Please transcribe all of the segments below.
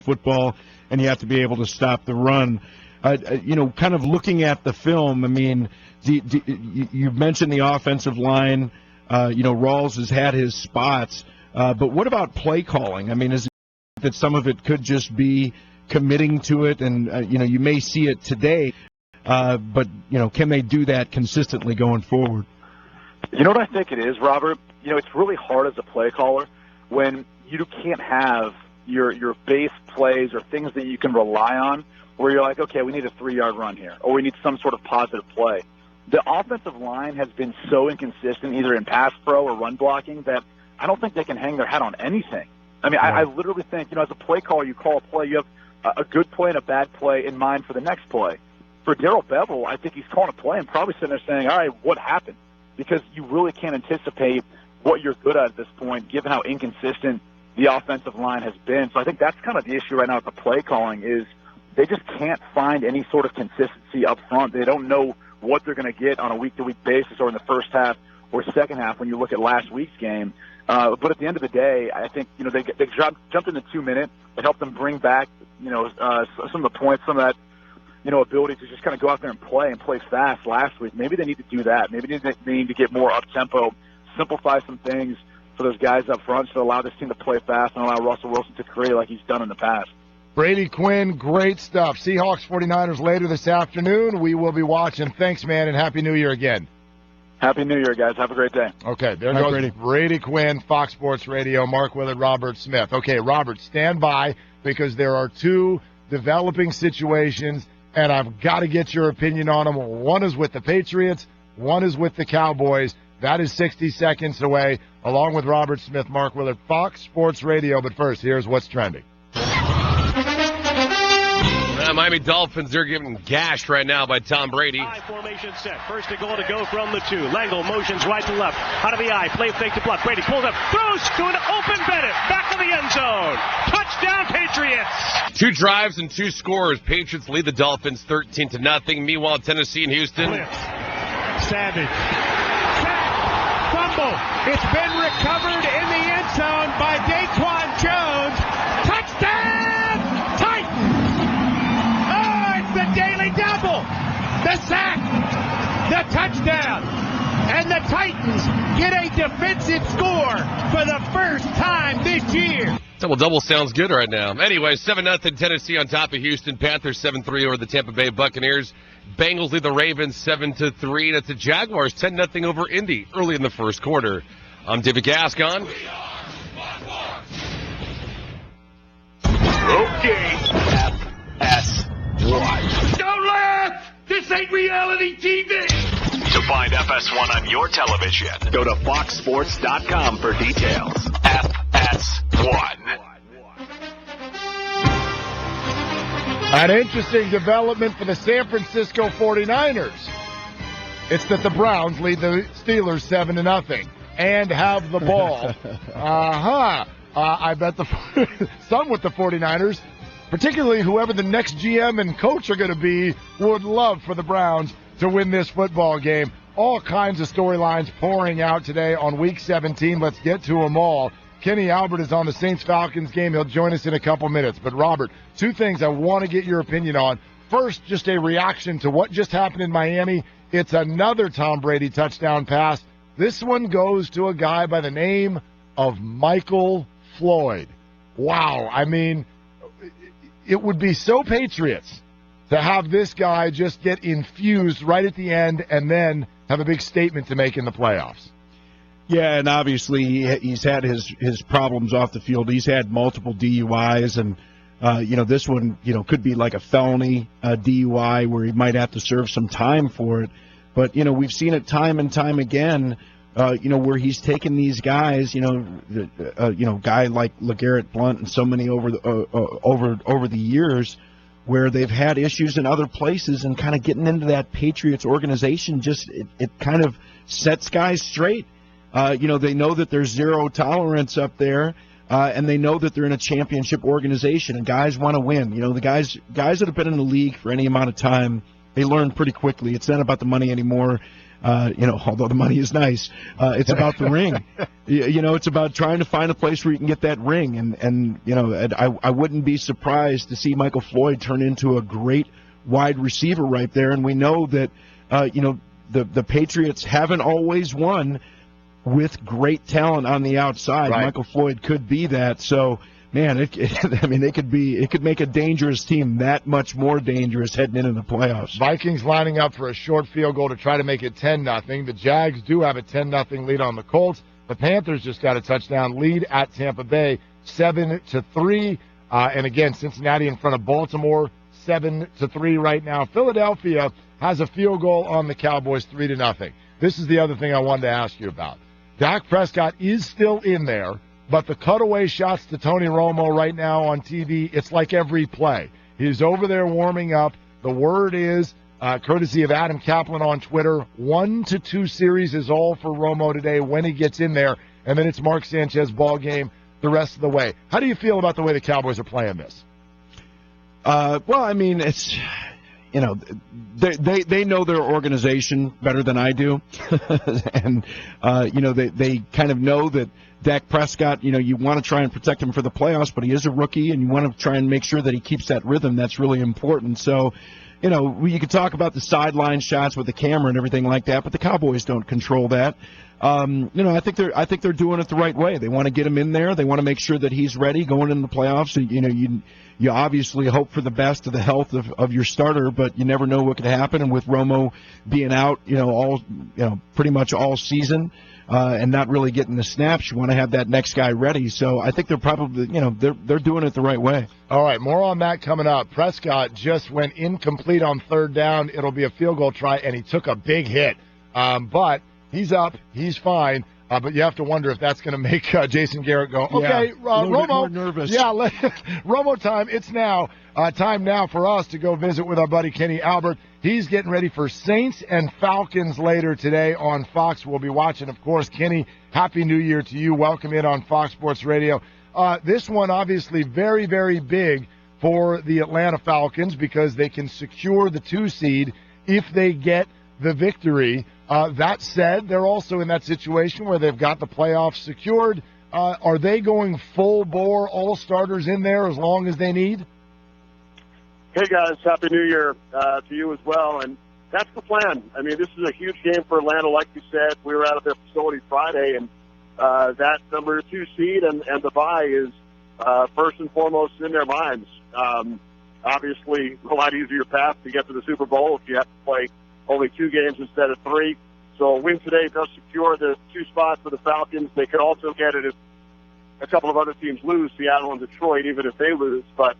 football, and you have to be able to stop the run. Kind of looking at the film, I mean, you mentioned the offensive line. Rawls has had his spots. But what about play calling? I mean, is it that some of it could just be committing to it, and, you may see it today, but, can they do that consistently going forward? You know what I think it is, Robert? It's really hard as a play caller when you can't have your base plays or things that you can rely on where you're like, okay, we need a 3-yard run here, or we need some sort of positive play. The offensive line has been so inconsistent, either in pass pro or run blocking, that I don't think they can hang their hat on anything. I mean, I literally think, as a play caller, you call a play, you have a good play and a bad play in mind for the next play. For Darrell Bevell, I think he's calling a play and probably sitting there saying, all right, what happened? Because you really can't anticipate what you're good at this point, given how inconsistent the offensive line has been. So I think that's kind of the issue right now with the play calling is they just can't find any sort of consistency up front. They don't know what they're going to get on a week-to-week basis or in the first half or second half when you look at last week's game. But at the end of the day, I think, they jumped in the 2-minute. It helped them bring back, some of the points, some of that, ability to just kind of go out there and play fast last week. Maybe they need to do that. Maybe they need to get more up-tempo, simplify some things for those guys up front to allow this team to play fast and allow Russell Wilson to create like he's done in the past. Brady Quinn, great stuff. Seahawks 49ers later this afternoon. We will be watching. Thanks, man, and Happy New Year again. Happy New Year, guys. Have a great day. Okay, there goes Brady Quinn, Fox Sports Radio, Mark Willard, Robert Smith. Okay, Robert, stand by because there are two developing situations, and I've got to get your opinion on them. One is with the Patriots. One is with the Cowboys. That is 60 seconds away, along with Robert Smith, Mark Willard, Fox Sports Radio. But first, here's what's trending. Miami Dolphins, they're getting gashed right now by Tom Brady. I formation set. First and goal to go from the 2. Langle motions right to left. Out of the eye. Play fake to bluff. Brady pulls up. Throws to an open Bennett. Back of the end zone. Touchdown, Patriots. 2 drives and 2 scores. Patriots lead the Dolphins 13-0. Meanwhile, Tennessee and Houston. Blitz. Savage. Sack. Fumble. It's been recovered in the end zone by Daquan Jones. Touchdown, Titans. The daily double, the sack, the touchdown, and the Titans get a defensive score for the first time this year. Double sounds good right now. Anyway, 7-0 Tennessee on top of Houston. Panthers 7-3 over the Tampa Bay Buccaneers. Bengals lead the Ravens 7-3. That's the Jaguars 10-0 over Indy early in the first quarter. I'm David Gascon. Okay. FS1. Don't laugh! This ain't reality TV! To find FS1 on your television, go to foxsports.com for details. FS1. An interesting development for the San Francisco 49ers. It's that the Browns lead the Steelers 7-0 and have the ball. I bet some with the 49ers, particularly whoever the next GM and coach are going to be, would love for the Browns to win this football game. All kinds of storylines pouring out today on Week 17. Let's get to them all. Kenny Albert is on the Saints-Falcons game. He'll join us in a couple minutes. But, Robert, 2 things I want to get your opinion on. First, just a reaction to what just happened in Miami. It's another Tom Brady touchdown pass. This one goes to a guy by the name of Michael Floyd. Wow. I mean, it would be so Patriots to have this guy just get infused right at the end and then have a big statement to make in the playoffs. Yeah, and obviously he's had his problems off the field. He's had multiple DUIs, and this one could be like a felony DUI where he might have to serve some time for it. But we've seen it time and time again. Where he's taken these guys, guy like LeGarrette Blount and so many over the years, where they've had issues in other places, and kind of getting into that Patriots organization it kind of sets guys straight. They know that there's zero tolerance up there, and they know that they're in a championship organization, and guys want to win. The guys that have been in the league for any amount of time, they learn pretty quickly. It's not about the money anymore. although the money is nice, it's about the ring. It's about trying to find a place where you can get that ring. And I wouldn't be surprised to see Michael Floyd turn into a great wide receiver right there. And we know that, the Patriots haven't always won with great talent on the outside. Right. Michael Floyd could be that. So, man, it could make a dangerous team that much more dangerous heading into the playoffs. Vikings lining up for a short field goal to try to make it 10-0. The Jags do have a 10-0 lead on the Colts. The Panthers just got a touchdown lead at Tampa Bay, 7-3. And again, Cincinnati in front of Baltimore, 7-3 right now. Philadelphia has a field goal on the Cowboys, 3-0. This is the other thing I wanted to ask you about. Dak Prescott is still in there, but the cutaway shots to Tony Romo right now on TV, it's like every play. He's over there warming up. The word is, courtesy of Adam Kaplan on Twitter, 1 to 2 series is all for Romo today when he gets in there, and then it's Mark Sanchez ball game the rest of the way. How do you feel about the way the Cowboys are playing this? It's... they know their organization better than I do. And, they kind of know that Dak Prescott, you want to try and protect him for the playoffs, but he is a rookie, and you want to try and make sure that he keeps that rhythm. That's really important. So, you can talk about the sideline shots with the camera and everything like that, but the Cowboys don't control that. I think they're doing it the right way. They want to get him in there. They want to make sure that he's ready going into the playoffs. And, you obviously hope for the best of the health of your starter, but you never know what could happen. And with Romo being out, pretty much all season, and not really getting the snaps, you want to have that next guy ready. So I think they're probably, they're doing it the right way. All right, more on that coming up. Prescott just went incomplete on third down. It'll be a field goal try, and he took a big hit. But he's up. He's fine. But you have to wonder if that's going to make Jason Garrett go, okay, Romo. More nervous. Yeah, Romo time. It's now time now for us to go visit with our buddy Kenny Albert. He's getting ready for Saints and Falcons later today on Fox. We'll be watching, of course. Kenny, Happy New Year to you. Welcome in on Fox Sports Radio. This one obviously very, very big for the Atlanta Falcons because they can secure the 2 seed if they get the victory. That said, they're also in that situation where they've got the playoffs secured. Are they going full bore, all starters in there as long as they need? Hey, guys, Happy New Year to you as well. And that's the plan. I mean, this is a huge game for Atlanta. Like you said, we were out of their facility Friday, and that number 2 seed and the bye is first and foremost in their minds. Obviously, a lot easier path to get to the Super Bowl if you have to play only 2 games instead of 3. So a win today does secure the 2 spots for the Falcons. They could also get it if a couple of other teams lose, Seattle and Detroit, even if they lose. But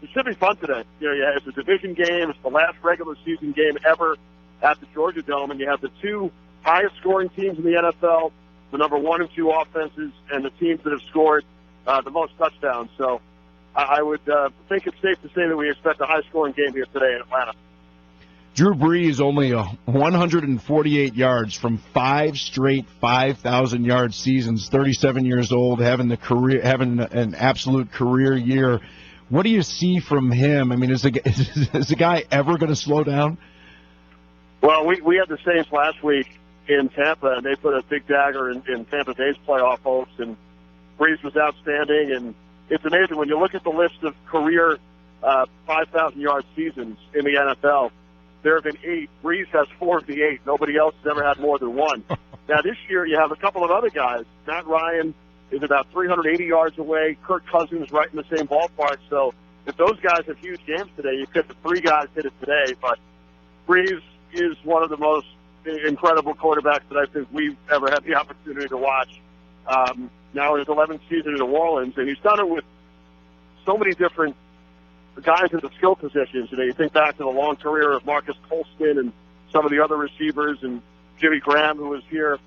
it should be fun today. It's a division game. It's the last regular season game ever at the Georgia Dome, and you have the 2 highest scoring teams in the NFL, the number 1 and 2 offenses, and the teams that have scored the most touchdowns. So I would think it's safe to say that we expect a high-scoring game here today in Atlanta. Drew Brees only 148 yards from 5 straight 5,000-yard seasons, 37 years old, having an absolute career year. What do you see from him? I mean, is the guy ever going to slow down? Well, we had the Saints last week in Tampa, and they put a big dagger in Tampa Bay's playoff hopes, and Brees was outstanding. And it's amazing when you look at the list of career 5,000-yard seasons in the NFL. There have been 8. Brees has 4 of the 8. Nobody else has ever had more than 1. Now, this year, you have a couple of other guys. Matt Ryan is about 380 yards away. Kirk Cousins right in the same ballpark. So if those guys have huge games today, you could have 3 guys hit it today. But Brees is one of the most incredible quarterbacks that I think we've ever had the opportunity to watch. Now in his 11th season in New Orleans, and he's done it with so many different guys in the skill positions. You think back to the long career of Marcus Colston and some of the other receivers, and Jimmy Graham, who was here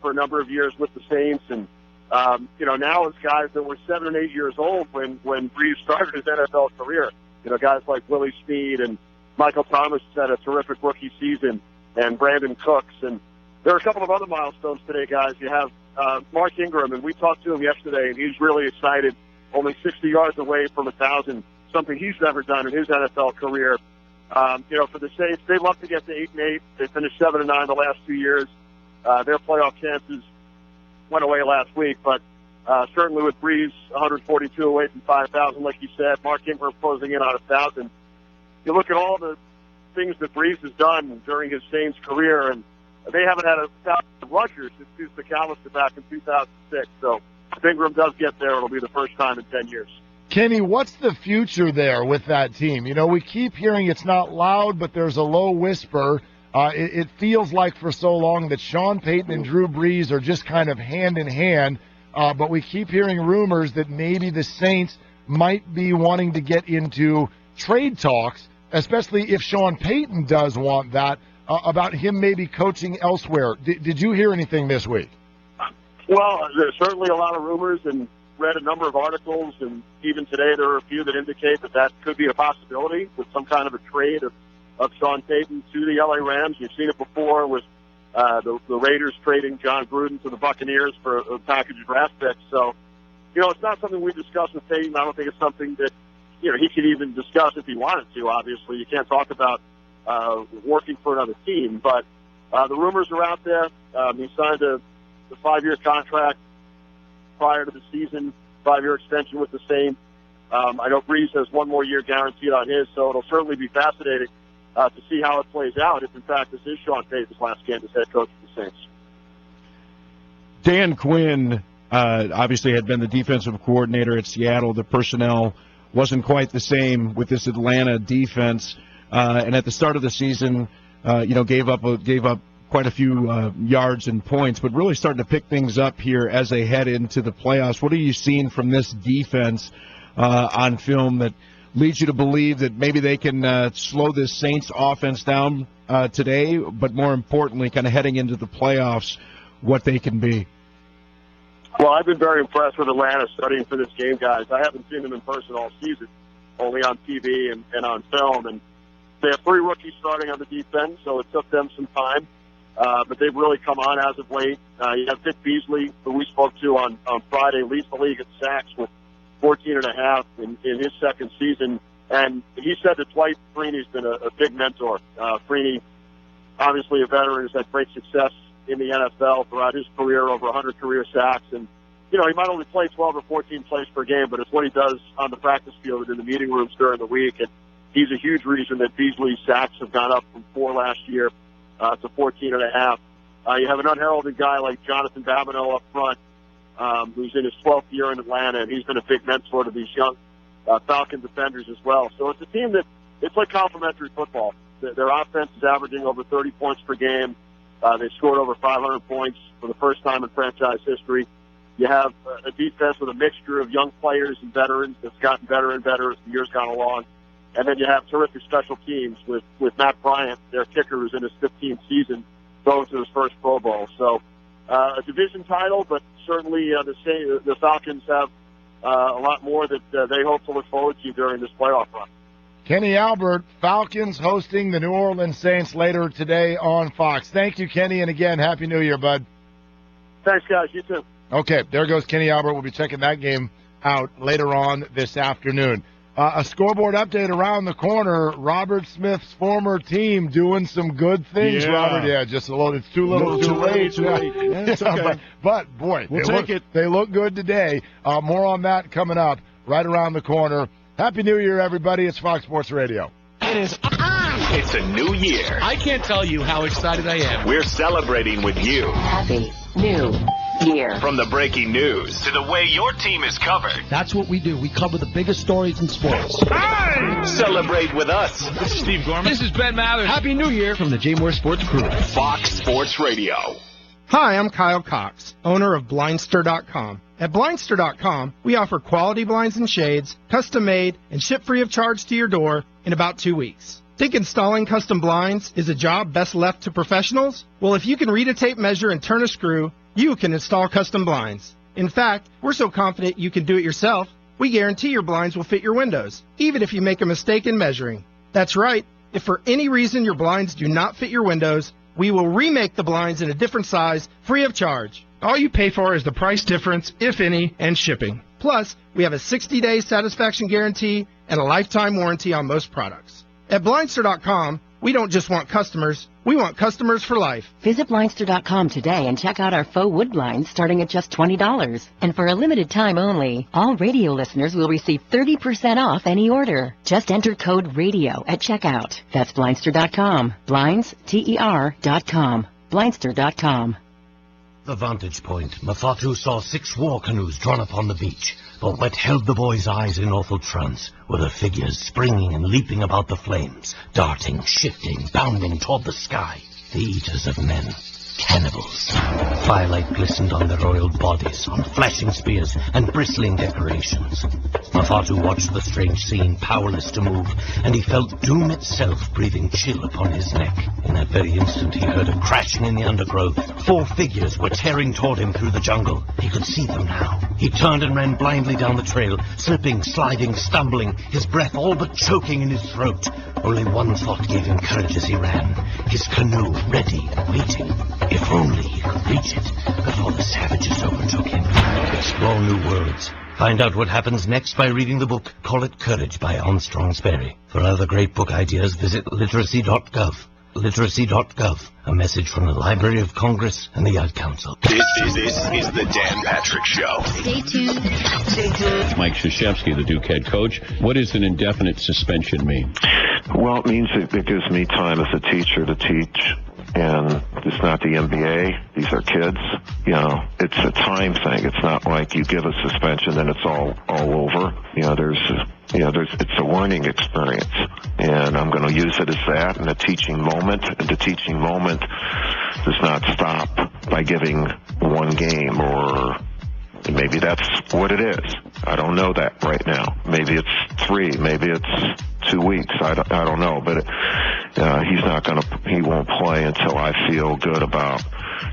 for a number of years with the Saints. And, now it's guys that were 7 and 8 years old when Brees started his NFL career. Guys like Willie Snead and Michael Thomas had a terrific rookie season, and Brandon Cooks. And there are a couple of other milestones today, guys. You have Mark Ingram, and we talked to him yesterday, and he's really excited. Only 60 yards away from 1,000. Something he's never done in his NFL career. For the Saints, they'd love to get to 8-8. They finished 7-9 the last 2 years. Their playoff chances went away last week, but certainly with Breeze 142 away from 5,000, like you said, Mark Ingram closing in on 1,000. You look at all the things that Breeze has done during his Saints career, and they haven't had 1,000 rushers since Deuce McAllister back in 2006. So if Ingram does get there, it'll be the first time in 10 years. Kenny, what's the future there with that team? We keep hearing it's not loud, but there's a low whisper. It feels like for so long that Sean Payton and Drew Brees are just kind of hand in hand, but we keep hearing rumors that maybe the Saints might be wanting to get into trade talks, especially if Sean Payton does want that, about him maybe coaching elsewhere. Did you hear anything this week? Well, there's certainly a lot of rumors, and read a number of articles, and even today there are a few that indicate that could be a possibility with some kind of a trade of Sean Payton to the LA Rams. You've seen it before with the Raiders trading John Gruden to the Buccaneers for a package of draft picks. So, it's not something we discuss with Payton. I don't think it's something that, he could even discuss if he wanted to, obviously. You can't talk about working for another team, but the rumors are out there. He signed a 5-year contract prior to the season, 5-year extension with the Saints. I know Breeze has 1 more year guaranteed on his, so it'll certainly be fascinating to see how it plays out if, in fact, this is Sean Payton's last game as head coach of the Saints. Dan Quinn obviously had been the defensive coordinator at Seattle. The personnel wasn't quite the same with this Atlanta defense, and at the start of the season, gave up quite a few yards and points, but really starting to pick things up here as they head into the playoffs. What are you seeing from this defense on film that leads you to believe that maybe they can slow this Saints offense down today, but more importantly, kind of heading into the playoffs, what they can be? Well, I've been very impressed with Atlanta studying for this game, guys. I haven't seen them in person all season, only on TV and on film, and they have 3 rookies starting on the defense, so it took them some time. But they've really come on as of late. You have Vic Beasley, who we spoke to on Friday, leads the league in sacks with 14.5 in his second season. And he said that Dwight Freeney's been a big mentor. Freeney, obviously a veteran, has had great success in the NFL throughout his career, over 100 career sacks. And, he might only play 12 or 14 plays per game, but it's what he does on the practice field and in the meeting rooms during the week. And he's a huge reason that Beasley's sacks have gone up from 4 last year to 14.5. You have an unheralded guy like Jonathan Babineau up front, who's in his 12th year in Atlanta, and he's been a big mentor to these young Falcon defenders as well. So it's a team that it's like complementary football. Their offense is averaging over 30 points per game. They scored over 500 points for the first time in franchise history. You have a defense with a mixture of young players and veterans that's gotten better and better as the years gone along. And then you have terrific special teams with Matt Bryant, their kicker, who's in his 15th season, going to his first Pro Bowl. So a division title, but certainly the Falcons have a lot more that they hope to look forward to during this playoff run. Kenny Albert, Falcons hosting the New Orleans Saints later today on Fox. Thank you, Kenny, and again, Happy New Year, bud. Thanks, guys. You too. Okay, there goes Kenny Albert. We'll be checking that game out later on this afternoon. A scoreboard update around the corner. Robert Smith's former team doing some good things, yeah. Robert. Yeah, just a little. It's too little, too late. Yeah, it's okay. But boy, we'll take it. They look good today. More on that coming up right around the corner. Happy New Year, everybody. It's Fox Sports Radio. It is on. It's a new year. I can't tell you how excited I am. We're celebrating with you. Happy New Year. From the breaking news to the way your team is covered. That's what we do. We cover the biggest stories in sports. Hey! Celebrate with us. This is Steve Gorman. This is Ben Mathers. Happy New Year from the J. Moore Sports Crew. Fox Sports Radio. Hi, I'm Kyle Cox, owner of Blindster.com. At Blindster.com, we offer quality blinds and shades, custom-made, and ship free of charge to your door in about 2 weeks. Think installing custom blinds is a job best left to professionals? Well, if you can read a tape measure and turn a screw, you can install custom blinds. In fact, we're so confident you can do it yourself, we guarantee your blinds will fit your windows, even if you make a mistake in measuring. That's right. If for any reason your blinds do not fit your windows, we will remake the blinds in a different size, free of charge. All you pay for is the price difference, if any, and shipping. Plus, we have a 60-day satisfaction guarantee and a lifetime warranty on most products. At Blindster.com, we don't just want customers, we want customers for life. Visit Blindster.com today and check out our faux wood blinds starting at just $20. And for a limited time only, all radio listeners will receive 30% off any order. Just enter code RADIO at checkout. That's Blindster.com. Blinds, TER.com. Blindster.com. The vantage point, Mafatu saw 6 war canoes drawn up on the beach. But what held the boy's eyes in awful trance were the figures springing and leaping about the flames, darting, shifting, bounding toward the sky. The eaters of men. Cannibals. Firelight glistened on their oiled bodies, on flashing spears and bristling decorations. Mafatu watched the strange scene, powerless to move, and he felt doom itself breathing chill upon his neck. In that very instant he heard a crashing in the undergrowth. 4 figures were tearing toward him through the jungle. He could see them now. He turned and ran blindly down the trail, slipping, sliding, stumbling, his breath all but choking in his throat. Only one thought gave him courage as he ran. His canoe, ready and waiting. If only he could reach it before the savages overtook him. Explore new worlds. Find out what happens next by reading the book Call It Courage by Armstrong Sperry. For other great book ideas, visit literacy.gov. Literacy.gov. A message from the Library of Congress and the Ad Council. This is the Dan Patrick Show. Stay tuned. Stay tuned. Mike Krzyzewski, the Duke head coach. What does an indefinite suspension mean? Well, it means it gives me time as a teacher to teach. And it's not the NBA. These are kids. You know, it's a time thing. It's not like you give a suspension and it's all over. It's a learning experience. And I'm going to use it as that in a teaching moment. And the teaching moment does not stop by giving one game, or maybe that's what it is. I don't know that right now. Maybe it's 3. Maybe it's 2 weeks. I don't know. But he won't play until I feel good about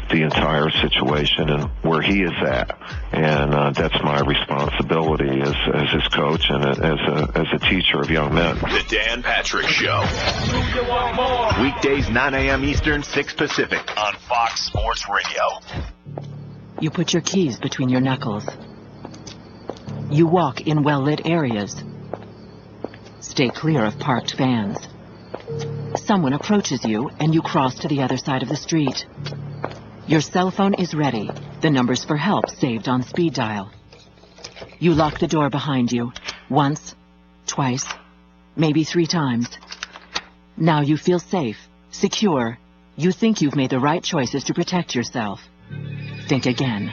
the entire situation and where he is at. And that's my responsibility as his coach and as a teacher of young men. The Dan Patrick Show. Weekdays 9 a.m. Eastern, 6 Pacific on Fox Sports Radio. You put your keys between your knuckles. You walk in well-lit areas. Stay clear of parked vans. Someone approaches you and you cross to the other side of the street. Your cell phone is ready. The numbers for help saved on speed dial. You lock the door behind you. Once, twice, maybe 3 times. Now you feel safe, secure. You think you've made the right choices to protect yourself. Think again.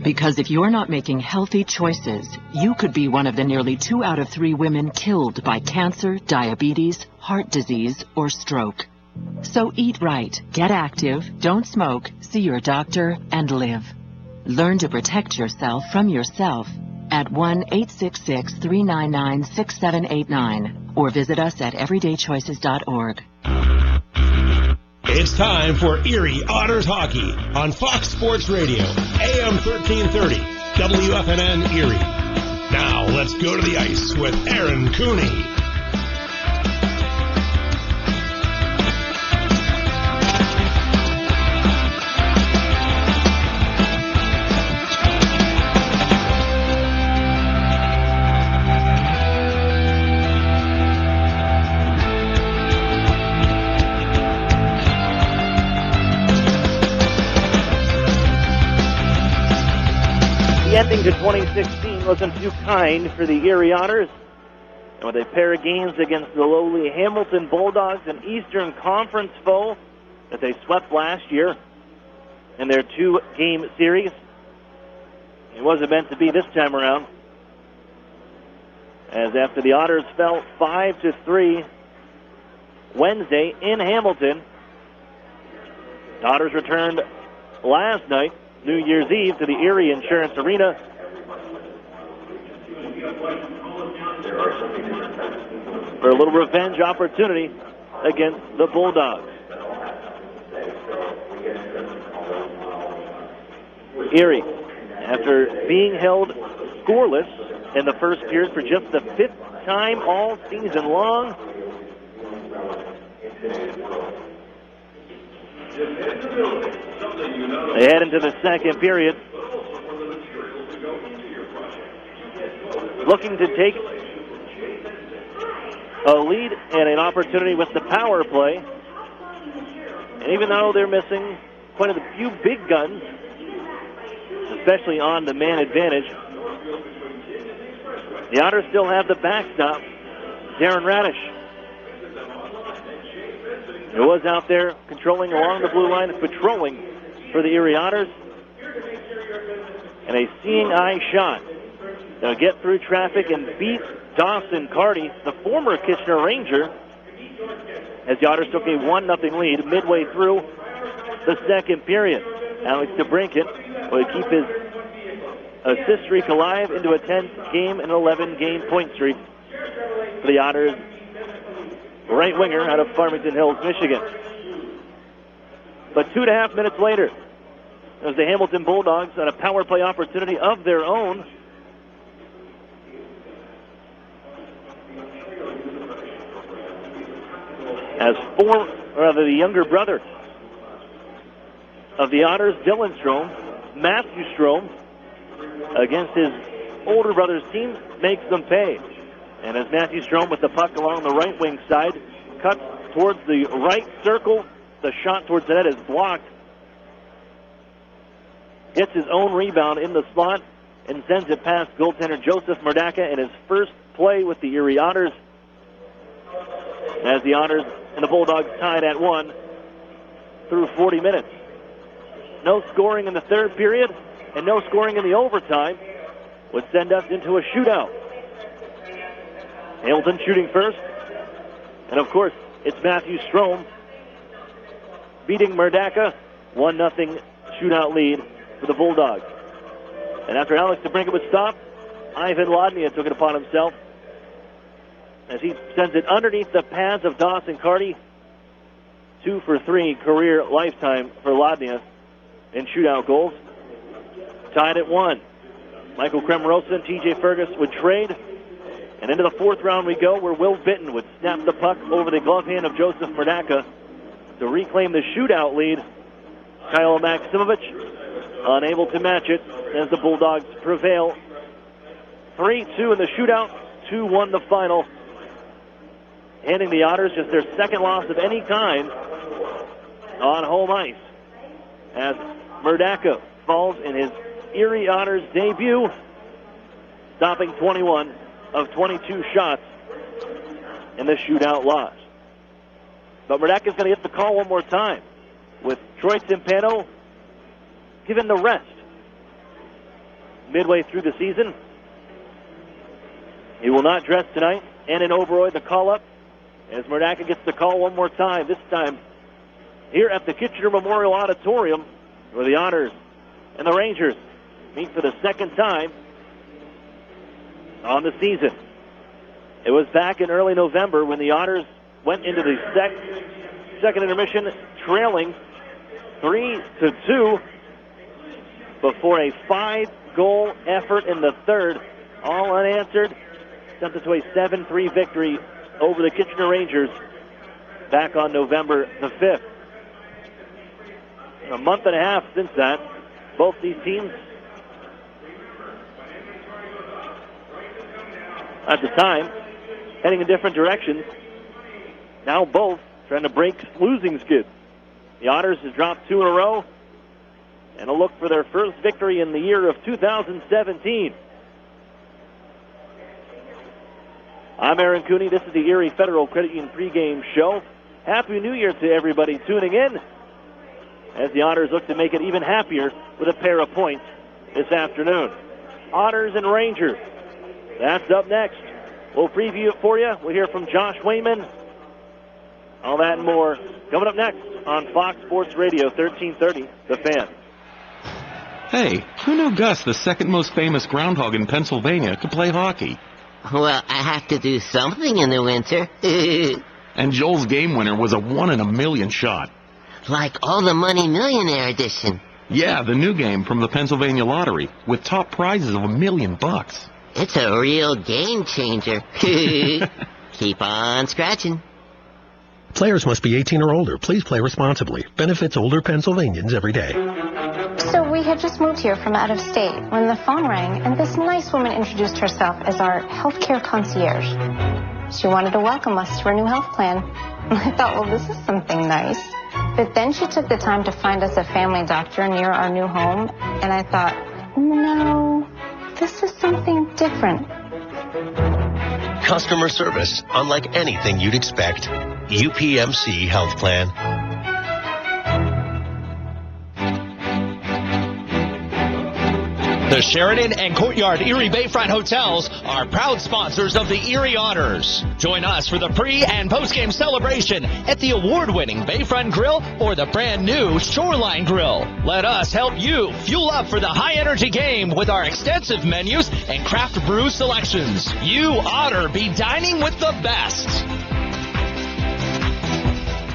Because if you're not making healthy choices, you could be one of the nearly 2 out of 3 women killed by cancer, diabetes, heart disease, or stroke. So eat right, get active, don't smoke, see your doctor, and live. Learn to protect yourself from yourself at 1-866-399-6789 or visit us at everydaychoices.org. It's time for Erie Otters Hockey on Fox Sports Radio, AM 1330, WFNN Erie. Now let's go to the ice with Aaron Cooney. The ending to 2016 wasn't too kind for the Erie Otters. And with a pair of games against the lowly Hamilton Bulldogs, an Eastern Conference foe that they swept last year in their 2-game series, it wasn't meant to be this time around. As after the Otters fell 5-3 Wednesday in Hamilton, the Otters returned last night, New Year's Eve, to the Erie Insurance Arena for a little revenge opportunity against the Bulldogs. Erie, after being held scoreless in the first period for just the 5th time all season long, they head into the second period, looking to take a lead and an opportunity with the power play. And even though they're missing quite a few big guns, especially on the man advantage, the Otters still have the backstop, Darren Radish, who was out there controlling along the blue line, patrolling for the Erie Otters. And a seeing eye shot. They'll get through traffic and beat Dawson Carty, the former Kitchener Ranger, as the Otters took a 1-0 lead midway through the second period. Alex DeBrincat will keep his assist streak alive into a 10-game and 11-game point streak for the Otters right winger out of Farmington Hills, Michigan. But 2.5 minutes later, it was the Hamilton Bulldogs on a power play opportunity of their own. As the younger brother of the Otters, Dylan Strome, Matthew Strome, against his older brother's team, makes them pay. And as Matthew Strome with the puck along the right wing side, cuts towards the right circle, the shot towards the net is blocked. Gets his own rebound in the slot and sends it past goaltender Joseph Murdaka in his first play with the Erie Otters. As the Otters and the Bulldogs tied at 1 through 40 minutes. No scoring in the third period and no scoring in the overtime would send us into a shootout. Hamilton shooting first. And of course, it's Matthew Strome beating Murdaka. 1-0 shootout lead for the Bulldogs. And after Alex DeBrincat was stopped, Ivan Lodnia took it upon himself as he sends it underneath the pads of Dawson Carty. 2 for 3 career lifetime for Lodnia in shootout goals. Tied at 1. Michael Cremorosa and TJ Fergus would trade. And into the fourth round we go, where Will Bitton would snap the puck over the glove hand of Joseph Murdaka to reclaim the shootout lead. Kyle Maximovich unable to match it as the Bulldogs prevail. 3-2 in the shootout, 2-1 the final. Handing the Otters just their second loss of any kind on home ice, as Murdaka falls in his Erie Otters debut, stopping 21 of 22 shots in the shootout loss. But Murdaka's going to get the call one more time, with Troy Timpano given the rest midway through the season. He will not dress tonight. And in Oberoi, the call-up, as Murdaka gets the call one more time, this time here at the Kitchener Memorial Auditorium, where the Otters and the Rangers meet for the second time on the season. It was back in early November when the Otters went into the second intermission trailing 3-2 before a 5-goal effort in the third, all unanswered, sent us to a 7-3 victory over the Kitchener Rangers back on November the 5th. A month and a half since that, both these teams at the time heading in different directions. Now both trying to break losing skid. The Otters have dropped 2 in a row and a look for their first victory in the year of 2017. I'm Aaron Cooney. This is the Erie Federal Credit Union pregame show. Happy New Year to everybody tuning in as the Otters look to make it even happier with a pair of points this afternoon. Otters and Rangers. That's up next. We'll preview it for you. We'll hear from Josh Wayman. All that and more coming up next on Fox Sports Radio 1330, The Fan. Hey, who knew Gus, the second most famous groundhog in Pennsylvania, could play hockey? Well, I have to do something in the winter. And Joel's game winner was a 1 in a million shot. Like All the Money Millionaire edition. Yeah, the new game from the Pennsylvania Lottery, with top prizes of $1 million. It's a real game changer. Keep on scratching. Players must be 18 or older. Please play responsibly. Benefits older Pennsylvanians every day. So we had just moved here from out of state when the phone rang and this nice woman introduced herself as our healthcare concierge. She wanted to welcome us to her new health plan. I thought, well, this is something nice. But then she took the time to find us a family doctor near our new home, and I thought, no, this is something different. Customer service, unlike anything you'd expect. UPMC Health Plan. The Sheridan and Courtyard Erie Bayfront Hotels are proud sponsors of the Erie Otters. Join us for the pre- and post-game celebration at the award-winning Bayfront Grill or the brand-new Shoreline Grill. Let us help you fuel up for the high-energy game with our extensive menus and craft brew selections. You Otter be dining with the best.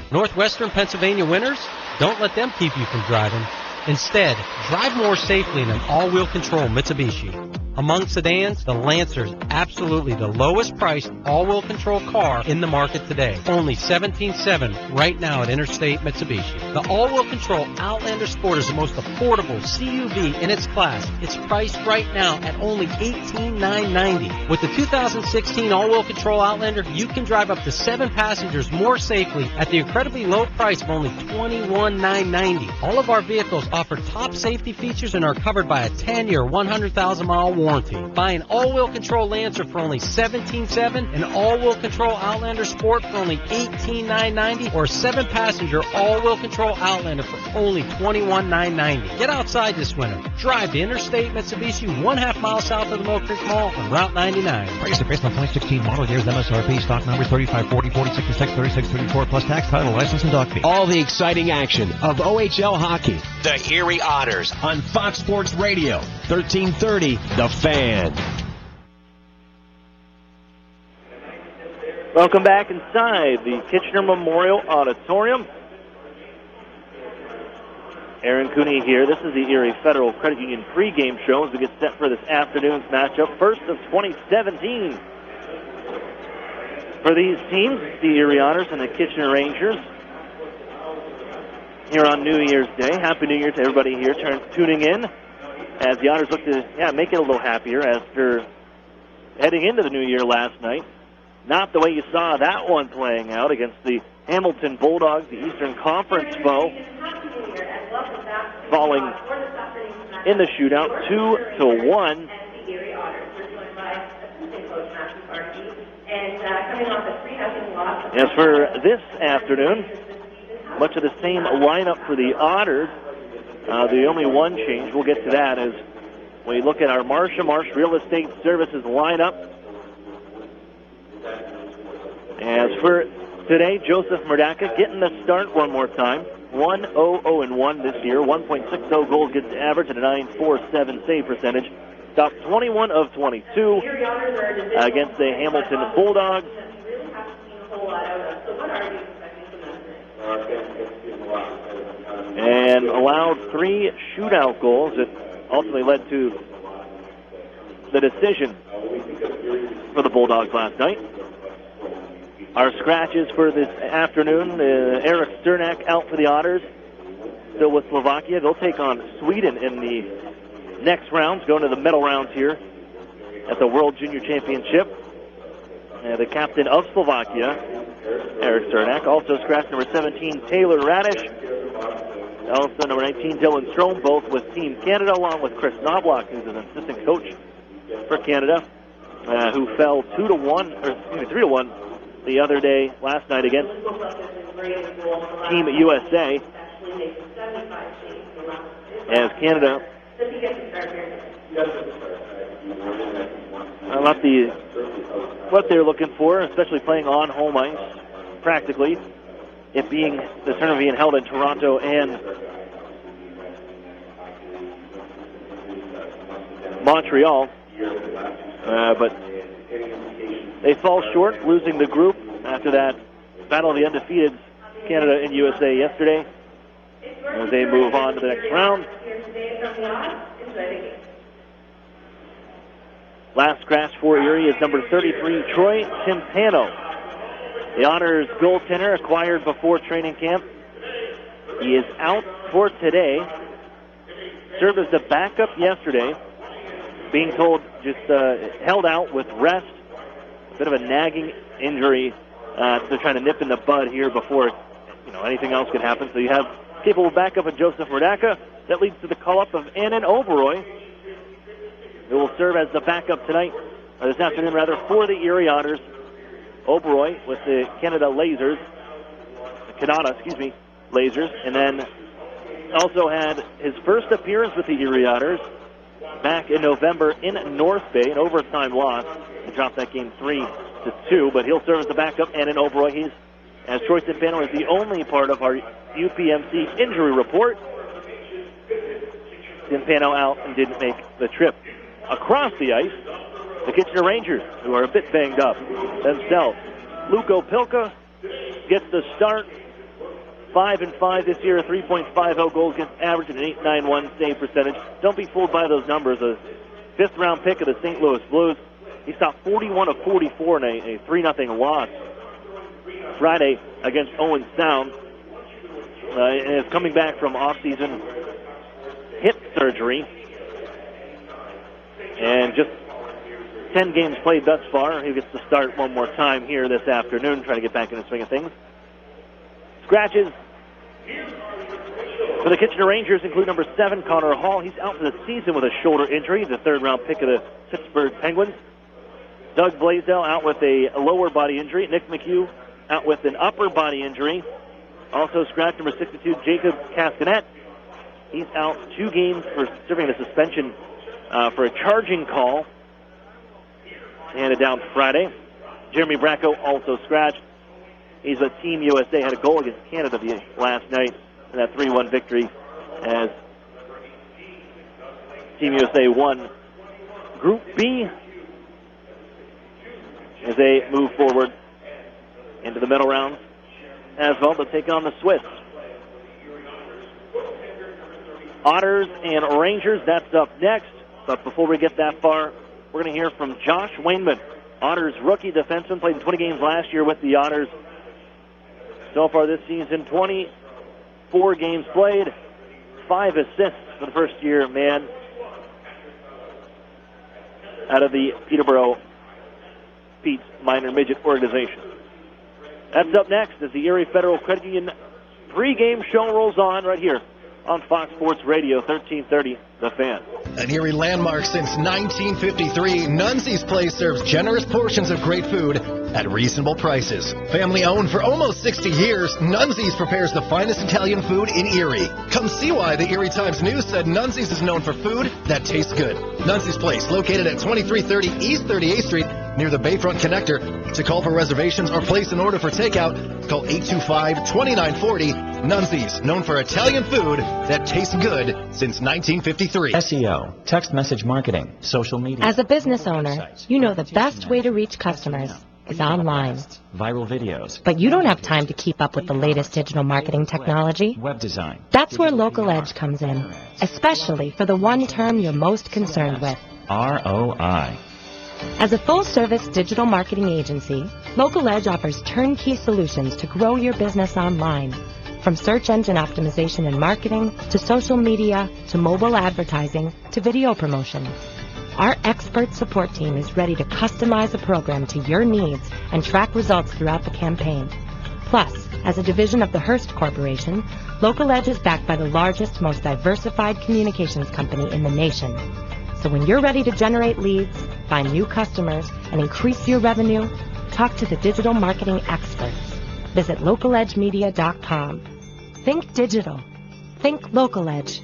Northwestern Pennsylvania winners, don't let them keep you from driving. Instead, drive more safely in an all-wheel control Mitsubishi. Among sedans, the Lancer is absolutely the lowest priced all-wheel control car in the market today. Only $17,700 right now at Interstate Mitsubishi. The all-wheel control Outlander Sport is the most affordable CUV in its class. It's priced right now at only $18,990. With the 2016 all-wheel control Outlander, you can drive up to 7 passengers more safely at the incredibly low price of only $21,990. All of our vehicles offer top safety features and are covered by a 10-year, 100,000-mile warranty. Buy an all-wheel control Lancer for only $17,700, an all-wheel control Outlander Sport for only $18,990, or a 7-passenger all-wheel control Outlander for only $21,990. Get outside this winter. Drive the Interstate Mitsubishi 1/2 mile south of the Mill Creek Mall on Route 99. Price are based on 2016 model years, MSRP, stock number 3540, 4066, 3634, plus tax, title, license, and dock fee. All the exciting action of OHL hockey. The Erie Otters On Fox Sports Radio, 1330, The Fan. Welcome back inside the Kitchener Memorial Auditorium. Aaron Cooney here. This is the Erie Federal Credit Union pregame show as we get set for this afternoon's matchup, first of 2017. For these teams, the Erie Otters and the Kitchener Rangers. Here on New Year's Day. Happy New Year to everybody here tuning in as the Otters look to make it a little happier after heading into the new year last night. Not the way you saw that one playing out against the Hamilton Bulldogs, the Eastern Conference foe, falling in the shootout 2-1. As for this afternoon, much of the same lineup for the Otters. The only one change, we'll get to that, is when you look at our Marsh & Marsh Real Estate Services lineup. As for today, Joseph Murdaka getting the start one more time. 1-0-0-1 this year, 1.60 goals against average and a 9.47 save percentage. Stopped 21 of 22 against the Hamilton Bulldogs. And allowed 3 shootout goals that ultimately led to the decision for the Bulldogs last night. Our scratches for this afternoon, Eric Sternak out for the Otters, still with Slovakia. They'll take on Sweden in the next rounds, going to the medal rounds here at the World Junior Championship. The captain of Slovakia, Eric Sternak. Also scratch number 17, Taylor Radish. Also number 19, Dylan Strom, both with Team Canada, along with Chris Knobloch, who's an assistant coach for Canada, who fell 3-1 the other day, last night against Team USA. As Canada, not what they're looking for, especially playing on home ice, practically. It being the tournament being held in Toronto and Montreal, but they fall short, losing the group after that battle of the undefeated Canada and USA yesterday. As they move on to the next round. Last scratch for Erie is number 33, Troy Timpano. The Otters goaltender acquired before training camp. He is out for today. Served as the backup yesterday. Being told just held out with rest. A bit of a nagging injury. They're trying to nip in the bud here before anything else can happen. So you have capable backup of Joseph Radaka. That leads to the call-up of Annan Oberoy, who will serve as the backup tonight, or this afternoon rather, for the Erie Otters. Oberoy with the Canada Lasers, and then also had his first appearance with the Erie Otters back in November in North Bay, an overtime loss. They dropped that game 3-2, but he'll serve as the backup. And in Oberoy, he's, as Troy Timpano is the only part of our UPMC injury report. Timpano out and didn't make the trip. Across the ice, the Kitchener Rangers, who are a bit banged up themselves. Luko Pilka gets the start. 5-5 this year, a 3.50 goals against average and an 8.91 save percentage. Don't be fooled by those numbers. A fifth-round pick of the St. Louis Blues. He stopped 41 of 44 in a 3-0 loss Friday against Owen Sound. And is coming back from off-season hip surgery. And just 10 games played thus far. He gets to start one more time here this afternoon, trying to get back in the swing of things. Scratches for the Kitchener Rangers include number 7, Connor Hall. He's out for the season with a shoulder injury, the third-round pick of the Pittsburgh Penguins. Doug Blaisdell out with a lower body injury. Nick McHugh out with an upper body injury. Also scratched number 62, Jacob Castanet. He's out 2 games for serving a suspension for a charging call handed down Friday. Jeremy Bracco also scratched. He's with Team USA, had a goal against Canada the last night in that 3-1 victory as Team USA won Group B as they move forward into the middle rounds as well to take on the Swiss. Otters and Rangers, that's up next. But before we get that far, we're going to hear from Josh Wainman, Otters rookie defenseman, played in 20 games last year with the Otters. So far this season, 24 games played, 5 assists for the first-year man out of the Peterborough Pete's Minor Midget organization. That's up next as the Erie Federal Credit Union pregame show rolls on right here on Fox Sports Radio, 1330, The Fan. An Erie landmark since 1953, Nunzi's Place serves generous portions of great food at reasonable prices. Family owned for almost 60 years, Nunzi's prepares the finest Italian food in Erie. Come see why the Erie Times News said Nunzi's is known for food that tastes good. Nunzi's Place, located at 2330 East 38th Street, near the Bayfront Connector. To call for reservations or place an order for takeout, call 825-2940. Nunzi's, known for Italian food that tastes good since 1953. SEO, text message marketing, social media. As a business owner, you know the best way to reach customers is online. Viral videos. But you don't have time to keep up with the latest digital marketing technology. Web design. That's where Local Edge comes in, especially for the one term you're most concerned with. ROI. As a full-service digital marketing agency, Local Edge offers turnkey solutions to grow your business online. From search engine optimization and marketing, to social media, to mobile advertising, to video promotion. Our expert support team is ready to customize a program to your needs and track results throughout the campaign. Plus, as a division of the Hearst Corporation, Local Edge is backed by the largest, most diversified communications company in the nation. So when you're ready to generate leads, find new customers, and increase your revenue, talk to the digital marketing experts. Visit localedgemedia.com. Think digital. Think Local Edge.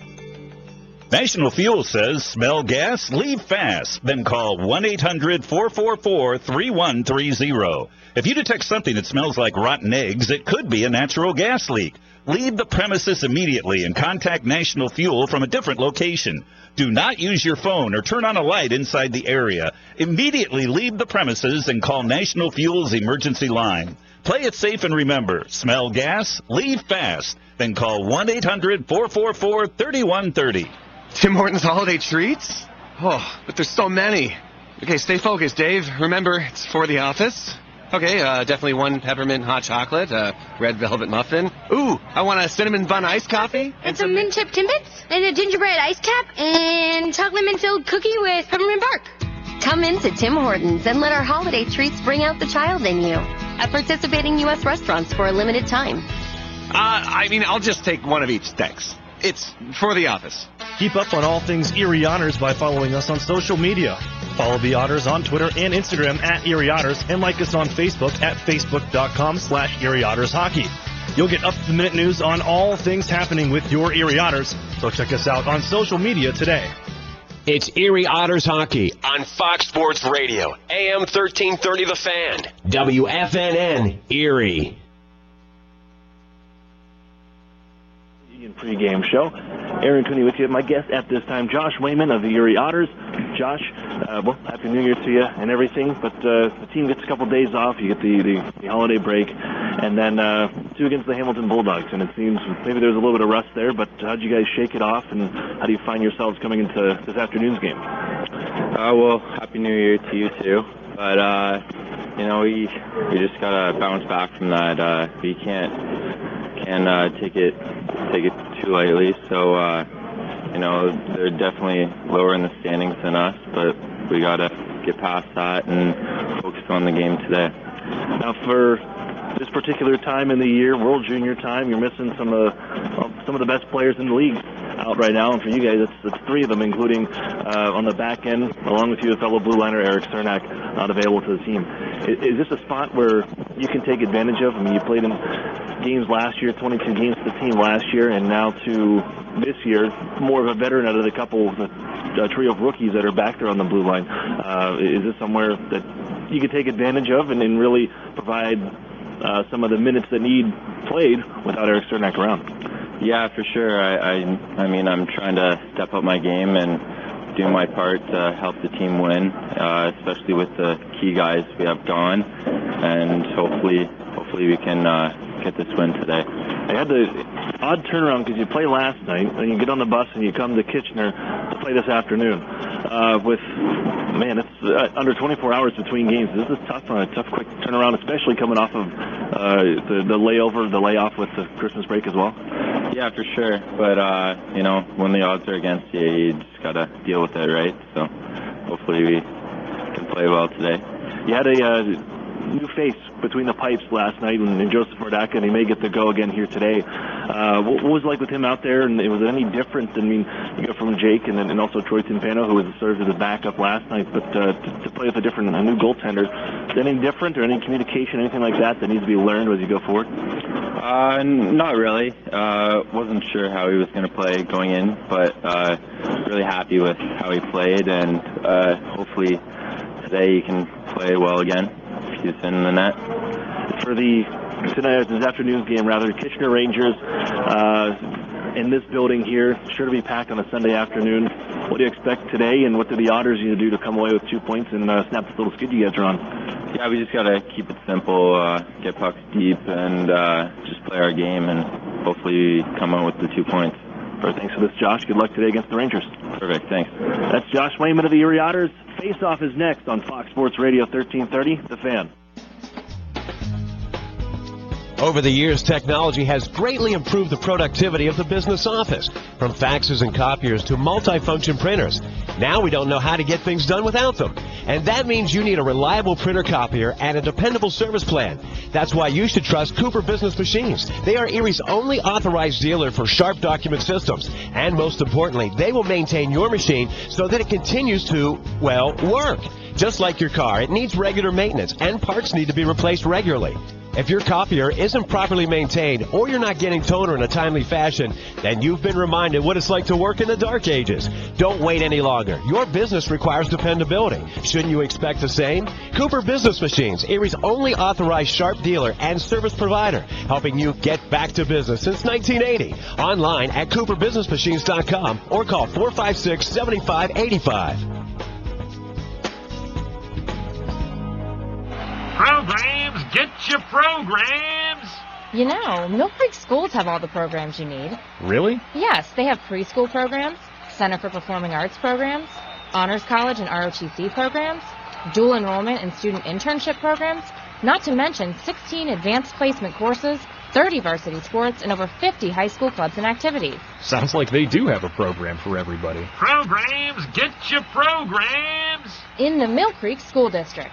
National Fuel says, smell gas? Leave fast. Then call 1-800-444-3130. If you detect something that smells like rotten eggs, it could be a natural gas leak. Leave the premises immediately and contact National Fuel from a different location. Do not use your phone or turn on a light inside the area. Immediately leave the premises and call National Fuel's emergency line. Play it safe and remember, smell gas? Leave fast. Then call 1-800-444-3130. Tim Hortons holiday treats? Oh, but there's so many. Okay, stay focused, Dave. Remember, it's for the office. Okay, definitely one peppermint hot chocolate, red velvet muffin. Ooh, I want a cinnamon bun iced coffee. And some mint chip Timbits, and a gingerbread ice cap, and chocolate mint filled cookie with peppermint bark. Come into Tim Hortons and let our holiday treats bring out the child in you at participating U.S. restaurants for a limited time. I'll just take one of each, thanks. It's for the office. Keep up on all things Erie Otters by following us on social media. Follow the Otters on Twitter and Instagram at Erie Otters, and like us on Facebook at facebook.com/Erie Otters Hockey. You'll get up-to-the-minute news on all things happening with your Erie Otters, so check us out on social media today. It's Erie Otters Hockey on Fox Sports Radio, AM 1330 The Fan, WFNN, Erie. Pre-game show. Aaron Cooney with you. My guest at this time, Josh Wayman of the Erie Otters. Josh, Happy New Year to you and everything, but the team gets a couple days off. You get the holiday break, and then 2 against the Hamilton Bulldogs, and it seems maybe there's a little bit of rust there, but how'd you guys shake it off, and how do you find yourselves coming into this afternoon's game? Happy New Year to you too, but we just gotta bounce back from that. We can't take it too lightly. So they're definitely lower in the standings than us, but we gotta get past that and focus on the game today. Now, for this particular time in the year, World Junior time, you're missing some of the best players in the league out right now, and for you guys, it's 3 of them, including on the back end, along with you, a fellow blue liner Eric Cernak, not available to the team. Is this a spot where you can take advantage of? I mean, you played in games last year, 22 games to the team last year, and now to this year, more of a veteran out of the couple, the trio of rookies that are back there on the blue line. Is this somewhere that you can take advantage of and really provide some of the minutes that need played without Eric Cernak around? Yeah, for sure. I'm trying to step up my game and do my part to help the team win, especially with the key guys we have gone, and hopefully we can get this win today. I had the odd turnaround because you play last night, and you get on the bus and you come to Kitchener to play this afternoon. It's under 24 hours between games. This is tough on a tough, quick turnaround, especially coming off of the layoff with the Christmas break as well. Yeah, for sure. But, when the odds are against you, you just got to deal with it, right? So hopefully we can play well today. You had a new face between the pipes last night and Joseph Mordaka, and he may get to go again here today. What was it like with him out there, and was it any different? You go from Jake and also Troy Timpano, who served as a backup last night, but to play with a new goaltender, is there anything different or any communication, anything like that needs to be learned as you go forward? Not really. Wasn't sure how he was going to play going in, but really happy with how he played, and hopefully today he can play well again. He's in the net. For this afternoon's game, Kitchener Rangers in this building here, sure to be packed on a Sunday afternoon. What do you expect today, and what do the Otters need to do to come away with 2 points and snap this little skid you guys are on? Yeah, we just got to keep it simple, get pucks deep, and just play our game, and hopefully come out with the 2 points. Thanks for this, Josh. Good luck today against the Rangers. Perfect, thanks. That's Josh Wayman of the Erie Otters. Face-Off is next on Fox Sports Radio 1330, The Fan. Over the years, technology has greatly improved the productivity of the business office, from faxes and copiers to multifunction printers. Now we don't know how to get things done without them. And that means you need a reliable printer copier and a dependable service plan. That's why you should trust Cooper Business Machines. They are Erie's only authorized dealer for Sharp document systems. And most importantly, they will maintain your machine so that it continues to, work. Just like your car, it needs regular maintenance, and parts need to be replaced regularly. If your copier isn't properly maintained or you're not getting toner in a timely fashion, then you've been reminded what it's like to work in the dark ages. Don't wait any longer. Your business requires dependability. Shouldn't you expect the same? Cooper Business Machines, Erie's only authorized Sharp dealer and service provider, helping you get back to business since 1980. Online at cooperbusinessmachines.com or call 456-7585. Programs, get your programs! You know, Mill Creek schools have all the programs you need. Really? Yes, they have preschool programs, Center for Performing Arts programs, Honors College and ROTC programs, dual enrollment and student internship programs, not to mention 16 advanced placement courses, 30 varsity sports, and over 50 high school clubs and activities. Sounds like they do have a program for everybody. Programs, get your programs! programs in the Mill Creek School District.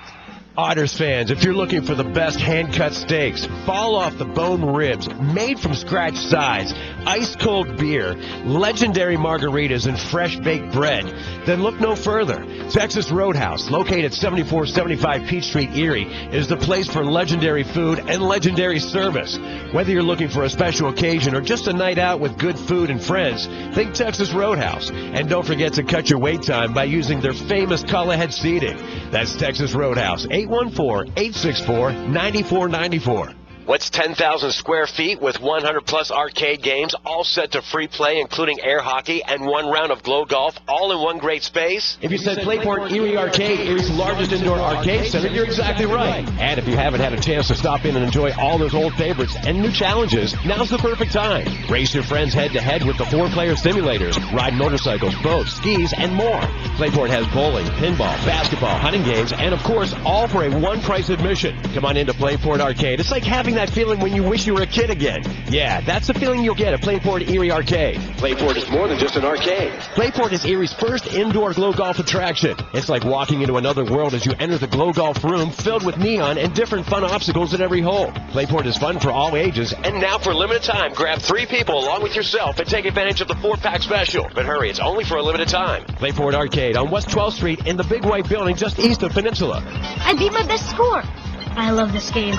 Otters fans, if you're looking for the best hand-cut steaks, fall-off-the-bone ribs, made-from-scratch sides, ice-cold beer, legendary margaritas, and fresh-baked bread, then look no further. Texas Roadhouse, located at 7475 Peach Street, Erie, is the place for legendary food and legendary service. Whether you're looking for a special occasion or just a night out with good food and friends, think Texas Roadhouse. And don't forget to cut your wait time by using their famous call-ahead seating. That's Texas Roadhouse, 814-864-9494. What's 10,000 square feet with 100-plus arcade games, all set to free play, including air hockey and one round of glow golf, all in one great space? If you said Playport Erie Arcade, Erie's largest indoor arcade center, you're exactly right. And if you haven't had a chance to stop in and enjoy all those old favorites and new challenges, now's the perfect time. Race your friends head-to-head with the 4-player simulators, ride motorcycles, boats, skis, and more. Playport has bowling, pinball, basketball, hunting games, and of course, all for a one-price admission. Come on into Playport Arcade. It's like having that feeling when you wish you were a kid again. Yeah, that's the feeling you'll get at Playport Erie Arcade. Playport is more than just an arcade. Playport is Erie's first indoor glow golf attraction. It's like walking into another world as you enter the glow golf room filled with neon and different fun obstacles at every hole. Playport is fun for all ages, and now for a limited time, grab 3 people along with yourself and take advantage of the 4-pack special. But hurry, it's only for a limited time. Playport Arcade on West 12th Street in the Big White Building just east of Peninsula. I beat my best score. I love this game.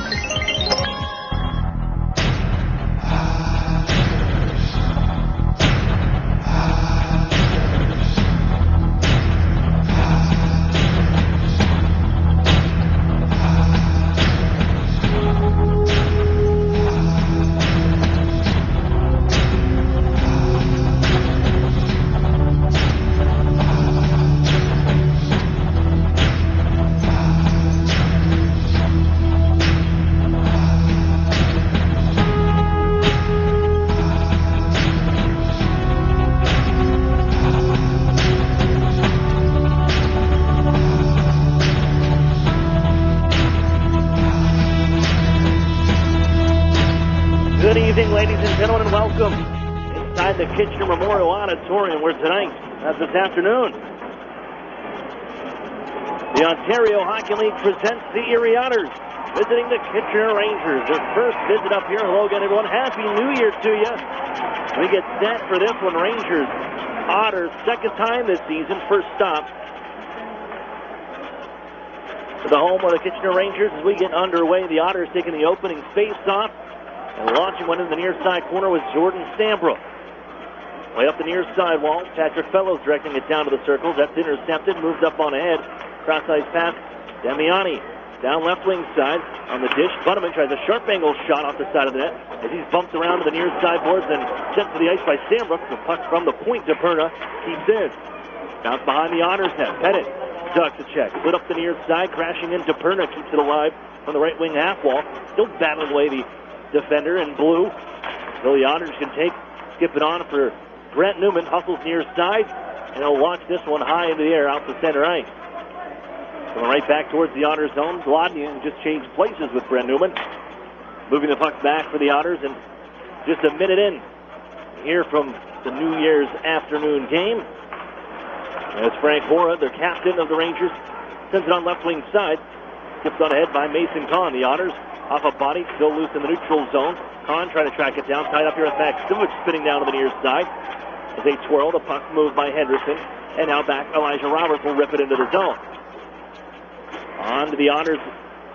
Good evening, ladies and gentlemen, and welcome inside the Kitchener Memorial Auditorium, where tonight, this afternoon, the Ontario Hockey League presents the Erie Otters visiting the Kitchener Rangers. Their first visit up here. Hello again, everyone. Happy New Year to you. We get set for this one. Rangers, Otters, second time this season, first stop to the home of the Kitchener Rangers as we get underway. The Otters taking the opening face-off. And launching one in the near side corner was Jordan Stambrook. Way up the near side wall, Patrick Fellows directing it down to the circles. That's intercepted, moves up on ahead. Cross-ice pass, Damiani. Down left wing side on the dish. Butterman tries a sharp angle shot off the side of the net as he's bumped around to the near side boards and sent to the ice by Stambrook. The puck from the point to Perna keeps in. Bounce behind the Otters net. Pettit ducks a check. Split up the near side, crashing into Perna. Keeps it alive from the right wing half wall. Still battling away the defender in blue. So the Otters can skip it on for Brent Newman. Hustles near side, and he'll launch this one high into the air out to center ice. Going right back towards the Otters zone. Glodnian just changed places with Brent Newman. Moving the puck back for the Otters, and just a minute in here from the New Year's afternoon game. As Frank Hora, their captain of the Rangers, sends it on left wing side. Skipped on ahead by Mason Kahn. The Otters off a body, still loose in the neutral zone. Kahn trying to track it down, tied up here with Max Sivich spinning down to the near side. As they twirl, the puck moved by Henderson, and now back Elijah Roberts will rip it into the zone. On to the Otters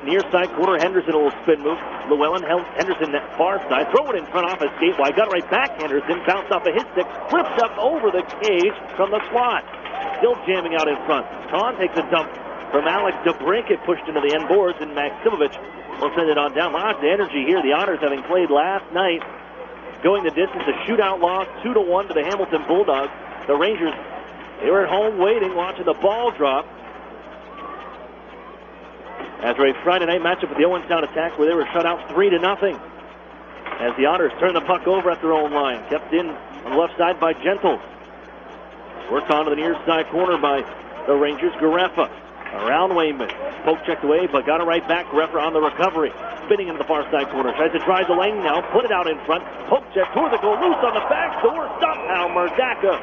near side corner, Henderson a little spin move. Llewellyn, Henderson that far side, throw it in front off a skate wide, got it right back. Henderson bounced off of his stick, flips up over the cage from the slot. Still jamming out in front. Kahn takes a dump from Alex DeBrincat, pushed into the end boards, and Maximovich will send it on down. Lots of energy here. The Otters, having played last night, going the distance. A shootout loss, 2-1 to the Hamilton Bulldogs. The Rangers, they were at home waiting, watching the ball drop. After a Friday night matchup with the Owentown Attack, where they were shut out 3-0. As the Otters turn the puck over at their own line. Kept in on the left side by Gentles. Worked on to the near side corner by the Rangers. Gareffa around Wayman. Poke checked away, but got it right back. Gareffa on the recovery. Spinning into the far side corner. Tries to drive the lane now. Put it out in front. Poke check toward the goal. Loose on the back door. Stop now. Murdaka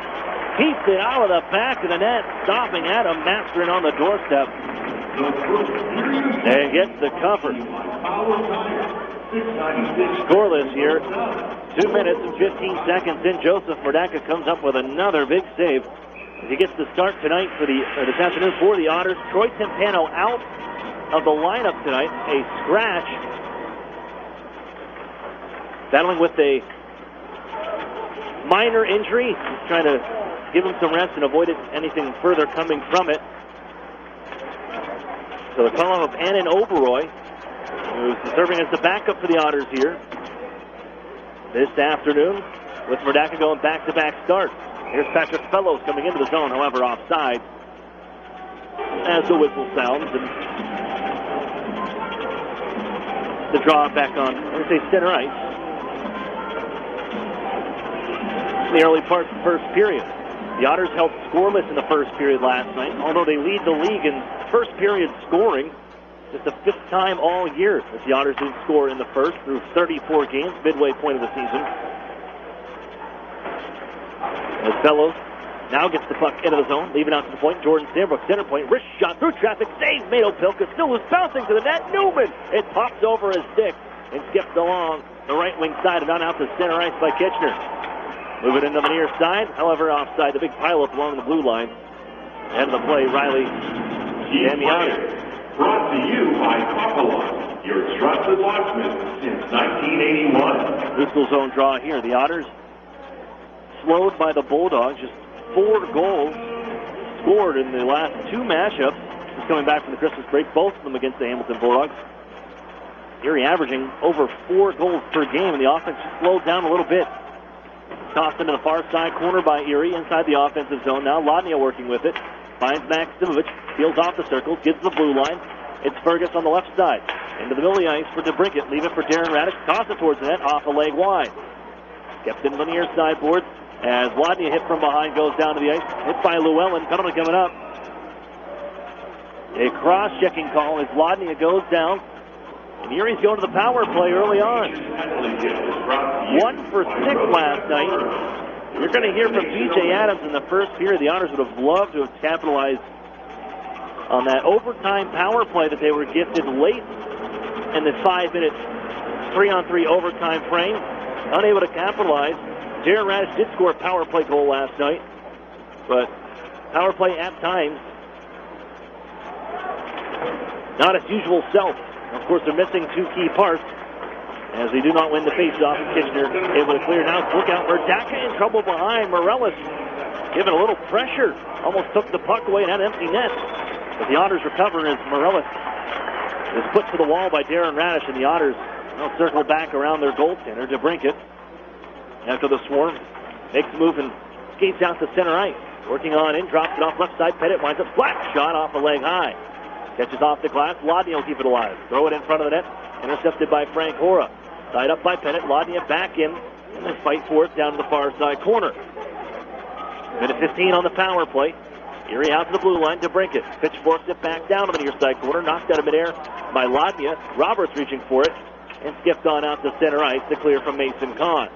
Keeps it out of the back of the net, stopping Adam Mastrin on the doorstep. And gets the cover. Scoreless here. 2 minutes and 15 seconds in. Joseph Murdaka comes up with another big save. He gets the start tonight for this afternoon for the Otters. Troy Timpano out of the lineup tonight. A scratch. Battling with a minor injury. He's trying to give him some rest and avoid anything further coming from it. So the call of Annan Oberoi, who's serving as the backup for the Otters here this afternoon, with Murdaka going back-to-back starts. Here's Patrick Fellows coming into the zone, however, offside as the whistle sounds. And the draw back on, I say center ice. In the early part of the first period. The Otters held scoreless in the first period last night, although they lead the league in first period scoring. Just the 5th time all year that the Otters didn't score in the first through 34 games, midway point of the season. As Fellows now gets the puck into the zone, leaving out to the point. Jordan Sandbrook, center point, wrist shot through traffic, save made. Opelka still is bouncing to the net. Newman, it pops over his stick and skips along the right wing side and on out to center ice by Kitchener. Move it into the near side, however, offside. The big pileup along the blue line. End of the play, Riley Damiani. Brought to you by Coca-Cola, your trusted locksmith since 1981. Neutral zone draw here. The Otters slowed by the Bulldogs. Just 4 goals scored in the last 2 matchups. Just coming back from the Christmas break, both of them against the Hamilton Bulldogs. Erie averaging over 4 goals per game, and the offense slowed down a little bit. Tossed into the far side corner by Erie inside the offensive zone. Now Lodnia working with it. Finds Maximovich. Peels off the circle. Gives the blue line. It's Fergus on the left side. Into the middle of the ice for DeBrincat. Leave it for Darren Radish. Toss it towards the net. Off a leg wide. Kept into the near sideboard. As Lodnia hit from behind goes down to the ice. Hit by Llewellyn. Penalty coming up. A cross-checking call as Lodnia goes down. And Erie's going to the power play early on. 1 for 6 last night. You're going to hear from B.J. Adams in the first period. The Otters would have loved to have capitalized on that overtime power play that they were gifted late in the 5-minute 3-on-3 overtime frame. Unable to capitalize. Darren Radish did score a power play goal last night, but power play at times not its usual self. Of course, they're missing 2 key parts as they do not win the faceoff. Kitchener able to clear now. Look out for Daka in trouble behind. Morellis giving a little pressure. Almost took the puck away and had an empty net. But the Otters recover as Morellis is put to the wall by Darren Radish, and the Otters circle back around their goaltender, DeBrincat. After the swarm makes a move and skates out to center ice. Working on in, drops it off left side. Pettit winds up flat shot off a leg high. Catches off the glass. Lodnia will keep it alive. Throw it in front of the net. Intercepted by Frank Hora. Tied up by Pettit. Lodnia back in. And then fight for it down to the far side corner. Minute 15 on the power play. Erie out to the blue line. DeBrincat pitchforks it back down to the near side corner. Knocked out of midair by Lodnia. Roberts reaching for it. And skipped on out to center ice to clear from Mason Kahn.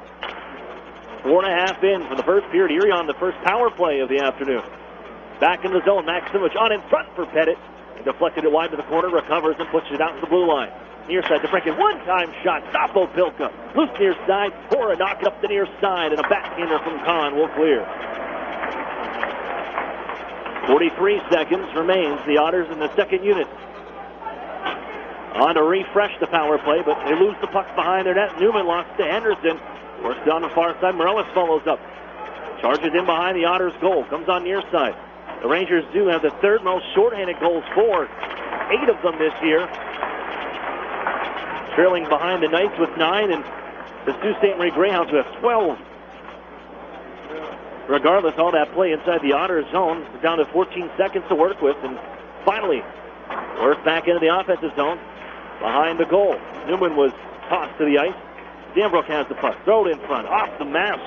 4.5 in from the first period. Erie on the first power play of the afternoon. Back in the zone. Maximovich on in front for Pettit. Deflected it wide to the corner, recovers and pushes it out to the blue line. Near side to break it. One-time shot. Stop Opelka. Loose near side. Hora knock it up the near side, and a backhander from Kahn will clear. 43 seconds remains. The Otters in the second unit on to refresh the power play, but they lose the puck behind their net. Newman lost to Henderson. Works down the far side. Morellis follows up. Charges in behind the Otters' goal. Comes on near side. The Rangers do have the 3rd most shorthanded goals for. 8 of them this year. Trailing behind the Knights with 9 and the Sault Ste. Marie Greyhounds with 12. Regardless, all that play inside the Otters zone. We're down to 14 seconds to work with, and finally work back into the offensive zone behind the goal. Newman was tossed to the ice. Danbrook has the puck. Throw it in front. Off the mask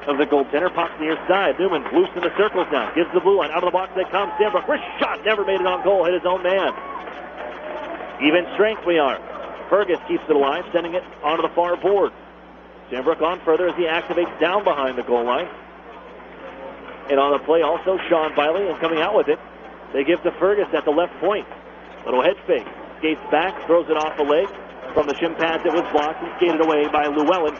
of the goaltender. Pops near side. Newman loose in the circles now. Gives the blue line. Out of the box they come. Danbrook. Wrist shot. Never made it on goal. Hit his own man. Even strength we are. Fergus keeps it alive, sending it onto the far board. Danbrook on further as he activates down behind the goal line. And on the play also Sean Biley, and coming out with it, they give to Fergus at the left point. Little head fake. Skates back, throws it off the leg. From the shin pads it was blocked and skated away by Llewellyn,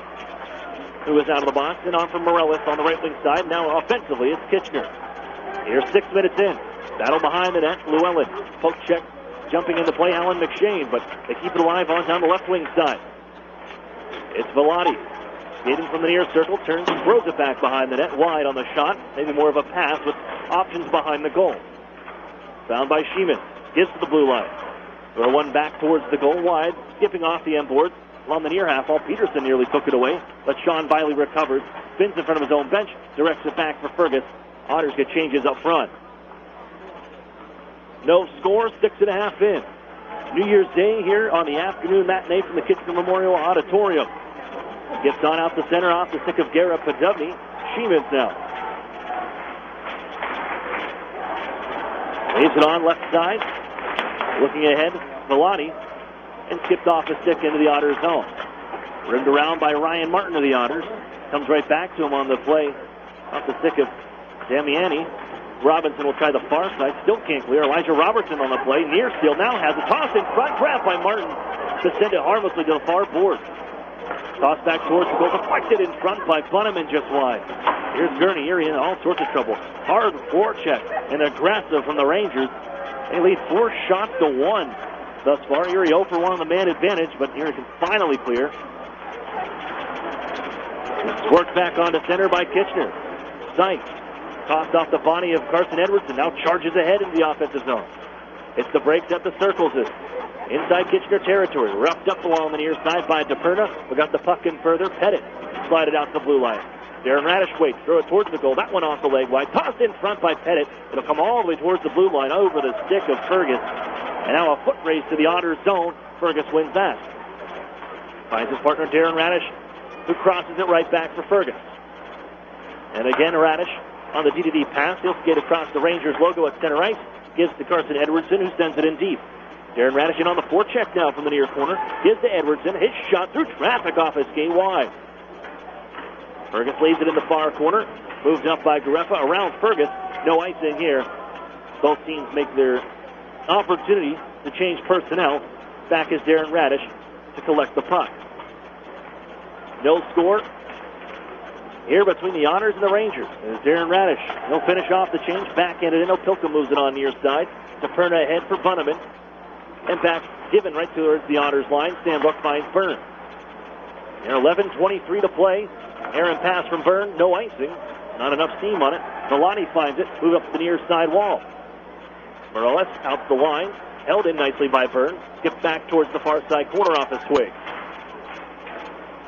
who was out of the box, and on from Morellis on the right wing side. Now offensively it's Kitchener. Here's 6 minutes in. Battle behind the net. Llewellyn. Poke check. Jumping into play, Alan McShane, but they keep it alive on down the left wing side. It's Velati. Skating from the near circle, turns and throws it back behind the net, wide on the shot. Maybe more of a pass with options behind the goal. Found by Sheeman. Gives to the blue line. Throw one back towards the goal, wide. Skipping off the end boards. Along the near half, Peterson nearly took it away, but Sean Biley recovers. Spins in front of his own bench. Directs it back for Fergus. Otters get changes up front. No score, 6.5 in. New Year's Day here on the afternoon matinee from the Kitchener Memorial Auditorium. Gets on out the center off the stick of Garrett Podubny. Sheeman's now. Lays it on left side. Looking ahead, Velati. And skipped off the stick into the Otters zone. Rimmed around by Ryan Martin of the Otters. Comes right back to him on the play off the stick of Damiani. Robinson will try the far side. Still can't clear. Elijah Robertson on the play. Near steal now has a toss in front. Grab by Martin to send it harmlessly to the far board. Toss back towards the goal. Deflected in front by Bunneman just wide. Here's Gurney. Erie in all sorts of trouble. Hard forecheck and aggressive from the Rangers. They lead 4 shots to 1 thus far. Erie 0 for 1 on the man advantage, but Erie can finally clear. Worked back onto center by Kitchener. Sykes tossed off the body of Carson Edwards and now charges ahead into the offensive zone. It's the breaks at the circles. Inside Kitchener territory. Roughed up along the near side by DePerna. We got the puck in further. Pettit slide it out to the blue line. Darren Radish waits. Throw it towards the goal. That one off the leg wide. Tossed in front by Pettit. It'll come all the way towards the blue line over the stick of Fergus. And now a foot race to the Otters zone. Fergus wins that. Finds his partner Darren Radish, who crosses it right back for Fergus. And again Radish on the DDD pass. He'll skate across the Rangers logo at center ice. Gives to Carson Edwardson, who sends it in deep. Darren Radish in on the forecheck now from the near corner. Gives to Edwardson. His shot through traffic off his skate wide. Fergus leaves it in the far corner. Moved up by Gareffa around Fergus. No icing here. Both teams make their opportunity to change personnel. Back is Darren Radish to collect the puck. No score here between the Otters and the Rangers. There's Darren Radish. He'll finish off the change. Backhanded in. Opilka moves it on near side. DePerna ahead for Bunneman. And back given right towards the Otters line. Stanbrook finds Byrne. There 11:23 to play. Aaron pass from Byrne. No icing. Not enough steam on it. Velati finds it. Move up the near side wall. Morales out the line. Held in nicely by Byrne. Skips back towards the far side corner off his twig.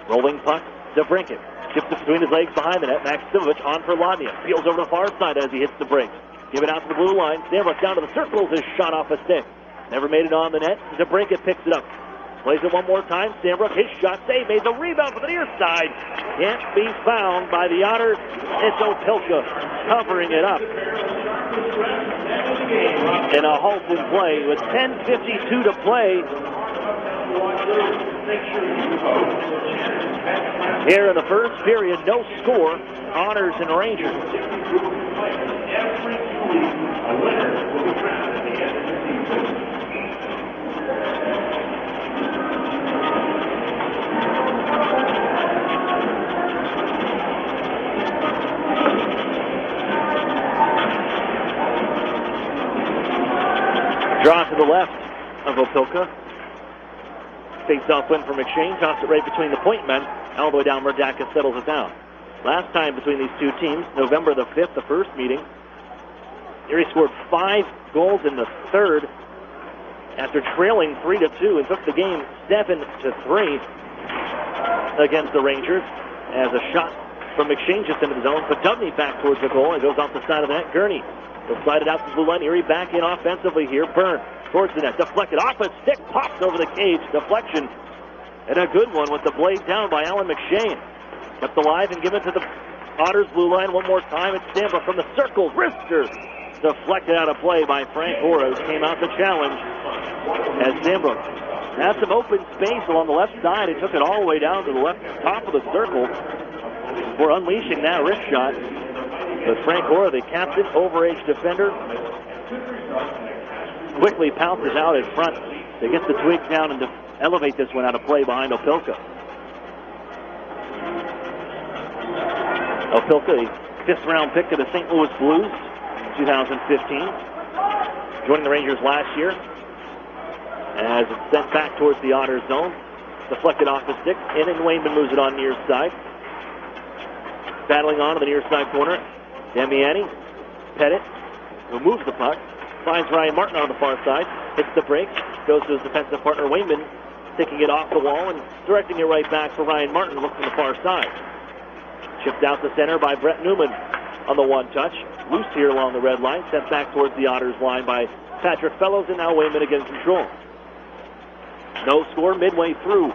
Rolling puck to Brinket. Skips it between his legs behind the net. Max Simovic on for Ladnia. Peels over the far side as he hits the brakes. Give it out to the blue line. Stanbrook down to the circles. His shot off a stick. Never made it on the net. DeBrinket picks it up. Plays it one more time. Stanbrook, his shot saved. Made the rebound for the near side. Can't be found by the Otters. It's Opilka covering it up. In a halt in play with 10:52 to play. Here in the first period, no score. Otters and Rangers. Draw to the left of Opilka. Face-off win for McShane. Tossed it right between the point men. All the way down, Murdaka settles it down. Last time between these two teams, November the 5th, the first meeting, Erie scored 5 goals in the third after trailing 3-2 and took the game 7-3 against the Rangers as a shot from McShane just into the zone. Podubny back towards the goal and goes off the side of the net. Gurney will slide it out to the blue line. Erie back in offensively here. Byrne towards the net. Deflected off a stick. Pops over the cage. Deflection. And a good one with the blade down by Alan McShane. Kept alive and given to the Otters blue line one more time. It's Stanbrook from the circle. Wrister deflected out of play by Frank Ora, who came out to challenge as Stanbrook had some open space along the left side. He took it all the way down to the left top of the circle for unleashing that wrist shot. But Frank Orr, the captain, overage defender, quickly pounces out in front to get the twig down and to elevate this one out of play behind Opelka. Opelka, a fifth-round pick of the St. Louis Blues, 2015. Joining the Rangers last year. As it's sent back towards the Otters zone. Deflected off the stick. And then Wayman moves it on near side. Battling on to the near side corner. Damiani. Pettit, who moves the puck. Finds Ryan Martin on the far side. Hits the break. Goes to his defensive partner Wayman. Taking it off the wall and directing it right back for Ryan Martin. Looks on the far side. Chipped out the center by Brett Newman on the one touch. Loose here along the red line. Sent back towards the Otters line by Patrick Fellows. And now Wayman again control. No score midway through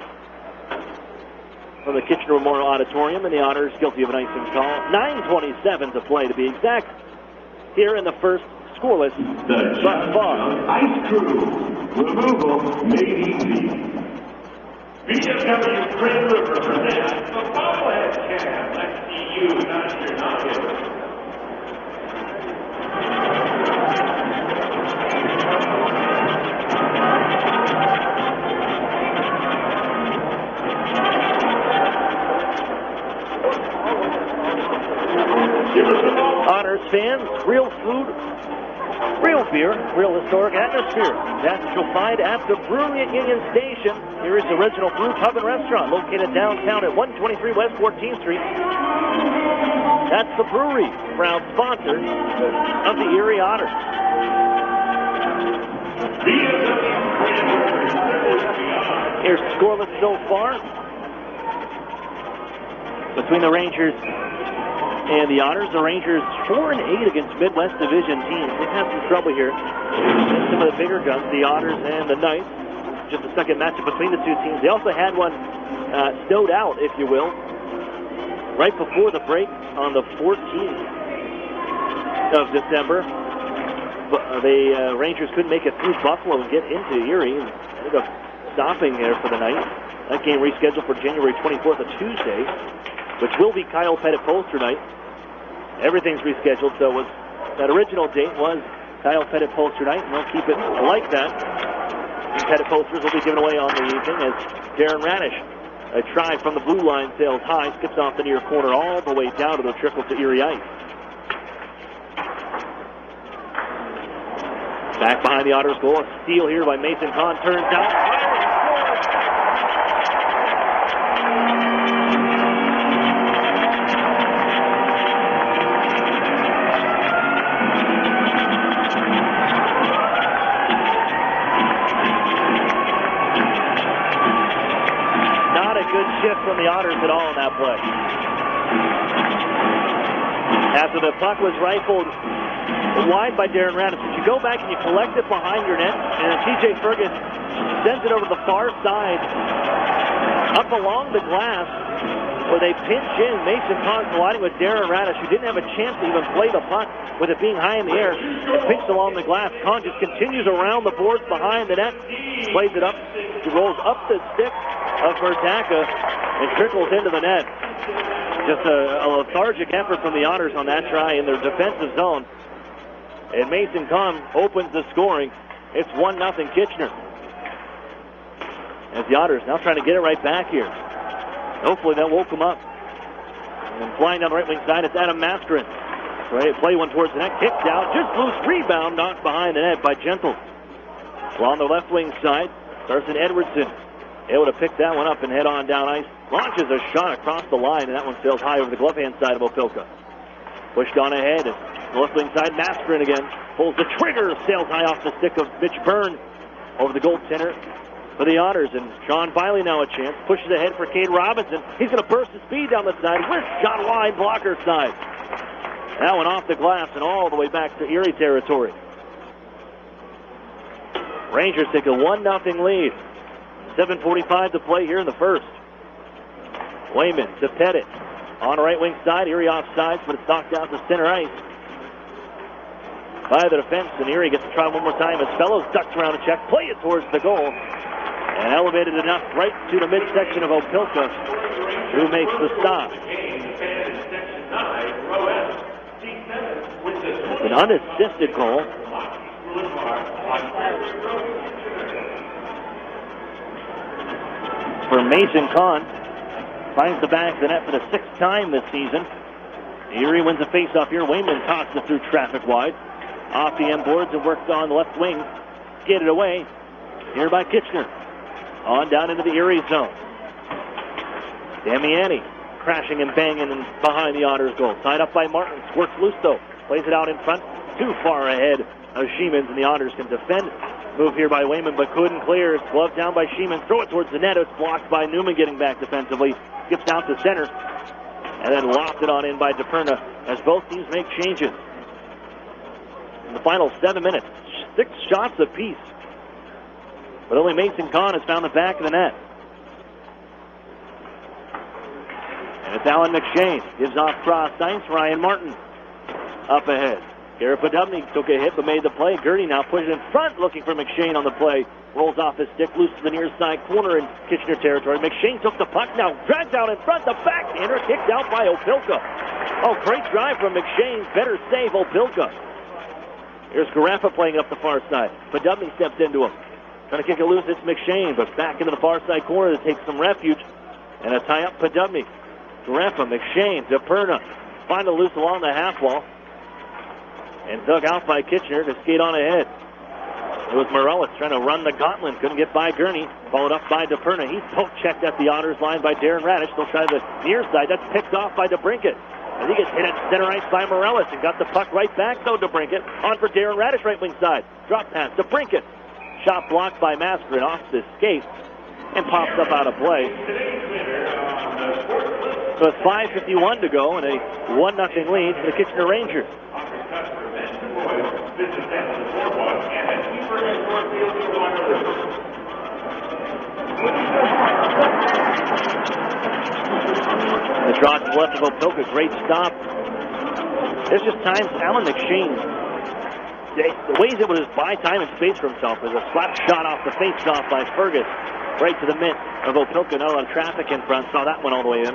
from the Kitchener Memorial Auditorium, and the Otters guilty of an icing call. 9:27 to play to be exact. Here in the first, scoreless thus far. Ice crew removal made easy. BMW Craig River presents the bobblehead cam. Let's see you knock your noggin. Otters fans, real food, real beer, real historic atmosphere. That's what you'll find at the brewery at Union Station. Here is the Original Brew Pub and Restaurant, located downtown at 123 West 14th Street. That's the brewery, proud sponsor of the Erie Otters. Here's scoreless so far between the Rangers and the Otters. The Rangers 4-8 against Midwest Division teams. They've had some trouble here. Some of the bigger guns, the Otters and the Knights. Just a second matchup between the two teams. They also had one snowed out, if you will, right before the break on the 14th of December. The Rangers couldn't make it through Buffalo and get into Erie. And ended up stopping there for the night. That game rescheduled for January 24th, a Tuesday, which will be Kyle Pettit-Polster night. Everything's rescheduled, so that original date was Kyle Pettit-Polster night, and they'll keep it like that. And Pettit-Polsters will be given away on the evening as Darren Radish, a try from the blue line, sails high, skips off the near corner all the way down to the trickle to Erie ice. Back behind the Otters goal, a steal here by Mason Kahn, turns out. Good shift from the Otters at all in that play. After the puck was rifled wide by Darren Radish, but you go back and you collect it behind your net, and TJ Fergus sends it over the far side, up along the glass, where they pinch in. Mason Kahn colliding with Darren Radish, who didn't have a chance to even play the puck with it being high in the air. Pinched along the glass. Kahn just continues around the boards behind the net, plays it up, he rolls up the stick of Murdaka and trickles into the net. Just a lethargic effort from the Otters on that try in their defensive zone. And Mason Kahn opens the scoring. It's 1-0 Kitchener. As the Otters now trying to get it right back here. Hopefully that woke them up. And flying down the right wing side, it's Adam Masterin. Right, play one towards the net, kicked out, just loose, rebound, knocked behind the net by Gentle. Well, on the left wing side, Carson Edwardson able to pick that one up and head on down ice. Launches a shot across the line, and that one sails high over the glove hand side of Opelka. Pushed on ahead. Left wing side, Masterin again. Pulls the trigger, sails high off the stick of Mitch Byrne over the goaltender for the Otters. And Sean Biley now a chance. Pushes ahead for Cade Robinson. He's going to burst the speed down the side. Wrist shot wide, blocker side. That one off the glass and all the way back to Erie territory. Rangers take a 1-0 lead. 7:45 to play here in the first. Wayman to Pettit. On the right wing side, Erie offsides, but it's knocked out to center ice by the defense, and Erie gets to try one more time as Fellows ducks around a check, play it towards the goal, and elevated enough right to the midsection of Opelka, who makes the stop. An unassisted goal. For Mason Kahn. Finds the back of the net for the 6th time this season. Erie wins a faceoff here. Wayman tosses it through traffic wide. Off the end boards and worked on the left wing. Skated away. Here by Kitchener. On down into the Erie zone. Damiani crashing and banging in behind the Otters goal. Tied up by Martin. Squirts loose though. Plays it out in front. Too far ahead of Sheemans, and the Otters can defend. Move here by Wayman, but couldn't clear. Glove down by Sheemans. Throw it towards the net. It's blocked by Newman getting back defensively. Skips out to center. And then locked it on in by DePerna as both teams make changes. In the final 7 minutes, 6 shots apiece. But only Mason Kahn has found the back of the net. And it's Alan McShane. Gives off cross ice. Ryan Martin up ahead. Garrett Podubny took a hit but made the play. Gurney now pushes in front, looking for McShane on the play. Rolls off his stick, loose to the near side corner in Kitchener territory. McShane took the puck now, drags out in front. The backhander kicked out by Opilka. Oh, great drive from McShane. Better save Opilka. Here's Garaffa playing up the far side. Podubny steps into him. Trying to kick it loose, it's McShane, but back into the far side corner to take some refuge. And a tie up Podubny. Garaffa, McShane, DePerna. Find a loose along the half wall. And dug out by Kitchener to skate on ahead. It was Morellis trying to run the gauntlet. Couldn't get by Gurney. Followed up by DePerna. He's poke checked at the Otters line by Darren Radish. They'll try the near side. That's picked off by DeBrinket. And he gets hit at center ice by Morellis and got the puck right back, though, DeBrinket. On for Darren Radish, right wing side. Drop pass, DeBrinket. Shot blocked by Masker off the skate and pops up out of play. So it's 5:51 to go and a 1-0 lead for the Kitchener Rangers. The draw to the left of Opilka, great stop. There's just times Alan McShane, the ways it was buy time and space for himself. There's a slap shot off the face-off by Fergus, right to the mitt of Opilka. Not a lot of traffic in front, saw that one all the way in.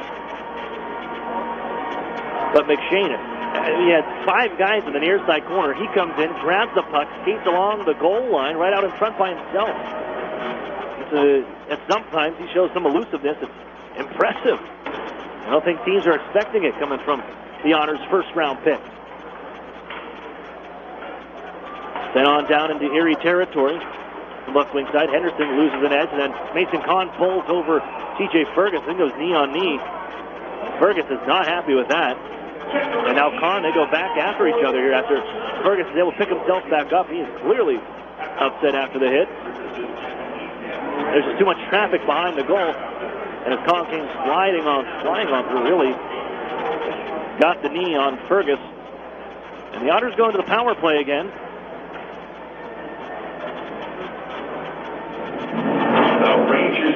But McShane, he had 5 guys in the near side corner. He comes in, grabs the puck, skates along the goal line, right out in front by himself. And sometimes he shows some elusiveness. It's impressive. I don't think teams are expecting it coming from the Otters' first-round pick. Then on down into Erie territory. The left wing side, Henderson loses an edge, and then Mason Kahn pulls over TJ Fergus and goes knee on knee. Fergus is not happy with that. And now Kahn, they go back after each other here after Fergus is able to pick himself back up. He is clearly upset after the hit. There's just too much traffic behind the goal. And as Kahn came flying on through, really got the knee on Fergus. And the Otters go into the power play again.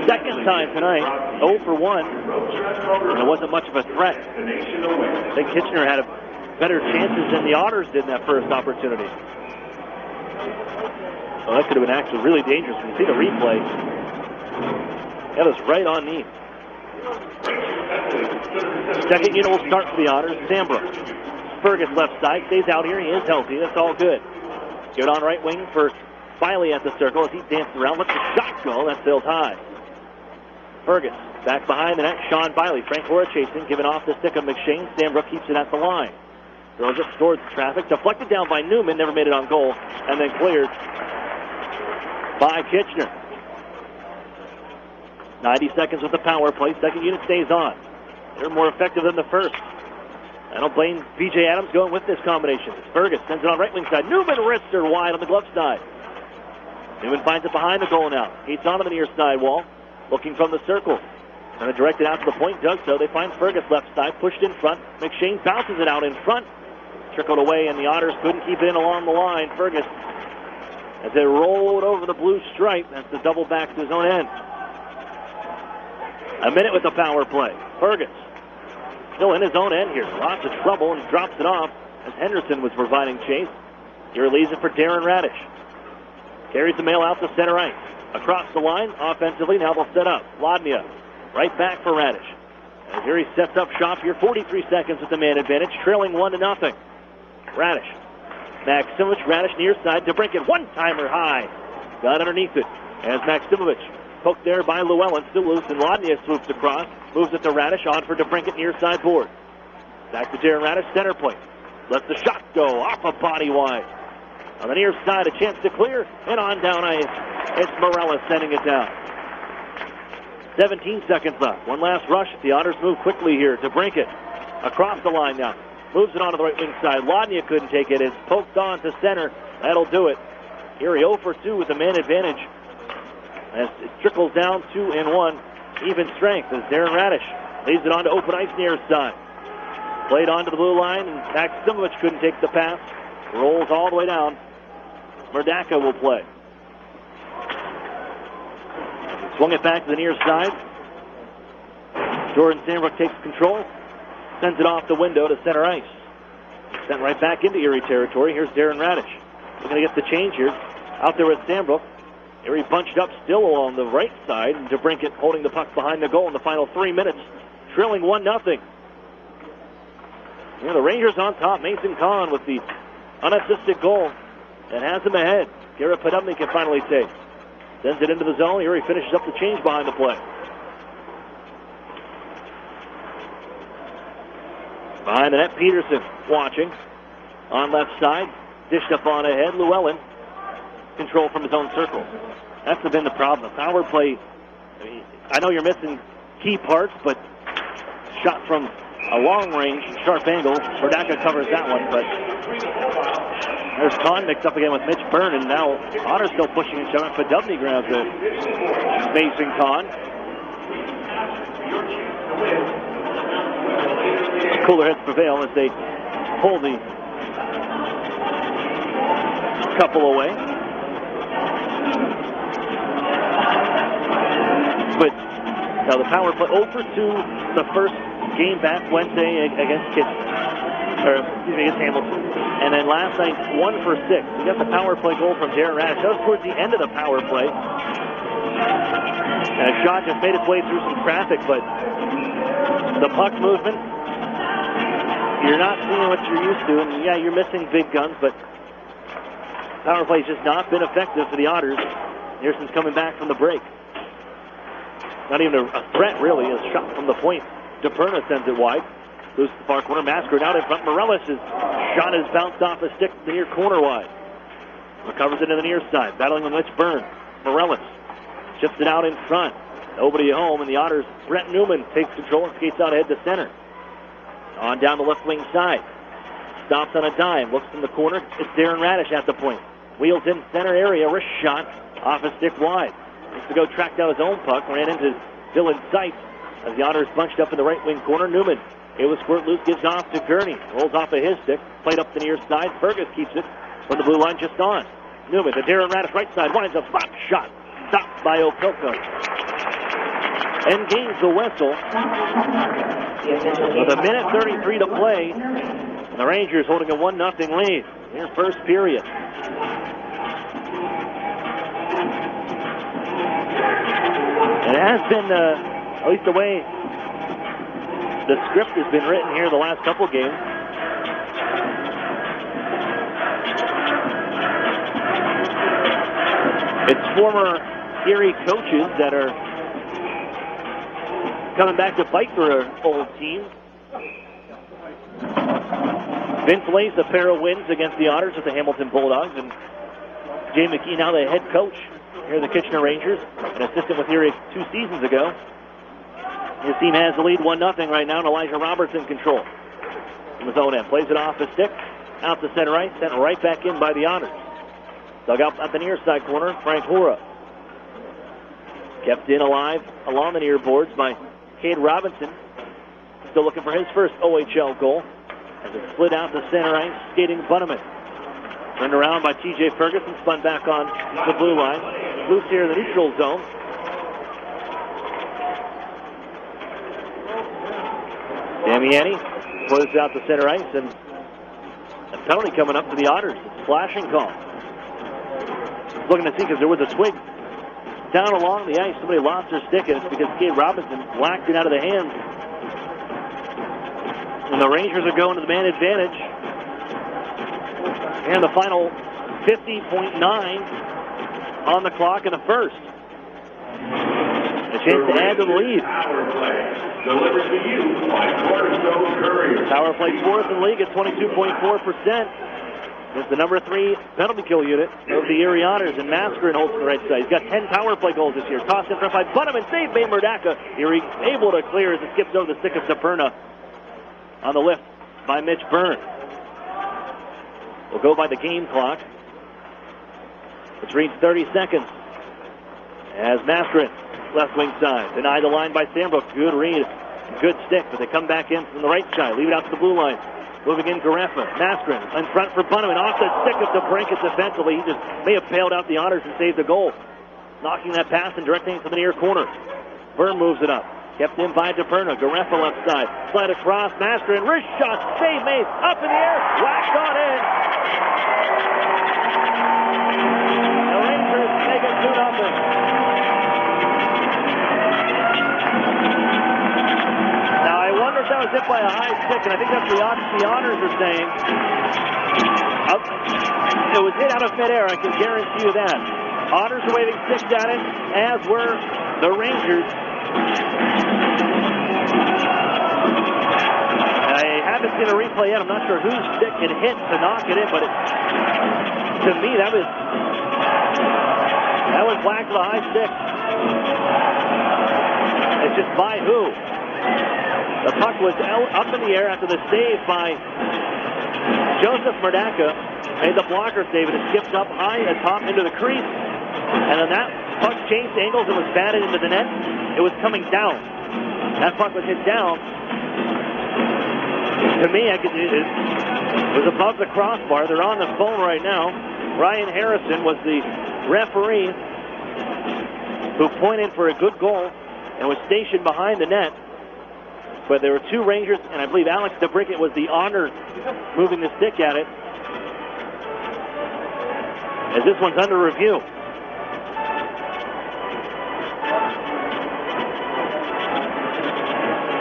Second time tonight, 0 for 1. And it wasn't much of a threat. I think Kitchener had better chances than the Otters did in that first opportunity. Well, that could have been actually really dangerous. When you see the replay, that was right on knee. Second unit will start for the Otters. Sambrook. Fergus left side, stays out here. He is healthy. That's all good. Give it on right wing for Biley at the circle as he dances around. Lets the shot go. That's still high. Fergus back behind the net. Sean Biley. Frank Laura chasing. Giving off the stick of McShane. Sambrook keeps it at the line. Throws it towards traffic. Deflected down by Newman. Never made it on goal. And then cleared by Kitchener. 90 seconds with the power play. Second unit stays on. They're more effective than the first. I don't blame B.J. Adams going with this combination. Fergus sends it on right wing side. Newman wrists her wide on the glove side. Newman finds it behind the goal now. Gates onto the near side wall. Looking from the circle. Trying to direct it out to the point. Does so. They find Fergus left side. Pushed in front. McShane bounces it out in front. Trickled away, and the Otters couldn't keep it in along the line. Fergus, as they rolled over the blue stripe, that's the double back to his own end. A minute with the power play. Fergus still in his own end here. Lots of trouble and drops it off as Henderson was providing chase. He relieves it for Darren Radish. Carries the mail out to center ice. Across the line, offensively, now they'll set up. Lodnia, right back for Radish. As here he sets up shop here, 43 seconds with the man advantage, trailing 1-0. Radish Maximovich, Radish near side. DeBrincat, one-timer high. Got underneath it as Maximovich poked there by Llewellyn, still loose, and Lodnia swoops across. Moves it to Radish, on for DeBrincat near side board. Back to Darren Radish, center point. Lets the shot go off a body wide. On the near side, a chance to clear, and on down ice. It's Morales sending it down. 17 seconds left. One last rush. The Otters move quickly here. DeBrincat across the line now. Moves it onto the right wing side. Lodnia couldn't take it. It's poked on to center. That'll do it. Erie 0 for 2 with the man advantage. As it trickles down 2-1. Even strength as Darren Radish leaves it onto open ice near side. Played onto the blue line, and Maximovich couldn't take the pass. Rolls all the way down. Murdaka will play. Swung it back to the near side. Jordan Sandbrook takes control. Sends it off the window to center ice. Sent right back into Erie territory. Here's Darren Radish. We're going to get the change here. Out there with Sandbrook. Erie bunched up still along the right side. And DeBrincat holding the puck behind the goal in the final 3 minutes. Trailing 1-0. The Rangers on top. Mason Kahn with the unassisted goal that has him ahead. Garrett Podubny can finally take. Sends it into the zone. Erie finishes up the change behind the play. Behind the net, Peterson watching. On left side. Dished up on ahead. Llewellyn. Control from his own circle. That's been the problem. The power play, I know you're missing key parts, but shot from a long range, sharp angle. Murdaka covers that one, but there's Kahn mixed up again with Mitch Byrne, and now Otters still pushing and shoving. Podubny grabs it. Mason Kahn. Cooler heads prevail as they pull the couple away. But now the power play 0 for 2 the first game back Wednesday against against Hamilton. And then last night, 1 for 6. We got the power play goal from Darren Radish. That was towards the end of the power play. And a shot just made its way through some traffic, but the puck movement, you're not seeing what you're used to. And yeah, you're missing big guns, but power play's just not been effective for the Otters here since coming back from the break. Not even a threat, really. A shot from the point. DePerna sends it wide. Goes to the far corner. Masquerade out in front. Morales' shot is bounced off a stick to the near corner wide. Recovers it to the near side. Battling with Mitch Byrne. Morales chips it out in front. Nobody at home, and the Otters, Brett Newman takes control and skates out ahead to center. On down the left wing side. Stops on a dime. Looks in the corner. It's Darren Radish at the point. Wheels in center area. Wrist shot off a stick wide. Needs to go track down his own puck. Ran into Dylan Seitz as the Otters bunched up in the right wing corner. Newman able to squirt loose. Gives off to Gurney. Rolls off of his stick. Played up the near side. Fergus keeps it from the blue line just on. Newman to Darren Radish right side. Winds up. Slap shot. Stopped by Opelka. And gains the whistle. With a minute 33 to play. And the Rangers holding a 1-0 lead in their first period. And it has been, at least the way the script has been written here the last couple games. It's former Erie coaches that are coming back to fight for an old team. Vince Lace, a pair of wins against the Otters with the Hamilton Bulldogs, and Jay McKee, now the head coach here at the Kitchener Rangers, an assistant with Erie 2 seasons ago. His team has the lead 1-0 right now, and Elijah Roberts in control. From his own end, plays it off the stick, out to center right, sent right back in by the Otters. Dug out at the near side corner, Frank Hora. Kept in alive along the near boards by Cade Robinson. Still looking for his first OHL goal. As it slid out to center ice, skating Bunneman. Turned around by T.J. Ferguson, spun back on the blue line. Loose here in the neutral zone. Damiani plays it out to center ice, and a penalty coming up for the Otters. It's a slashing call. Looking to see because there was a twig down along the ice. Somebody lost their stick, and it's because Cade Robinson whacked it out of the hands. And the Rangers are going to the man advantage. And the final 50.9 on the clock in the first. A chance to add to the lead. Delivered to you by Cornerstone Courier. Power play fourth in the league at 22.4%. It's the number 3 penalty kill unit of the Erie Otters, and Mascarin holds the right side. He's got 10 power play goals this year. Tossed in front by Bunneman, saved by Murdaka. Erie able to clear as it skips over the stick of DePerna. On the lift by Mitch Byrne. We'll go by the game clock, which reads 30 seconds. As Mascarin, left wing side, denied the line by Sandbrook. Good read, good stick, but they come back in from the right side. Leave it out to the blue line. Moving in, Gareffa. Mascarin in front for Bunneman. Off the stick of DeBrincat defensively. He just may have bailed out the Otters and saved the goal. Knocking that pass and directing it to the near corner. Byrne moves it up. Kept in by DePerna. Gareffa left side. Slide across. Mascarin. Wrist shot. Save made. Up in the air. Whacked on in. The Rangers take it 2-0. That was hit by a high stick, and I think that's the Otters are saying. It was hit out of midair, I can guarantee you that. Otters are waving sticks at it, as were the Rangers. I haven't seen a replay yet. I'm not sure whose stick it hit to knock it in, but to me, that was whacked with a high stick. It's just by who? The puck was up in the air after the save by Joseph Murdaka. Made the blocker save, and it skipped up high atop into the crease. And then that puck changed angles and was batted into the net. It was coming down. That puck was hit down. To me, it was above the crossbar. They're on the phone right now. Ryan Harrison was the referee who pointed for a good goal and was stationed behind the net. But there were 2 Rangers, and I believe Alex DeBrincat was the honor moving the stick at it. As this one's under review.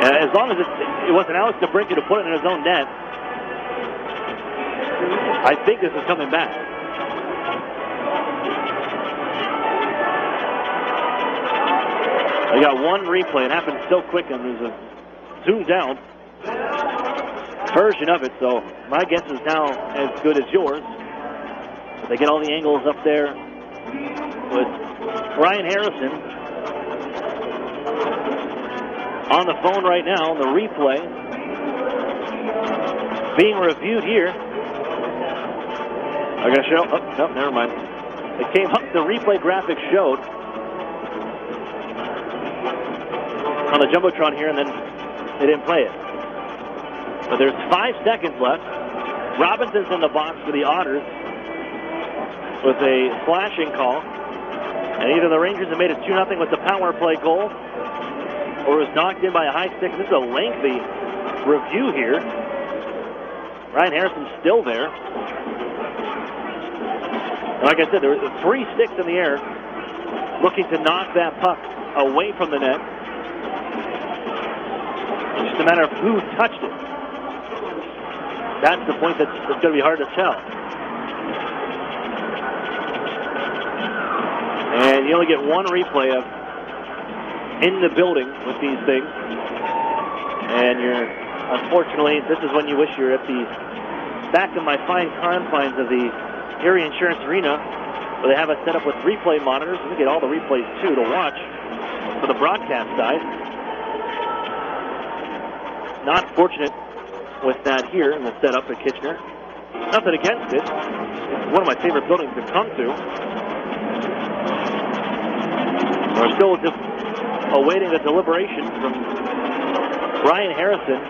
And as long as it wasn't Alex DeBrincat who put it in his own net, I think this is coming back. I got one replay. It happened so quick, and there's a zoomed down version of it, so my guess is now as good as yours. They get all the angles up there with Ryan Harrison on the phone right now. The replay being reviewed here. I gotta show. Oh, no, never mind. It came up. The replay graphic showed on the jumbotron here, and then they didn't play it. But there's 5 seconds left. Robinson's in the box for the Otters with a slashing call. And either the Rangers have made it 2-0 with the power play goal, or was knocked in by a high stick. This is a lengthy review here. Ryan Harrison's still there. And like I said, there were 3 sticks in the air looking to knock that puck away from the net. It's just a matter of who touched it. That's the point that's going to be hard to tell. And you only get one replay of in the building with these things. And unfortunately, this is when you wish you're at the back of my fine confines of the Erie Insurance Arena, where they have it set up with replay monitors. You get all the replays, too, to watch for the broadcast side. Not fortunate with that here in the setup at Kitchener. Nothing against it. It's one of my favorite buildings to come to. We're still just awaiting the deliberation from Ryan Harrison.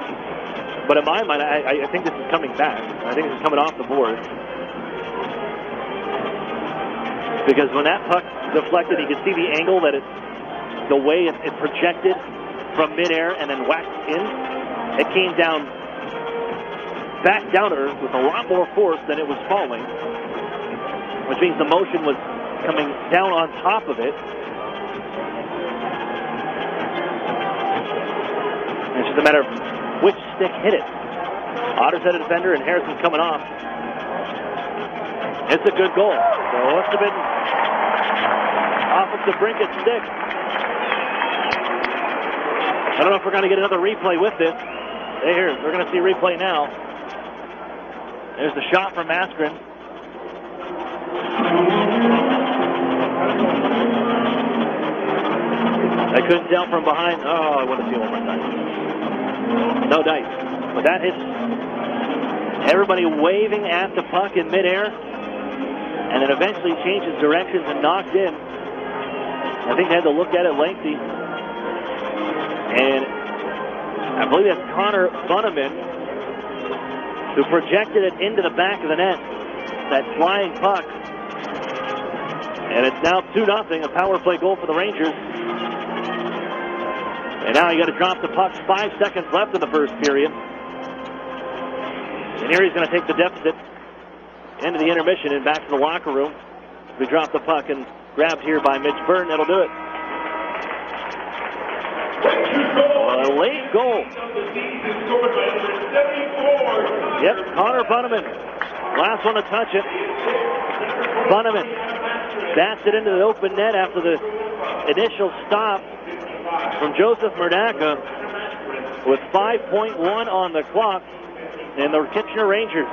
But in my mind, I think this is coming back. I think this is coming off the board. Because when that puck deflected, you could see the angle that the way it projected from midair and then whacked in. It came down, back down to earth with a lot more force than it was falling, which means the motion was coming down on top of it. It's just a matter of which stick hit it. Otters had a defender, and Harrison's coming off. It's a good goal. So it must have been off of the Brinkett stick. I don't know if we're going to get another replay with this. Here, we're going to see replay now. There's the shot from Maskren. I couldn't tell from behind. Oh, I want to see it one more time. No dice. But that hits everybody waving at the puck in midair. And then eventually changes directions and knocked in. I think they had to look at it lengthy. And I believe that's Connor Bunneman who projected it into the back of the net. That flying puck. And it's now 2-0, a power play goal for the Rangers. And now you got to drop the puck. 5 seconds left in the first period. And Erie's going to take the deficit into the intermission and back to the locker room. We drop the puck and grabbed here by Mitch Byrne. That'll do it. A late goal. Yep, Connor Bunneman. Last one to touch it. Bunneman bats it into the open net after the initial stop from Joseph Murdaka with 5.1 on the clock. And the Kitchener Rangers,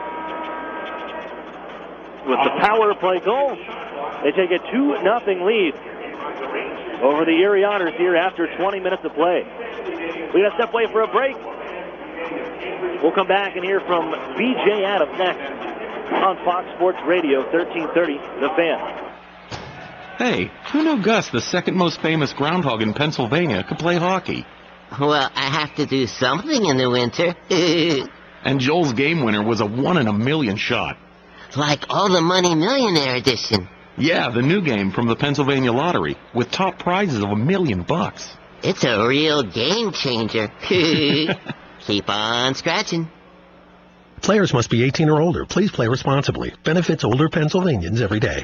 with the power play goal, they take a 2-0 lead over the Erie Otters here after 20 minutes of play. We got to step away for a break. We'll come back and hear from B.J. Adams next on Fox Sports Radio 1330, The Fan. Hey, who knew Gus, the second most famous groundhog in Pennsylvania, could play hockey? Well, I have to do something in the winter. And Joel's game winner was a 1 in a million shot. Like All the Money Millionaire edition. Yeah, the new game from the Pennsylvania Lottery, with top prizes of $1 million. It's a real game changer. Keep on scratching. Players must be 18 or older. Please play responsibly. Benefits older Pennsylvanians every day.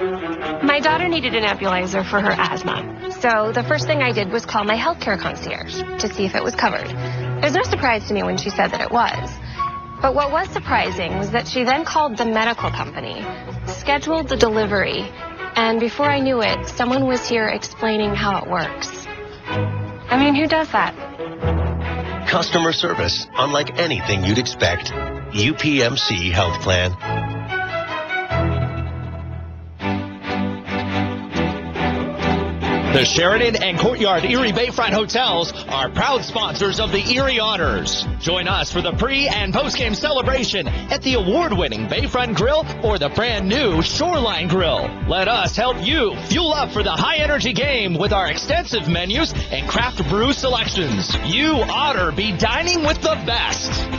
My daughter needed an nebulizer for her asthma. So the first thing I did was call my healthcare concierge to see if it was covered. There's no surprise to me when she said that it was. But what was surprising was that she then called the medical company, scheduled the delivery, and before I knew it, someone was here explaining how it works. I mean, who does that? Customer service, unlike anything you'd expect. UPMC Health Plan. The Sheridan and Courtyard Erie Bayfront Hotels are proud sponsors of the Erie Otters. Join us for the pre- and post-game celebration at the award-winning Bayfront Grill or the brand-new Shoreline Grill. Let us help you fuel up for the high-energy game with our extensive menus and craft brew selections. You Otter be dining with the best.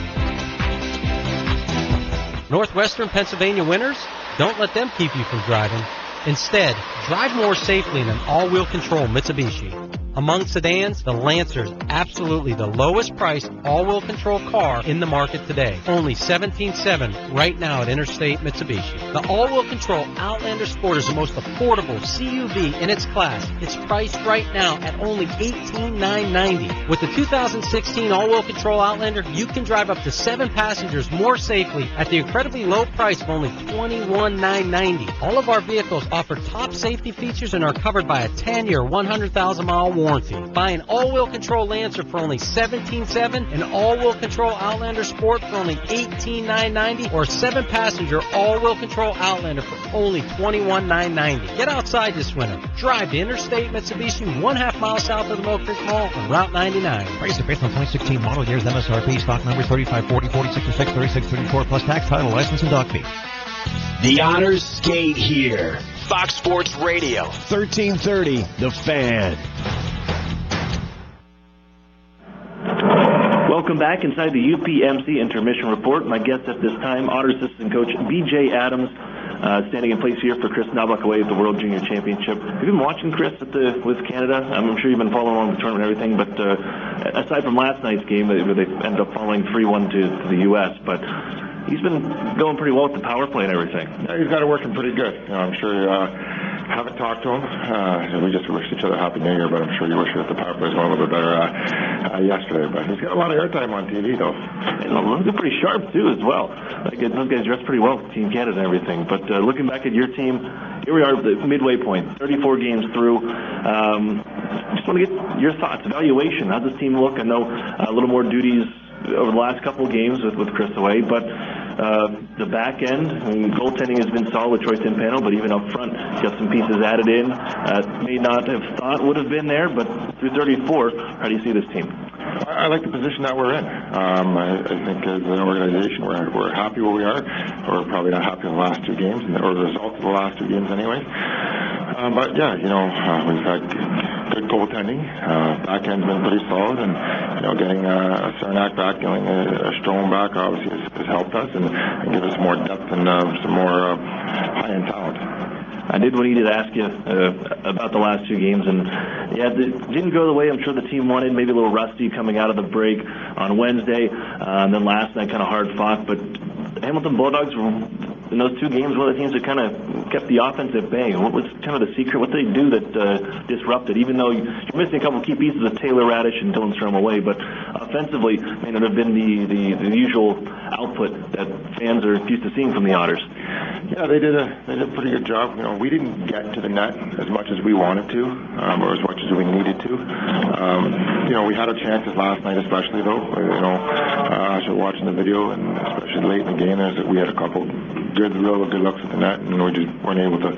Northwestern Pennsylvania winners? Don't let them keep you from driving. Instead, drive more safely in an all-wheel control Mitsubishi. Among sedans, the Lancer is absolutely the lowest priced all-wheel control car in the market today. Only $17,700 right now at Interstate Mitsubishi. The all-wheel control Outlander Sport is the most affordable CUV in its class. It's priced right now at only $18,990. With the 2016 all-wheel control Outlander, you can drive up to 7 passengers more safely at the incredibly low price of only $21,990. All of our vehicles offer top safety features and are covered by a 10-year, 100,000-mile warranty. Buy an all-wheel control Lancer for only $17,700, an all-wheel control Outlander Sport for only $18,990, or a 7-passenger all-wheel control Outlander for only $21,990. Get outside this winter. Drive to Interstate Mitsubishi, 1/2 mile south of the Mill Creek Mall on Route 99. Price is based on 2016 model years, MSRP, stock number 3540, 4606, 3634, plus tax, title, license, and dock fee. The Otters skate here. Fox Sports Radio, 1330, The Fan. Welcome back inside the UPMC Intermission Report. My guest at this time, Otters assistant coach B.J. Adams, standing in place here for Chris Knobloch away at the World Junior Championship. Have you been watching Chris with Canada? I'm sure you've been following along the tournament and everything, but aside from last night's game where they ended up falling 3-1 to the U.S., but he's been going pretty well with the power play and everything. Yeah, he's got it working pretty good. I'm sure Haven't talked to him. We just wished each other Happy New Year, but I'm sure you wish that the power play was going a little bit better yesterday. But he's got a lot of airtime on TV, though. They're pretty sharp, too, as well. Like, those guys dress pretty well, Team Canada and everything. But looking back at your team, here we are at the midway point, 34 games through. Just want to get your thoughts, evaluation. How does this team look? I know a little more duties over the last couple of games with Chris away, but the back end, goaltending has been solid with Troy Timpano, but even up front, got some pieces added in. May not have thought would have been there, but through 34, how do you see this team? I like the position that we're in. I think as an organization, we're happy where we are. We're probably not happy with the last two games, or the results of the last two games anyway. But yeah, we've had good goaltending. Back end's been pretty solid, and getting Cernak back, getting a Strome back, obviously has helped us and give us more depth and some more high-end talent. I did what he did ask you about the last two games, and yeah, it didn't go the way I'm sure the team wanted. Maybe a little rusty coming out of the break on Wednesday, and then last night kind of hard fought. But Hamilton Bulldogs were in those two games one of the teams that kind of kept the offense at bay. What was kind of the secret? What did they do that disrupted? Even though you're missing a couple of key pieces of Taylor Radish and Dylan Strom away, but offensively may not have been the usual output that fans are used to seeing from the Otters. Yeah, they did a pretty good job. We didn't get to the net as much as we wanted to, or as much as we needed to. We had our chances last night, especially though. After watching the video, and especially late in the game, we had a couple real good looks at the net, and we just weren't able to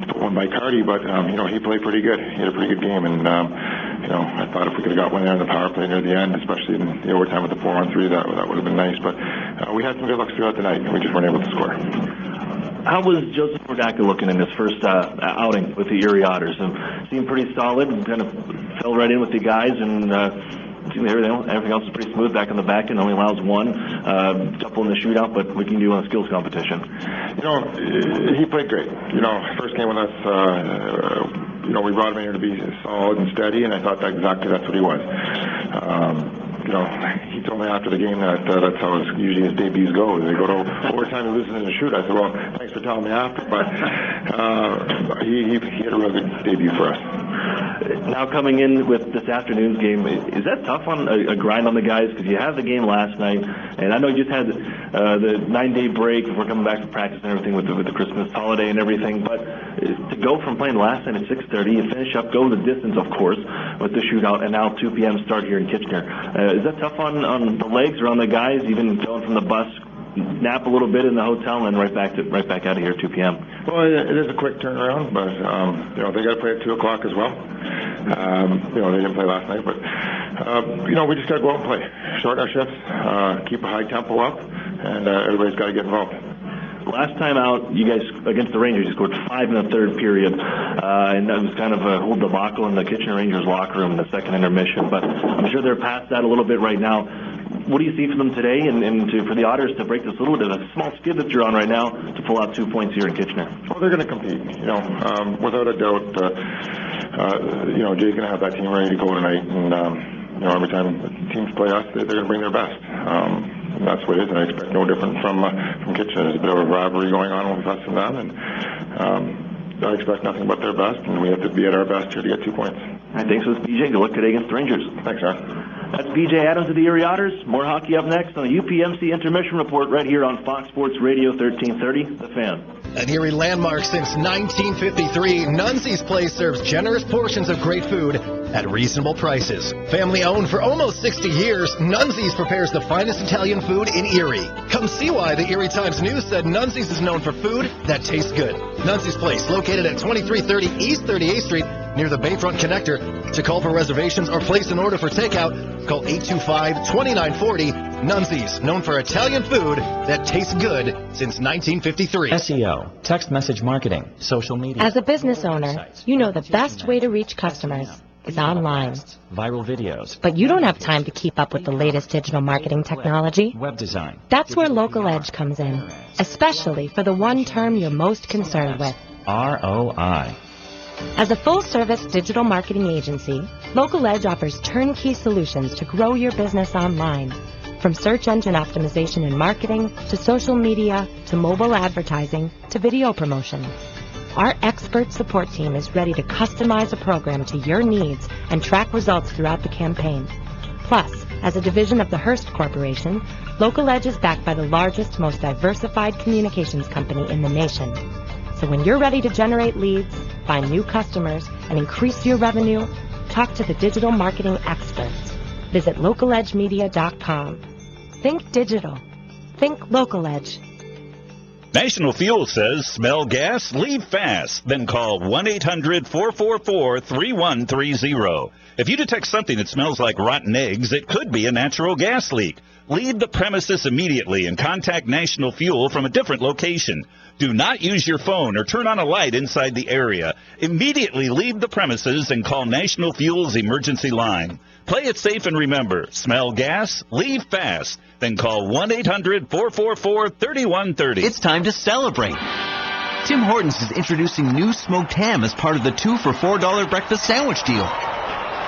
put one by Carty. But he played pretty good. He had a pretty good game, and I thought if we could have got one there in the power play near the end, especially in the overtime with the 4-on-3, that would have been nice. But we had some good looks throughout the night, and we just weren't able to score. How was Joseph Mordaka looking in his first outing with the Erie Otters? Seemed pretty solid, and kind of fell right in with the guys, and everything else is pretty smooth back in the back end. Only allows one, couple in the shootout, but we can do on a skills competition. He played great. First game with us, we brought him in here to be solid and steady, and I thought that's what he was. He told me after the game that that's how usually his debuts go. They go to overtime and loses in the shoot. I said, well, thanks for telling me after. But he had a real good debut for us. Now coming in with this afternoon's game, is that tough on a grind on the guys? Because you had the game last night, and I know you just had the 9-day break before coming back to practice and everything with the Christmas holiday and everything. But to go from playing last night at 6:30, you finish up, go the distance, of course, with the shootout, and now 2 p.m. start here in Kitchener. Is that tough on the legs or on the guys, even going from the bus, nap a little bit in the hotel, and right back out of here at 2 p.m.? Well, it is a quick turnaround, but they got to play at 2 o'clock as well. They didn't play last night, but we just got to go out and play, shorten our shifts, keep a high tempo up, and everybody's got to get involved. Last time out, you guys against the Rangers, you scored 5 in the third period, and that was kind of a whole debacle in the Kitchener Rangers locker room in the second intermission. But I'm sure they're past that a little bit right now. What do you see for them today, and for the Otters to break this little bit of a small skid that you're on right now to pull out 2 points here in Kitchener? Well, they're going to compete. Without a doubt, Jay's going to have that team ready to go tonight, and every time teams play us, they're going to bring their best. And that's what it is, and I expect no different from Kitchener. There's a bit of a rivalry going on with us and them, and I expect nothing but their best, and we have to be at our best here to get 2 points. All right, thanks for this, BJ. Good luck today against the Rangers. Thanks, Ron. That's BJ Adams of the Erie Otters. More hockey up next on the UPMC Intermission Report right here on Fox Sports Radio 1330, The Fan. An Erie landmark since 1953, Nunzi's Place serves generous portions of great food at reasonable prices. Family owned for almost 60 years, Nunzi's prepares the finest Italian food in Erie. Come see why the Erie Times News said Nunzi's is known for food that tastes good. Nunzi's Place, located at 2330 East 38th Street, near the Bayfront Connector. To call for reservations or place an order for takeout, call 825-2940. Nunzi's, known for Italian food that tastes good since 1953. SEO, text message marketing, social media. As a business owner, you know the best way to reach customers is online. Viral videos. But you don't have time to keep up with the latest digital marketing technology. Web design. That's where Local Edge comes in, especially for the one term you're most concerned with. ROI. As a full-service digital marketing agency, Local Edge offers turnkey solutions to grow your business online. From search engine optimization and marketing, to social media, to mobile advertising, to video promotion. Our expert support team is ready to customize a program to your needs and track results throughout the campaign. Plus, as a division of the Hearst Corporation, Local Edge is backed by the largest, most diversified communications company in the nation. So when you're ready to generate leads, find new customers, and increase your revenue, talk to the digital marketing experts. Visit localedgemedia.com. Think digital. Think Local Edge. National Fuel says, smell gas? Leave fast. Then call 1-800-444-3130. If you detect something that smells like rotten eggs, it could be a natural gas leak. Leave the premises immediately and contact National Fuel from a different location. Do not use your phone or turn on a light inside the area. Immediately leave the premises and call National Fuel's emergency line. Play it safe and remember, smell gas? Leave fast. Then call 1-800-444-3130. It's time to celebrate. Tim Hortons is introducing new smoked ham as part of the 2 for $4 breakfast sandwich deal.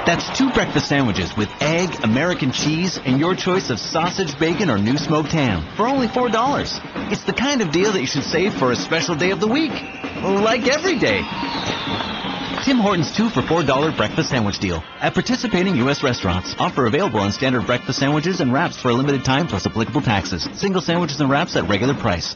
That's 2 breakfast sandwiches with egg, American cheese, and your choice of sausage, bacon, or new smoked ham for only $4. It's the kind of deal that you should save for a special day of the week, like every day. Tim Hortons 2 for $4 breakfast sandwich deal at participating U.S. restaurants. Offer available on standard breakfast sandwiches and wraps for a limited time plus applicable taxes. Single sandwiches and wraps at regular price.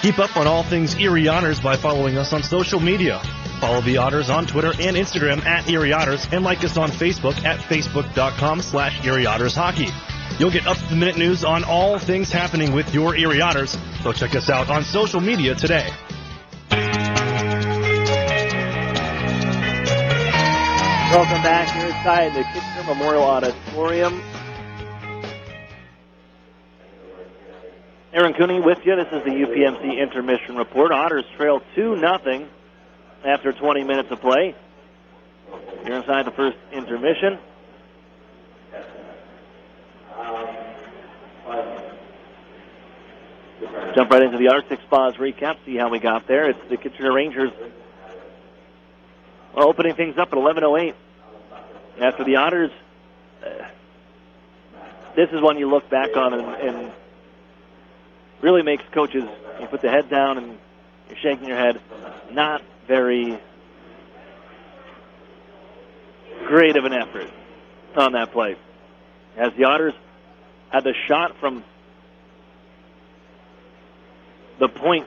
Keep up on all things Erie Otters by following us on social media. Follow the Otters on Twitter and Instagram at Erie Otters, and like us on Facebook at facebook.com/Erie Otters Hockey. You'll get up-to-the-minute news on all things happening with your Erie Otters, so check us out on social media today. Welcome back here inside the Kitchener Memorial Auditorium. Aaron Cooney with you. This is the UPMC Intermission Report. Otters trail 2-0 after 20 minutes of play. You're inside the first intermission. Jump right into the Arctic Spas recap, see how we got there. It's the Kitchener Rangers opening things up at 11:08. After the Otters, this is one you look back on and really makes coaches, you put the head down and you're shaking your head, not very great of an effort on that play. As the Otters had the shot from the point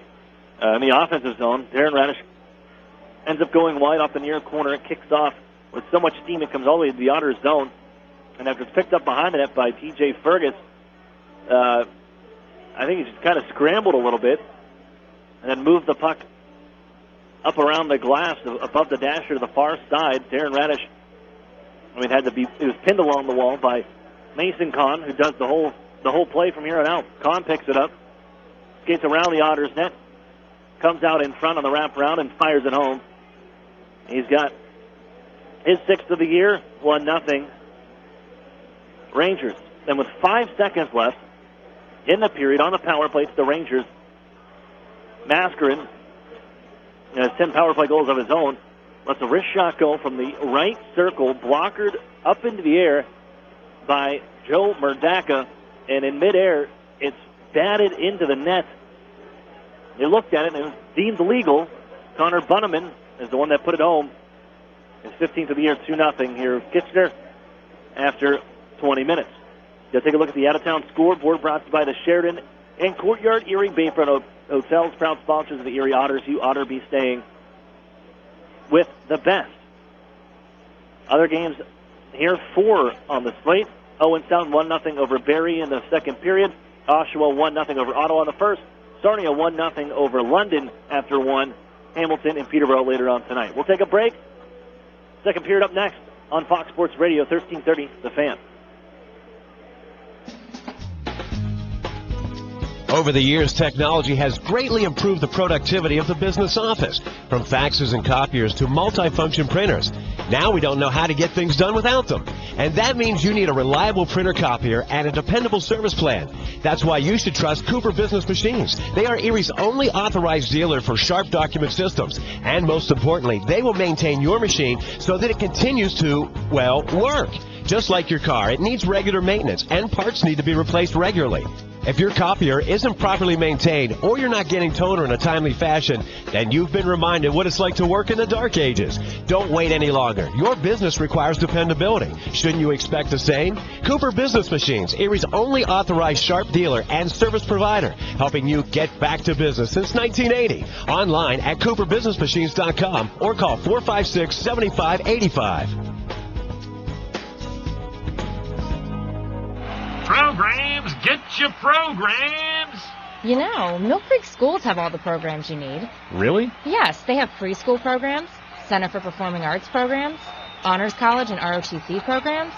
in the offensive zone, Darren Radish ends up going wide off the near corner. It kicks off with so much steam it comes all the way to the Otters zone. And after it's picked up behind the net by T.J. Fergus, I think he just kind of scrambled a little bit and then moved the puck up around the glass above the dasher to the far side. Darren Radish, it was pinned along the wall by Mason Kahn, who does the whole play from here on out. Kahn picks it up, skates around the Otters net, comes out in front on the wraparound and fires it home. He's got his 6th of the year, 1-0 Rangers. Then with 5 seconds left in the period on the power play, it's the Rangers. Mascarin has 10 power play goals of his own. Lets a wrist shot go from the right circle, blockered up into the air by Joe Murdaka, and in midair, it's batted into the net. They looked at it and it was deemed illegal. Connor Bunneman is the one that put it home. His 15th of the year, 2-0 here. Kitchener after 20 minutes. You'll take a look at the out-of-town scoreboard brought to you by the Sheridan and Courtyard Erie Bayfront Hotels, proud sponsors of the Erie Otters. You ought to be staying with the best. Other games here, 4 on the slate. Owenstown 1-0 over Barrie in the second period. Oshawa 1-0 over Ottawa in the first. Sarnia 1-0 over London after 1. Hamilton and Peterborough later on tonight. We'll take a break. Second period up next on Fox Sports Radio, 1330, The Fan. Over the years, technology has greatly improved the productivity of the business office, from faxes and copiers to multifunction printers. Now we don't know how to get things done without them. And that means you need a reliable printer copier and a dependable service plan. That's why you should trust Cooper Business Machines. They are Erie's only authorized dealer for Sharp document systems. And most importantly, they will maintain your machine so that it continues to, well, work. Just like your car, it needs regular maintenance, and parts need to be replaced regularly. If your copier isn't properly maintained or you're not getting toner in a timely fashion, then you've been reminded what it's like to work in the dark ages. Don't wait any longer. Your business requires dependability. Shouldn't you expect the same? Cooper Business Machines, Erie's only authorized Sharp dealer and service provider, helping you get back to business since 1980. Online at cooperbusinessmachines.com or call 456-7585. Programs, get your programs! You know, Mill Creek schools have all the programs you need. Really? Yes, they have preschool programs, Center for Performing Arts programs, Honors College and ROTC programs,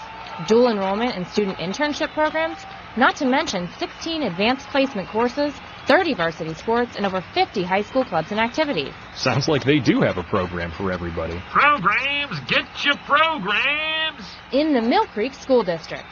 dual enrollment and student internship programs, not to mention 16 advanced placement courses, 30 varsity sports, and over 50 high school clubs and activities. Sounds like they do have a program for everybody. Programs, get your programs! In the Mill Creek School District.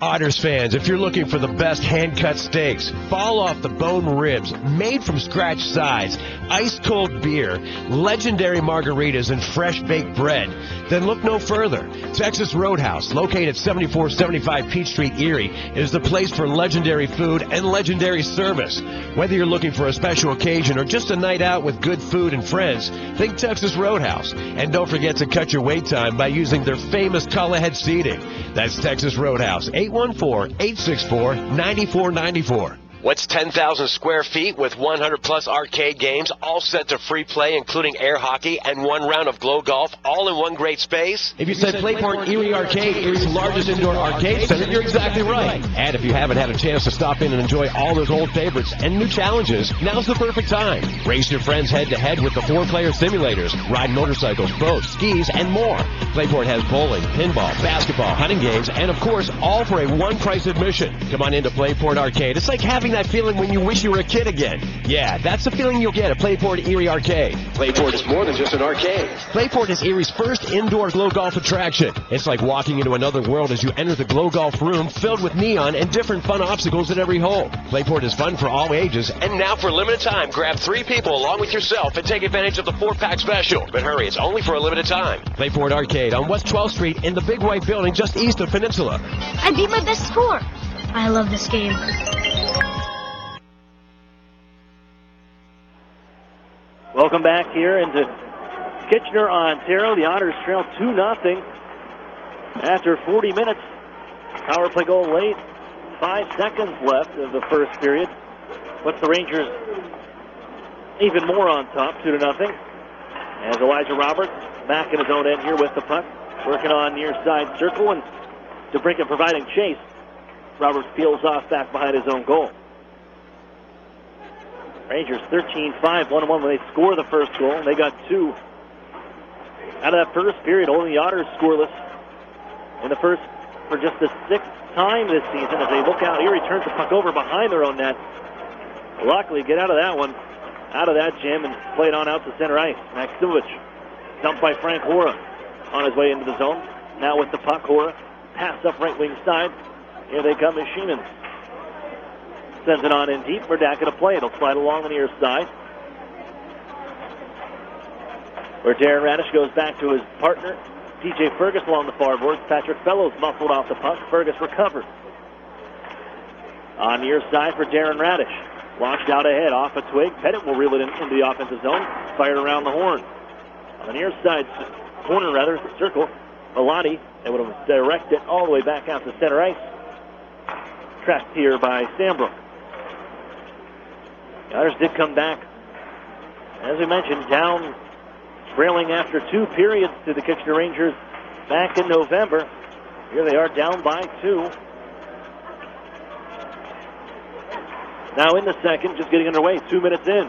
Otters fans, if you're looking for the best hand-cut steaks, fall-off-the-bone ribs, made-from-scratch sides, ice-cold beer, legendary margaritas, and fresh-baked bread, then look no further. Texas Roadhouse, located at 7475 Peach Street, Erie, is the place for legendary food and legendary service. Whether you're looking for a special occasion or just a night out with good food and friends, think Texas Roadhouse. And don't forget to cut your wait time by using their famous call-ahead seating. That's Texas Roadhouse, 814-864-9494. What's 10,000 square feet with 100-plus arcade games, all set to free play, including air hockey and one round of glow golf, all in one great space? If you said Playport Erie Arcade, Erie's largest indoor arcade center, you're exactly right. And if you haven't had a chance to stop in and enjoy all those old favorites and new challenges, now's the perfect time. Race your friends head-to-head with the 4-player simulators, ride motorcycles, boats, skis, and more. Playport has bowling, pinball, basketball, hunting games, and of course, all for a one-price admission. Come on into Playport Arcade. It's like having that feeling when you wish you were a kid again. Yeah, that's the feeling you'll get at Playport Erie Arcade. Playport is more than just an arcade. Playport is Erie's first indoor glow golf attraction. It's like walking into another world as you enter the glow golf room filled with neon and different fun obstacles at every hole. Playport is fun for all ages, and now for a limited time, grab 3 people along with yourself and take advantage of the 4-pack special. But hurry, it's only for a limited time. Playport Arcade on West 12th Street in the big white building just east of Peninsula. I beat my best score. I love this game. Welcome back here into Kitchener, Ontario. The Otters trail 2-0 after 40 minutes. Power play goal late. 5 seconds left of the first period. Puts the Rangers even more on top, 2-0. As Elijah Roberts back in his own end here with the puck. Working on near side circle, and DeBrincat providing chase. Roberts peels off back behind his own goal. Rangers 13-5, 1-1 when they score the first goal. They got 2 out of that first period. Only the Otters scoreless in the first for just the 6th time this season. As they look out, Erie turns the puck over behind their own net. Luckily, get out of that one, out of that jam, and play it on out to center ice. Maximovich dumped by Frank Hora on his way into the zone. Now with the puck, Hora pass up right wing side. Here they come as Sheeman sends it on in deep. Verdak going to play it. It'll slide along the near side, where Darren Radish goes back to his partner, TJ Fergus, along the far boards. Patrick Fellows muscled off the puck. Fergus recovers. On near side for Darren Radish. Launched out ahead, off a twig. Pettit will reel it into the offensive zone. Fired around the horn. On the near side corner, circle, Malani, and would have directed it all the way back out to center ice. Tracked here by Sambrook. The Otters did come back, as we mentioned, down, trailing after 2 periods to the Kitchener Rangers back in November. Here they are down by 2. Now in the second, just getting underway, 2 minutes in.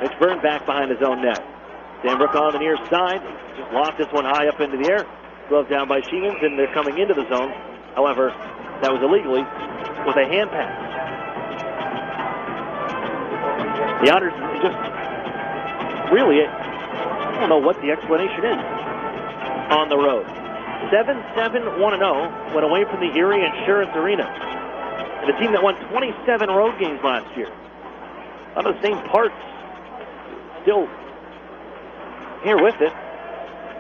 Mitch Byrne back behind his own net. Sambrook on the near side, just lost this one high up into the air. Glove down by Sheehan, and they're coming into the zone. However, that was illegally with a hand pass. The Otters just really, I don't know what the explanation is on the road. 7-7-1-0 went away from the Erie Insurance Arena. And a team that won 27 road games last year. A lot of the same parts still here with it,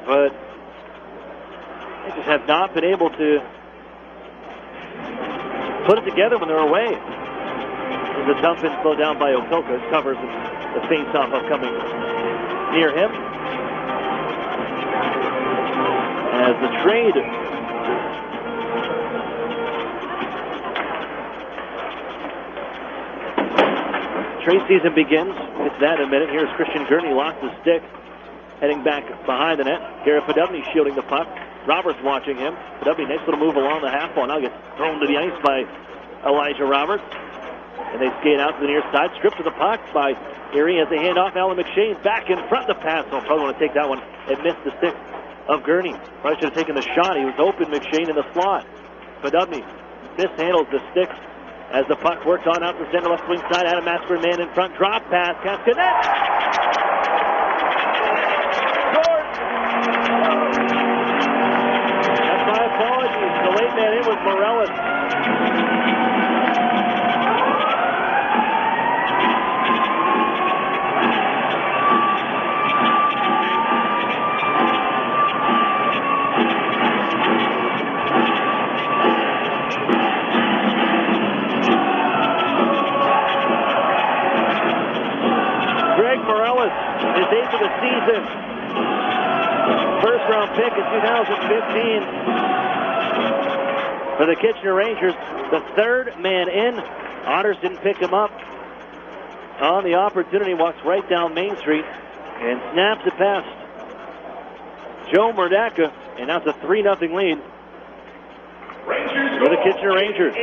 but They just have not been able to put it together when they're away. There's a dump in slowed down by Opelka. Covers the face-off upcoming near him. As the trade season begins. It's that in a minute. Here's Christian Gurney, lost the stick, heading back behind the net. Garrett Podubny shielding the puck. Roberts watching him. Podubny, nice little move along the half wall. Now gets thrown to the ice by Elijah Roberts. And they skate out to the near side. Stripped of the puck by Erie as they hand off. Alan McShane back in front of the pass. Oh, probably want to take that one. It missed the stick of Gurney. Probably should have taken the shot. He was open, McShane in the slot. Podubny mishandles the stick as the puck worked on out the center left wing side. Adam Masper, man in front. Drop pass. Can't connect. Scored. That's my apologies. The late man in was Morellis. His eighth of the season. First round pick in 2015 for the Kitchener Rangers. The third man in. Otters didn't pick him up on the opportunity. Walks right down Main Street and snaps it past Joe Murdaka. And that's a 3-0 lead for the Kitchener Rangers.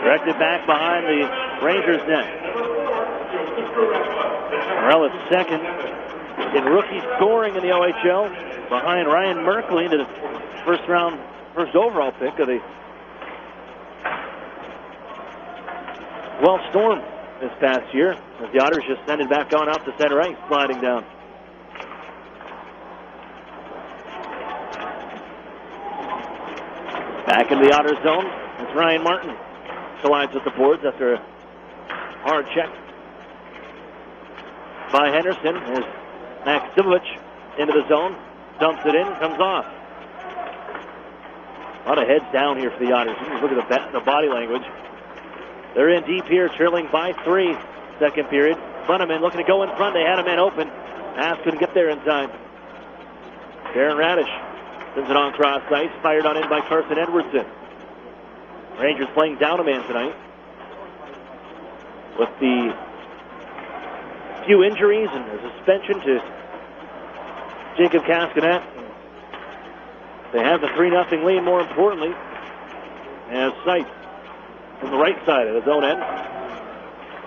Directed back behind the Rangers net. Morellis second in rookie scoring in the OHL behind Ryan Merkley, the first overall pick of the Storm this past year. As the Otters just send it back on out to center ice, sliding down. Back into the Otters zone. It's Ryan Martin. Collides with the boards after a hard check by Henderson. As Maximovich into the zone, dumps it in, comes off. A lot of heads down here for the Otters. Look at the body language. They're in deep here, trailing by 3. Second period. Bunneman looking to go in front. They had a man open. Ass couldn't get there in time. Darren Radish sends it on cross ice, fired on in by Carson Edwardson. Rangers playing down a man tonight with the few injuries and a suspension to Jacob Cascanet. They have the 3-0 lead, more importantly, as Sight from the right side of his own end.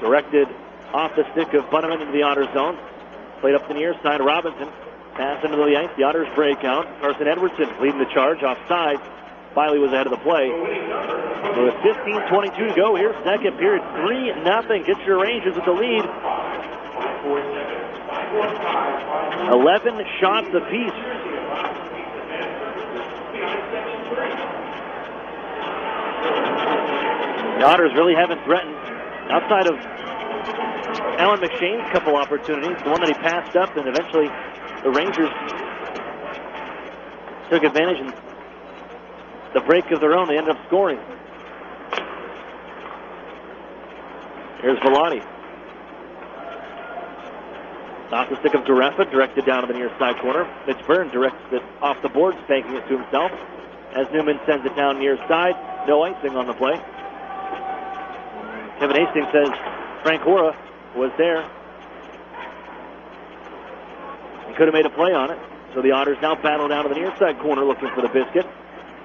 Directed off the stick of Bunneman into the Otters zone. Played up the near side. Robinson pass into the ice. The Otters break out. Carson Edwardson leading the charge offside. Biley was ahead of the play. With 15:22 to go here, second period, 3-0. Kitchener Rangers with the lead. 11 shots apiece. The Otters really haven't threatened outside of Alan McShane's couple opportunities. The one that he passed up, and eventually the Rangers took advantage and the break of their own. They ended up scoring. Here's Velani. Off the stick of Garefa, directed down to the near side corner. Mitch Byrne directs it off the board, spanking it to himself. As Newman sends it down near side. No icing on the play. Kevin Hastings says Frank Hora was there. He could have made a play on it. So the Otters now battle down to the near side corner looking for the biscuit.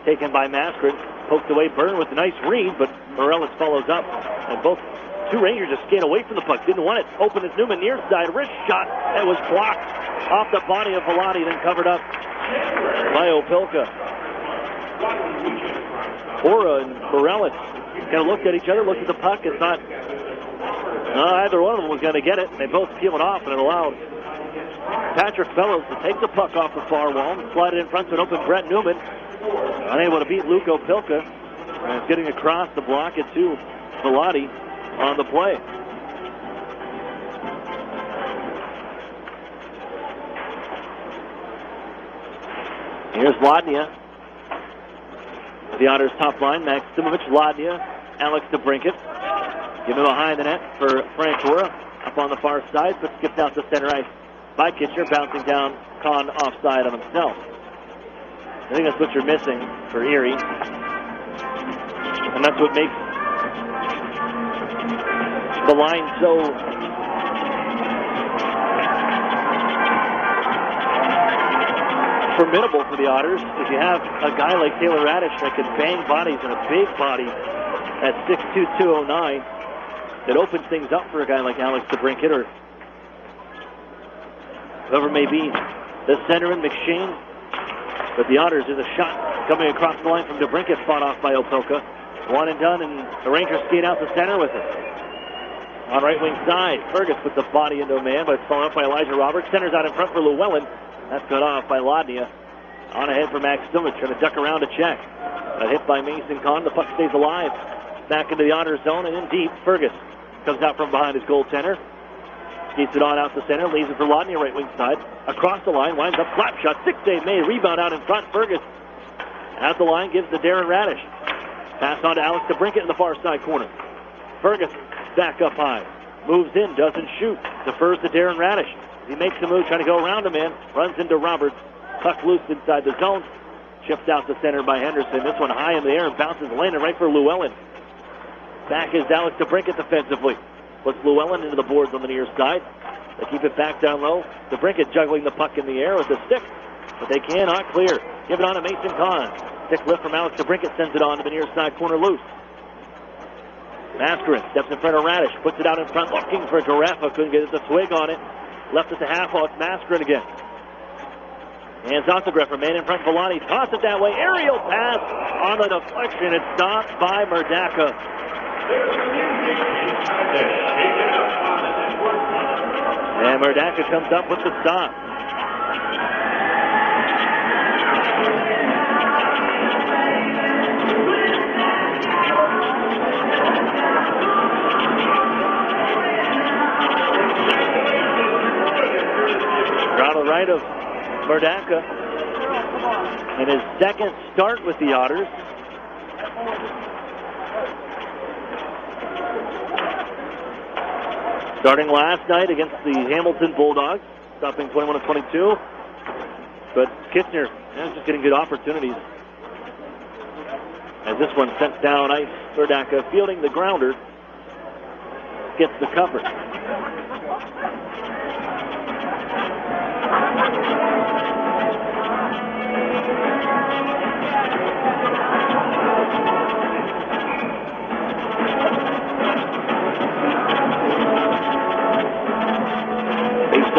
Taken by Maskrin. Poked away Byrne with a nice read, but Morellis follows up. And both two Rangers just skate away from the puck. Didn't want it. Open as Newman near side. Wrist shot that was blocked off the body of Velani, then covered up by Opelka. Hora and Morellis kind of looked at each other, looked at the puck, and thought either one of them was going to get it. They both peel it off, and it allowed Patrick Fellows to take the puck off the far wall and slide it in front to an open Brett Newman. Unable to beat Luke Opelka. And getting across the block it to Velani on the play. Here's Ladnia. The Otters top line, Maximovich, Ladnia, Alex DeBrincat. Give him behind the net for Francoeur. Up on the far side, but skipped out to center ice by Kitchener, bouncing down Kahn offside on himself. I think that's what you're missing for Erie. And that's what makes the line so formidable for the Otters. If you have a guy like Taylor Radish that can bang bodies and a big body at 6'2", 209, that opens things up for a guy like Alex DeBrincat or whoever may be the centerman, McShane. But the Otters, is a shot coming across the line from DeBrincat, fought off by Opelka. One and done, and the Rangers skate out the center with it. On right wing side, Fergus puts a body into a man, but it's followed up by Elijah Roberts. Centers out in front for Llewellyn. That's cut off by Ladnia. On ahead for Max Stillman, trying to duck around to check. A hit by Mason Kahn. The puck stays alive. Back into the Otters zone and in deep. Fergus comes out from behind his goaltender. Skates it on out the center. Leaves it for Ladnia, right wing side. Across the line. Winds up slap shot. 6-save made. Rebound out in front. Fergus at the line. Gives to Darren Radish. Pass on to Alex DeBrincat in the far side corner. Fergus back up high. Moves in. Doesn't shoot. Defers to Darren Radish. He makes a move trying to go around a man. Runs into Roberts. Puck loose inside the zone. Chipped out the center by Henderson. This one high in the air and bounces landing right for Llewellyn. Back is Alex DeBrincat defensively. Puts Llewellyn into the boards on the near side. They keep it back down low. DeBrincat juggling the puck in the air with a stick, but they cannot clear. Give it on to Mason Kahn. Stick lift from Alex DeBrincat sends it on to the near side corner loose. Mascarin steps in front of Radish. Puts it out in front looking for Gareffa. Couldn't get the swig on it. Left at the half wall. It's Mascarin again. Hands off the Greffer. Man in front. Villani. Toss it that way. Aerial pass on the deflection. It's stopped by Merdaka. And Merdaka comes up with the stop. Around the right of Merdaka. And his second start with the Otters. Starting last night against the Hamilton Bulldogs, stopping 21-22. But Kitchener is just getting good opportunities. As this one sent down ice, Merdaka fielding the grounder, gets the cover.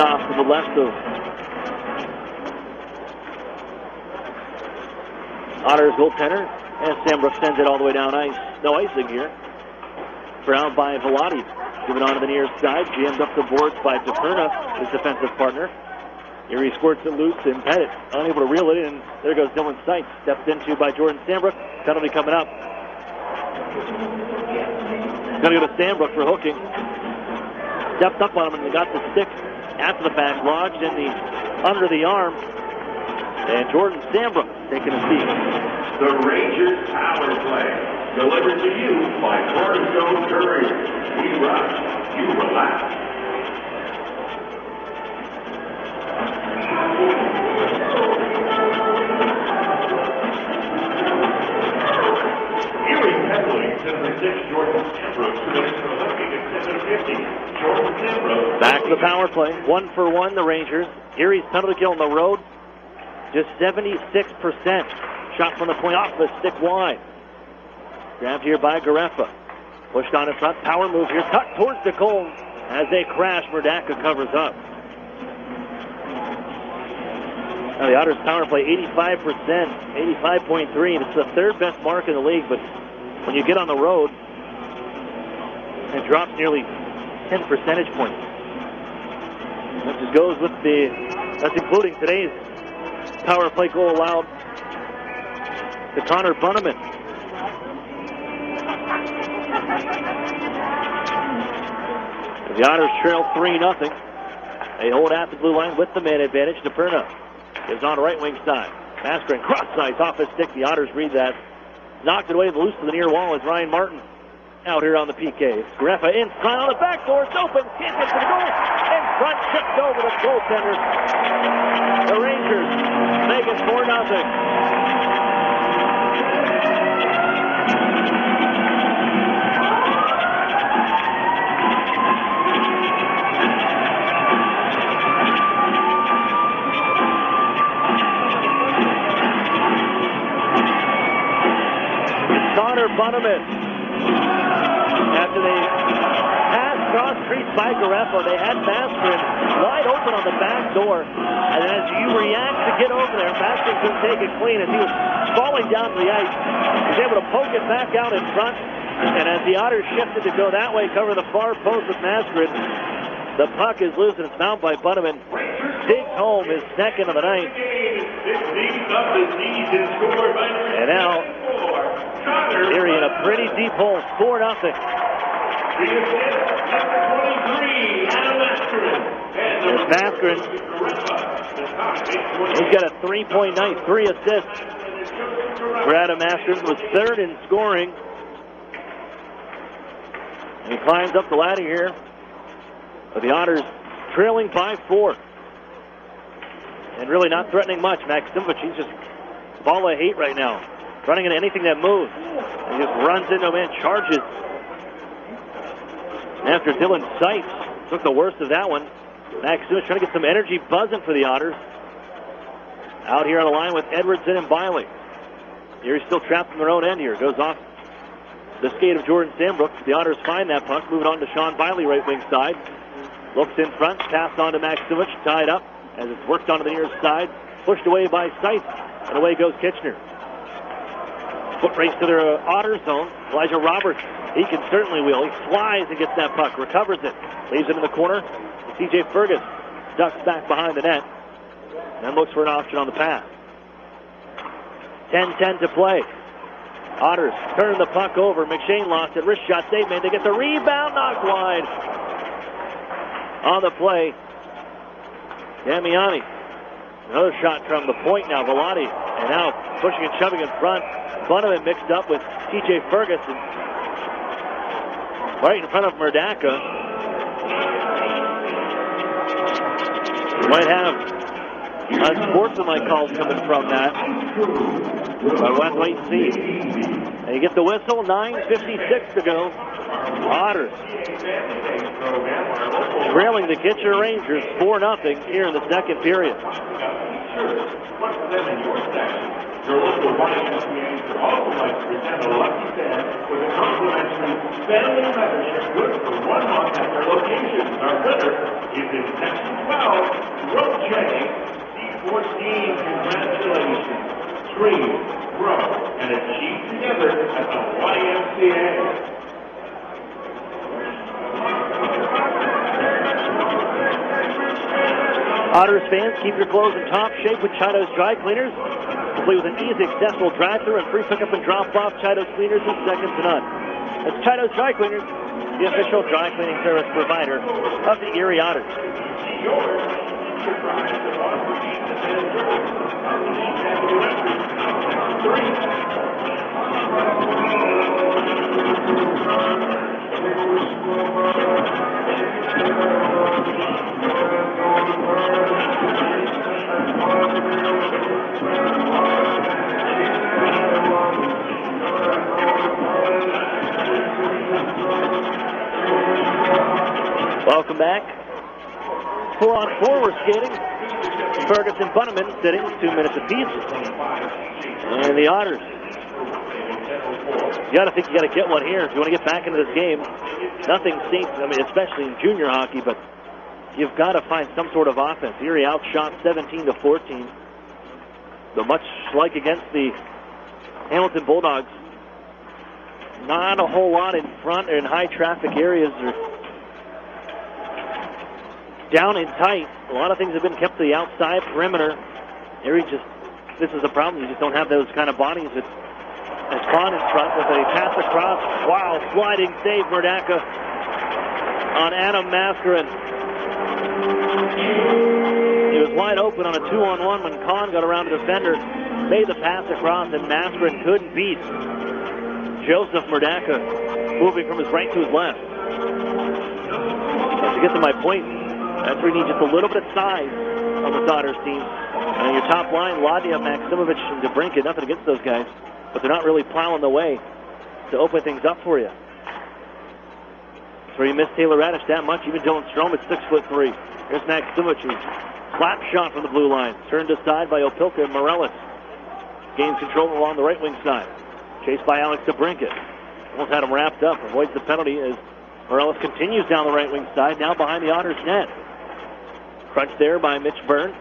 Off to the left of Otters goaltender, and Sambrook sends it all the way down ice. No icing here. Brown by Velati. Give it on to the near side. Jammed up the boards by DePerna, his defensive partner. Erie squirts it loose, and Pettit unable to reel it in. There goes Dylan Seitz. Stepped into by Jordan Sambrook. Penalty coming up. Gonna go to Sambrook for hooking. Stepped up on him and he got the stick after the fact, lodged in the under the arm, and Jordan Sambrook taking a seat. The Rangers power play, delivered to you by Cornerstone Courier. We rush, you relax. Erie peddling 76 Jordan Sambrook submitted for looking at 750. Back to the power play. 1-for-1, the Rangers. Erie's penalty kill on the road, just 76%. Shot from the point off the stick wide. Grabbed here by Gareffa. Pushed on in front. Power move here. Cut towards Nicole. As they crash, Merdaka covers up. Now the Otters power play 85%, 85.3. It's the third best mark in the league, but when you get on the road, it drops nearly 10 percentage points. That just goes with that's including today's power play goal allowed to Connor Bunneman. The Otters trail 3-0. They hold out the blue line with the man advantage. DePerna is on the right wing side. Mascarin cross ice off his stick. The Otters read that. Knocked it away loose to the near wall as Ryan Martin out here on the PK. Greffa in front on the back door. It's open. Can't get to the goal. In front, chipped over the goaltender. The Rangers make it 4-0. Bunneman. After they passed cross street by Gareffa, they had Mascarin wide open on the back door. And as you react to get over there, Mascarin couldn't take it clean as he was falling down to the ice. He was able to poke it back out in front. And as the Otters shifted to go that way, cover the far post with Mascarin, the puck is loose and it's found by Bunneman. Digs home his second of the night. And now Erie in a pretty deep hole, 4-0. Mascarin, he's got a 3-point night, 3 assists. Adam Mascarin was third in scoring. And he climbs up the ladder here. But the Otters trailing by 4. And really not threatening much. Maximovich, he's just ball of hate right now. Running into anything that moves. He just runs into a man, charges. After Dylan Sykes took the worst of that one. Maximovich trying to get some energy buzzing for the Otters. Out here on the line with Edwardson and Biley. Erie's still trapped in their own end here. Goes off the skate of Jordan Sandbrook. The Otters find that puck. Moving on to Sean Biley, right wing side. Looks in front. Passed on to Maximovich. Tied up as it's worked onto the near side. Pushed away by Sykes. And away goes Kitchener. Foot race to their Otter zone. Elijah Roberts, he can certainly wheel. He flies and gets that puck. Recovers it. Leaves it in the corner. TJ Fergus ducks back behind the net. And looks for an option on the pass. 10-10 to play. Otters turn the puck over. McShane lost it. Wrist shot save made. They get the rebound. Knocked wide. On the play, Damiani. Another shot from the point now. Velati. And now pushing and shoving in front. Bunneman mixed up with TJ Ferguson. Right in front of Murdaka. Might have unsportsmanlike calls coming from that. But we'll have to wait and see. And you get the whistle, 9:56 to go. Otters trailing the Kitchener Rangers 4-0 here in the second period. Your local YMCA also like to present a lucky fan with a complimentary family membership good for 1 month at their location. Our winner is in Section 12, Road J, C14. Congratulations. Dream, grow, and achieve together at the YMCA. Otters fans, keep your clothes in top shape with Chido's Dry Cleaners. Complete with an easy, accessible drive-thru and free pickup and drop-off. Chido's Cleaners is second to none. It's Chido's Dry Cleaners, the official dry cleaning service provider of the Erie Otters. Welcome back. 4-on-4 we're skating. Ferguson, Bunneman sitting 2 minutes apiece. And the Otters. You got to think you got to get one here if you want to get back into this game. Nothing seems, especially in junior hockey, but you've got to find some sort of offense. Erie outshot 17-14. But much like against the Hamilton Bulldogs, not a whole lot in front or in high traffic areas or down and tight. A lot of things have been kept to the outside perimeter. Erie this is the problem. You just don't have those kind of bodies. It's Kahn in front with a pass across. Wow, sliding save, Murdaka on Adam Mascarin. He was wide open on a 2-on-1 when Kahn got around the defender. made the pass across, and Mascarin couldn't beat Joseph Murdaka, moving from his right to his left. To get to my point, that's where you need just a little bit of size on the Otters team. And your top line, Ladia, Maximovich, and DeBrincat, nothing against those guys, but they're not really plowing the way to open things up for you. So you miss Taylor Radish that much. Even Dylan Strom at 6'3". Here's Maximovich. Slap shot from the blue line. Turned aside by Opilka and Morellis. Gains control along the right wing side. Chased by Alex DeBrincat. Almost had him wrapped up. Avoids the penalty as Morellis continues down the right wing side. Now behind the Otters net. Crunched there by Mitch Byrne.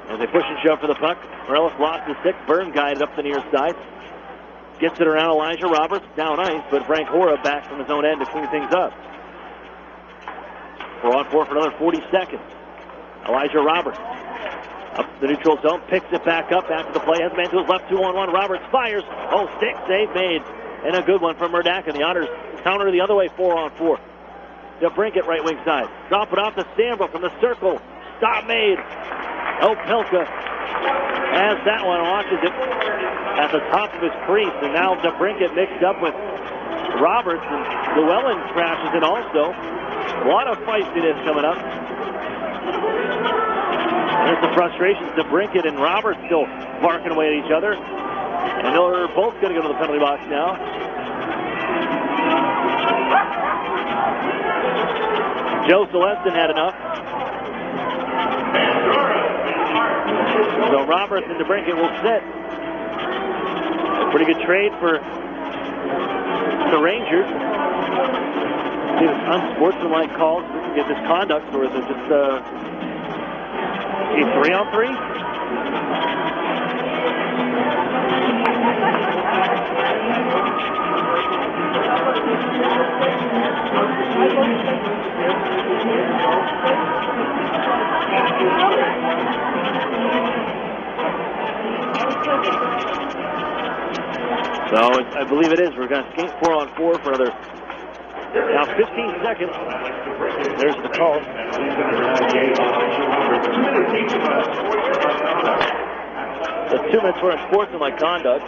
As they push and shove for the puck. Morellis lost his stick. Byrne guided up the near side. Gets it around Elijah Roberts. Down ice, but Frank Hora back from his own end to clean things up. 4-on-4 for another 40 seconds. Elijah Roberts up the neutral zone, picks it back up after the play, has a man to his left, 2-on-1. Roberts fires. Oh, stick save made, and a good one from Murdaka. The Otters counter the other way, 4-on-4. DeBrincat right wing side, drop it off to Stambo from the circle. Stop made. Opilka has that one, launches it at the top of his crease, and now DeBrincat mixed up with Roberts, and Llewellyn crashes it also. A lot of feistiness coming up. There's the frustrations. DeBrincat and Roberts still barking away at each other. And they're both going to go to the penalty box now. Joe Celestin had enough. So Roberts and DeBrincat will sit. A pretty good trade for the Rangers. See this unsportsmanlike calls. We can get this conduct, or is it just 3-on-3? So I believe it is. We're going to skate 4-on-4 for another. Now 15 seconds. There's the call. That's 2 minutes for unsportsmanlike conduct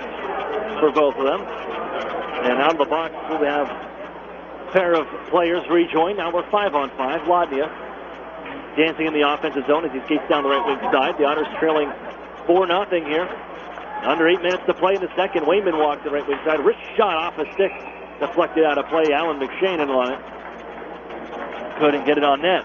for both of them. And out of the box, we have a pair of players rejoin. Now we're 5-on-5. Ladnia dancing in the offensive zone as he skates down the right wing side. The Otters trailing 4-0 here. Under 8 minutes to play in the second. Wayman walked the right wing side. Wrist shot off a stick. Deflected out of play. Alan McShane in on it. Couldn't get it on net.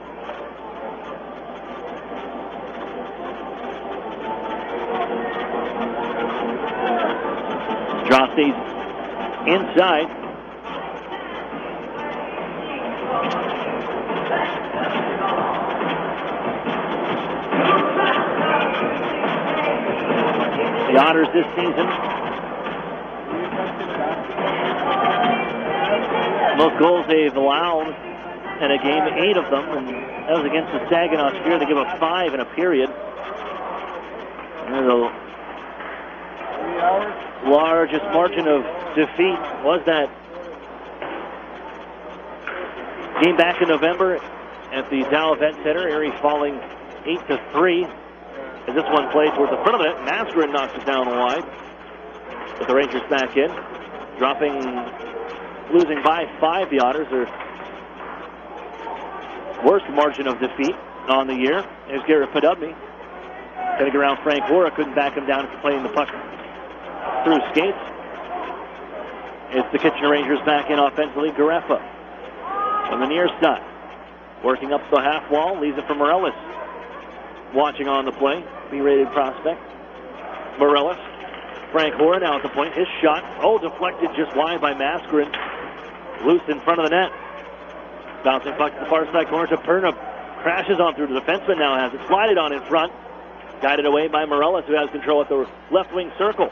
Draw stays inside. The Otters this season, most goals they've allowed in a game, 8 of them, and that was against the Saginaw Spear. They give up 5 in a period. And the largest margin of defeat was that game back in November at the Dow Event Center. Erie falling 8-3. As this one plays towards the front of it, Mascarin knocks it down wide. With the Rangers back in. Losing by 5, the Otters are worst margin of defeat on the year. There's Garrett Podubny. Getting around Frank Hora, couldn't back him down after playing the puck through skates. It's the Kitchener Rangers back in offensively. Garefa on the near side. Working up the half wall, leaves it for Morellis. Watching on the play, B-rated prospect. Morellis. Frank Hora now at the point. His shot, deflected just wide by Mascarin. Loose in front of the net. Bouncing puck to the far side corner to Perna. Crashes on through. The defenseman now has it slided on in front. Guided away by Morellis, who has control at the left wing circle.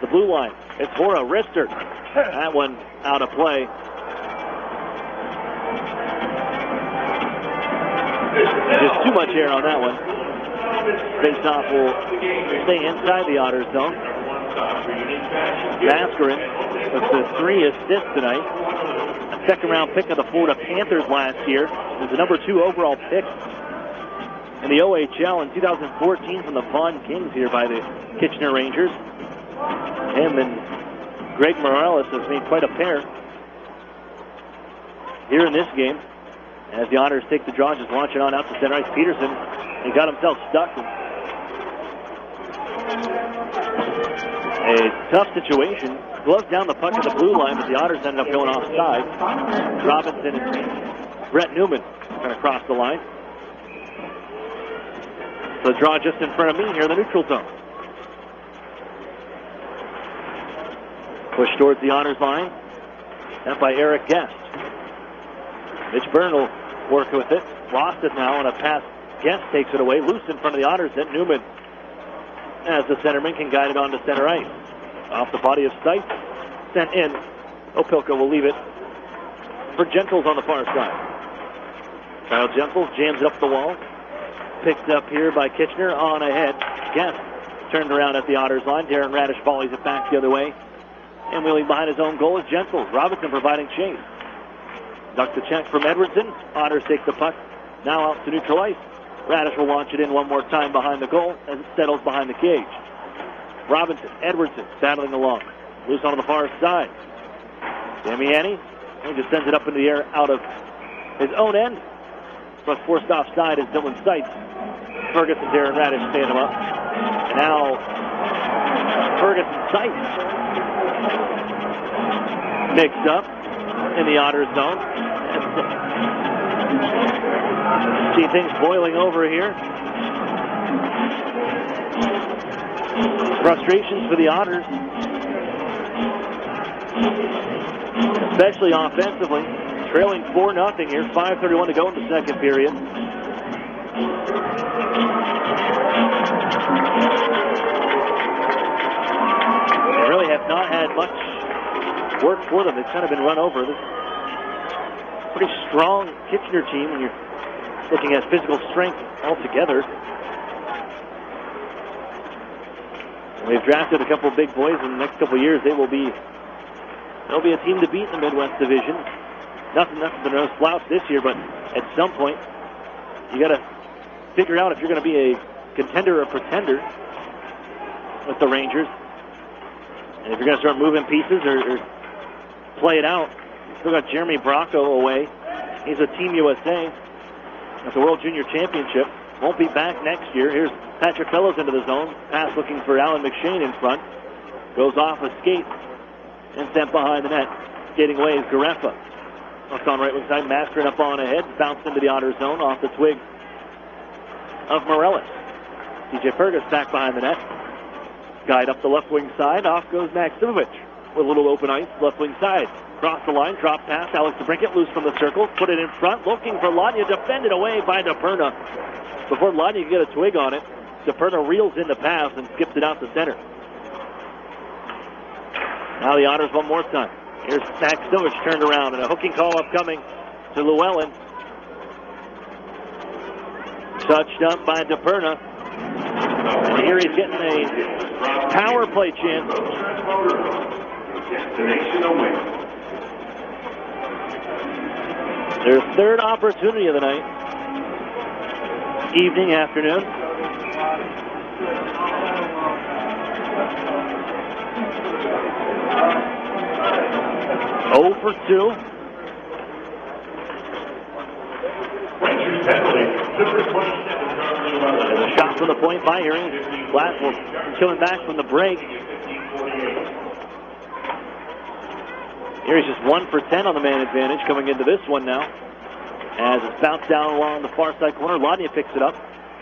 The blue line. It's Hora, wrister. That one out of play. Just too much air on that one. Face-off will stay inside the Otters zone. Mascarin with the 3 assists tonight. A second-round pick of the Florida Panthers last year. Was the number 2 overall pick in the OHL in 2014 from the Vaughan Kings here by the Kitchener Rangers. Him and Greg Morales has made quite a pair here in this game. As the Otters take the draw, just launch it on out to center ice. Peterson, he got himself stuck. A tough situation. Gloves down the puck at the blue line, but the Otters ended up going offside. Robinson and Brett Newman going to cross the line. So the draw just in front of me here in the neutral zone. Push towards the Otters line. That by Eric Guest. Mitch Byrne will work with it. Lost it now on a pass. Guest takes it away. Loose in front of the Otters. Then Newman, as the centerman, can guide it on to center ice. Off the body of Stites. Sent in. Opilka will leave it for Gentles on the far side. Kyle Gentles jams it up the wall. Picked up here by Kitchener on ahead. Guest turned around at the Otters line. Darren Radish volleys it back the other way. And wheeling behind his own goal is Gentles. Robinson providing chase. Duck the check from Edwardson. Otters take the puck. Now out to neutral ice. Radish will launch it in one more time behind the goal as it settles behind the cage. Robinson, Edwardson battling along. Loose on the far side. Damiani, he just sends it up into the air out of his own end. But forced offside is Dylan Stites. Ferguson, Darren Radish stand him up. And now Ferguson, Stites mixed up in the Otters zone. And see things boiling over here. Frustrations for the Otters, especially offensively. Trailing 4-0 here, 5:31 to go in the second period. They really have not had much work for them. They've kind of been run over. This pretty strong Kitchener team when you're looking at physical strength altogether. They've drafted a couple of big boys. In the next couple of years, they'll be a team to beat in the Midwest Division. Nothing for no slouch this year, but at some point, you got to figure out if you're going to be a contender or pretender with the Rangers. And if you're going to start moving pieces or play it out, you still got Jeremy Bracco away. He's a Team USA at the World Junior Championship. Won't be back next year. Here's Patrick Fellows into the zone. Pass looking for Alan McShane in front. Goes off a skate and sent behind the net. Skating away is Garefa. Left on right wing side. Mastering up on ahead. Bounced into the Otters zone off the twig of Morellis. TJ Fergus back behind the net. Guide up the left wing side. Off goes Maximovich with a little open ice. Left wing side. Cross the line. Drop pass. Alex DeBrincat loose from the circle. Put it in front. Looking for Lanya. Defended away by DePerna. Before Lanya can get a twig on it, DePerna reels in the pass and skips it out to center. Now the Otters one more time. Here's Maximovich turned around and a hooking call upcoming to Llewellyn. Touched up by DePerna. And here he's getting a power play chance. Their third opportunity of the night. Evening, afternoon. Oh for 2. There's a shot from the point by Erie. Glassville coming back from the break. Erie's just 1 for 10 on the man advantage coming into this one now. As it's bounced down along the far side corner, Lanya picks it up.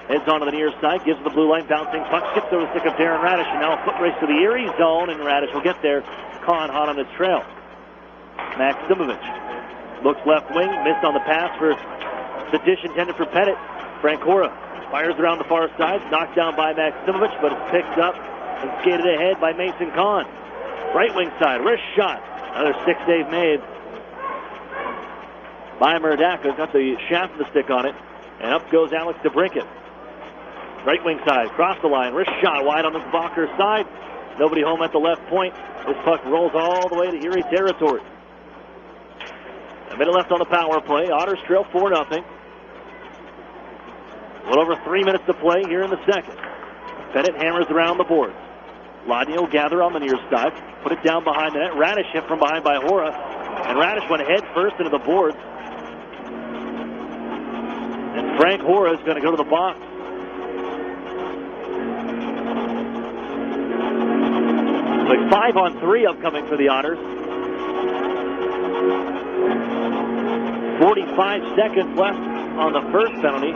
Heads onto the near side, gives the blue line, bouncing puck, skips over the stick of Darren Radish, and now a foot race to the Erie zone, and Radish will get there. Kahn hot on his trail. Maximovich looks left wing, missed on the pass for the dish intended for Pettit. Francora fires around the far side, knocked down by Maximovich, but it's picked up and skated ahead by Mason Kahn. Right wing side, wrist shot. Another stick save made by Murdaka. Got the shaft of the stick on it. And up goes Alex DeBrincat. Right wing side, cross the line, wrist shot wide on the Walker side. Nobody home at the left point. This puck rolls all the way to Erie territory. A minute left on the power play. Otters trail 4-0. A little over 3 minutes to play here in the second. Pettit hammers around the boards. Lodney will gather on the near side, put it down behind the net. Radish hit from behind by Hora, and Radish went head first into the boards. And Frank Hora is going to go to the box. Like 5-on-3 upcoming for the Otters. 45 seconds left on the first penalty.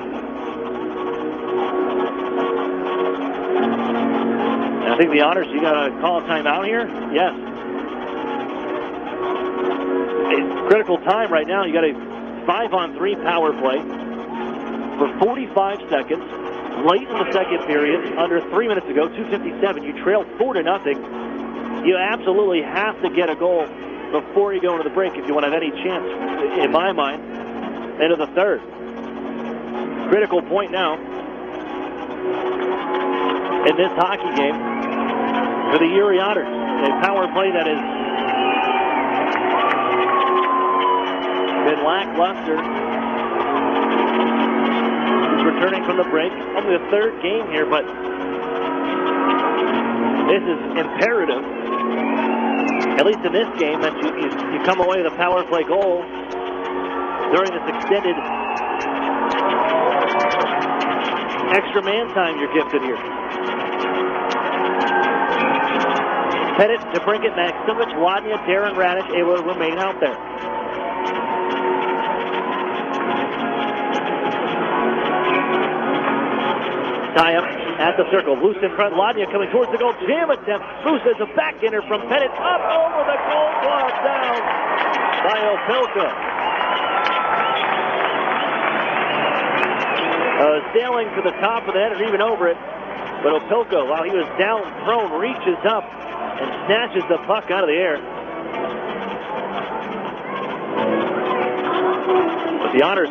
And I think the Otters, you got to call a timeout here? Yes. It's critical time right now. You got a 5-on-3 power play for 45 seconds. Late in the second period, under 3 minutes ago, 2:57. You trail 4-0. You absolutely have to get a goal before you go into the break if you want to have any chance, in my mind, into the third. Critical point now in this hockey game for the Erie Otters. A power play that has been lackluster. He's returning from the break. Only the third game here, but this is imperative, at least in this game, that you come away with a power play goal during this extended extra man time you're gifted here. Pettit, DeBrincat, Maximovich, Wadnia, Darren Radish able to remain out there. Tie up at the circle. Loose in front. Wadnia coming towards the goal. Jam attempt. Loose as a backhander from Pettit. Up over the goal. Glove down by Opelka. Sailing to the top of the net and even over it. But Opelka, while he was down prone, reaches up and snatches the puck out of the air. But the Otters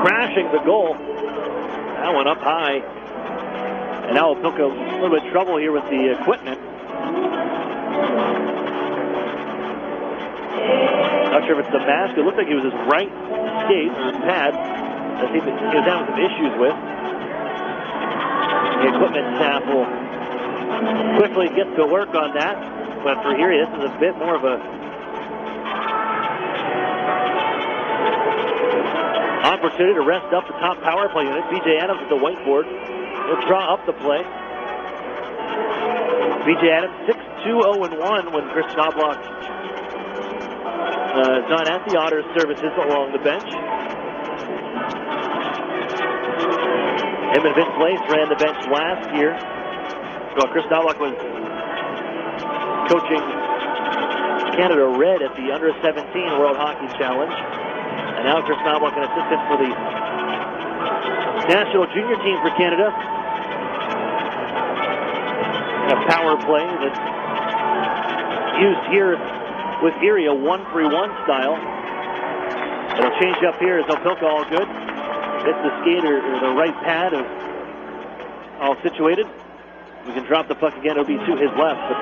crashing the goal. That one up high. And now Opelka a little bit of trouble here with the equipment. Not sure if it's the mask. It looked like it was his right skate or his pad that he was having some issues with. The equipment staff will quickly get to work on that. But for Erie, this is a bit more of a opportunity to rest up the top power play unit. B.J. Adams at the whiteboard. He'll draw up the play. B.J. Adams 6-2-0-1 when Chris Knobloch is not at the Otters services along the bench. Him and Vince Lace ran the bench last year. Well, Chris Knobloch was coaching Canada Red at the Under-17 World Hockey Challenge. And now Chris Knobloch, an assistant for the national junior team for Canada. And a power play that's used here with Erie, a 1-3-1 style. It'll change up here as Opelka all good. Hits the skater or the right pad of all situated. We can drop the puck again. It'll be to his left. But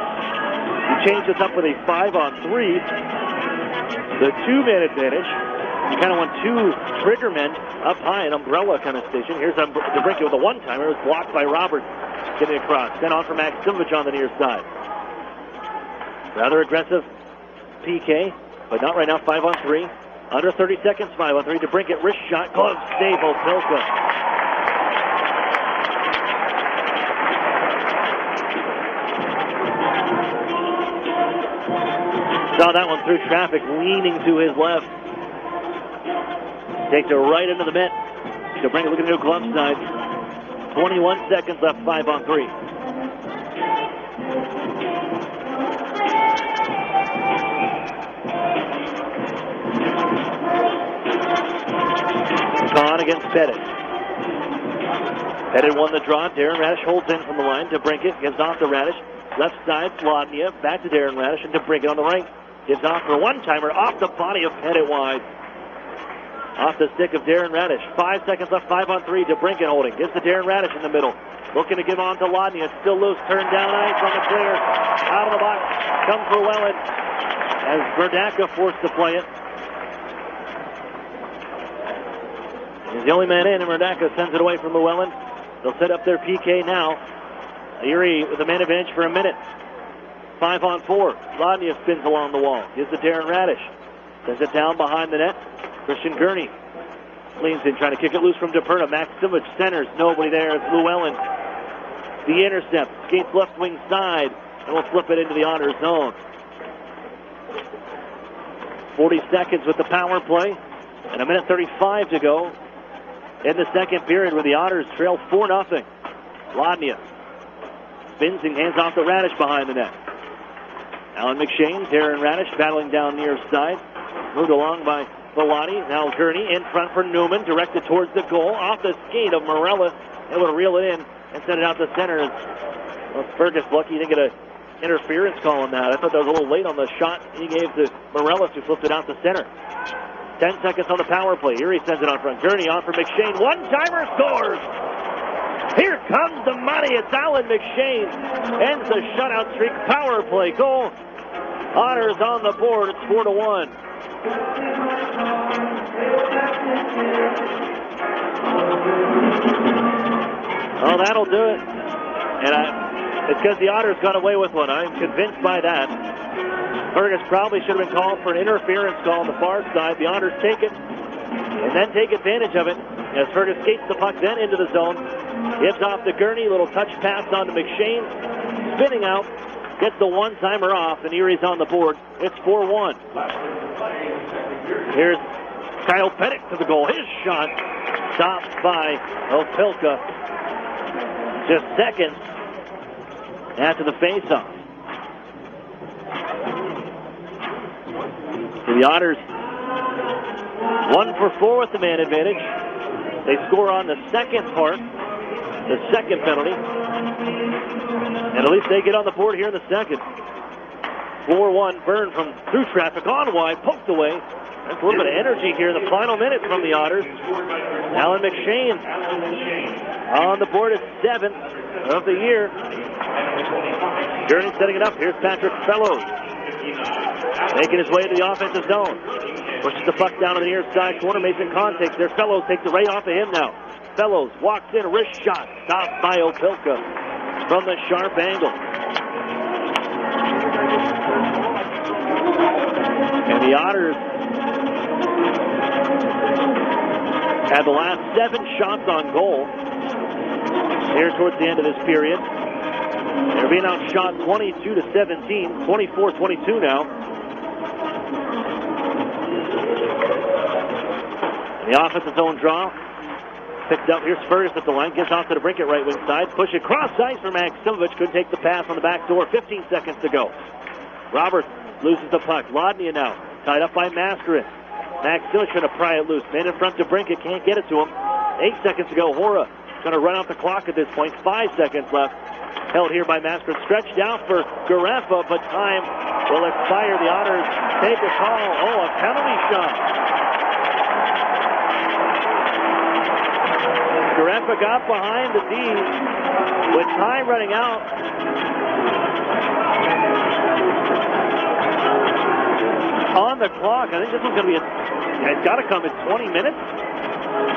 he changed this up with a 5-on-3. The two-man advantage. You kind of want two trigger men up high, an umbrella kind of station. Here's DeBrincat with a one-timer. It was blocked by Robert getting across. Then on for Maximovich on the near side. Rather aggressive PK, but not right now. 5-on-3. Under 30 seconds, 5-on-3. DeBrincat, wrist shot. Glove save, Opelka. Saw that one through traffic, leaning to his left. Takes it right into the net. DeBrincat looking to go glove side. 21 seconds left, 5-on-3. Kahn against Pettit. Pettit won the draw. Darren Radish holds in from the line. DeBrincat gives off to Radish. Left side, Wadnia. Back to Darren Radish and DeBrincat on the right. Gives off for a one-timer off the body of Pettit wide. Off the stick of Darren Radish. 5 seconds left, 5-on-3. DeBrincat holding. Gives to Darren Radish in the middle. Looking to give on to Wadnia. It's still loose. Turned down ice on the clear. Out of the box. Comes for Welland. As Verdaka forced to play it. He's the only man in, and Murdaka sends it away from Llewellyn. They'll set up their PK now. Erie with the man advantage for a minute. 5-on-4. Ladnia spins along the wall. Gives it to Darren Radish. Sends it down behind the net. Christian Gurney leans in, trying to kick it loose from DePerna. Maximovic centers. Nobody there. It's Llewellyn. The intercept. Skates left wing side. And we'll flip it into the Otters zone. 40 seconds with the power play. And a minute 35 to go in the second period, where the Otters trail 4-0. Ladnia spins and hands off to Radish behind the net. Alan McShane, Darren Radish battling down near side. Moved along by Bellotti. Now Gurney in front for Newman, directed towards the goal. Off the skate of Morella. Able to reel it in and send it out to center. Well, Fergus lucky he didn't get an interference call on that. I thought that was a little late on the shot he gave to Morellis, who flipped it out to center. 10 seconds on the power play. Erie sends it on front. Gurney on for McShane. One-timer scores! Here comes the money. It's Alan McShane. Ends the shutout streak. Power play goal. Otters on the board. It's 4-1. Oh, that'll do it. And it's because the Otters got away with one. I'm convinced by that. Fergus probably should have been called for an interference call on the far side. The Otters take it and then take advantage of it as Fergus skates the puck then into the zone. Gives off to Gurney. Little touch pass on to McShane. Spinning out. Gets the one-timer off, and Erie's on the board. It's 4-1. Here's Kyle Pettick to the goal. His shot stopped by Opelka. Just seconds after the face-off. So the Otters 1 for 4 with the man advantage. They score on the second part, the second penalty. And at least they get on the board here in the second. 4-1 burn from through traffic on wide, poked away. That's a little bit of energy here in the final minute from the Otters. Alan McShane on the board at 7th of the year. Gurney setting it up. Here's Patrick Fellows. Making his way to the offensive zone. Pushes the puck down to the near side corner. Mason Kahn takes there. Fellows takes it right off of him now. Fellows walks in. Wrist shot. Stopped by Opelka from the sharp angle. And the Otters had the last 7 shots on goal here towards the end of this period. They're being outshot 22-17, 24-22 now. And the offensive zone draw picked up. Here's Fergus at the line. Gets off to the brink at right wing side. Push it cross ice for Maximovic. Couldn't take the pass on the back door. 15 seconds to go. Roberts loses the puck. Ladnia now tied up by Mascarin. Maximovic trying to pry it loose. Man in front to Brinkett. Can't get it to him. 8 seconds to go. Hora trying to run out the clock at this point. 5 seconds left. Held here by Mascarin. Stretched out for Garefa, but time will expire. The Otters take a call. Oh, a penalty shot. Garefa got behind the D with time running out. On the clock. I think this one's going to be it's got to come in 20 minutes.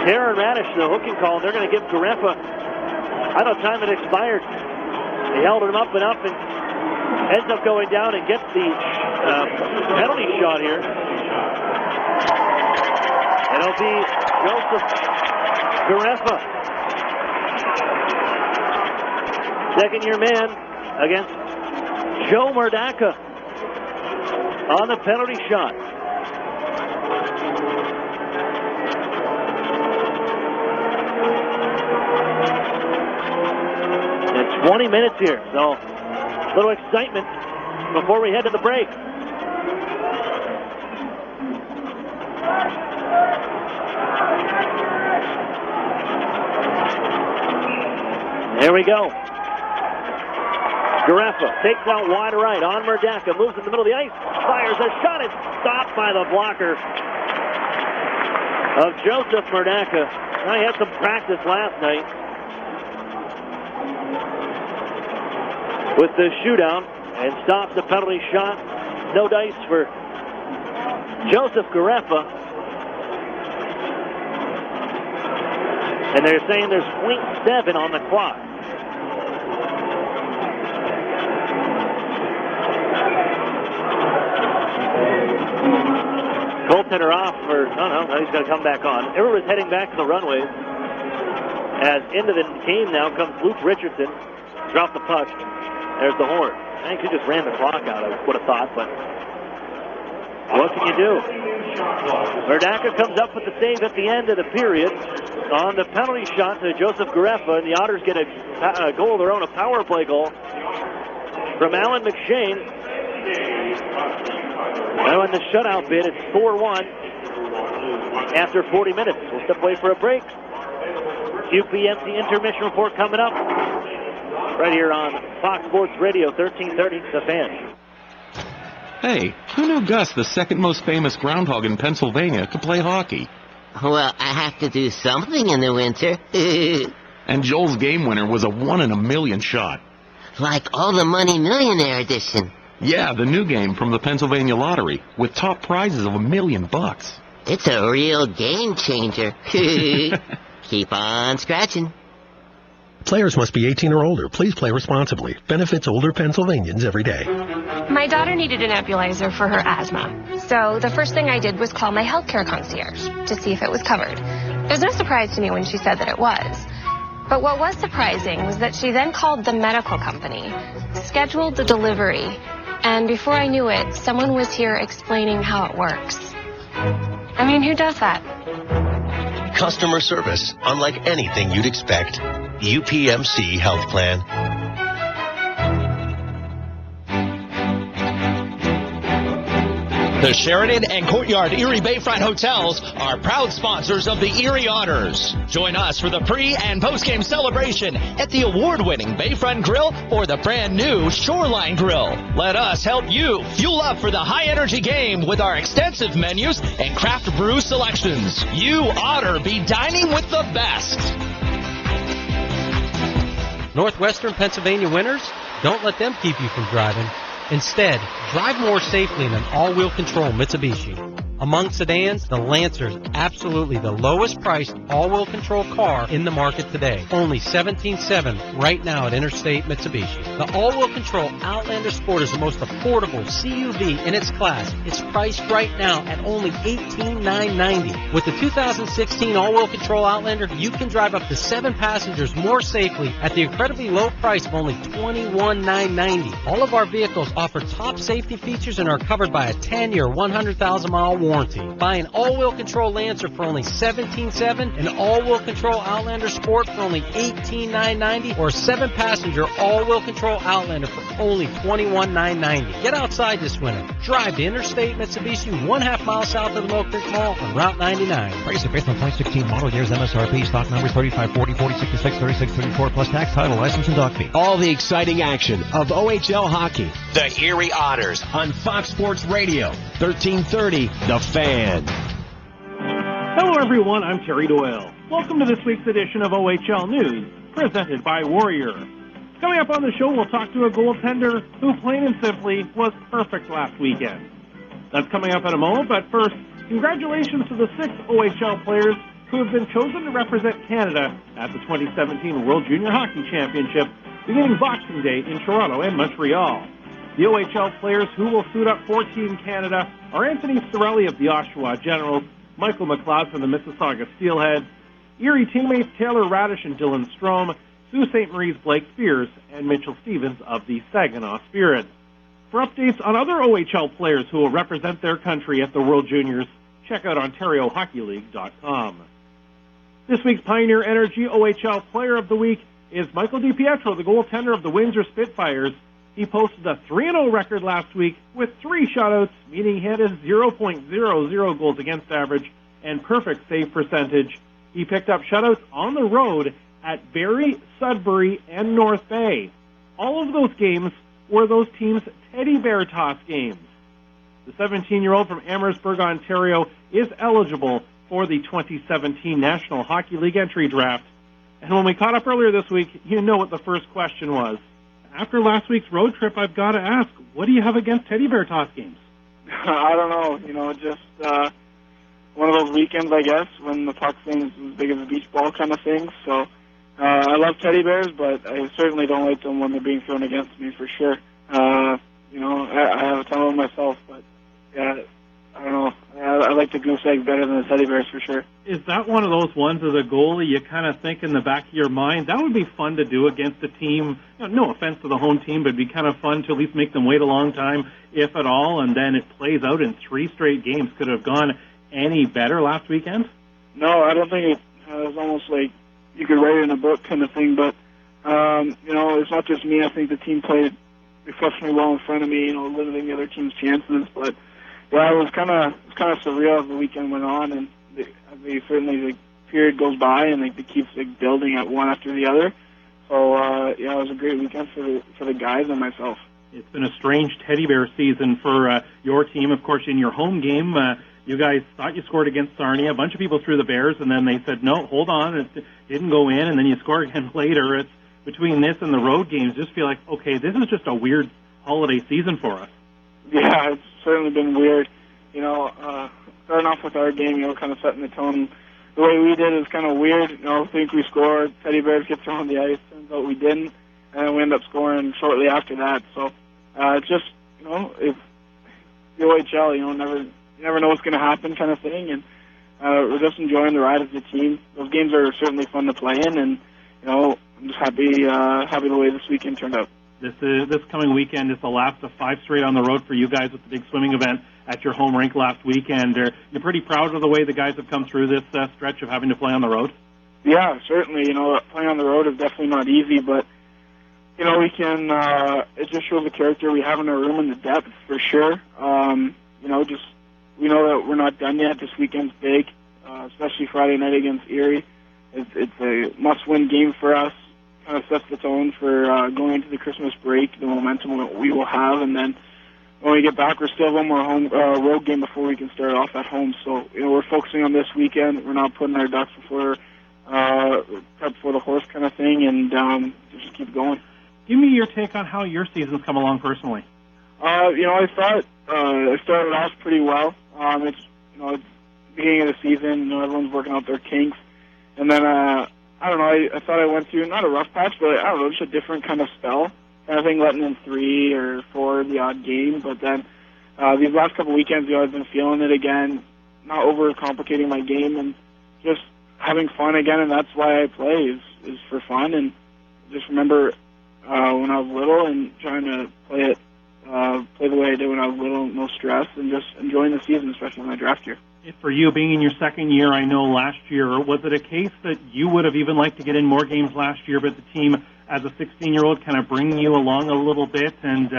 Darren Radish, the hooking call. They're going to give Garefa, I don't know, time it expired. They held him up and ends up going down and gets the penalty shot here. And it'll be Joseph Garefa, second-year man against Joe Murdaka on the penalty shot. And 20 minutes here, so a little excitement before we head to the break. There we go. Garefa takes out wide right on Murdaka, moves in the middle of the ice, fires a shot, it's stopped by the blocker of Joseph Murdaka. Now, he had some practice last night with the shootout and stops the penalty shot. No dice for Joseph Garefa. And they're saying there's 0.7 on the clock. Goaltender off for, no, he's going to come back on. Everyone's heading back to the runway. As into the game now comes Luke Richardson. Drop the puck. There's the horn. I think he just ran the clock out, I would have thought, but what can you do? Verdaka comes up with the save at the end of the period on the penalty shot to Joseph Garefa, and the Otters get a goal of their own, a power play goal from Alan McShane. Now in the shutout bid, it's 4-1 after 40 minutes. We'll step away for a break. UPMC intermission report coming up right here on Fox Sports Radio 1330, The Fan. Hey, who knew Gus, the second most famous groundhog in Pennsylvania, could play hockey? Well, I have to do something in the winter. And Joel's game winner was a 1 in a million shot. Like All the Money Millionaire edition. Yeah, the new game from the Pennsylvania Lottery, with top prizes of $1 million. It's a real game changer. Keep on scratching. Players must be 18 or older. Please play responsibly. Benefits older Pennsylvanians every day. My daughter needed a nebulizer for her asthma. So the first thing I did was call my healthcare concierge to see if it was covered. It was no surprise to me when she said that it was. But what was surprising was that she then called the medical company, scheduled the delivery, and before I knew it, someone was here explaining how it works. I mean, who does that? Customer service, unlike anything you'd expect. UPMC Health Plan. The Sheridan and Courtyard Erie Bayfront Hotels are proud sponsors of the Erie Otters. Join us for the pre- and post-game celebration at the award-winning Bayfront Grill or the brand-new Shoreline Grill. Let us help you fuel up for the high-energy game with our extensive menus and craft brew selections. You Otter be dining with the best. Northwestern Pennsylvania winners? Don't let them keep you from driving. Instead, drive more safely in an all-wheel control Mitsubishi. Among sedans, the Lancer is absolutely the lowest priced all-wheel control car in the market today. Only $17,700 right now at Interstate Mitsubishi. The all-wheel control Outlander Sport is the most affordable CUV in its class. It's priced right now at only $18,990. With the 2016 all-wheel control Outlander, you can drive up to 7 passengers more safely at the incredibly low price of only $21,990. All of our vehicles offer top safety features and are covered by a 10-year, 100,000-mile warranty. Buy an all-wheel control Lancer for only $17,700, an all-wheel control Outlander Sport for only $18,990, or a 7-passenger all-wheel control Outlander for only $21,990. Get outside this winter. Drive to Interstate Mitsubishi 1/2 mile south of the Mill Creek Mall on Route 99. Price is based on 2016 model years MSRP. Stock number 3540, 4066, 3634 plus tax, title, license, and dock fee. All the exciting action of OHL hockey. The Erie Otters On Fox Sports Radio, 1330, The Fan. Hello, everyone. I'm Terry Doyle. Welcome to this week's edition of OHL News, presented by Warrior. Coming up on the show, we'll talk to a goaltender who, plain and simply, was perfect last weekend. That's coming up in a moment, but first, congratulations to the 6 OHL players who have been chosen to represent Canada at the 2017 World Junior Hockey Championship, beginning Boxing Day in Toronto and Montreal. The OHL players who will suit up for Team Canada are Anthony Cirelli of the Oshawa Generals, Michael McLeod from the Mississauga Steelheads, Erie teammates Taylor Radish and Dylan Strome, Sault Ste. Marie's Blake Spears, and Mitchell Stevens of the Saginaw Spirit. For updates on other OHL players who will represent their country at the World Juniors, check out OntarioHockeyLeague.com. This week's Pioneer Energy OHL Player of the Week is Michael DiPietro, the goaltender of the Windsor Spitfires. He posted a 3-0 record last week with 3 shutouts, meaning he had a 0.00 goals against average and perfect save percentage. He picked up shutouts on the road at Barrie, Sudbury, and North Bay. All of those games were those teams' teddy bear toss games. The 17-year-old from Amherstburg, Ontario, is eligible for the 2017 National Hockey League entry draft. And when we caught up earlier this week, you know what the first question was. After last week's road trip, I've got to ask, what do you have against teddy bear toss games? I don't know. Just one of those weekends, I guess, when the puck seems as big as a beach ball kind of thing. So I love teddy bears, but I certainly don't like them when they're being thrown against me for sure. I have a ton of them myself, but yeah, I don't know. I like the goose egg better than the teddy bears for sure. Is that one of those ones as a goalie you kind of think in the back of your mind, that would be fun to do against a team, no offense to the home team, but it'd be kind of fun to at least make them wait a long time, if at all, and then it plays out in 3 straight games. Could it have gone any better last weekend? No, I don't think it was almost like you could write it in a book kind of thing, but, it's not just me. I think the team played exceptionally well in front of me, limiting the other team's chances, but yeah, it was kind of surreal as the weekend went on, and the period goes by, and it keeps building at one after the other. So it was a great weekend for the guys and myself. It's been a strange teddy bear season for your team. Of course, in your home game, you guys thought you scored against Sarnia. A bunch of people threw the Bears, and then they said, no, hold on, it didn't go in, and then you score again later. It's between this and the road games, just feel like, okay, this is just a weird holiday season for us. Yeah, it's certainly been weird. Starting off with our game, kind of setting the tone. The way we did is kind of weird. Think we scored, teddy bears get thrown on the ice, turns out we didn't, and then we end up scoring shortly after that. So it's just, if the OHL, you never know what's going to happen kind of thing, and we're just enjoying the ride as a team. Those games are certainly fun to play in, and, I'm just happy the way this weekend turned out. This coming weekend is the last of 5 straight on the road for you guys with the big swimming event at your home rink last weekend. You're pretty proud of the way the guys have come through this stretch of having to play on the road? Yeah, certainly. Playing on the road is definitely not easy, but, we can, it just shows the character we have in our room and the depth for sure. We know that we're not done yet. This weekend's big, especially Friday night against Erie. It's a must-win game for us. Kind of sets the tone for going into the Christmas break, the momentum that we will have, and then when we get back, we're still one more road game before we can start off at home. So we're focusing on this weekend. We're not putting our ducks before the horse kind of thing, and just keep going. Give me your take on how your season's come along personally. I thought I started off pretty well. It's the beginning of the season. Everyone's working out their kinks, and then I don't know. I thought I went through not a rough patch, but I don't know, just a different kind of spell. Kind of thing, letting in 3 or 4 the odd game. But then these last couple weekends, I've been feeling it again, not overcomplicating my game, and just having fun again. And that's why I play is for fun. And just remember when I was little and trying to play the way I did when I was little, no stress, and just enjoying the season, especially my draft year. For you, being in your second year, I know last year, was it a case that you would have even liked to get in more games last year, but the team, as a 16-year-old, kind of bring you along a little bit and,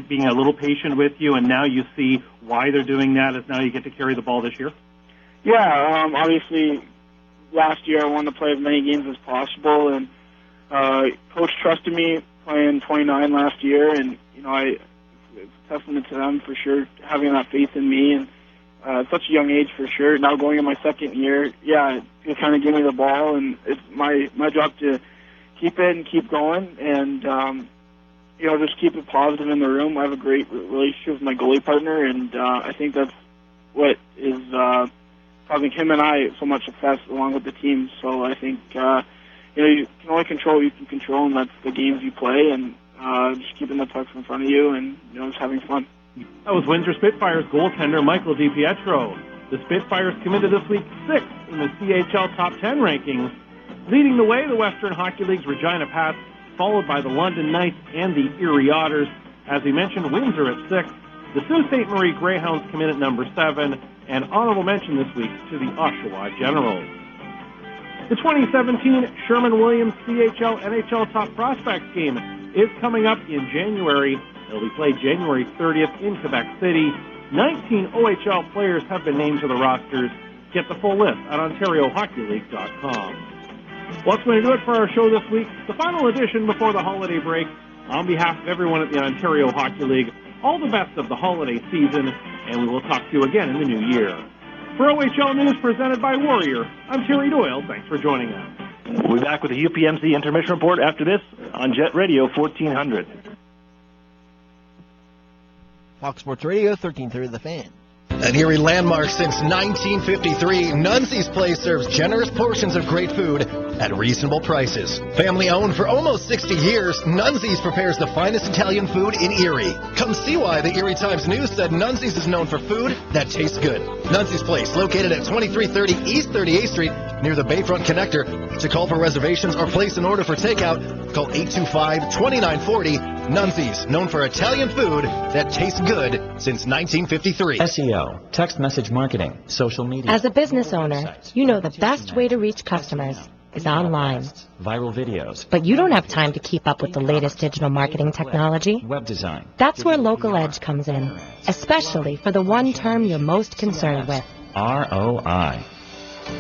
being a little patient with you, and now you see why they're doing that as now you get to carry the ball this year? Yeah, obviously, last year I wanted to play as many games as possible, and Coach trusted me playing 29 last year, and, it's a testament to them for sure, having that faith in me, and such a young age for sure. Now going in my second year, they kind of give me the ball, and it's my job to keep it and keep going, and just keep it positive in the room. I have a great relationship with my goalie partner, and I think that's what is causing him and I so much success along with the team. So I think you can only control what you can control, and that's the games you play, and just keeping the pucks in front of you, and just having fun. That was Windsor Spitfires goaltender Michael DiPietro. The Spitfires come into this week 6th in the CHL Top 10 rankings. Leading the way, the Western Hockey League's Regina Pats, followed by the London Knights and the Erie Otters. As we mentioned, Windsor at 6th. The Sault Ste. Marie Greyhounds come in at number 7, and honorable mention this week to the Oshawa Generals. The 2017 Sherman-Williams CHL NHL Top Prospects game is coming up in January. It'll be played January 30th in Quebec City. 19 OHL players have been named to the rosters. Get the full list at OntarioHockeyLeague.com. Well, that's going to do it for our show this week. The final edition before the holiday break. On behalf of everyone at the Ontario Hockey League, all the best of the holiday season, and we will talk to you again in the new year. For OHL News presented by Warrior, I'm Terry Doyle. Thanks for joining us. We'll be back with the UPMC intermission report after this on Jet Radio 1400. Fox Sports Radio, 1330 The Fan. An Erie landmark since 1953, Nunzie's Place serves generous portions of great food at reasonable prices. Family owned for almost 60 years, Nunzie's prepares the finest Italian food in Erie. Come see why the Erie Times News said Nunzie's is known for food that tastes good. Nunzie's Place, located at 2330 East 38th Street, near the Bayfront Connector. To call for reservations or place an order for takeout, call 825-2940. Nunzie's, known for Italian food that tastes good since 1953. SEO, text message marketing, social media. As a business owner, you know the best way to reach customers is online. Viral videos. But you don't have time to keep up with the latest digital marketing technology. Web design. That's where Local Edge comes in, especially for the one term you're most concerned with. ROI.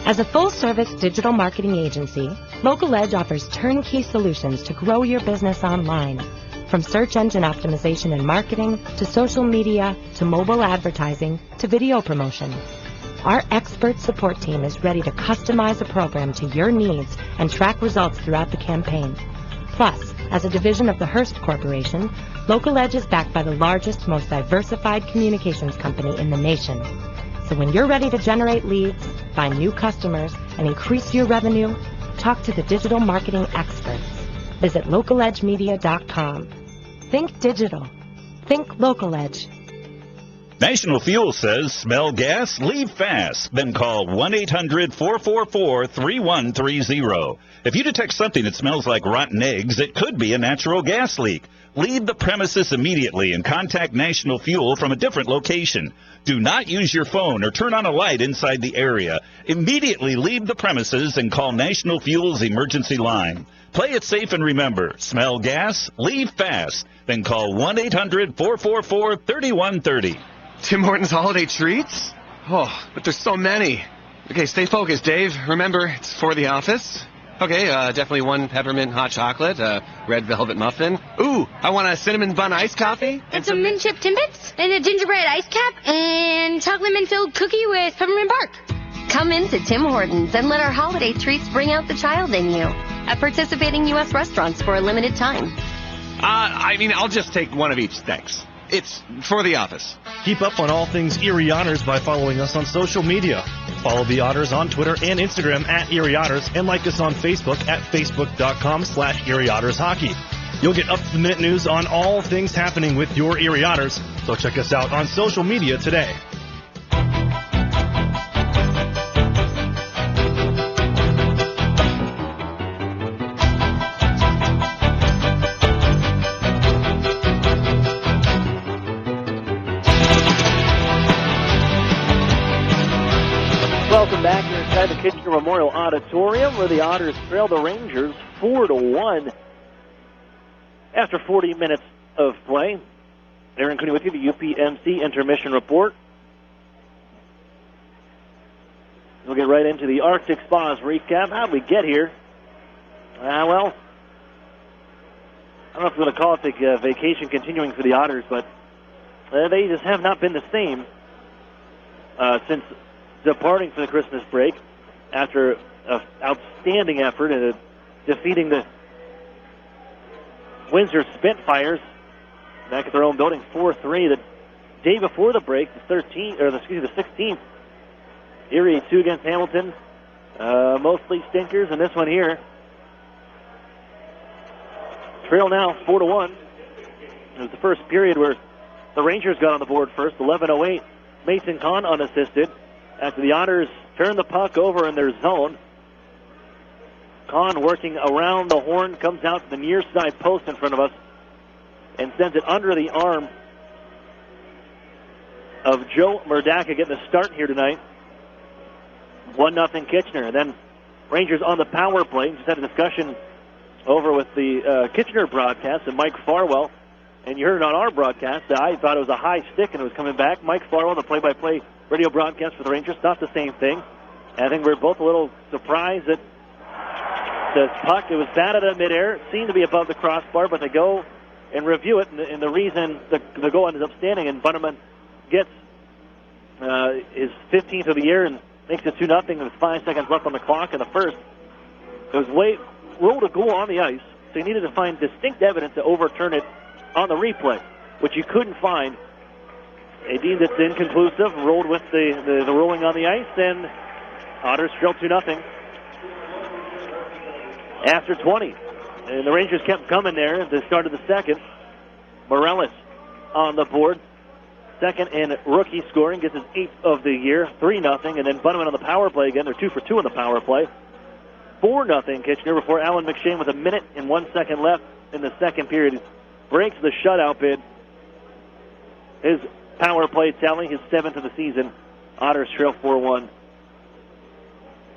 As a full-service digital marketing agency, Local Edge offers turnkey solutions to grow your business online. From search engine optimization and marketing, to social media, to mobile advertising, to video promotion. Our expert support team is ready to customize a program to your needs and track results throughout the campaign. Plus, as a division of the Hearst Corporation, Local Edge is backed by the largest, most diversified communications company in the nation. So when you're ready to generate leads, find new customers, and increase your revenue, talk to the digital marketing experts. Visit localedgemedia.com. Think digital. Think Local Edge. National Fuel says, smell gas? Leave fast. Then call 1-800-444-3130. If you detect something that smells like rotten eggs, it could be a natural gas leak. Leave the premises immediately and contact National Fuel from a different location. Do not use your phone or turn on a light inside the area. Immediately leave the premises and call National Fuel's emergency line. Play it safe and remember, smell gas? Leave fast. Then call 1-800-444-3130. Tim Hortons holiday treats? Oh, but there's so many. Okay, stay focused, Dave. Remember, it's for the office. Okay, definitely one peppermint hot chocolate, red velvet muffin. Ooh, I want a cinnamon bun iced coffee. And some mint chip Timbits, and a gingerbread ice cap, and chocolate mint-filled cookie with peppermint bark. Come into Tim Hortons and let our holiday treats bring out the child in you at participating U.S. restaurants for a limited time. I'll just take one of each, thanks. It's for the office. Keep up on all things Erie Otters by following us on social media. Follow the Otters on Twitter and Instagram at Erie Otters, and like us on Facebook at facebook.com/Erie Otters Hockey. You'll get up-to-the-minute news on all things happening with your Erie Otters, so check us out on social media today. Welcome back here inside the Kitchener Memorial Auditorium, where the Otters trail the Rangers 4-1 after 40 minutes of play. Aaron Cooney with you, the UPMC intermission report. We'll get right into the Arctic Spas recap. How'd we get here? Well, I don't know if we're going to call it the vacation continuing for the Otters, but they just have not been the same since departing for the Christmas break after an outstanding effort in defeating the Windsor Spitfires back at their own building 4-3. The day before the break, the 16th, Erie 2 against Hamilton, mostly stinkers, and this one here. Trail now 4-1. It was the first period where the Rangers got on the board first, 11:08. Mason Kahn unassisted. After the Otters turn the puck over in their zone, Kahn working around the horn, comes out to the near side post in front of us and sends it under the arm of Joe Murdaka, getting the start here tonight. 1-0 Kitchener. And then Rangers on the power play. Just had a discussion over with the Kitchener broadcast and Mike Farwell. And you heard it on our broadcast. I thought it was a high stick and it was coming back. Mike Farwell, the play-by-play radio broadcast for the Rangers, not the same thing. And I think we're both a little surprised that the puck, it was batted in midair. It seemed to be above the crossbar, but they go and review it. And the reason the goal ends up standing, and Bunneman gets his 15th of the year and makes it 2-0 with 5 seconds left on the clock in the first. It was rolled a goal on the ice, so you needed to find distinct evidence to overturn it on the replay, which you couldn't find They deemed it's inconclusive, rolled with the rolling on the ice, and Otters trailed 2-0 after 20. And the Rangers kept coming there at the start of the second. Morales on the board. Second and rookie scoring, gets his 8th of the year, 3-0. And then Bunneman on the power play again. They're 2 for 2 on the power play. 4-0 Kitchener before Alan McShane with 1 minute and 1 second left in the second period breaks the shutout bid. His power play tally, his 7th of the season. Otters trail 4-1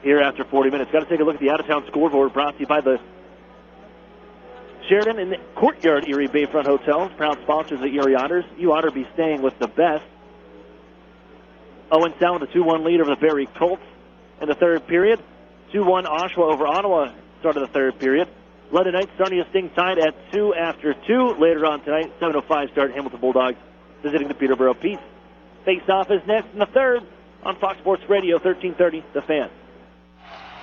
here after 40 minutes. Got to take a look at the out-of-town scoreboard brought to you by the Sheridan and the Courtyard Erie Bayfront Hotels, proud sponsors of the Erie Otters. You ought to be staying with the best. Owen Sound with a 2-1 lead over the Barrie Colts in the third period. 2-1 Oshawa over Ottawa start of the third period. London Knights starting to sting tied at 2 after 2. Later on tonight, 7:05 start, Hamilton Bulldogs visiting the Peterborough Peace. Face-off is next in the third on Fox Sports Radio, 1330, The Fan.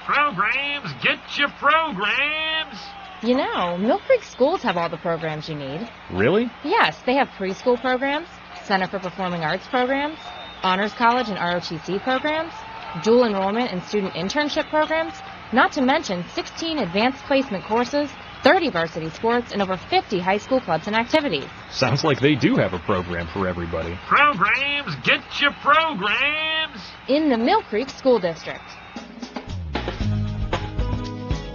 Programs, get your programs. You know, Mill Creek schools have all the programs you need. Really? Yes, they have preschool programs, Center for Performing Arts programs, Honors College and ROTC programs, dual enrollment and student internship programs, not to mention 16 advanced placement courses, 30 varsity sports, and over 50 high school clubs and activities. Sounds like they do have a program for everybody. Programs, get your programs. In the Mill Creek School District.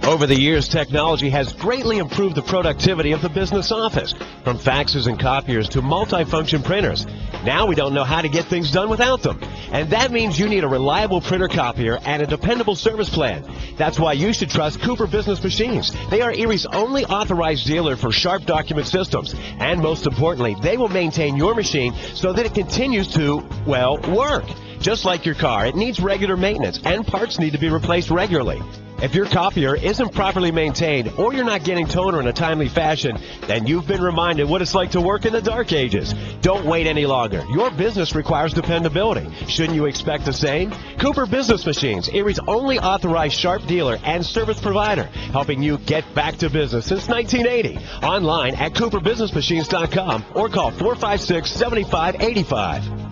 Over the years, technology has greatly improved the productivity of the business office, from faxes and copiers to multifunction printers. Now we don't know how to get things done without them. And that means you need a reliable printer copier and a dependable service plan. That's why you should trust Cooper Business Machines. They are Erie's only authorized dealer for Sharp document systems. And most importantly, they will maintain your machine so that it continues to, well, work. Just like your car, it needs regular maintenance and parts need to be replaced regularly. If your copier isn't properly maintained or you're not getting toner in a timely fashion, then you've been reminded what it's like to work in the dark ages. Don't wait any longer. Your business requires dependability. Shouldn't you expect the same? Cooper Business Machines, Erie's only authorized Sharp dealer and service provider, helping you get back to business since 1980. Online at cooperbusinessmachines.com or call 456-7585.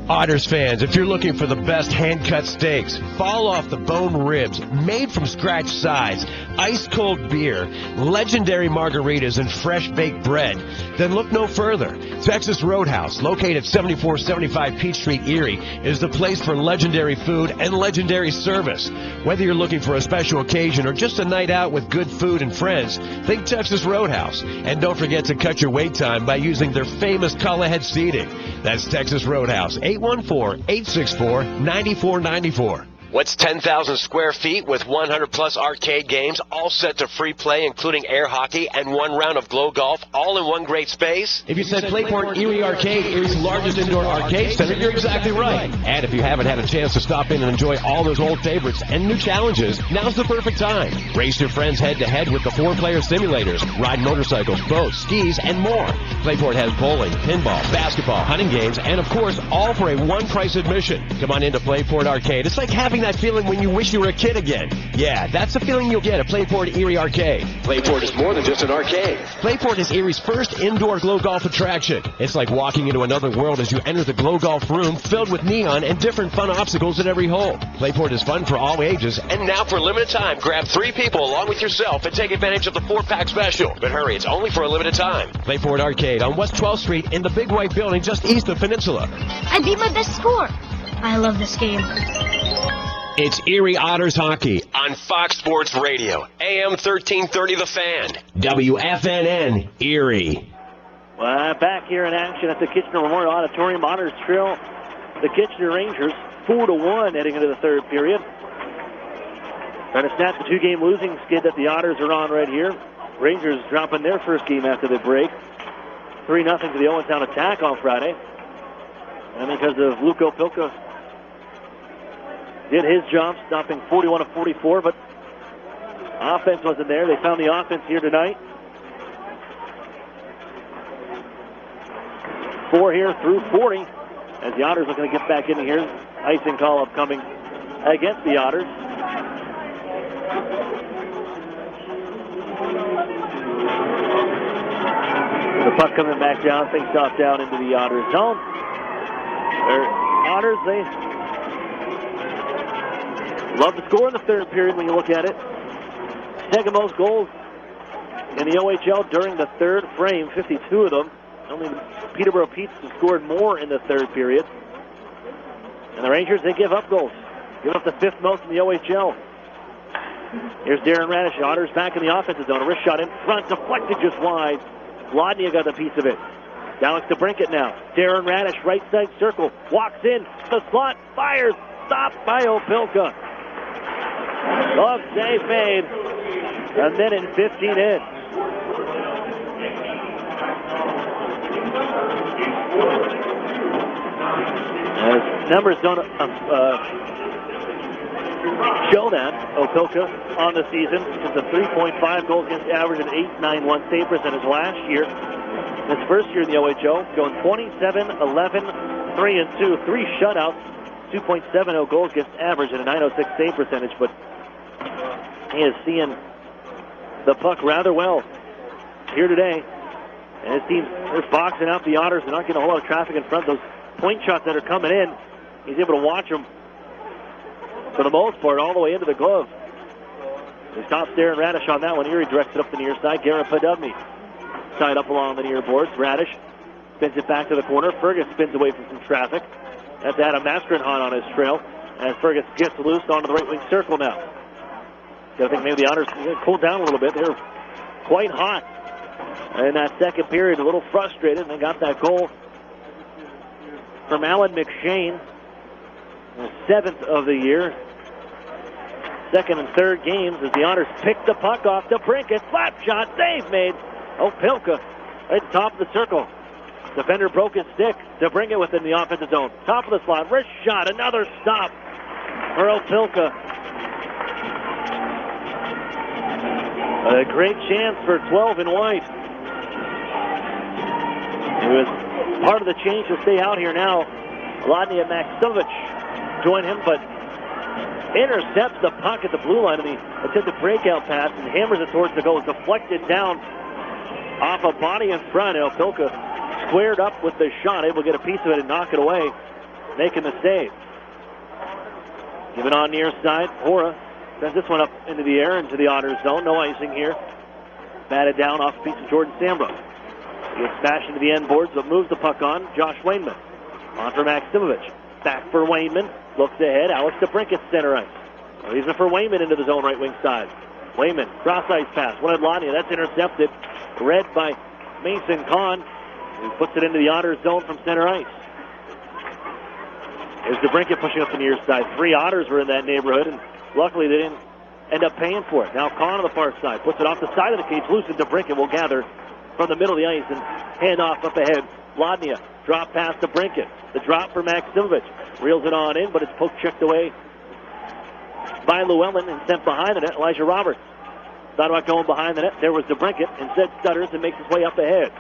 Otters fans, if you're looking for the best hand-cut steaks, fall-off-the-bone ribs, made-from-scratch sides, ice-cold beer, legendary margaritas, and fresh-baked bread, then look no further. Texas Roadhouse, located at 7475 Peach Street, Erie, is the place for legendary food and legendary service. Whether you're looking for a special occasion or just a night out with good food and friends, think Texas Roadhouse. And don't forget to cut your wait time by using their famous call-ahead seating. That's Texas Roadhouse, 814-864-9494. What's 10,000 square feet with 100-plus arcade games, all set to free play, including air hockey and 1 round of glow golf, all in one great space? If you said Playport Erie Arcade, Erie's largest indoor arcade center, you're exactly right. And if you haven't had a chance to stop in and enjoy all those old favorites and new challenges, now's the perfect time. Race your friends head-to-head with the 4-player simulators, ride motorcycles, boats, skis, and more. Playport has bowling, pinball, basketball, hunting games, and of course, all for a one-price admission. Come on into Playport Arcade. It's like having that feeling when you wish you were a kid again. Yeah, that's the feeling you'll get at Playport Erie Arcade. Playport is more than just an arcade. Playport is Erie's first indoor glow golf attraction. It's like walking into another world as you enter the glow golf room filled with neon and different fun obstacles at every hole. Playport is fun for all ages, and now for a limited time, grab 3 people along with yourself and take advantage of the 4-pack special. But hurry, it's only for a limited time. Playport Arcade on West 12th Street in the Big White Building just east of Peninsula. I beat my best score. I love this game. It's Erie Otters hockey on Fox Sports Radio, AM 1330 The Fan, WFNN, Erie. Well, back here in action at the Kitchener Memorial Auditorium. Otters trail the Kitchener Rangers 4-1 heading into the third period. Trying to snap the 2-game losing skid that the Otters are on right here. Rangers dropping their first game after the break. 3-0 to the Owentown attack on Friday. And because of Luko Pilka did his job, stopping 41 of 44, but offense wasn't there. They found the offense here tonight. 4 here through 40, as the Otters looking to get back into here. Icing call upcoming against the Otters. The Puck coming back down, face off down into the Otters zone. Otters, they love to score in the third period when you look at it. Second most goals in the OHL during the third frame, 52 of them. Only Peterborough Petes have scored more in the third period. And the Rangers, they give up goals. Give up the fifth most in the OHL. Here's Darren Radish. Otters back in the offensive zone. A wrist shot in front, deflected just wide. Lodnia got a piece of it. Alex DeBrincat now. Darren Radish, right side circle. Walks in, the slot, fires. Stopped by Opilka. Glove save made. A minute and 15 in. Numbers don't show that. Opilka on the season is a 3.5 goals against average and 8.91 save percentage last year. His first year in the OHL, going 27, 11, 3 and 2, 3 shutouts, 2.70 goals against average and a 906 save percentage. But he is seeing the puck rather well here today. And his team, they're boxing out the Otters. They're not getting a whole lot of traffic in front. Those point shots that are coming in, he's able to watch them for the most part all the way into the glove. He stops Darren Radish on that one. Erie directs it up the near side. Garrett Podubny tied up along the near boards. Radish spins it back to the corner. Fergus spins away from some traffic. That's Adam Mascarenhahn on his trail as Fergus gets loose onto the right wing circle now. I think maybe the Otters cooled down a little bit. They're quite hot in that second period, a little frustrated, and they got that goal from Alan McShane, the 7th of the year. Second and third games as the Otters pick the puck off the Brinkett. Slap shot, save made. Opilka right at the top of the circle. Defender broke his stick to bring it within the offensive zone. Top of the slot, wrist shot, another stop for Opilka. A great chance for 12 and white. It was part of the change to stay out here now. Lodnia Maximovich joined him, but intercepts the puck at the blue line, and he attempts a breakout pass and hammers it towards the goal. It's deflected down off a body in front. Opilka squared up with the shot, able to get a piece of it and knock it away, making the save. Given on near side, Hora sends this one up into the air, into the Otters zone. No icing here. Batted down off a piece of Jordan Sambrook. He gets smashed into the end boards, but moves the puck on. Josh Wainman. On for Maximovich. Back for Wainman. Looks ahead. Alex DeBrincat center ice. Reason for Wainman into the zone right wing side. Wainman, cross ice pass. One at Lania. That's intercepted. Read by Mason Kahn, who puts it into the Otters zone from center ice. There's DeBrincat pushing up the near side. 3 Otters were in that neighborhood, and luckily they didn't end up paying for it. Now Kahn on the far side. Puts it off the side of the cage. Loose, and DeBrincat will gather from the middle of the ice and hand off up ahead. Lodnia, drop pass to Brinkett. The drop for Maximovich. Reels it on in, but it's poke checked away by Llewellyn and sent behind the net. Elijah Roberts thought about going behind the net. There was DeBrincat. Instead stutters and makes his way up ahead.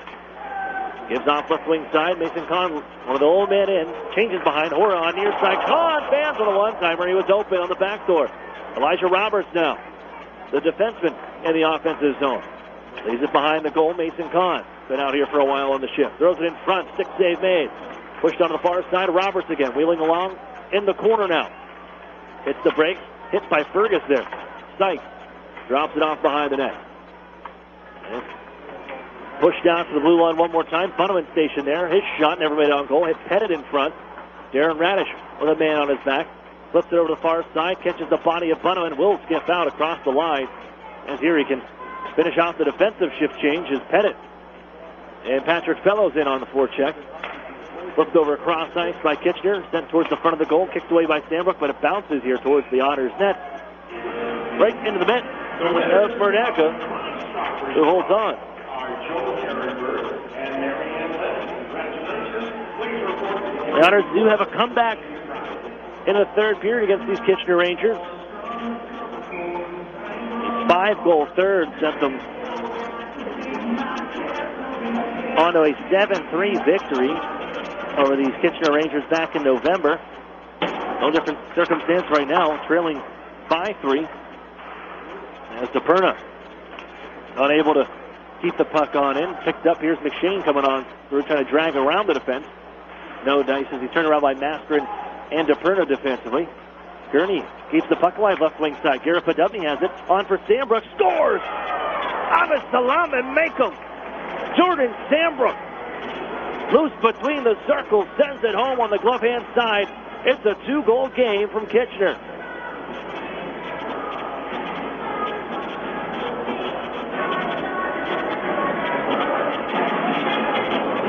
Gives off left wing side. Mason Kahn, one of the old men in, changes behind. Hora on near side. Kahn bams on a one-timer. He was open on the back door. Elijah Roberts now, the defenseman in the offensive zone. Leaves it behind the goal. Mason Kahn, been out here for a while on the shift. Throws it in front. Stick save made. Pushed on the far side. Roberts again, wheeling along in the corner now. Hits the brakes. Hit by Fergus there. Sykes drops it off behind the net. And pushed down to the blue line one more time. Bunneman stationed there. His shot never made on goal. Hit Pettit in front. Darren Radish with a man on his back. Flips it over to the far side. Catches the body of Bunneman. Will skip out across the line. As here he can finish off the defensive shift change is Pettit. And Patrick Fellows in on the forecheck. Flipped over across ice by Kitchener. Sent towards the front of the goal. Kicked away by Sambrook, but it bounces here towards the Otters net. Right into the net of Smerdaka, who holds on. The Otters do have a comeback in the third period against these Kitchener Rangers. 5-goal third sent them onto a 7-3 victory over these Kitchener Rangers back in November. No different circumstance right now, trailing 5-3. As DePerna unable to keep the puck on in. Picked up. Here's McShane coming on. We're trying to drag around the defense. No dice as he turned around by Maskrin and DePerno defensively. Gurney keeps the puck alive left wing side. Garrett Podubny has it. On for Sambrook. Scores! Abbas Salam and Macomb. Jordan Sambrook. Loose between the circles. Sends it home on the glove hand side. It's a 2-goal game from Kitchener.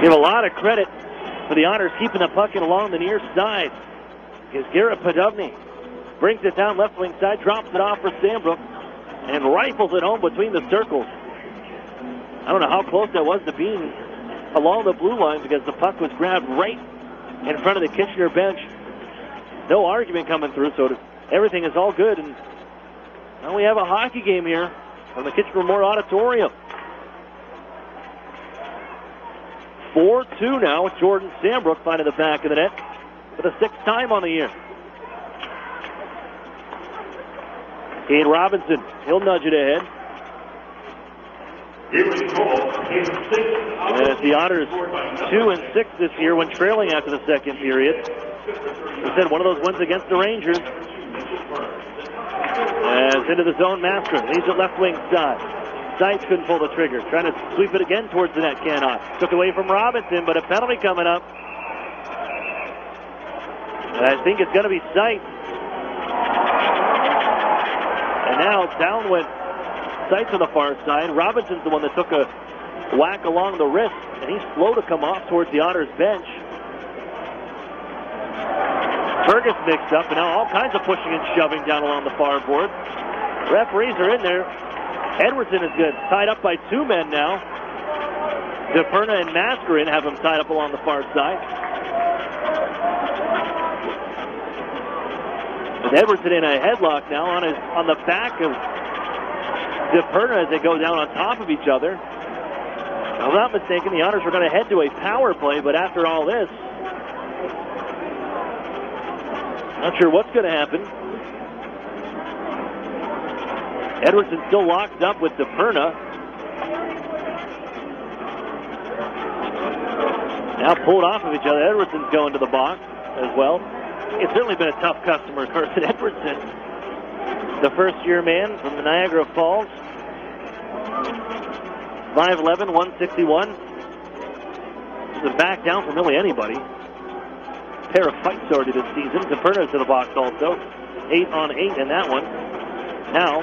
Give a lot of credit for the Otters keeping the puck in along the near side. Because Garrett Podubny brings it down left wing side, drops it off for Sambrook, and rifles it home between the circles. I don't know how close that was to being along the blue line because the puck was grabbed right in front of the Kitchener bench. No argument coming through, so everything is all good. And now we have a hockey game here from the Kitchener Memorial Auditorium. 4-2 now with Jordan Sambrook finding the back of the net for the 6th time on the year. Kane Robinson, he'll nudge it ahead. As the Otters 2-6 this year when trailing after the second period. We said one of those wins against the Rangers. As into the zone, Master leaves it left wing side. Seitz couldn't pull the trigger. Trying to sweep it again towards the net, cannot. Took away from Robinson, but a penalty coming up. And I think it's going to be Seitz. And now down went Seitz on the far side. Robinson's the one that took a whack along the wrist, and he's slow to come off towards the Otters bench. Fergus mixed up, and now all kinds of pushing and shoving down along the far board. Referees are in there. Edwardson is good. Tied up by 2 men now. DePerno and Mascarin have him tied up along the far side. And Edwardson in a headlock now on the back of DePerno as they go down on top of each other. If I'm not mistaken, the Otters were going to head to a power play, but after all this, not sure what's going to happen. Edwardson still locked up with DePerno. Now pulled off of each other. Edwardson's going to the box as well. It's certainly been a tough customer, Carson Edwardson. The first-year man from the Niagara Falls. 5'11", 161. Doesn't back down from really anybody. Pair of fights already this season. DePerno to the box also. 8-on-8 in that one. Now,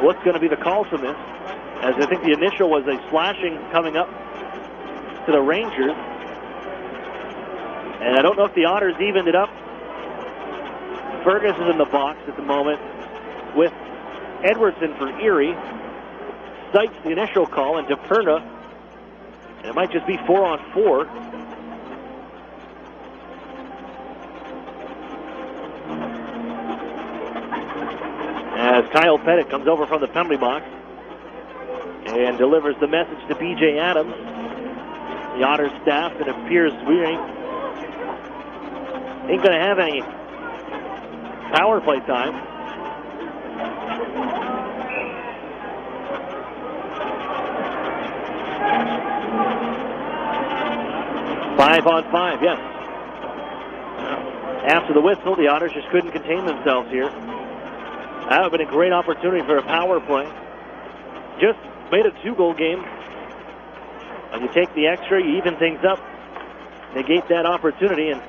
what's going to be the call from this? As I think the initial was a slashing coming up to the Rangers. And I don't know if the Otters evened it up. Fergus is in the box at the moment with Edwardson for Erie. Seitz the initial call, and DePerno. And it might just be 4-on-4. As Kyle Pettit comes over from the penalty box and delivers the message to B.J. Adams. The Otters staff, it appears we ain't going to have any power play time. Five on 5, yes. After the whistle, the Otters just couldn't contain themselves here. That would have been a great opportunity for a power play. Just made a 2-goal game. And you take the extra, you even things up, negate that opportunity, and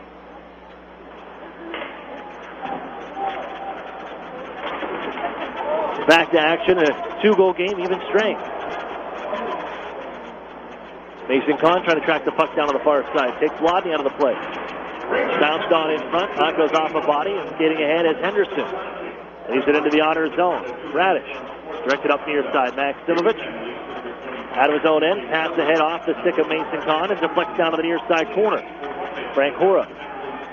back to action, a 2-goal game, even strength. Mason Kahn trying to track the puck down on the far side. Takes Wadney out of the play. Bounced on in front. Puck goes off a body, and skating ahead is Henderson. Leaves it into the Otters zone. Radish directed up near side. Max Simovich out of his own end. Pass ahead off the stick of Mason Kahn and deflects down to the near side corner. Frank Hora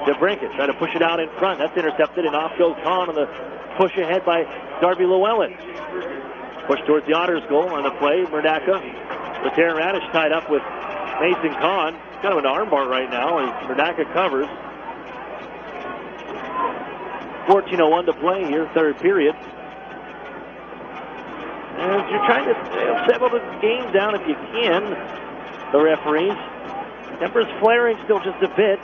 to Brinket. Try to push it out in front. That's intercepted, and off goes Kahn on the push ahead by Darby Llewellyn. Push towards the Otters goal on the play. Murdaka with Darren Radish tied up with Mason Kahn. Kind of an armbar right now as Murdaka covers. 14:01 to play here, third period. As you're trying to settle the game down if you can, the referees. Tempers flaring still just a bit.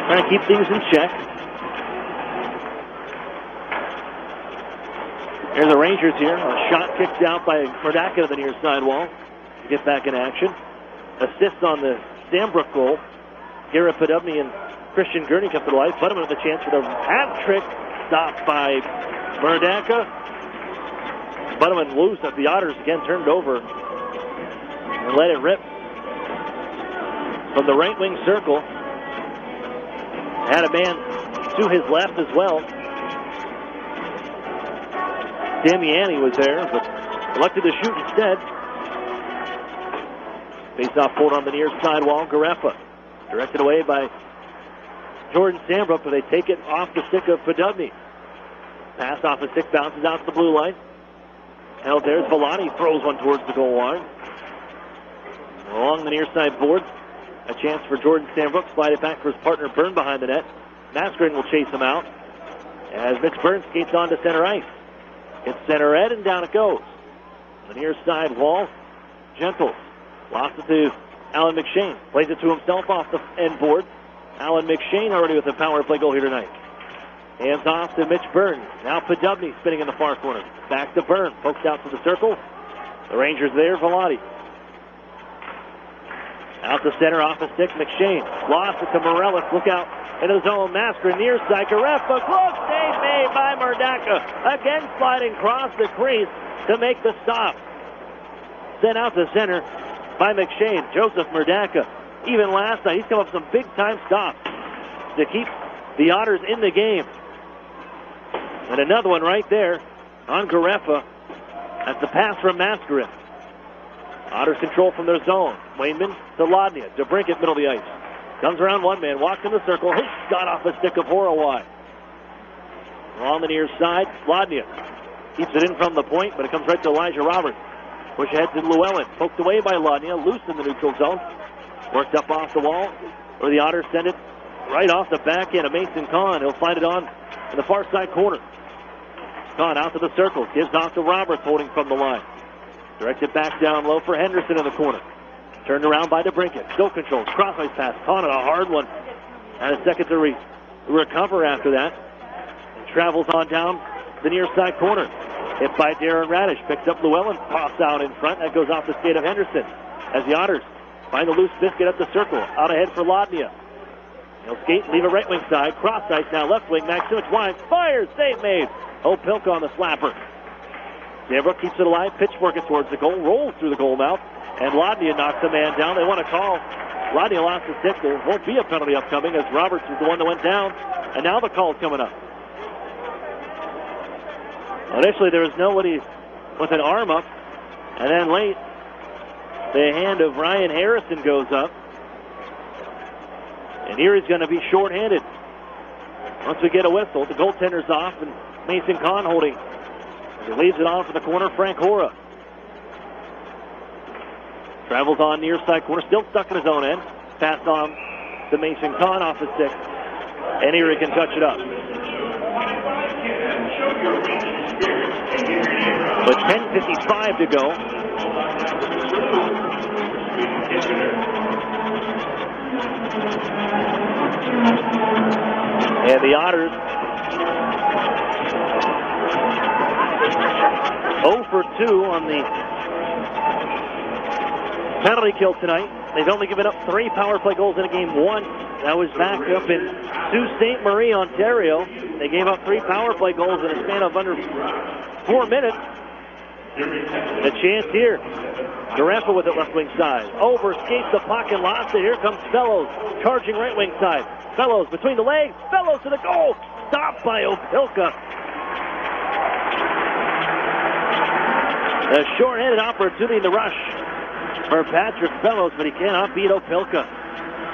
Trying to keep things in check. Here's the Rangers here. A shot kicked out by Murdaka to the near side wall to get back in action. Assist on the Sambrook goal. Garrett Podubny and Christian Gurney kept it alive. Butterman with a chance for the hat trick. Stopped by Murdaka. Butterman loose at the Otters again, turned over and let it rip from the right wing circle. Had a man to his left as well. Damiani was there, but elected to shoot instead. Face-off pulled on the near side wall. Garefa directed away by Jordan Sambrook, but they take it off the stick of Podubny. Pass off the stick, bounces out to the blue line. Held there's Villani, throws one towards the goal line. Along the near side board, a chance for Jordan Sambrook. Slide it back for his partner Byrne behind the net. Mascarin will chase him out as Mitch Byrne skates on to center ice. It's center Ed, and down it goes. On the near side wall, Gentles lost it to Alan McShane. Plays it to himself off the end board. Alan McShane already with a power play goal here tonight. Hands off to Mitch Byrne. Now Podubny spinning in the far corner. Back to Byrne. Pokes out to the circle. The Rangers there. Velati. Out the center off the stick. McShane. Lost it to Morellis. Look out into the zone. Mascarin near side. Garefa. Close save made by Murdaka. Again sliding across the crease to make the stop. Sent out to center by McShane. Joseph Murdaka. Even last night, he's come up with some big-time stops to keep the Otters in the game. And another one right there on Garefa. That's the pass from Mascarin. Otters control from their zone. Wainman to Lodnia. DeBrincat middle of the ice. Comes around one man, walks in the circle. His shot off a stick of Horowai. On the near side, Lodnia keeps it in from the point, but it comes right to Elijah Roberts. Push ahead to Llewellyn. Poked away by Lodnia. Loose in the neutral zone. Worked up off the wall, where the Otters send it right off the back end of Mason Kahn. He'll find it on in the far side corner. Kahn out to the circle. Gives off to Roberts, holding from the line. Directed back down low for Henderson in the corner. Turned around by DeBrincat. Still controls. Cross ice pass. Kahn on a hard one. And a second to recover after that. And travels on down the near side corner. Hit by Darren Radish. Picks up Llewellyn. Pops out in front. That goes off the skate of Henderson. As the Otters find the loose biscuit up the circle. Out ahead for Lodnia. He'll skate, leave it right wing side. Cross ice now, left wing. Maximich Wine fires. Save made. Opilka on the slapper. Sambrook keeps it alive. Pitchfork it towards the goal. Rolls through the goal mouth. And Lodnia knocks the man down. They want to call. Lodnia lost the stick. There won't be a penalty upcoming as Roberts is the one that went down. And now the call's coming up. Initially, there was nobody with an arm up. And then late, the hand of Ryan Harrison goes up. And Erie's going to be shorthanded. Once we get a whistle, the goaltender's off, and Mason Kahn holding. He leaves it on for the corner, Frank Hora. Travels on near side corner, still stuck in his own end. Passed on to Mason Kahn off the stick. And Erie can touch it up. With 10:55 to go. And the Otters 0 for 2 on the penalty kill tonight. They've only given up 3 power play goals in a game once. That was back up in Sault Ste. Marie, Ontario. They gave up 3 power play goals in a span of under 4 minutes. A chance here. Garefa with it left wing side. Over, skates the puck and lost it. Here comes Fellows, charging right wing side. Fellows between the legs. Fellows to the goal. Stopped by Opilka. A short-handed opportunity in the rush for Patrick Fellows, but he cannot beat Opilka.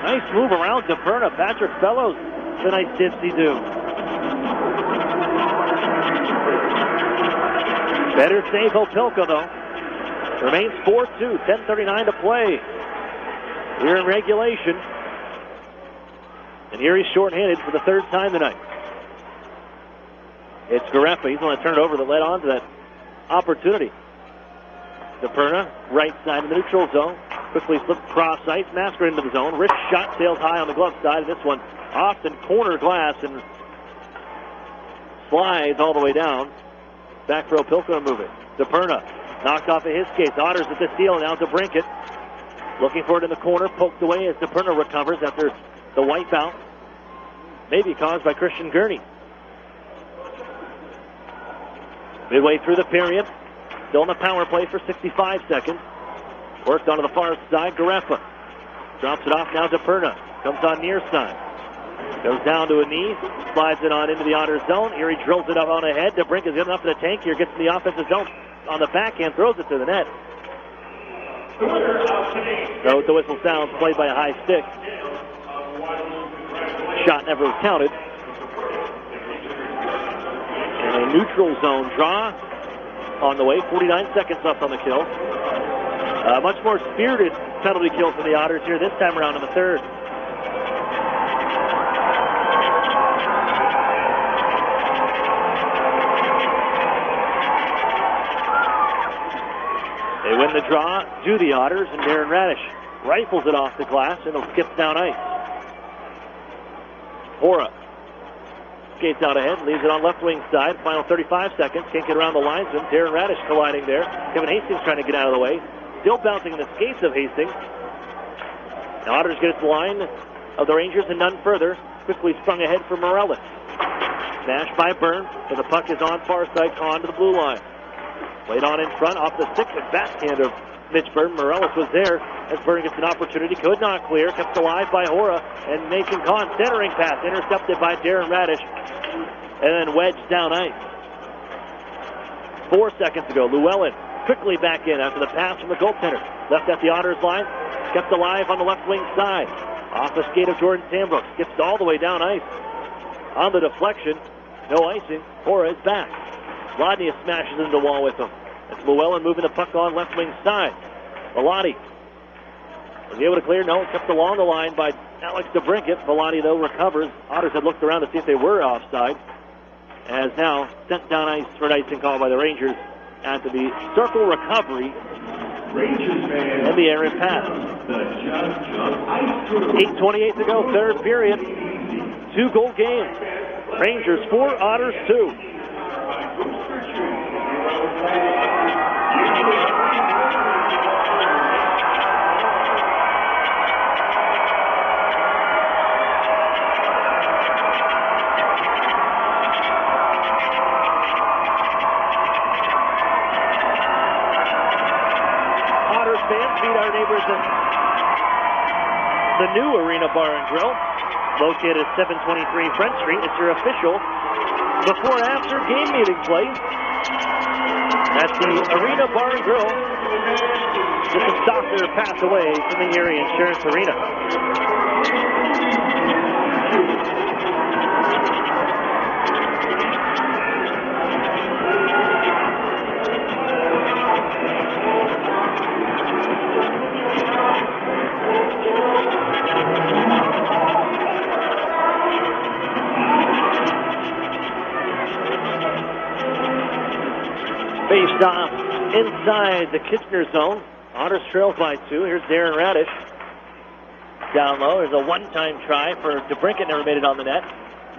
Nice move around Caperna. Patrick Fellows, it's a nice tipsy-do. Better save Opilka, though. Remains 4-2, 10:39 to play here in regulation. And And Erie's shorthanded for the third time tonight. It's Gareffa. He's going to turn it over that led on to that opportunity. DePerna, right side of the neutral zone. Quickly slipped cross ice. Masker into the zone. Rich shot sails high on the glove side. And this one off in corner glass and slides all the way down. Back row Pilk going to move it. DePerna knocked off of his skates. Otters at the steal. Now to Brinkett. Looking for it in the corner. Poked away as DePerna recovers after the wipeout. Maybe caused by Christian Gurney. Midway through the period. Still in the power play for 65 seconds. Worked onto the far side. Gareffa drops it off now to DePerna. Comes on near side. Goes down to a knee. Slides it on into the Otters zone. Erie drills it up on ahead. DeBrink is getting up to the tank here. Gets in the offensive zone on the backhand. Throws it to the net. So the whistle sounds. Played by a high stick. Shot never counted. And a neutral zone draw on the way. 49 seconds left on the kill. Much more spirited penalty kill for the Otters here this time around in the third. They win the draw, do the Otters, and Darren Radish rifles it off the glass and it'll skip down ice. Hora skates out ahead, leaves it on left wing side. Final 35 seconds, can't get around the linesman. Darren Radish colliding there. Kevin Hastings trying to get out of the way. Still bouncing the skates of Hastings. Now Otters get it to the line of the Rangers and none further. Quickly sprung ahead for Morellis. Smashed by Byrne, but the puck is on far side, on to the blue line. Played on in front, off the stick and backhand of Mitch Byrne. Morellis was there as Byrne gets an opportunity. Could not clear, kept alive by Hora. And Nathan Kahn, centering pass, intercepted by Darren Radish. And then wedged down ice. 4 seconds ago, Llewellyn quickly back in after the pass from the goaltender. Left at the Otters line, kept alive on the left wing side. Off the skate of Jordan Sandbrook, skips all the way down ice. On the deflection, no icing. Hora is back. Rodney smashes into the wall with him. It's Llewellyn moving the puck on left wing side. Vellotti was he able to clear? No, kept along the line by Alex DeBrincat. Vellotti, though, recovers. Otters had looked around to see if they were offside. As now sent down ice for an icing call by the Rangers after the circle recovery and the errant pass. 8:28 to go, third period. 2-goal game. Rangers 4, Otters 2. Fans meet our neighbors at the new Arena Bar and Grill, located at 723 Front Street. It's your official before and after game meeting place at the Arena Bar and Grill. Just a soccer pass away from the Erie Insurance Arena. Faced off inside the Kitchener zone. Otters trails by 2. Here's Darren Radish. Down low. There's a one-time try for DeBrincat. Never made it on the net.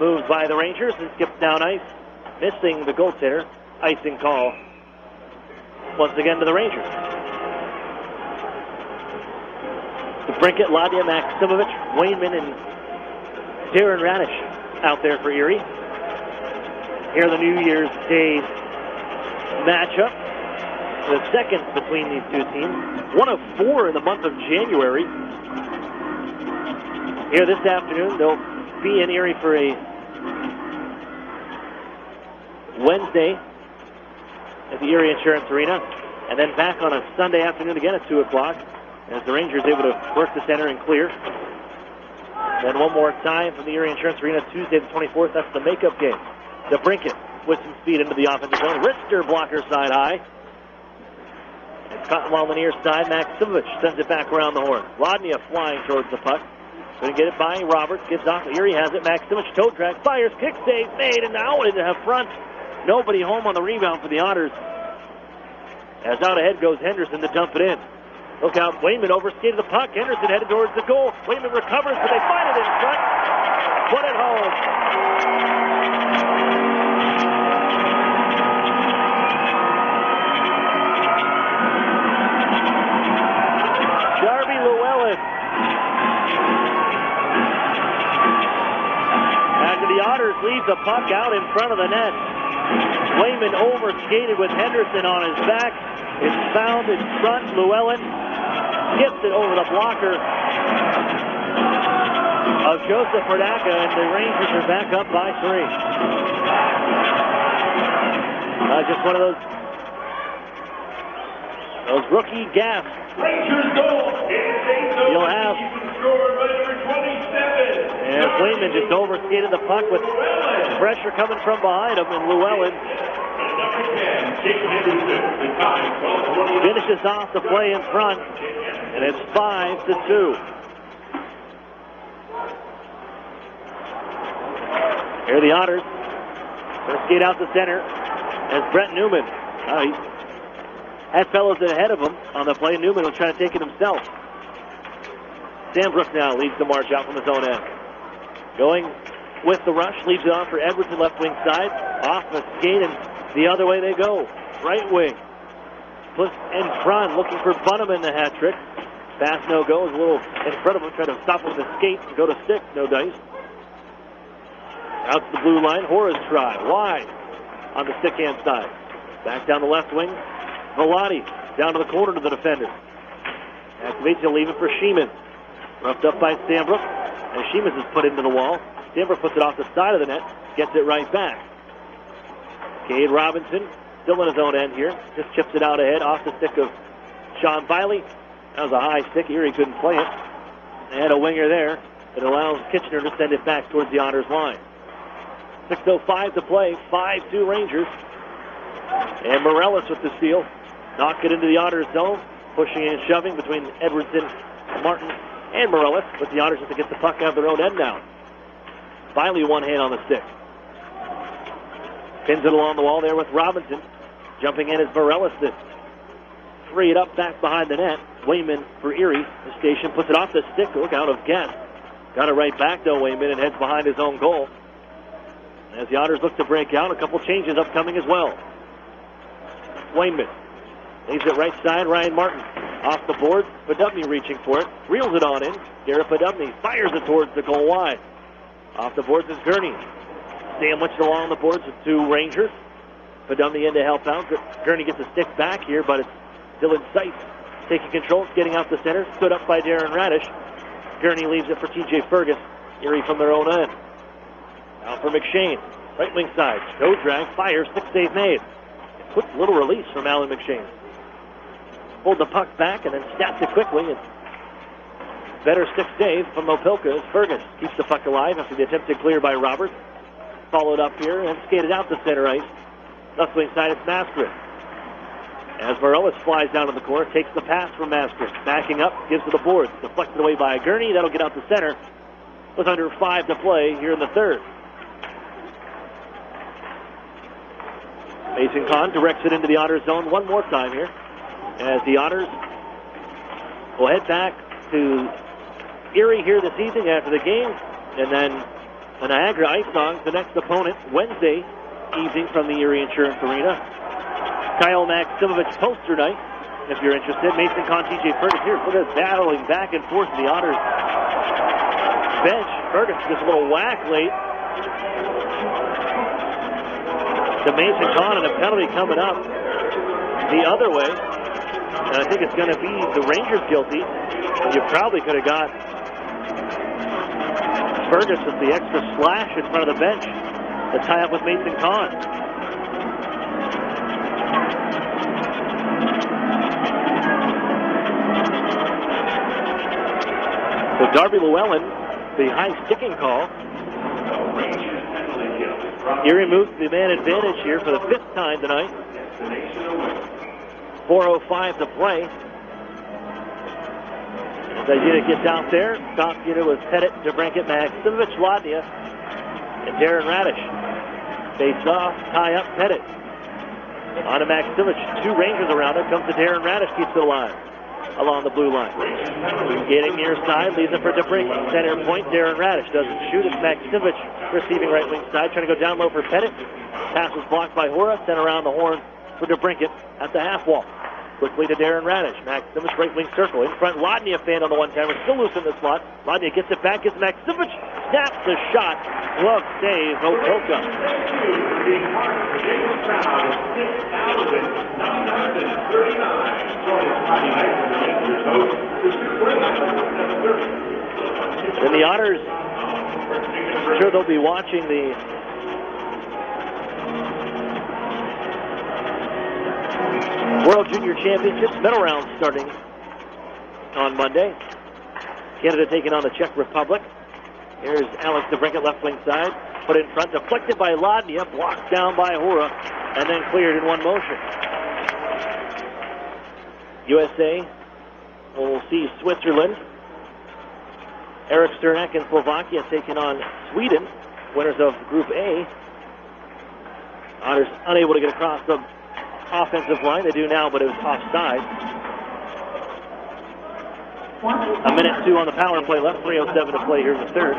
Moves by the Rangers and skips down ice. Missing the goaltender. Icing call. Once again to the Rangers. DeBrincat, Ladia, Maximovich, Wainman, and Darren Radish out there for Erie. Here the New Year's Day matchup, the second between these two teams. 1 of 4 in the month of January. Here this afternoon, they'll be in Erie for a Wednesday at the Erie Insurance Arena, and then back on a Sunday afternoon again at 2 o'clock as the Rangers able to work the center and clear. Then one more time from the Erie Insurance Arena Tuesday the 24th. That's the makeup game. DeBrincat with some speed into the offensive zone. Rister blocker side high. And Cottonwall on the near side. Maximovich sends it back around the horn. Rodney flying towards the puck. Couldn't get it by Roberts. Gives off. Erie has it. Max Simic toe drag. Fires. Kick save. Made. And now into the front. Nobody home on the rebound for the Otters. As out ahead goes Henderson to dump it in. Look out. Wayman overskated the puck. Henderson headed towards the goal. Wayman recovers, but they find it in front. Put it home. Darby Llewellyn. After the Otters leave the puck out in front of the net. Wayman overskated with Henderson on his back. It's found in front. Llewellyn skips it over the blocker of Joseph Hrdaka, and the Rangers are back up by 3. Just one of those rookie gaps. You'll have. And Wayman just overskated the puck with pressure coming from behind him, and Llewellyn finishes off the play in front, and it's 5-2. Here are the Otters. They'll skate out the center as Brett Newman. He had fellows ahead of him on the play. Newman was trying to take it himself. Sam Brook now leads the march out from his own end. Going with the rush, leaves it on for Edwards, left wing side. Off the skate, and the other way they go. Right wing. Puts in front, looking for Bunham in the hat trick. Pass no go, is a little in front of him, trying to stop him with the skate and go to stick. No dice. Out to the blue line. Horace try. Wide on the stick hand side. Back down the left wing. Velati down to the corner to the defender. Activates, he'll leave it for Sheeman. Roughed up by Sambrook. And Sheeman is put into the wall. Sambrook puts it off the side of the net. Gets it right back. Cade Robinson still in his own end here. Just chips it out ahead off the stick of Sean Biley. That was a high stick. Erie couldn't play it. They had a winger there that allows Kitchener to send it back towards the Otters line. 6:05 to play. 5-2 Rangers. And Morellis with the steal. Knock it into the Otters zone. Pushing and shoving between Edwardson, Martin, and Morellis. But the Otters have to get the puck out of their own end now. Finally, one hand on the stick. Pins it along the wall there with Robinson. Jumping in is Morellis to free it up back behind the net. Wayman for Erie. The station puts it off the stick. Look out of Guest. Got it right back though, Wayman, and heads behind his own goal. As the Otters look to break out, a couple changes upcoming as well. Wayman leaves it right side. Ryan Martin off the board. Podubny reaching for it. Reels it on in. Garrett Podubny fires it towards the goal wide. Off the boards is Gurney. Sandwiched along the boards with 2 Rangers. Podubny in to help out. Gurney gets a stick back here, but it's still in sight. Taking control, getting out the center. Stood up by Darren Radish. Gurney leaves it for TJ Fergus. Erie from their own end. Out for McShane. Right wing side. Toe drag. Fires. Stick save made. Quick little release from Alan McShane. Pulled the puck back and then snapped it quickly. And better stick save from Opelka as Fergus keeps the puck alive after the attempted clear by Roberts. Followed up here and skated out the center ice. Left wing side, it's Maskrin. As Morellis flies down to the corner, takes the pass from Maskrin. Backing up, gives to the boards. Deflected away by Gurney. That'll get out the center. With under 5 to play here in the third. Mason Kahn directs it into the Otters zone one more time here. As the Otters will head back to Erie here this evening after the game. And then the Niagara Ice Dogs, the next opponent, Wednesday evening from the Erie Insurance Arena. Kyle Maximovich poster night, if you're interested. Mason Kahn, TJ Fergus here. Look at battling back and forth to the Otters bench. Fergus just a little whack late to Mason Kahn, and a penalty coming up the other way. And I think it's going to be the Rangers guilty. You probably could have got Fergus with the extra slash in front of the bench to tie up with Mason Kahn. So Darby Llewellyn, the high sticking call. Erie moves the man advantage here for the 5th time tonight. 4:05 to play. The unit gets out there. Top unit was Pettit, DeBrincat, Maximovich, Lodnia, and Darren Radish. Face off, tie up Pettit. On to Maximovich. Two Rangers around him. Comes to Darren Radish, keeps it alive along the blue line. Getting near side, leaves it for DeBrincat. Center point, Darren Radish doesn't shoot. It's Maximovich receiving right wing side, trying to go down low for Pettit. Pass was blocked by Hora, sent around the horn for DeBrincat at the half wall. Quickly to Darren Radish. Maximovich right wing circle. In front, Lodnia fan on the one-timer. Still loose in the slot. Lodnia gets it back. Gets Maximovich. Snaps the shot. Glove save. Opelka. And the Otters, I'm sure they'll be watching the World Junior Championships medal round starting on Monday. Canada taking on the Czech Republic. Here's Alex DeBrincat, left wing side. Put in front, deflected by Lodnia, blocked down by Hora, and then cleared in one motion. USA will see Switzerland. Eric Sternak and Slovakia taking on Sweden, winners of Group A. Otters unable to get across the offensive line. They do now, but it was offside. A minute 2 on the power play left. 3:07 to play here in the third.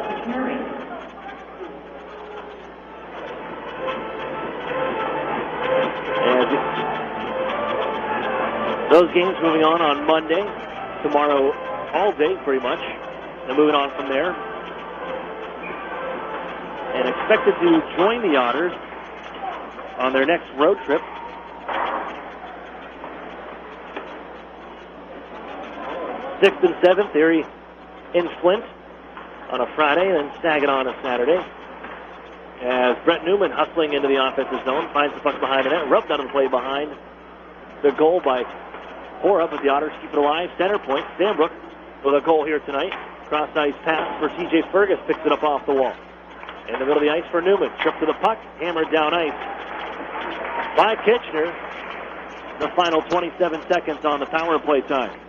And those games moving on Monday. Tomorrow, all day pretty much. And moving on from there. And expected to join the Otters on their next road trip. 6th and 7th, Erie in Flint on a Friday, and then Saginaw on a Saturday. As Brett Newman hustling into the offensive zone, finds the puck behind the net, rubbed out of the play behind the goal by Hora, but the Otters keep it alive. Center point, Sandbrook with a goal here tonight. Cross-ice pass for TJ Fergus, picks it up off the wall. In the middle of the ice for Newman, trip to the puck, hammered down ice by Kitchener. The final 27 seconds on the power play time.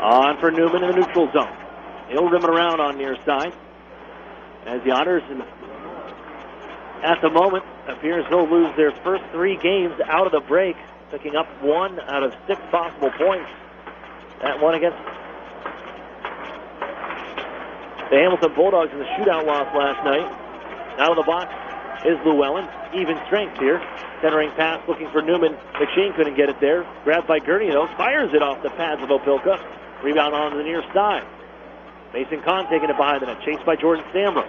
On for Newman in the neutral zone. He'll rim it around on near side. As the Otters, at the moment, appears they'll lose their first 3 games out of the break, picking up 1 out of 6 possible points. That one against the Hamilton Bulldogs in the shootout loss last night. Out of the box is Llewellyn. Even strength here. Centering pass looking for Newman. McShane couldn't get it there. Grabbed by Gurney, though. Fires it off the pads of Opelka. Rebound on the near side. Mason Kahn taking it behind the net. Chased by Jordan Sambro.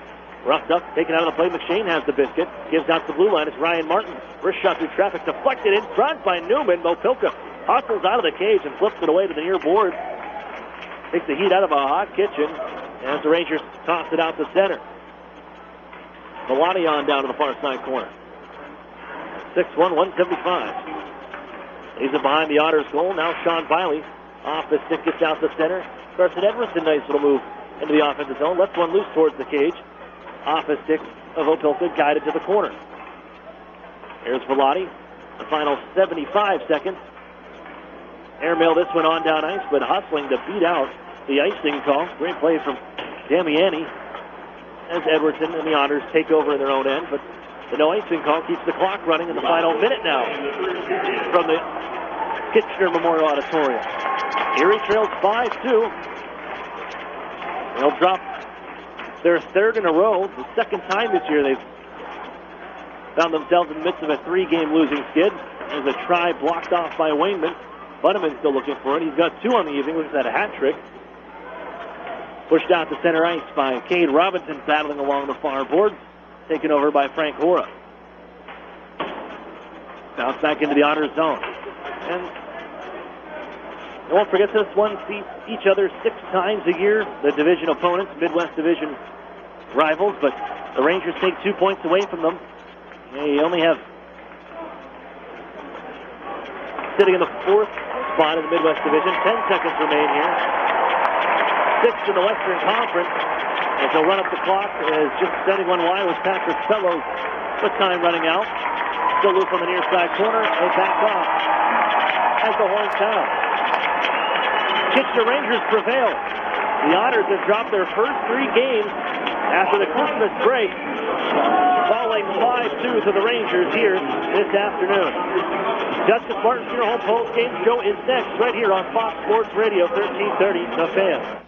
Roughed up, taken out of the play. McShane has the biscuit. Gives out to the blue line. It's Ryan Martin. First shot through traffic. Deflected in front by Newman. Opelka hustles out of the cage and flips it away to the near board. Takes the heat out of a hot kitchen. As the Rangers toss it out to center. Melania on down to the far side corner. 6'1", 175. Leaves it behind the Otters goal. Now Sean Biley off the stick, gets out to center. Carson Edmondson, nice little move into the offensive zone. Left one loose towards the cage. Off the stick of Opelka, guided to the corner. Here's Velotti. The final 75 seconds. Airmail this one on down ice, but hustling to beat out the icing call. Great play from Damiani as Edwardson and the Otters take over in their own end, but the no icing call keeps the clock running in the final minute now from the Kitchener Memorial Auditorium. Erie trails 5-2. They'll drop their third in a row, the second time this year they've found themselves in the midst of a 3-game losing skid. There's a try blocked off by Wayman. Bunneman's still looking for it. He's got 2 on the evening. Looks at a hat trick. Pushed out to center ice by Cade Robinson, battling along the far boards. Taken over by Frank Hora. Bounce back into the Otters zone. And don't forget this one, see each other 6 times a year. The division opponents, Midwest Division rivals, but the Rangers take 2 points away from them. They only have sitting in the 4th spot in the Midwest Division. 10 seconds remain here. 6th in the Western Conference. As they'll run up the clock, as just sending one wide was Patrick Fellows. The time running out. Still loose on the near side corner. They back off as the horn sounds. Kitchener Rangers prevail. The Otters have dropped their first 3 games after the Christmas break, falling 5-2 to the Rangers here this afternoon. Justice Martin's Funeral Home Post Game Show is next right here on Fox Sports Radio 1330 The Fan.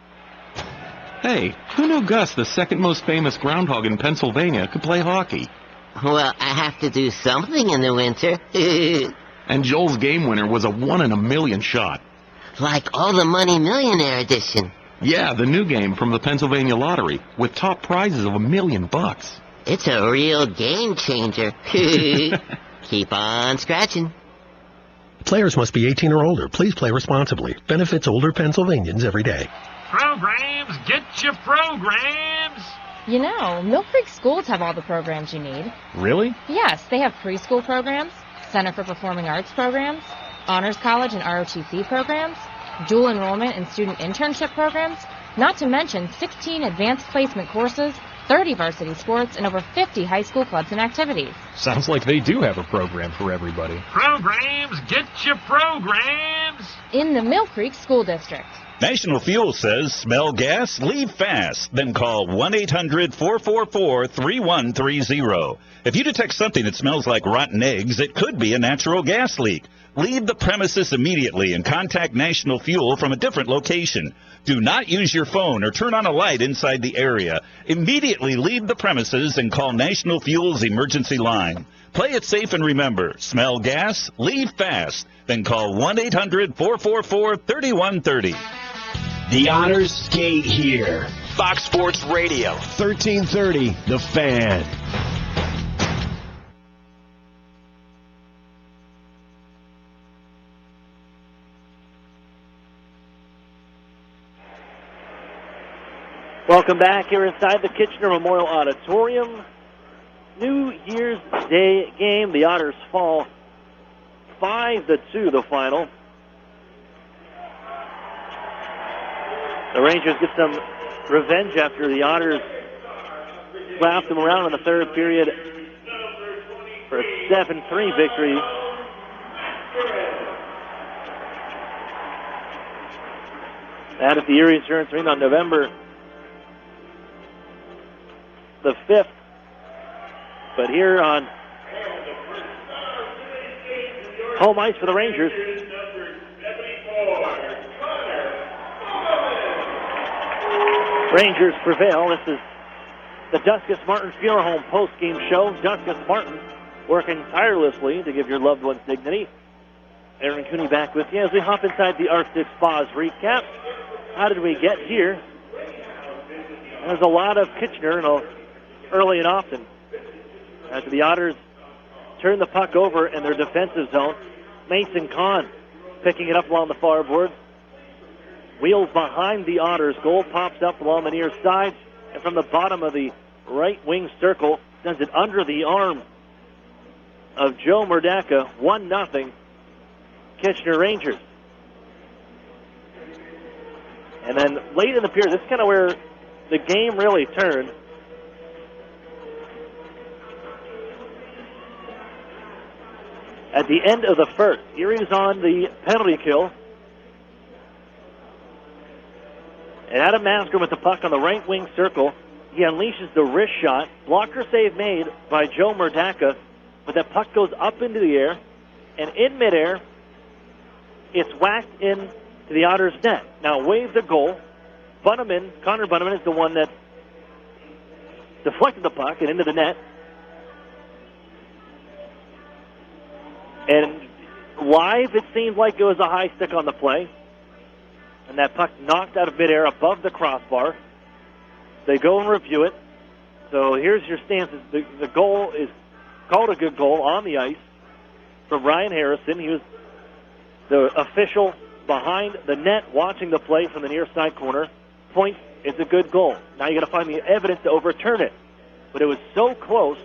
Hey, who knew Gus, the second most famous groundhog in Pennsylvania, could play hockey? Well, I have to do something in the winter. And Joel's game winner was a 1 in a million shot. Like All the Money Millionaire edition. Yeah, the new game from the Pennsylvania Lottery, with top prizes of $1 million. It's a real game changer. Keep on scratching. Players must be 18 or older. Please play responsibly. Benefits older Pennsylvanians every day. Programs, get your programs. You know, Mill Creek schools have all the programs you need. Really? Yes, they have preschool programs, Center for Performing Arts programs, Honors College and ROTC programs, dual enrollment and student internship programs, not to mention 16 advanced placement courses, 30 varsity sports, and over 50 high school clubs and activities. Sounds like they do have a program for everybody. Programs, get your programs. In the Mill Creek School District. National Fuel says, smell gas, leave fast. Then call 1-800-444-3130. If you detect something that smells like rotten eggs, it could be a natural gas leak. Leave the premises immediately and contact National Fuel from a different location. Do not use your phone or turn on a light inside the area. Immediately leave the premises and call National Fuel's emergency line. Play it safe and remember, smell gas, leave fast. Then call 1-800-444-3130. The Otters skate here. Fox Sports Radio. 1330, The Fan. Welcome back here inside the Kitchener Memorial Auditorium. New Year's Day game. The Otters fall 5-2 the final. The Rangers get some revenge after the Otters slapped them around in the third period for a 7-3 victory. That at the Erie Insurance Arena on November the 5th. But here on home ice for the Rangers, Rangers prevail. This is the Duskus Martin Funeral Home post-game show. Duskus Martin working tirelessly to give your loved ones dignity. Aaron Cooney back with you as we hop inside the Arctic Spas recap. How did we get here? There's a lot of Kitchener early and often. After the Otters turn the puck over in their defensive zone, Mason Kahn picking it up along the far boards. Wheels behind the Otters. Goal pops up along the near side. And from the bottom of the right wing circle, sends it under the arm of Joe Murdaka. 1-0 Kitchener Rangers. And then late in the period, this is kind of where the game really turned. At the end of the first, Erie's on the penalty kill. And Adam Maskrum with the puck on the right wing circle. He unleashes the wrist shot. Blocker save made by Joe Murdaka. But that puck goes up into the air. And in midair, it's whacked into the Otters' net. Now away the goal. Connor Bunneman is the one that deflected the puck and into the net. And live, it seemed like it was a high stick on the play. And that puck knocked out of midair above the crossbar. They go and review it. So here's your stances. The goal is called a good goal on the ice from Ryan Harrison. He was the official behind the net watching the play from the near side corner. Points, it's a good goal. Now you got to find the evidence to overturn it. But it was so close.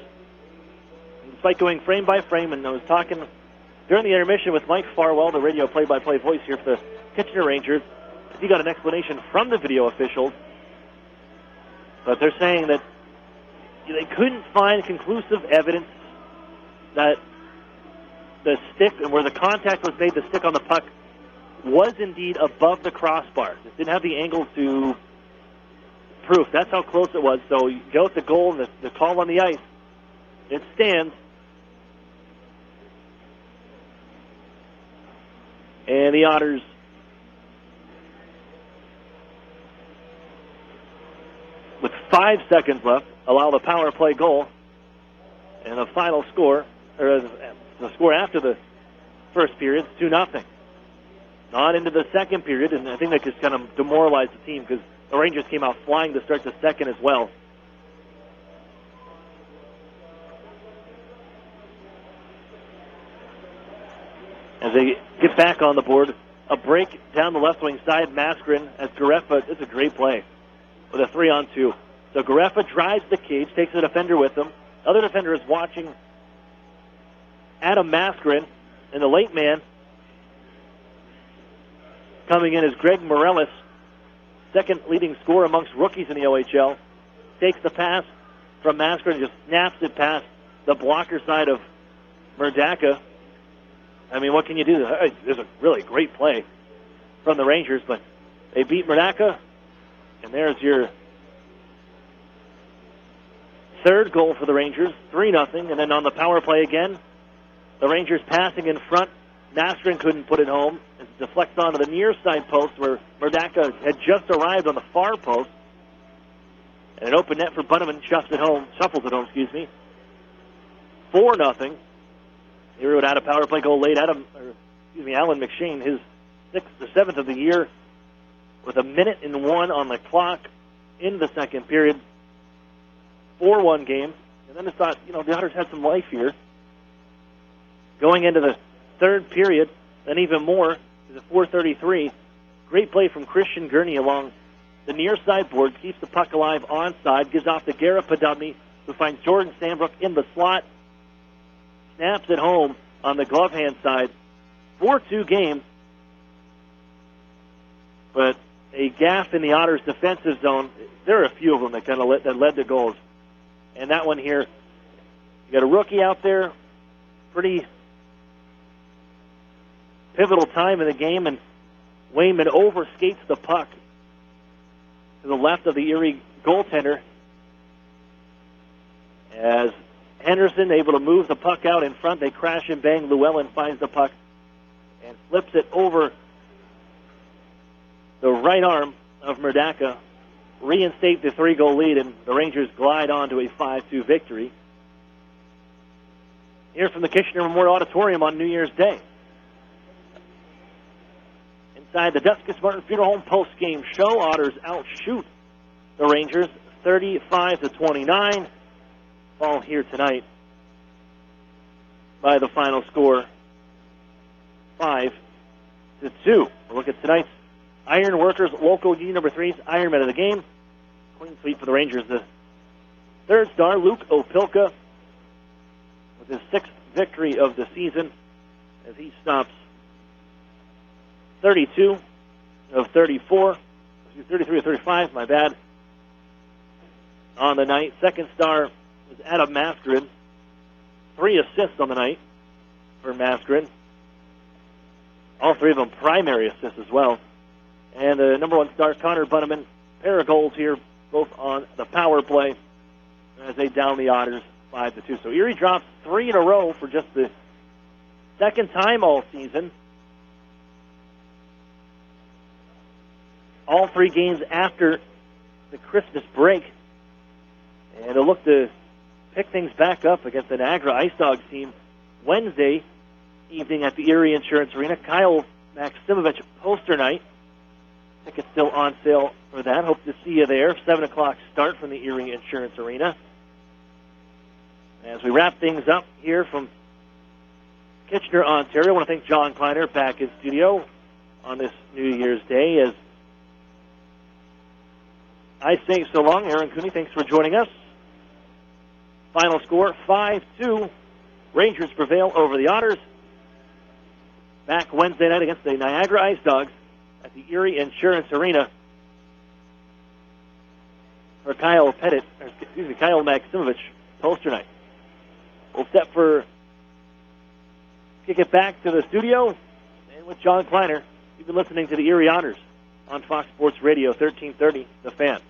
Despite going frame by frame, and I was talking during the intermission with Mike Farwell, the radio play-by-play voice here for the Kitchener Rangers. He got an explanation from the video officials. But they're saying that they couldn't find conclusive evidence that the stick and where the contact was made, the stick on the puck was indeed above the crossbar. It didn't have the angle to proof. That's how close it was. So you go with the goal and the call on the ice. It stands. And the Otters with 5 seconds left allow the power play goal. And the final score, or the score after the first period, is 2-0. On into the second period, and I think that just kind of demoralized the team because the Rangers came out flying to start the second as well. As they get back on the board, a break down the left wing side, Maskrin as Garefa, it's a great play with a 3-on-2. So Garefa drives the cage, takes the defender with him. Other defender is watching Adam Maskrin, and the late man coming in is Greg Morellis, second leading scorer amongst rookies in the OHL. Takes the pass from Maskrin and just snaps it past the blocker side of Murdaka. I mean, what can you do? There's a really great play from the Rangers, but they beat Murdaka, and there's your third goal for the Rangers, 3-0, and then on the power play again, the Rangers passing in front. Maskrin couldn't put it home. It deflects onto the near side post where Murdaka had just arrived on the far post. And an open net for Bunneman, shuffles it home, 4-0. Erie would add a power play goal late. Alan McShane, his 6th or 7th of the year, with 1:01 on the clock in the second period. 4-1 game. And then I thought, the Otters had some life here. Going into the third period, then even more, to the 4:33. Great play from Christian Gurney along the near side board, keeps the puck alive onside, gives off to Garrett Padubny, who finds Jordan Sandbrook in the slot, snaps it home on the glove hand side. 4-2 game, but a gaff in the Otters' defensive zone. There are a few of them that kind of led to goals. And that one here, you got a rookie out there, pretty pivotal time in the game, and Wayman overskates the puck to the left of the Erie goaltender as Henderson able to move the puck out in front. They crash and bang. Llewellyn finds the puck and flips it over the right arm of Murdaka, reinstate the 3-goal lead, and the Rangers glide on to a 5-2 victory. Here from the Kitchener Memorial Auditorium on New Year's Day. Inside the Duskus Martin Funeral Home post-game show, Otters outshoot the Rangers 35-29. Fall here tonight by the final score 5-2. We'll look at tonight's Iron Workers Local Union number 3's Ironman of the game. Clean sweep for the Rangers. The third star, Luke Opilka, with his 6th victory of the season as he stops 32 of 34, 33 of 35, my bad, on the night. Second star is Adam Maskrin. 3 assists on the night for Maskrin. All 3 of them primary assists as well. And the number 1 star, Connor Bunneman, pair of goals here, both on the power play as they down the Otters 5-2. So Erie drops 3 in a row for just the second time all season. All 3 games after the Christmas break. And they'll look to pick things back up against the Niagara Ice Dogs team Wednesday evening at the Erie Insurance Arena. Kyle Maximovich poster night. Tickets still on sale for that. Hope to see you there. 7 o'clock start from the Erie Insurance Arena. As we wrap things up here from Kitchener, Ontario, I want to thank John Kleiner back in studio on this New Year's Day. As I say so long, Aaron Cooney, thanks for joining us. Final score, 5-2. Rangers prevail over the Otters. Back Wednesday night against the Niagara Ice Dogs at the Erie Insurance Arena for Kyle Maximovich poster night. We'll step for kick it back to the studio. And with John Kleiner, you've been listening to the Erie Otters on Fox Sports Radio, 1330, The Fan.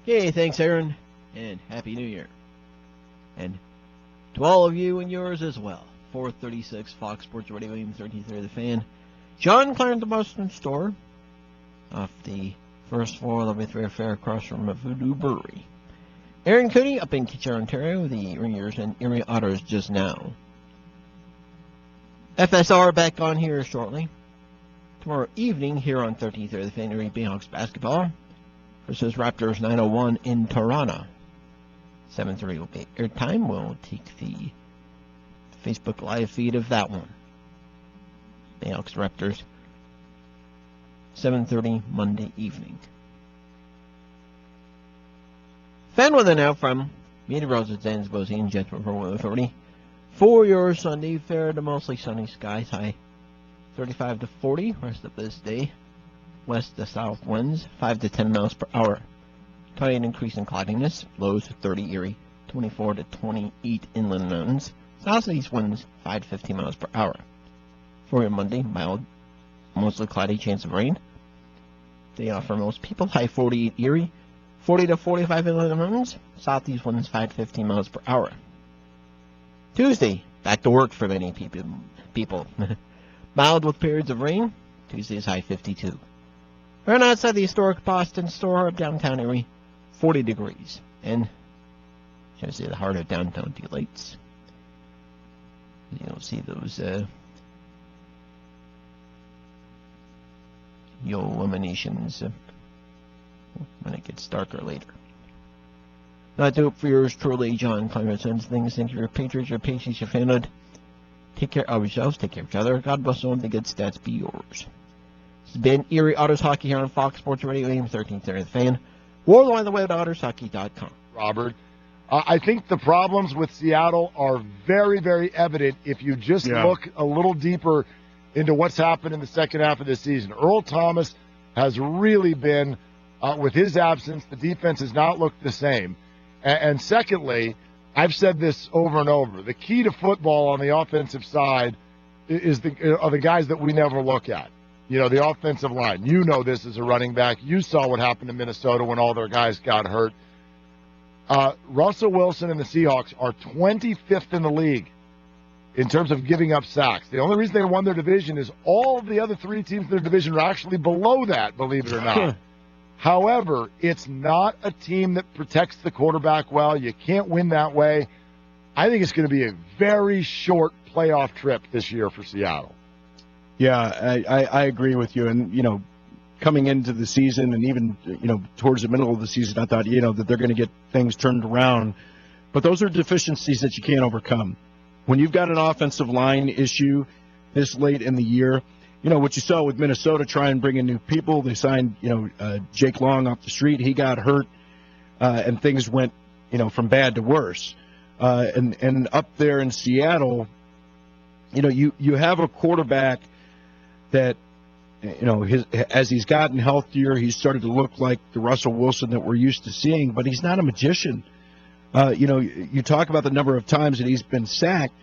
Okay, thanks, Aaron, and Happy New Year. And to all of you and yours as well. 436 Fox Sports Radio, 1330, The Fan. John Kleiner at the Boston Store, off the first floor of the Thoroughfare across from Voodoo Brewery. Aaron Cooney up in Kitchener, Ontario, the Ringers and Erie Otters just now. FSR back on here shortly. Tomorrow evening here on 1330 The Fan, Erie Bayhawks basketball versus Raptors 901 in Toronto. 7:30 will be airtime. We'll take the Facebook live feed of that one. Bayhawks Raptors 7:30 Monday evening. Fan weather now from Media Roses, Zanzibar, and Jet River Weather Authority. For your Sunday, fair to mostly sunny skies, high 35 to 40. Rest of this day, west to south winds, 5 to 10 miles per hour. Tide increase in cloudiness, lows 30 Erie, 24 to 28 inland mountains. Southeast winds, 5 to 15 miles per hour. For your Monday, mild, mostly cloudy, chance of rain. Day off for most people, high 48 Erie, 40 to 45 inland mountains. Southeast winds 5 to 15 miles per hour. Tuesday, back to work for many people. Mild with periods of rain. Tuesday's high 52. Right outside the historic Boston store of downtown Erie, 40 degrees. And, shall I say, the heart of downtown delights. You'll see those illuminations when it gets darker later. Not do it for yours truly, John Kleiner sends things. Thank you for your patrons, your patience, your fanhood. Take care of yourselves, take care of each other. God bless all, the good stats be yours. This has been Erie Otters Hockey here on Fox Sports Radio, AM 1330 The Fan. Worldwide on the web at ottershockey.com. Robert, I think the problems with Seattle are very, very evident if you just look a little deeper into what's happened in the second half of this season. Earl Thomas has really been, with his absence, the defense has not looked the same. And secondly, I've said this over and over, the key to football on the offensive side are the guys that we never look at. You know, the offensive line. You know this as a running back. You saw what happened in Minnesota when all their guys got hurt. Russell Wilson and the Seahawks are 25th in the league in terms of giving up sacks. The only reason they won their division is all of the other three teams in their division are actually below that, believe it or not. However, it's not a team that protects the quarterback well. You can't win that way. I think it's going to be a very short playoff trip this year for Seattle. Yeah, I agree with you. And, you know, coming into the season and even, you know, towards the middle of the season, I thought, you know, that they're going to get things turned around. But those are deficiencies that you can't overcome. When you've got an offensive line issue this late in the year, you know, what you saw with Minnesota, try and bring in new people. They signed, you know, Jake Long off the street. He got hurt, and things went, you know, from bad to worse. And up there in Seattle, you know, you have a quarterback that, you know, as he's gotten healthier, he's started to look like the Russell Wilson that we're used to seeing, but he's not a magician. You know, you talk about the number of times that he's been sacked.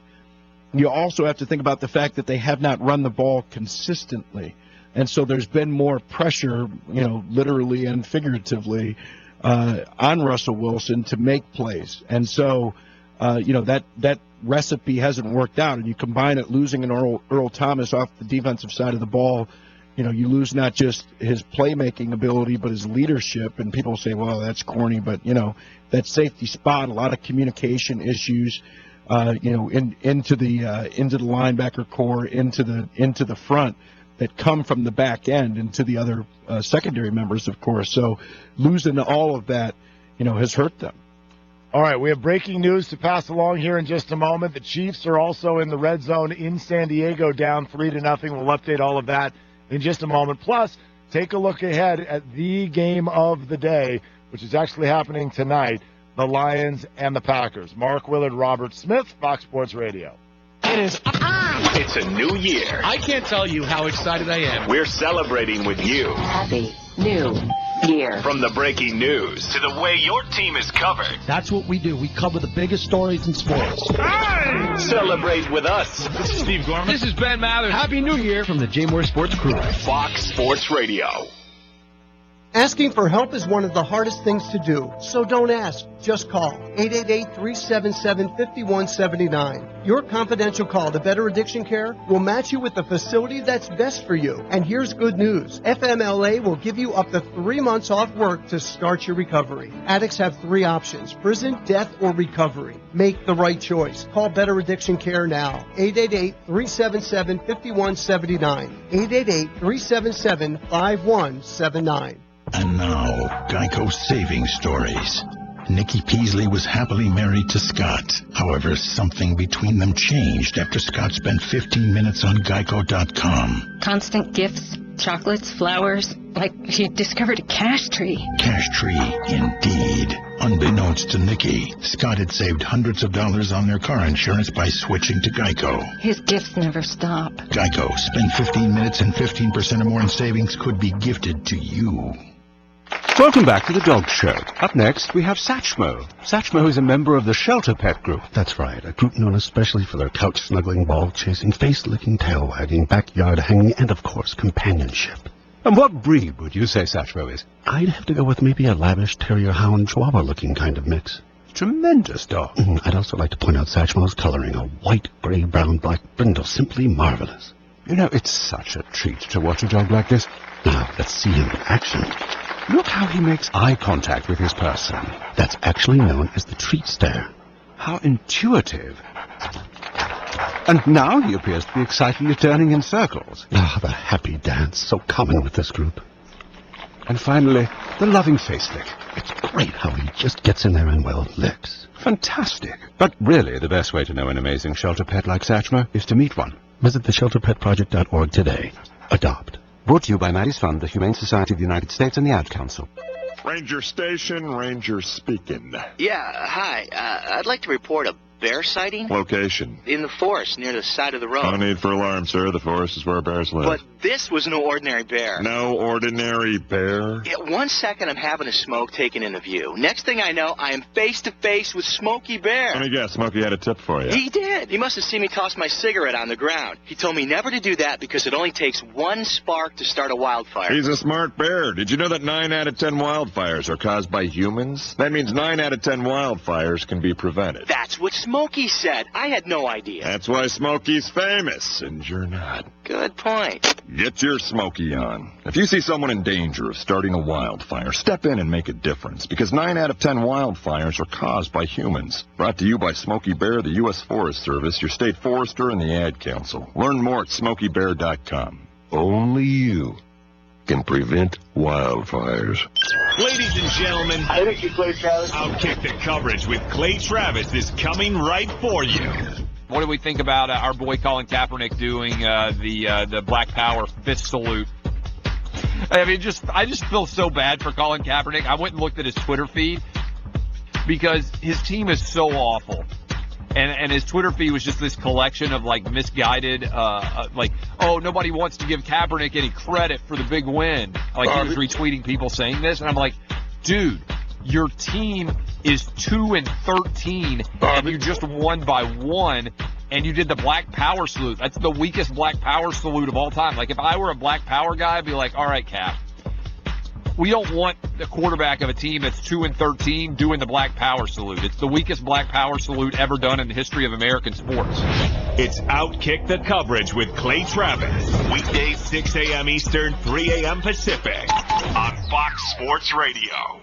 You also have to think about the fact that they have not run the ball consistently. And so there's been more pressure, you know, literally and figuratively, on Russell Wilson to make plays. And so, you know, that recipe hasn't worked out. And you combine it, losing an Earl Thomas off the defensive side of the ball, you know, you lose not just his playmaking ability, but his leadership. And people say, well, that's corny. But, you know, that safety spot, a lot of communication issues, you know, into the linebacker core, into the front that come from the back end, and to the other secondary members, of course. So losing all of that, you know, has hurt them. All right, we have breaking news to pass along here in just a moment. The Chiefs are also in the red zone in San Diego, down 3-0. We'll update all of that in just a moment. Plus, take a look ahead at the game of the day, which is actually happening tonight, the Lions and the Packers. Mark Willard, Robert Smith, Fox Sports Radio. It is It's a new year. I can't tell you how excited I am. We're celebrating with you. Happy New year. From the breaking news to the way your team is covered. That's what we do. We cover the biggest stories in sports. Hey! Celebrate with us. This is Steve Gorman. This is Ben Mather. Happy New Year from the J Moore Sports Crew. Fox Sports Radio. Asking for help is one of the hardest things to do, so don't ask. Just call 888-377-5179. Your confidential call to Better Addiction Care will match you with the facility that's best for you. And here's good news. FMLA will give you up to 3 months off work to start your recovery. Addicts have 3 options: prison, death, or recovery. Make the right choice. Call Better Addiction Care now. 888-377-5179. 888-377-5179. And now, Geico saving stories. Nikki Peasley was happily married to Scott. However, something between them changed after Scott spent 15 minutes on Geico.com. Constant gifts, chocolates, flowers, like he discovered a cash tree. Cash tree, indeed. Unbeknownst to Nikki, Scott had saved hundreds of dollars on their car insurance by switching to Geico. His gifts never stop. Geico. Spend 15 minutes and 15% or more in savings could be gifted to you. Welcome back to the Dog Show. Up next, we have Satchmo. Satchmo is a member of the Shelter Pet Group. That's right, a group known especially for their couch-snuggling, ball-chasing, face-licking, tail-wagging, backyard-hanging, and, of course, companionship. And what breed would you say Satchmo is? I'd have to go with maybe a lavish terrier hound chihuahua-looking kind of mix. Tremendous dog. I'd also like to point out Satchmo's coloring, a white, gray, brown, black brindle, simply marvelous. You know, it's such a treat to watch a dog like this. Now, let's see him in action. Look how he makes eye contact with his person. That's actually known as the treat stare. How intuitive. And now he appears to be excitedly turning in circles. Ah, the happy dance, so common with this group. And finally, the loving face lick. It's great how he just gets in there and, well, licks. Fantastic. But really, the best way to know an amazing shelter pet like Satchmo is to meet one. Visit theshelterpetproject.org today. Adopt. Brought to you by Maddie's Fund, the Humane Society of the United States, and the Ad Council. Ranger Station, Ranger speaking. Yeah, hi. I'd like to report a bear sighting. Location? In the forest, near the side of the road. No need for alarm, sir. The forest is where bears live. But this was no ordinary bear. No ordinary bear? Yeah, 1 second I'm having a smoke taken into view. Next thing I know, I am face to face with Smokey Bear. Let me guess, Smokey had a tip for you. He did. He must have seen me toss my cigarette on the ground. He told me never to do that because it only takes 1 spark to start a wildfire. He's a smart bear. Did you know that 9 out of 10 wildfires are caused by humans? That means 9 out of 10 wildfires can be prevented. That's what Smokey said. I had no idea. That's why Smokey's famous, and you're not. Good point. Get your Smokey on. If you see someone in danger of starting a wildfire, step in and make a difference, because 9 out of 10 wildfires are caused by humans. Brought to you by Smokey Bear, the U.S. Forest Service, your state forester, and the Ad Council. Learn more at SmokeyBear.com. Only you can prevent wildfires. Ladies and gentlemen, I think Clay Travis. Outkick the coverage with Clay Travis is coming right for you. What do we think about our boy Colin Kaepernick doing the Black Power fist salute? I mean, I just feel so bad for Colin Kaepernick. I went and looked at his Twitter feed because his team is so awful. And his Twitter feed was just this collection of, like, misguided, nobody wants to give Kaepernick any credit for the big win. Like, he was retweeting people saying this, and I'm like, dude, your team is 2-13, and you just won by 1, and you did the Black Power salute. That's the weakest Black Power salute of all time. Like, if I were a Black Power guy, I'd be like, all right, Cap, we don't want the quarterback of a team that's 2-13 doing the Black Power salute. It's the weakest Black Power salute ever done in the history of American sports. It's Outkick the coverage with Clay Travis. Weekdays 6 a.m. Eastern, 3 a.m. Pacific on Fox Sports Radio.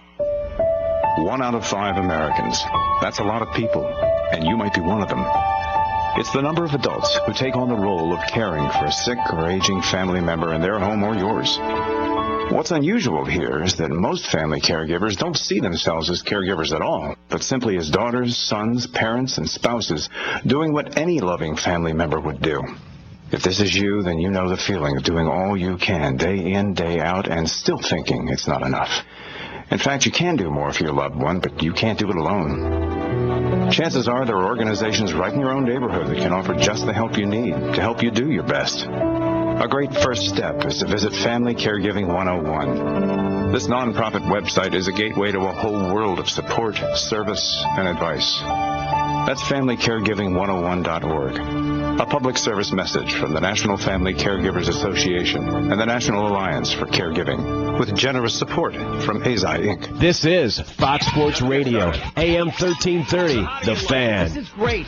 1 out of 5 Americans. That's a lot of people, and you might be one of them. It's the number of adults who take on the role of caring for a sick or aging family member in their home or yours. What's unusual here is that most family caregivers don't see themselves as caregivers at all, but simply as daughters, sons, parents, and spouses doing what any loving family member would do. If this is you, then you know the feeling of doing all you can day in, day out, and still thinking it's not enough. In fact, you can do more for your loved one, but you can't do it alone. Chances are there are organizations right in your own neighborhood that can offer just the help you need to help you do your best. A great first step is to visit Family Caregiving 101. This nonprofit website is a gateway to a whole world of support, service, and advice. That's FamilyCaregiving101.org. A public service message from the National Family Caregivers Association and the National Alliance for Caregiving, with generous support from AZI Inc. This is Fox Sports Radio, AM 1330, The Fan. This is great.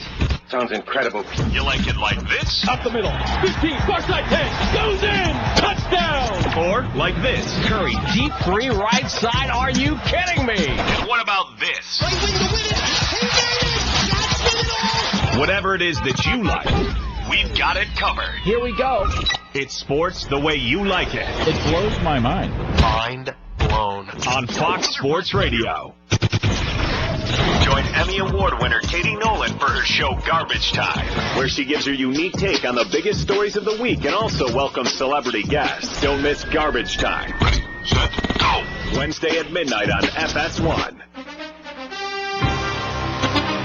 Sounds incredible. You like it like this? Up the middle. 15, far side 10. Goes in. Touchdown. Or like this? Curry, deep three, right side. Are you kidding me? And what about this? Whatever it is that you like, we've got it covered. Here we go. It's sports the way you like it. It blows my mind. Mind blown. On Fox Sports Radio. Join Emmy Award winner Katie Nolan for her show Garbage Time, where she gives her unique take on the biggest stories of the week and also welcomes celebrity guests. Don't miss Garbage Time. Ready, set, go. Wednesday at midnight on FS1.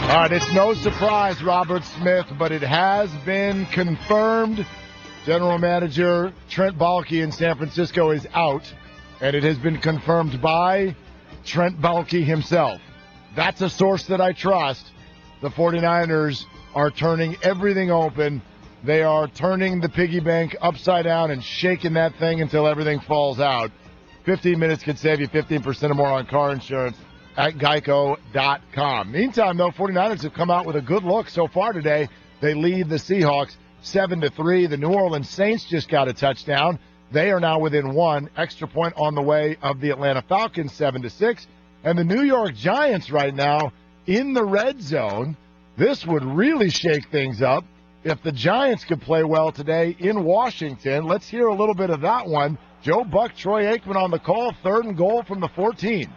All right, it's no surprise, Robert Smith, but it has been confirmed. General Manager Trent Baalke in San Francisco is out, and it has been confirmed by Trent Baalke himself. That's a source that I trust. The 49ers are turning everything open. They are turning the piggy bank upside down and shaking that thing until everything falls out. 15 minutes could save you 15% or more on car insurance at Geico.com. Meantime, though, 49ers have come out with a good look so far today. They lead the Seahawks 7-3. The New Orleans Saints just got a touchdown. They are now within one. Extra point on the way of the Atlanta Falcons 7-6. And the New York Giants right now in the red zone. This would really shake things up if the Giants could play well today in Washington. Let's hear a little bit of that one. Joe Buck, Troy Aikman on the call. 3rd and goal from the 14.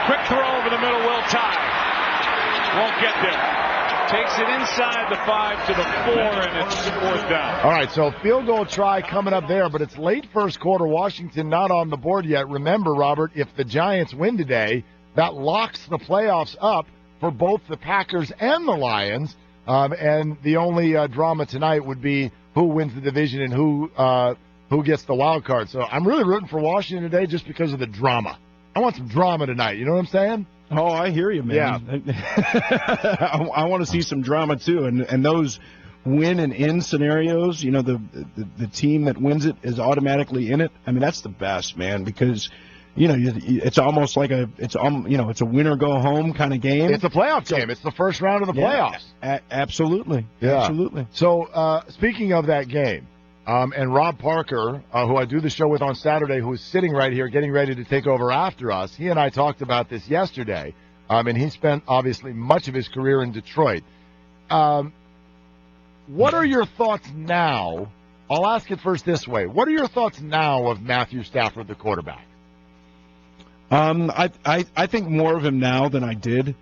Quick throw over the middle, will tie. Won't get there. Takes it inside the 5 to the 4, and it's 4th down. All right, so field goal try coming up there, but it's late first quarter. Washington not on the board yet. Remember, Robert, if the Giants win today, that locks the playoffs up for both the Packers and the Lions. And the only drama tonight would be who wins the division and who gets the wild card. So I'm really rooting for Washington today just because of the drama. I want some drama tonight. You know what I'm saying? Oh, I hear you, man. Yeah. I want to see some drama, too. And those win and in scenarios, you know, the team that wins it is automatically in it. I mean, that's the best, man, because, you know, it's almost like it's a win or go home kind of game. It's a playoff game. It's the first round of the playoffs. Absolutely. Yeah. Absolutely. So, speaking of that game, and Rob Parker, who I do the show with on Saturday, who is sitting right here getting ready to take over after us, he and I talked about this yesterday, and he spent, obviously, much of his career in Detroit. What are your thoughts now? I'll ask it first this way. What are your thoughts now of Matthew Stafford, the quarterback? I think more of him now than I did.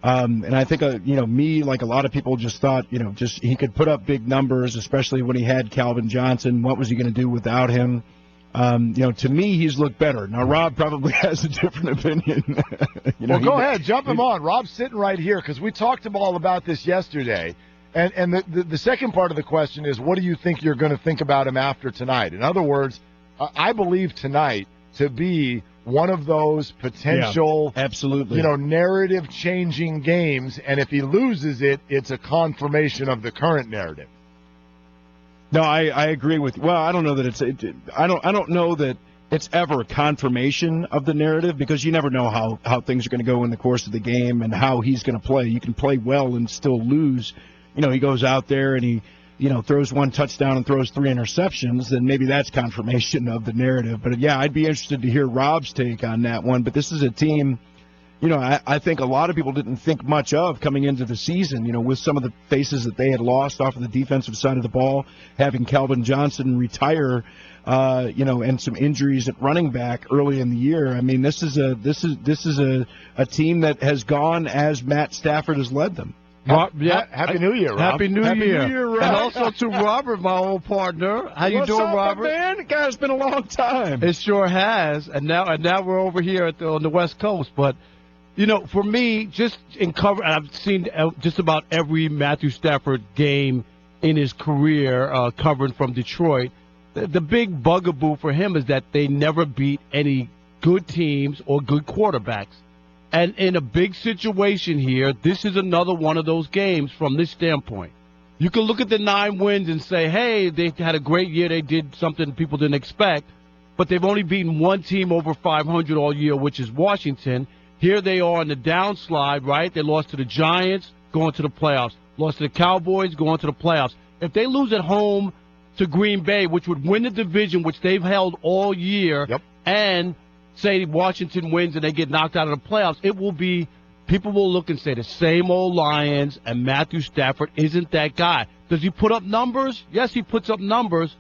And I think, me, like a lot of people just thought, just he could put up big numbers, especially when he had Calvin Johnson. What was he going to do without him? To me, he's looked better. Now, Rob probably has a different opinion. Well, go ahead. Jump him on. Rob's sitting right here because we talked all about this yesterday. And the second part of the question is, what do you think you're going to think about him after tonight? In other words, I believe tonight to be one of those potential, absolutely, narrative-changing games, and if he loses it, it's a confirmation of the current narrative. No, I agree with you. Well, I don't know that I don't know that it's ever a confirmation of the narrative because you never know how things are going to go in the course of the game and how he's going to play. You can play well and still lose. He goes out there and he throws one touchdown and throws 3 interceptions, then maybe that's confirmation of the narrative. But, yeah, I'd be interested to hear Rob's take on that one. But this is a team, I think a lot of people didn't think much of coming into the season, with some of the faces that they had lost off of the defensive side of the ball, having Calvin Johnson retire, and some injuries at running back early in the year. I mean, this is a team that has gone as Matt Stafford has led them. Happy New Year, Rob. Happy New Year, Rob. And also to Robert, my old partner. How you doing, Robert? Man? It has been a long time. It sure has. And now we're over here on the West Coast. But For me, just in cover, I've seen just about every Matthew Stafford game in his career covering from Detroit. The big bugaboo for him is that they never beat any good teams or good quarterbacks. And in a big situation here, this is another one of those games from this standpoint. You can look at the 9 wins and say, hey, they had a great year. They did something people didn't expect. But they've only beaten one team over 500 all year, which is Washington. Here they are on the downslide, right? They lost to the Giants, going to the playoffs. Lost to the Cowboys, going to the playoffs. If they lose at home to Green Bay, which would win the division, which they've held all year, and say Washington wins and they get knocked out of the playoffs, it will be, people will look and say the same old Lions, and Matthew Stafford isn't that guy. Does he put up numbers? Yes, he puts up numbers,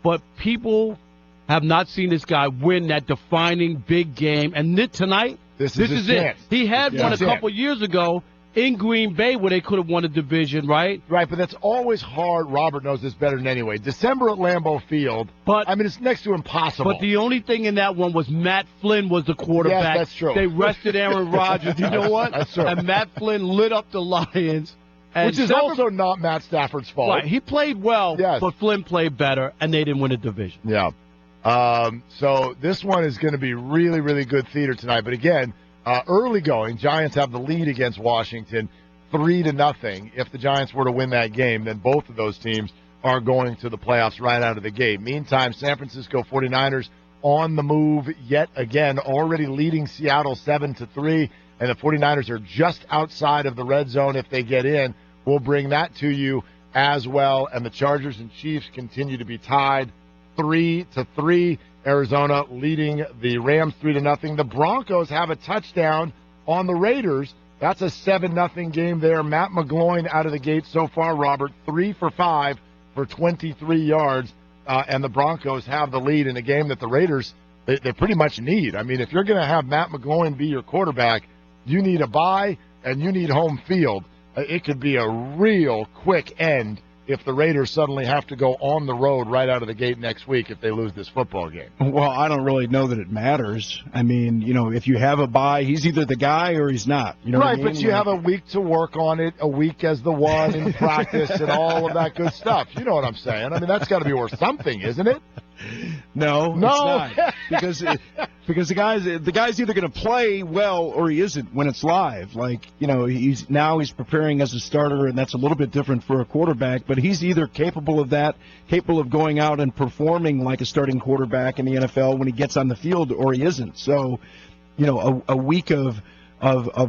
but people have not seen this guy win that defining big game. And tonight, this is it. He had one a couple years ago in Green Bay where they could have won a division, right? Right, but that's always hard. Robert knows this better than anyway. December at Lambeau Field, but I mean, it's next to impossible. But the only thing in that one was Matt Flynn was the quarterback. Yes, that's true. They rested Aaron Rodgers. You know what? That's true. And Matt Flynn lit up the Lions. Which is also not Matt Stafford's fault. Right, he played well, but Flynn played better, and they didn't win a division. Yeah. So this one is going to be really, really good theater tonight. But again, early going, Giants have the lead against Washington 3-0. If the Giants were to win that game, then both of those teams are going to the playoffs right out of the gate. Meantime, San Francisco 49ers on the move yet again, already leading Seattle 7-3, and the 49ers are just outside of the red zone if they get in. We'll bring that to you as well. And the Chargers and Chiefs continue to be tied 3-3. Arizona leading the Rams 3-0. The Broncos have a touchdown on the Raiders. That's a 7-0 game there. Matt McGloin out of the gate so far, Robert, 3 for 5 for 23 yards. And the Broncos have the lead in a game that the Raiders, they pretty much need. I mean, if you're going to have Matt McGloin be your quarterback, you need a bye and you need home field. It could be a real quick end if the Raiders suddenly have to go on the road right out of the gate next week if they lose this football game. Well, I don't really know that it matters. I mean, if you have a bye, he's either the guy or he's not. You know right, what I mean? But you have a week to work on it, a week as the one in practice and all of that good stuff. You know what I'm saying? I mean, that's got to be worth something, isn't it? No, it's not. because the guy's either going to play well or he isn't when it's live. Like, he's preparing as a starter, and that's a little bit different for a quarterback, but he's either capable of that, capable of going out and performing like a starting quarterback in the NFL when he gets on the field, or he isn't. So, a week of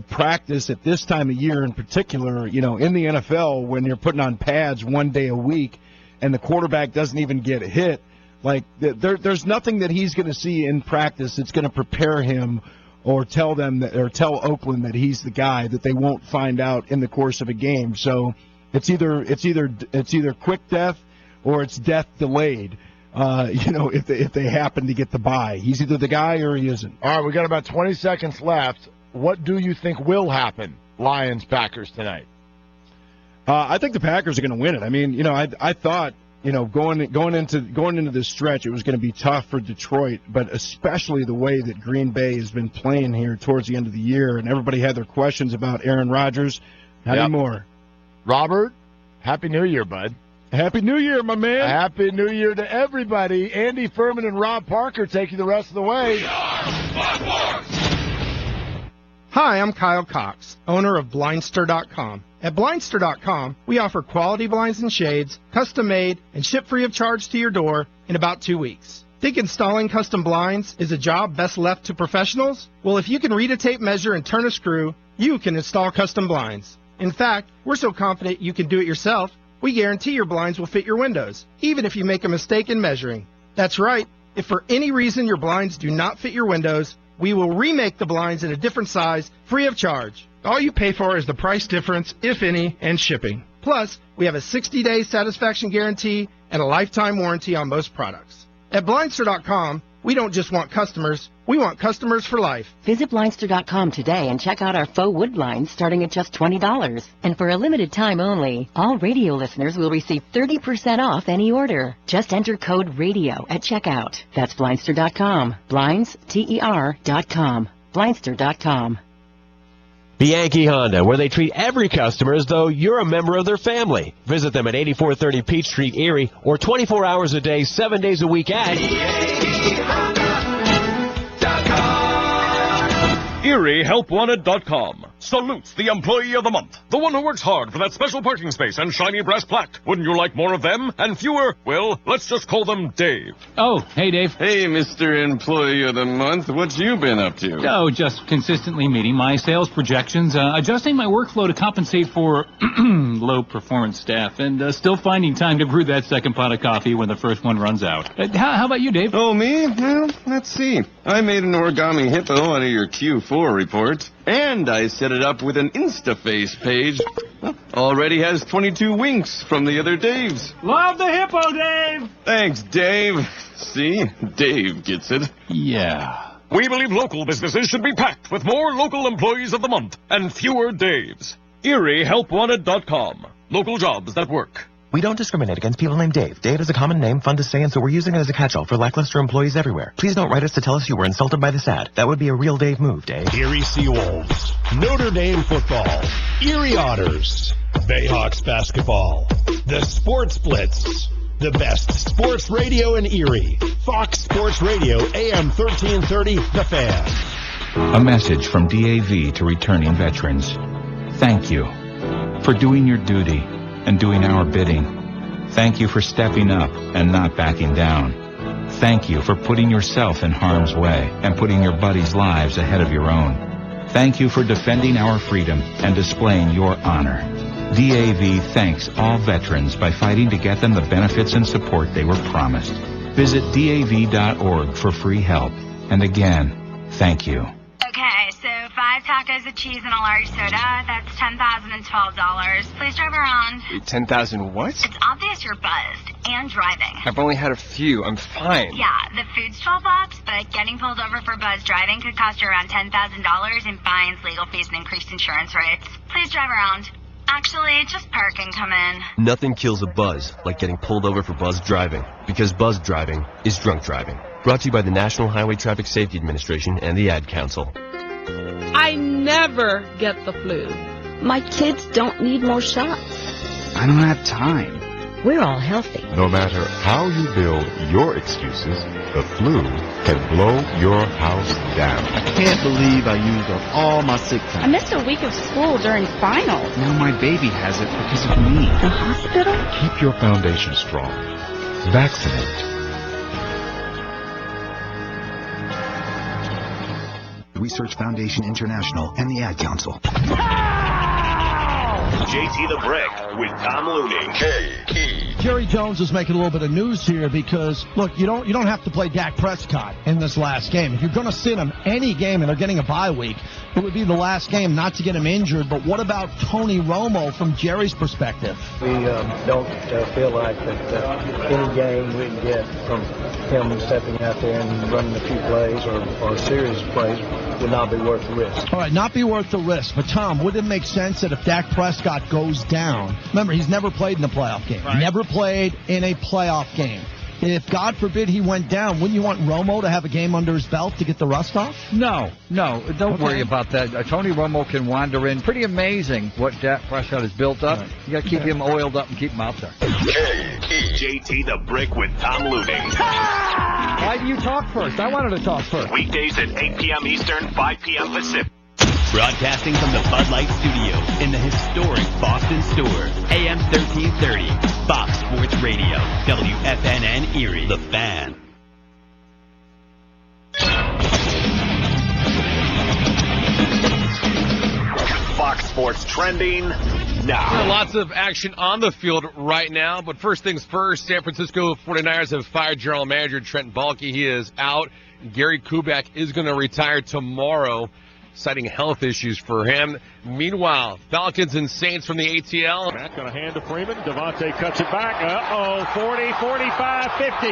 practice at this time of year in particular, in the NFL when you're putting on pads one day a week and the quarterback doesn't even get hit, like, there's nothing that he's going to see in practice that's going to prepare him or tell Oakland that he's the guy that they won't find out in the course of a game. So it's either quick death or it's death delayed. If they happen to get the bye, he's either the guy or he isn't. All right, we got about 20 seconds left. What do you think will happen, Lions Packers tonight? I think the Packers are going to win it. I mean, I thought. Going into this stretch, it was going to be tough for Detroit, but especially the way that Green Bay has been playing here towards the end of the year, and everybody had their questions about Aaron Rodgers. Not anymore. Robert, Happy New Year, bud. Happy New Year, my man. Happy New Year to everybody. Andy Furman and Rob Parker take you the rest of the way. Hi, I'm Kyle Cox, owner of Blindster.com. At Blindster.com, we offer quality blinds and shades, custom made, and ship free of charge to your door in about 2 weeks. Think installing custom blinds is a job best left to professionals? Well, if you can read a tape measure and turn a screw, you can install custom blinds. In fact, we're so confident you can do it yourself, we guarantee your blinds will fit your windows, even if you make a mistake in measuring. That's right. If for any reason your blinds do not fit your windows, we will remake the blinds in a different size, free of charge. All you pay for is the price difference, if any, and shipping. Plus, we have a 60-day satisfaction guarantee and a lifetime warranty on most products. At Blindster.com, we don't just want customers, we want customers for life. Visit Blindster.com today and check out our faux wood blinds starting at just $20. And for a limited time only, all radio listeners will receive 30% off any order. Just enter code RADIO at checkout. That's Blindster.com. Blinds, TER.com. Blindster.com. Bianchi Honda, where they treat every customer as though you're a member of their family. Visit them at 8430 Peach Street, Erie, or 24 hours a day, 7 days a week at ErieHelpWanted.com salutes the Employee of the Month, the one who works hard for that special parking space and shiny brass plaque. Wouldn't you like more of them and fewer? Well, let's just call them Dave. Oh, hey, Dave. Hey, Mr. Employee of the Month. What you been up to? Oh, just consistently meeting my sales projections, adjusting my workflow to compensate for low-performance staff, and still finding time to brew that second pot of coffee when the first one runs out. How about you, Dave? Oh, me? Well, let's see. I made an origami hippo out of your Q4 report, and I set it up with an InstaFace page. Well, already has 22 winks from the other Daves. Love the hippo, Dave! Thanks, Dave. See? Dave gets it. Yeah. We believe local businesses should be packed with more local employees of the month and fewer Daves. ErieHelpWanted.com. Local jobs that work. We don't discriminate against people named Dave. Dave is a common name, fun to say, and so we're using it as a catch-all for lackluster employees everywhere. Please don't write us to tell us you were insulted by this ad. That would be a real Dave move, Dave. Erie Seawolves, Notre Dame football, Erie Otters, Bayhawks basketball, the Sports Blitz, the best sports radio in Erie. Fox Sports Radio, AM 1330, The Fan. A message from DAV to returning veterans. Thank you for doing your duty and doing our bidding. Thank you for stepping up and not backing down. Thank you for putting yourself in harm's way and putting your buddies' lives ahead of your own. Thank you for defending our freedom and displaying your honor. DAV thanks all veterans by fighting to get them the benefits and support they were promised. Visit DAV.org for free help. And again, thank you. Okay, so 5 tacos of cheese and a large soda, that's $10,012. Please drive around. 10,000 what? It's obvious you're buzzed and driving. I've only had a few. I'm fine. Yeah, the food's $12, but getting pulled over for buzz driving could cost you around $10,000 in fines, legal fees, and increased insurance rates. Please drive around. Actually, just park and come in. Nothing kills a buzz like getting pulled over for buzz driving, because buzz driving is drunk driving. Brought to you by the National Highway Traffic Safety Administration and the Ad Council. I never get the flu. My kids don't need more shots. I don't have time. We're all healthy. No matter how you build your excuses, the flu can blow your house down. I can't believe I used up all my sick time. I missed a week of school during finals. Now my baby has it because of me. The hospital? Keep your foundation strong. Vaccinate. Research Foundation International and the Ad Council. JT the Brick with Tom Looney. K-E. Jerry Jones is making a little bit of news here because, look, you don't have to play Dak Prescott in this last game. If you're going to sit him any game and they're getting a bye week, it would be the last game not to get him injured. But what about Tony Romo from Jerry's perspective? We don't feel like that any game we can get from him stepping out there and running a few plays or serious plays would not be worth the risk. All right, not be worth the risk. But, Tom, would it make sense that if Dak Prescott goes down, remember, he's never played in a playoff game. Right. Never played in a playoff game. If, God forbid, he went down, wouldn't you want Romo to have a game under his belt to get the rust off? No, don't worry about that. Tony Romo can wander in. Pretty amazing what Dak Prescott has built up. Right. You got to keep him oiled up and keep him out there. JT the Brick with Tom Looney. Why do you talk first? I wanted to talk first. Weekdays at 8 p.m. Eastern, 5 p.m. Pacific. Broadcasting from the Bud Light Studio in the historic Boston Store. AM 1330. Fox Sports Radio. WFNN Erie. The Fan. Fox Sports trending now. Lots of action on the field right now, but first things first, San Francisco 49ers have fired general manager Trent Baalke. He is out. Gary Kubiak is going to retire tomorrow, citing health issues for him. Meanwhile, Falcons and Saints from the ATL. Back on a hand to Freeman. Devontae cuts it back. 40, 45, 50.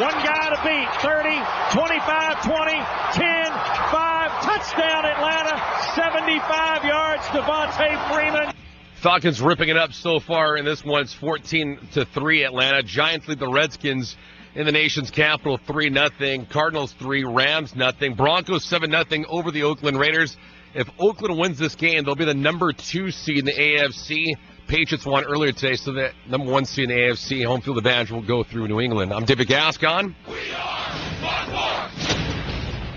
One guy to beat. 30, 25, 20, 10, 5. Touchdown Atlanta. 75 yards. Devontae Freeman. Falcons ripping it up so far in this one. It's 14-3 Atlanta. Giants lead the Redskins in the nation's capital 3-0. Cardinals 3, Rams 0. Broncos 7-0 over the Oakland Raiders. If Oakland wins this game, they'll be the number 2 seed in the AFC. Patriots won earlier today, so the number 1 seed in the AFC home field advantage will go through New England. I'm David Gascon. We are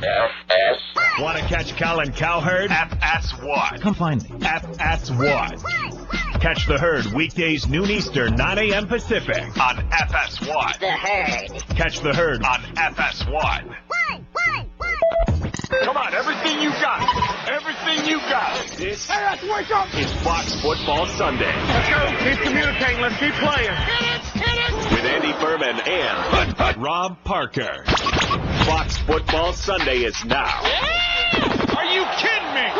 FS. Want to catch Colin Cowherd? FS1. Come find me. FS1. Catch the Herd weekdays noon Eastern, 9 a.m. Pacific on FS1. The Herd. Catch the Herd on FS1. Come on, everything you got. Everything you got. This wake up. Is Fox Football Sunday. Let's go. Keep communicating. Let's keep playing. Hit it. With Andy Furman and Rob Parker. Fox Football Sunday is now. Yeah! Are you kidding me?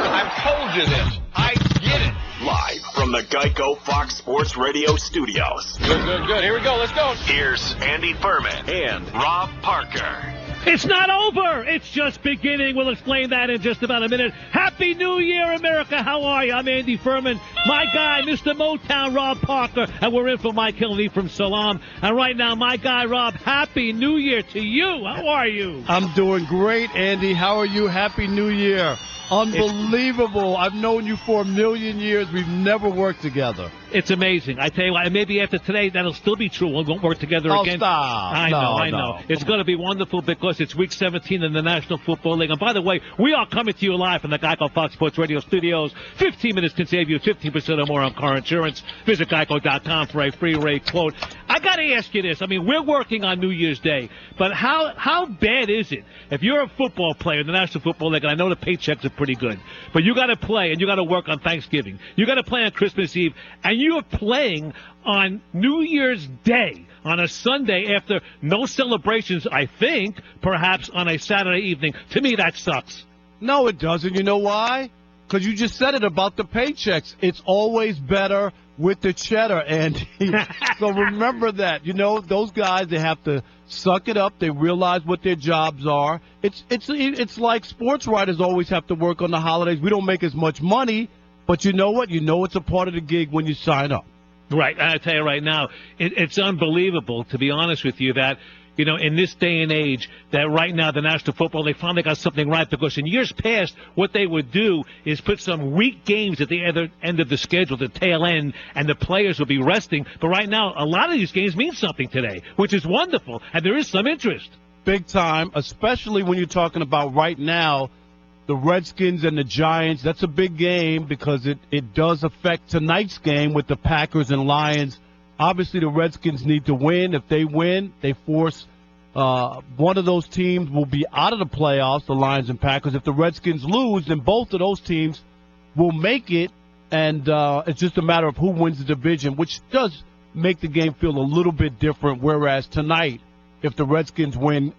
I've told you this. I get it. Live from the Geico Fox Sports Radio studios. Good. Here we go. Let's go. Here's Andy Furman and Rob Parker. It's not over. It's just beginning. We'll explain that in just about a minute. Happy New Year, America. How are you? I'm Andy Furman. My guy, Mr. Motown, Rob Parker. And we're in for Mike Hilney from Salam. And right now, my guy, Rob, Happy New Year to you. How are you? I'm doing great, Andy. How are you? Happy New Year. Unbelievable. I've known you for a million years. We've never worked together. It's amazing. I tell you what, maybe after today, that'll still be true. We won't work together again. Stop. I know. It's going to be wonderful because it's Week 17 in the National Football League. And by the way, we are coming to you live from the Geico Fox Sports Radio studios. 15 minutes can save you 15% or more on car insurance. Visit geico.com for a free rate quote. I got to ask you this. I mean, we're working on New Year's Day, but how bad is it if you're a football player in the National Football League, and I know the paychecks are pretty good, but you got to play and you got to work on Thanksgiving. You got to play on Christmas Eve, and you're playing on New Year's Day on a Sunday after no celebrations, I think, perhaps on a Saturday evening. To me, that sucks. No, it doesn't. You know why? Because you just said it about the paychecks. It's always better with the cheddar, Andy. So remember that. You know, those guys, they have to suck it up. They realize what their jobs are. It's like sports writers always have to work on the holidays. We don't make as much money, but you know what? You know it's a part of the gig when you sign up. Right. I tell you right now, it's unbelievable, to be honest with you, that, you know, in this day and age, that right now the National Football, they finally got something right, because in years past, what they would do is put some weak games at the other end of the schedule, the tail end, and the players will be resting. But right now, a lot of these games mean something today, which is wonderful, and there is some interest. Big time, especially when you're talking about right now, the Redskins and the Giants. That's a big game because it does affect tonight's game with the Packers and Lions. Obviously, the Redskins need to win. If they win, they force one of those teams will be out of the playoffs, the Lions and Packers. If the Redskins lose, then both of those teams will make it, and it's just a matter of who wins the division, which does make the game feel a little bit different, whereas tonight, if the Redskins win,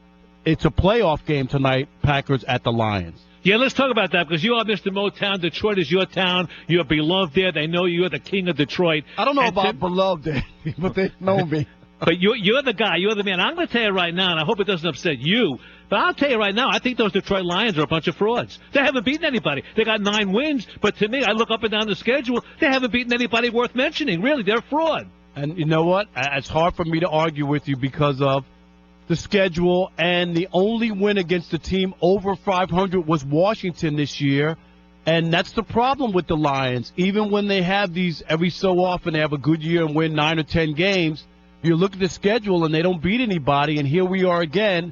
it's a playoff game tonight, Packers at the Lions. Yeah, let's talk about that, because you are Mr. Motown. Detroit is your town. You're beloved there. They know you're the king of Detroit. I don't know about beloved, but they know me. But you're the guy. You're the man. I'm going to tell you right now, and I hope it doesn't upset you, but I'll tell you right now, I think those Detroit Lions are a bunch of frauds. They haven't beaten anybody. They got 9 wins, but to me, I look up and down the schedule, they haven't beaten anybody worth mentioning. Really, they're a fraud. And you know what? It's hard for me to argue with you because of the schedule, and the only win against the team over 500 was Washington this year, and that's the problem with the Lions. Even when they have these every so often, they have a good year and win 9 or 10 games, you look at the schedule and they don't beat anybody, and here we are again.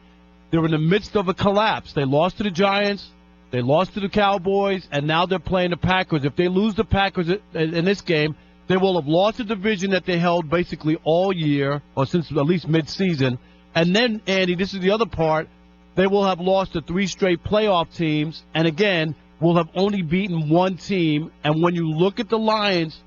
They're in the midst of a collapse. They lost to the Giants, they lost to the Cowboys, and now they're playing the Packers. If they lose the Packers in this game, they will have lost the division that they held basically all year, or since at least midseason. And then, Andy, this is the other part, they will have lost to 3 straight playoff teams, and again, will have only beaten 1 team. And when you look at the Lions,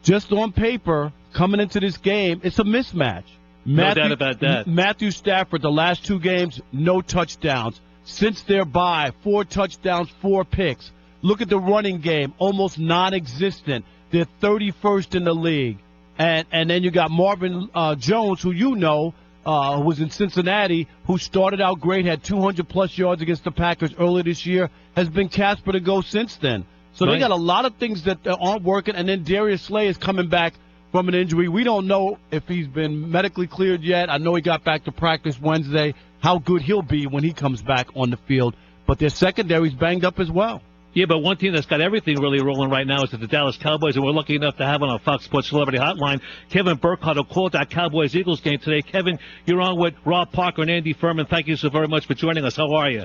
just on paper, coming into this game, it's a mismatch. No doubt about that. Matthew Stafford, the last 2 games, no touchdowns. Since their bye, 4 touchdowns, 4 picks. Look at the running game, almost non-existent. They're 31st in the league. And then you got Marvin Jones, who you know, who was in Cincinnati, who started out great, had 200-plus yards against the Packers earlier this year, has been Casper to go since then. So they got a lot of things that aren't working, and then Darius Slay is coming back from an injury. We don't know if he's been medically cleared yet. I know he got back to practice Wednesday, how good he'll be when he comes back on the field. But their secondary's banged up as well. Yeah, but one team that's got everything really rolling right now is the Dallas Cowboys, and we're lucky enough to have on our Fox Sports Celebrity Hotline Kevin Burkhardt, who called that Cowboys-Eagles game today. Kevin, you're on with Rob Parker and Andy Furman. Thank you so very much for joining us. How are you?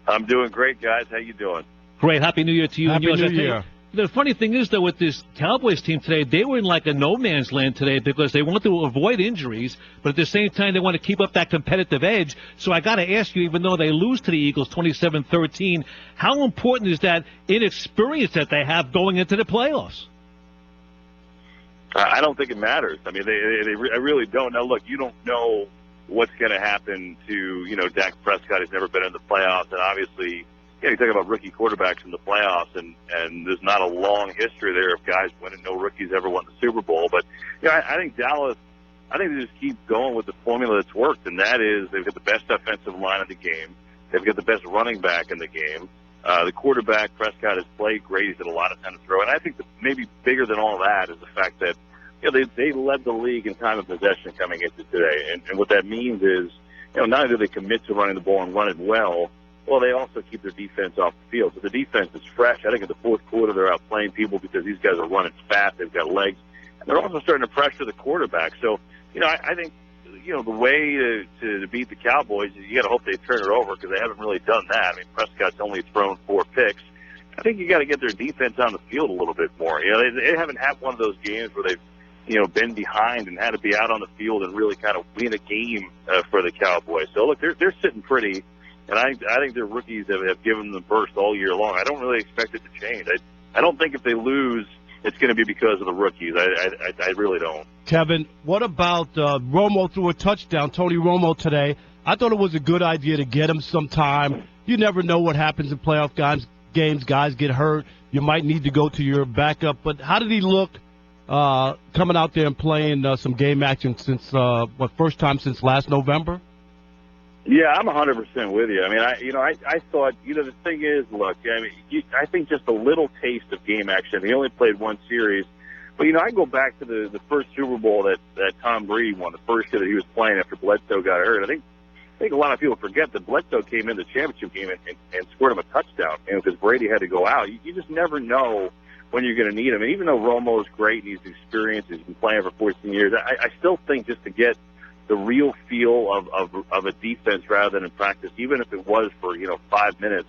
I'm doing great, guys. How you doing? Great. Happy New Year to you. Happy and yours. New Year. The funny thing is, though, with this Cowboys team today, they were in like a no-man's land today because they want to avoid injuries, but at the same time, they want to keep up that competitive edge. So I got to ask you, even though they lose to the Eagles 27-13, how important is that inexperience that they have going into the playoffs? I don't think it matters. I mean, I really don't. Now, look, you don't know what's going to happen to, Dak Prescott. He's never been in the playoffs, and obviously, you talk about rookie quarterbacks in the playoffs, and there's not a long history there of guys winning. No rookies ever won the Super Bowl. But, I think Dallas, they just keep going with the formula that's worked, and that is they've got the best offensive line in the game. They've got the best running back in the game. The quarterback, Prescott, has played great. He's had a lot of time to throw. And I think that maybe bigger than all that is the fact that, they led the league in time of possession coming into today. And what that means is, not only do they commit to running the ball and run it well, they also keep their defense off the field. So the defense is fresh. I think in the fourth quarter they're outplaying people because these guys are running fast. They've got legs. And they're also starting to pressure the quarterback. So, I think, the way to beat the Cowboys is you got to hope they turn it over because they haven't really done that. I mean, Prescott's only thrown 4 picks. I think you got to get their defense on the field a little bit more. They haven't had one of those games where they've, been behind and had to be out on the field and really kind of win a game for the Cowboys. So, look, they're sitting pretty. And I think their rookies have given them burst all year long. I don't really expect it to change. I don't think if they lose, it's going to be because of the rookies. I really don't. Kevin, what about Romo threw a touchdown, Tony Romo today? I thought it was a good idea to get him some time. You never know what happens in playoff games. Guys get hurt. You might need to go to your backup. But how did he look coming out there and playing some game action since, first time since last November? Yeah, I'm 100% with you. I mean, I thought, the thing is, look, I think just a little taste of game action. He only played one series. But, I go back to the first Super Bowl that Tom Brady won, the first year that he was playing after Bledsoe got hurt. I think a lot of people forget that Bledsoe came in the championship game and scored him a touchdown, because Brady had to go out. You just never know when you're going to need him. And even though Romo's great and he's experienced, he's been playing for 14 years, I still think just to get the real feel of a defense rather than in practice, even if it was for, 5 minutes,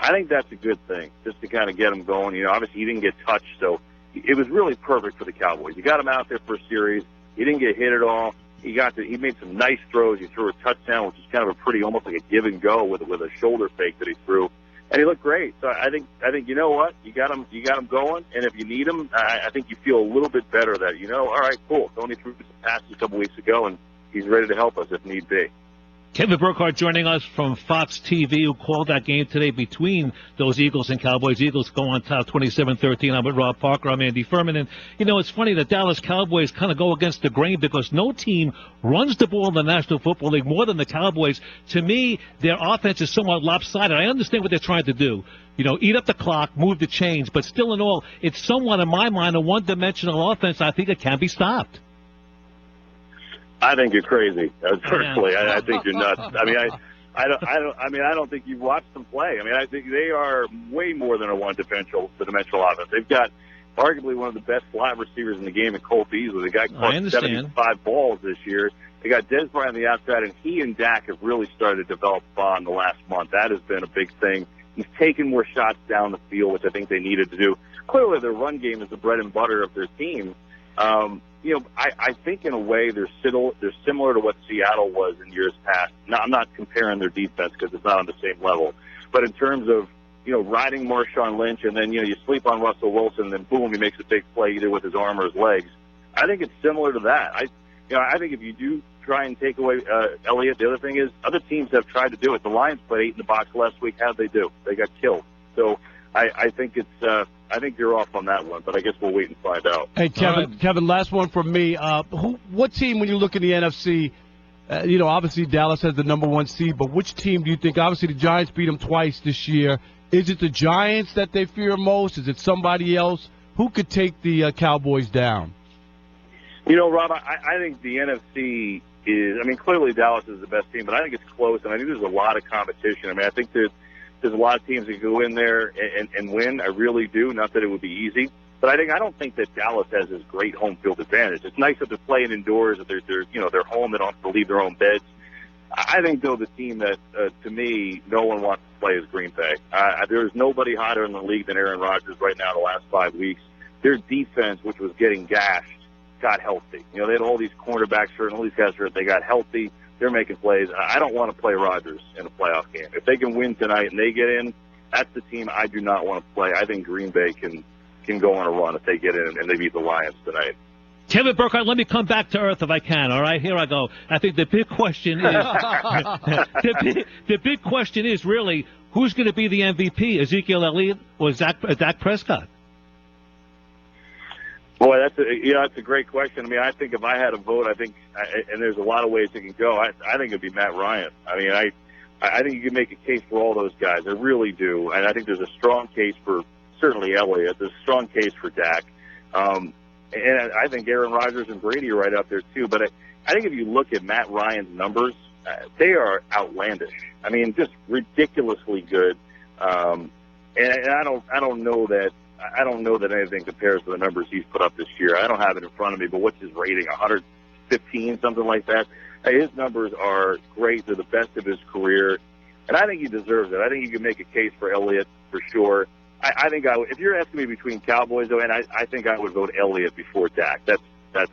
I think that's a good thing, just to kind of get him going. Obviously he didn't get touched, so it was really perfect for the Cowboys. You got him out there for a series. He didn't get hit at all. He made some nice throws. He threw a touchdown, which is kind of a pretty, almost like a give and go with a shoulder fake that he threw. And he looked great. So I think you know what? You got him going, and if you need him, I think you feel a little bit better that, all right, cool. Tony threw some passes a couple weeks ago, and he's ready to help us if need be. Kevin Burkhardt joining us from Fox TV, who called that game today between those Eagles and Cowboys. Eagles go on top 27-13. I'm with Rob Parker. I'm Andy Furman. And, it's funny, the Dallas Cowboys kind of go against the grain because no team runs the ball in the National Football League more than the Cowboys. To me, their offense is somewhat lopsided. I understand what they're trying to do. Eat up the clock, move the chains. But still in all, it's somewhat, in my mind, a one-dimensional offense. I think it can be stopped. I think you're crazy. Personally, I think you're nuts. I mean, I don't think you've watched them play. I mean, I think they are way more than a one-dimensional offense. They've got arguably one of the best slot receivers in the game in Cole Beasley. The guy caught 75 balls this year. They got Dez Bryant on the outside, and he and Dak have really started to develop a bond the last month. That has been a big thing. He's taken more shots down the field, which I think they needed to do. Clearly, their run game is the bread and butter of their team. I think in a way they're similar to what Seattle was in years past. Now, I'm not comparing their defense because it's not on the same level. But in terms of, riding Marshawn Lynch and then, you sleep on Russell Wilson and then boom, he makes a big play either with his arm or his legs. I think it's similar to that. I think if you do try and take away Elliott, the other thing is other teams have tried to do it. The Lions played 8 in the box last week. How'd they do? They got killed. So I think it's I think you're off on that one, but I guess we'll wait and find out. Hey, Kevin, last one from me. What team, when you look in the NFC, obviously Dallas has the number 1 seed, but which team do you think? Obviously the Giants beat them twice this year. Is it the Giants that they fear most? Is it somebody else? Who could take the Cowboys down? You know, Rob, I think the NFC is, I mean, clearly Dallas is the best team, but I think it's close, and I think there's a lot of competition. I mean, I think there's a lot of teams that go in there and win. I really do. Not that it would be easy, but I don't think that Dallas has this great home field advantage. It's nice that they're playing indoors, that they're home, they don't have to leave their own beds. I think, though, the team that, to me, no one wants to play is Green Bay. There's nobody hotter in the league than Aaron Rodgers right now the last 5 weeks. Their defense, which was getting gashed, got healthy. You know, they had all these cornerbacks hurt and all these guys hurt. They got healthy. They're making plays. I don't want to play Rodgers in a playoff game. If they can win tonight and they get in, that's the team I do not want to play. I think Green Bay can go on a run if they get in and they beat the Lions tonight. Kevin Burkhardt, let me come back to earth if I can. All right, here I go. I think the big question is the big question is really who's going to be the MVP, Ezekiel Elliott or Dak Prescott? Boy, that's a great question. I mean, I think if I had a vote, and there's a lot of ways it can go. I think it'd be Matt Ryan. I mean, I think you can make a case for all those guys. I really do, and I think there's a strong case for certainly Elliott. There's a strong case for Dak. And I think Aaron Rodgers and Brady are right up there, too. But I think if you look at Matt Ryan's numbers, they are outlandish. I mean, just ridiculously good. And I don't know that anything compares to the numbers he's put up this year. I don't have it in front of me, but what's his rating? 115, something like that? His numbers are great. They're the best of his career. And I think he deserves it. I think you can make a case for Elliott for sure. I think if you're asking me between Cowboys, though, and I think I would vote Elliott before Dak. That's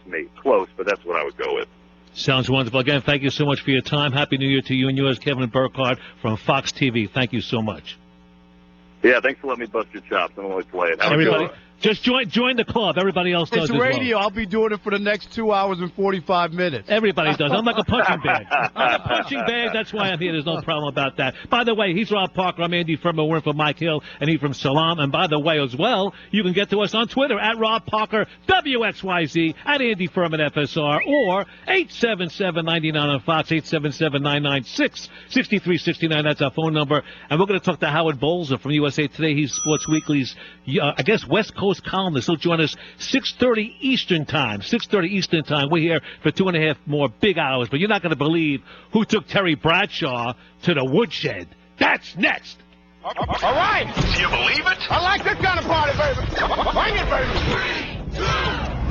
me. Close, but that's what I would go with. Sounds wonderful. Again, thank you so much for your time. Happy New Year to you and yours, Kevin Burkhardt from Fox TV. Thank you so much. Yeah, thanks for letting me bust your chops. I'm only playing. Everybody, just join the club. Everybody else does. It's radio. I'll be doing it for the next 2 hours and 45 minutes. Everybody does. I'm like a punching bag. I'm a punching bag. That's why I'm here. There's no problem about that. By the way, he's Rob Parker. I'm Andy Furman. We're in for Mike Hill, and he's from Salam. And by the way, as well, you can get to us on Twitter at Rob Parker, WXYZ, at Andy Furman FSR, or 877-99 on Fox, 877-996-6369. That's our phone number. And we're going to talk to Howard Bolzer from USA Today. He's Sports Weekly's, West Coast columnist. He'll join us 6:30 Eastern Time. 6:30 Eastern Time. We're here for 2.5 more big hours. But you're not going to believe who took Terry Bradshaw to the woodshed. That's next. All right. Do you believe it? I like this kind of party, baby. Bring it, baby. 3, 2,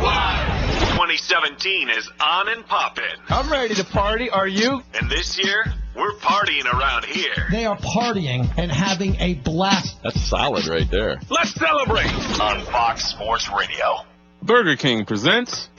1. 2017 is on and popping. I'm ready to party. Are you? And this year, we're partying around here. They are partying and having a blast. That's solid right there. Let's celebrate on Fox Sports Radio. Burger King presents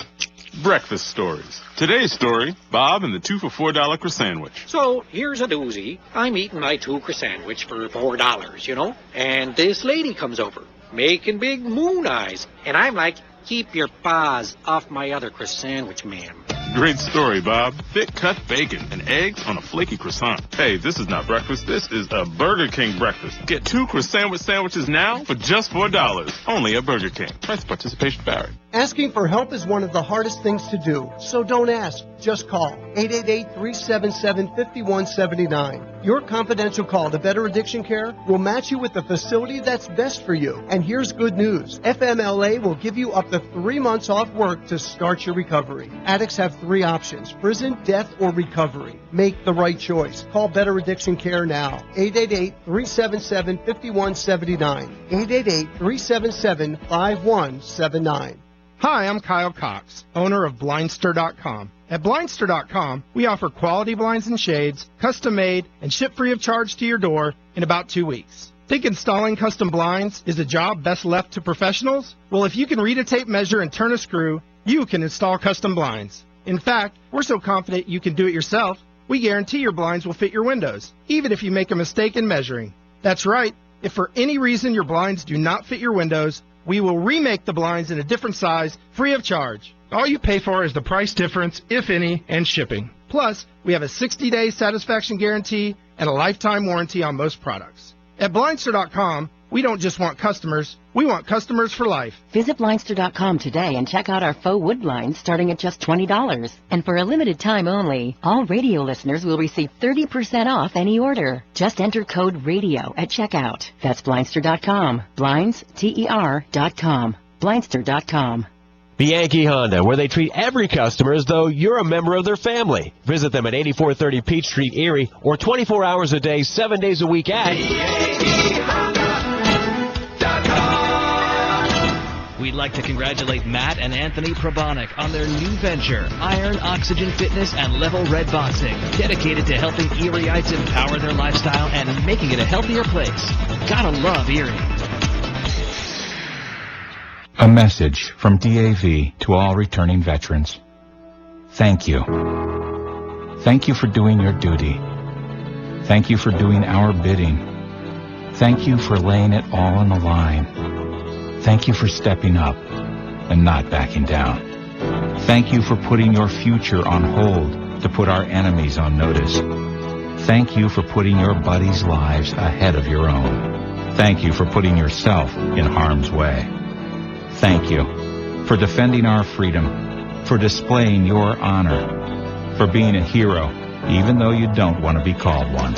Breakfast Stories. Today's story, Bob and the 2 for $4 croissant. So, here's a doozy. I'm eating my 2 croissant for $4, and this lady comes over, making big moon eyes, and I'm like, keep your paws off my other croissant, ma'am. Great story, Bob. Thick cut bacon and eggs on a flaky croissant. Hey, this is not breakfast. This is a Burger King breakfast. Get 2 croissant sandwiches now for just $4. Only at Burger King. Price participation varied. Asking for help is one of the hardest things to do, so don't ask. Just call 888-377-5179. Your confidential call to Better Addiction Care will match you with the facility that's best for you. And here's good news. FMLA will give you up to 3 months off work to start your recovery. Addicts have 3 options: prison, death, or recovery. Make the right choice. Call Better Addiction Care now. 888-377-5179. 888-377-5179. Hi, I'm Kyle Cox, owner of Blindster.com. At Blindster.com, we offer quality blinds and shades, custom made, and ship free of charge to your door in about 2 weeks. Think installing custom blinds is a job best left to professionals? Well, if you can read a tape measure and turn a screw, you can install custom blinds. In fact, we're so confident you can do it yourself, we guarantee your blinds will fit your windows, even if you make a mistake in measuring. That's right. If for any reason your blinds do not fit your windows, we will remake the blinds in a different size, free of charge. All you pay for is the price difference, if any, and shipping. Plus, we have a 60-day satisfaction guarantee and a lifetime warranty on most products. At Blindster.com, We don't just want customers, we want customers for life. Visit Blindster.com today and check out our faux wood blinds starting at just $20. And for a limited time only, all radio listeners will receive 30% off any order. Just enter code RADIO at checkout. That's Blindster.com. Blinds, TER.com. Blindster.com. Bianchi Honda, where they treat every customer as though you're a member of their family. Visit them at 8430 Peachtree, Erie, or 24 hours a day, 7 days a week at We'd like to congratulate Matt and Anthony Probonik on their new venture, Iron Oxygen Fitness and Level Red Boxing, dedicated to helping Erieites empower their lifestyle and making it a healthier place. Gotta love Erie. A message from DAV to all returning veterans. Thank you. Thank you for doing your duty. Thank you for doing our bidding. Thank you for laying it all on the line. Thank you for stepping up and not backing down. Thank you for putting your future on hold to put our enemies on notice. Thank you for putting your buddies' lives ahead of your own. Thank you for putting yourself in harm's way. Thank you for defending our freedom, for displaying your honor, for being a hero, even though you don't want to be called one.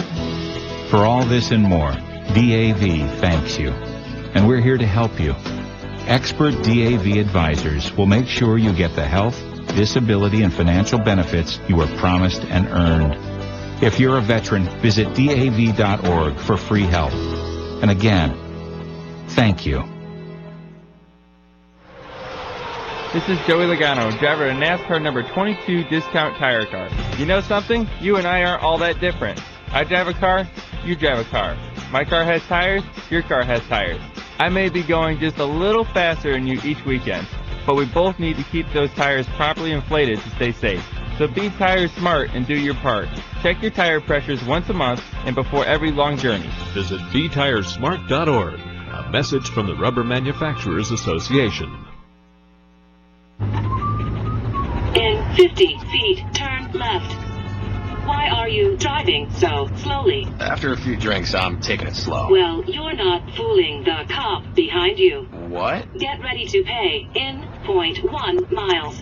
For all this and more, DAV thanks you, and we're here to help you. Expert DAV advisors will make sure you get the health, disability, and financial benefits you were promised and earned. If you're a veteran, visit DAV.org for free help. And again, thank you. This is Joey Logano, driver of NASCAR number 22 Discount Tire Car. You know something? You and I aren't all that different. I drive a car, you drive a car. My car has tires, your car has tires. I may be going just a little faster than you each weekend, but we both need to keep those tires properly inflated to stay safe. So be tire smart and do your part. Check your tire pressures once a month and before every long journey. Visit BeTiresmart.org. A message from the Rubber Manufacturers Association. In 50 feet, turn left. Why are you driving so slowly? After a few drinks, I'm taking it slow. Well, you're not fooling the cop behind you. What? Get ready to pay in 0.1 miles.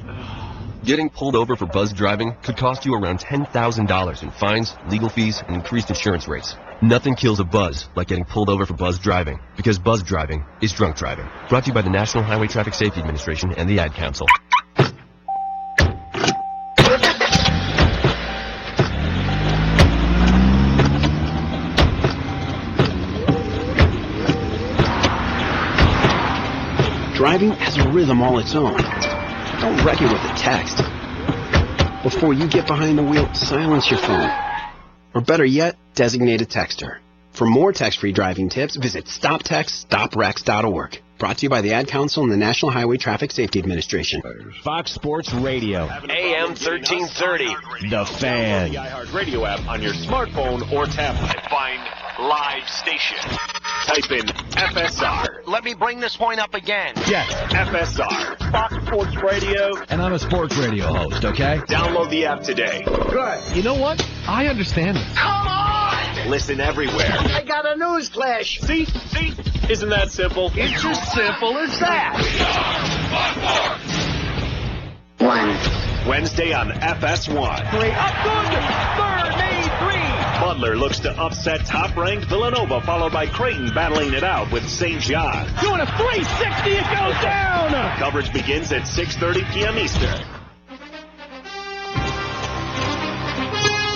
Getting pulled over for buzz driving could cost you around $10,000 in fines, legal fees, and increased insurance rates. Nothing kills a buzz like getting pulled over for buzz driving, because buzz driving is drunk driving. Brought to you by the National Highway Traffic Safety Administration and the Ad Council. Driving has a rhythm all its own. Don't wreck it with a text. Before you get behind the wheel, silence your phone. Or better yet, designate a texter. For more text-free driving tips, visit StopTextStopWrecks.org. Brought to you by the Ad Council and the National Highway Traffic Safety Administration. Fox Sports Radio, AM 1330, The Fan. The iHeart Radio app on your smartphone or tablet. Find live station. Type in FSR. Let me bring this point up again. Yes, FSR. Fox Sports Radio. And I'm a sports radio host, okay? Download the app today. Good. You know what? I understand this. Come on! Listen everywhere. I got a news flash. See? Isn't that simple? It's as simple as that. Wednesday on FS1. Three up good. Third made three. Butler looks to upset top-ranked Villanova, followed by Creighton battling it out with St. John. Doing a 360, it goes down. Coverage begins at 6:30 p.m. Eastern.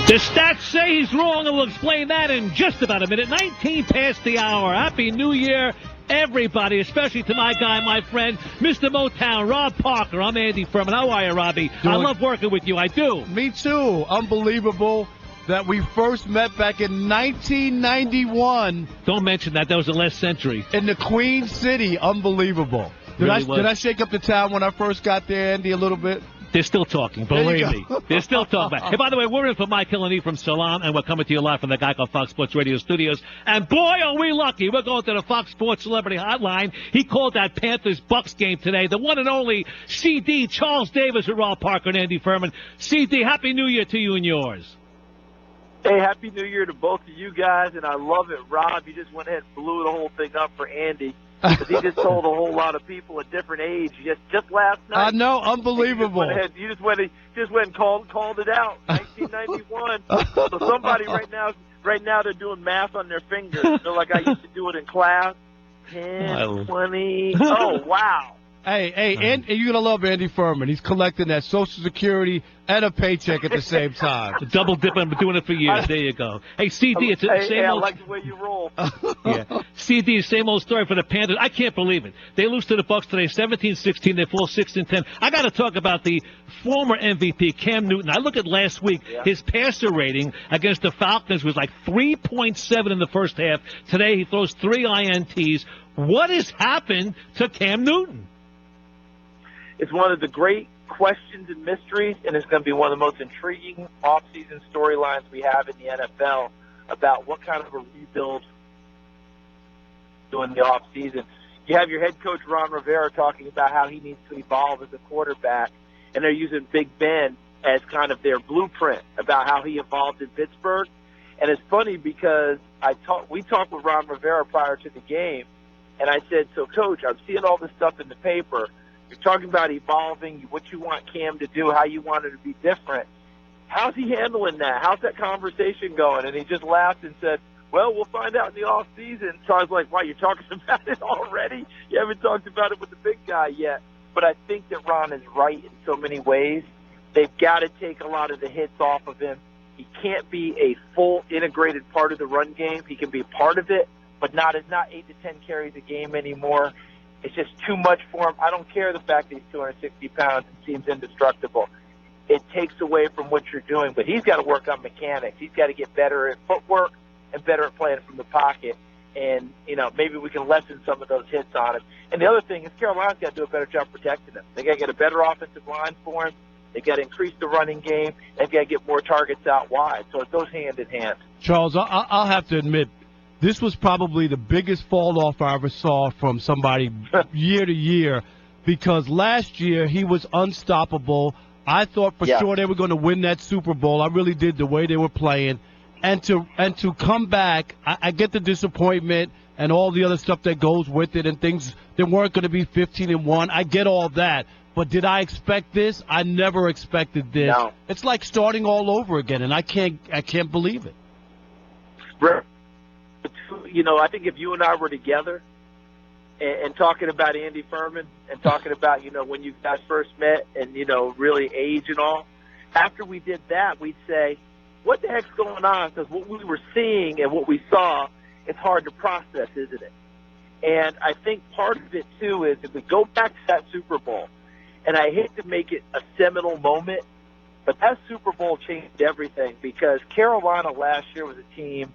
The stats say he's wrong, and we'll explain that in just about a minute. 19 past the hour. Happy New Year, everybody, especially to my guy, my friend, Mr. Motown, Rob Parker. I'm Andy Furman. How are you, Robbie? I love working with you. I do. Me too. Unbelievable that we first met back in 1991. Don't mention that. That was the last century. In the Queen City. Unbelievable. Did I shake up the town when I first got there, Andy, a little bit? They're still talking, believe me. They're still talking about it. Hey, by the way, we're in for Mike Hill and E from Salam, and we're coming to you live from the Geico Fox Sports Radio studios. And boy, are we lucky. We're going to the Fox Sports Celebrity Hotline. He called that Panthers-Bucks game today. The one and only CD, Charles Davis with Rob Parker and Andy Furman. CD, Happy New Year to you and yours. Hey, Happy New Year to both of you guys, and I love it. Rob, you just went ahead and blew the whole thing up for Andy, because he just told a whole lot of people a different age just last night. I know, unbelievable. You just went and called it out, 1991. So somebody right now they're doing math on their fingers. They're like I used to do it in class. 10, 20. Oh, wow. Hey, and you're going to love Andy Furman. He's collecting that Social Security and a paycheck at the same time. Double dipping. I've been doing it for years. There you go. Hey, CD, it's the same I old... like the way you roll. Yeah. CD, same old story for the Panthers. I can't believe it. They lose to the Bucs today, 17-16. They fall 6-10. I got to talk about the former MVP, Cam Newton. I look at last week. Yeah. His passer rating against the Falcons was like 3.7 in the first half. Today he throws 3 INTs. What has happened to Cam Newton? It's one of the great questions and mysteries, and it's going to be one of the most intriguing off-season storylines we have in the NFL about what kind of a rebuild doing the off-season. You have your head coach, Ron Rivera, talking about how he needs to evolve as a quarterback, and they're using Big Ben as kind of their blueprint about how he evolved in Pittsburgh. And it's funny because we talked with Ron Rivera prior to the game, and I said, so, Coach, I'm seeing all this stuff in the paper. You're talking about evolving, what you want Cam to do, how you want it to be different. How's he handling that? How's that conversation going? And he just laughed and said, well, we'll find out in the off season. So I was like, wow, you're talking about it already? You haven't talked about it with the big guy yet. But I think that Ron is right in so many ways. They've got to take a lot of the hits off of him. He can't be a full integrated part of the run game. He can be a part of it, but not 8 to 10 carries a game anymore. It's just too much for him. I don't care the fact that he's 260 pounds and seems indestructible. It takes away from what you're doing, but he's got to work on mechanics. He's got to get better at footwork and better at playing from the pocket. And, maybe we can lessen some of those hits on him. And the other thing is Carolina's got to do a better job protecting him. They got to get a better offensive line for him. They got to increase the running game. They've got to get more targets out wide. So it goes hand in hand. Charles, I'll have to admit, this was probably the biggest fall-off I ever saw from somebody year to year, because last year he was unstoppable. I thought for sure they were going to win that Super Bowl. I really did, the way they were playing. And to come back, I get the disappointment and all the other stuff that goes with it, and things that weren't going to be 15-1. I get all that. But did I expect this? I never expected this. No. It's like starting all over again, and I can't believe it. I think if you and I were together and talking about Andy Furman and talking about, when you guys first met and, really age and all, after we did that, we'd say, what the heck's going on? Because what we were seeing and what we saw, it's hard to process, isn't it? And I think part of it, too, is if we go back to that Super Bowl, and I hate to make it a seminal moment, but that Super Bowl changed everything, because Carolina last year was a team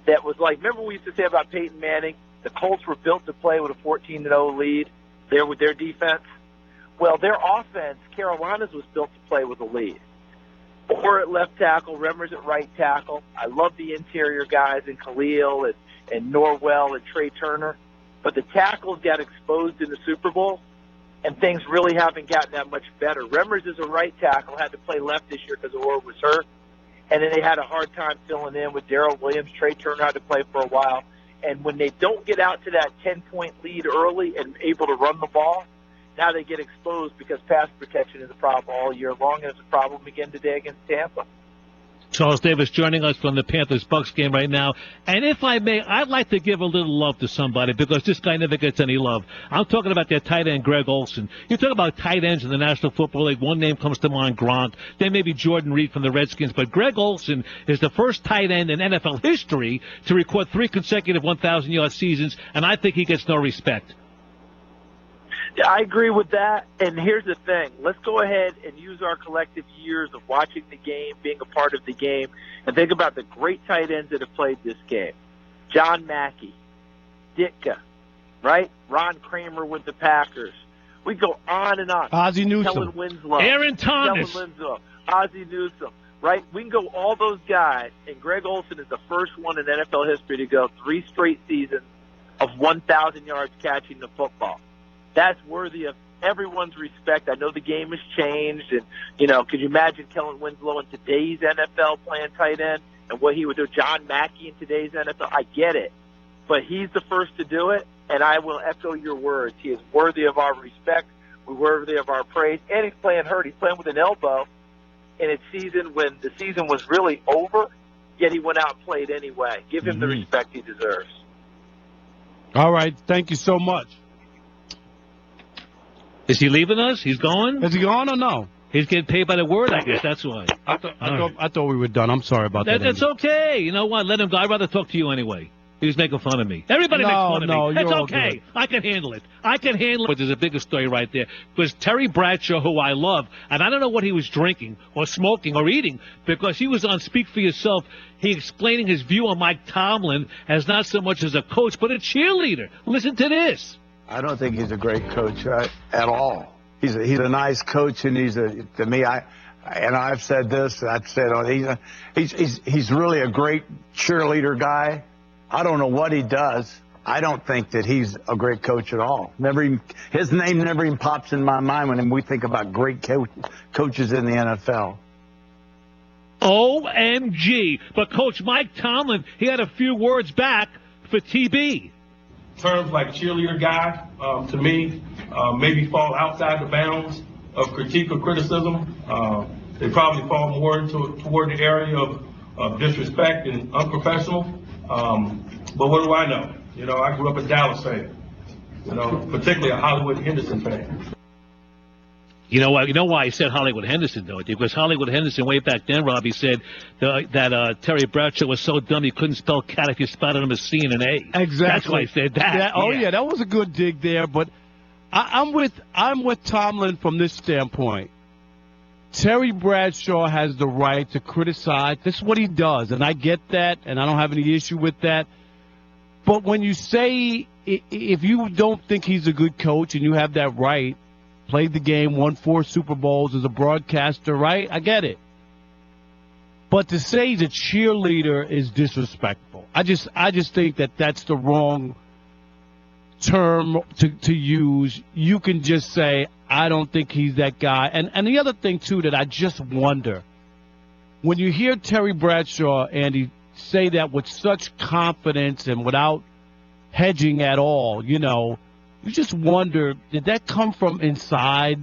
that was like, remember we used to say about Peyton Manning, the Colts were built to play with a 14-0 lead there with their defense? Well, their offense, Carolina's, was built to play with a lead. Or at left tackle, Remmers at right tackle. I love the interior guys in Khalil and Norwell and Trey Turner. But the tackles got exposed in the Super Bowl, and things really haven't gotten that much better. Remmers is a right tackle, had to play left this year because Orr was hurt. And then they had a hard time filling in with Darrell Williams. Trey Turner had to play for a while. And when they don't get out to that 10-point lead early and able to run the ball, now they get exposed because pass protection is a problem all year long, and it's a problem again today against Tampa. Charles Davis joining us from the Panthers-Bucs game right now. And if I may, I'd like to give a little love to somebody, because this guy never gets any love. I'm talking about their tight end, Greg Olsen. You talk about tight ends in the National Football League. One name comes to mind, Gronk. Then maybe Jordan Reed from the Redskins. But Greg Olsen is the first tight end in NFL history to record 3 consecutive 1,000-yard seasons, and I think he gets no respect. Yeah, I agree with that. And here's the thing. Let's go ahead and use our collective years of watching the game, being a part of the game, and think about the great tight ends that have played this game. John Mackey, Ditka, right? Ron Kramer with the Packers. We go on and on. Ozzie Newsome. Kellen Winslow. Aaron Thomas. Kellen Winslow. Ozzie Newsome. Right? We can go all those guys, and Greg Olsen is the first one in NFL history to go 3 straight seasons of 1,000 yards catching the football. That's worthy of everyone's respect. I know the game has changed, and, could you imagine Kellen Winslow in today's NFL playing tight end? and what he would do. John Mackey in today's NFL, I get it. But he's the first to do it, and I will echo your words. He is worthy of our respect. We're worthy of our praise. And he's playing hurt. He's playing with an elbow in a season when the season was really over, yet he went out and played anyway. Give him the respect he deserves. All right. Thank you so much. Is he leaving us? He's going? Is he gone or no? He's getting paid by the word, I guess. That's why. I thought we were done. I'm sorry about that. That's okay. You know what? Let him go. I'd rather talk to you anyway. He was making fun of me. Everybody makes fun of me. It's okay. I can handle it. But there's a bigger story right there. Because Terry Bradshaw, who I love, and I don't know what he was drinking or smoking or eating, because he was on Speak for Yourself. He explaining his view on Mike Tomlin as not so much as a coach, but a cheerleader. Listen to this. I don't think he's a great coach at all. He's a nice coach, and to me, I've said this. I've said he's really a great cheerleader guy. I don't know what he does. I don't think that he's a great coach at all. His name never even pops in my mind when we think about great coaches in the NFL. OMG. But Coach Mike Tomlin, he had a few words back for TB. Terms like cheerleader guy, to me, maybe fall outside the bounds of critique or criticism. They probably fall more toward the area of disrespect and unprofessional. But what do I know? You know, I grew up a Dallas fan, particularly a Hollywood Henderson fan. You know why I said Hollywood Henderson, though? Because Hollywood Henderson, way back then, Robbie, said that Terry Bradshaw was so dumb he couldn't spell cat if you spotted him as C and an A. Exactly. That's why I said that. Yeah, that was a good dig there. But I'm with Tomlin from this standpoint. Terry Bradshaw has the right to criticize. This is what he does, and I get that, and I don't have any issue with that. But when you say, if you don't think he's a good coach and you have that right, played the game, won 4 Super Bowls as a broadcaster, right? I get it. But to say he's a cheerleader is disrespectful. I just think that that's the wrong term to use. You can just say, I don't think he's that guy. And the other thing, too, that I just wonder, when you hear Terry Bradshaw, Andy, say that with such confidence and without hedging at all, you just wonder, did that come from inside?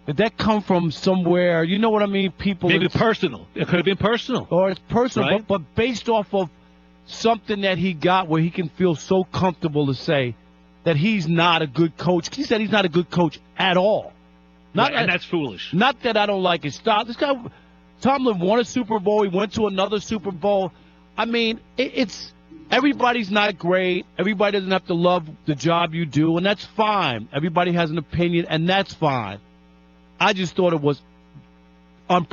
Did that come from somewhere? You know what I mean? People. Maybe personal. It could have been personal. Or it's personal, right? but based off of something that he got where he can feel so comfortable to say that he's not a good coach. He said he's not a good coach at all. And that's foolish. Not that I don't like his style. This guy, Tomlin, won a Super Bowl. He went to another Super Bowl. I mean, it's everybody's not great. Everybody doesn't have to love the job you do, and that's fine. Everybody has an opinion, and that's fine. I just thought it was not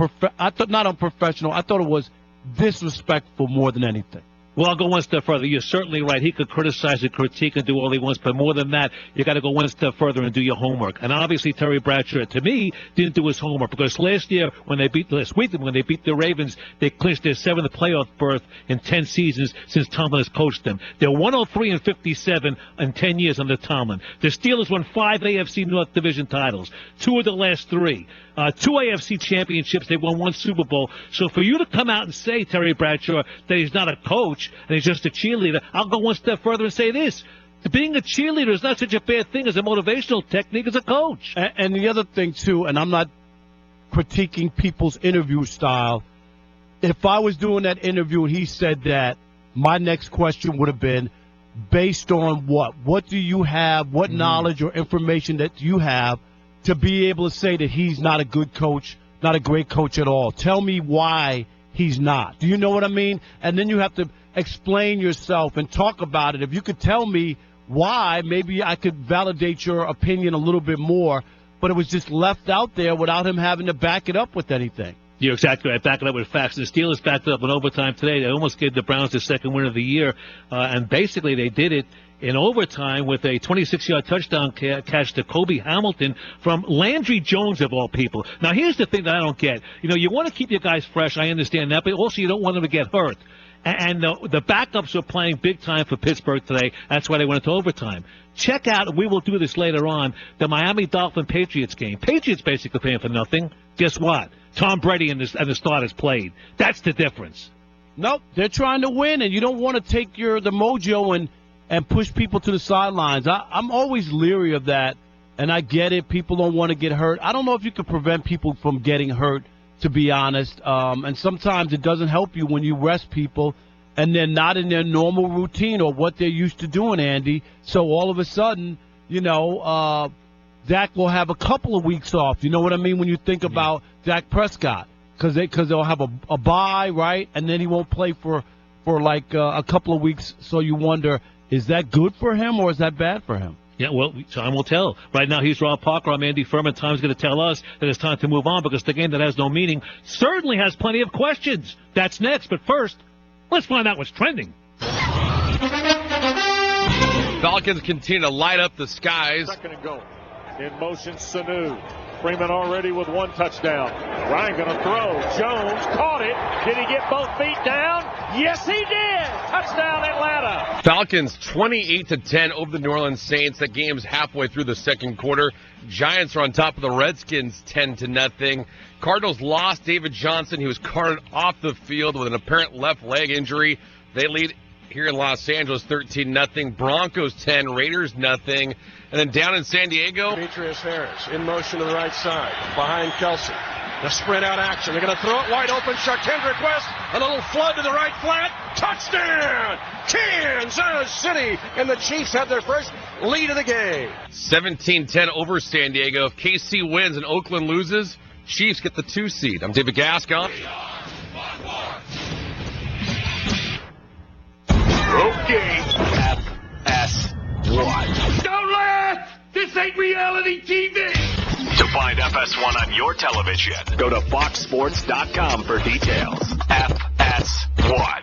unprofessional. I thought it was disrespectful more than anything. Well, I'll go one step further. You're certainly right. He could criticize and critique and do all he wants, but more than that, you got to go one step further and do your homework. And obviously, Terry Bradshaw, to me, didn't do his homework because last week when they beat the Ravens, they clinched their 7th playoff berth in 10 seasons since Tomlin has coached them. They're 103-57 in 10 years under Tomlin. The Steelers won 5 AFC North Division titles, 2 of the last 3. 2 AFC championships. They won 1 Super Bowl. So for you to come out and say, Terry Bradshaw, that he's not a coach and he's just a cheerleader, I'll go one step further and say this. Being a cheerleader is not such a bad thing as a motivational technique as a coach. And the other thing, too, and I'm not critiquing people's interview style, if I was doing that interview and he said that, my next question would have been, based on what? What do you have? What knowledge or information that you have to be able to say that he's not a good coach, not a great coach at all? Tell me why he's not. Do you know what I mean? And then you have to explain yourself and talk about it. If you could tell me why, maybe I could validate your opinion a little bit more, but it was just left out there without him having to back it up with anything. You're exactly right. Back it up with facts. The Steelers backed it up in overtime today. They almost gave the Browns the second win of the year, and basically they did it in overtime with a 26-yard touchdown catch to Kobe Hamilton from Landry Jones, of all people. Now, here's the thing that I don't get. You want to keep your guys fresh. I understand that, but also you don't want them to get hurt. And the backups were playing big time for Pittsburgh today. That's why they went into overtime. Check out, and we will do this later on, the Miami Dolphins-Patriots game. Patriots basically paying for nothing. Guess what? Tom Brady and the starters played. That's the difference. Nope, they're trying to win, and you don't want to take the mojo and push people to the sidelines. I'm always leery of that, and I get it. People don't want to get hurt. I don't know if you can prevent people from getting hurt, to be honest. And sometimes it doesn't help you when you rest people and they're not in their normal routine or what they're used to doing, Andy. So all of a sudden, Dak will have a couple of weeks off. You know what I mean? When you think about Dak Prescott. Because they'll have a bye, right? And then he won't play for like a couple of weeks. So you wonder, is that good for him or is that bad for him? Yeah, well, time will tell. Right now, he's Rob Parker. I'm Andy Furman. Time's going to tell us that it's time to move on because the game that has no meaning certainly has plenty of questions. That's next. But first, let's find out what's trending. Falcons continue to light up the skies. Second and goal. In motion, Sanu. Freeman already with one touchdown. Ryan going to throw. Jones caught it. Did he get both feet down? Yes, he did. Touchdown, Atlanta. Falcons 28-10 over the New Orleans Saints. That game's halfway through the second quarter. Giants are on top of the Redskins 10-0. Cardinals lost David Johnson. He was carted off the field with an apparent left leg injury. They lead here in Los Angeles 13-0. Broncos 10, Raiders nothing. And then down in San Diego, Demetrius Harris in motion to the right side behind Kelsey. The sprint out action. They're going to throw it wide open. Charkendrick West. A little flood to the right flat. Touchdown! Kansas City. And the Chiefs have their first lead of the game. 17-10 over San Diego. If KC wins and Oakland loses, Chiefs get the 2 seed. I'm David Gascon. Okay. FS1. Don't laugh! This ain't reality TV! To find FS1 on your television, go to foxsports.com for details. FS1.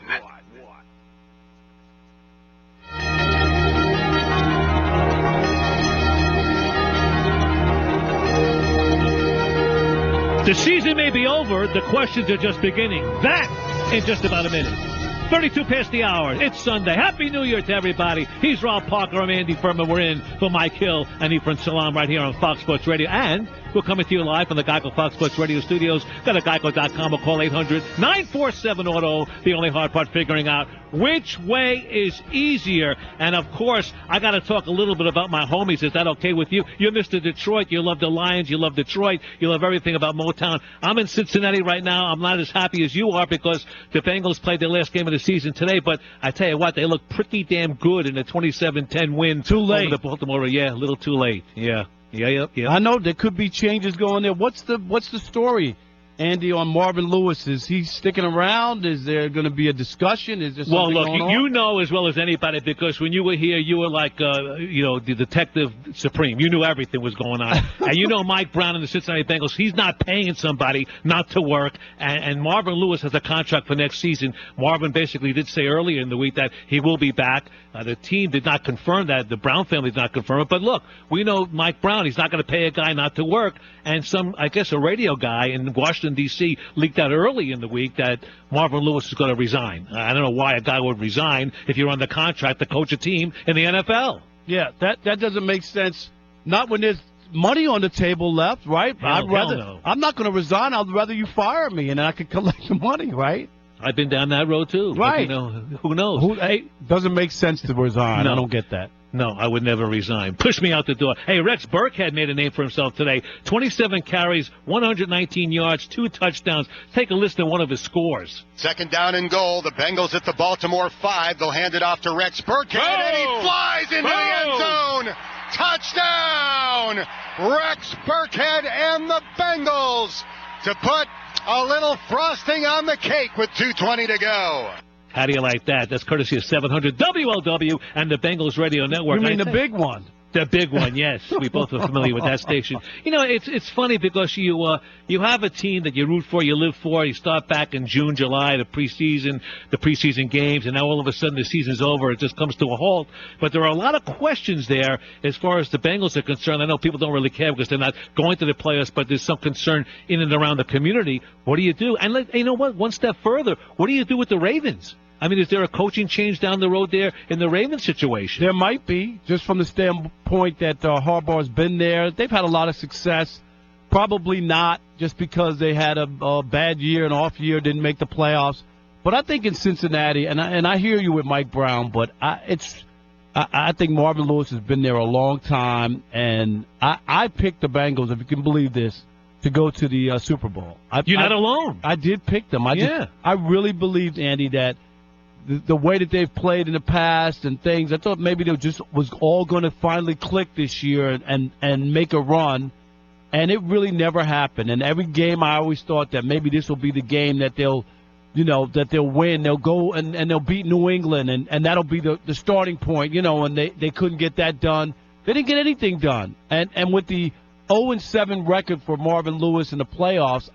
The season may be over. The questions are just beginning. That in just about a minute. 32 past the hour. It's Sunday. Happy New Year to everybody. He's Rob Parker. I'm Andy Furman. We're in for Mike Hill and Efren Salam right here on Fox Sports Radio. And we're coming to you live from the Geico Fox Sports Radio studios. Go to Geico.com or call 800-947-AUTO. The only hard part figuring out which way is easier. And, of course, I got to talk a little bit about my homies. Is that okay with you? You're Mr. Detroit. You love the Lions. You love Detroit. You love everything about Motown. I'm in Cincinnati right now. I'm not as happy as you are because the Bengals played their last game of the season today. But I tell you what, they look pretty damn good in the 27-10 win. Too late. Over the Baltimore. Yeah, a little too late. Yeah. Yeah. I know there could be changes going there. What's the story, Andy, on Marvin Lewis? Is he sticking around? Is there going to be a discussion? Is there something going on? You know as well as anybody because when you were here, you were like, the detective supreme. You knew everything was going on. And you know Mike Brown and the Cincinnati Bengals, he's not paying somebody not to work. And Marvin Lewis has a contract for next season. Marvin basically did say earlier in the week that he will be back. The team did not confirm that. The Brown family did not confirm it. But look, we know Mike Brown. He's not going to pay a guy not to work. And a radio guy in Washington, D.C. leaked out early in the week that Marvin Lewis is going to resign. I don't know why a guy would resign if you're under contract to coach a team in the NFL. Yeah, that doesn't make sense. Not when there's money on the table left, right? No. I'm not going to resign. I'd rather you fire me and I could collect the money, right? I've been down that road, too. Right. But, who knows? Doesn't make sense to resign. No. I don't get that. No, I would never resign. Push me out the door. Hey, Rex Burkhead made a name for himself today. 27 carries, 119 yards, 2 touchdowns. Take a listen to one of his scores. Second down and goal. The Bengals at the Baltimore 5. They'll hand it off to Rex Burkhead, and he flies into the end zone. Touchdown! Rex Burkhead and the Bengals to put a little frosting on the cake with 2:20 to go. How do you like that? That's courtesy of 700 WLW and the Bengals Radio Network. You mean the big one? The big one, yes. We both are familiar with that station. You know, it's funny because you have a team that you root for, you live for. You start back in June, July, the preseason games, and now all of a sudden the season's over. It just comes to a halt. But there are a lot of questions there as far as the Bengals are concerned. I know people don't really care because they're not going to the playoffs, but there's some concern in and around the community. What do you do? And you know what? One step further, what do you do with the Ravens? I mean, is there a coaching change down the road there in the Ravens situation? There might be, just from the standpoint that Harbaugh's been there. They've had a lot of success. Probably not just because they had a bad year, an off year, didn't make the playoffs. But I think in Cincinnati, and I hear you with Mike Brown, but I think Marvin Lewis has been there a long time, and I picked the Bengals, if you can believe this, to go to the Super Bowl. You're not alone. I did pick them. I really believed, Andy, that the way that they've played in the past and things, I thought maybe they just was all going to finally click this year and make a run, and it really never happened. And every game I always thought that maybe this will be the game that they'll win. They'll go and they'll beat New England, and that'll be the starting point, and they couldn't get that done. They didn't get anything done. And with the 0-7 record for Marvin Lewis in the playoffs,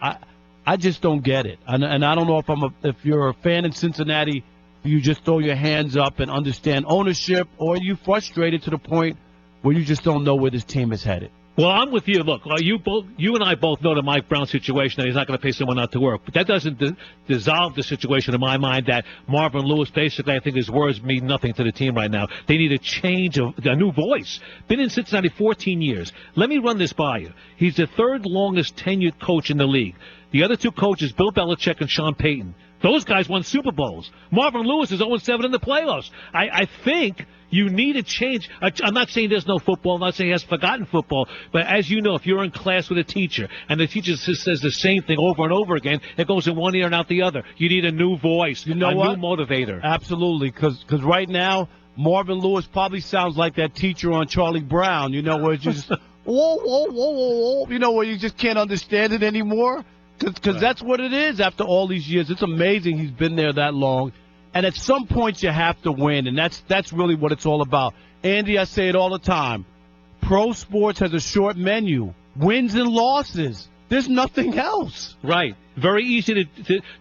I just don't get it. And I don't know if you're a fan in Cincinnati, do you just throw your hands up and understand ownership, or are you frustrated to the point where you just don't know where this team is headed? Well, I'm with you. Look, you and I both know the Mike Brown situation, that he's not going to pay someone not to work. But that doesn't dissolve the situation in my mind that Marvin Lewis, basically, I think his words mean nothing to the team right now. They need a change, a new voice. Been in Cincinnati 14 years. Let me run this by you. He's the third longest tenured coach in the league. The other two coaches, Bill Belichick and Sean Payton. Those guys won Super Bowls. Marvin Lewis is 0-7 in the playoffs. I think you need a change. I'm not saying there's no football. I'm not saying he has forgotten football. But as you know, if you're in class with a teacher and the teacher says the same thing over and over again, it goes in one ear and out the other. You need a new voice, new motivator. Absolutely, because right now, Marvin Lewis probably sounds like that teacher on Charlie Brown, where it's just, whoa, whoa, whoa, whoa, whoa, where you just can't understand it anymore. Because that's what it is after all these years. It's amazing he's been there that long. And at some point you have to win, and that's really what it's all about. Andy, I say it all the time. Pro sports has a short menu. Wins and losses. There's nothing else. Right. Very easy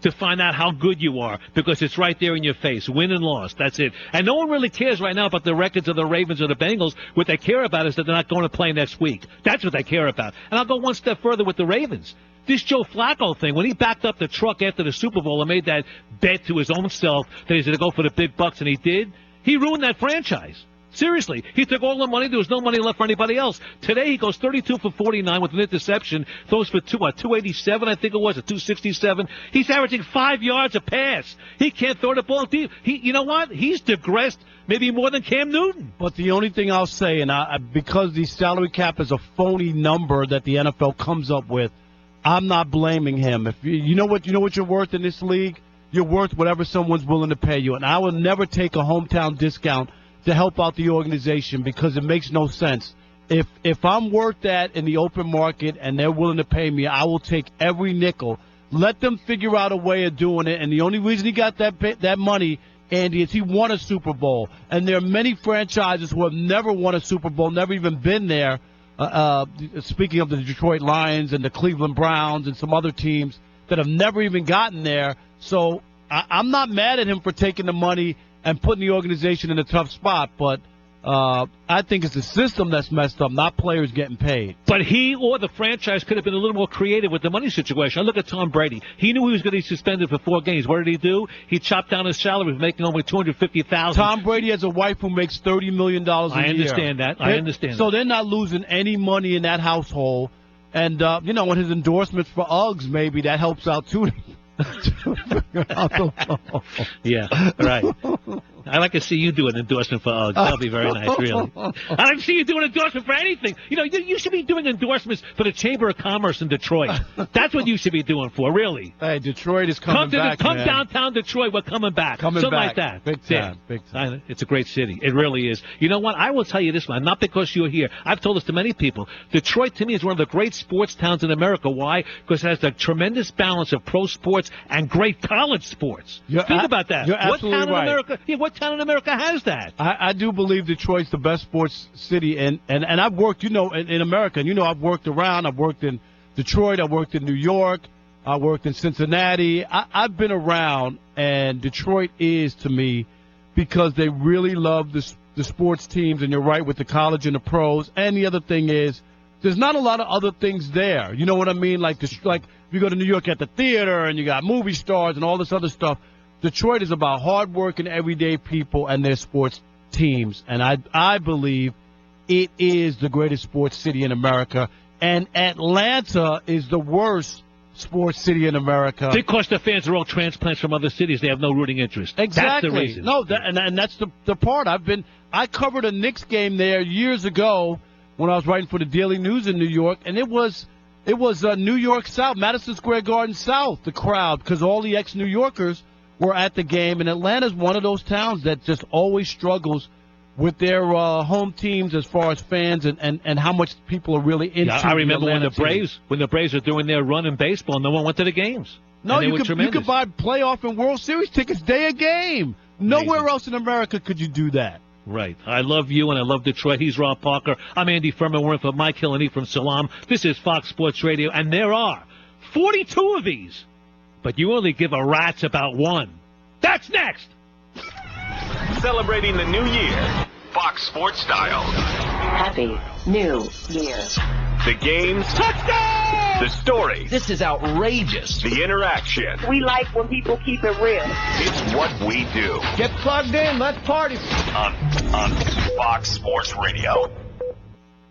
to find out how good you are because it's right there in your face. Win and loss. That's it. And no one really cares right now about the records of the Ravens or the Bengals. What they care about is that they're not going to play next week. That's what they care about. And I'll go one step further with the Ravens. This Joe Flacco thing, when he backed up the truck after the Super Bowl and made that bet to his own self that he's going to go for the big bucks, and he did, he ruined that franchise. Seriously. He took all the money. There was no money left for anybody else. Today he goes 32 for 49 with an interception. Throws for 287, I think it was, or 267. He's averaging 5 yards a pass. He can't throw the ball deep. You know what? He's digressed maybe more than Cam Newton. But the only thing I'll say, and because the salary cap is a phony number that the NFL comes up with, I'm not blaming him. If you know what you're worth in this league, you're worth whatever someone's willing to pay you. And I will never take a hometown discount to help out the organization because it makes no sense. If I'm worth that in the open market and they're willing to pay me, I will take every nickel. Let them figure out a way of doing it. And the only reason he got that money, Andy, is he won a Super Bowl. And there are many franchises who have never won a Super Bowl, never even been there. Speaking of the Detroit Lions and the Cleveland Browns and some other teams that have never even gotten there. So I'm not mad at him for taking the money and putting the organization in a tough spot, but I think it's the system that's messed up, not players getting paid. But he or the franchise could have been a little more creative with the money situation. I look at Tom Brady. He knew he was going to be suspended for 4 games. What did he do? He chopped down his salary, making only $250,000. Tom Brady has a wife who makes $30 million a year. I understand that. I understand. So they're not losing any money in that household. And, and his endorsements for Uggs, maybe that helps out too. Yeah, right. I'd like to see you do an endorsement for Uggs. That would be very nice, really. I'd like to see you do an endorsement for anything. You should be doing endorsements for the Chamber of Commerce in Detroit. That's what you should be doing for, really. Hey, Detroit is coming back, Come downtown Detroit. We're coming back. Something like that. Big time. Big time. It's a great city. It really is. You know what? I will tell you this, man. Not because you're here. I've told this to many people. Detroit, to me, is one of the great sports towns in America. Why? Because it has a tremendous balance of pro sports and great college sports. Think about that. You're absolutely right. What town in America has that? I do believe Detroit's the best sports city, and I've worked, in America, and I've worked around. I've worked in Detroit. I worked in New York. I worked in Cincinnati. I've been around, and Detroit is, to me, because they really love the sports teams, and you're right with the college and the pros. And the other thing is, there's not a lot of other things there. You know what I mean? Like if you go to New York at the theater, and you got movie stars and all this other stuff. Detroit is about hard-working, everyday people and their sports teams. And I believe it is the greatest sports city in America. And Atlanta is the worst sports city in America. Because the fans are all transplants from other cities. They have no rooting interest. Exactly. That's the reason. No, and that's the part. I covered a Knicks game there years ago when I was writing for the Daily News in New York, and it was New York South, Madison Square Garden South, the crowd, because all the ex-New Yorkers were at the game, and Atlanta's one of those towns that just always struggles with their home teams as far as fans and how much people are really into. I remember when the Braves are doing their run in baseball, no one went to the games. No, you could buy playoff and World Series tickets day a game. Nowhere else in America could you do that. Right. I love you, and I love Detroit. He's Rob Parker. I'm Andy Furman. We're in for Mike Hill and E from Salam. This is Fox Sports Radio, and there are 42 of these, but you only give a rat's about one. That's next. Celebrating the new year, Fox Sports style. Happy New Year. The games. Touchdown! The stories. This is outrageous. The interaction. We like when people keep it real. It's what we do. Get plugged in. Let's party. On Fox Sports Radio.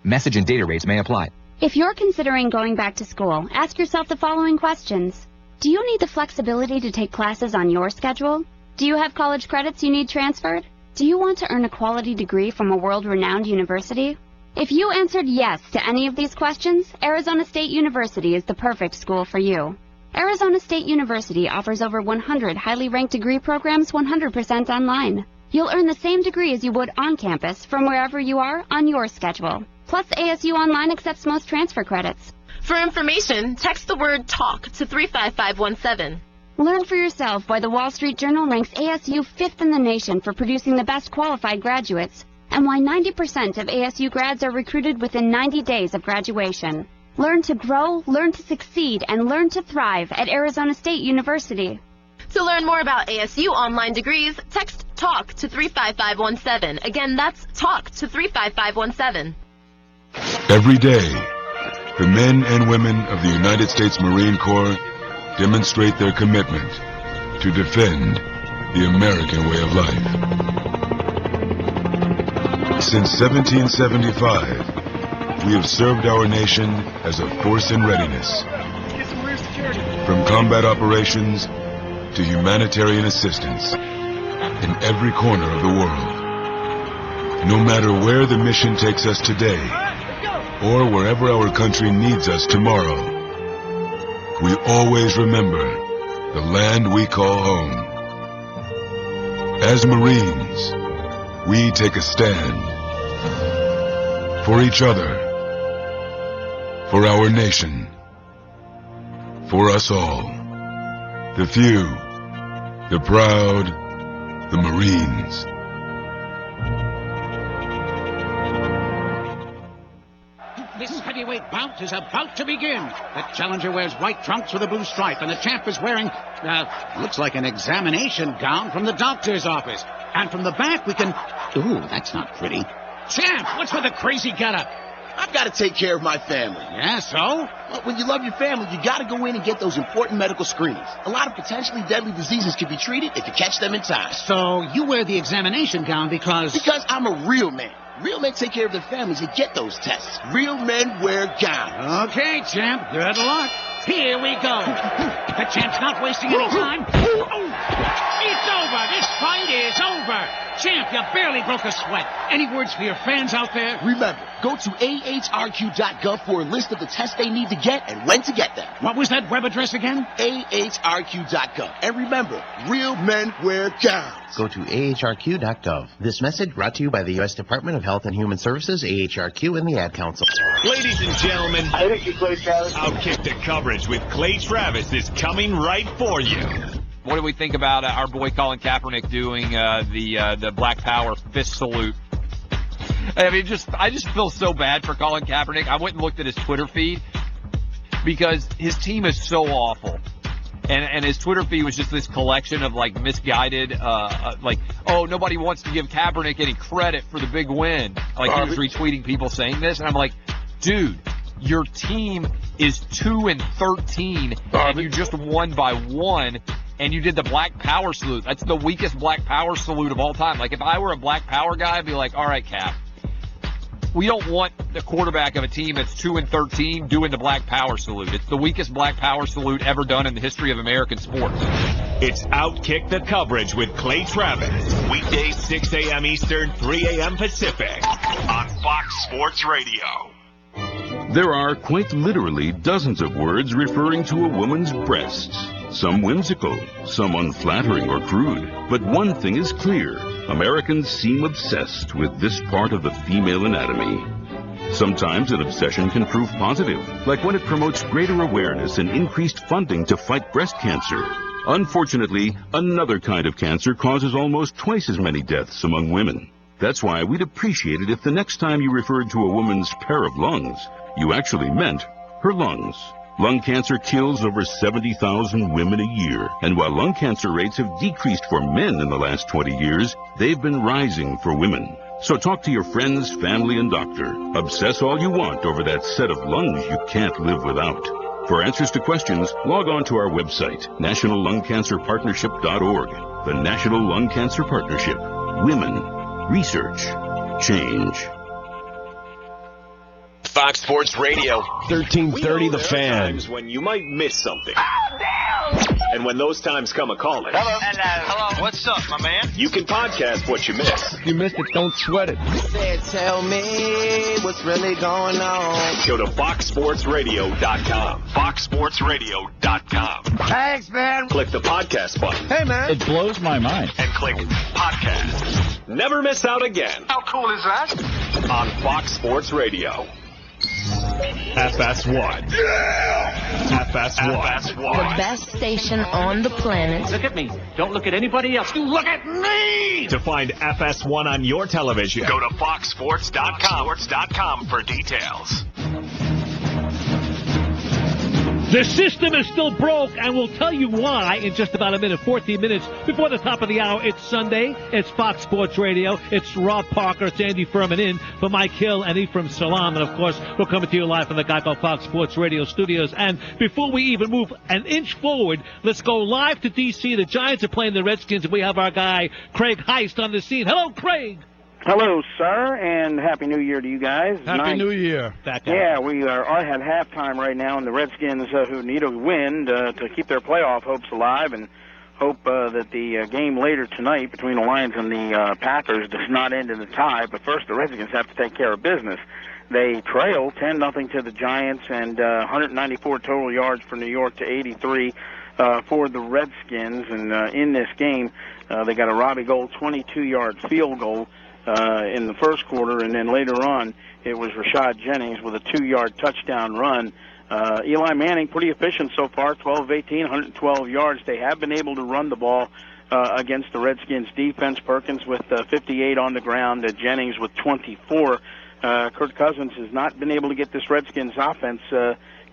Message and data rates may apply. If you're considering going back to school, ask yourself the following questions. Do you need the flexibility to take classes on your schedule? Do you have college credits you need transferred? Do you want to earn a quality degree from a world-renowned university? If you answered yes to any of these questions, Arizona State University is the perfect school for you. Arizona State University offers over 100 highly ranked degree programs 100% online. You'll earn the same degree as you would on campus from wherever you are on your schedule. Plus, ASU Online accepts most transfer credits. For information, text the word TALK to 35517. Learn for yourself why the Wall Street Journal ranks ASU 5th in the nation for producing the best qualified graduates, and why 90% of ASU grads are recruited within 90 days of graduation. Learn to grow, learn to succeed, and learn to thrive at Arizona State University. To learn more about ASU online degrees, text TALK to 35517. Again, that's TALK to 35517. Every day, the men and women of the United States Marine Corps demonstrate their commitment to defend the American way of life. Since 1775, we have served our nation as a force in readiness. From combat operations to humanitarian assistance in every corner of the world. No matter where the mission takes us today, or wherever our country needs us tomorrow, we always remember the land we call home. As Marines, we take a stand for each other, for our nation, for us all. The few, the proud, the Marines. This heavyweight bout is about to begin. The challenger wears white trunks with a blue stripe, and the champ is wearing, looks like an examination gown from the doctor's office. And from the back, we can... Ooh, that's not pretty. Champ, what's with the crazy getup? I've got to take care of my family. Yeah, so? Well, when you love your family, you got to go in and get those important medical screenings. A lot of potentially deadly diseases can be treated if you catch them in time. So you wear the examination gown because... Because I'm a real man. Real men take care of their families and get those tests. Real men wear gowns. Okay, champ. Good luck. Here we go. The champ's not wasting any time. It's over. This fight is over. Champ, you barely broke a sweat. Any words for your fans out there? Remember, go to ahrq.gov for a list of the tests they need to get and when to get them. What was that web address again? ahrq.gov. And remember, real men wear gowns. Go to ahrq.gov. This message brought to you by the U.S. Department of Health and Human Services, AHRQ, and the Ad Council. Ladies and gentlemen, I think you Clay Travis. Outkick the coverage with Clay Travis is coming right for you. What do we think about our boy Colin Kaepernick doing the Black Power fist salute? I mean, I just feel so bad for Colin Kaepernick. I went and looked at his Twitter feed because his team is so awful. And his Twitter feed was just this collection of, like, misguided, nobody wants to give Kaepernick any credit for the big win. Like, he was retweeting people saying this, and I'm like, dude, your team is 2-13, and you just won by 1, and you did the Black Power salute. That's the weakest Black Power salute of all time. Like, if I were a Black Power guy, I'd be like, all right, Cap, we don't want the quarterback of a team that's 2-13 doing the black power salute. It's the weakest black power salute ever done in the history of American sports. It's Outkick the Coverage with Clay Travis. Weekdays 6 a.m. Eastern, 3 a.m. Pacific on Fox Sports Radio. There are quite literally dozens of words referring to a woman's breasts. Some whimsical, some unflattering or crude. But one thing is clear. Americans seem obsessed with this part of the female anatomy. Sometimes an obsession can prove positive, like when it promotes greater awareness and increased funding to fight breast cancer. Unfortunately, another kind of cancer causes almost twice as many deaths among women. That's why we'd appreciate it if the next time you referred to a woman's pair of lungs, you actually meant her lungs. Lung cancer kills over 70,000 women a year, and while lung cancer rates have decreased for men in the last 20 years, they've been rising for women. So talk to your friends, family, and doctor. Obsess all you want over that set of lungs you can't live without. For answers to questions, log on to our website, nationallungcancerpartnership.org. The National Lung Cancer Partnership. Women. Research. Change. Fox Sports Radio. 1330 The Fan. Times when you might miss something. And when those times come a-calling. Hello. Hello. What's up, my man? You can podcast what you missed. You missed it, don't sweat it. Said, tell me what's really going on. Go to foxsportsradio.com. foxsportsradio.com. Thanks, man. Click the podcast button. Hey, man. It blows my mind. And click podcast. Never miss out again. How cool is that? On Fox Sports Radio. FS1. Yeah! FS1. The best station on the planet. Look at me. Don't look at anybody else. You look at me! To find FS1 on your television, go to foxsports.com for details. The system is still broke, and we'll tell you why in just about a minute, 14 minutes before the top of the hour. It's Sunday. It's Fox Sports Radio. It's Rob Parker. It's Andy Furman in for Mike Hill and Ephraim Salam. And, of course, we're coming to you live from the Geico Fox Sports Radio studios. And before we even move an inch forward, let's go live to D.C. The Giants are playing the Redskins, and we have our guy, Craig Heist, on the scene. Hello, Craig. Hello, sir, and Happy New Year to you guys. Happy New Year. Yeah, we are at halftime right now, and the Redskins, who need a win to keep their playoff hopes alive and hope that the game later tonight between the Lions and the Packers does not end in a tie. But first, the Redskins have to take care of business. They trail 10-0 to the Giants, and 194 total yards for New York to 83 for the Redskins. And in this game, they got a Robbie Gould 22-yard field goal in the first quarter, and then later on it was Rashad Jennings with a 2-yard touchdown run. Eli Manning pretty efficient so far, 12 of 18, 112 yards. They have been able to run the ball against the Redskins defense. Perkins with 58 on the ground, Jennings with 24. Kirk Cousins has not been able to get this Redskins offense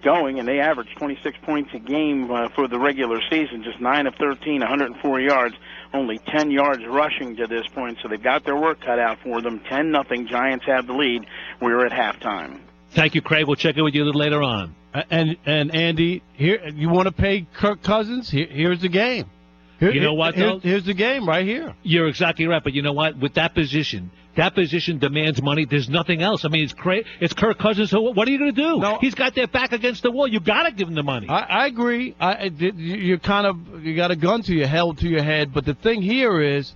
going, and they averaged 26 points a game for the regular season, just 9 of 13, 104 yards, only 10 yards rushing to this point, so they've got their work cut out for them. 10-0, Giants have the lead. We're at halftime. Thank you, Craig. We'll check in with you a little later on. And Andy, here you want to pay Kirk Cousins? Here's the game. You know what, though? Here's the game right here. You're exactly right, but you know what? With that position demands money. There's nothing else. I mean, it's Kirk Cousins. So what are you going to do? No. He's got their back against the wall. You got to give him the money. I agree. You got a gun held to your head, but the thing here is,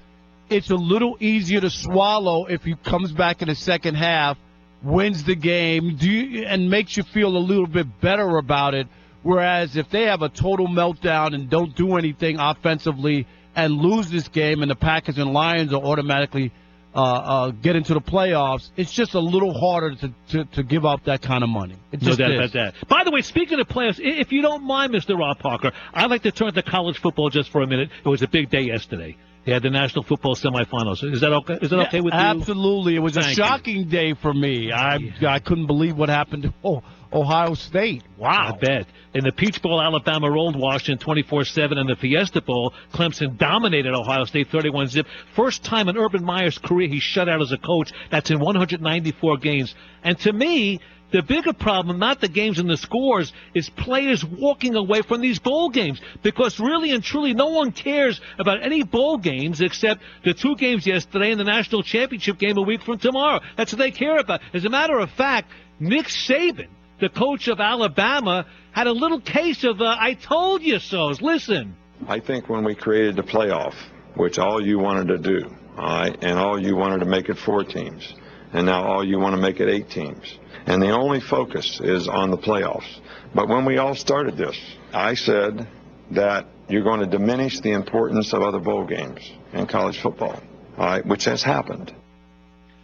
it's a little easier to swallow if he comes back in the second half, wins the game, and makes you feel a little bit better about it. Whereas if they have a total meltdown and don't do anything offensively and lose this game, and the Packers and Lions are automatically get into the playoffs, it's just a little harder to give up that kind of money. No doubt about that. By the way, speaking of playoffs, if you don't mind, Mr. Rob Parker, I'd like to turn to college football just for a minute. It was a big day yesterday. They had the National Football semifinals. Is that okay? Is that okay with you? Absolutely. It was a shocking day for me. I couldn't believe what happened to Ohio State. Wow. I bet. In the Peach Bowl, Alabama rolled Washington 24-7. In the Fiesta Bowl, Clemson dominated Ohio State 31-zip. First time in Urban Meyer's career he shut out as a coach. That's in 194 games. And to me, The bigger problem, not the games and the scores, is players walking away from these bowl games. Because really and truly, no one cares about any bowl games except the 2 games yesterday and the national championship game a week from tomorrow. That's what they care about. As a matter of fact, Nick Saban, the coach of Alabama, had a little case of I told you so's. Listen. I think when we created the playoff, which all you wanted to do, all right, and all you wanted to make it 4 teams, and now all you want to make it 8 teams. And the only focus is on the playoffs. But when we all started this, I said that you're going to diminish the importance of other bowl games in college football, all right, which has happened.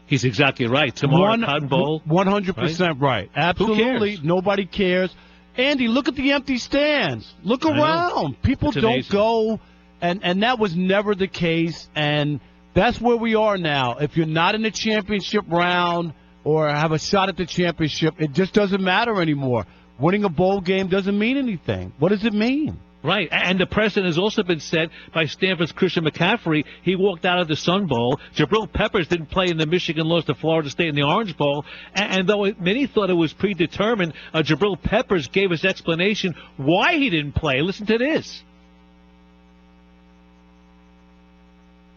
He's exactly right. Tomorrow, Cotton Bowl. 100% right. Absolutely. Nobody cares. Andy, look at the empty stands. Look around. People don't go, and that was never the case, and that's where we are now. If you're not in the championship round or have a shot at the championship, it just doesn't matter anymore. Winning a bowl game doesn't mean anything. What does it mean? Right, and the precedent has also been set by Stanford's Christian McCaffrey. He walked out of the Sun Bowl. Jabril Peppers didn't play in the Michigan loss to Florida State in the Orange Bowl. And though many thought it was predetermined, Jabril Peppers gave his explanation why he didn't play. Listen to this.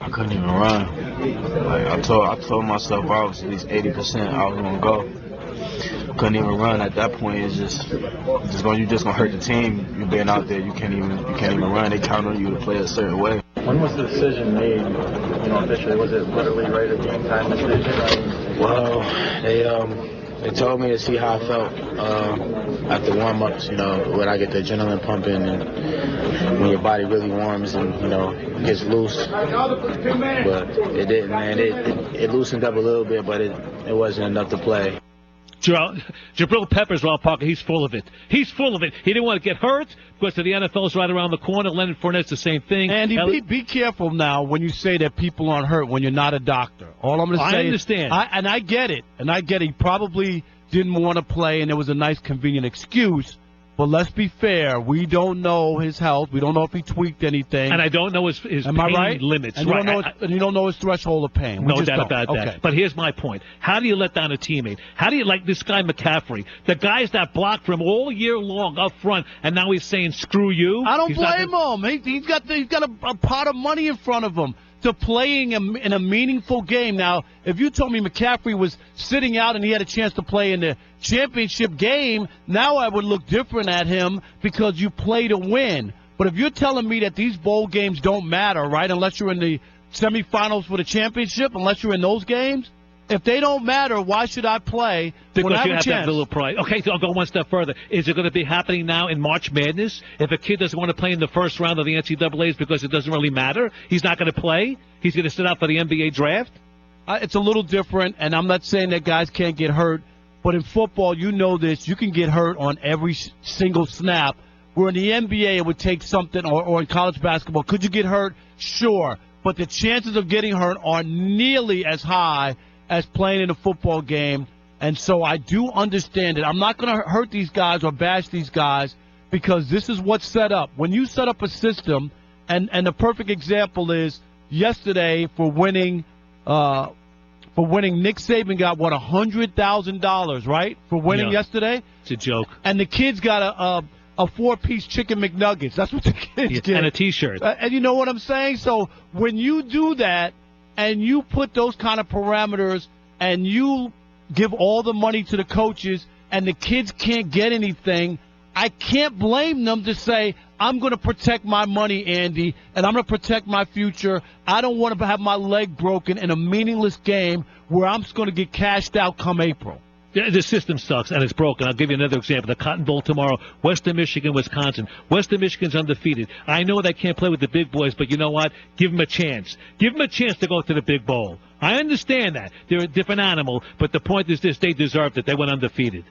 I couldn't even run. Like I told myself I was at least 80% I was gonna go. Couldn't even run at that point. It's just you're just gonna hurt the team. You being out there, you can't even run. They count on you to play a certain way. When was the decision made? Officially, was it literally right at game time decision? Well, they told me to see how I felt after warm-ups. When I get the adrenaline pumping and when your body really warms and gets loose. But it didn't, man. It loosened up a little bit, but it wasn't enough to play. Jabril Peppers, Rob Parker, he's full of it. He's full of it. He didn't want to get hurt because the NFL's right around the corner. Leonard Fournette's the same thing. Andy, be careful now when you say that people aren't hurt when you're not a doctor. All I'm going to say I understand. And I get it. He probably didn't want to play, and it was a nice, convenient excuse. But let's be fair. We don't know his health. We don't know if he tweaked anything. And I don't know his Am pain I right? limits. And you don't know his threshold of pain. No doubt about that. But here's my point. How do you let down a teammate? How do you, like this guy McCaffrey, the guys that blocked for him all year long up front, and now he's saying, screw you? I don't blame him. He's got a pot of money in front of him to playing in a meaningful game. Now, if you told me McCaffrey was sitting out and he had a chance to play in the championship game, now I would look different at him because you play to win. But if you're telling me that these bowl games don't matter, right, unless you're in the semifinals for the championship, unless you're in those games, if they don't matter, why should I play? Because when I you have a chance? to have a little pride. Okay, so I'll go one step further. Is it going to be happening now in March Madness? If a kid doesn't want to play in the first round of the NCAAs because it doesn't really matter, he's not going to play? He's going to sit out for the NBA draft? It's a little different, and I'm not saying that guys can't get hurt. But in football, you know this, you can get hurt on every single snap. Where in the NBA, it would take something, or in college basketball, could you get hurt? Sure. But the chances of getting hurt are nearly as high as playing in a football game. And so I do understand it. I'm not going to hurt these guys or bash these guys because this is what's set up. When you set up a system, and the perfect example is yesterday for winning Nick Saban got, $100,000, right, for winning yesterday? It's a joke. And the kids got a 4-piece chicken McNuggets. That's what the kids get. And a T-shirt. And you know what I'm saying? So when you do that and you put those kind of parameters and you give all the money to the coaches and the kids can't get anything, I can't blame them to say, I'm going to protect my money, Andy, and I'm going to protect my future. I don't want to have my leg broken in a meaningless game where I'm just going to get cashed out come April. The system sucks, and it's broken. I'll give you another example. The Cotton Bowl tomorrow, Western Michigan, Wisconsin. Western Michigan's undefeated. I know they can't play with the big boys, but you know what? Give them a chance. Give them a chance to go to the big bowl. I understand that. They're a different animal, but the point is this. They deserved it. They went undefeated.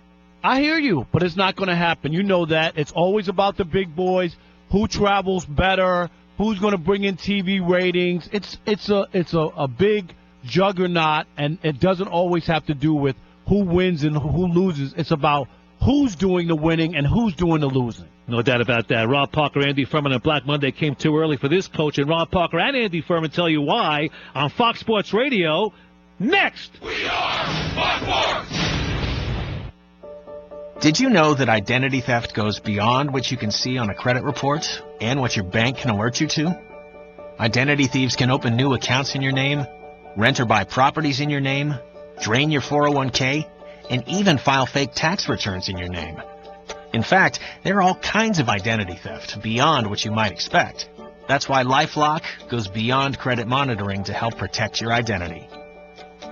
I hear you, but it's not going to happen. You know that. It's always about the big boys, who travels better, who's going to bring in TV ratings. It's a big juggernaut, and it doesn't always have to do with who wins and who loses. It's about who's doing the winning and who's doing the losing. No doubt about that. Rob Parker, Andy Furman, and Black Monday came too early for this coach, and Rob Parker and Andy Furman tell you why on Fox Sports Radio next. We are Fox Sports. Did you know that identity theft goes beyond what you can see on a credit report and what your bank can alert you to? Identity thieves can open new accounts in your name, rent or buy properties in your name, drain your 401k, and even file fake tax returns in your name. In fact, there are all kinds of identity theft beyond what you might expect. That's why LifeLock goes beyond credit monitoring to help protect your identity.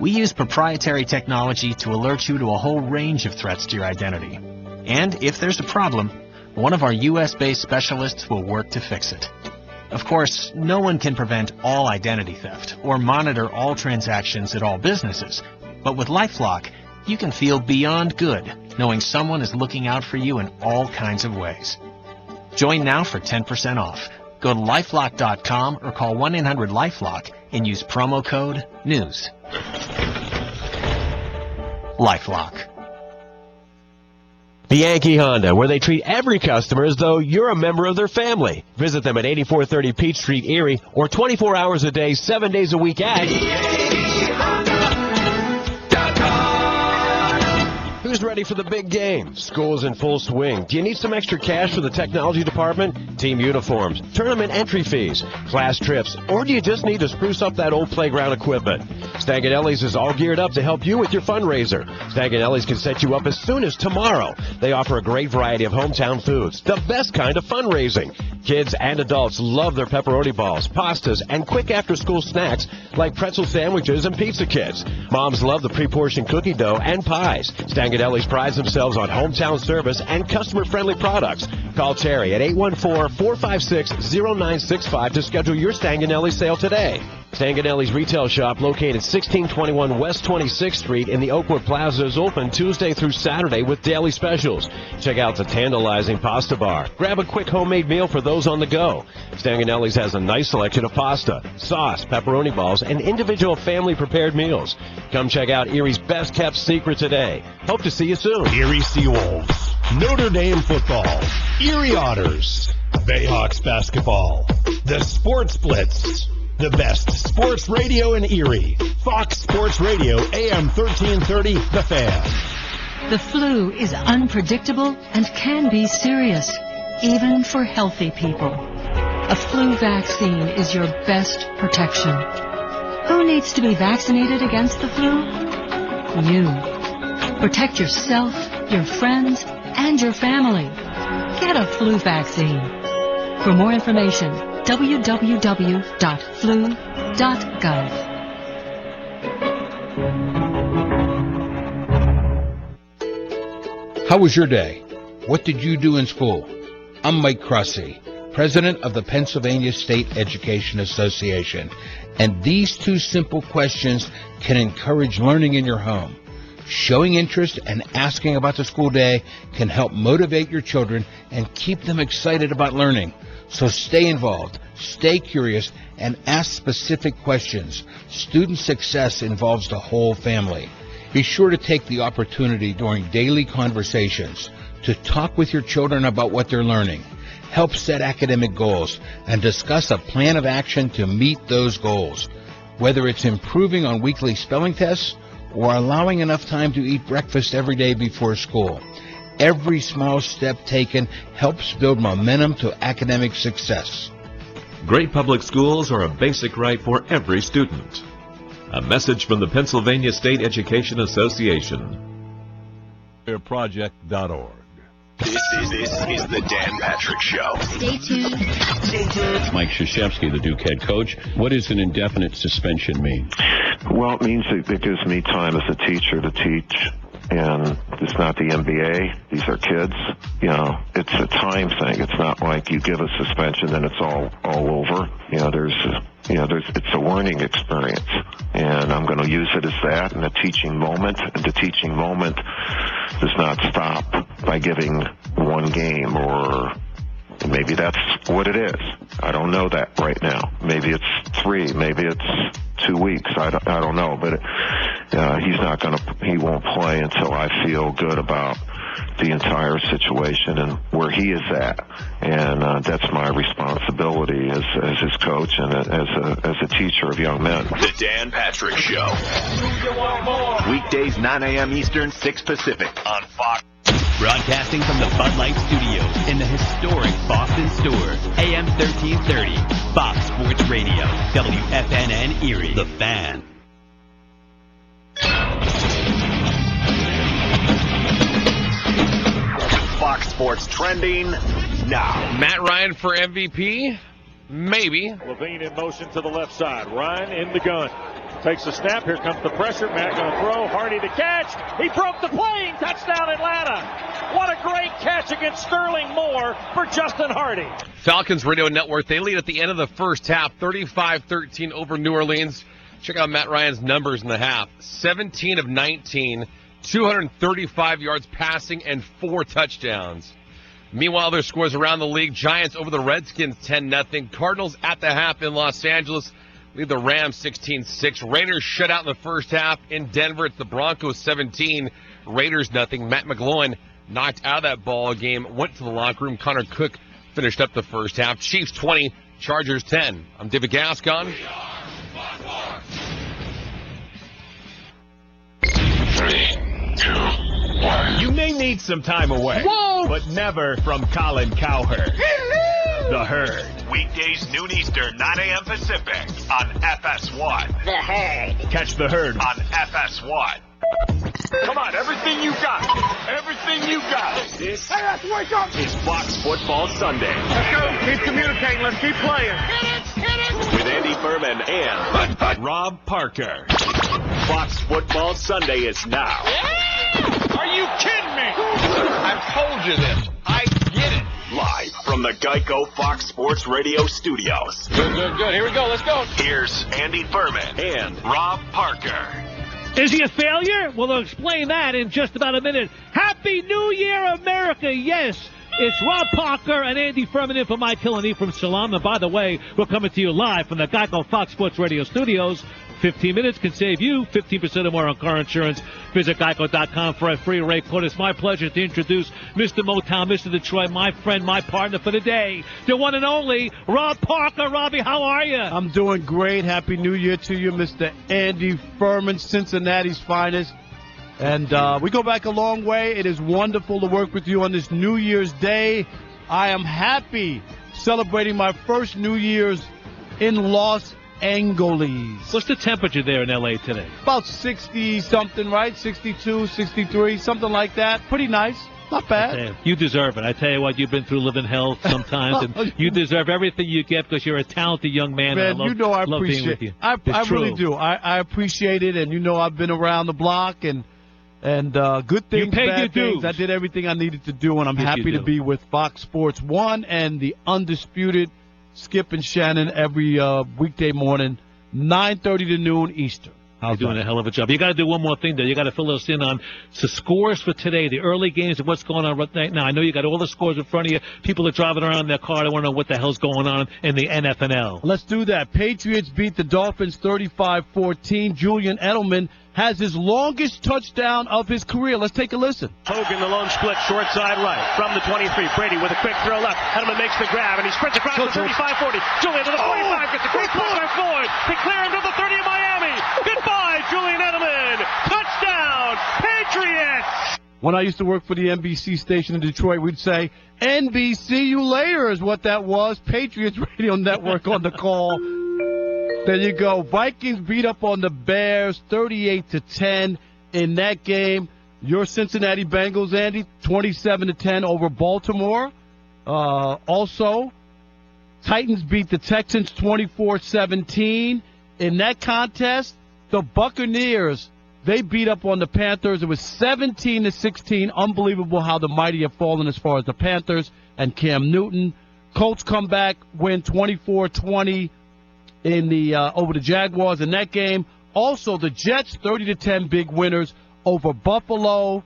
We use proprietary technology to alert you to a whole range of threats to your identity. And if there's a problem, one of our U.S.-based specialists will work to fix it. Of course, no one can prevent all identity theft or monitor all transactions at all businesses. But with LifeLock, you can feel beyond good knowing someone is looking out for you in all kinds of ways. Join now for 10% off. Go to LifeLock.com or call 1-800-LifeLock and use promo code NEWS. LifeLock. Bianchi Honda, where they treat every customer as though you're a member of their family. Visit them at 8430 Peach Street, Erie, or 24 hours a day, 7 days a week at Who's ready for the big game? School's in full swing. Do you need some extra cash for the technology department? Team uniforms, tournament entry fees, class trips, or do you just need to spruce up that old playground equipment? Staganelli's is all geared up to help you with your fundraiser. Staganelli's can set you up as soon as tomorrow. They offer a great variety of hometown foods, the best kind of fundraising. Kids and adults love their pepperoni balls, pastas, and quick after-school snacks like pretzel sandwiches and pizza kits. Moms love the pre-portioned cookie dough and pies. Staganelli's prides themselves on hometown service and customer-friendly products. Call Terry at 814-456-0965 to schedule your Stanganelli sale today. Stanganelli's retail shop, located 1621 West 26th Street in the Oakwood Plaza, is open Tuesday through Saturday with daily specials. Check out the tantalizing pasta bar. Grab a quick homemade meal for those on the go. Stanganelli's has a nice selection of pasta, sauce, pepperoni balls, and individual family-prepared meals. Come check out Erie's best-kept secret today. Hope to see you soon. Erie Seawolves, Notre Dame football, Erie Otters, Bayhawks basketball, the Sports Blitz. The best sports radio in Erie. Fox Sports Radio, AM 1330, The Fan. The flu is unpredictable and can be serious, even for healthy people. A flu vaccine is your best protection. Who needs to be vaccinated against the flu? You. Protect yourself, your friends, and your family. Get a flu vaccine. For more information, www.flu.gov. How was your day? What did you do in school? I'm Mike Crusty, president of the Pennsylvania State Education Association, and these two simple questions can encourage learning in your home. Showing interest and asking about the school day can help motivate your children and keep them excited about learning. So stay involved, stay curious, and ask specific questions. Student success involves the whole family. Be sure to take the opportunity during daily conversations to talk with your children about what they're learning, help set academic goals, and discuss a plan of action to meet those goals. Whether it's improving on weekly spelling tests or allowing enough time to eat breakfast every day before school. Every small step taken helps build momentum to academic success. Great public schools are a basic right for every student. A message from the Pennsylvania State Education Association. Project.org. This is the Dan Patrick Show. Stay tuned. Stay tuned. Mike Krzyzewski, the Duke head coach. What does an indefinite suspension mean? Well, it means it gives me time as a teacher to teach. And it's not the NBA. These are kids. You know, it's a time thing. It's not like you give a suspension and it's all over. It's a learning experience. And I'm going to use it as that in a teaching moment. And the teaching moment does not stop by giving one game, or maybe that's what it is. I don't know that right now. Maybe it's 3. Maybe it's 2 weeks. I don't know. But he won't play until I feel good about the entire situation and where he is at. And that's my responsibility as his coach and as a teacher of young men. The Dan Patrick Show. Weekdays 9 a.m. Eastern, 6 Pacific on Fox. Broadcasting from the Bud Light Studios in the historic Boston Store. AM 1330. Fox Sports Radio. WFNN Erie. The Fan. Fox Sports trending now. Matt Ryan for MVP? Maybe. Levine in motion to the left side. Ryan in the gun. Takes a snap. Here comes the pressure. Matt going to throw. Hardy to catch. He broke the plane. Touchdown Atlanta. What a great catch against Sterling Moore for Justin Hardy. Falcons Radio Network, they lead at the end of the first half, 35-13 over New Orleans. Check out Matt Ryan's numbers in the half. 17 of 19, 235 yards passing, and 4 touchdowns. Meanwhile, their scores around the league. Giants over the Redskins 10-0. Cardinals at the half in Los Angeles lead the Rams 16-6. Raiders shut out in the first half in Denver. It's the Broncos 17, Raiders 0. Matt McGloin knocked out of that ball game, went to the locker room. Connor Cook finished up the first half. Chiefs 20, Chargers 10. I'm David Gascon. 3, 2, 1. You may need some time away, but never from Colin Cowherd. The Herd. Weekdays noon Eastern, 9 a.m. Pacific on FS1. The Herd. Catch The Herd on FS1. Come on, everything you got. Everything you got. This wake up. is Fox Football Sunday. Let's go. Keep communicating. Let's keep playing. Hit it. With Andy Furman and Rob Parker. Fox Football Sunday is now. Yeah! Are you kidding me? I've told you this. I get it. Live from the Geico Fox Sports Radio studios. Good. Here we go. Let's go. Here's Andy Furman and Rob Parker. Is he a failure? Well, they'll explain that in just about a minute. Happy New Year, America! Yes, it's Rob Parker and Andy Furman in for Mike Hill and Ephraim Salam. And by the way, we're coming to you live from the Geico Fox Sports Radio studios. 15 minutes can save you 15% or more on car insurance. Visit geico.com for a free rate quote. It's my pleasure to introduce Mr. Motown, Mr. Detroit, my friend, my partner for the day, the one and only Rob Parker. Robbie, how are you? I'm doing great. Happy New Year to you, Mr. Andy Furman, Cincinnati's finest. And we go back a long way. It is wonderful to work with you on this New Year's Day. I am happy celebrating my first New Year's in Los Angeles. What's the temperature there in L.A. today? About 60-something, right? 62, 63, something like that. Pretty nice. Not bad. You deserve it. I tell you what, you've been through living hell sometimes, and you deserve everything you get because you're a talented young man. Man, and I love, you know I love appreciate being with you. I really do. I appreciate it, and you know I've been around the block, and good things, you paid bad your things. dues. I did everything I needed to do, and I'm Yes, happy to be with Fox Sports 1 and the undisputed Skip and Shannon every weekday morning, 9:30 to noon Eastern. You're doing a hell of a job. You got to do one more thing, though. You got to fill us in on the scores for today, the early games, and what's going on right now. I know you got all the scores in front of you. People are driving around in their car. They want to know what the hell's going on in the NFL. Let's do that. Patriots beat the Dolphins 35-14. Julian Edelman has his longest touchdown of his career. Let's take a listen. Hogan, the lone split, short side right, from the 23. Brady with a quick throw left. Edelman makes the grab, and he sprints across the 35-40. Julian to the 45, gets a great ball by Floyd. They clear him to the 30 of Miami. Goodbye, Julian Edelman. Touchdown, Patriots! When I used to work for the NBC station in Detroit, we'd say, NBC you later is what that was. Patriots Radio Network on the call. There you go. Vikings beat up on the Bears 38-10 in that game. Your Cincinnati Bengals, Andy, 27-10 over Baltimore. Also, Titans beat the Texans 24-17. In that contest, the Buccaneers, they beat up on the Panthers. It was 17-16. Unbelievable how the mighty have fallen as far as the Panthers and Cam Newton. Colts come back, win 24-20 in the over the Jaguars in that game. Also, the Jets 30-10 big winners over Buffalo.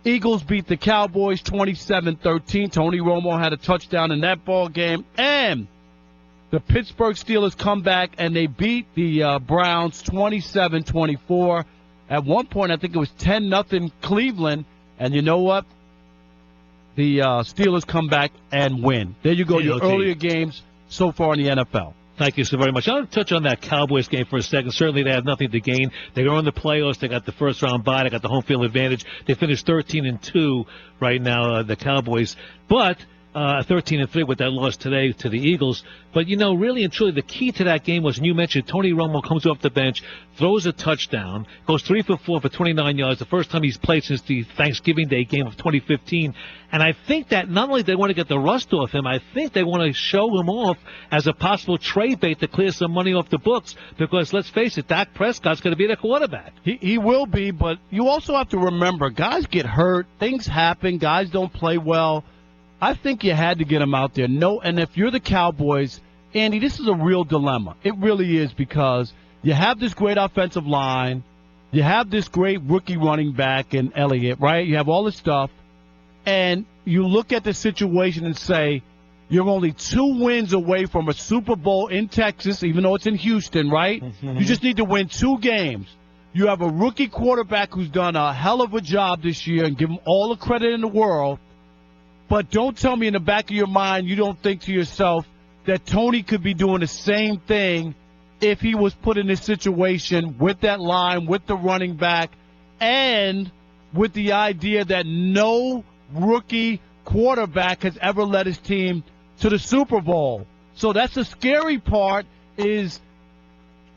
Eagles beat the Cowboys 27-13. Tony Romo had a touchdown in that ball game. And the Pittsburgh Steelers come back and they beat the Browns 27-24. At one point, I think it was 10-0 Cleveland. And you know what? The Steelers come back and win. There you go, your earlier games so far in the NFL. Thank you so very much. I'll touch on that Cowboys game for a second. Certainly they have nothing to gain. They are in the playoffs. They got the first-round bye. They got the home field advantage. They finished 13-2 right now, the Cowboys. But 13-3 with that loss today to the Eagles. But, really and truly, the key to that game was, and you mentioned, Tony Romo comes off the bench, throws a touchdown, goes 3 for 4 for 29 yards, the first time he's played since the Thanksgiving Day game of 2015. And I think that not only they want to get the rust off him, I think they want to show him off as a possible trade bait to clear some money off the books. Because, let's face it, Dak Prescott's going to be the quarterback. He will be, but you also have to remember, guys get hurt, things happen, guys don't play well. I think you had to get him out there. And if you're the Cowboys, Andy, this is a real dilemma. It really is, because you have this great offensive line. You have this great rookie running back in Elliott, right? You have all this stuff. And you look at the situation and say, you're only 2 wins away from a Super Bowl in Texas, even though it's in Houston, right? Mm-hmm. You just need to win 2 games. You have a rookie quarterback who's done a hell of a job this year, and give him all the credit in the world. But don't tell me in the back of your mind you don't think to yourself that Tony could be doing the same thing if he was put in this situation with that line, with the running back, and with the idea that no rookie quarterback has ever led his team to the Super Bowl. So that's the scary part, is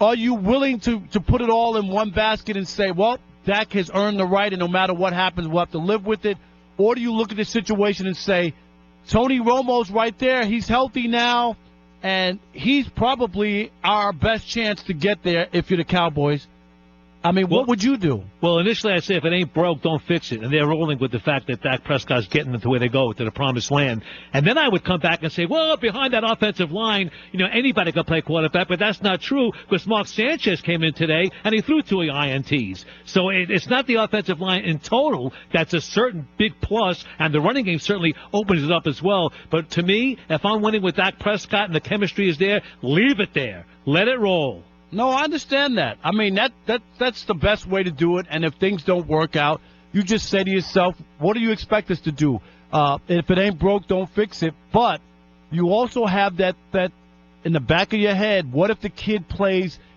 are you willing to put it all in one basket and say, well, Dak has earned the right, and no matter what happens, we'll have to live with it? Or do you look at the situation and say, Tony Romo's right there, he's healthy now, and he's probably our best chance to get there if you're the Cowboys? I mean, what would you do? Well, initially I'd say if it ain't broke, don't fix it. And they're rolling with the fact that Dak Prescott's getting them to where they go, to the promised land. And then I would come back and say, well, behind that offensive line, anybody can play quarterback. But that's not true, because Mark Sanchez came in today and he threw 2 INTs. So it's not the offensive line in total that's a certain big plus, and the running game certainly opens it up as well. But to me, if I'm winning with Dak Prescott and the chemistry is there, leave it there. Let it roll. No, I understand that. I mean, that's the best way to do it. And if things don't work out, you just say to yourself, what do you expect us to do? If it ain't broke, don't fix it. But you also have that in the back of your head. What if the kid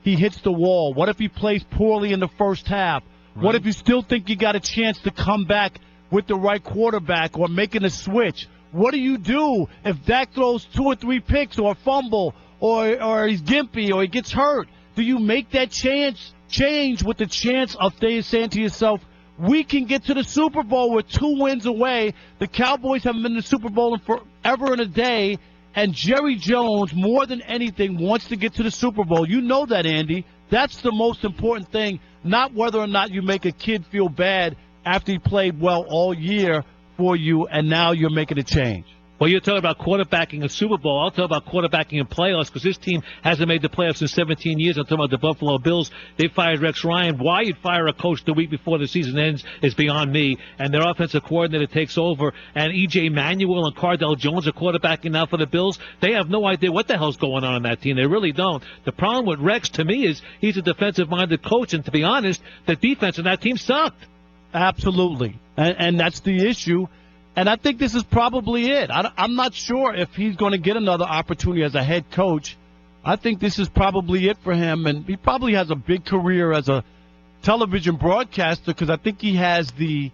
he hits the wall? What if he plays poorly in the first half? Right. What if you still think you got a chance to come back with the right quarterback or making a switch? What do you do if Dak throws 2 or 3 picks or a fumble or he's gimpy or he gets hurt? Do you make that change with the chance of saying to yourself, we can get to the Super Bowl, we're 2 wins away. The Cowboys haven't been in the Super Bowl in forever and a day, and Jerry Jones, more than anything, wants to get to the Super Bowl. You know that, Andy. That's the most important thing, not whether or not you make a kid feel bad after he played well all year for you, and now you're making a change. Well, you're talking about quarterbacking a Super Bowl. I'll talk about quarterbacking in playoffs, because this team hasn't made the playoffs in 17 years. I'm talking about the Buffalo Bills. They fired Rex Ryan. Why you'd fire a coach the week before the season ends is beyond me. And their offensive coordinator takes over. And E.J. Manuel and Cardell Jones are quarterbacking now for the Bills. They have no idea what the hell's going on that team. They really don't. The problem with Rex, to me, is he's a defensive-minded coach. And to be honest, the defense in that team sucked. Absolutely. And that's the issue. And I think this is probably it. I'm not sure if he's going to get another opportunity as a head coach. I think this is probably it for him, and he probably has a big career as a television broadcaster, because I think he has the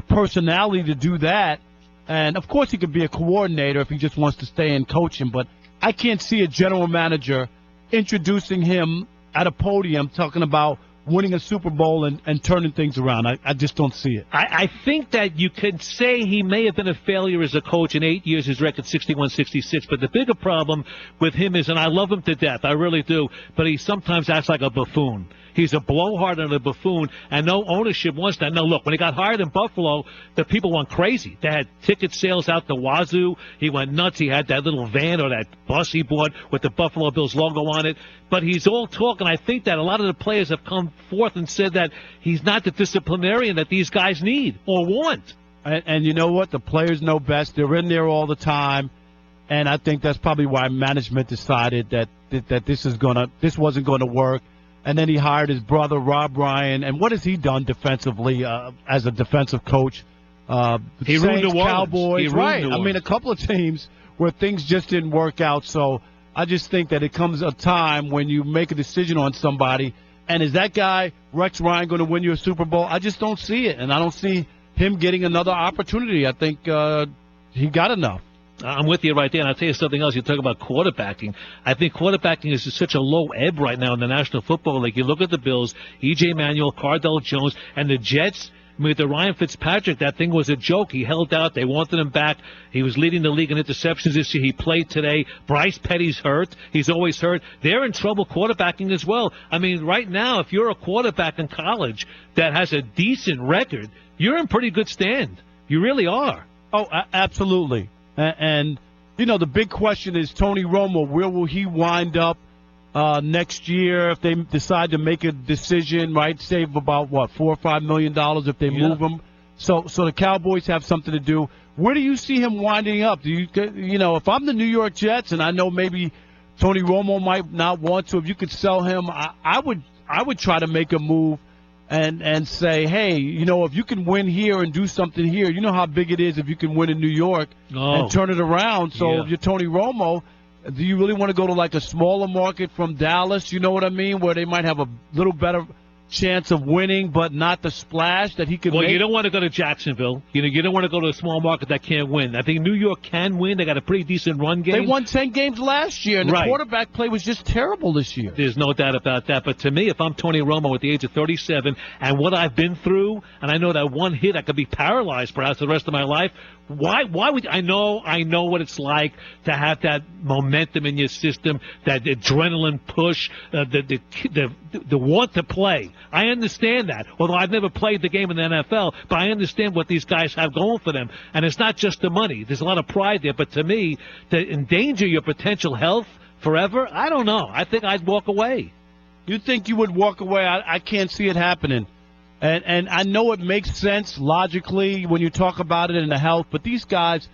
personality to do that. And, of course, he could be a coordinator if he just wants to stay in coaching. But I can't see a general manager introducing him at a podium talking about winning a Super Bowl and turning things around. I just don't see it. I think that you could say he may have been a failure as a coach. In 8 years, his record 61-66. But the bigger problem with him is, and I love him to death, I really do, but he sometimes acts like a buffoon. He's a blowhard and a buffoon, and no ownership wants that. Now, look, when he got hired in Buffalo, the people went crazy. They had ticket sales out the wazoo. He went nuts. He had that little van or that bus he bought with the Buffalo Bills logo on it. But he's all talk, and I think that a lot of the players have come forth and said that he's not the disciplinarian that these guys need or want. And you know what? The players know best. They're in there all the time. And I think that's probably why management decided that this wasn't going to work. And then he hired his brother, Rob Ryan. And what has he done defensively as a defensive coach? He ruined the Cowboys. He ruined right. I mean, a couple of teams where things just didn't work out. So I just think that it comes a time when you make a decision on somebody, and is that guy, Rex Ryan, going to win you a Super Bowl? I just don't see it, and I don't see him getting another opportunity. I think he got enough. I'm with you right there, and I'll tell you something else. You talk about quarterbacking. I think quarterbacking is such a low ebb right now in the National Football League. You look at the Bills, E.J. Manuel, Cardell Jones, and the Jets. I mean, the Ryan Fitzpatrick, that thing was a joke. He held out. They wanted him back. He was leading the league in interceptions this year. He played today. Bryce Petty's hurt. He's always hurt. They're in trouble quarterbacking as well. I mean, right now, if you're a quarterback in college that has a decent record, you're in pretty good stand. You really are. Oh, absolutely. And, you know, the big question is Tony Romo, where will he wind up next year if they decide to make a decision, right? Save about, $4 or $5 million if they move him. So the Cowboys have something to do. Where do you see him winding up? Do you know, if I'm the New York Jets, and I know maybe Tony Romo might not want to, if you could sell him, I would try to make a move and say, hey, you know, if you can win here and do something here, you know how big it is if you can win in New York and turn it around. So if you're Tony Romo, do you really want to go to like a smaller market from Dallas, you know what I mean, where they might have a little better chance of winning, but not the splash that he could make? Well, you don't want to go to Jacksonville. You know, you don't want to go to a small market that can't win. I think New York can win. They got a pretty decent run game. They won 10 games last year, and the quarterback play was just terrible this year. There's no doubt about that. But to me, if I'm Tony Romo at the age of 37 and what I've been through, and I know that one hit I could be paralyzed perhaps the rest of my life, why would I know what it's like to have that momentum in your system, that adrenaline push, the want to play. I understand that, although I've never played the game in the NFL, but I understand what these guys have going for them. And it's not just the money. There's a lot of pride there. But to me, to endanger your potential health forever, I don't know. I think I'd walk away. You think you would walk away? I can't see it happening. And I know it makes sense logically when you talk about it in the health, but these guys,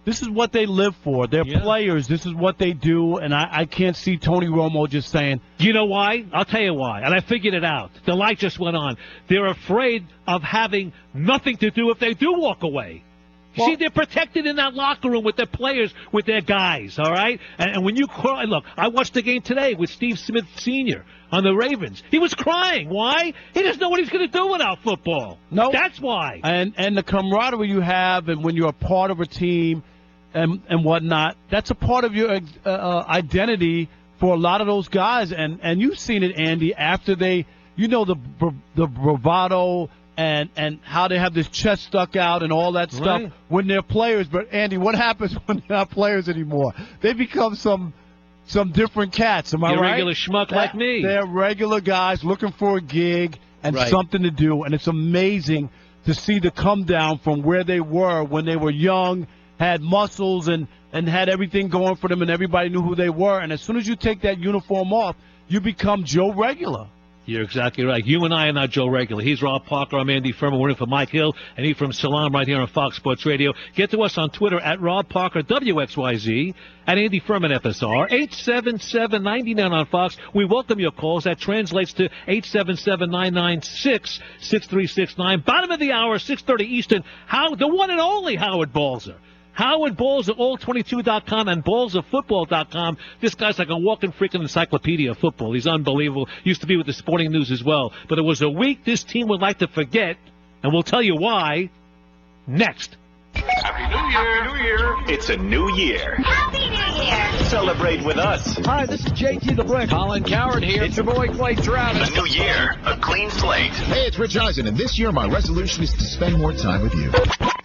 this is what they live for. They're players. This is what they do, and I can't see Tony Romo just saying. You know why? I'll tell you why, and I figured it out. The light just went on. They're afraid of having nothing to do if they do walk away. You see, they're protected in that locker room with their players, with their guys, all right? And when you cry, look, I watched the game today with Steve Smith Sr. on the Ravens. He was crying. Why? He doesn't know what he's going to do without football. No. That's why. And the camaraderie you have, and when you're a part of a team and whatnot, that's a part of your identity for a lot of those guys. And you've seen it, Andy, after they, you know, the bravado and how they have this chest stuck out and all that stuff when they're players. But, Andy, what happens when they're not players anymore? They become some different cats, am I You're right? a regular schmuck like me. They're regular guys looking for a gig and something to do, and it's amazing to see the come down from where they were when they were young, had muscles and had everything going for them, and everybody knew who they were. And as soon as you take that uniform off, you become Joe Regular. You're exactly right. You and I are not Joe Regular. He's Rob Parker. I'm Andy Furman. We're in for Mike Hill and Ephraim Salam right here on Fox Sports Radio. Get to us on Twitter at Rob Parker, WXYZ, at Andy Furman, FSR, 877-99 on Fox. We welcome your calls. That translates to 877-996-6369. Bottom of the hour, 6:30 Eastern. The one and only Howard Balzer. Howard Balzer, all22.com and ballsoffootball.com. This guy's like a walking freaking encyclopedia of football. He's unbelievable. Used to be with the Sporting News as well. But it was a week this team would like to forget, and we'll tell you why next. Happy New Year! New Year! It's a new year. Happy New Year! Celebrate with us. Hi, this is JT the Brick. Colin Coward here. It's your boy Clay Travis. A new year, a clean slate. Hey, it's Rich Eisen, and this year my resolution is to spend more time with you.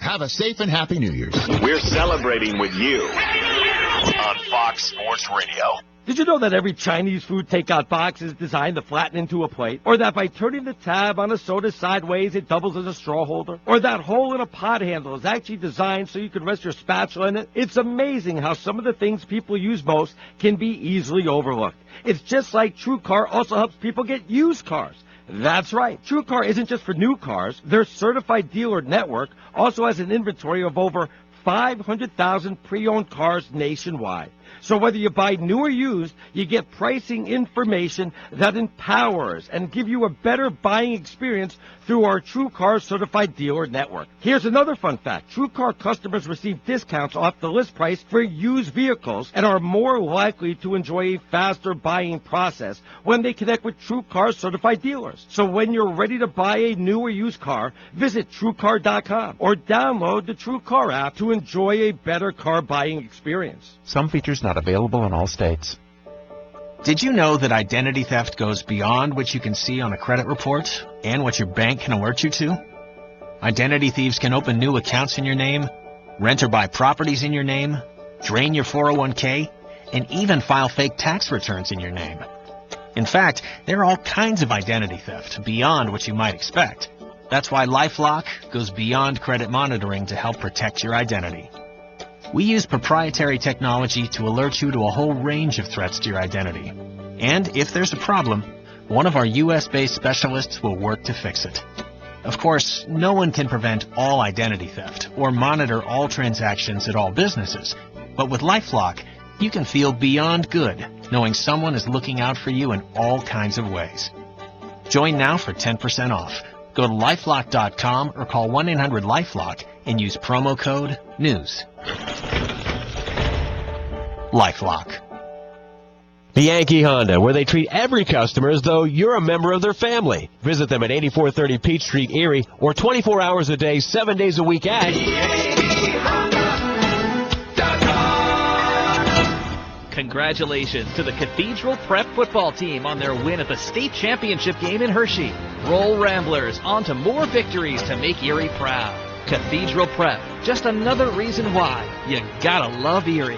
Have a safe and happy New Year's. We're celebrating with you on Fox Sports Radio. Did you know that every Chinese food takeout box is designed to flatten into a plate? Or that by turning the tab on a soda sideways, it doubles as a straw holder? Or that hole in a pot handle is actually designed so you can rest your spatula in it? It's amazing how some of the things people use most can be easily overlooked. It's just like TrueCar also helps people get used cars. That's right. TrueCar isn't just for new cars. Their certified dealer network also has an inventory of over 500,000 pre-owned cars nationwide. So whether you buy new or used, you get pricing information that empowers and give you a better buying experience through our TrueCar certified dealer network. Here's another fun fact. TrueCar customers receive discounts off the list price for used vehicles and are more likely to enjoy a faster buying process when they connect with TrueCar certified dealers. So when you're ready to buy a new or used car, visit TrueCar.com or download the TrueCar app to enjoy a better car buying experience. Some features not available in all states. Did you know that identity theft goes beyond what you can see on a credit report and what your bank can alert you to? Identity thieves can open new accounts in your name, rent or buy properties in your name, drain your 401k, and even file fake tax returns in your name. In fact, there are all kinds of identity theft beyond what you might expect. That's why LifeLock goes beyond credit monitoring to help protect your identity. We use proprietary technology to alert you to a whole range of threats to your identity. And if there's a problem, one of our U.S.-based specialists will work to fix it. Of course, no one can prevent all identity theft or monitor all transactions at all businesses. But with LifeLock, you can feel beyond good knowing someone is looking out for you in all kinds of ways. Join now for 10% off. Go to LifeLock.com or call 1-800-LifeLock and use promo code NEWS. LifeLock. Yankee Honda, where they treat every customer as though you're a member of their family. Visit them at 8430 Peachtree, Erie, or 24 hours a day, 7 days a week at Congratulations to the Cathedral Prep football team on their win at the state championship game in Hershey. Roll Ramblers, on to more victories to make Erie proud. Cathedral Prep, just another reason why you gotta love Erie.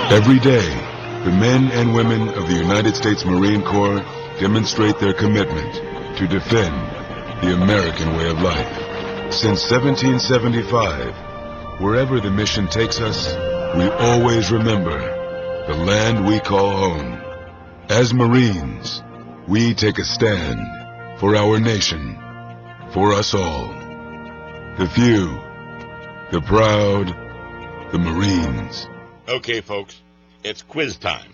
Every day, the men and women of the United States Marine Corps demonstrate their commitment to defend the American way of life. Since 1775, wherever the mission takes us, we always remember the land we call home. As Marines, we take a stand for our nation, for us all. The few, the proud, the Marines. Okay, folks, it's quiz time.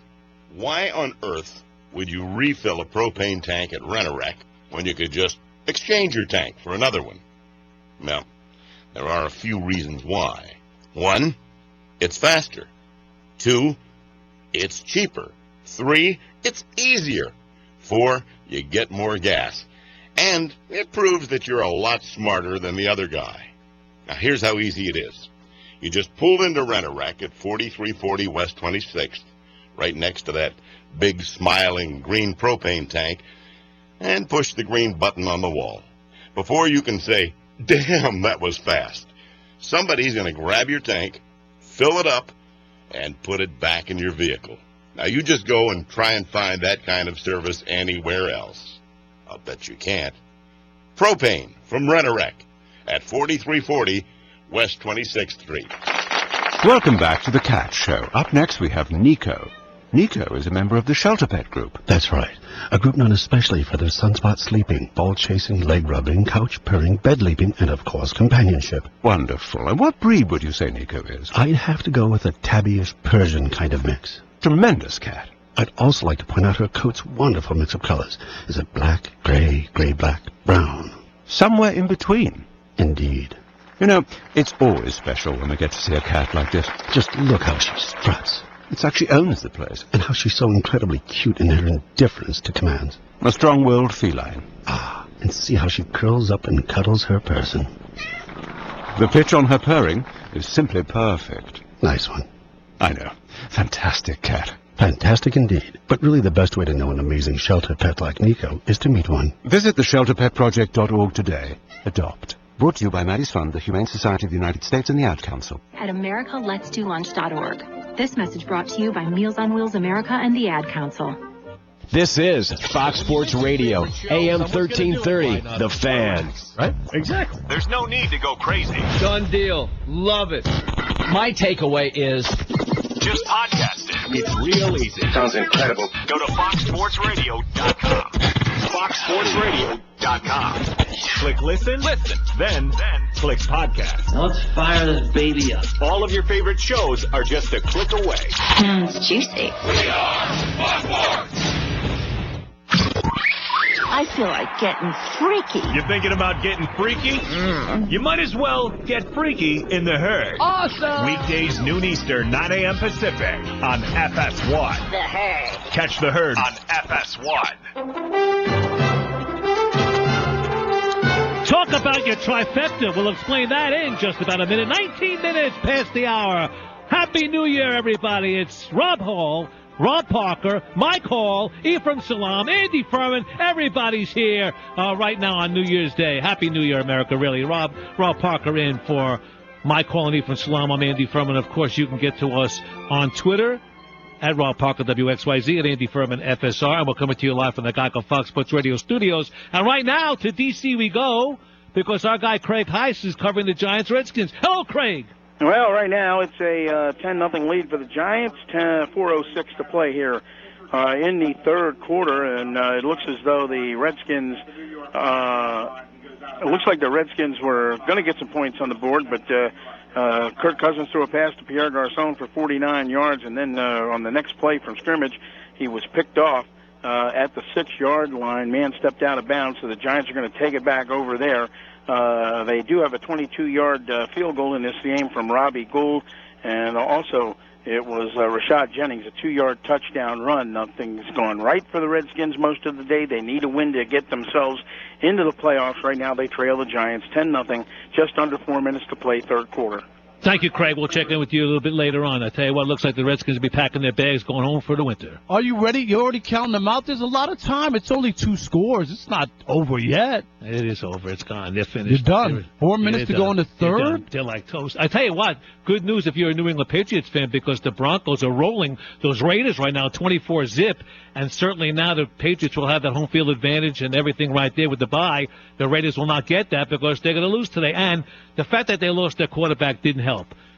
Why on earth would you refill a propane tank at Rent-A-Wreck when you could just exchange your tank for another one? Well, there are a few reasons why. 1, it's faster. 2, it's cheaper. 3, it's easier. 4, you get more gas. And it proves that you're a lot smarter than the other guy. Now, here's how easy it is. You just pull into Rent-A-Wreck at 4340 West 26th, right next to that big smiling green propane tank, and push the green button on the wall. Before you can say, damn, that was fast, somebody's going to grab your tank, fill it up, and put it back in your vehicle. Now, you just go and try and find that kind of service anywhere else. I'll bet you can't. Propane from Rent-A-Wreck at 4340 West 26th Street. Welcome back to the Cat Show. Up next we have Nico. Nico is a member of the Shelter Pet Group. That's right. A group known especially for their sunspot sleeping, ball chasing, leg rubbing, couch purring, bed leaping, and of course companionship. Wonderful. And what breed would you say Nico is? I'd have to go with a tabbyish Persian kind of mix. Tremendous cat. I'd also like to point out her coat's wonderful mix of colors. Is it black, gray, gray-black, brown? Somewhere in between. Indeed. You know, it's always special when we get to see a cat like this. Just look how she struts. It's like she owns the place. And how she's so incredibly cute in her indifference to commands. A strong-willed feline. Ah, and see how she curls up and cuddles her person. The pitch on her purring is simply perfect. Nice one. I know. Fantastic cat. Fantastic indeed. But really the best way to know an amazing shelter pet like Nico is to meet one. Visit theshelterpetproject.org today. Adopt. Brought to you by Maddie's Fund, the Humane Society of the United States, and the Ad Council. At AmericaLet'sDoLunch.org. This message brought to you by Meals on Wheels America and the Ad Council. This is Fox Sports Radio, AM 1330, The Fan. Right? Exactly. There's no need to go crazy. Done deal. Love it. My takeaway is just podcast it. It's real easy. Sounds incredible. Go to FoxSportsRadio.com. Fox FoxSportsRadio.com. Click listen, then click podcast. Now let's fire this baby up. All of your favorite shows are just a click away. Sounds juicy. We are Fox Sports. I feel like getting freaky. You thinking about getting freaky? You might as well get freaky in the herd. Awesome. Weekdays, noon Eastern, 9 a.m. Pacific on FS1. The herd. Catch the herd on FS1. Talk about your trifecta. We'll explain that in just about a minute. 19 minutes past the hour. Happy New Year, everybody. It's Rob Hall, Rob Parker, Mike Hall, Ephraim Salam, Andy Furman. Everybody's here right now on New Year's Day. Happy New Year, America, really. Rob Parker in for Mike Hall and Ephraim Salam. I'm Andy Furman. Of course, you can get to us on Twitter at Rob Parker, WXYZ, at Andy Furman, FSR. And we're coming to you live from the Geico Fox Sports Radio studios. And right now, to D.C. we go, because our guy Craig Heiss is covering the Giants-Redskins. Hello, Craig. Well, right now it's a 10-0 lead for the Giants. 4:06 to play here in the third quarter, and it looks as though the Redskins. It looks like the Redskins were going to get some points on the board, but Kirk Cousins threw a pass to Pierre Garçon for 49 yards, and then on the next play from scrimmage, he was picked off at the 6-yard line. Man stepped out of bounds, so the Giants are going to take it back over there. They do have a 22-yard field goal in this game from Robbie Gould, and also it was Rashad Jennings, a 2-yard touchdown run. Nothing's gone right for the Redskins most of the day. They need a win to get themselves into the playoffs. Right now they trail the Giants 10-0, just under 4 minutes to play, third quarter. Thank you, Craig. We'll check in with you a little bit later on. I tell you what, it looks like the Redskins will be packing their bags, going home for the winter. Are you ready? You're already counting them out? There's a lot of time. It's only 2 scores. It's not over yet. It is over. It's gone. They're finished. You're done. 4 minutes to go in the third? They're like toast. I tell you what, good news if you're a New England Patriots fan, because the Broncos are rolling those Raiders right now, 24-zip, and certainly now the Patriots will have that home field advantage and everything right there with the bye. The Raiders will not get that because they're going to lose today. And the fact that they lost their quarterback didn't help.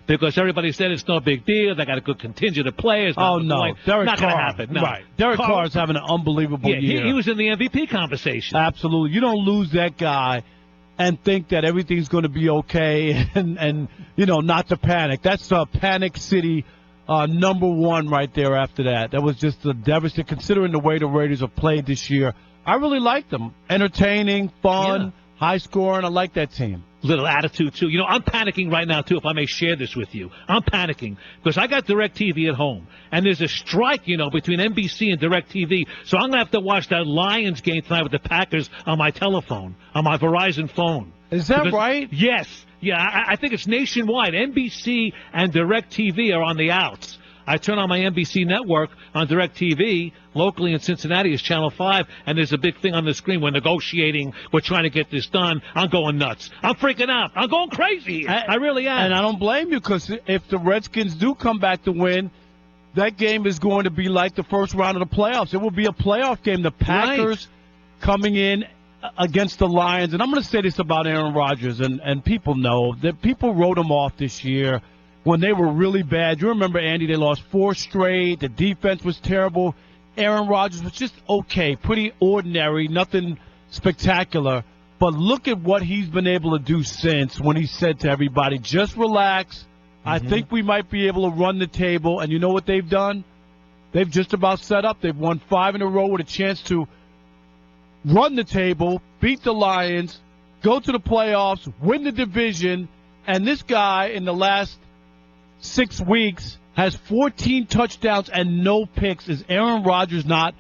Because everybody said it's no big deal. They got a good contingent of players. Oh, no. Derek not Carr. Not going to happen. No. Right. Derek Carr is having an unbelievable year. He was in the MVP conversation. Absolutely. You don't lose that guy and think that everything's going to be okay and not to panic. That's Panic City number 1 right there after that. That was just a devastating, considering the way the Raiders have played this year. I really like them. Entertaining, fun, high scoring. I like that team. Little attitude, too. I'm panicking right now, too, if I may share this with you. I'm panicking because I got DirecTV at home, and there's a strike, between NBC and DirecTV, so I'm going to have to watch that Lions game tonight with the Packers on my telephone, on my Verizon phone. Is that right? Yes. Yeah, I think it's nationwide. NBC and DirecTV are on the outs. I turn on my NBC network on DirecTV. Locally in Cincinnati is Channel 5, and there's a big thing on the screen. We're negotiating. We're trying to get this done. I'm going nuts. I'm freaking out. I'm going crazy. I really am. And I don't blame you, because if the Redskins do come back to win, that game is going to be like the first round of the playoffs. It will be a playoff game. The Packers coming in against the Lions. And I'm going to say this about Aaron Rodgers, and people know that people wrote him off this year when they were really bad. You remember, Andy, they lost 4 straight. The defense was terrible. Aaron Rodgers was just okay, pretty ordinary, nothing spectacular. But look at what he's been able to do since, when he said to everybody, just relax. I think we might be able to run the table. And you know what they've done? They've just about set up. They've won 5 in a row with a chance to run the table, beat the Lions, go to the playoffs, win the division. And this guy in the last 6 weeks has 14 touchdowns and no picks. Is Aaron Rodgers not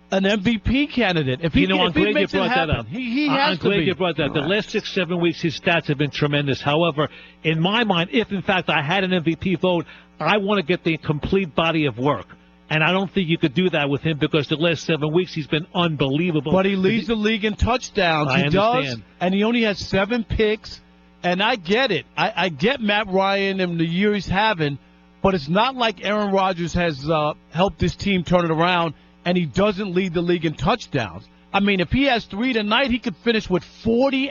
an MVP candidate? I'm glad you brought that up. He has to be. I'm glad you brought that. The last 6-7 weeks, his stats have been tremendous. However, in my mind, if in fact I had an MVP vote, I want to get the complete body of work. And I don't think you could do that with him, because the last 7 weeks he's been unbelievable. But he leads the league in touchdowns. I understand. Does, and he only has 7 picks. And I get it. I get Matt Ryan and the year he's having, but it's not like Aaron Rodgers has helped this team turn it around, and he doesn't lead the league in touchdowns. I mean, if he has 3 tonight, he could finish with 40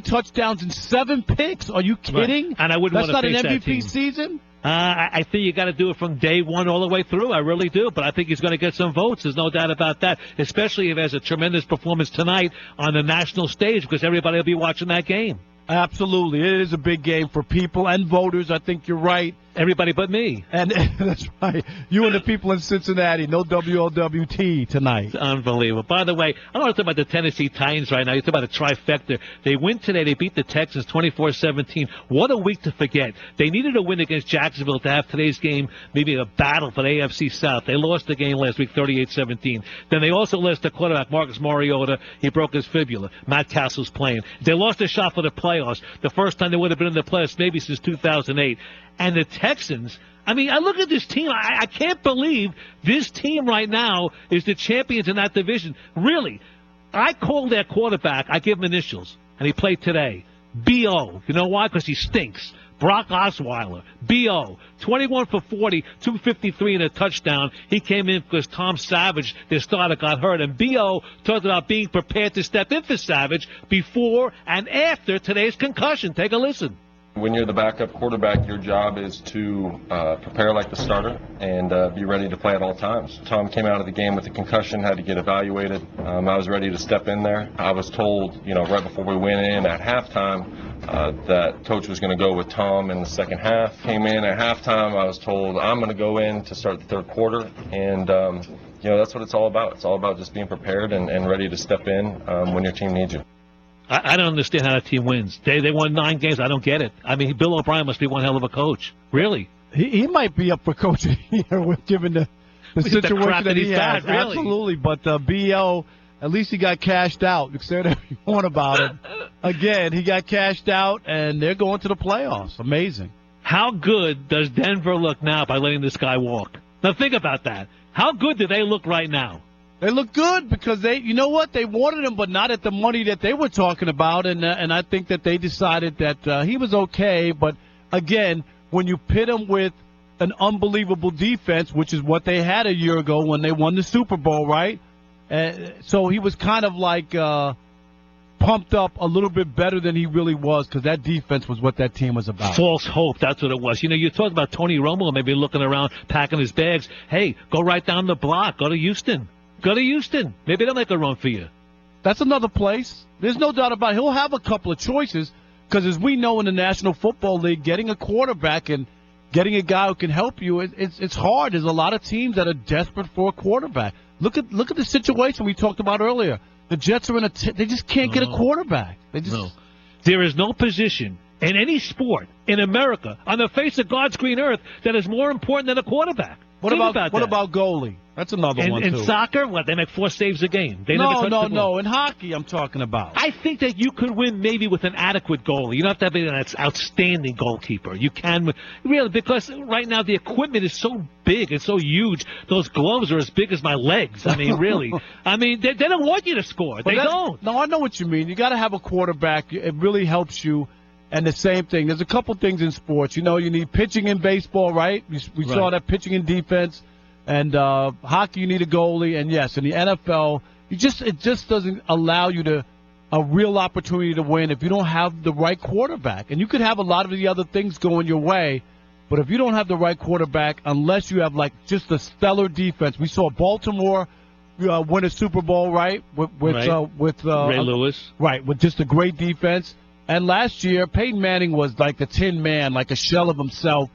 touchdowns and 7 picks. Are you kidding? Right. And I wouldn't want to face that an MVP team. season. I think you got to do it from day one all the way through. I really do. But I think he's going to get some votes. There's no doubt about that, especially if he has a tremendous performance tonight on the national stage because everybody will be watching that game. Absolutely. It is a big game for people and voters. I think you're right. Everybody but me. And that's right. You and the people in Cincinnati. No WLWT tonight. It's unbelievable. By the way, I want to talk about the Tennessee Titans right now. You talk about a trifecta. They win today. They beat the Texans 24-17. What a week to forget. They needed a win against Jacksonville to have today's game maybe a battle for the AFC South. They lost the game last week 38-17. Then they also lost their quarterback, Marcus Mariota. He broke his fibula. Matt Castle's playing. They lost a shot for the playoffs. The first time they would have been in the playoffs maybe since 2008. And the Texans, I mean, I look at this team. I can't believe this team right now is the champions in that division. Really, I call their quarterback, I give him initials, and he played today. B.O. You know why? Because he stinks. Brock Osweiler, B.O., 21 for 40, 253 and a touchdown. He came in because Tom Savage, their starter, got hurt. And B.O. talked about being prepared to step in for Savage before and after today's concussion. Take a listen. When you're the backup quarterback, your job is to prepare like the starter and be ready to play at all times. Tom came out of the game with a concussion, had to get evaluated. I was ready to step in there. I was told, right before we went in at halftime that Coach was going to go with Tom in the second half. Came in at halftime, I was told I'm going to go in to start the third quarter. And, that's what it's all about. It's all about just being prepared and ready to step in when your team needs you. I don't understand how that team wins. They won 9 games. I don't get it. I mean, Bill O'Brien must be one hell of a coach. Really? He might be up for coaching here with given the situation that he has. Really. Absolutely. But B.O., at least he got cashed out. You can say whatever you want about it. Again, he got cashed out, and they're going to the playoffs. Amazing. How good does Denver look now by letting this guy walk? Now think about that. How good do they look right now? They look good because you know what? They wanted him, but not at the money that they were talking about. And I think that they decided that he was okay. But, again, when you pit him with an unbelievable defense, which is what they had a year ago when they won the Super Bowl, right? So he was kind of like pumped up a little bit better than he really was because that defense was what that team was about. False hope, that's what it was. You talked about Tony Romo maybe looking around, packing his bags. Hey, go right down the block. Go to Houston. Go to Houston. Maybe they'll make a run for you. That's another place. There's no doubt about it. He'll have a couple of choices because, as we know in the National Football League, getting a quarterback and getting a guy who can help you, it's hard. There's a lot of teams that are desperate for a quarterback. Look at the situation we talked about earlier. The Jets are they just can't get a quarterback. There is no position in any sport in America on the face of God's green earth that is more important than a quarterback. What about goalie? That's another one, too. In soccer, they make 4 saves a game. No. In hockey, I'm talking about. I think that you could win maybe with an adequate goalie. You don't have to have an outstanding goalkeeper. You can, really, because right now the equipment is so big and so huge. Those gloves are as big as my legs. I mean, really. I mean, they don't want you to score. They don't. No, I know what you mean. You got to have a quarterback. It really helps you. And the same thing. There's a couple things in sports. You need pitching in baseball, right? We saw that pitching in defense. And hockey, you need a goalie. And, yes, in the NFL, it just doesn't allow you a real opportunity to win if you don't have the right quarterback. And you could have a lot of the other things going your way, but if you don't have the right quarterback, unless you have, just a stellar defense. We saw Baltimore win a Super Bowl, right? With Ray Lewis. Right, with just a great defense. And last year, Peyton Manning was like the Tin Man, like a shell of himself.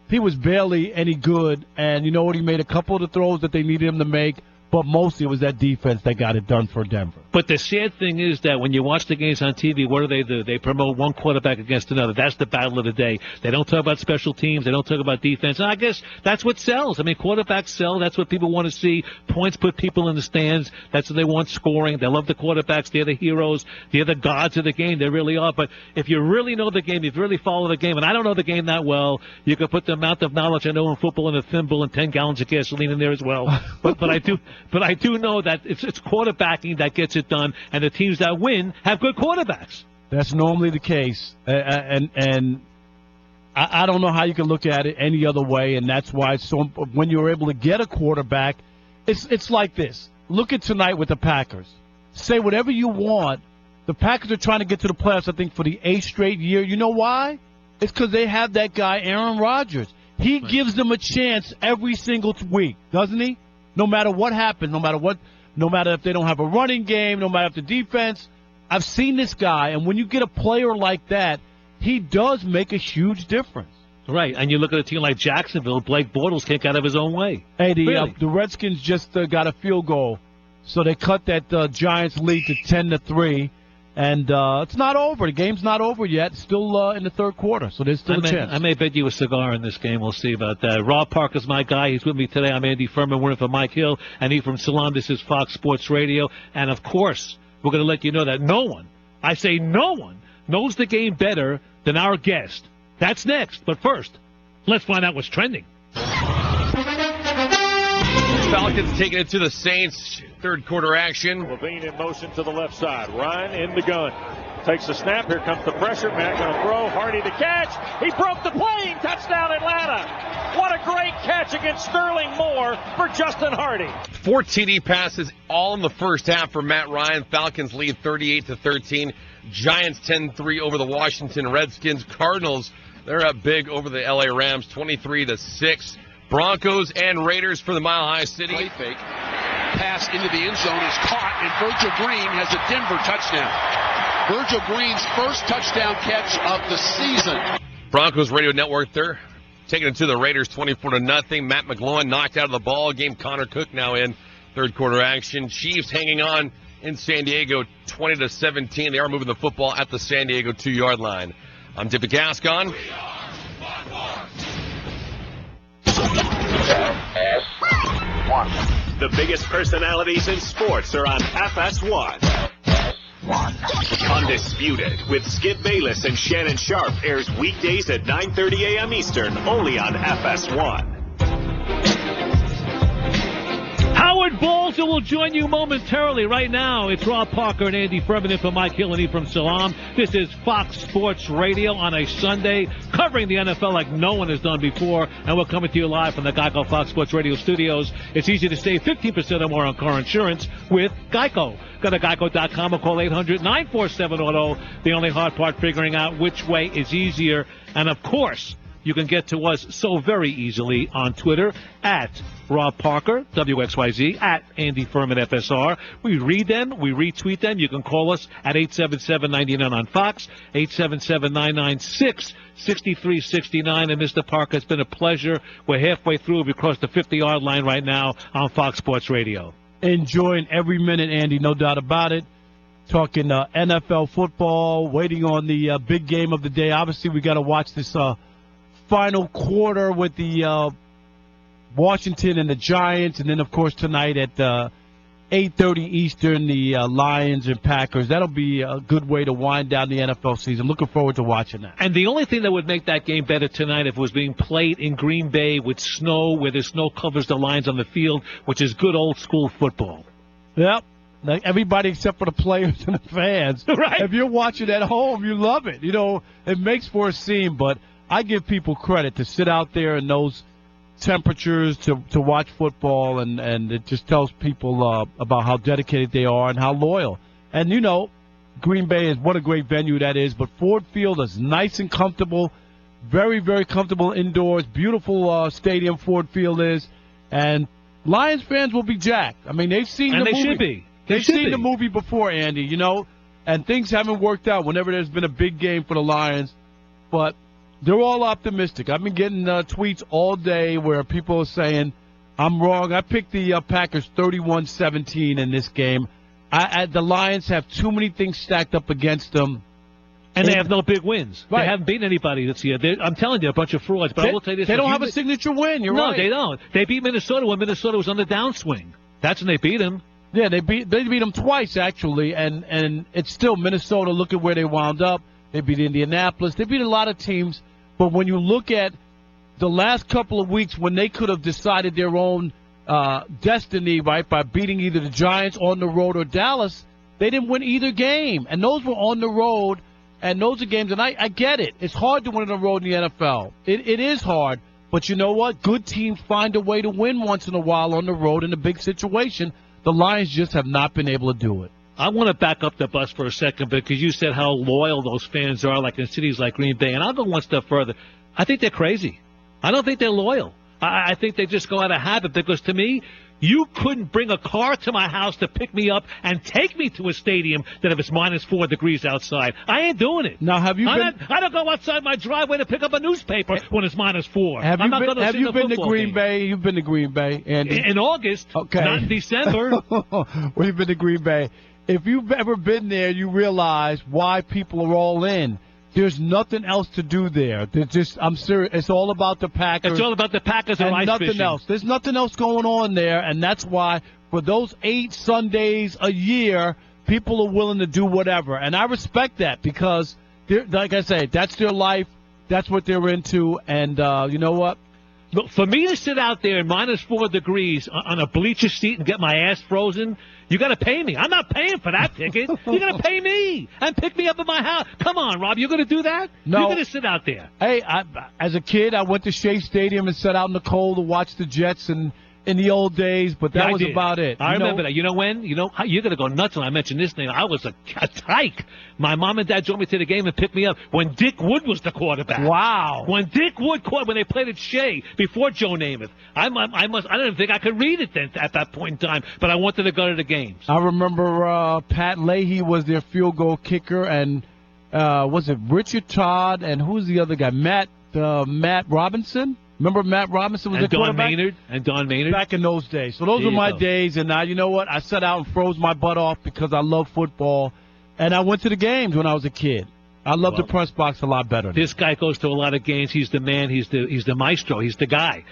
He was barely any good, and you know what? He made a couple of the throws that they needed him to make, but mostly it was that defense that got it done for Denver. But the sad thing is that when you watch the games on TV, what do? They promote one quarterback against another. That's the battle of the day. They don't talk about special teams. They don't talk about defense. And I guess that's what sells. I mean, quarterbacks sell. That's what people want to see. Points put people in the stands. That's what they want, scoring. They love the quarterbacks. They're the heroes. They're the gods of the game. They really are. But if you really know the game, if you really follow the game, and I don't know the game that well, you could put the amount of knowledge I know in football in a thimble and 10 gallons of gasoline in there as well. But I do know that it's quarterbacking that gets it done, and the teams that win have good quarterbacks. That's normally the case, and I don't know how you can look at it any other way, and that's why when you're able to get a quarterback, it's like this. Look at tonight with the Packers. Say whatever you want. The Packers are trying to get to the playoffs, I think, for the 8th straight year. You know why? It's because they have that guy, Aaron Rodgers. He gives them a chance every single week, doesn't he? No matter what happens, no matter if they don't have a running game, no matter if the defense. I've seen this guy, and when you get a player like that, he does make a huge difference. Right, and you look at a team like Jacksonville, Blake Bortles can't get out of his own way. Hey, Really? the Redskins just got a field goal, so they cut that Giants lead to 10-3, and it's not over. The game's not over yet. It's still in the third quarter, so there's still a chance. I may bet you a cigar in this game. We'll see about that. Rob Parker's my guy. He's with me today. I'm Andy Furman. We're in for Mike Hill, and he from Salon. This is Fox Sports Radio, and of course, we're going to let you know that no one, I say no one, knows the game better than our guest. That's next. But first, let's find out what's trending. Falcons taking it to the Saints. Third quarter action. Levine in motion to the left side. Ryan in the gun. Takes the snap. Here comes the pressure. Matt going to throw. Hardy to catch. He broke the plane. Touchdown Atlanta. What a great catch against Sterling Moore for Justin Hardy. 4 TD passes all in the first half for Matt Ryan. Falcons lead 38-13. Giants 10-3 over the Washington Redskins. Cardinals, they're up big over the LA Rams 23-6. Broncos and Raiders for the Mile High City. Play fake. Pass into the end zone is caught, and Virgil Green has a Denver touchdown. Virgil Green's first touchdown catch of the season. Broncos Radio Network, they're taking it to the Raiders 24-0. Matt McGloin knocked out of the ball game. Connor Cook now in third quarter action. Chiefs hanging on in San Diego 20-17. They are moving the football at the San Diego 2-yard line. I'm Dippy Gascon. The biggest personalities in sports are on FS1. Undisputed with Skip Bayless and Shannon Sharp airs weekdays at 9:30 a.m. Eastern only on FS1. Howard Balzer will join you momentarily. Right now, it's Rob Parker and Andy Furman in for Mike Hill and Ephraim Salam. This is Fox Sports Radio on a Sunday, covering the NFL like no one has done before, and we're coming to you live from the Geico Fox Sports Radio studios. It's easy to save 15% or more on car insurance with Geico. Go to geico.com or call 800-947-AUTO. The only hard part, figuring out which way is easier. And, of course, you can get to us so very easily on Twitter at Rob Parker, WXYZ, at Andy Furman, FSR. We read them. We retweet them. You can call us at 877-99 on Fox, 877-996-6369. And Mr. Parker, it's been a pleasure. We're halfway through. We've crossed the 50-yard line right now on Fox Sports Radio. Enjoying every minute, Andy, no doubt about it. Talking NFL football, waiting on the big game of the day. Obviously, we got to watch this final quarter with the Washington and the Giants, and then, of course, tonight at 8:30 Eastern, the Lions and Packers. That'll be a good way to wind down the NFL season. Looking forward to watching that. And the only thing that would make that game better tonight if it was being played in Green Bay with snow, where the snow covers the lines on the field, which is good old-school football. Yep. Like everybody except for the players and the fans. Right. If you're watching at home, you love it. You know, it makes for a scene, but I give people credit to sit out there in those temperatures to watch football, and it just tells people about how dedicated they are and how loyal. And, you know, Green Bay is what a great venue that is, but Ford Field is nice and comfortable, very, very comfortable indoors, beautiful stadium Ford Field is, and Lions fans will be jacked. I mean, they've seen the movie. And they should be. They've seen the movie before, Andy, you know, and things haven't worked out whenever there's been a big game for the Lions, but they're all optimistic. I've been getting tweets all day where people are saying, I'm wrong. I picked the Packers 31-17 in this game. The Lions have too many things stacked up against them. And they have no big wins. Right. They haven't beaten anybody this year. I'm telling you, a bunch of frauds. But I will tell you this. They don't have a signature win. You're right. No, they don't. They beat Minnesota when Minnesota was on the downswing. That's when they beat them. Yeah, they beat them twice, actually, and it's still Minnesota. Look at where they wound up. They beat Indianapolis. They beat a lot of teams. But when you look at the last couple of weeks when they could have decided their own destiny, right, by beating either the Giants on the road or Dallas, they didn't win either game. And those were on the road, and those are games. And I get it. It's hard to win on the road in the NFL. It is hard. But you know what? Good teams find a way to win once in a while on the road in a big situation. The Lions just have not been able to do it. I want to back up the bus for a second because you said how loyal those fans are, like in cities like Green Bay. And I'll go one step further. I think they're crazy. I don't think they're loyal. I think they just go out of habit because, to me, you couldn't bring a car to my house to pick me up and take me to a stadium that if it's minus 4 degrees outside. I ain't doing it. Now, have you been? I don't go outside my driveway to pick up a newspaper when it's minus 4. Have you been to Green Bay? You've been to Green Bay, Andy? In August, okay. Not in December. We've been to Green Bay. If you've ever been there, you realize why people are all in. There's nothing else to do there. I'm serious. It's all about the Packers. It's all about the Packers and ice nothing fishing. else. There's nothing else going on there, and that's why for those 8 Sundays a year, people are willing to do whatever. And I respect that because, like I say, that's their life. That's what they're into. And you know what? Look, for me to sit out there in minus 4 degrees on a bleacher seat and get my ass frozen, you got to pay me. I'm not paying for that ticket. You got to pay me and pick me up at my house. Come on, Rob, you going to do that? No. You're going to sit out there. Hey, as a kid, I went to Shea Stadium and sat out in the cold to watch the Jets in the old days, but that was about it. I remember that. You know when? You know, you're going to go nuts when I mention this name. I was a tyke. My mom and dad drove me to the game and picked me up when Dick Wood was the quarterback. Wow. When Dick Wood when they played at Shea before Joe Namath. I didn't think I could read it then at that point in time, but I wanted to go to the games. I remember Pat Leahy was their field goal kicker, and was it Richard Todd, and who's the other guy? Matt Robinson? Remember Matt Robinson was the quarterback? And Don Maynard. Back in those days. So those were my days, and now you know what? I sat out and froze my butt off because I love football, and I went to the games when I was a kid. I love the press box a lot better. This guy goes to a lot of games. He's the man. He's the maestro. He's the guy.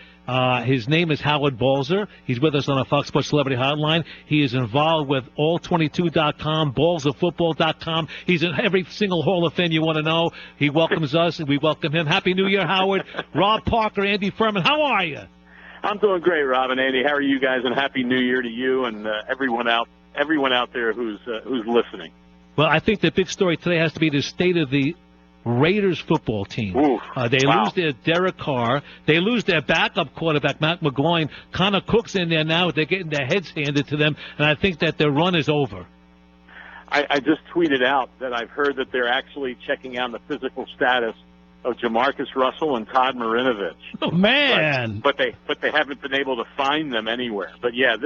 His name is Howard Balzer. He's with us on a Fox Sports Celebrity Hotline. He is involved with all22.com, ballsoffootball.com. He's in every single Hall of Fame you want to know. He welcomes us, and we welcome him. Happy New Year, Howard. Rob Parker, Andy Furman, how are you? I'm doing great, Rob and Andy. How are you guys? And Happy New Year to you and everyone out there who's listening. Well, I think the big story today has to be the state of the Raiders football team. They lose their Derek Carr. They lose their backup quarterback, Matt McGloin. Connor Cook's in there now. They're getting their heads handed to them, and I think that their run is over. I just tweeted out that I've heard that they're actually checking out the physical status of Jamarcus Russell and Todd Marinovich. Oh, man. But they haven't been able to find them anywhere. But, yeah,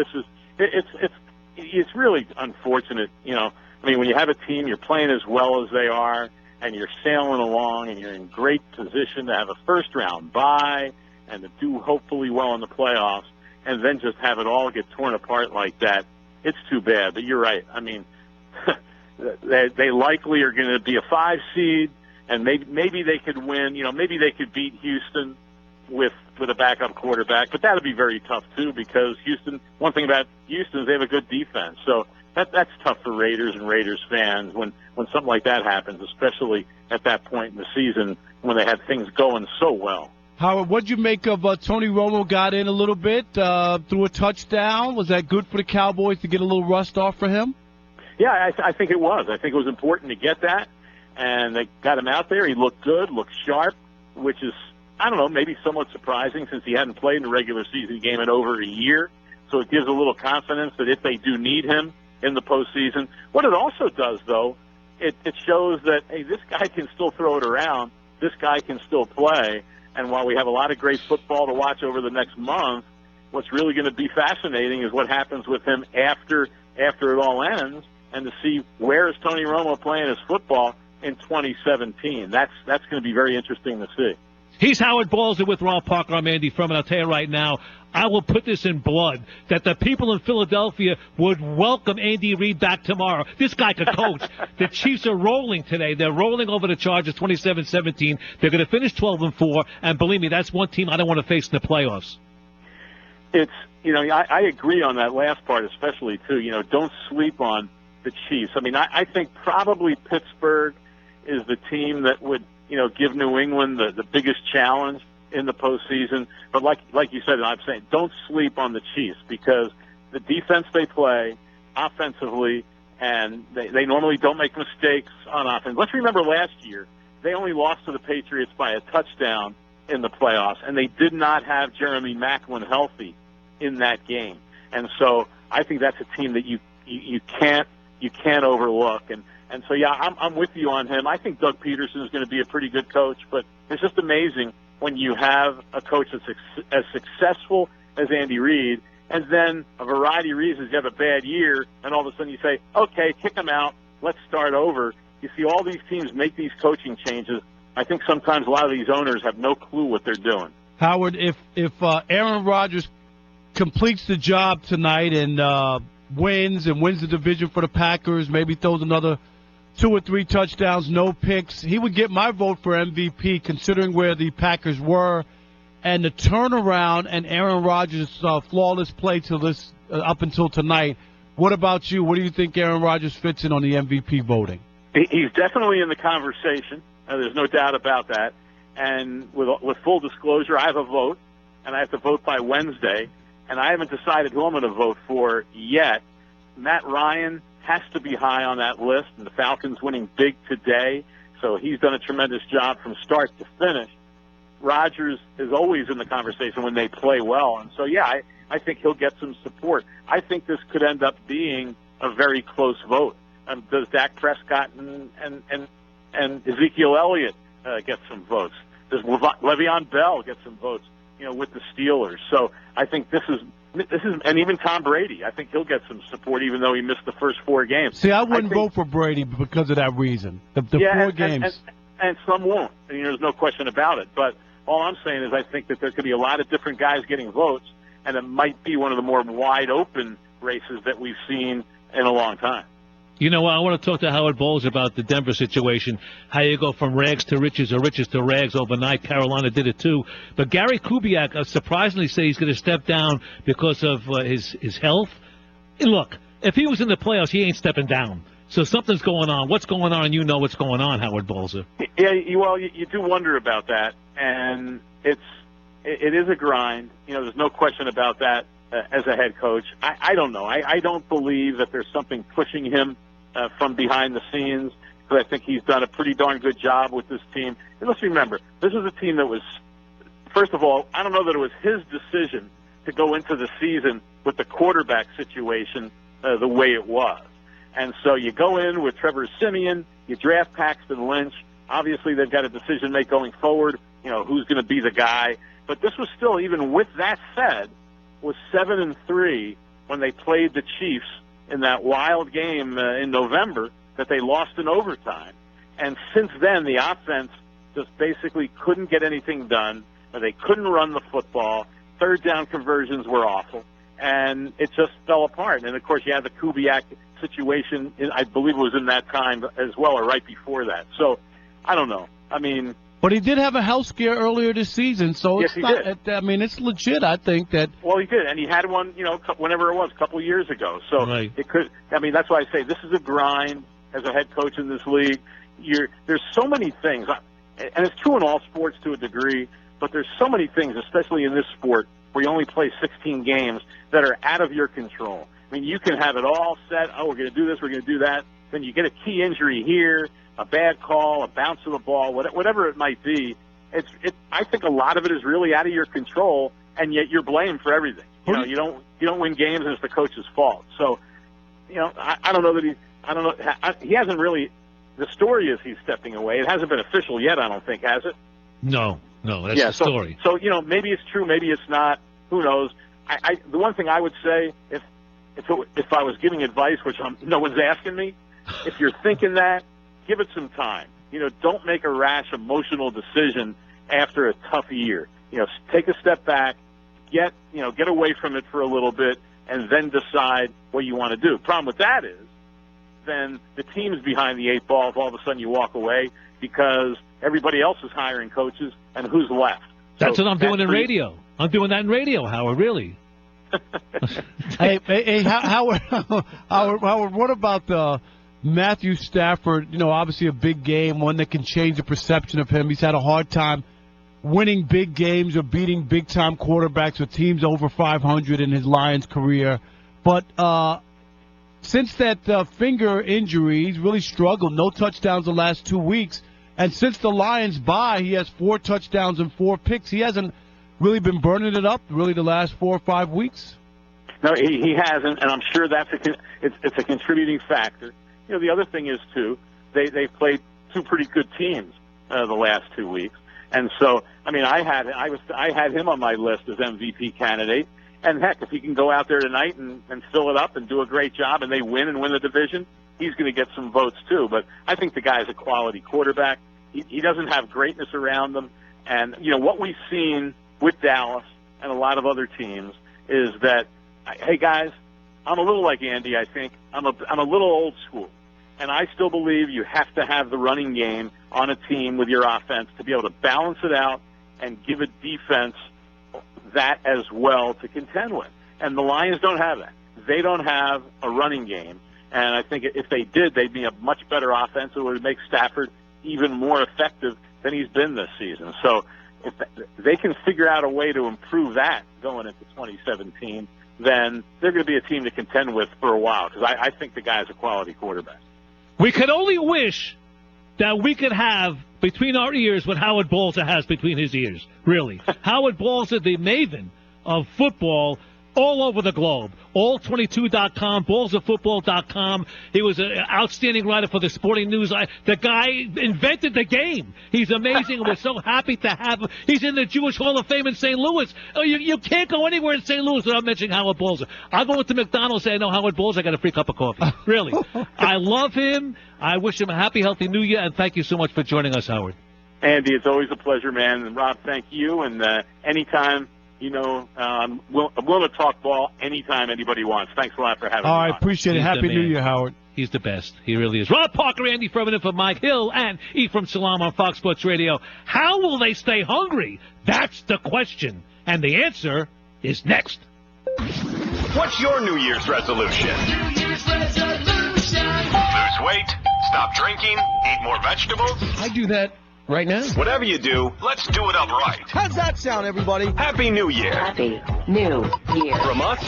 it's really unfortunate, you know. I mean, when you have a team, you're playing as well as they are, and you're sailing along, and you're in great position to have a first-round bye and to do hopefully well in the playoffs, and then just have it all get torn apart like that. It's too bad. But you're right. I mean, they likely are going to be a 5 seed, and maybe they could win. You know, maybe they could beat Houston with a backup quarterback, but that would be very tough too because Houston. One thing about Houston is they have a good defense, so. That's tough for Raiders and Raiders fans when something like that happens, especially at that point in the season when they had things going so well. Howard, what'd you make of Tony Romo got in a little bit, threw a touchdown? Was that good for the Cowboys to get a little rust off for him? Yeah, I think it was. I think it was important to get that, and they got him out there. He looked good, looked sharp, which is, I don't know, maybe somewhat surprising since he hadn't played in a regular season game in over a year. So it gives a little confidence that if they do need him in the postseason. What it also does, though, it shows that, hey, this guy can still throw it around. This guy can still play. And while we have a lot of great football to watch over the next month, what's really going to be fascinating is what happens with him after it all ends and to see where is Tony Romo playing his football in 2017. That's going to be very interesting to see. He's Howard Balzer with Rob Parker. I'm Andy Furman. I'll tell you right now, I will put this in blood that the people in Philadelphia would welcome Andy Reid back tomorrow. This guy could coach. The Chiefs are rolling today. They're rolling over the Chargers 27-17. They're going to finish 12-4, and believe me, that's one team I don't want to face in the playoffs. It's, you know, I agree on that last part especially, too. You know, don't sleep on the Chiefs. I mean, I think probably Pittsburgh is the team that would, you know, give New England the biggest challenge in the postseason. But like you said, and I'm saying, don't sleep on the Chiefs because the defense they play offensively, and they normally don't make mistakes on offense. Let's remember last year, they only lost to the Patriots by a touchdown in the playoffs, and they did not have Jeremy Maclin healthy in that game. And so I think that's a team that you can't overlook. And so, yeah, I'm with you on him. I think Doug Peterson is going to be a pretty good coach, but it's just amazing when you have a coach that's as successful as Andy Reid, and then a variety of reasons you have a bad year, and all of a sudden you say, okay, kick him out, let's start over. You see all these teams make these coaching changes. I think sometimes a lot of these owners have no clue what they're doing. Howard, if Aaron Rodgers completes the job tonight and wins the division for the Packers, maybe throws another 2 or 3 touchdowns, no picks, he would get my vote for MVP considering where the Packers were and the turnaround and Aaron Rodgers' flawless play till this up until tonight. What about you? What do you think Aaron Rodgers fits in on the MVP voting? He's definitely in the conversation. There's no doubt about that. And with full disclosure, I have a vote, and I have to vote by Wednesday, and I haven't decided who I'm going to vote for yet. Matt Ryan has to be high on that list, and the Falcons winning big today, so he's done a tremendous job from start to finish. Rodgers is always in the conversation when they play well, and so, yeah, I think he'll get some support. I think this could end up being a very close vote. Does Dak Prescott and Ezekiel Elliott get some votes? Does Le'Veon Bell get some votes? With the Steelers. So I think this is, and even Tom Brady. I think he'll get some support, even though he missed the first 4 games. See, I wouldn't vote for Brady because of that reason. The 4 games, and some won't. There's no question about it. But all I'm saying is, I think that there could be a lot of different guys getting votes, and it might be one of the more wide open races that we've seen in a long time. You know what? I want to talk to Howard Bowles about the Denver situation, how you go from rags to riches or riches to rags overnight. Carolina did it too. But Gary Kubiak surprisingly said he's going to step down because of his health. And look, if he was in the playoffs, he ain't stepping down. So something's going on. What's going on? You know what's going on, Howard Bowles. Yeah, well, you do wonder about that. And it is a grind. There's no question about that as a head coach. I don't know. I don't believe that there's something pushing him from behind the scenes, because I think he's done a pretty darn good job with this team. And let's remember, this is a team that was, first of all, I don't know that it was his decision to go into the season with the quarterback situation the way it was. And so you go in with Trevor Siemian, you draft Paxton Lynch. Obviously, they've got a decision to make going forward, who's going to be the guy. But this was still, even with that said, was 7-3 when they played the Chiefs in that wild game in November that they lost in overtime. And since then, the offense just basically couldn't get anything done. They couldn't run the football. Third down conversions were awful. And it just fell apart. And, of course, you had the Kubiak situation, I believe it was in that time as well, or right before that. So, I don't know. But he did have a health scare earlier this season, so yes, it's not. It's legit. I think that. Well, he did, and he had one, whenever it was, a couple of years ago. So right. It could. That's why I say this is a grind as a head coach in this league. There's so many things, and it's true in all sports to a degree. But there's so many things, especially in this sport, where you only play 16 games, that are out of your control. You can have it all set. Oh, we're going to do this. We're going to do that. Then you get a key injury here, a bad call, a bounce of the ball, whatever it might be. I think a lot of it is really out of your control, and yet you're blamed for everything. You don't win games, and it's the coach's fault. So, I don't know that he hasn't really. The story is he's stepping away. It hasn't been official yet, I don't think, has it? No, that's the story. So maybe it's true, maybe it's not. Who knows? The one thing I would say, if I was giving advice, which no one's asking me, if you're thinking that, give it some time. Don't make a rash, emotional decision after a tough year. Take a step back, get away from it for a little bit, and then decide what you want to do. The problem with that is, then the team's behind the 8 ball if all of a sudden you walk away because everybody else is hiring coaches, and who's left? That's what I'm doing in radio. I'm doing that in radio, Howard, really. Hey, Howard, what about Matthew Stafford? Obviously a big game, one that can change the perception of him. He's had a hard time winning big games or beating big-time quarterbacks or teams over 500 in his Lions career. But since that finger injury, he's really struggled. No touchdowns the last 2 weeks. And since the Lions bye, he has 4 touchdowns and 4 picks. He hasn't really been burning it up really the last 4 or 5 weeks. No, he hasn't, and I'm sure it's a contributing factor. The other thing is, too, they've played 2 pretty good teams the last 2 weeks. And so, I mean, I had him on my list as MVP candidate. And heck, if he can go out there tonight and fill it up and do a great job, and they win the division, he's going to get some votes too. But I think the guy's a quality quarterback. He doesn't have greatness around him. And, you know, what we've seen with Dallas and a lot of other teams is that, hey, guys, I'm a little like Andy, I think. I'm a little old school. And I still believe you have to have the running game on a team with your offense to be able to balance it out and give a defense that as well to contend with. And the Lions don't have that. They don't have a running game. And I think if they did, they'd be a much better offense. It would make Stafford even more effective than he's been this season. So if they can figure out a way to improve that going into 2017, then they're going to be a team to contend with for a while, because I think the guy's a quality quarterback. We could only wish that we could have between our ears what Howard Balzer has between his ears, really. Howard Balzer, the maven of football all over the globe. All22.com, BalzerFootball.com. He was an outstanding writer for the Sporting News. The guy invented the game. He's amazing. We're so happy to have him. He's in the Jewish Hall of Fame in St. Louis. Oh, you can't go anywhere in St. Louis without mentioning Howard Balzer. I'll go into McDonald's and say, I know Howard Balzer, I got a free cup of coffee. Really. I love him. I wish him a happy, healthy New Year, and thank you so much for joining us, Howard. Andy, it's always a pleasure, man. And Rob, thank you. And anytime, you know, I'm willing to talk ball anytime anybody wants. Thanks a lot for having me. All right, appreciate it. Happy New Year, Howard. He's the best. He really is. Rob Parker, Andy Furman for Mike Hill, and Ephraim Salam on Fox Sports Radio. How will they stay hungry? That's the question. And the answer is next. What's your New Year's resolution? New Year's resolution. Lose weight, stop drinking, eat more vegetables. I do that right now. Whatever you do, let's do it up right. How's that sound, everybody? Happy New Year. Happy New Year. From us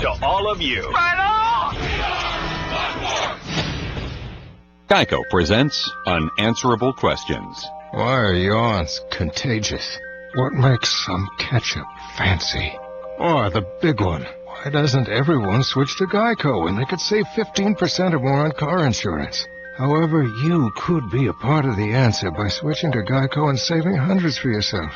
to all of you. Right on! Geico presents Unanswerable Questions. Why are yawns contagious? What makes some ketchup fancy? Or the big one, why doesn't everyone switch to Geico when they could save 15% or more on car insurance? However, you could be a part of the answer by switching to Geico and saving hundreds for yourself.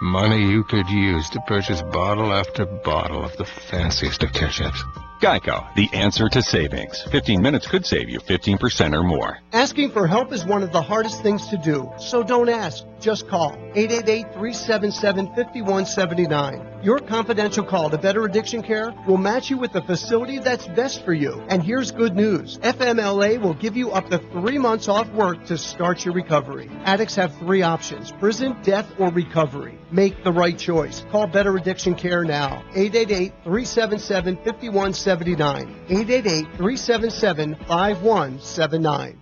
Money you could use to purchase bottle after bottle of the fanciest of ketchups. Geico, the answer to savings. 15 minutes could save you 15% or more. Asking for help is one of the hardest things to do, so don't ask. Just call 888-377-5179. Your confidential call to Better Addiction Care will match you with the facility that's best for you. And here's good news. FMLA will give you up to 3 months off work to start your recovery. Addicts have 3 options: prison, death, or recovery. Make the right choice. Call Better Addiction Care now. 888-377-5179. 888-377-5179.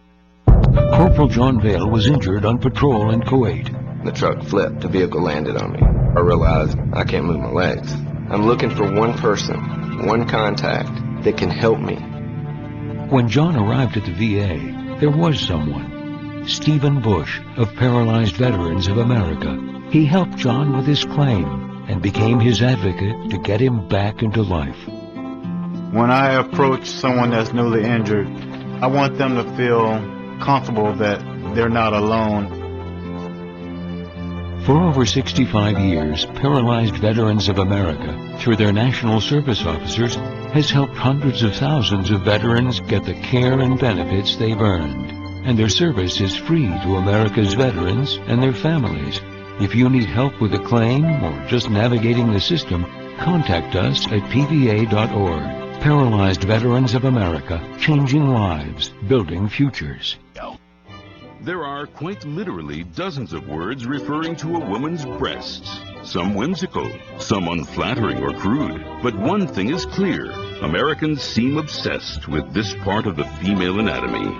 Corporal John Vale was injured on patrol in Kuwait. The truck flipped. The vehicle landed on me. I realized I can't move my legs. I'm looking for one person, one contact that can help me. When John arrived at the VA, there was someone. Stephen Bush of Paralyzed Veterans of America. He helped John with his claim and became his advocate to get him back into life. When I approach someone that's newly injured, I want them to feel comfortable that they're not alone. For over 65 years, Paralyzed Veterans of America, through their national service officers, has helped hundreds of thousands of veterans get the care and benefits they've earned. And their service is free to America's veterans and their families. If you need help with a claim or just navigating the system, contact us at pva.org. Paralyzed Veterans of America, changing lives, building futures. There are quite literally dozens of words referring to a woman's breasts. Some whimsical, some unflattering or crude. But one thing is clear. Americans seem obsessed with this part of the female anatomy.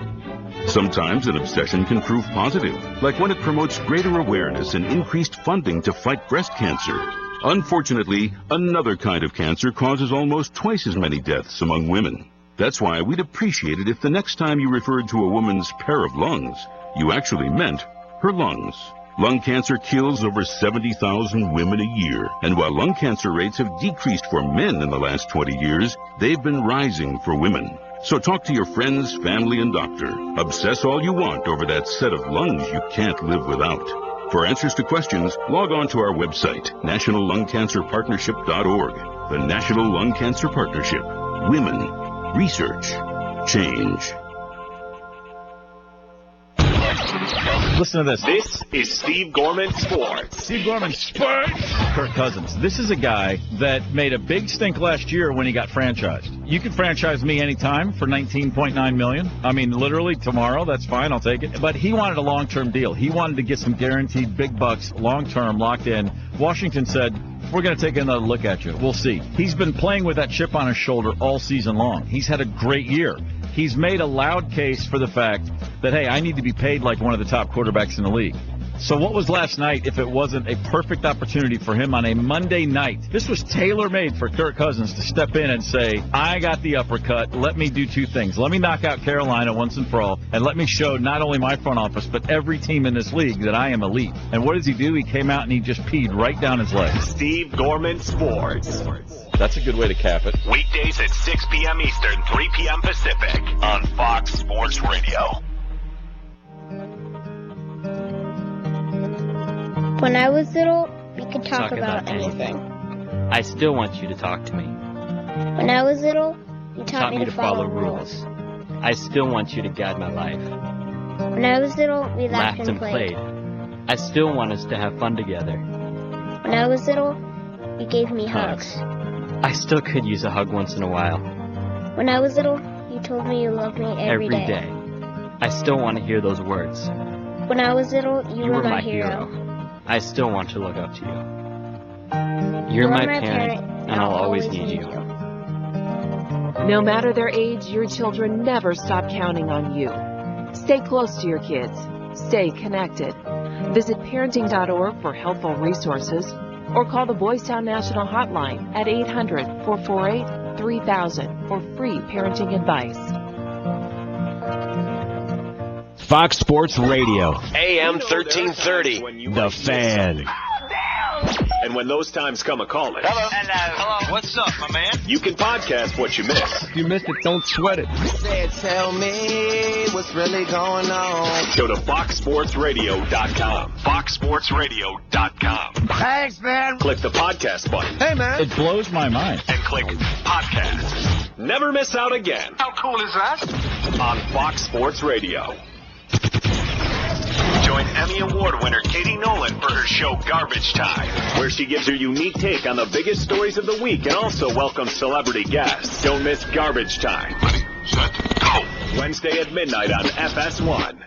Sometimes an obsession can prove positive, like when it promotes greater awareness and increased funding to fight breast cancer. Unfortunately, another kind of cancer causes almost twice as many deaths among women. That's why we'd appreciate it if the next time you referred to a woman's pair of lungs, you actually meant her lungs. Lung cancer kills over 70,000 women a year, and while lung cancer rates have decreased for men in the last 20 years, they've been rising for women. So talk to your friends, family, and doctor. Obsess all you want over that set of lungs you can't live without. For answers to questions, log on to our website, nationallungcancerpartnership.org. The National Lung Cancer Partnership. Women. Research. Change. Listen to this. This is Steve Gorman Sports. Steve Gorman Sports. Kirk Cousins. This is a guy that made a big stink last year when he got franchised. You can franchise me anytime for $19.9 million. I mean, literally tomorrow. That's fine. I'll take it. But he wanted a long-term deal. He wanted to get some guaranteed big bucks, long-term, locked in. Washington said, we're going to take another look at you. We'll see. He's been playing with that chip on his shoulder all season long. He's had a great year. He's made a loud case for the fact that, hey, I need to be paid like one of the top quarterbacks in the league. So what was last night if it wasn't a perfect opportunity for him on a Monday night? This was tailor-made for Kirk Cousins to step in and say, I got the uppercut. Let me do two things. Let me knock out Carolina once and for all, and let me show not only my front office, but every team in this league that I am elite. And what does he do? He came out and he just peed right down his leg. Steve Gorman Sports. That's a good way to cap it. Weekdays at 6 p.m. Eastern, 3 p.m. Pacific on Fox Sports Radio. When I was little, we could talk about anything. I still want you to talk to me. When I was little, you taught me to follow rules. I still want you to guide my life. When I was little, we laughed and played. I still want us to have fun together. When I was little, you gave me hugs. I still could use a hug once in a while. When I was little, you told me you loved me every day. I still want to hear those words. When I was little, you were my hero. I still want to look up to you. You're my parent, and I'll always need you. No matter their age, your children never stop counting on you. Stay close to your kids. Stay connected. Visit parenting.org for helpful resources, or call the Boys Town National Hotline at 800-448-3000 for free parenting advice. Fox Sports Radio. AM 1330. The Fan. And when those times come a-calling. Hello. What's up, my man? You can podcast what you missed. If you missed it, don't sweat it. Said, tell me what's really going on. Go to foxsportsradio.com. foxsportsradio.com. Thanks, man. Click the podcast button. Hey, man. It blows my mind. And click podcast. Never miss out again. How cool is that? On Fox Sports Radio. Join Emmy Award winner Katie Nolan for her show Garbage Time, where she gives her unique take on the biggest stories of the week and also welcomes celebrity guests. Don't miss Garbage Time. Ready, set, go. Wednesday at midnight on FS1.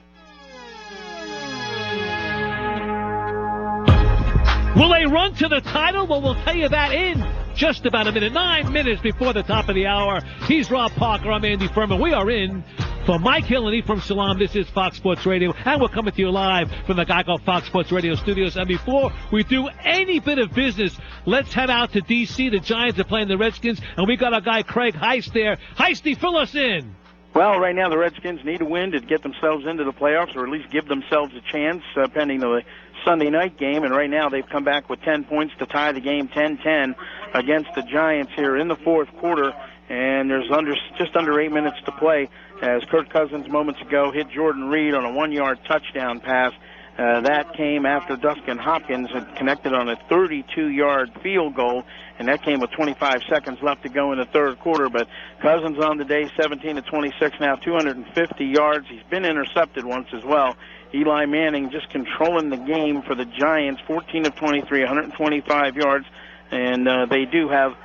Will they run to the title? Well, we'll tell you that in just about a minute. 9 minutes before the top of the hour. He's Rob Parker. I'm Andy Furman. We are in for Mike Hill and Ephraim Salam. This is Fox Sports Radio, and we're coming to you live from the Geico Fox Sports Radio studios. And before we do any bit of business, let's head out to D.C. The Giants are playing the Redskins, and we got our guy Craig Heist there. Heisty, fill us in. Well, right now the Redskins need a win to get themselves into the playoffs, or at least give themselves a chance, pending the Sunday night game. And right now they've come back with 10 points to tie the game 10-10 against the Giants here in the fourth quarter. And there's just under 8 minutes to play as Kirk Cousins moments ago hit Jordan Reed on a 1-yard touchdown pass. That came after Dustin Hopkins had connected on a 32-yard field goal, and that came with 25 seconds left to go in the third quarter. But Cousins on the day, 17-26 now, 250 yards. He's been intercepted once as well. Eli Manning just controlling the game for the Giants, 14-23, 125 yards, and they do have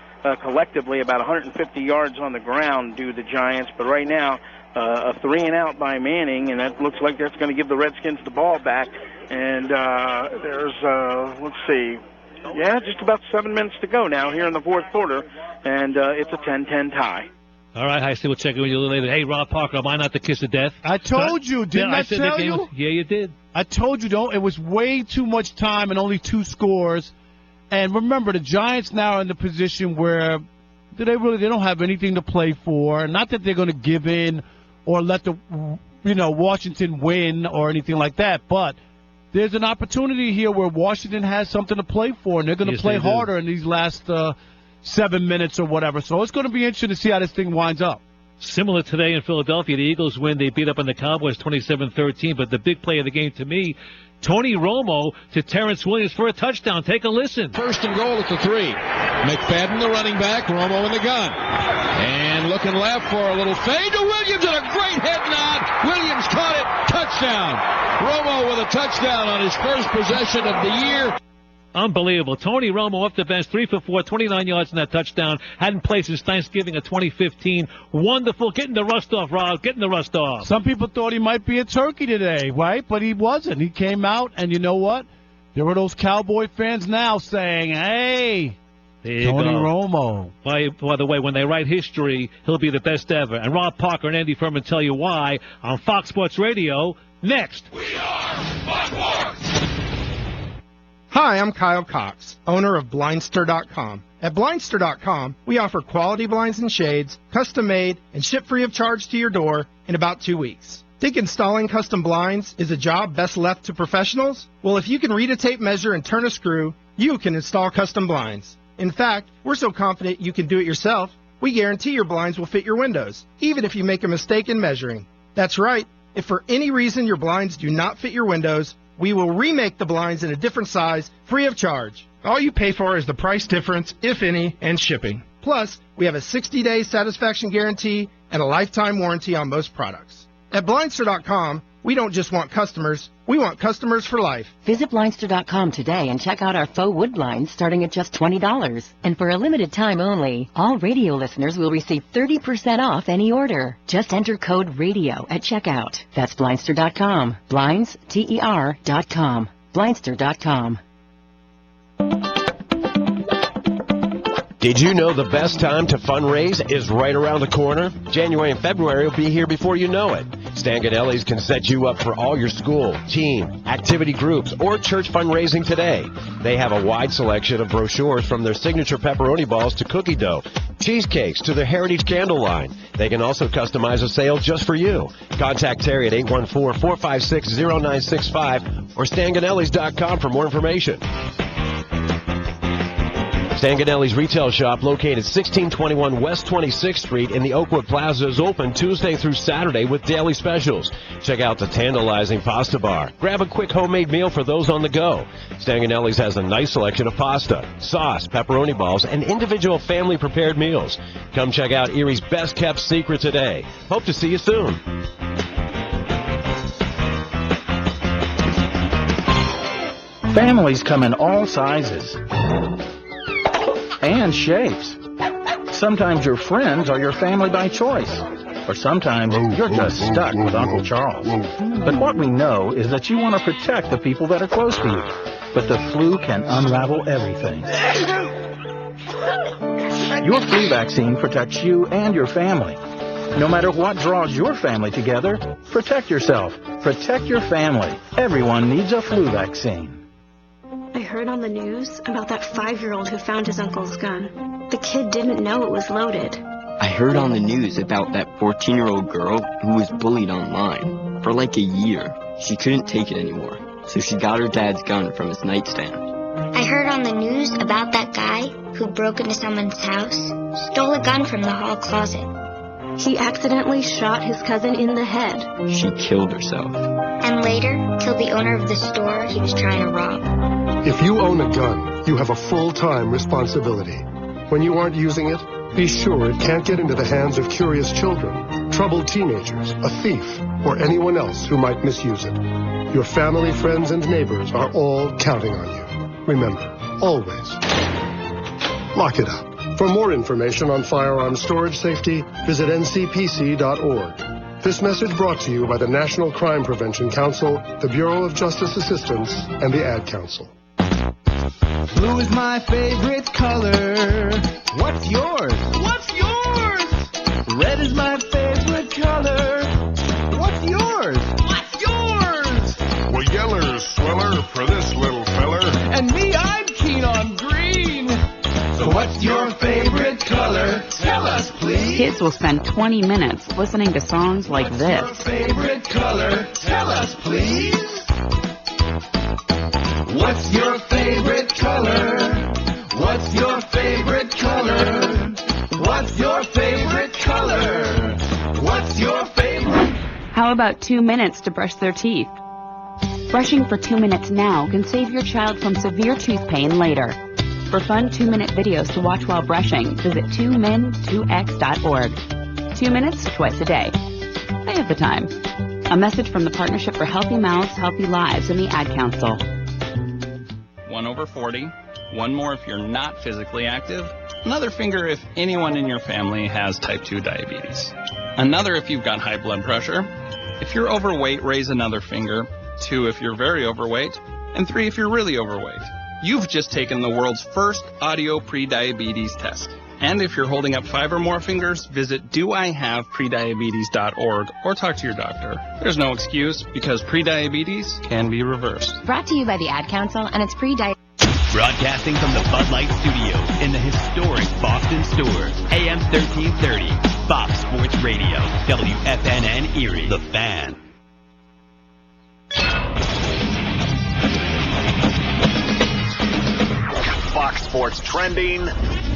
collectively about 150 yards on the ground due to the Giants. But right now, a 3-and-out by Manning, and that looks like that's going to give the Redskins the ball back. And there's, let's see, just about 7 minutes to go now here in the fourth quarter, and it's a 10-10 tie. All right, Heisty, we'll check in with you a little later. Hey, Rob Parker, am I not the kiss of death? I told you, didn't I tell you? Yeah, you did. I told you, don't. It was way too much time and only 2 scores. And remember, the Giants now are in the position where they don't have anything to play for. Not that they're going to give in or let the Washington win or anything like that, but there's an opportunity here where Washington has something to play for, and they're going to play harder in these last 7 minutes or whatever. So it's going to be interesting to see how this thing winds up. Similar today in Philadelphia, the Eagles win. They beat up on the Cowboys 27-13. But the big play of the game to me, Tony Romo to Terrence Williams for a touchdown. Take a listen. First and goal at the 3. McFadden, the running back. Romo in the gun. And looking left for a little fade to Williams and a great head nod. Williams caught it. Touchdown. Romo with a touchdown on his first possession of the year. Unbelievable. Tony Romo off the bench, 3 for 4, 29 yards in that touchdown. Hadn't played since Thanksgiving of 2015. Wonderful. Getting the rust off, Rob. Getting the rust off. Some people thought he might be a turkey today, right? But he wasn't. He came out, and you know what? There were those Cowboy fans now saying, hey, Tony Romo. By the way, when they write history, he'll be the best ever. And Rob Parker and Andy Furman tell you why on Fox Sports Radio next. We are Fox Sports. Hi, I'm Kyle Cox, owner of Blindster.com. At Blindster.com, we offer quality blinds and shades, custom made, and ship free of charge to your door in about 2 weeks. Think installing custom blinds is a job best left to professionals? Well, if you can read a tape measure and turn a screw, you can install custom blinds. In fact, we're so confident you can do it yourself, we guarantee your blinds will fit your windows, even if you make a mistake in measuring. That's right. If for any reason your blinds do not fit your windows, we will remake the blinds in a different size, free of charge. All you pay for is the price difference, if any, and shipping. Plus, we have a 60-day satisfaction guarantee and a lifetime warranty on most products. At Blindster.com, we don't just want customers, we want customers for life. Visit Blindster.com today and check out our faux wood blinds starting at just $20. And for a limited time only, all radio listeners will receive 30% off any order. Just enter code RADIO at checkout. That's Blindster.com. Blinds, TER.com. Blindster.com. Did you know the best time to fundraise is right around the corner? January and February will be here before you know it. Stanganelli's can set you up for all your school, team, activity groups, or church fundraising today. They have a wide selection of brochures from their signature pepperoni balls to cookie dough, cheesecakes to their heritage candle line. They can also customize a sale just for you. Contact Terry at 814-456-0965 or stanganellis.com for more information. Stanganelli's retail shop, located 1621 West 26th Street in the Oakwood Plaza, is open Tuesday through Saturday with daily specials. Check out the tantalizing pasta bar. Grab a quick homemade meal for those on the go. Stanganelli's has a nice selection of pasta, sauce, pepperoni balls, and individual family-prepared meals. Come check out Erie's best-kept secret today. Hope to see you soon. Families come in all sizes and shapes. Sometimes your friends are your family by choice, or sometimes you're just stuck with Uncle Charles. But what we know is that you want to protect the people that are close to you, but the flu can unravel everything. Your flu vaccine protects you and your family. No matter what draws your family together, protect yourself, protect your family. Everyone needs a flu vaccine. I heard on the news about that 5-year-old who found his uncle's gun. The kid didn't know it was loaded. I heard on the news about that 14-year-old girl who was bullied online for like a year. She couldn't take it anymore, so she got her dad's gun from his nightstand. I heard on the news about that guy who broke into someone's house, stole a gun from the hall closet. He accidentally shot his cousin in the head. She killed herself. And later, killed the owner of the store he was trying to rob. If you own a gun, you have a full-time responsibility. When you aren't using it, be sure it can't get into the hands of curious children, troubled teenagers, a thief, or anyone else who might misuse it. Your family, friends, and neighbors are all counting on you. Remember, always, lock it up. For more information on firearm storage safety, visit ncpc.org. This message brought to you by the National Crime Prevention Council, the Bureau of Justice Assistance, and the Ad Council. Blue is my favorite color. What's yours? What's yours? Red is my favorite color. What's yours? What's yours? Well, yeller's sweller for this little feller. And me, I'm keen on green. So what's your favorite color? Tell us, please. Kids will spend 20 minutes listening to songs like this. What's your favorite color? Tell us, please. What's your favorite color? What's your favorite color? What's your favorite color? what's your favorite? How about 2 minutes to brush their teeth? Brushing for 2 minutes now can save your child from severe tooth pain later. For fun 2-minute videos to watch while brushing, visit 2min2x.org. 2 minutes twice a day. They have the time. A message from the Partnership for Healthy Mouths, Healthy Lives and the Ad Council. 1 over 40. One more if you're not physically active. Another finger if anyone in your family has type 2 diabetes. Another if you've got high blood pressure. If you're overweight, raise another finger. 2 if you're very overweight. And 3 if you're really overweight. You've just taken the world's first audio pre-diabetes test. And if you're holding up 5 or more fingers, visit doihaveprediabetes.org or talk to your doctor. There's no excuse because prediabetes can be reversed. Brought to you by the Ad Council and its pre-diabetes. Broadcasting from the Bud Light Studios in the historic Boston Stores. AM 1330, Fox Sports Radio, WFNN Erie, The Fan. Fox Sports trending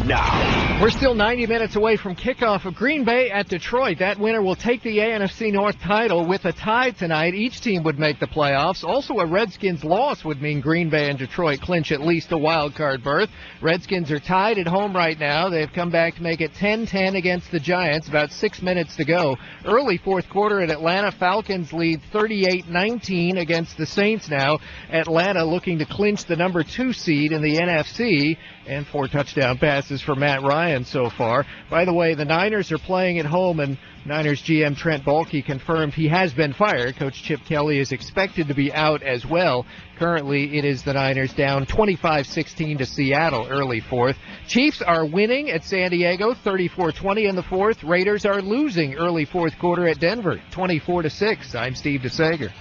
now. We're still 90 minutes away from kickoff of Green Bay at Detroit. That winner will take the NFC North title. With a tie tonight, each team would make the playoffs. Also, a Redskins loss would mean Green Bay and Detroit clinch at least a wild card berth. Redskins are tied at home right now. They've come back to make it 10-10 against the Giants. About 6 minutes to go. Early fourth quarter at Atlanta, Falcons lead 38-19 against the Saints now. Atlanta looking to clinch the number 2 seed in the NFC. And 4 touchdown passes for Matt Ryan so far. By the way, the Niners are playing at home, and Niners GM Trent Baalke confirmed he has been fired. Coach Chip Kelly is expected to be out as well. Currently, it is the Niners down 25-16 to Seattle early fourth. Chiefs are winning at San Diego 34-20 in the fourth. Raiders are losing early fourth quarter at Denver 24-6. I'm Steve DeSager.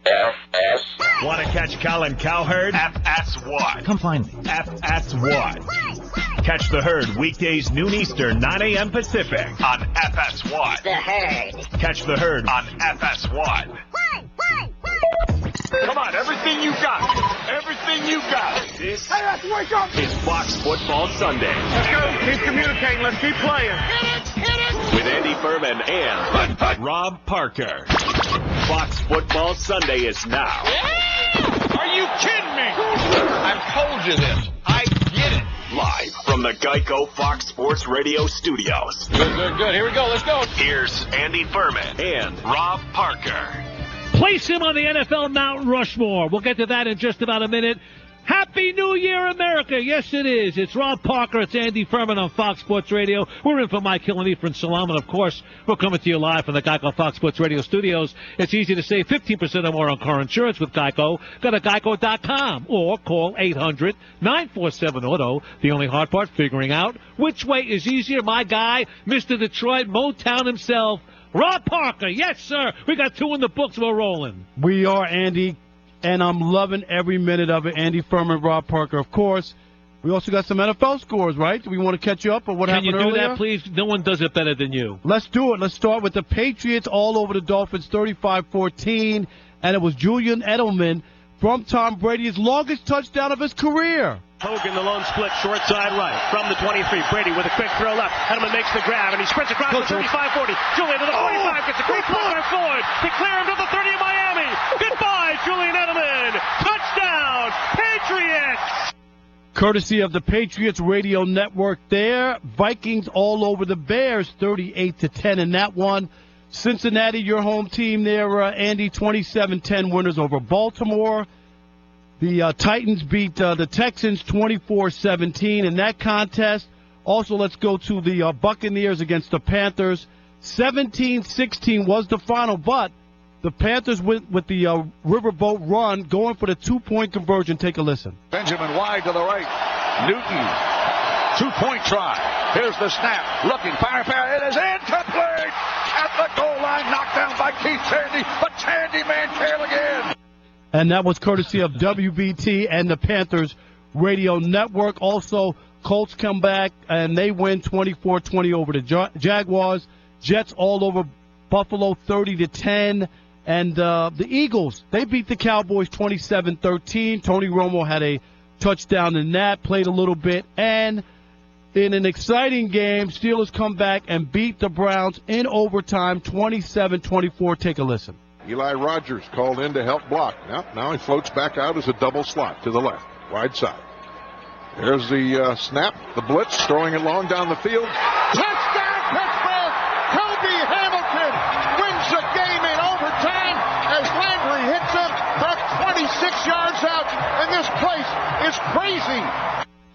FS. Want to catch Colin Cowherd? FS what? Come find me. FS what? Catch the Herd weekdays noon Eastern, 9 a.m. Pacific on FS what? The Herd. Catch the Herd on FS what? Come on, everything you got. Everything you got. This wake up. Is Fox Football Sunday. Let's go. Keep communicating. Let's keep playing. Hit it. With Andy Furman and Rob Parker. Fox Football Sunday is now. Yeah! Are you kidding me? I've told you this. I get it. Live from the Geico Fox Sports Radio studios. Good. Here we go. Let's go. Here's Andy Furman and Rob Parker. Place him on the NFL Mount Rushmore. We'll get to that in just about a minute. Happy New Year, America. Yes, it is. It's Rob Parker. It's Andy Furman on Fox Sports Radio. We're in for Mike Hill and Ephraim Salam. And, of course, we're coming to you live from the Geico Fox Sports Radio studios. It's easy to save 15% or more on car insurance with Geico. Go to geico.com or call 800-947-AUTO. The only hard part, figuring out which way is easier. My guy, Mr. Detroit, Motown himself, Rob Parker. Yes, sir. We got 2 in the books. We're rolling. We are, Andy. And I'm loving every minute of it. Andy Furman, Rob Parker, of course. We also got some NFL scores, right? Do we want to catch you up on what happened earlier? Can you do that, please? No one does it better than you. Let's do it. Let's start with the Patriots all over the Dolphins, 35-14. And it was Julian Edelman from Tom Brady's longest touchdown of his career. Hogan, the lone split, short side right, from the 23. Brady with a quick throw left. Edelman makes the grab, and he sprints across the 35-40. Julian to the 45, gets a great block by Floyd to clear him to the 30 of Miami. Goodbye, Julian Edelman. Touchdown, Patriots! Courtesy of the Patriots Radio Network there. Vikings all over the Bears, 38-10 in that one. Cincinnati, your home team there, Andy, 27-10 winners over Baltimore. The Titans beat the Texans 24-17 in that contest. Also, let's go to the Buccaneers against the Panthers. 17-16 was the final, but the Panthers went with the riverboat run, going for the 2-point conversion. Take a listen. Benjamin wide to the right. Newton, 2-point try. Here's the snap. Looking, fire. It is incomplete. At the goal line, knocked down by Keith Tandy, but Tandy man-tail again. And that was courtesy of WBT and the Panthers Radio Network. Also, Colts come back, and they win 24-20 over the Jaguars. Jets all over Buffalo 30-10. And the Eagles, they beat the Cowboys 27-13. Tony Romo had a touchdown in that, played a little bit. And in an exciting game, Steelers come back and beat the Browns in overtime, 27-24. Take a listen. Eli Rogers called in to help block. Now he floats back out as a double slot to the left, wide side. There's the snap, the blitz, throwing it long down the field. Touchdown, Pittsburgh! Kobe Hamilton wins the game in overtime as Landry hits him from 26 yards out, and this place is crazy.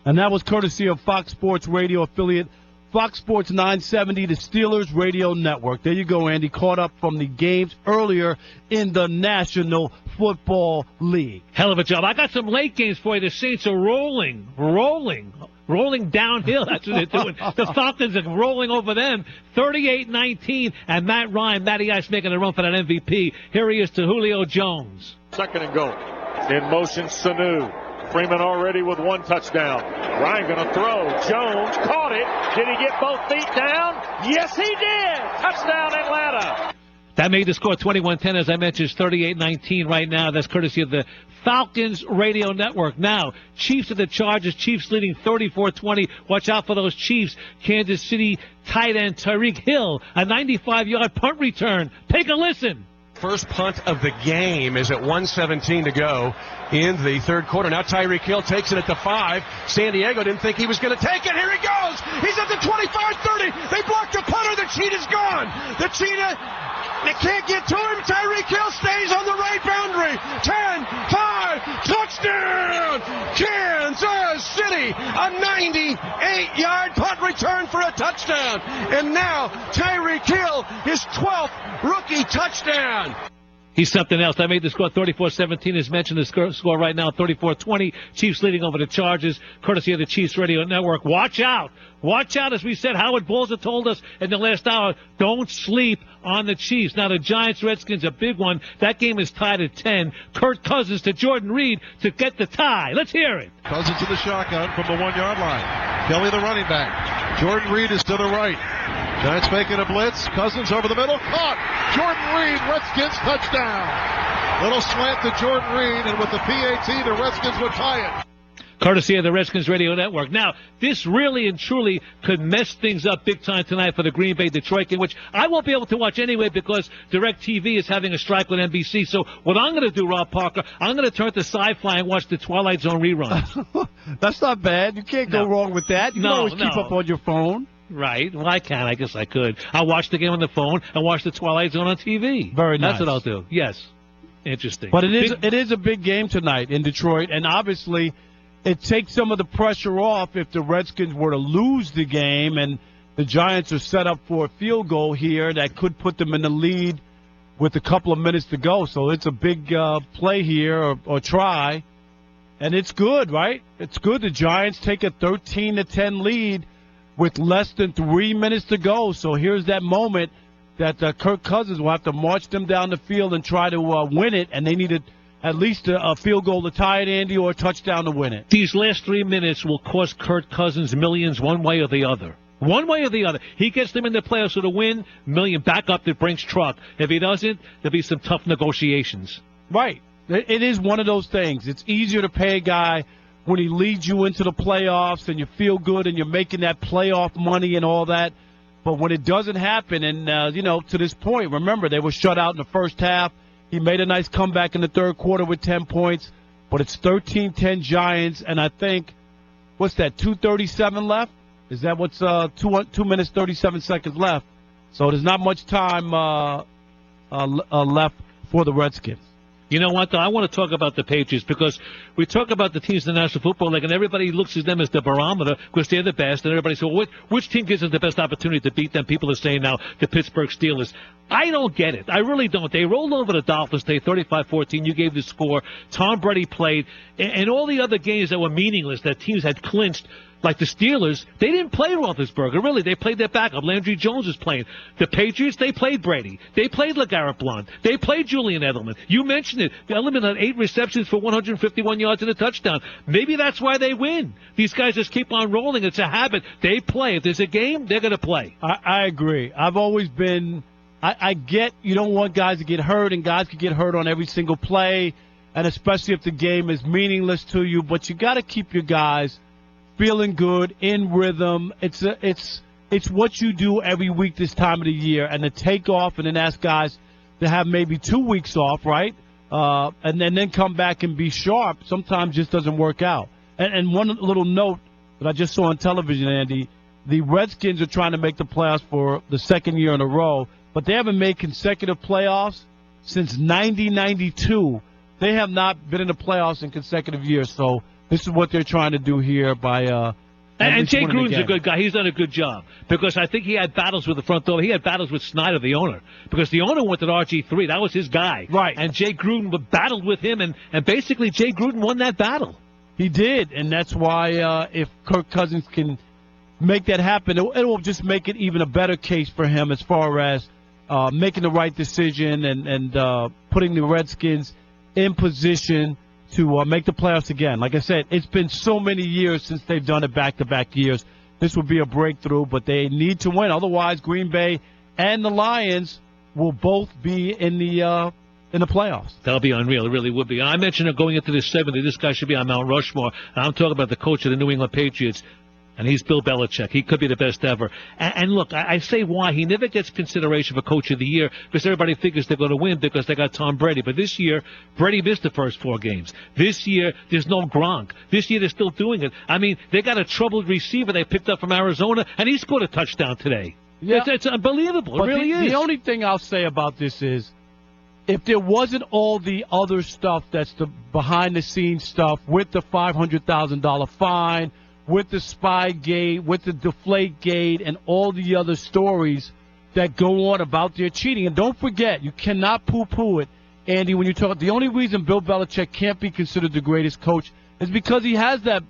And that was courtesy of Fox Sports Radio affiliate Fox Sports 970, the Steelers Radio Network. There you go, Andy. Caught up from the games earlier in the National Football League. Hell of a job. I got some late games for you. The Saints are rolling downhill. That's what they're doing. The Falcons are rolling over them, 38-19, and Matty Ice making a run for that MVP. Here he is to Julio Jones. Second and goal. In motion, Sanu. Freeman already with one touchdown. Ryan going to throw. Jones caught it. Did he get both feet down? Yes, he did. Touchdown, Atlanta. That made the score 21-10, as I mentioned. It's 38-19 right now. That's courtesy of the Falcons Radio Network. Now, Chiefs of the Chargers. Chiefs leading 34-20. Watch out for those Chiefs. Kansas City tight end Tyreek Hill, a 95-yard punt return. Take a listen. First punt of the game is at 1:17 to go in the third quarter. Now Tyreek Hill takes it at the 5. San Diego didn't think he was going to take it. Here he goes. He's at the 25-30. They blocked the punter. The cheetah's gone. The cheetah, they can't get to him. Tyreek Hill stays on the right boundary. 10, 5, touchdown! Kansas City, a 98-yard punt return for a touchdown. And now Tyreek Hill, his 12th rookie touchdown. He's something else. I made the score 34-17. As mentioned, the score right now 34-20. Chiefs leading over the Chargers, courtesy of the Chiefs Radio Network. Watch out. Watch out, as we said. Howard Balzer told us in the last hour, don't sleep on the Chiefs. Now the Giants-Redskins, a big one. That game is tied at 10. Kirk Cousins to Jordan Reed to get the tie. Let's hear it. Cousins to the shotgun from the 1-yard line. Kelly the running back. Jordan Reed is to the right. Giants making a blitz. Cousins over the middle. Caught. Jordan Reed, Redskins touchdown. Little slant to Jordan Reed, and with the PAT, the Redskins would tie it. Courtesy of the Redskins Radio Network. Now, this really and truly could mess things up big time tonight for the Green Bay-Detroit game, which I won't be able to watch anyway because DirecTV is having a strike with NBC. So what I'm going to do, Rob Parker, I'm going to turn to Sci-Fi and watch the Twilight Zone reruns. That's not bad. You can't go wrong with that. You can always keep up on your phone. Right. Well, I can. I guess I could. I'll watch the game on the phone and watch the Twilight Zone on TV. Very nice. That's what I'll do. Yes. Interesting. But it is a big game tonight in Detroit, and obviously it takes some of the pressure off if the Redskins were to lose the game and the Giants are set up for a field goal here that could put them in the lead with a couple of minutes to go. So it's a big play here or try, and it's good, right? It's good. The Giants take a 13-10 lead with less than 3 minutes to go. So here's that moment that Kirk Cousins will have to march them down the field and try to win it, and they needed at least a field goal to tie it, Andy, or a touchdown to win it. These last 3 minutes will cost Kirk Cousins millions one way or the other. One way or the other. He gets them in the playoffs with a win, million back up to Brink's truck. If he doesn't, there'll be some tough negotiations. Right. It is one of those things. It's easier to pay a guy when he leads you into the playoffs and you feel good and you're making that playoff money and all that. But when it doesn't happen, and, to this point, remember, they were shut out in the first half. He made a nice comeback in the third quarter with 10 points. But it's 13-10 Giants, and I think, what's that, 2:37 left? Is that what's 2 minutes, 37 seconds left? So there's not much time left for the Redskins. You know what, though? I want to talk about the Patriots because we talk about the teams in the National Football League, and everybody looks at them as the barometer because they're the best, and everybody says, well, which team gives us the best opportunity to beat them? People are saying now the Pittsburgh Steelers. I don't get it. I really don't. They rolled over the Dolphins today, 35-14. You gave the score. Tom Brady played. And all the other games that were meaningless that teams had clinched, like the Steelers, they didn't play Roethlisberger, really. They played their backup. Landry Jones was playing. The Patriots, they played Brady. They played LeGarrette Blount. They played Julian Edelman. You mentioned it. Edelman had 8 receptions for 151 yards and a touchdown. Maybe that's why they win. These guys just keep on rolling. It's a habit. They play. If there's a game, they're going to play. I agree. I've always been – I get you don't want guys to get hurt, and guys can get hurt on every single play, and especially if the game is meaningless to you. But you got to keep your guys – feeling good, in rhythm. It's what you do every week this time of the year, and to take off and then ask guys to have maybe 2 weeks off, right? And then come back and be sharp sometimes just doesn't work out. And one little note that I just saw on television, Andy, the Redskins are trying to make the playoffs for the second year in a row, but they haven't made consecutive playoffs since 1992. They have not been in the playoffs in consecutive years, so this is what they're trying to do here by and Jay Gruden's a good guy. He's done a good job because I think he had battles with the front door. He had battles with Snyder, the owner, because the owner wanted RG3. That was his guy. Right. And Jay Gruden battled with him, and basically Jay Gruden won that battle. He did, and that's why if Kirk Cousins can make that happen, it will just make it even a better case for him as far as making the right decision and putting the Redskins in position to make the playoffs again. Like I said, it's been so many years since they've done it back-to-back years. This would be a breakthrough, but they need to win. Otherwise, Green Bay and the Lions will both be in the playoffs. That'll be unreal. It really would be. And I mentioned it going into this segment that this guy should be on Mount Rushmore. And I'm talking about the coach of the New England Patriots, and he's Bill Belichick. He could be the best ever. And look, I say why. He never gets consideration for Coach of the Year because everybody figures they're going to win because they got Tom Brady. But this year, Brady missed the first 4 games. This year, there's no Gronk. This year, they're still doing it. I mean, they got a troubled receiver they picked up from Arizona, and he scored a touchdown today. Yeah. It's unbelievable. But it really is. The only thing I'll say about this is if there wasn't all the other stuff that's the behind-the-scenes stuff with the $500,000 fine, with the Spygate, with the Deflategate, and all the other stories that go on about their cheating. And don't forget, you cannot poo-poo it, Andy, when you talk. The only reason Bill Belichick can't be considered the greatest coach is because he has that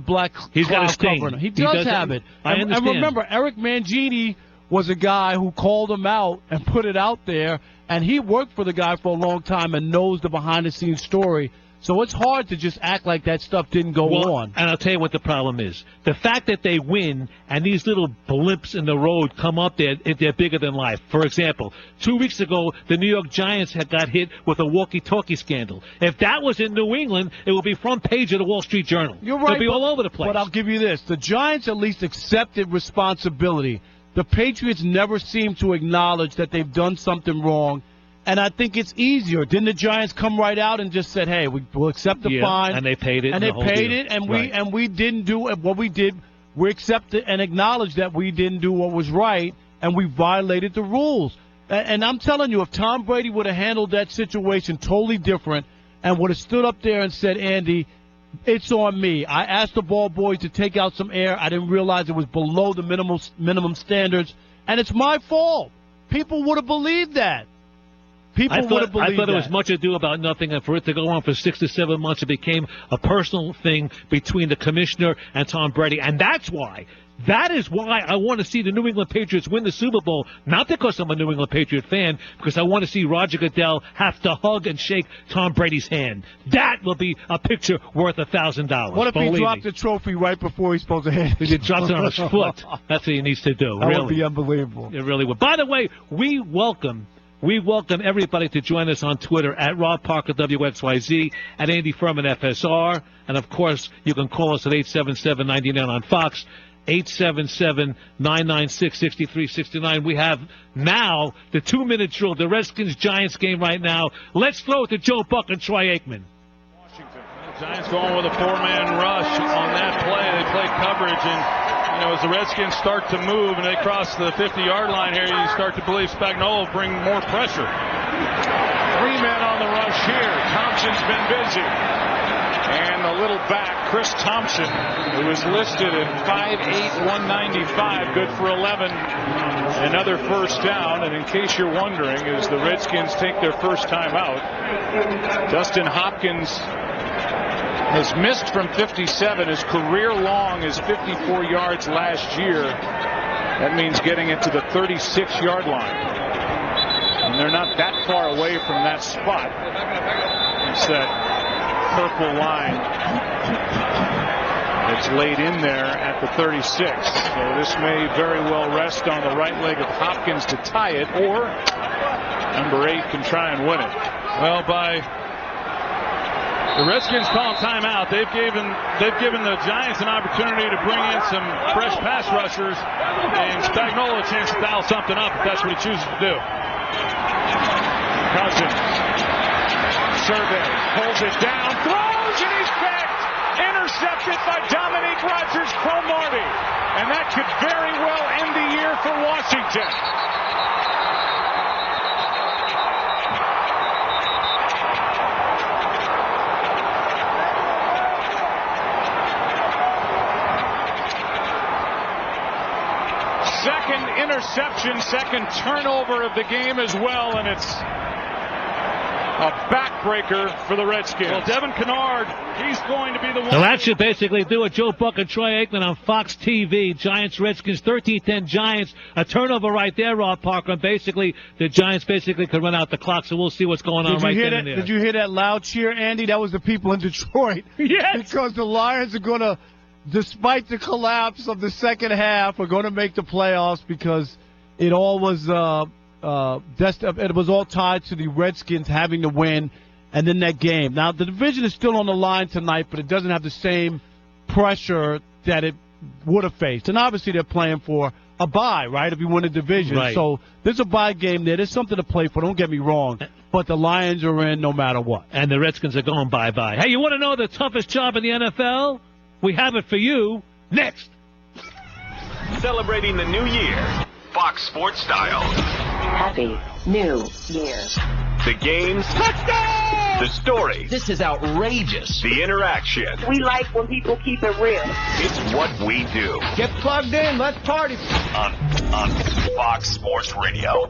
black He's got a cloud stain. covering him. He does have it. I understand. And remember, Eric Mangini was a guy who called him out and put it out there, and he worked for the guy for a long time and knows the behind-the-scenes story. So it's hard to just act like that stuff didn't go on. And I'll tell you what the problem is. The fact that they win and these little blips in the road come up there, they're bigger than life. For example, 2 weeks ago, the New York Giants had got hit with a walkie-talkie scandal. If that was in New England, it would be front page of the Wall Street Journal. You're right. It'll be all over the place. But I'll give you this. The Giants at least accepted responsibility. The Patriots never seem to acknowledge that they've done something wrong. And I think it's easier. Didn't the Giants come right out and just said, "Hey, we'll accept the fine," and they paid it, and they paid it, and we didn't do what we did. We accepted and acknowledged that we didn't do what was right, and we violated the rules. And I'm telling you, if Tom Brady would have handled that situation totally different and would have stood up there and said, "Andy, it's on me. I asked the ball boys to take out some air. I didn't realize it was below the minimum standards, and it's my fault," people would have believed that. I thought it was much ado about nothing, and for it to go on for 6 to 7 months, it became a personal thing between the commissioner and Tom Brady. And that is why I want to see the New England Patriots win the Super Bowl, not because I'm a New England Patriot fan, because I want to see Roger Goodell have to hug and shake Tom Brady's hand. That will be a picture worth $1,000. What if he dropped the trophy right before he's supposed to hand it? He dropped it on his foot. That's what he needs to do. That would be unbelievable. It really would. By the way, we welcome everybody to join us on Twitter at Rob Parker WXYZ, at Andy Furman FSR, and of course you can call us at 877-99 on Fox, 877-996-6369. We have now the 2-minute drill, the Redskins-Giants game right now. Let's throw it to Joe Buck and Troy Aikman. Giants going with a 4-man rush on that play. They play coverage, and as the Redskins start to move and they cross the 50-yard line here, you start to believe Spagnuolo will bring more pressure. 3 men on the rush here. Thompson's been busy. And the little back, Chris Thompson, who is listed at 5'8", 195, good for 11. Another first down, and in case you're wondering, as the Redskins take their first time out, Dustin Hopkins has missed from 57. His career long is 54 yards last year. That means getting it to the 36-yard line. And they're not that far away from that spot. It's that purple line that's laid in there at the 36. So this may very well rest on the right leg of Hopkins to tie it, or number 8 can try and win it. Well, by The Redskins call timeout. They've given the Giants an opportunity to bring in some fresh pass rushers, and Spagnuolo a chance to dial something up if that's what he chooses to do. Cousins. Survey. Pulls it down. Throws, and he's picked. Intercepted by Dominique Rodgers-Cromartie. And that could very well end the year for Washington. Second interception, second turnover of the game as well, and it's a backbreaker for the Redskins. Well, Devin Kennard, he's going to be the one. So that should basically do it. Joe Buck and Troy Aikman on Fox TV. Giants, Redskins, 13-10 Giants. A turnover right there, Rob Parker. And basically, the Giants basically could run out the clock, so we'll see what's going on right there. Did you hear that loud cheer, Andy? That was the people in Detroit. Yes. Because the Lions are going to, despite the collapse of the second half, are going to make the playoffs because it all was it was all tied to the Redskins having to win and then that game. Now, the division is still on the line tonight, but it doesn't have the same pressure that it would have faced. And obviously they're playing for a bye, right, if you win the division. Right. So there's a bye game there. There's something to play for. Don't get me wrong. But the Lions are in no matter what. And the Redskins are going bye-bye. Hey, you want to know the toughest job in the NFL? We have it for you next. Celebrating the new year, Fox Sports style. Happy New Year. The games. Touchdown! The stories. This is outrageous. The interaction. We like when people keep it real. It's what we do. Get plugged in. Let's party. On Fox Sports Radio.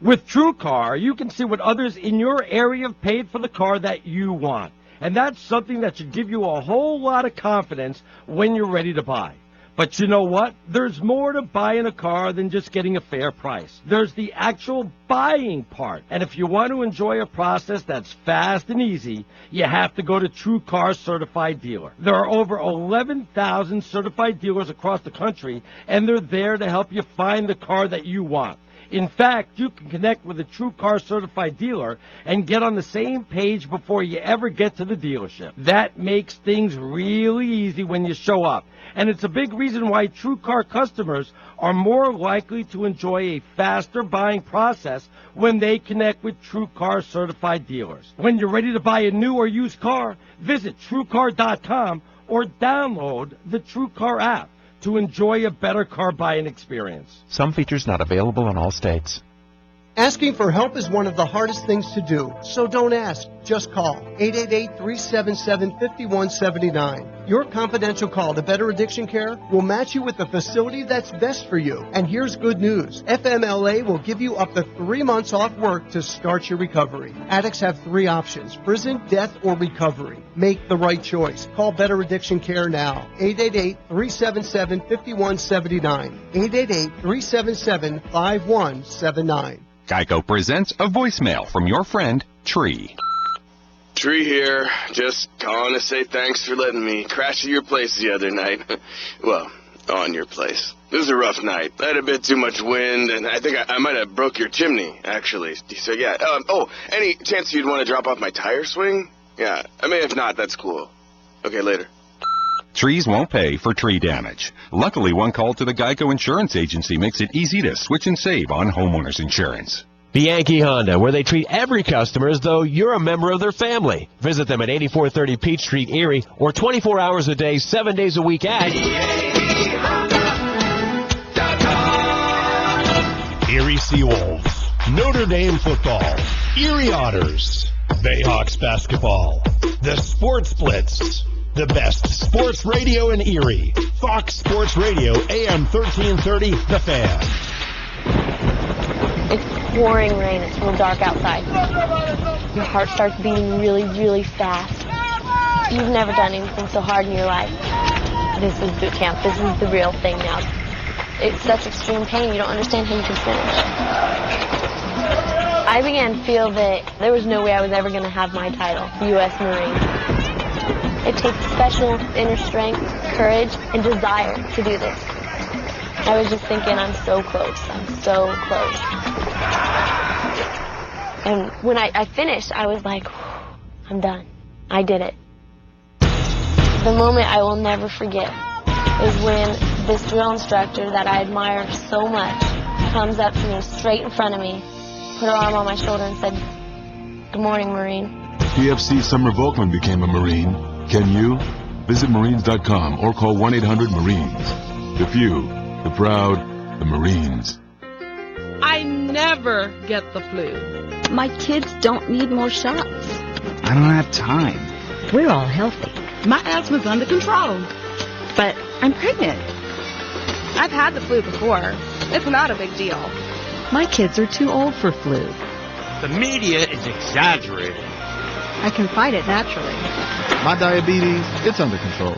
With TrueCar, you can see what others in your area have paid for the car that you want. And that's something that should give you a whole lot of confidence when you're ready to buy. But you know what? There's more to buying a car than just getting a fair price. There's the actual buying part. And if you want to enjoy a process that's fast and easy, you have to go to TrueCar Certified Dealer. There are over 11,000 certified dealers across the country, and they're there to help you find the car that you want. In fact, you can connect with a TrueCar Certified dealer and get on the same page before you ever get to the dealership. That makes things really easy when you show up. And it's a big reason why TrueCar customers are more likely to enjoy a faster buying process when they connect with TrueCar Certified dealers. When you're ready to buy a new or used car, visit TrueCar.com or download the TrueCar app to enjoy a better car buying experience. Some features not available in all states. Asking for help is one of the hardest things to do, so don't ask. Just call 888-377-5179. Your confidential call to Better Addiction Care will match you with the facility that's best for you. And here's good news. FMLA will give you up to 3 months off work to start your recovery. Addicts have 3 options: prison, death, or recovery. Make the right choice. Call Better Addiction Care now. 888-377-5179. 888-377-5179. Geico presents a voicemail from your friend, Tree. Tree here, just calling to say thanks for letting me crash at your place the other night. Well, on your place. It was a rough night. I had a bit too much wind, and I think I might have broke your chimney, actually. So, yeah. Any chance you'd want to drop off my tire swing? Yeah, I mean, if not, that's cool. Okay, later. Trees won't pay for tree damage. Luckily, one call to the Geico Insurance Agency makes it easy to switch and save on homeowners insurance. The Yankee Honda, where they treat every customer as though you're a member of their family. Visit them at 8430 Peach Street, Erie, or 24 hours a day, 7 days a week at Erie Seawolves, Notre Dame football, Erie Otters, Bayhawks basketball, the Sports Blitz. The best sports radio in Erie. Fox Sports Radio, AM 1330, The Fan. It's pouring rain. It's real dark outside. Your heart starts beating really, really fast. You've never done anything so hard in your life. This is boot camp. This is the real thing now. It's such extreme pain, you don't understand how you can finish. I began to feel that there was no way I was ever going to have my title, U.S. Marine. It takes special inner strength, courage, and desire to do this. I was just thinking, I'm so close. I'm so close. And when I finished, I was like, I'm done. I did it. The moment I will never forget is when this drill instructor that I admire so much comes up to me straight in front of me, put her arm on my shoulder and said, "Good morning, Marine." PFC Summer Volkman became a Marine. Can you? Visit Marines.com or call 1-800-MARINES. The few, the proud, the Marines. I never get the flu. My kids don't need more shots. I don't have time. We're all healthy. My asthma's under control. But I'm pregnant. I've had the flu before. It's not a big deal. My kids are too old for flu. The media is exaggerating. I can fight it naturally. My diabetes, it's under control.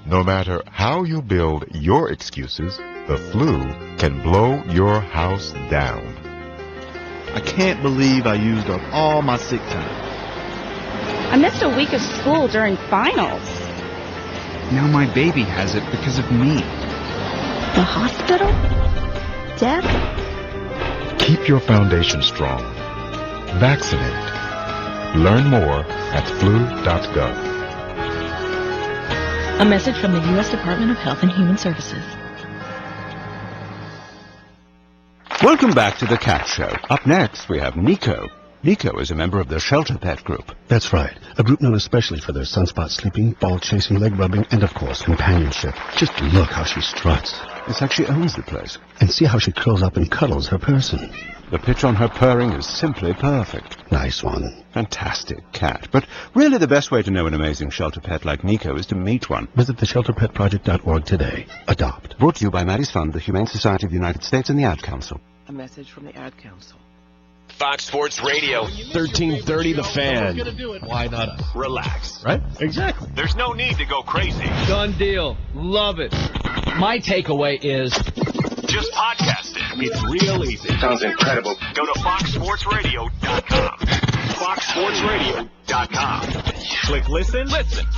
No matter how you build your excuses, the flu can blow your house down. I can't believe I used up all my sick time. I missed a week of school during finals. Now my baby has it because of me. The hospital? Death? Keep your foundation strong. Vaccinate. Learn more at flu.gov. A message from the U.S. Department of Health and Human Services. Welcome back to the Cat Show. Up next, we have Nico. Nico is a member of the Shelter Pet Group. That's right. A group known especially for their sunspot sleeping, ball chasing, leg rubbing, and of course, companionship. Just look how she struts. It's like she owns the place. And see how she curls up and cuddles her person. The pitch on her purring is simply perfect. Nice one. Fantastic cat. But really the best way to know an amazing shelter pet like Nico is to meet one. Visit theshelterpetproject.org today. Adopt. Brought to you by Maddie's Fund, the Humane Society of the United States, and the Ad Council. A message from the Ad Council. Fox Sports Radio. 1330 The Fan. Why not us? Relax. Right? Exactly. There's no need to go crazy. Done deal. Love it. My takeaway is just podcast it. It's real easy. Sounds incredible. Go to FoxSportsRadio.com. FoxSportsRadio.com. Click listen,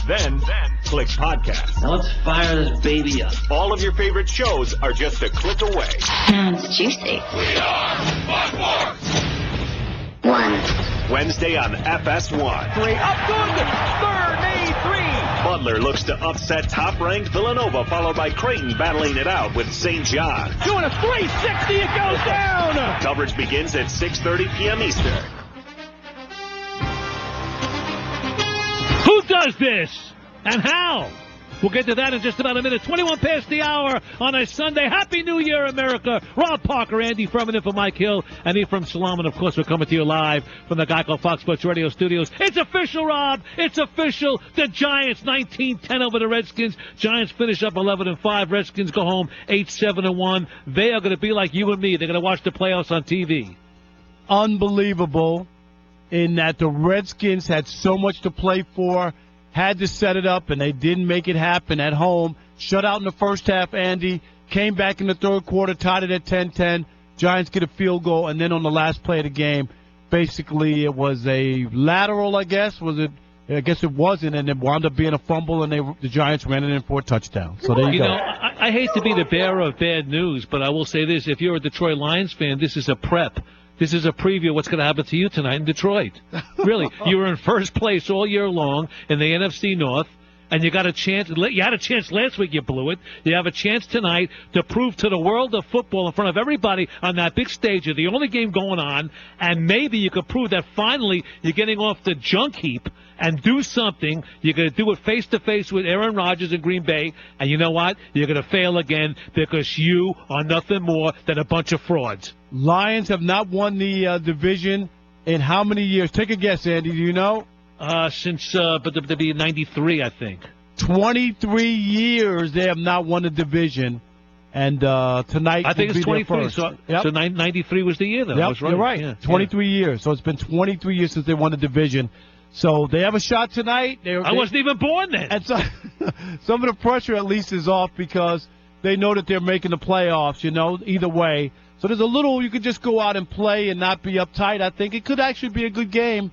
then click podcast. Now let's fire this baby up. All of your favorite shows are just a click away. Sounds juicy. We are Fox Sports. Wednesday on FS1. 3 up good. Third, A3. Butler looks to upset top-ranked Villanova, followed by Creighton battling it out with St. John. Doing a 360, it goes down. Coverage begins at 6:30 p.m. Eastern. Who does this? And how? We'll get to that in just about a minute. 21 past the hour on a Sunday. Happy New Year, America. Rob Parker, Andy Furman, and for Mike Hill, and Ephraim Salam. And, of course, we're coming to you live from the Geico Fox Sports Radio studios. It's official, Rob. It's official. The Giants, 19-10 over the Redskins. Giants finish up 11-5. Redskins go home 8-7-1. They are going to be like you and me. They're going to watch the playoffs on TV. Unbelievable in that the Redskins had so much to play for. Had to set it up, and they didn't make it happen at home. Shut out in the first half, Andy. Came back in the third quarter, tied it at 10-10. Giants get a field goal, and then on the last play of the game, basically it was a lateral, I guess. Was it? I guess it wasn't, and it wound up being a fumble, and the Giants ran it in for a touchdown. So there you go. You know, I hate to be the bearer of bad news, but I will say this. If you're a Detroit Lions fan, this is a prep. This is a preview of what's going to happen to you tonight in Detroit. Really, you were in first place all year long in the NFC North, and you got a chance. You had a chance last week, you blew it. You have a chance tonight to prove to the world of football in front of everybody on that big stage, you're the only game going on, and maybe you could prove that finally you're getting off the junk heap and do something. You're going to do it face-to-face with Aaron Rodgers in Green Bay, and you know what? You're going to fail again because you are nothing more than a bunch of frauds. Lions have not won the division in how many years? Take a guess, Andy. Do you know? Since but to be 93, I think. 23 years they have not won the division, and tonight I think it's 23. So, so 93 was the year, though. Yep, I was right. You're right. Yeah, 23 years. So it's been 23 years since they won the division. So they have a shot tonight. I wasn't even born then. And so, some of the pressure at least is off because they know that they're making the playoffs. You know, either way. So there's a little, you could just go out and play and not be uptight. I think it could actually be a good game,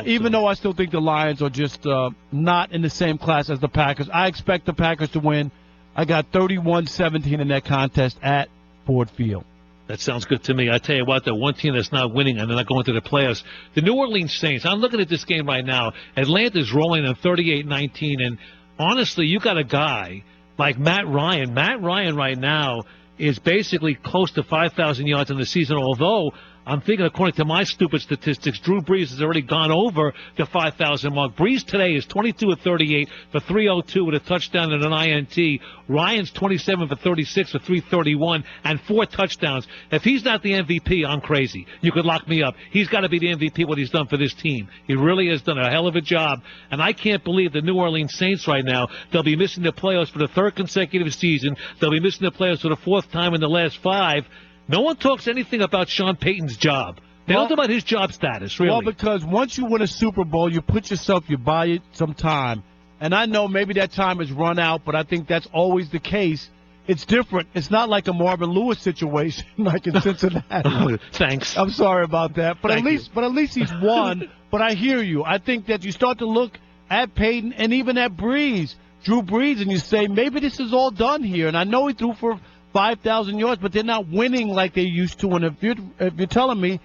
even though I still think the Lions are just not in the same class as the Packers. I expect the Packers to win. I got 31-17 in that contest at Ford Field. That sounds good to me. I tell you what, the one team that's not winning and they're not going to the playoffs, the New Orleans Saints. I'm looking at this game right now. Atlanta's rolling on 38-19, and honestly, you got a guy like Matt Ryan. Matt Ryan right now is basically close to 5,000 yards in the season, although I'm thinking, according to my stupid statistics, Drew Brees has already gone over the 5,000 mark. Brees today is 22 of 38 for 302 with a touchdown and an INT. Ryan's 27 for 36 for 331 and 4 touchdowns. If he's not the MVP, I'm crazy. You could lock me up. He's got to be the MVP, what he's done for this team. He really has done a hell of a job. And I can't believe the New Orleans Saints right now, they'll be missing the playoffs for the 3rd consecutive season. They'll be missing the playoffs for the 4th time in the last 5. No one talks anything about Sean Payton's job. They don't talk about his job status, really. Well, because once you win a Super Bowl, you buy it some time. And I know maybe that time has run out, but I think that's always the case. It's different. It's not like a Marvin Lewis situation like in Cincinnati. Thanks. I'm sorry about that. But at least he's won. But I hear you. I think that you start to look at Payton and even at Brees, Drew Brees, and you say, maybe this is all done here. And I know he threw for 5,000 yards, but they're not winning like they used to. And if you're telling me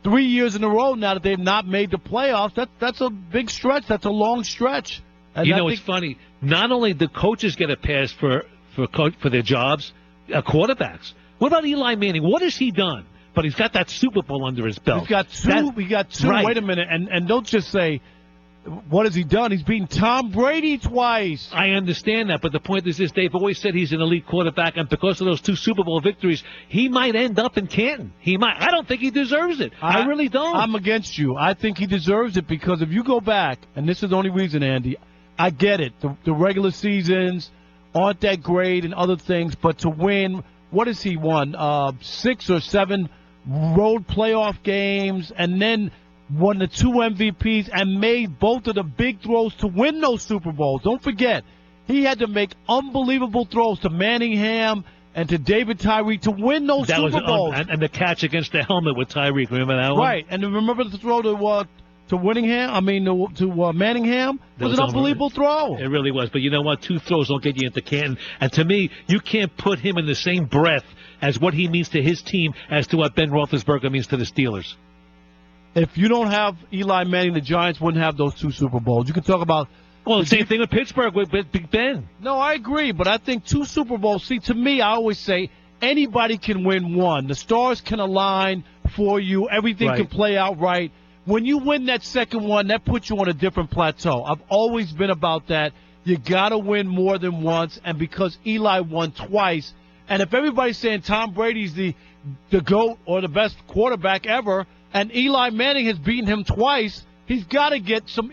3 years in a row now that they've not made the playoffs, that's a big stretch. That's a long stretch. And it's funny. Not only do coaches get a pass for their jobs, quarterbacks. What about Eli Manning? What has he done? But he's got that Super Bowl under his belt. He's got two. Right. Wait a minute, and don't just say, what has he done? He's beaten Tom Brady twice. I understand that, but the point is this. They've always said he's an elite quarterback, and because of those 2 Super Bowl victories, he might end up in Canton. He might. I don't think he deserves it. I really don't. I'm against you. I think he deserves it because if you go back, and this is the only reason, Andy, I get it. The regular seasons aren't that great and other things, but to win, what has he won? 6 or 7 road playoff games, and then won the 2 MVPs and made both of the big throws to win those Super Bowls. Don't forget, he had to make unbelievable throws to Manningham and to David Tyree to win those Super Bowls. And the catch against the helmet with Tyreek, remember that one? Right, and remember the throw to Manningham? It was an unbelievable throw. It really was, but you know what? 2 throws don't get you into Canton. And to me, you can't put him in the same breath as what he means to his team as to what Ben Roethlisberger means to the Steelers. If you don't have Eli Manning, the Giants wouldn't have those 2 Super Bowls. You can talk about... Well, the same thing with Pittsburgh with Big Ben. No, I agree, but I think 2 Super Bowls... See, to me, I always say anybody can win 1. The stars can align for you. Everything can play out right. When you win that second one, that puts you on a different plateau. I've always been about that. You got to win more than once, and because Eli won twice, and if everybody's saying Tom Brady's the GOAT or the best quarterback ever... and Eli Manning has beaten him twice, he's got to get some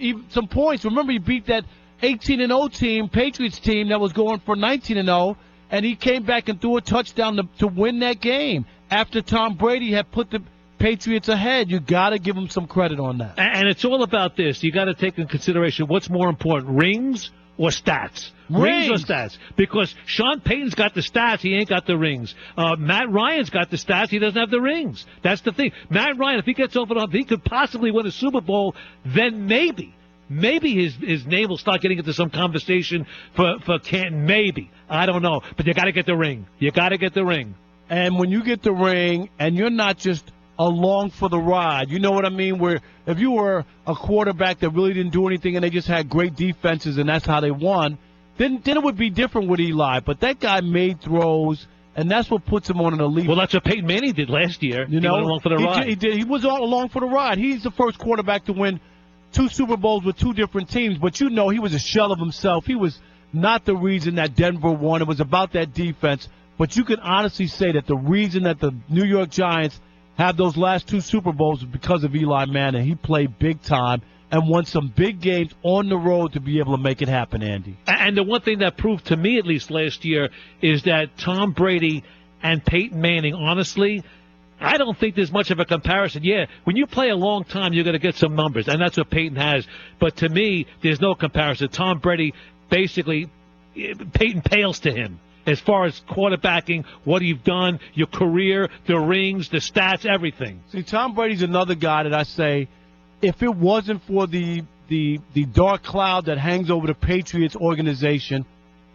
points. Remember, he beat that 18-0 team, Patriots team, that was going for 19-0, and he came back and threw a touchdown to win that game after Tom Brady had put the Patriots ahead. You got to give him some credit on that. And it's all about this. You got to take in consideration what's more important, rings or stats? Rings or stats? Because Sean Payton's got the stats, he ain't got the rings. Matt Ryan's got the stats, he doesn't have the rings. That's the thing. Matt Ryan, if he gets over the hump, he could possibly win a Super Bowl, then maybe his name will start getting into some conversation for Canton. Maybe. I don't know. But you got to get the ring. You got to get the ring. And when you get the ring, and you're not just along for the ride, you know what I mean? Where if you were a quarterback that really didn't do anything and they just had great defenses and that's how they won, then it would be different with Eli. But that guy made throws, and that's what puts him on an elite. Well, that's what Peyton Manning did last year. You know, he went along for the ride. He did. He was all along for the ride. He's the first quarterback to win 2 Super Bowls with 2 different teams. But you know, he was a shell of himself. He was not the reason that Denver won. It was about that defense. But you can honestly say that the reason that the New York Giants have those last 2 Super Bowls is because of Eli Manning. He played big time and won some big games on the road to be able to make it happen, Andy. And the one thing that proved to me, at least last year, is that Tom Brady and Peyton Manning, honestly, I don't think there's much of a comparison. Yeah, when you play a long time, you're going to get some numbers, and that's what Peyton has. But to me, there's no comparison. Tom Brady, basically, Peyton pales to him. As far as quarterbacking, what you've done, your career, the rings, the stats, everything. See, Tom Brady's another guy that I say, if it wasn't for the dark cloud that hangs over the Patriots organization,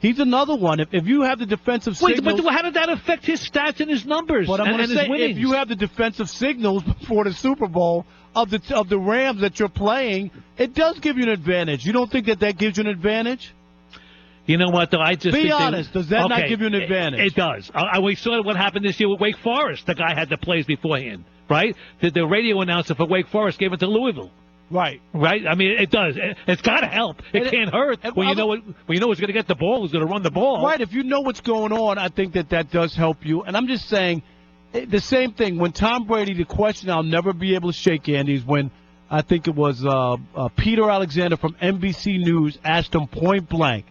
He's another one. If you have the defensive signals... But how did that affect his stats and his numbers? But I'm going to say, if you have the defensive signals before the Super Bowl of the Rams that you're playing, it does give you an advantage. You don't think that gives you an advantage? You know what, though? I just Be honest. Does that not give you an advantage? It does. We saw what happened this year with Wake Forest. The guy had the plays beforehand, right? The radio announcer for Wake Forest gave it to Louisville. Right. Right? I mean, it does. It's got to help. It can't hurt when you know who's going to get the ball, who's going to run the ball. Right. If you know what's going on, I think that does help you. And I'm just saying, the same thing. When Tom Brady, the question I'll never be able to shake, Andy, is when I think it was Peter Alexander from NBC News asked him point blank.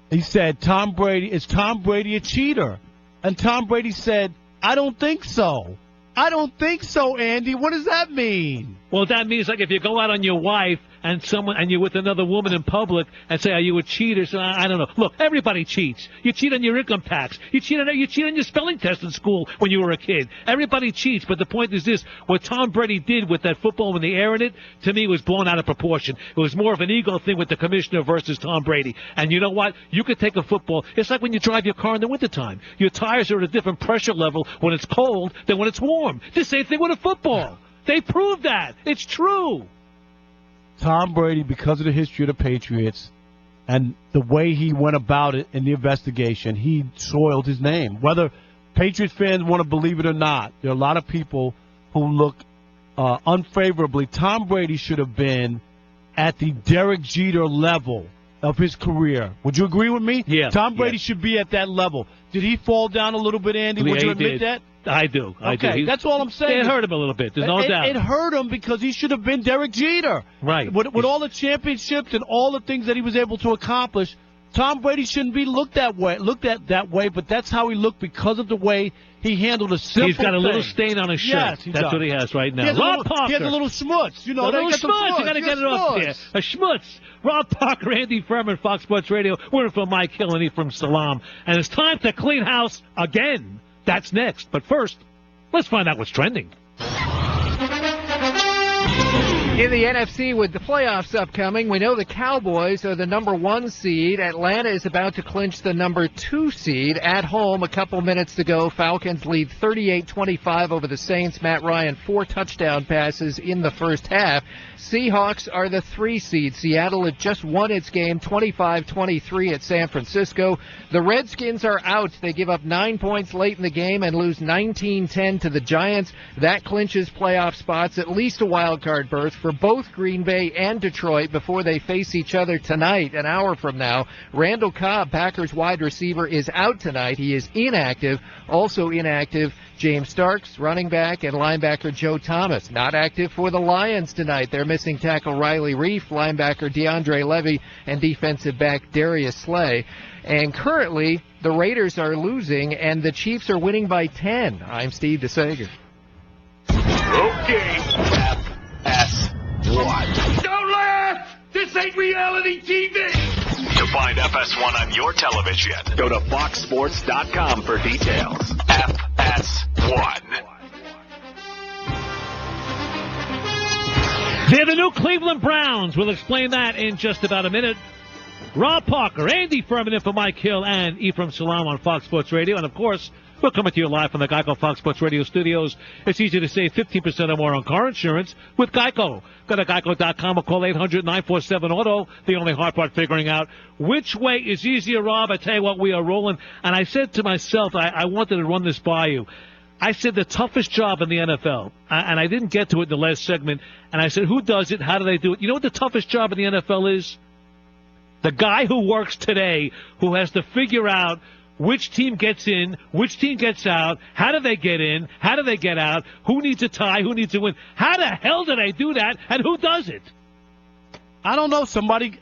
He said, is Tom Brady a cheater? And Tom Brady said, I don't think so. I don't think so, Andy. What does that mean? Well, that means like if you go out on your wife and you're with another woman in public and say, "Are you a cheater?" So I don't know. Look, everybody cheats. You cheat on your income tax. You cheat on your spelling test in school when you were a kid. Everybody cheats. But the point is this: what Tom Brady did with that football when they aired it, to me, was blown out of proportion. It was more of an ego thing with the commissioner versus Tom Brady. And you know what? You could take a football. It's like when you drive your car in the wintertime. Your tires are at a different pressure level when it's cold than when it's warm. The same thing with a football. They proved that. It's true. Tom Brady, because of the history of the Patriots and the way he went about it in the investigation, he soiled his name. Whether Patriots fans want to believe it or not, there are a lot of people who look unfavorably. Tom Brady should have been at the Derek Jeter level of his career. Would you agree with me? Yeah. Tom Brady should be at that level. Did he fall down a little bit, Andy? Would you admit that? I do. Okay, that's all I'm saying. It hurt him a little bit. There's no doubt. It hurt him because he should have been Derek Jeter. Right. With all the championships and all the things that he was able to accomplish, Tom Brady shouldn't be looked at that way, but that's how he looked because of the way he handled a simple He's got a little thing. stain on his shirt. Yes, that's does. what he has right now. He has Rob Parker. He has a little schmutz. You know, a little schmutz. You got to get it up there. A schmutz. Rob Parker, Andy Furman, Fox Sports Radio. We're in for Mike Hill and Ephraim Salam. And it's time to clean house again. That's next. But first, let's find out what's trending. In the NFC, with the playoffs upcoming, we know the Cowboys are the number 1 seed. Atlanta is about to clinch the number 2 seed at home. A couple minutes to go. Falcons lead 38-25 over the Saints. Matt Ryan, 4 touchdown passes in the first half. Seahawks are the 3 seed. Seattle had just won its game 25-23 at San Francisco. The Redskins are out. They give up 9 points late in the game and lose 19-10 to the Giants. That clinches playoff spots, at least a wild card berth for both Green Bay and Detroit before they face each other tonight, an hour from now. Randall Cobb, Packers wide receiver, is out tonight. He is inactive. Also inactive, James Starks, running back, and linebacker Joe Thomas. Not active for the Lions tonight. They're missing tackle Riley Reif, linebacker DeAndre Levy, and defensive back Darius Slay. And currently, the Raiders are losing, and the Chiefs are winning by 10. I'm Steve DeSager. Okay, FS1. Don't laugh! This ain't reality TV! To find FS1 on your television, go to foxsports.com for details. FS1. They're the new Cleveland Browns. We'll explain that in just about a minute. Rob Parker, Andy Furman in for Mike Hill, and Ephraim Salam on Fox Sports Radio. And, of course, we're coming to you live from the Geico Fox Sports Radio studios. It's easy to save 15% or more on car insurance with Geico. Go to geico.com or call 800-947-AUTO. The only hard part figuring out which way is easier, Rob. I tell you what, we are rolling. And I said to myself, I wanted to run this by you. I said the toughest job in the NFL, and I didn't get to it in the last segment, and I said, who does it? How do they do it? You know what the toughest job in the NFL is? The guy who works today who has to figure out which team gets in, which team gets out, how do they get in, how do they get out, who needs a tie, who needs a win. How the hell do they do that, and who does it? I don't know. Somebody,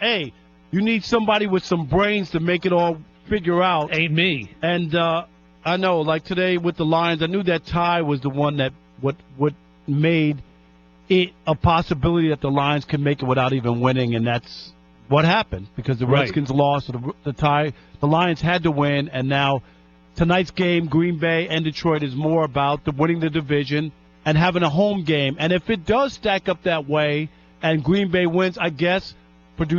you need somebody with some brains to make it all figure out. Ain't me. And I know, like today with the Lions, I knew that tie was the one that what made it a possibility that the Lions could make it without even winning, and that's what happened because the Redskins lost, so the tie. The Lions had to win, and now tonight's game, Green Bay and Detroit, is more about winning the division and having a home game. And if it does stack up that way and Green Bay wins, I guess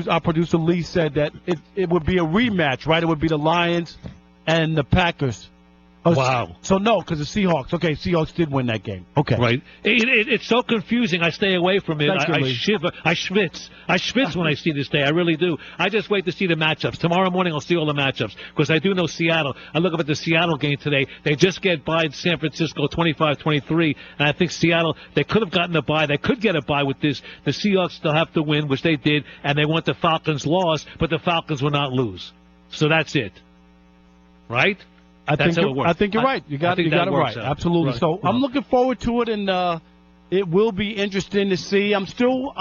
our producer Lee said that it would be a rematch, right? It would be the Lions and the Packers. Wow. So no, because the Seahawks. Okay, Seahawks did win that game. Okay. Right. It's so confusing. I stay away from it. I shiver. I schwitz. I schwitz when I see this day. I really do. I just wait to see the matchups. Tomorrow morning I'll see all the matchups because I do know Seattle. I look up at the Seattle game today. They just get by San Francisco 25-23, and I think Seattle, they could have gotten a bye. They could get a bye with this. The Seahawks still have to win, which they did, and they want the Falcons lost, but the Falcons will not lose. So that's it. Right? I think you're right. You got it right. Absolutely. Right. So I'm looking forward to it, and it will be interesting to see. I'm still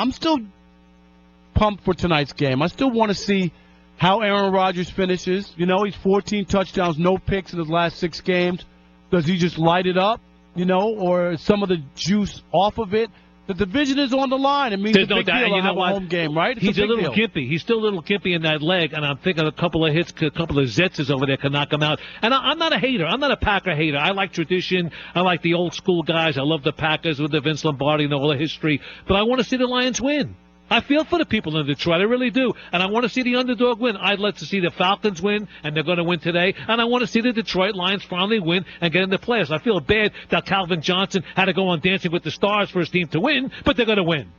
pumped for tonight's game. I still want to see how Aaron Rodgers finishes. You know, he's 14 touchdowns, no picks in his last 6 games. Does he just light it up? You know, or some of the juice off of it? The division is on the line. It means There's a big deal to have a home game, right? He's a little gimpy. He's still a little gimpy in that leg, and I'm thinking a couple of hits, a couple of zitzes over there can knock him out. And I'm not a hater. I'm not a Packer hater. I like tradition. I like the old school guys. I love the Packers with the Vince Lombardi and all the history. But I want to see the Lions win. I feel for the people in Detroit. I really do. And I want to see the underdog win. I'd like to see the Falcons win, and they're going to win today. And I want to see the Detroit Lions finally win and get in the playoffs. I feel bad that Calvin Johnson had to go on Dancing with the Stars for his team to win, but they're going to win.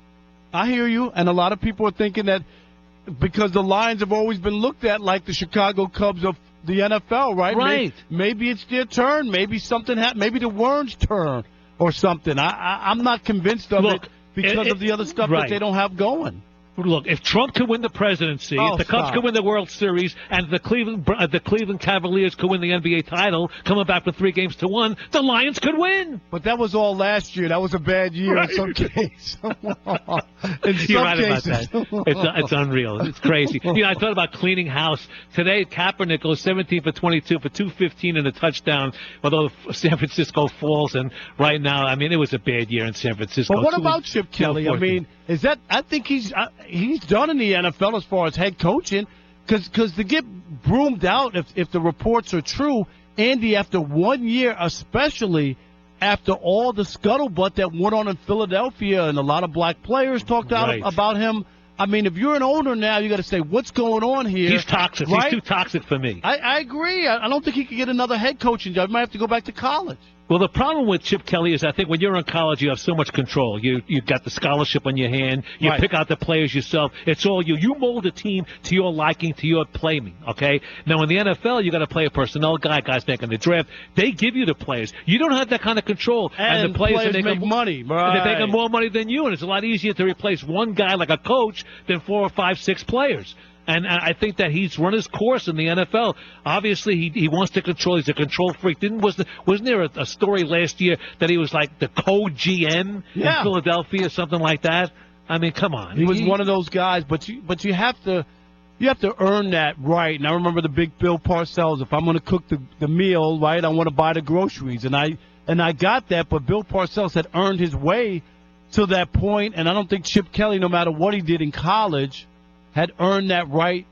I hear you. And a lot of people are thinking that because the Lions have always been looked at like the Chicago Cubs of the NFL, right? Right. Maybe it's their turn. Maybe something happened. Maybe the Worms' turn or something. I'm not convinced of it. Because of the other stuff that they don't have going. Look, if Trump could win the presidency, if the Cubs could win the World Series, and the Cleveland Cavaliers could win the NBA title, coming back from 3-1, the Lions could win. But that was all last year. That was a bad year in some cases. You're right about that. It's unreal. It's crazy. You know, I thought about cleaning house. Today, Kaepernick goes 17 for 22 for 215 and a touchdown, although San Francisco falls. And right now, I mean, it was a bad year in San Francisco. But what about Chip Kelly? I mean, I think he's done in the NFL as far as head coaching, because to get broomed out, if the reports are true, Andy, after 1 year, especially after all the scuttlebutt that went on in Philadelphia and a lot of black players talked out about him. I mean, if you're an owner now, you got to say, what's going on here? He's toxic. Right? He's too toxic for me. I agree. I don't think he could get another head coaching job. He might have to go back to college. Well, the problem with Chip Kelly is I think when you're in college, you have so much control. You've got the scholarship on your hand. You pick out the players yourself. It's all you. You mold a team to your liking, to your playing, okay? Now, in the NFL, you got to play a personnel guy, guys making the draft. They give you the players. You don't have that kind of control. And the players make money. Right. They're making more money than you, and it's a lot easier to replace one guy like a coach than 4 or 5, 6 players. And I think that he's run his course in the NFL. Obviously, he wants to control. He's a control freak. Wasn't there a story last year that he was like the co-GM in Philadelphia or something like that? I mean, come on. He was one of those guys, but you have to earn that right. And I remember the big Bill Parcells. If I'm going to cook the meal, right, I want to buy the groceries. And I got that, but Bill Parcells had earned his way to that point. And I don't think Chip Kelly, no matter what he did in college, had earned that right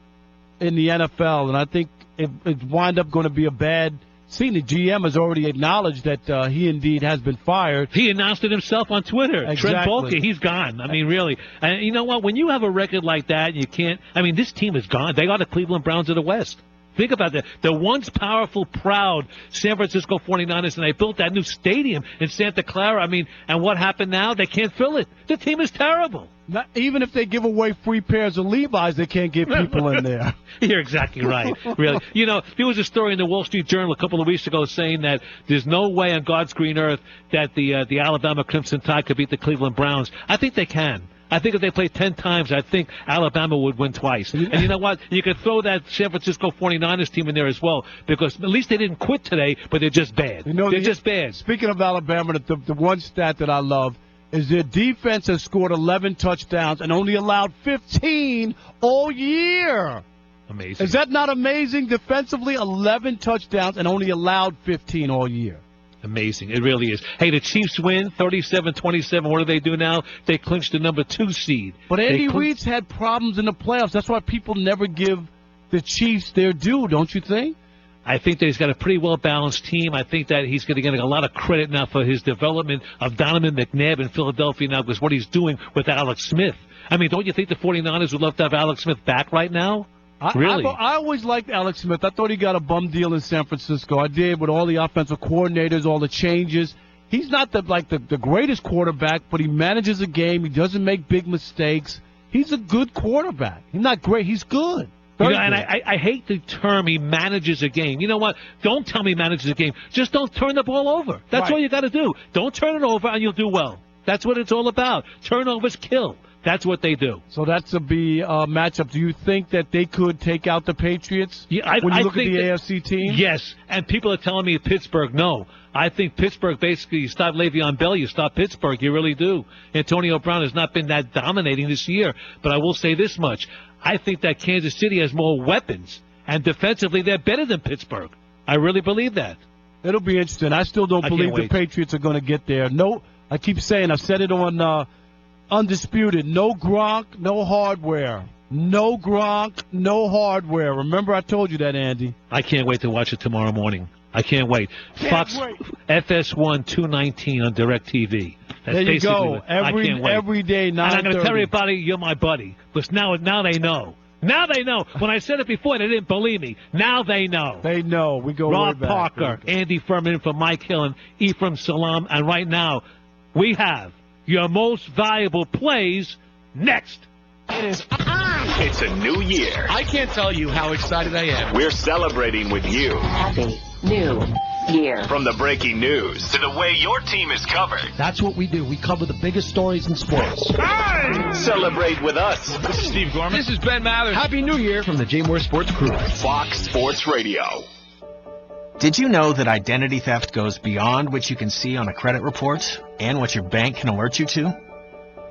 in the NFL, and I think it wind up going to be a bad scene. The GM has already acknowledged that he indeed has been fired. He announced it himself on Twitter. Exactly. Trent Baalke, he's gone. I mean, really. And you know what? When you have a record like that, you can't. I mean, this team is gone. They are the Cleveland Browns of the West. Think about that. The once powerful, proud San Francisco 49ers, and they built that new stadium in Santa Clara. I mean, and what happened now? They can't fill it. The team is terrible. Even if they give away free pairs of Levi's, they can't get people in there. You're exactly right, really. You know, there was a story in the Wall Street Journal a couple of weeks ago saying that there's no way on God's green earth that the Alabama Crimson Tide could beat the Cleveland Browns. I think they can. I think if they play 10 times, I think Alabama would win twice. And you know what? You could throw that San Francisco 49ers team in there as well, because at least they didn't quit today, but they're just bad. You know, they're just bad. Speaking of Alabama, the one stat that I love is their defense has scored 11 touchdowns and only allowed 15 all year. Amazing. Is that not amazing? Defensively, 11 touchdowns and only allowed 15 all year. Amazing. It really is. Hey, the Chiefs win 37-27. What do they do now? They clinched the number 2 seed. But Andy Reid's had problems in the playoffs. That's why people never give the Chiefs their due, don't you think? I think that he's got a pretty well-balanced team. I think that he's going to get a lot of credit now for his development of Donovan McNabb in Philadelphia now, because what he's doing with Alex Smith. I mean, don't you think the 49ers would love to have Alex Smith back right now? Really? I always liked Alex Smith. I thought he got a bum deal in San Francisco. I did, with all the offensive coordinators, all the changes. He's not the greatest quarterback, but he manages a game. He doesn't make big mistakes. He's a good quarterback. He's not great. He's good. And I hate the term he manages a game. You know what? Don't tell me he manages a game. Just don't turn the ball over. That's all you got to do. Don't turn it over and you'll do well. That's what it's all about. Turnovers kill. That's what they do. So that's a matchup. Do you think that they could take out the Patriots when you look at the AFC team? Yes, and people are telling me Pittsburgh, no. I think Pittsburgh, basically, you stop Le'Veon Bell, you stop Pittsburgh. You really do. Antonio Brown has not been that dominating this year. But I will say this much. I think that Kansas City has more weapons, and defensively they're better than Pittsburgh. I really believe that. It'll be interesting. I still don't believe the Patriots are going to get there. No, I keep saying, I've said it on Undisputed, no Gronk, no hardware. No Gronk, no hardware. Remember I told you that, Andy. I can't wait to watch it tomorrow morning. I can't wait. Fox FS1 219 on DirecTV. There you go. Every day, 9:30. And I'm going to tell everybody you're my buddy. Because now they know. Now they know. When I said it before, they didn't believe me. Now they know. They know. We go Rob way back. Parker, Andy Furman for Mike Hill, and Ephraim Salam. And right now, we have your most valuable plays next. It is on. It's a new year. I can't tell you how excited I am. We're celebrating with you. Happy New Year. From the breaking news to the way your team is covered. That's what we do. We cover the biggest stories in sports. Hey! Celebrate with us. This is Steve Gorman. This is Ben Mathers. Happy New Year from the J. Moore Sports Crew. Fox Sports Radio. Did you know that identity theft goes beyond what you can see on a credit report and what your bank can alert you to?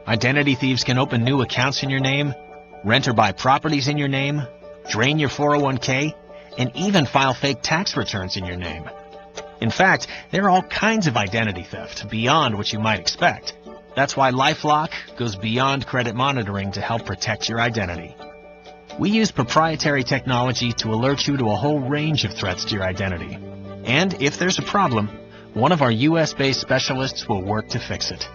Identity thieves can open new accounts in your name, rent or buy properties in your name, drain your 401k, and even file fake tax returns in your name. In fact, there are all kinds of identity theft beyond what you might expect. That's why LifeLock goes beyond credit monitoring to help protect your identity. We use proprietary technology to alert you to a whole range of threats to your identity. And if there's a problem, one of our U.S.-based specialists will work to fix it.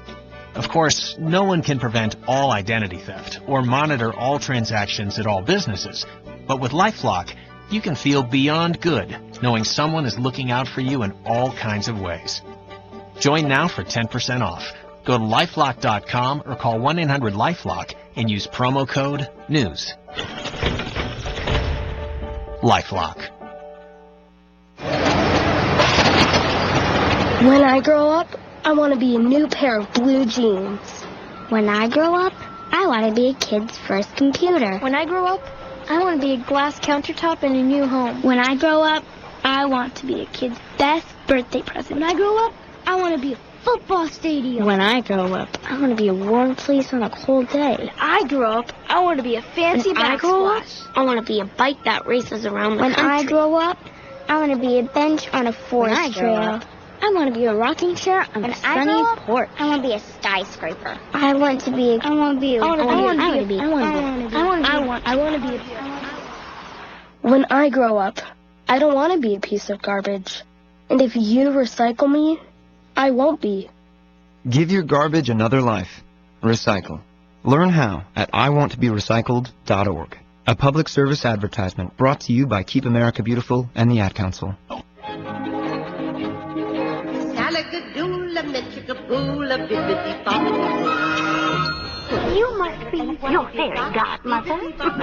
Of course, no one can prevent all identity theft or monitor all transactions at all businesses, but with LifeLock, you can feel beyond good knowing someone is looking out for you in all kinds of ways. Join now for 10% off. Go to LifeLock.com or call 1-800-LifeLock and use promo code NEWS. LifeLock. When I grow up, I want to be a new pair of blue jeans. When I grow up, I want to be a kid's first computer. When I grow up, I want to be a glass countertop in a new home. When I grow up, I want to be a kid's best birthday present. When I grow up, I want to be a football stadium. When I grow up, I want to be a warm place on a cold day. When I grow up, I want to be a fancy backsplash. I want to be a bike that races around the country. When I grow up, I want to be a bench on a forest trail. I want to be a rocking chair on a sunny porch. I want to be a skyscraper. I want to be a... When I grow up, I don't want to be a piece of garbage. And if you recycle me, I won't be. Give your garbage another life. Recycle. Learn how at iwanttoberecycled.org. A public service advertisement brought to you by Keep America Beautiful and the Ad Council. You must be your fairy godmother.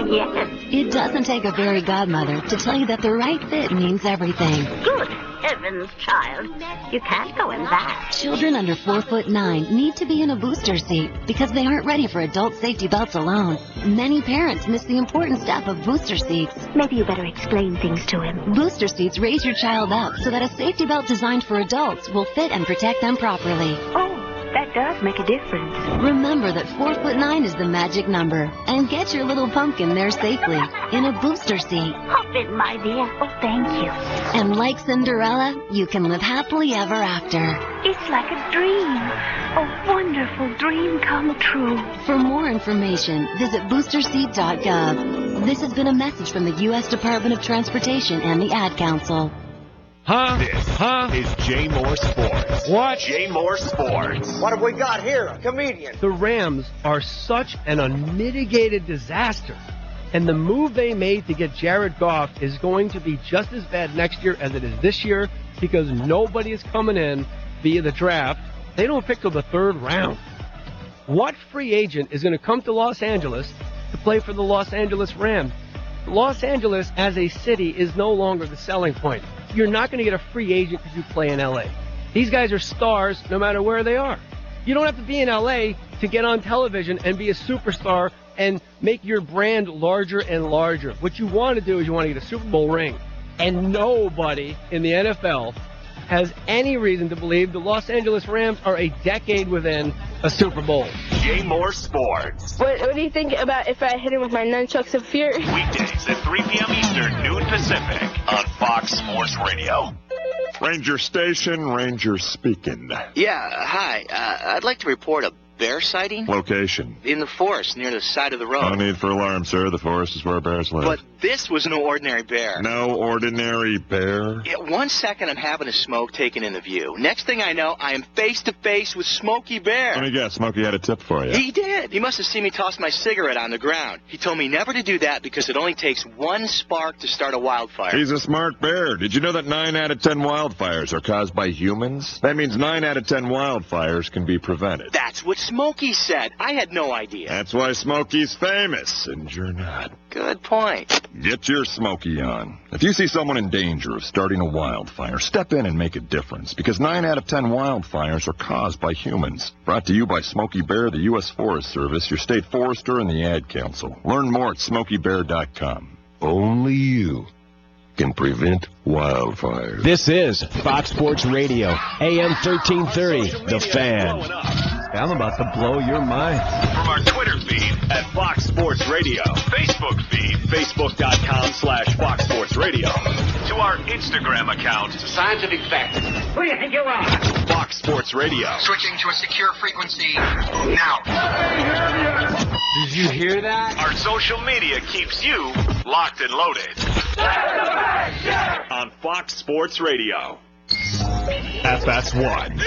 Yes. It doesn't take a fairy godmother to tell you that the right fit means everything. Good heavens, child. You can't go in that. Children under 4'9" need to be in a booster seat because they aren't ready for adult safety belts alone. Many parents miss the important step of booster seats. Maybe you better explain things to him. Booster seats raise your child up so that a safety belt designed for adults will fit and protect them properly. Oh, that does make a difference. Remember that 4'9" is the magic number, and get your little pumpkin there safely in a booster seat. Hop in, my dear. Oh, thank you. And like Cinderella, you can live happily ever after. It's like a dream. A wonderful dream come true. For more information, visit boosterseat.gov. This has been a message from the U.S. Department of Transportation and the Ad Council. This is Jay Moore Sports. What? Jay Moore Sports. What have we got here? A comedian. The Rams are such an unmitigated disaster. And the move they made to get Jared Goff is going to be just as bad next year as it is this year because nobody is coming in via the draft. They don't pick till the third round. What free agent is going to come to Los Angeles to play for the Los Angeles Rams? Los Angeles as a city is no longer the selling point. You're not going to get a free agent because you play in L.A. These guys are stars no matter where they are. You don't have to be in L.A. to get on television and be a superstar and make your brand larger and larger. What you want to do is you want to get a Super Bowl ring. And nobody in the NFL has any reason to believe the Los Angeles Rams are a decade within a Super Bowl. Jay Moore Sports. What do you think about if I hit him with my nunchucks of fear? Weekdays at 3 p.m. Eastern, noon Pacific on Fox Sports Radio. Ranger Station, Ranger speaking. Yeah, hi. I'd like to report a bear sighting. Location. In the forest near the side of the road. No need for alarm, sir. The forest is where bears live. But this was no ordinary bear. No ordinary bear? Yeah, 1 second I'm having a smoke taken in the view. Next thing I know, I am face to face with Smokey Bear. Let me guess, Smokey had a tip for you. He did. He must have seen me toss my cigarette on the ground. He told me never to do that because it only takes one spark to start a wildfire. He's a smart bear. Did you know that 9 out of 10 wildfires are caused by humans? That means 9 out of 10 wildfires can be prevented. That's what Smokey said. I had no idea. That's why Smokey's famous, and you're not. Good point. Get your Smokey on. If you see someone in danger of starting a wildfire, step in and make a difference, because 9 out of 10 wildfires are caused by humans. Brought to you by Smokey Bear, the U.S. Forest Service, your state forester, and the Ad Council. Learn more at SmokeyBear.com. Only you can prevent wildfires. This is Fox Sports Radio, AM 1330, The Fan. I'm about to blow your mind. From our Twitter feed at Fox Sports Radio, Facebook feed, Facebook.com/Fox Sports Radio, to our Instagram account. It's a scientific fact. Who do you think you are? Fox Sports Radio. Switching to a secure frequency now. Did you hear that? Our social media keeps you locked and loaded. On Fox Sports Radio. FS1.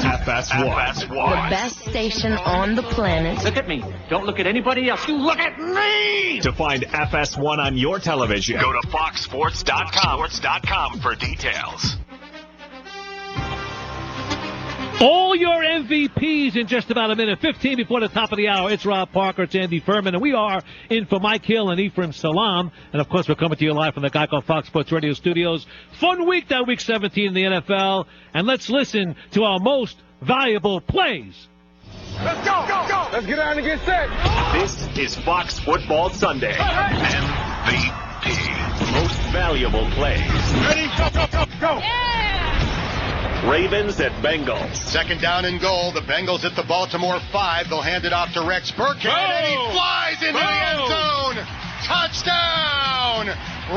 FS1. The best station on the planet. Look at me. Don't look at anybody else. You look at me! To find FS1 on your television, go to foxsports.com for details. All your MVPs in just about a minute. 15 before the top of the hour. It's Rob Parker. It's Andy Furman. And we are in for Mike Hill and Ephraim Salam. And, of course, we're coming to you live from the Geico Fox Sports Radio studios. Fun week, that week 17 in the NFL. And let's listen to our most valuable plays. Let's go! Let's get out and get set! This is Fox Football Sunday. MVP. Most valuable plays. Ready? Go! Yeah! Ravens at Bengals. Second down and goal. The Bengals at the Baltimore 5. They'll hand it off to Rex Burkhead, and he flies into the end zone. Touchdown!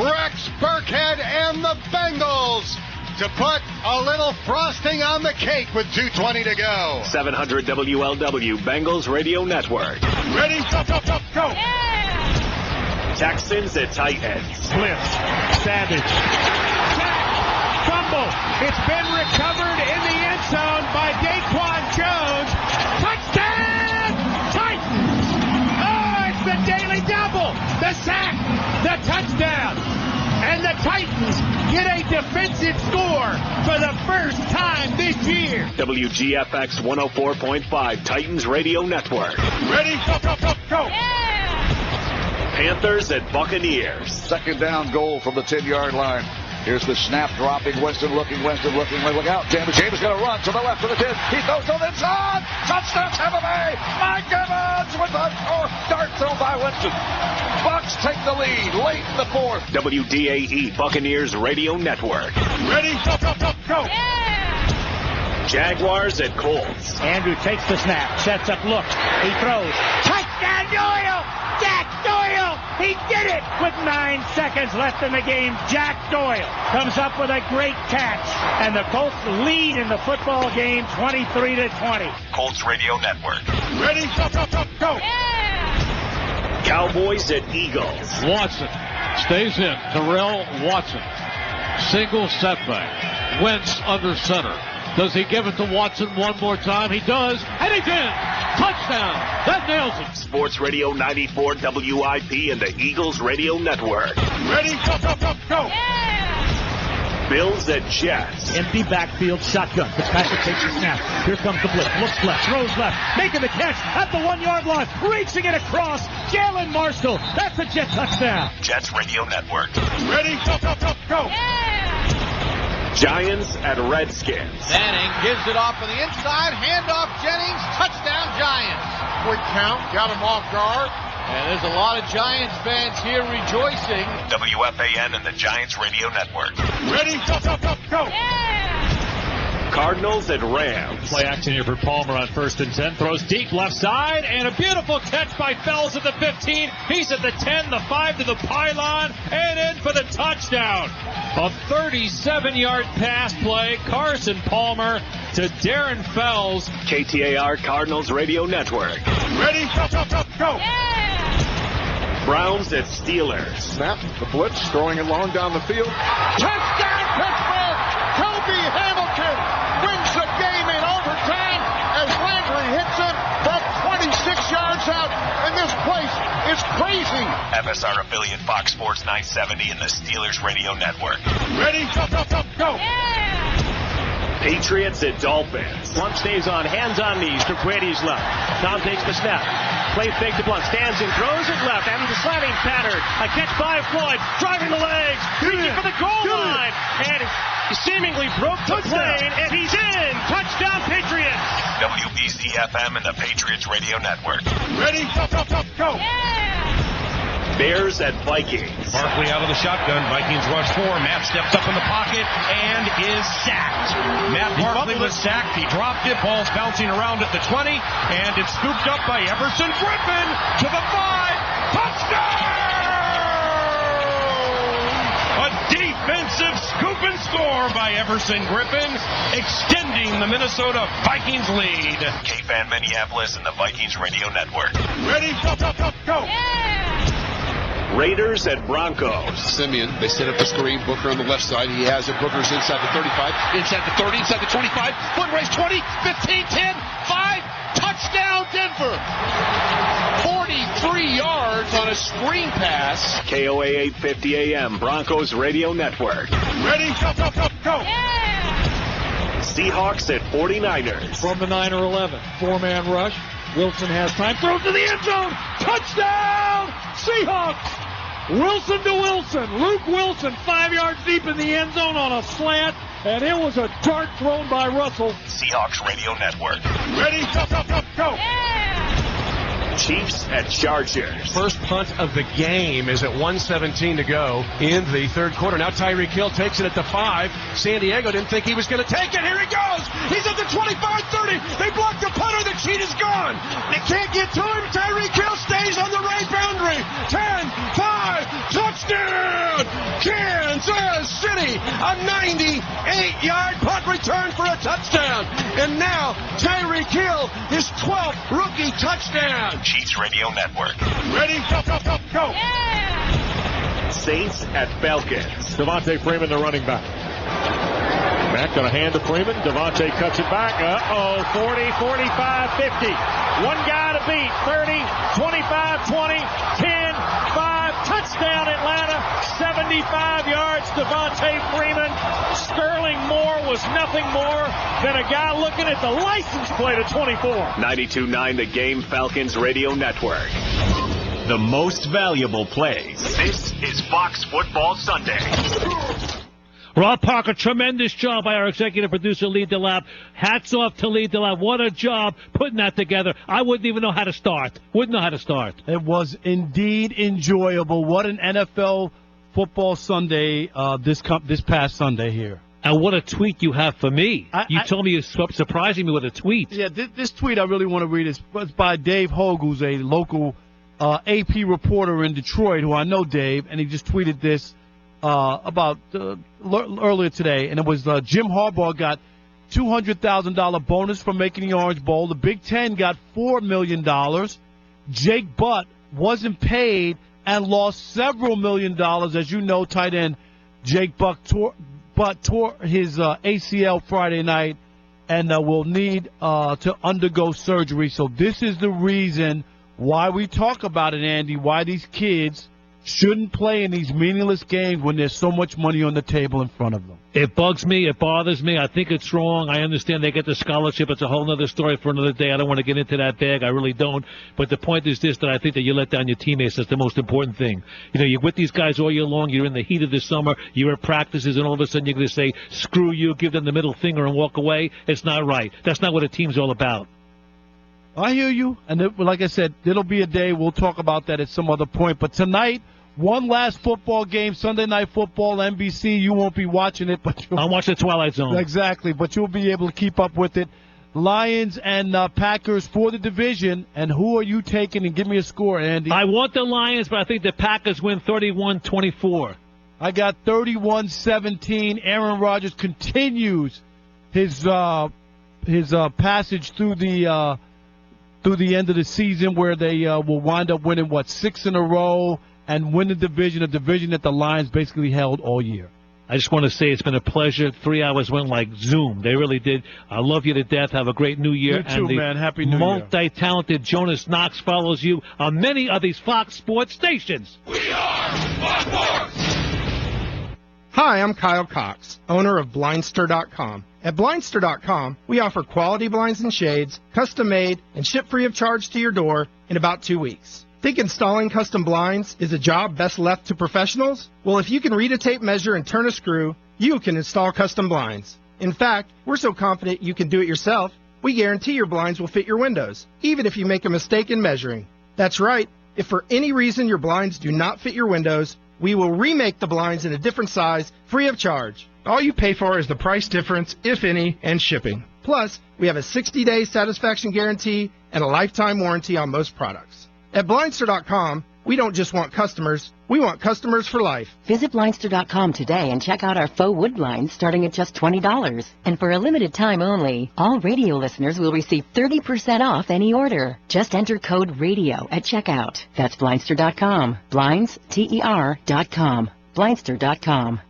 Rex Burkhead and the Bengals to put a little frosting on the cake with 2:20 to go. 700 WLW Bengals Radio Network. Ready? Go! Yeah! Texans at Titans. Blitz. Savage. Fumble. It's been recovered in the end zone by Daquan Jones. Touchdown! Titans! Oh, it's the daily double. The sack. The touchdown. And the Titans get a defensive score for the first time this year. WGFX 104.5 Titans Radio Network. Ready? Go! Yeah! Panthers at Buccaneers. Second down goal from the 10-yard line. Here's the snap dropping. Winston looking. Look out. James is going to run to the left of the 10. He throws to the inside. Touchdown, Tampa Bay. Mike Evans with a dart throw by Winston. Bucs take the lead late in the fourth. WDAE Buccaneers Radio Network. Ready? Go! Yeah! Jaguars at Colts. Andrew takes the snap. Sets up. Look. He throws. Touchdown, Doyle! Jack Doyle! He did it with 9 seconds left in the game. Jack Doyle comes up with a great catch. And the Colts lead in the football game 23-20. Colts Radio Network. Ready? Go! Yeah! Cowboys at Eagles. Watson stays in. Terrell Watson. Single setback. Wentz under center. Does he give it to Watson one more time? He does, and he did. Touchdown. That nails it. Sports Radio 94 WIP and the Eagles Radio Network. Ready, go. Bills at Jets. Empty backfield, shotgun. Fitzpatrick takes the snap. Here comes the blitz. Looks left, throws left, making the catch at the 1 yard line, reaching it across. Jalen Marshall. That's a Jet touchdown. Jets Radio Network. Ready, go. Giants at Redskins. Manning gives it off on the inside. Handoff Jennings. Touchdown Giants. Quick count. Got him off guard. And there's a lot of Giants fans here rejoicing. WFAN and the Giants Radio Network. Ready, go. Cardinals at Rams. Play action here for Palmer on 1st and 10. Throws deep left side, and a beautiful catch by Fells at the 15. He's at the 10, the 5 to the pylon, and in for the touchdown. A 37-yard pass play. Carson Palmer to Darren Fells. KTAR Cardinals Radio Network. Ready, go. Browns at Steelers. Snap, the blitz, throwing it long down the field. Touchdown Pittsburgh. Toby Hamilton wins the game in overtime as Landry hits it from 26 yards out, and this place is crazy. FSR affiliate Fox Sports 970 and the Steelers Radio Network. Ready, go. Patriots at Dolphins. Blunt stays on, hands on knees to Brady's left. Tom takes the snap. Play fake to Blunt, stands and throws it left, and the slanting pattern. A catch by Floyd, driving the legs, reaching for the goal line, and he seemingly broke the plane, and he's in. Touchdown Patriots. WBC-FM and the Patriots Radio Network. Ready, go. Bears at Vikings. Barkley out of the shotgun. Vikings rush 4. Matt steps up in the pocket and is sacked. Matt Barkley was sacked. He dropped it. Ball's bouncing around at the 20, and it's scooped up by Everson Griffin to the 5. Touchdown! A defensive scoop and score by Everson Griffin, extending the Minnesota Vikings lead. K-Fan Minneapolis and the Vikings Radio Network. Ready, go. Raiders at Broncos. Simeon, they set up the screen. Booker on the left side. He has it. Booker's inside the 35, inside the 30, inside the 25. Foot race 20, 15, 10, 5. Touchdown Denver. 43 yards on a screen pass. KOA 850 AM, Broncos Radio Network. Ready, go. Seahawks at 49ers. From the 9 or 11. 4-man rush. Wilson has time. Throws to the end zone. Touchdown! Seahawks! Wilson to Wilson. Luke Wilson 5 yards deep in the end zone on a slant. And it was a dart thrown by Russell. Seahawks Radio Network. Ready, go. Chiefs at Chargers. First punt of the game is at 1:17 to go in the third quarter. Now Tyreek Hill takes it at the 5. San Diego didn't think he was going to take it. Here he goes. He's at the 25-30. They blocked the punter. The cheat is gone. They can't get to him. Tyreek Hill stays on the right boundary. 10-5. Touchdown. Kansas City. A 98-yard punt return for a touchdown. And now Tyreek Hill, his 12th rookie touchdown. Chiefs Radio Network. Ready, go. Saints at Falcons. Devontae Freeman, the running back. Back going to hand to Freeman. Devontae cuts it back. 40, 45, 50. One guy to beat. 30, 25, 20, 10, 5. Touchdown Atlanta. 75 yards. Devontae Freeman. Sterling Moore was nothing more than a guy looking at the license plate at 24. 92.9 The Game, Falcons Radio Network. The most valuable plays. This is Fox Football Sunday. Rob Parker, tremendous job by our executive producer, Lee DeLapp. Hats off to Lee DeLapp. What a job putting that together. I wouldn't even know how to start. It was indeed enjoyable. What an NFL football Sunday this past Sunday here. And what a tweet you have for me. You told me you're surprising me with a tweet. Yeah, this tweet I really want to read is by Dave Hogue, who's a local AP reporter in Detroit, who I know Dave, and he just tweeted this about earlier today, and it was Jim Harbaugh got $200,000 bonus for making the Orange Bowl. The Big Ten got $4 million. Jake Butt wasn't paid and lost several $1 million. As you know, tight end Jake Buck tore his ACL Friday night and will need to undergo surgery. So this is the reason why we talk about it, Andy, why these kids shouldn't play in these meaningless games when there's so much money on the table in front of them. It bugs me. It bothers me. I think it's wrong. I understand they get the scholarship. It's a whole other story for another day. I don't want to get into that bag. I really don't. But the point is this, that I think that you let down your teammates. That's the most important thing. You know, you're with these guys all year long. You're in the heat of the summer. You're at practices, and all of a sudden you're going to say, screw you, give them the middle finger and walk away. It's not right. That's not what a team's all about. I hear you. And like I said, it'll be a day. We'll talk about that at some other point. But tonight, one last football game, Sunday Night Football, NBC. You won't be watching it, but I'll watch the Twilight Zone. Exactly, but you'll be able to keep up with it. Lions and Packers for the division. And who are you taking? And give me a score, Andy. I want the Lions, but I think the Packers win 31-24. I got 31-17. Aaron Rodgers continues his passage through the end of the season, where they will wind up winning 6 in a row. And win the division, a division that the Lions basically held all year. I just want to say it's been a pleasure. 3 hours went like Zoom. They really did. I love you to death. Have a great New Year. You too, and man. Happy New Year. Multi-talented Jonas Knox follows you on many of these Fox Sports stations. We are Fox Sports! Hi, I'm Kyle Cox, owner of Blindster.com. At Blindster.com, we offer quality blinds and shades, custom-made, and ship free of charge to your door in about 2 weeks. Think installing custom blinds is a job best left to professionals? Well, if you can read a tape measure and turn a screw, you can install custom blinds. In fact, we're so confident you can do it yourself, we guarantee your blinds will fit your windows, even if you make a mistake in measuring. That's right. If for any reason your blinds do not fit your windows, we will remake the blinds in a different size, free of charge. All you pay for is the price difference, if any, and shipping. Plus, we have a 60-day satisfaction guarantee and a lifetime warranty on most products. At Blindster.com, we don't just want customers, we want customers for life. Visit Blindster.com today and check out our faux wood blinds starting at just $20. And for a limited time only, all radio listeners will receive 30% off any order. Just enter code RADIO at checkout. That's Blindster.com. Blinds, TER.com. Blindster.com.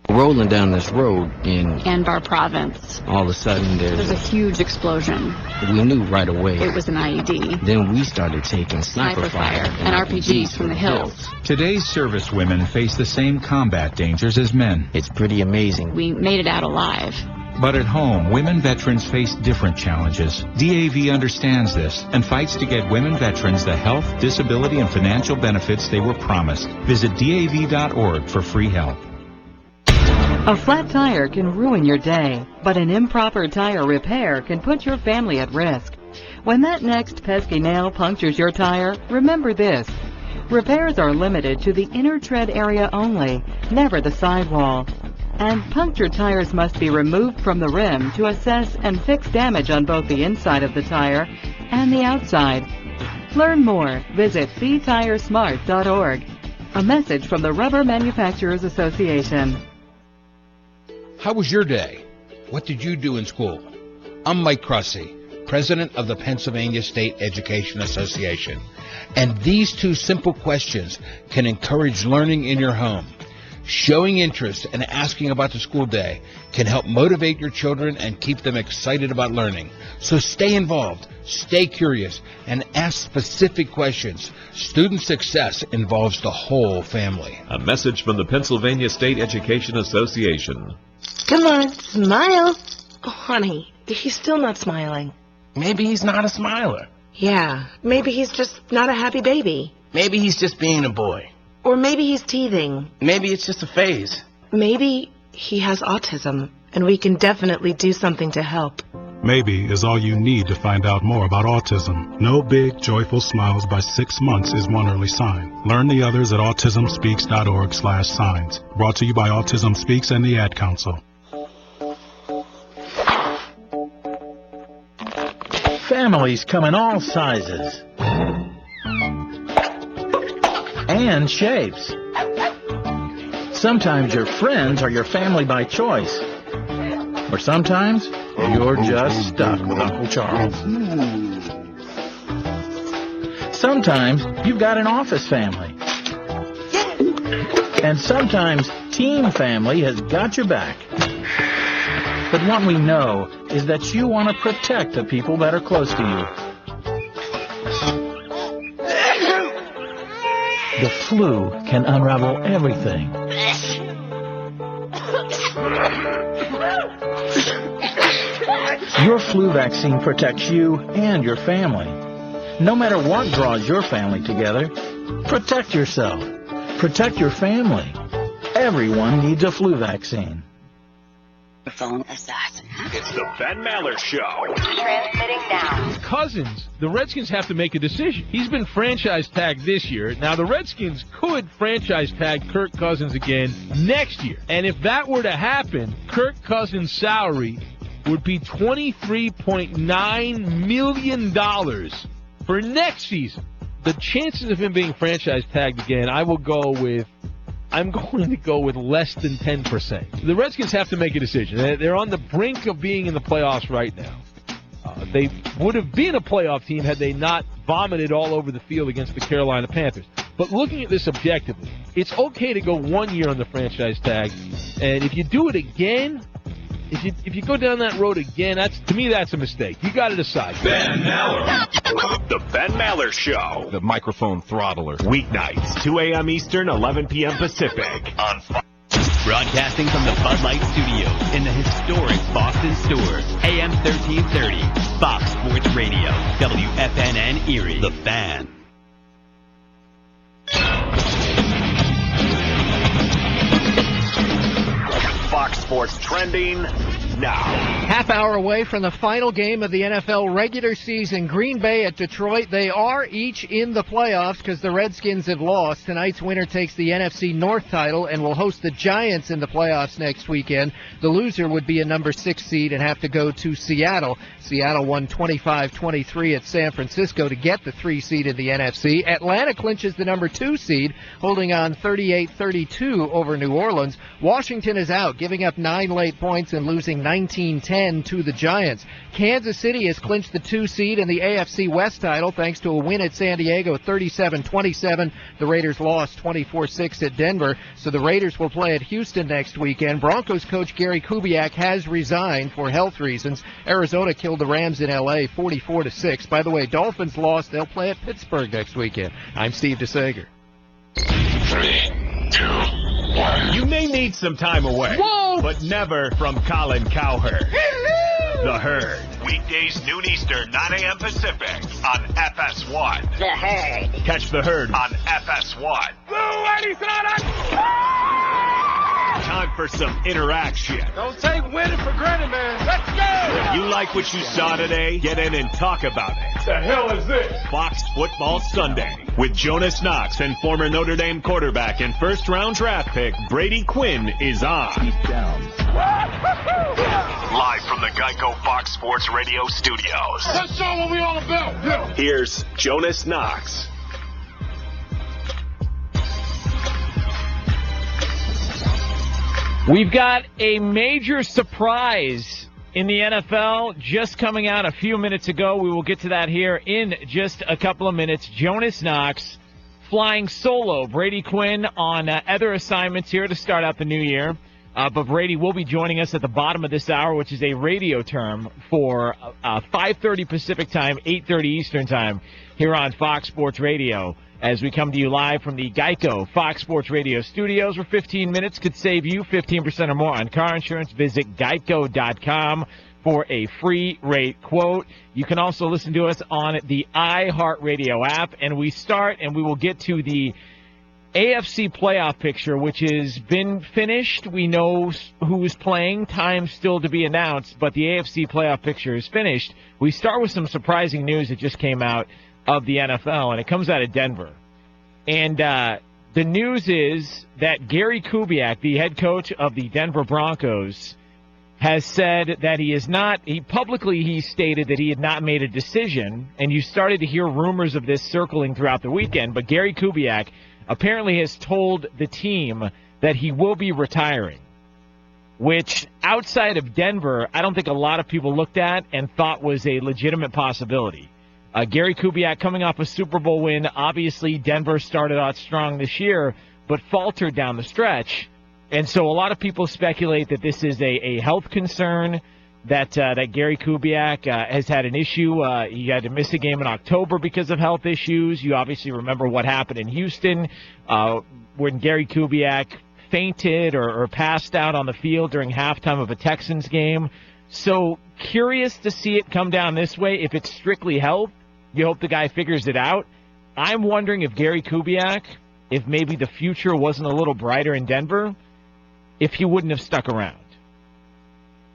Rolling down this road in Anbar Province. all of a sudden There's a huge explosion. we knew right away. It was an IED. Then we started taking sniper fire and RPGs from the hills. Today's servicewomen face the same combat dangers as men. It's pretty amazing. We made it out alive. But at home, women veterans face different challenges. DAV understands this and fights to get women veterans the health, disability, and financial benefits they were promised. Visit DAV.org for free help. A flat tire can ruin your day, but an improper tire repair can put your family at risk. When that next pesky nail punctures your tire, remember this. Repairs are limited to the inner tread area only, never the sidewall. And punctured tires must be removed from the rim to assess and fix damage on both the inside of the tire and the outside. Learn more. Visit ctiresmart.org. A message from the Rubber Manufacturers Association. How was your day? What did you do in school? I'm Mike Crusty, president of the Pennsylvania State Education Association. And these 2 simple questions can encourage learning in your home. Showing interest and asking about the school day can help motivate your children and keep them excited about learning. So stay involved, stay curious, and ask specific questions. Student success involves the whole family. A message from the Pennsylvania State Education Association. Come on, smile. Oh, honey, he's still not smiling. Maybe he's not a smiler. Yeah, maybe he's just not a happy baby. Maybe he's just being a boy. Or maybe he's teething. Maybe it's just a phase. Maybe he has autism, and we can definitely do something to help. Maybe is all you need to find out more about autism. No big, joyful smiles by 6 months is one early sign. Learn the others at autismspeaks.org/signs. Brought to you by Autism Speaks and the Ad Council. Families come in all sizes and shapes. Sometimes your friends are your family by choice. Or sometimes you're just stuck with Uncle Charles. Sometimes you've got an office family. And sometimes Team Family has got your back. But what we know is that you want to protect the people that are close to you. The flu can unravel everything. Your flu vaccine protects you and your family. No matter what draws your family together, protect yourself. Protect your family. Everyone needs a flu vaccine. Phone assassin. It's the Ben Maller Show. Transmitting now. Cousins, the Redskins have to make a decision. He's been franchise tagged this year. Now, the Redskins could franchise tag Kirk Cousins again next year. And if that were to happen, Kirk Cousins' salary would be $23.9 million for next season. The chances of him being franchise tagged again, I'm going to go with less than 10%. The Redskins have to make a decision. They're on the brink of being in the playoffs right now. They would have been a playoff team had they not vomited all over the field against the Carolina Panthers. But looking at this objectively, it's okay to go 1 year on the franchise tag. And if you do it again, if you go down that road again, to me that's a mistake. You got to decide. Ben Maller. The Ben Maller Show. The microphone throttler. Weeknights, 2 a.m. Eastern, 11 p.m. Pacific. On Fox. Broadcasting from the Bud Light Studios in the historic Boston Stores. AM 1330. Fox Sports Radio. WFNN Erie. The Fan. Fox Sports Trending now. Half hour away from the final game of the NFL regular season. Green Bay at Detroit. They are each in the playoffs because the Redskins have lost. Tonight's winner takes the NFC North title and will host the Giants in the playoffs next weekend. The loser would be a number 6 seed and have to go to Seattle. Seattle won 25-23 at San Francisco to get the 3 seed in the NFC. Atlanta clinches the number 2 seed, holding on 38-32 over New Orleans. Washington is out, giving up 9 late points and losing 19-10 to the Giants. Kansas City has clinched the 2 seed in the AFC West title thanks to a win at San Diego, 37-27. The Raiders lost 24-6 at Denver, so the Raiders will play at Houston next weekend. Broncos coach Gary Kubiak has resigned for health reasons. Arizona killed the Rams in L.A. 44-6. By the way, Dolphins lost. They'll play at Pittsburgh next weekend. I'm Steve DeSager. 3, 2, 1. You may need some time away, but never from Colin Cowherd. The Herd. Weekdays noon Eastern, 9 a.m. Pacific on FS1. The Herd. Catch The Herd on FS1. Time for some interaction. Don't take winning for granted, man. Let's go! If you like what you saw today, get in and talk about it. The hell is this? Fox Football Sunday with Jonas Knox and former Notre Dame quarterback and first-round draft pick Brady Quinn is on. Keep down. Live from the Geico Fox Sports Radio studios. Let's show what we all about. Yeah. Here's Jonas Knox. We've got a major surprise in the NFL just coming out a few minutes ago. We will get to that here in just a couple of minutes. Jonas Knox flying solo. Brady Quinn on other assignments here to start out the new year. But Brady will be joining us at the bottom of this hour, which is a radio term for 5:30 Pacific time, 8:30 Eastern time here on Fox Sports Radio. As we come to you live from the Geico Fox Sports Radio studios, where 15 minutes could save you 15% or more on car insurance. Visit geico.com for a free rate quote. You can also listen to us on the iHeartRadio app. And we will get to the AFC playoff picture, which has been finished. We know who's playing. Time still to be announced, but the AFC playoff picture is finished. We start with some surprising news that just came out of the NFL, and it comes out of Denver. And the news is that Gary Kubiak, the head coach of the Denver Broncos, has said that he stated that he had not made a decision, and you started to hear rumors of this circling throughout the weekend, but Gary Kubiak apparently has told the team that he will be retiring, which outside of Denver, I don't think a lot of people looked at and thought was a legitimate possibility. Gary Kubiak coming off a Super Bowl win. Obviously, Denver started out strong this year, but faltered down the stretch. And so a lot of people speculate that this is a health concern, that Gary Kubiak has had an issue. He had to miss a game in October because of health issues. You obviously remember what happened in Houston when Gary Kubiak fainted or passed out on the field during halftime of a Texans game. So curious to see it come down this way. If it's strictly health, you hope the guy figures it out. I'm wondering if Gary Kubiak, if maybe the future wasn't a little brighter in Denver, if he wouldn't have stuck around.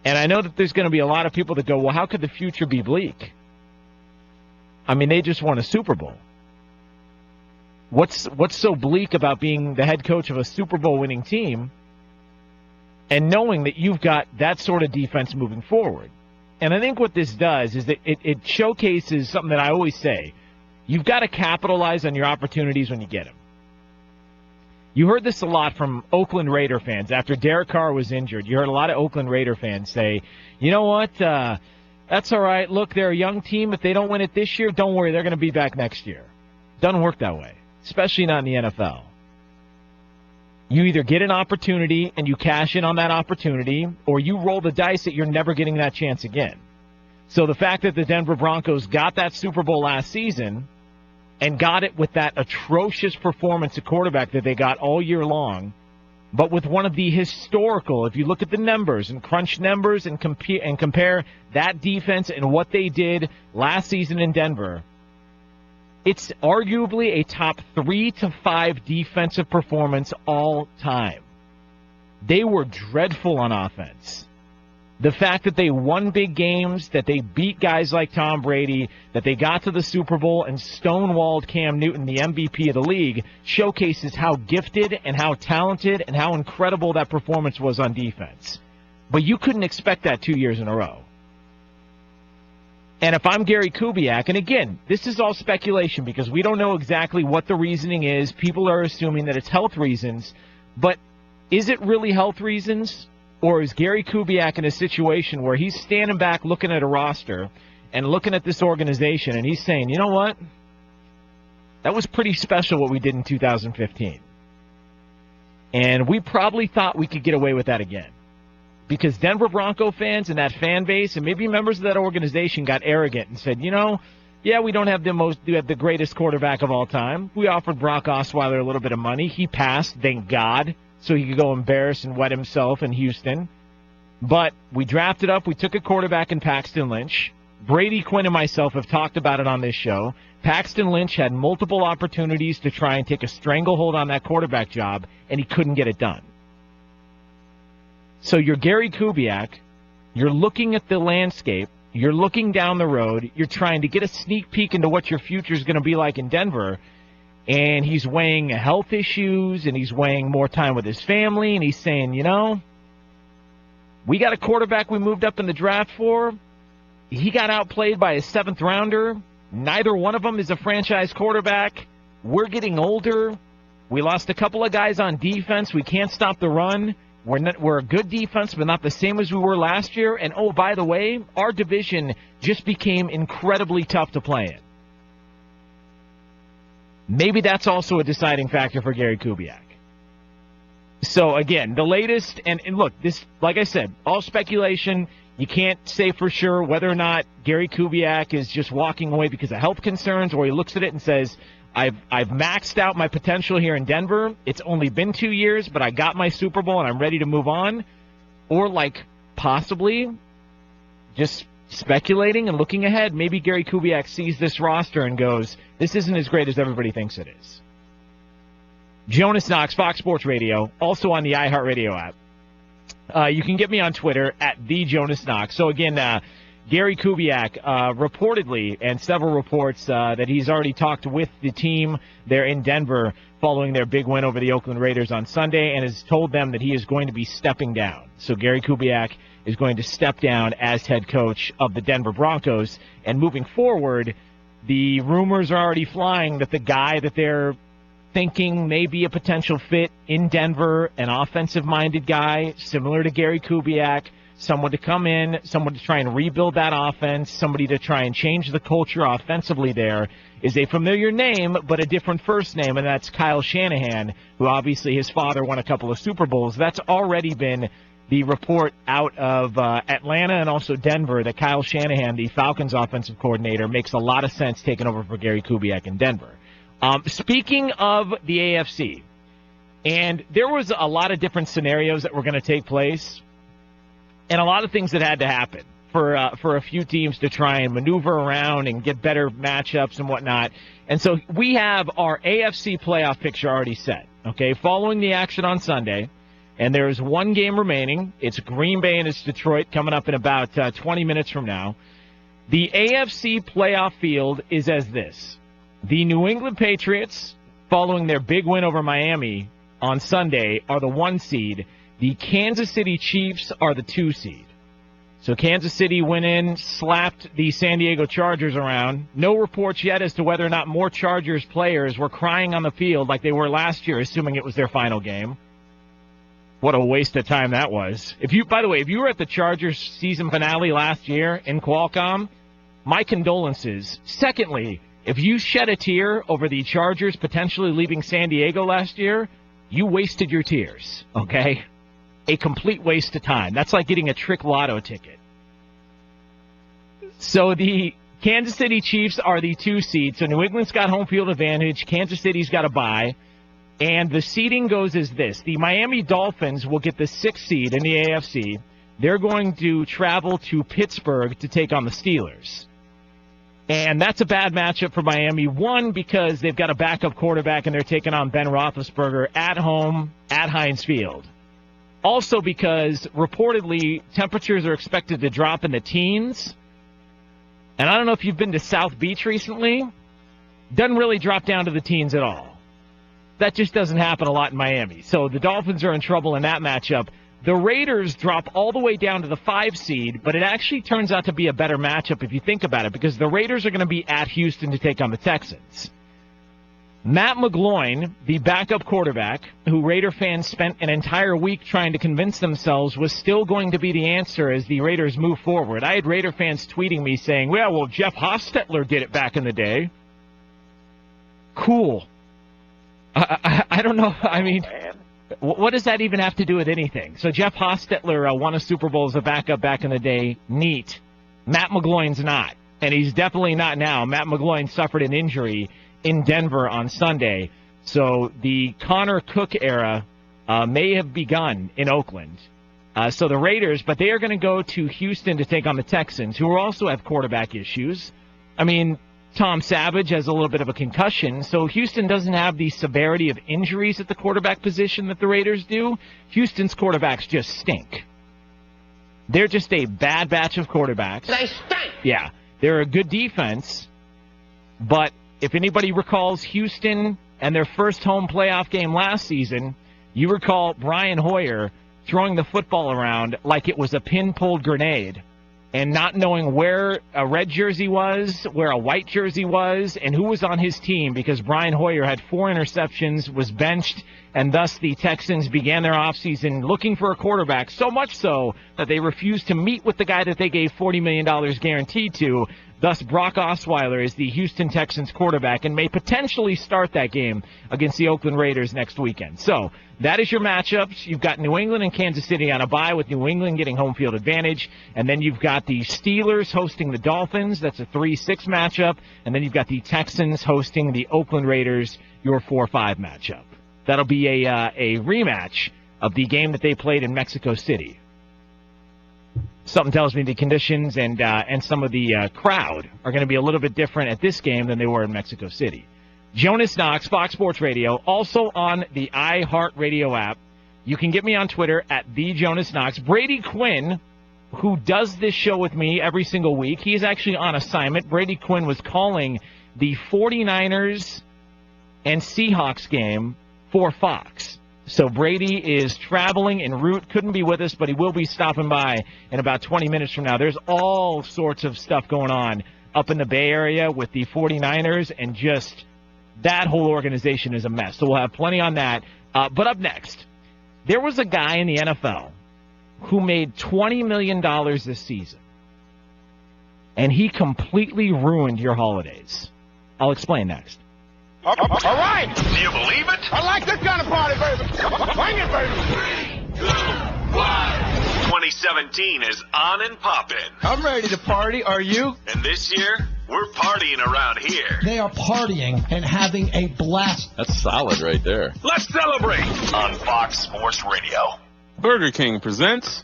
And I know that there's going to be a lot of people that go, well, how could the future be bleak? I mean, they just won a Super Bowl. What's so bleak about being the head coach of a Super Bowl winning team and knowing that you've got that sort of defense moving forward? And I think what this does is that it showcases something that I always say. You've got to capitalize on your opportunities when you get them. You heard this a lot from Oakland Raider fans. After Derek Carr was injured, you heard a lot of Oakland Raider fans say, you know what, that's all right. Look, they're a young team. If they don't win it this year, don't worry, they're going to be back next year. Doesn't work that way, especially not in the NFL. You either get an opportunity and you cash in on that opportunity, or you roll the dice that you're never getting that chance again. So the fact that the Denver Broncos got that Super Bowl last season and got it with that atrocious performance at quarterback that they got all year long, but with one of the historical, if you look at the numbers and crunch numbers and compare that defense and what they did last season in Denver, it's arguably a top 3 to 5 defensive performance all time. They were dreadful on offense. The fact that they won big games, that they beat guys like Tom Brady, that they got to the Super Bowl and stonewalled Cam Newton, the MVP of the league, showcases how gifted and how talented and how incredible that performance was on defense. But you couldn't expect that 2 years in a row. And if I'm Gary Kubiak, and again, this is all speculation because we don't know exactly what the reasoning is. People are assuming that it's health reasons. But is it really health reasons? Or is Gary Kubiak in a situation where he's standing back looking at a roster and looking at this organization and he's saying, you know what? That was pretty special what we did in 2015. And we probably thought we could get away with that again. Because Denver Bronco fans and that fan base and maybe members of that organization got arrogant and said, you know, yeah, we don't have the greatest quarterback of all time. We offered Brock Osweiler a little bit of money. He passed, thank God, so he could go embarrass and wet himself in Houston. But we drafted up. We took a quarterback in Paxton Lynch. Brady Quinn and myself have talked about it on this show. Paxton Lynch had multiple opportunities to try and take a stranglehold on that quarterback job, and he couldn't get it done. So you're Gary Kubiak. You're looking at the landscape. You're looking down the road. You're trying to get a sneak peek into what your future is going to be like in Denver. And he's weighing health issues, and he's weighing more time with his family, and he's saying, you know, we got a quarterback we moved up in the draft for. He got outplayed by a 7th rounder. Neither one of them is a franchise quarterback. We're getting older. We lost a couple of guys on defense. We can't stop the run. We're a good defense, but not the same as we were last year. And, oh, by the way, our division just became incredibly tough to play in. Maybe that's also a deciding factor for Gary Kubiak. So, again, the latest, and look, this, like I said, all speculation. You can't say for sure whether or not Gary Kubiak is just walking away because of health concerns, or he looks at it and says, I've maxed out my potential here in Denver. It's only been 2 years, but I got my Super Bowl and I'm ready to move on. Or, like, possibly just speculating and looking ahead, maybe Gary Kubiak sees this roster and goes, this isn't as great as everybody thinks it is. Jonas Knox, Fox Sports Radio, also on the iHeartRadio app. You can get me on Twitter at @TheJonasKnox. So, again, Gary Kubiak reportedly, and several reports that he's already talked with the team there in Denver following their big win over the Oakland Raiders on Sunday, and has told them that he is going to be stepping down. So Gary Kubiak is going to step down as head coach of the Denver Broncos. And moving forward, the rumors are already flying that the guy that they're thinking may be a potential fit in Denver, an offensive-minded guy, similar to Gary Kubiak, someone to come in, someone to try and rebuild that offense, somebody to try and change the culture offensively there, is a familiar name, but a different first name, and that's Kyle Shanahan, who obviously his father won a couple of Super Bowls. That's already been the report out of Atlanta and also Denver that Kyle Shanahan, the Falcons offensive coordinator, makes a lot of sense taking over for Gary Kubiak in Denver. Speaking of the AFC, and there was a lot of different scenarios that were going to take place, and a lot of things that had to happen for a few teams to try and maneuver around and get better matchups and whatnot. And so we have our AFC playoff picture already set, okay, following the action on Sunday. And there's one game remaining. It's Green Bay and it's Detroit coming up in about 20 minutes from now. The AFC playoff field is as this. The New England Patriots, following their big win over Miami on Sunday, are the 1 seed. The Kansas City Chiefs are the 2 seed. So Kansas City went in, slapped the San Diego Chargers around. No reports yet as to whether or not more Chargers players were crying on the field like they were last year, assuming it was their final game. What a waste of time that was. By the way, if you were at the Chargers season finale last year in Qualcomm, my condolences. Secondly, if you shed a tear over the Chargers potentially leaving San Diego last year, you wasted your tears, okay? A complete waste of time. That's like getting a trick lotto ticket. So the Kansas City Chiefs are the 2 seed. So New England's got home field advantage. Kansas City's got a bye. And the seeding goes as this. The Miami Dolphins will get the 6th seed in the AFC. They're going to travel to Pittsburgh to take on the Steelers. And that's a bad matchup for Miami. One, because they've got a backup quarterback and they're taking on Ben Roethlisberger at home at Heinz Field. Also because, reportedly, temperatures are expected to drop in the teens. And I don't know if you've been to South Beach recently. Doesn't really drop down to the teens at all. That just doesn't happen a lot in Miami. So the Dolphins are in trouble in that matchup. The Raiders drop all the way down to the 5 seed, but it actually turns out to be a better matchup if you think about it, because the Raiders are going to be at Houston to take on the Texans. Matt McGloin, the backup quarterback, who Raider fans spent an entire week trying to convince themselves was still going to be the answer as the Raiders move forward. I had Raider fans tweeting me saying, well, Jeff Hostetler did it back in the day. Cool. I don't know. I mean, what does that even have to do with anything? So Jeff Hostetler won a Super Bowl as a backup back in the day. Neat. Matt McGloin's not. And he's definitely not now. Matt McGloin suffered an injury in Denver on Sunday. So the Connor Cook era may have begun in Oakland. So the Raiders, but they are going to go to Houston to take on the Texans, who also have quarterback issues. I mean, Tom Savage has a little bit of a concussion, so Houston doesn't have the severity of injuries at the quarterback position that the Raiders do. Houston's quarterbacks just stink. They're just a bad batch of quarterbacks. They stink! Yeah, they're a good defense, but if anybody recalls Houston and their first home playoff game last season, you recall Brian Hoyer throwing the football around like it was a pin-pulled grenade, and not knowing where a red jersey was, where a white jersey was, and who was on his team, because Brian Hoyer had 4 interceptions, was benched, and thus the Texans began their offseason looking for a quarterback, so much so that they refused to meet with the guy that they gave $40 million guaranteed to. Thus, Brock Osweiler is the Houston Texans quarterback and may potentially start that game against the Oakland Raiders next weekend. So that is your matchups. You've got New England and Kansas City on a bye, with New England getting home field advantage. And then you've got the Steelers hosting the Dolphins. That's a 3-6 matchup. And then you've got the Texans hosting the Oakland Raiders, your 4-5 matchup. That'll be a rematch of the game that they played in Mexico City. Something tells me the conditions and some of the crowd are going to be a little bit different at this game than they were in Mexico City. Jonas Knox, Fox Sports Radio, also on the iHeartRadio app. You can get me on Twitter at @TheJonasKnox. Brady Quinn, who does this show with me every single week, he's actually on assignment. Brady Quinn was calling the 49ers and Seahawks game for Fox. So Brady is traveling en route, couldn't be with us, but he will be stopping by in about 20 minutes from now. There's all sorts of stuff going on up in the Bay Area with the 49ers, and just that whole organization is a mess. So we'll have plenty on that. But up next, there was a guy in the NFL who made $20 million this season, and he completely ruined your holidays. I'll explain next. All right. Do you believe it? I like this kind of party, baby. Bring it, baby. 3, 2, 1. 2017 is on and poppin'. I'm ready to party. Are you? And this year, we're partying around here. They are partying and having a blast. That's solid right there. Let's celebrate on Fox Sports Radio. Burger King presents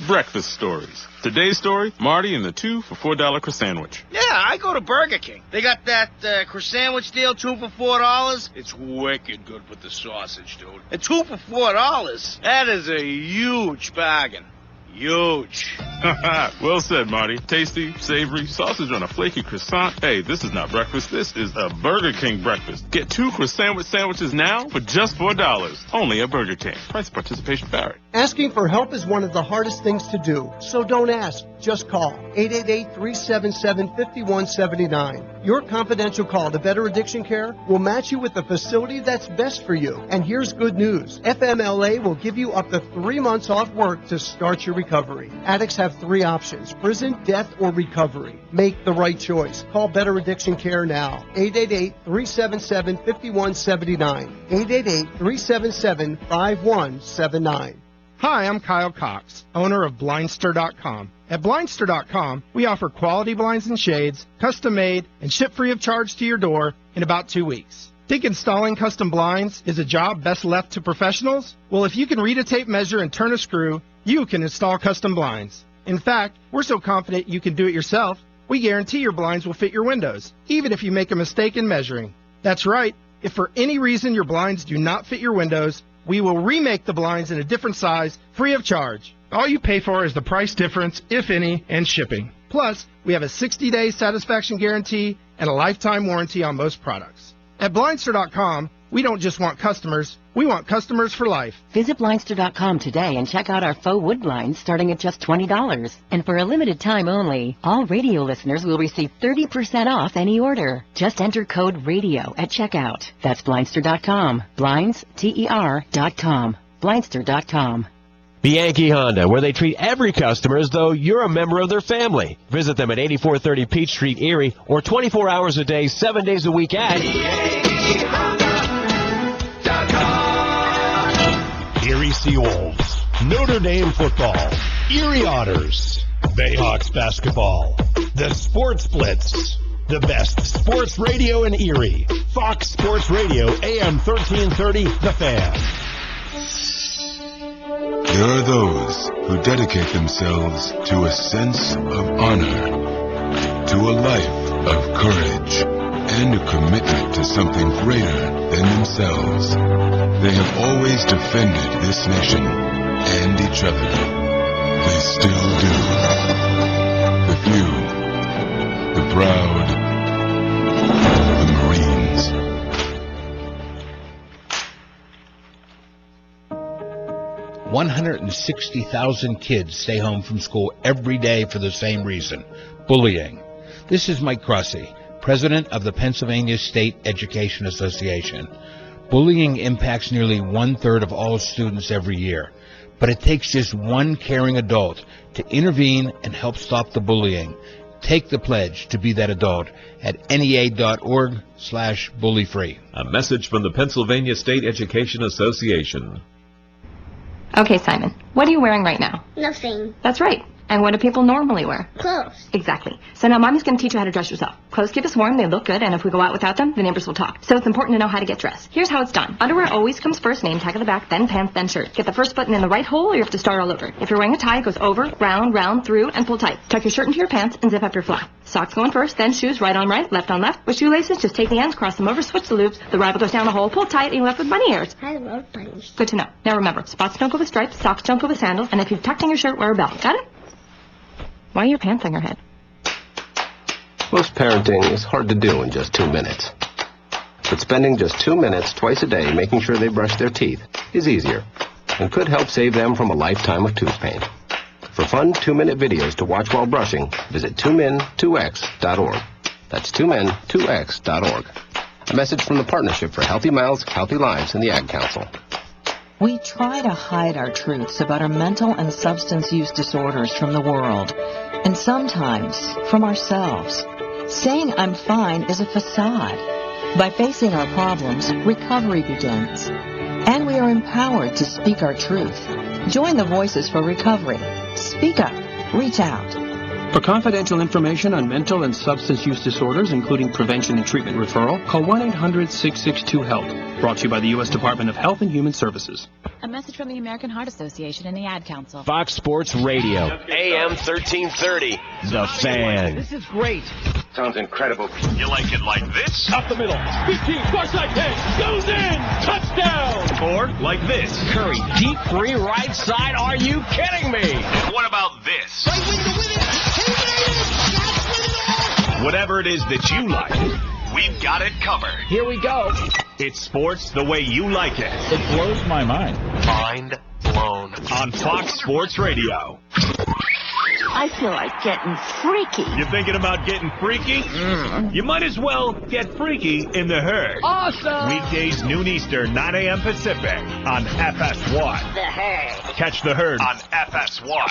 Breakfast Stories. Today's story, Marty and the 2 for $4 croissant sandwich. Yeah, I go to Burger King. They got that croissant sandwich deal, 2 for $4. It's wicked good with the sausage, dude. And 2 for $4, that is a huge bargain. Huge. Well said, Marty. Tasty, savory, sausage on a flaky croissant. Hey, this is not breakfast. This is a Burger King breakfast. Get 2 croissant sandwiches now for just $4. Only at Burger King. Price participation vary. Asking for help is one of the hardest things to do, so don't ask. Just call 888-377-5179. Your confidential call to Better Addiction Care will match you with the facility that's best for you. And here's good news. FMLA will give you up to 3 months off work to start your recovery. Addicts have 3 options: prison, death, or recovery. Make the right choice. Call Better Addiction Care now. 888-377-5179. 888-377-5179. Hi, I'm Kyle Cox, owner of Blindster.com. At Blindster.com, we offer quality blinds and shades, custom made, and ship free of charge to your door in about 2 weeks. Think installing custom blinds is a job best left to professionals? Well, if you can read a tape measure and turn a screw, you can install custom blinds. In fact, we're so confident you can do it yourself, we guarantee your blinds will fit your windows, even if you make a mistake in measuring. That's right. If for any reason your blinds do not fit your windows, we will remake the blinds in a different size, free of charge. All you pay for is the price difference, if any, and shipping. Plus, we have a 60-day satisfaction guarantee and a lifetime warranty on most products. At Blindster.com, we don't just want customers, we want customers for life. Visit Blindster.com today and check out our faux wood blinds starting at just $20. And for a limited time only, all radio listeners will receive 30% off any order. Just enter code RADIO at checkout. That's Blindster.com. Blinds, TER.com. Blindster.com. Bianchi Honda, where they treat every customer as though you're a member of their family. Visit them at 8430 Peach Street, Erie, or 24 hours a day, 7 days a week at Erie Seawolves, Notre Dame football, Erie Otters, Bayhawks basketball, the Sports Blitz, the best sports radio in Erie, Fox Sports Radio, AM 1330, The Fan. There are those who dedicate themselves to a sense of honor, to a life of courage, and a commitment to something greater than themselves. They have always defended this nation and each other. They still do. The few, the proud, the Marines. $160,000 kids stay home from school every day for the same reason: bullying. This is Mike Crossie, president of the Pennsylvania State Education Association. Bullying impacts nearly 1/3 of all students every year, but it takes just one caring adult to intervene and help stop the bullying. Take the pledge to be that adult at NEA.org/bullyfree. A message from the Pennsylvania State Education Association. Okay, Simon, what are you wearing right now? Nothing. That's right. And what do people normally wear? Clothes. Exactly. So now Mommy's going to teach you how to dress yourself. Clothes keep us warm, they look good, and if we go out without them, the neighbors will talk. So it's important to know how to get dressed. Here's how it's done. Underwear always comes first, name tag at the back, then pants, then shirt. Get the first button in the right hole, or you have to start all over. If you're wearing a tie, it goes over, round, through, and pull tight. Tuck your shirt into your pants and zip up your fly. Socks going first, then shoes, right on right, left on left. With shoelaces, just take the ends, cross them over, switch the loops. The rabbit goes down the hole, pull tight, and you're left with bunny ears. I love bunnies. Good to know. Now remember, spots don't go with stripes, socks don't go with sandals, and if you've tucked in your shirt, wear a belt. Got it? Why are your pants on your head? Most parenting is hard to do in just 2 minutes. But spending just 2 minutes twice a day making sure they brush their teeth is easier and could help save them from a lifetime of tooth pain. For fun 2-minute videos to watch while brushing, visit 2min2x.org. That's 2min2x.org. A message from the Partnership for Healthy Mouths, Healthy Lives and the Ag Council. We try to hide our truths about our mental and substance use disorders from the world, and sometimes from ourselves. Saying I'm fine is a facade. By facing our problems, recovery begins. And we are empowered to speak our truth. Join the Voices for Recovery. Speak up. Reach out. For confidential information on mental and substance use disorders, including prevention and treatment referral, call 1-800-662-HELP. Brought to you by the U.S. Department of Health and Human Services. A message from the American Heart Association and the Ad Council. Fox Sports Radio, AM 1330, The Fan. This is great. Sounds incredible. You like it like this? Up the middle. 15, far side 10. Goes in. Touchdown. Or like this? Curry, deep three, right side. Are you kidding me? And what about this? Right wing to win it. Whatever it is that you like, we've got it covered. Here we go. It's sports the way you like it. It blows my mind. Mind blown. On Fox Sports Radio. I feel like getting freaky. You thinking about getting freaky? You might as well get freaky in the herd. Awesome. Weekdays, noon Eastern, 9 a.m. Pacific on FS1. The herd. Catch the herd on FS1.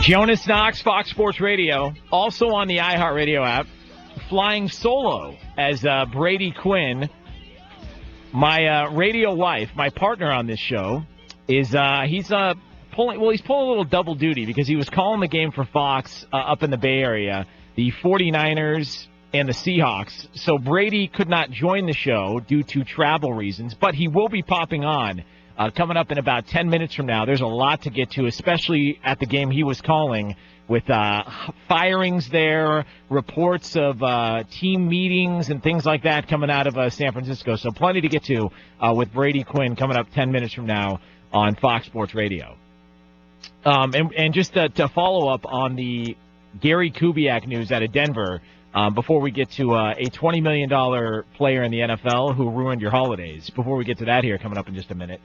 Jonas Knox, Fox Sports Radio, also on the iHeartRadio app, flying solo as Brady Quinn, my radio wife, my partner on this show, is he's pulling a little double duty because he was calling the game for Fox up in the Bay Area, the 49ers and the Seahawks. So Brady could not join the show due to travel reasons, but he will be popping on. Coming up in about 10 minutes from now. There's a lot to get to, especially at the game he was calling with firings there, reports of team meetings and things like that coming out of San Francisco. So plenty to get to with Brady Quinn coming up 10 minutes from now on Fox Sports Radio. And just to follow up on the Gary Kubiak news out of Denver, before we get to a $20 million player in the NFL who ruined your holidays, before we get to that here coming up in just a minute.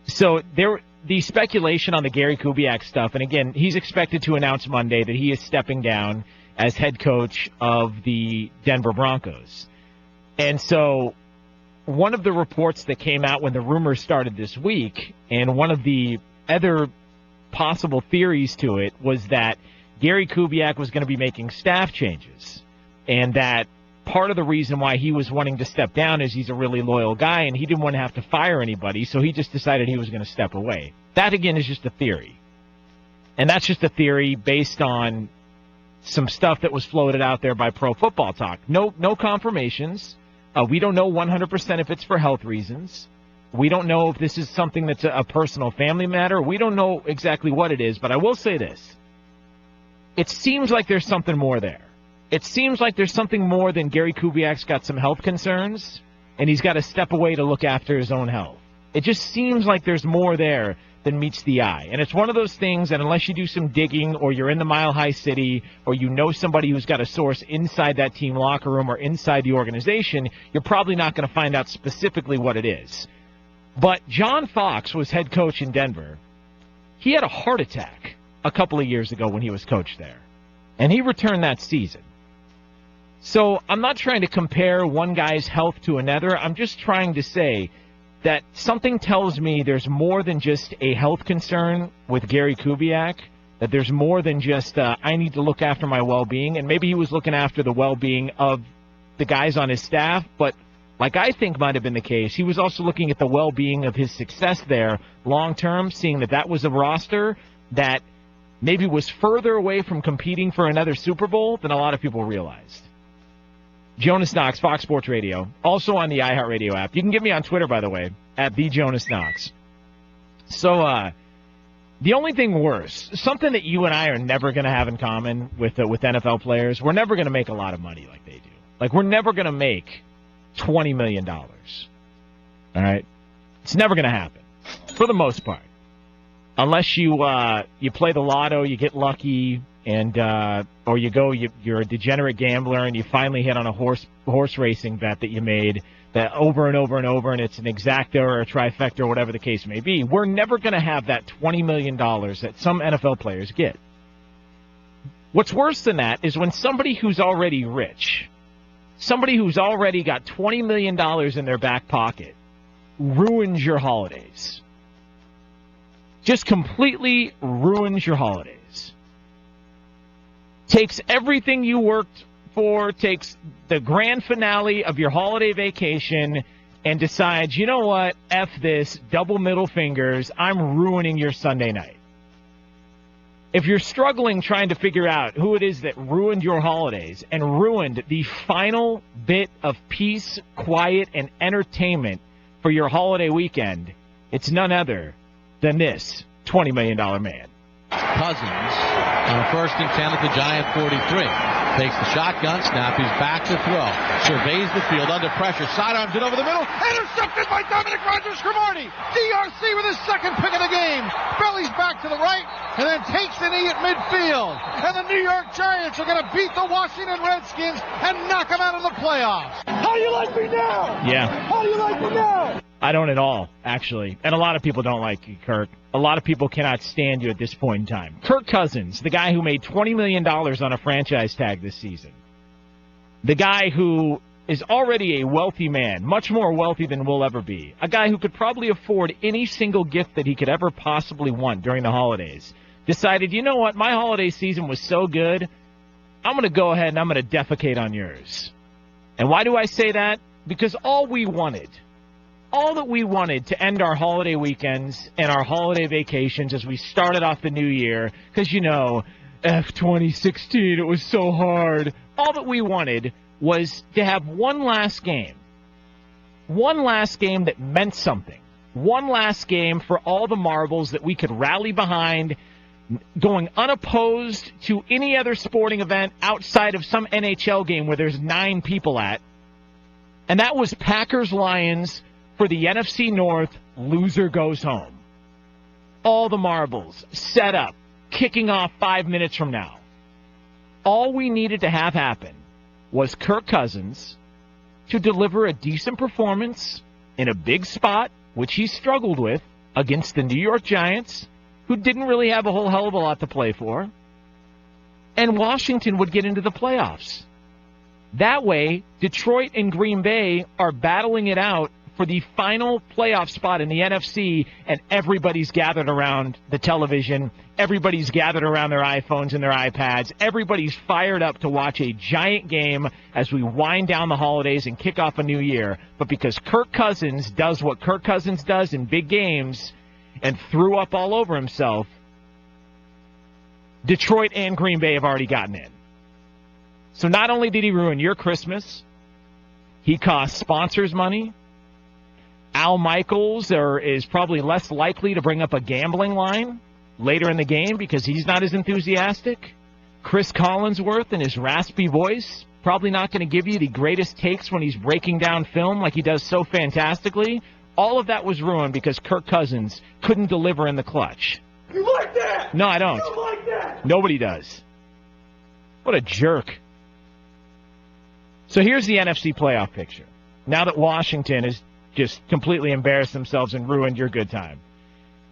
So the speculation on the Gary Kubiak stuff, and again, he's expected to announce Monday that he is stepping down as head coach of the Denver Broncos. And so one of the reports that came out when the rumors started this week, and one of the other possible theories to it, was that Gary Kubiak was going to be making staff changes. And that part of the reason why he was wanting to step down is he's a really loyal guy and he didn't want to have to fire anybody, so he just decided he was going to step away. That, again, is just a theory. And that's just a theory based on some stuff that was floated out there by Pro Football Talk. No confirmations. We don't know 100% if it's for health reasons. We don't know if this is something that's a personal family matter. We don't know exactly what it is, but I will say this. It seems like there's something more there. It seems like there's something more than Gary Kubiak's got some health concerns, and he's got to step away to look after his own health. It just seems like there's more there than meets the eye. And it's one of those things that unless you do some digging or you're in the Mile High City or you know somebody who's got a source inside that team locker room or inside the organization, you're probably not going to find out specifically what it is. But John Fox was head coach in Denver. He had a heart attack a couple of years ago when he was coach there, and he returned that season. So I'm not trying to compare one guy's health to another. I'm just trying to say that something tells me there's more than just a health concern with Gary Kubiak, that there's more than just I need to look after my well-being. And maybe he was looking after the well-being of the guys on his staff, but like I think might have been the case, he was also looking at the well-being of his success there long-term, seeing that was a roster that maybe was further away from competing for another Super Bowl than a lot of people realized. Jonas Knox, Fox Sports Radio, also on the iHeartRadio app. You can get me on Twitter, by the way, at @TheJonasKnox. So the only thing worse, something that you and I are never going to have in common with NFL players, we're never going to make a lot of money like they do. Like, we're never going to make $20 million. All right? It's never going to happen, for the most part. Unless you play the lotto, you get lucky, and or you're a degenerate gambler and you finally hit on a horse racing bet that you made that over and over and over, and it's an exacta or a trifecta or whatever the case may be. We're never going to have that $20 million that some NFL players get. What's worse than that is when somebody who's already rich, somebody who's already got $20 million in their back pocket, ruins your holidays. Just completely ruins your holidays. Takes everything you worked for, takes the grand finale of your holiday vacation, and decides, you know what, F this, double middle fingers, I'm ruining your Sunday night. If you're struggling trying to figure out who it is that ruined your holidays and ruined the final bit of peace, quiet, and entertainment for your holiday weekend, it's none other than this $20 million man. Cousins on a 1st and 10 at the Giant 43. Takes the shotgun snap. He's back to throw. Surveys the field under pressure. Sidearms it over the middle. Intercepted by Dominic Rodgers-Cromartie. DRC with his second pick of the game. Bellies back to the right and then takes a knee at midfield. And the New York Giants are going to beat the Washington Redskins and knock them out of the playoffs. How do you like me now? Yeah. How do you like me now? I don't at all, actually. And a lot of people don't like you, Kirk. A lot of people cannot stand you at this point in time. Kirk Cousins, the guy who made $20 million on a franchise tag this season. The guy who is already a wealthy man, much more wealthy than we'll ever be. A guy who could probably afford any single gift that he could ever possibly want during the holidays. Decided, you know what, my holiday season was so good, I'm going to go ahead and I'm going to defecate on yours. And why do I say that? Because all that we wanted to end our holiday weekends and our holiday vacations as we started off the new year, because, you know, F 2016, it was so hard. All that we wanted was to have one last game. One last game that meant something. One last game for all the marbles that we could rally behind, going unopposed to any other sporting event outside of some NHL game where there's 9 people at. And that was Packers-Lions for the NFC North. Loser goes home. All the marbles set up, kicking off 5 minutes from now. All we needed to have happen was Kirk Cousins to deliver a decent performance in a big spot, which he struggled with, against the New York Giants, who didn't really have a whole hell of a lot to play for, and Washington would get into the playoffs. That way, Detroit and Green Bay are battling it out for the final playoff spot in the NFC, and everybody's gathered around the television. Everybody's gathered around their iPhones and their iPads. Everybody's fired up to watch a giant game as we wind down the holidays and kick off a new year. But because Kirk Cousins does what Kirk Cousins does in big games and threw up all over himself, Detroit and Green Bay have already gotten in. So not only did he ruin your Christmas, he cost sponsors money. Al Michaels is probably less likely to bring up a gambling line later in the game because he's not as enthusiastic. Chris Collinsworth and his raspy voice, probably not going to give you the greatest takes when he's breaking down film like he does so fantastically. All of that was ruined because Kirk Cousins couldn't deliver in the clutch. You like that? No, I don't. You like that? Nobody does. What a jerk. So here's the NFC playoff picture. Now that Washington has just completely embarrassed themselves and ruined your good time.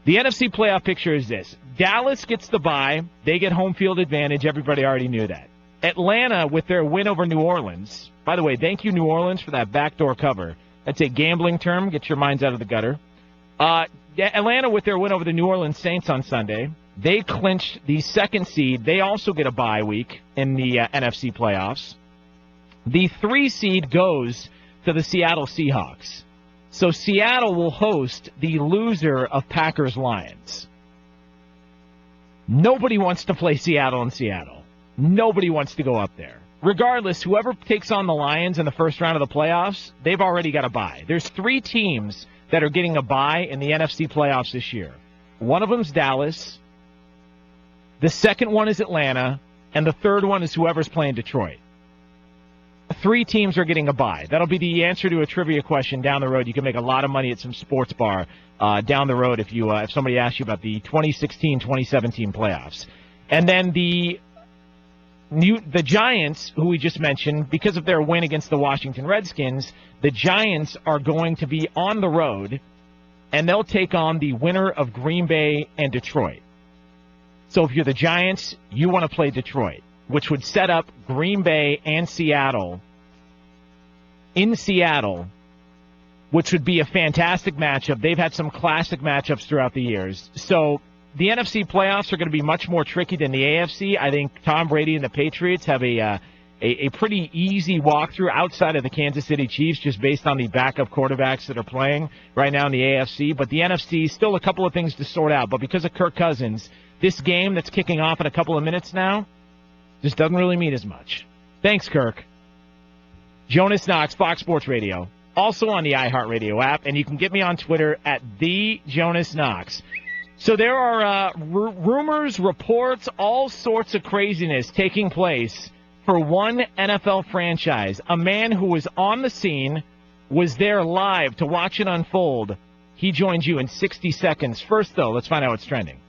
The NFC playoff picture is this. Dallas gets the bye. They get home field advantage. Everybody already knew that. Atlanta, with their win over New Orleans. By the way, thank you, New Orleans, for that backdoor cover. That's a gambling term. Get your minds out of the gutter. Atlanta, with their win over the New Orleans Saints on Sunday, they clinched the 2nd seed. They also get a bye week in the NFC playoffs. The 3 seed goes to the Seattle Seahawks. So Seattle will host the loser of Packers-Lions. Nobody wants to play Seattle in Seattle. Nobody wants to go up there. Regardless, whoever takes on the Lions in the first round of the playoffs, they've already got a bye. There's 3 teams that are getting a bye in the NFC playoffs this year. One of them's Dallas. The second one is Atlanta. And the third one is whoever's playing Detroit. 3 teams are getting a bye. That'll be the answer to a trivia question down the road. You can make a lot of money at some sports bar down the road if somebody asks you about the 2016-2017 playoffs. And then the the Giants, who we just mentioned, because of their win against the Washington Redskins, the Giants are going to be on the road, and they'll take on the winner of Green Bay and Detroit. So if you're the Giants, you want to play Detroit, which would set up Green Bay and Seattle in Seattle, which would be a fantastic matchup. They've had some classic matchups throughout the years. So the NFC playoffs are going to be much more tricky than the AFC. I think Tom Brady and the Patriots have a pretty easy walkthrough outside of the Kansas City Chiefs, just based on the backup quarterbacks that are playing right now in the AFC. But the NFC, still a couple of things to sort out. But because of Kirk Cousins, this game that's kicking off in a couple of minutes now just doesn't really mean as much. Thanks, Kirk. Jonas Knox, Fox Sports Radio. Also on the iHeartRadio app, and you can get me on Twitter at @TheJonasKnox. So there are rumors, reports, all sorts of craziness taking place for one NFL franchise. A man who was on the scene, was there live to watch it unfold. He joins you in 60 seconds. First, though, let's find out what's trending.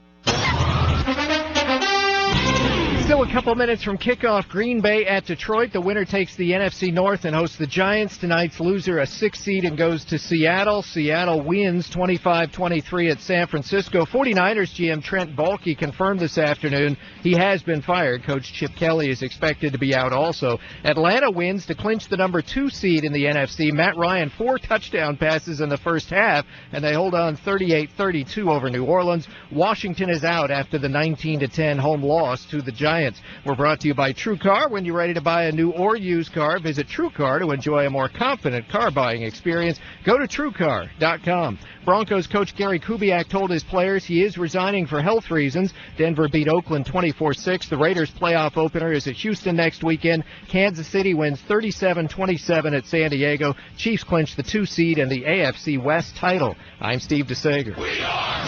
Still a couple minutes from kickoff. Green Bay at Detroit. The winner takes the NFC North and hosts the Giants. Tonight's loser, a 6th seed, and goes to Seattle. Seattle wins 25-23 at San Francisco. 49ers GM Trent Baalke confirmed this afternoon he has been fired. Coach Chip Kelly is expected to be out also. Atlanta wins to clinch the number 2 seed in the NFC. Matt Ryan, 4 touchdown passes in the first half, and they hold on 38-32 over New Orleans. Washington is out after the 19-10 home loss to the Giants. We're brought to you by TrueCar. When you're ready to buy a new or used car, visit TrueCar to enjoy a more confident car buying experience. Go to TrueCar.com. Broncos coach Gary Kubiak told his players he is resigning for health reasons. Denver beat Oakland 24-6. The Raiders' playoff opener is at Houston next weekend. Kansas City wins 37-27 at San Diego. Chiefs clinch the 2 seed and the AFC West title. I'm Steve DeSager. We are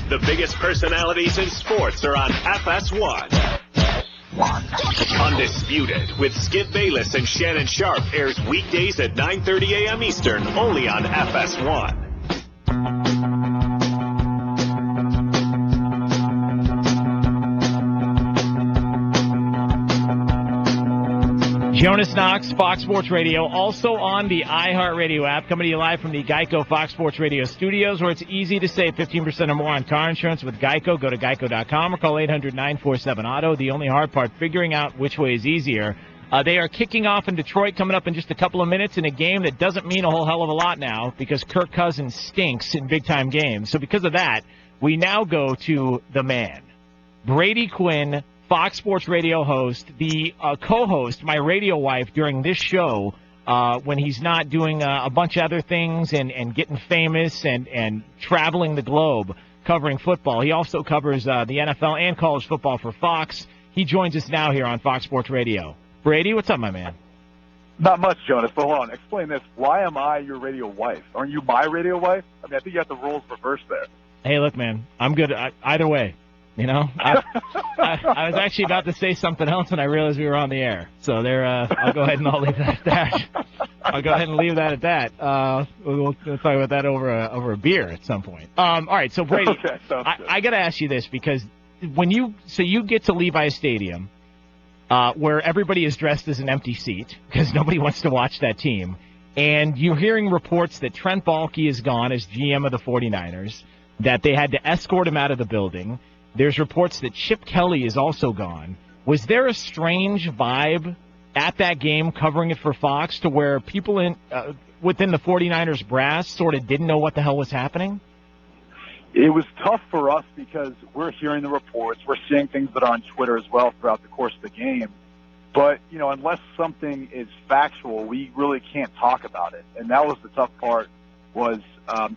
The biggest personalities in sports are on FS1. Undisputed with Skip Bayless and Shannon Sharp airs weekdays at 9:30 a.m. Eastern, only on FS1. Jonas Knox, Fox Sports Radio, also on the iHeartRadio app, coming to you live from the Geico Fox Sports Radio studios, where it's easy to save 15% or more on car insurance with Geico. Go to geico.com or call 800-947-AUTO. The only hard part, figuring out which way is easier. They are kicking off in Detroit coming up in just a couple of minutes in a game that doesn't mean a whole hell of a lot now because Kirk Cousins stinks in big-time games. So because of that, we now go to the man, Brady Quinn, Fox Sports Radio host, the co-host, my radio wife, during this show when he's not doing a bunch of other things and getting famous and traveling the globe covering football. He also covers the NFL and college football for Fox. He joins us now here on Fox Sports Radio. Brady, what's up, my man? Not much, Jonas, but hold on. Explain this. Why am I your radio wife? Aren't you my radio wife? I mean, I think you have the roles reversed there. Hey, look, man, I'm good either way. You know, I was actually about to say something else, and I realized we were on the air. So there, I'll go ahead and I'll leave that at that. I'll go ahead and leave that at that. We'll talk about that over a beer at some point. All right, so Brady, Okay, I got to ask you this because when you get to Levi's Stadium, where everybody is dressed as an empty seat because nobody wants to watch that team, and you're hearing reports that Trent Baalke is gone as GM of the 49ers, that they had to escort him out of the building. There's reports that Chip Kelly is also gone. Was there a strange vibe at that game covering it for Fox to where people within the 49ers brass sort of didn't know what the hell was happening? It was tough for us because we're hearing the reports. We're seeing things that are on Twitter as well throughout the course of the game. But, you know, unless something is factual, we really can't talk about it. And that was the tough part was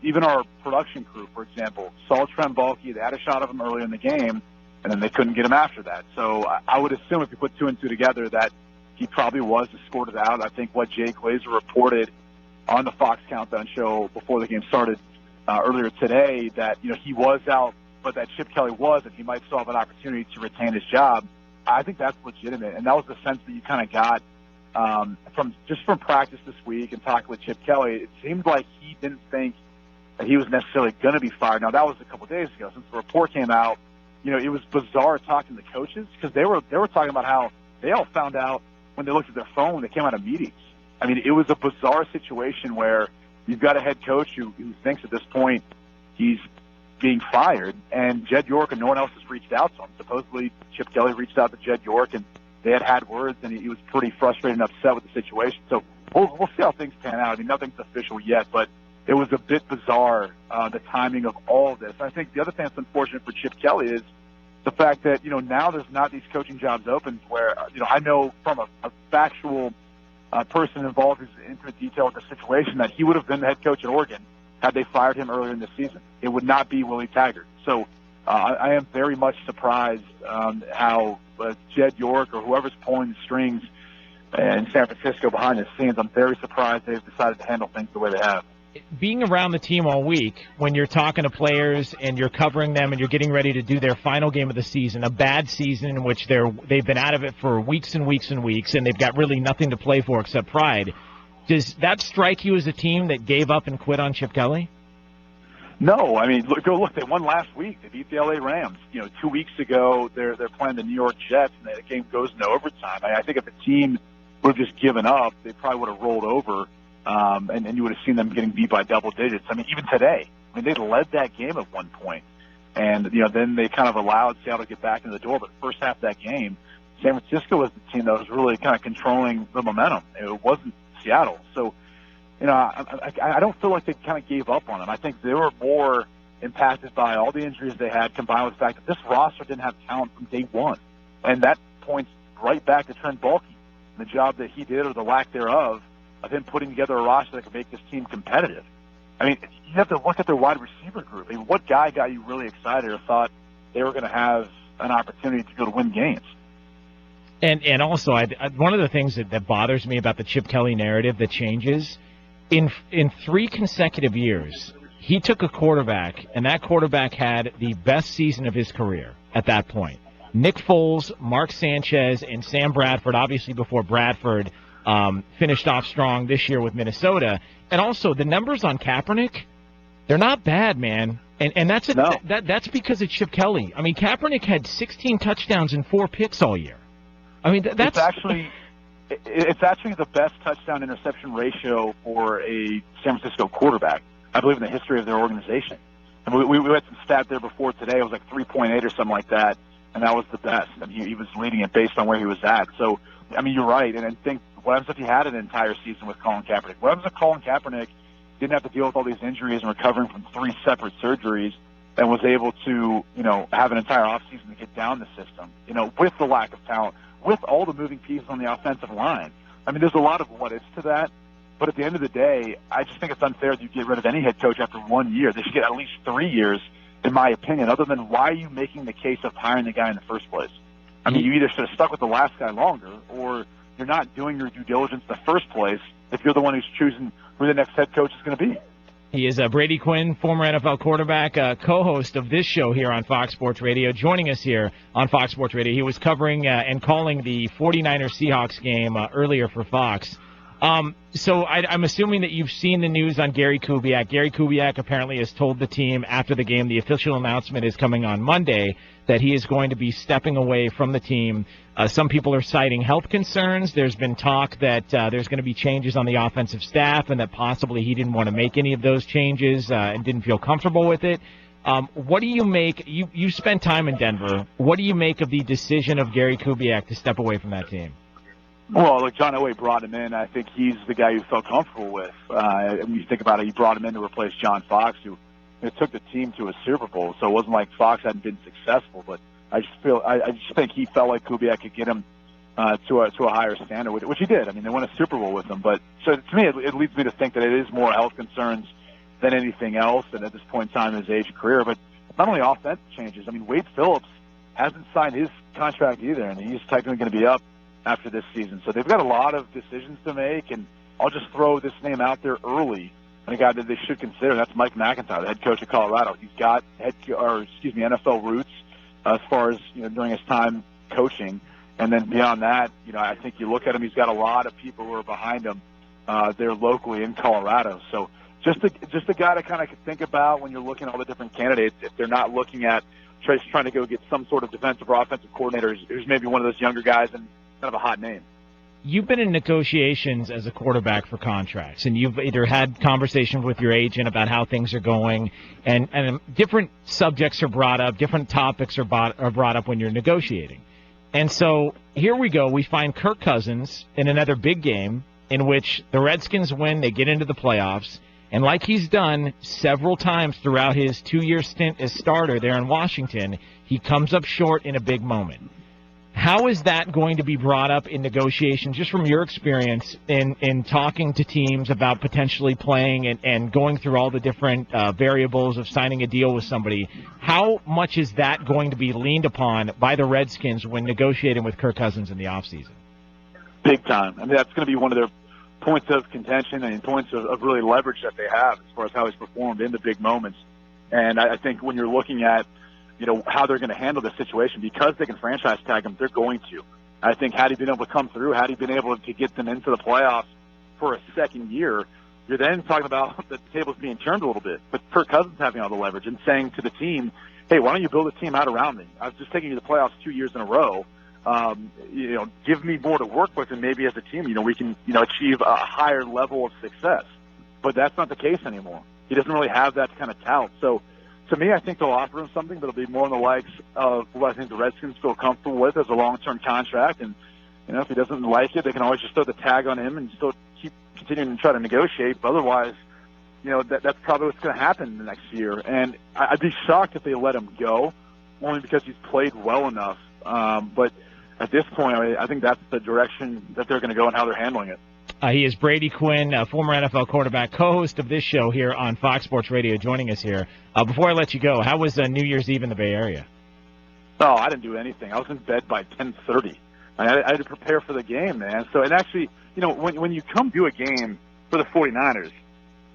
even our production crew, for example, saw Trent Baalke. They had a shot of him earlier in the game, and then they couldn't get him after that. So I would assume if you put 2 and 2 together that he probably was escorted out. I think what Jay Glazer reported on the Fox Countdown show before the game started earlier today that, you know, he was out, but that Chip Kelly was, and he might still have an opportunity to retain his job. I think that's legitimate, and that was the sense that you kind of got from practice this week and talking with Chip Kelly. It seemed like he didn't think that he was necessarily going to be fired. Now, that was a couple of days ago. Since the report came out, it was bizarre talking to coaches because they were talking about how they all found out when they looked at their phone when they came out of meetings. I mean, it was a bizarre situation where you've got a head coach who thinks at this point he's being fired, and Jed York and no one else has reached out to him. Supposedly, Chip Kelly reached out to Jed York, and they had words, and he was pretty frustrated and upset with the situation. So we'll see how things pan out. I mean, nothing's official yet, but it was a bit bizarre, the timing of all of this. I think the other thing that's unfortunate for Chip Kelly is the fact that, now there's not these coaching jobs open where, I know from a factual person involved who's in intimate detail with the situation that he would have been the head coach at Oregon had they fired him earlier in the season. It would not be Willie Taggart. So I am very much surprised how Jed York or whoever's pulling the strings in San Francisco behind the scenes, I'm very surprised they've decided to handle things the way they have. Being around the team all week, when you're talking to players and you're covering them and you're getting ready to do their final game of the season, a bad season in which they've been out of it for weeks and weeks and weeks, and they've got really nothing to play for except pride, does that strike you as a team that gave up and quit on Chip Kelly? No, I mean, look. They won last week. They beat the LA Rams. 2 weeks ago, they're playing the New York Jets, and the game goes into overtime. I think if the team would have just given up, they probably would have rolled over, and you would have seen them getting beat by double digits. I mean, even today, they led that game at one point, and then they kind of allowed Seattle to get back into the door. But the first half of that game, San Francisco was the team that was really kind of controlling the momentum. It wasn't Seattle, so. I don't feel like they kind of gave up on them. I think they were more impacted by all the injuries they had, combined with the fact that this roster didn't have talent from day one. And that points right back to Trent Baalke, the job that he did or the lack thereof of him putting together a roster that could make this team competitive. I mean, you have to look at their wide receiver group. I mean, what guy got you really excited or thought they were going to have an opportunity to go to win games? And also, one of the things that bothers me about the Chip Kelly narrative that changes – In 3 consecutive years, he took a quarterback, and that quarterback had the best season of his career at that point. Nick Foles, Mark Sanchez, and Sam Bradford, obviously before Bradford finished off strong this year with Minnesota. And also, the numbers on Kaepernick, they're not bad, man. And that's because of Chip Kelly. I mean, Kaepernick had 16 touchdowns and 4 picks all year. I mean, that's It's actually the best touchdown-interception ratio for a San Francisco quarterback, I believe, in the history of their organization. And we had some stat there before today. It was like 3.8 or something like that, and that was the best. And he was leading it based on where he was at. So, I mean, you're right. And I think what happens if he had an entire season with Colin Kaepernick? What happens if Colin Kaepernick didn't have to deal with all these injuries and recovering from 3 separate surgeries and was able to, have an entire offseason to get down the system, with the lack of talent, with all the moving pieces on the offensive line? I mean, there's a lot of what-ifs to that, but at the end of the day, I just think it's unfair that you get rid of any head coach after 1 year. They should get at least 3 years, in my opinion, other than why are you making the case of hiring the guy in the first place? I mean, you either should have stuck with the last guy longer, or you're not doing your due diligence in the first place if you're the one who's choosing who the next head coach is going to be. He is Brady Quinn, former NFL quarterback, co-host of this show here on Fox Sports Radio, joining us here on Fox Sports Radio. He was covering and calling the 49ers-Seahawks game earlier for Fox. So I'm assuming that you've seen the news on Gary Kubiak. Gary Kubiak apparently has told the team after the game, the official announcement is coming on Monday, that he is going to be stepping away from the team. Some people are citing health concerns. There's been talk that there's going to be changes on the offensive staff and that possibly he didn't want to make any of those changes and didn't feel comfortable with it. What do you make? You spent time in Denver. What do you make of the decision of Gary Kubiak to step away from that team? Well, like John Elway brought him in. I think he's the guy you felt comfortable with. When you think about it, he brought him in to replace John Fox, who took the team to a Super Bowl. So it wasn't like Fox hadn't been successful, but I just think he felt like Kubiak could get him to a higher standard, which he did. I mean, they won a Super Bowl with him. But so to me, it leads me to think that it is more health concerns than anything else. And at this point in time in his age and career, but not only offensive changes. I mean, Wade Phillips hasn't signed his contract either, and he's technically going to be up after this season. So they've got a lot of decisions to make, and I'll just throw this name out there early. And a guy that they should consider, that's Mike McIntyre, the head coach of Colorado. He's got NFL roots as far as during his time coaching, and then beyond that, I think you look at him, he's got a lot of people who are behind him there locally in Colorado. So just a guy to kind of think about when you're looking at all the different candidates. If they're not looking at trying to go get some sort of defensive or offensive coordinator who's maybe one of those younger guys and kind of a hot name. You've been in negotiations as a quarterback for contracts, and you've either had conversations with your agent about how things are going, and different subjects are brought up, different topics are brought up when you're negotiating. And so here we go. We find Kirk Cousins in another big game in which the Redskins win, they get into the playoffs, and like he's done several times throughout his 2-year stint as starter there in Washington, he comes up short in a big moment. How is that going to be brought up in negotiations, just from your experience in talking to teams about potentially playing and going through all the different variables of signing a deal with somebody? How much is that going to be leaned upon by the Redskins when negotiating with Kirk Cousins in the offseason? Big time. I mean, that's going to be one of their points of contention and points of really leverage that they have as far as how he's performed in the big moments. And I think when you're looking at how they're going to handle the situation, because they can franchise tag him, they're going to. I think had he been able to come through, had he been able to get them into the playoffs for a second year, you're then talking about the tables being turned a little bit. But Kirk Cousins having all the leverage and saying to the team, hey, why don't you build a team out around me? I've just taken you to the playoffs 2 years in a row. Give me more to work with, and maybe as a team, we can, achieve a higher level of success. But that's not the case anymore. He doesn't really have that kind of talent. So, to me, I think they'll offer him something that'll be more in the likes of what I think the Redskins feel comfortable with as a long-term contract. And, if he doesn't like it, they can always just throw the tag on him and still keep continuing to try to negotiate. But otherwise, that's probably what's going to happen the next year. And I'd be shocked if they let him go, only because he's played well enough. But at this point, I think that's the direction that they're going to go and how they're handling it. He is Brady Quinn, former NFL quarterback, co-host of this show here on Fox Sports Radio, joining us here. Before I let you go, how was New Year's Eve in the Bay Area? Oh, I didn't do anything. I was in bed by 10:30. I had to prepare for the game, man. So, and actually, when you come do a game for the 49ers,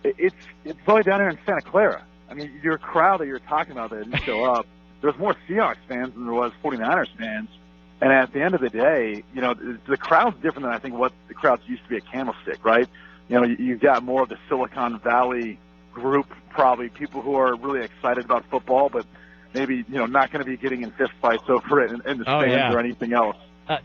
it's probably down there in Santa Clara. I mean, your crowd that you're talking about that didn't show up, there's more Seahawks fans than there was 49ers fans. And at the end of the day, the crowd's different than I think what the crowds used to be at Candlestick, right? You've got more of the Silicon Valley group, probably people who are really excited about football, but maybe, not going to be getting in fistfights over it in the stands or anything else.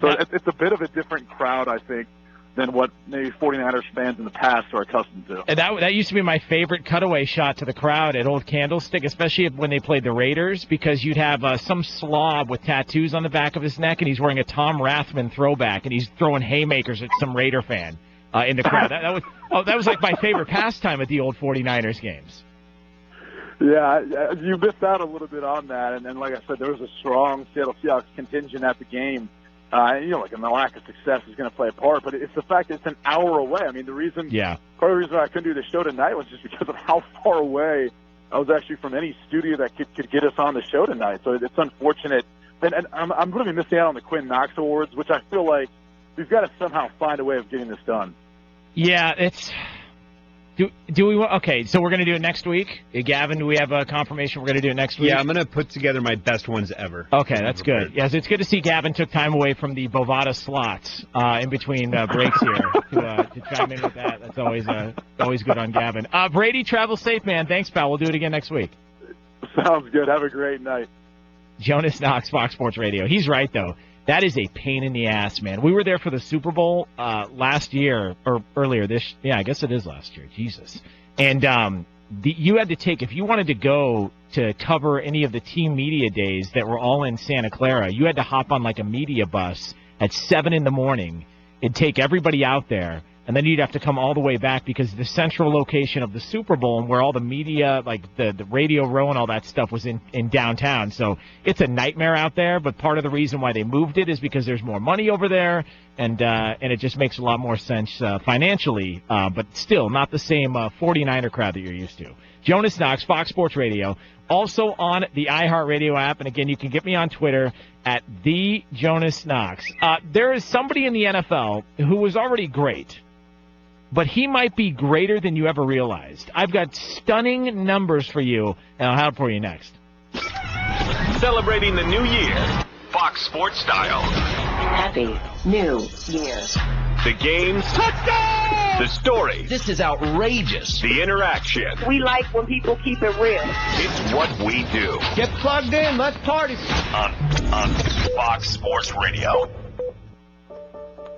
So it's a bit of a different crowd, I think, than what maybe 49ers fans in the past are accustomed to. And that used to be my favorite cutaway shot to the crowd at Old Candlestick, especially when they played the Raiders, because you'd have some slob with tattoos on the back of his neck, and he's wearing a Tom Rathman throwback, and he's throwing haymakers at some Raider fan in the crowd. That was like my favorite pastime at the old 49ers games. Yeah, you missed out a little bit on that, and like I said, there was a strong Seattle Seahawks contingent at the game. And the lack of success is going to play a part, but it's the fact that it's an hour away. I mean, part of the reason why I couldn't do the show tonight was just because of how far away I was actually from any studio that could get us on the show tonight. So it's unfortunate. And I'm going to be missing out on the Quinn Knox Awards, which I feel like we've got to somehow find a way of getting this done. Yeah, it's... Do we? Okay, so we're going to do it next week. Gavin, do we have a confirmation we're going to do it next week? Yeah, I'm going to put together my best ones ever. Okay, that's good. Yes, it's good to see Gavin took time away from the Bovada slots in between breaks here to chime in with that. That's always good on Gavin. Brady, travel safe, man. Thanks, pal. We'll do it again next week. Sounds good. Have a great night. Jonas Knox, Fox Sports Radio. He's right, though. That is a pain in the ass, man. We were there for the Super Bowl last year, or earlier this. Yeah, I guess it is last year. Jesus. And you had to take, if you wanted to go to cover any of the team media days that were all in Santa Clara, you had to hop on like a media bus at 7 in the morning. It'd take everybody out there, and then you'd have to come all the way back because the central location of the Super Bowl and where all the media, like the Radio Row and all that stuff was in downtown. So it's a nightmare out there, but part of the reason why they moved it is because there's more money over there, and it just makes a lot more sense financially, but still not the same 49er crowd that you're used to. Jonas Knox, Fox Sports Radio, also on the iHeartRadio app, and again, you can get me on Twitter at the Jonas Knox. There is somebody in the NFL who was already great, but he might be greater than you ever realized. I've got stunning numbers for you, and I'll have it for you next. Celebrating the new year, Fox Sports style. Happy New Year. The game's touchdown! The story. This is outrageous. The interaction. We like when people keep it real. It's what we do. Get plugged in. Let's party. On Fox Sports Radio.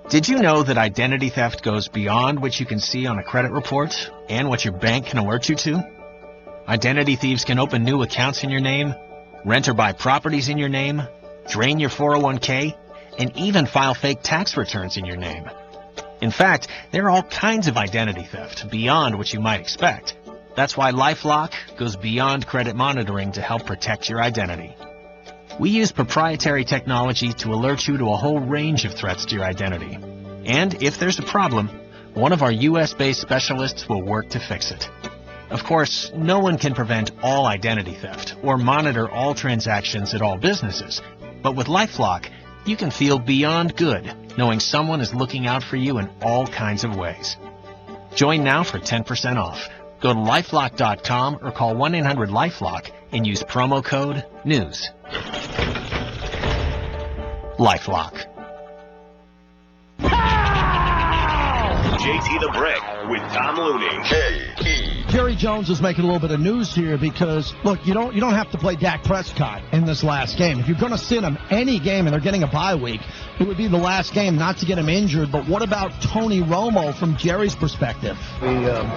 Did you know that identity theft goes beyond what you can see on a credit report and what your bank can alert you to? Identity thieves can open new accounts in your name, rent or buy properties in your name, drain your 401k, and even file fake tax returns in your name. In fact, there are all kinds of identity theft beyond what you might expect. That's why LifeLock goes beyond credit monitoring to help protect your identity. We use proprietary technology to alert you to a whole range of threats to your identity. And if there's a problem, one of our U.S.-based specialists will work to fix it. Of course, no one can prevent all identity theft or monitor all transactions at all businesses. But with LifeLock, you can feel beyond good knowing someone is looking out for you in all kinds of ways. Join now for 10% off. Go to LifeLock.com or call 1-800-LifeLock and use promo code NEWS. LifeLock. JT the Brick with Tom Looney. Jerry Jones is making a little bit of news here because, look, you don't have to play Dak Prescott in this last game. If you're going to sit him any game and they're getting a bye week, it would be the last game not to get him injured. But what about Tony Romo from Jerry's perspective? We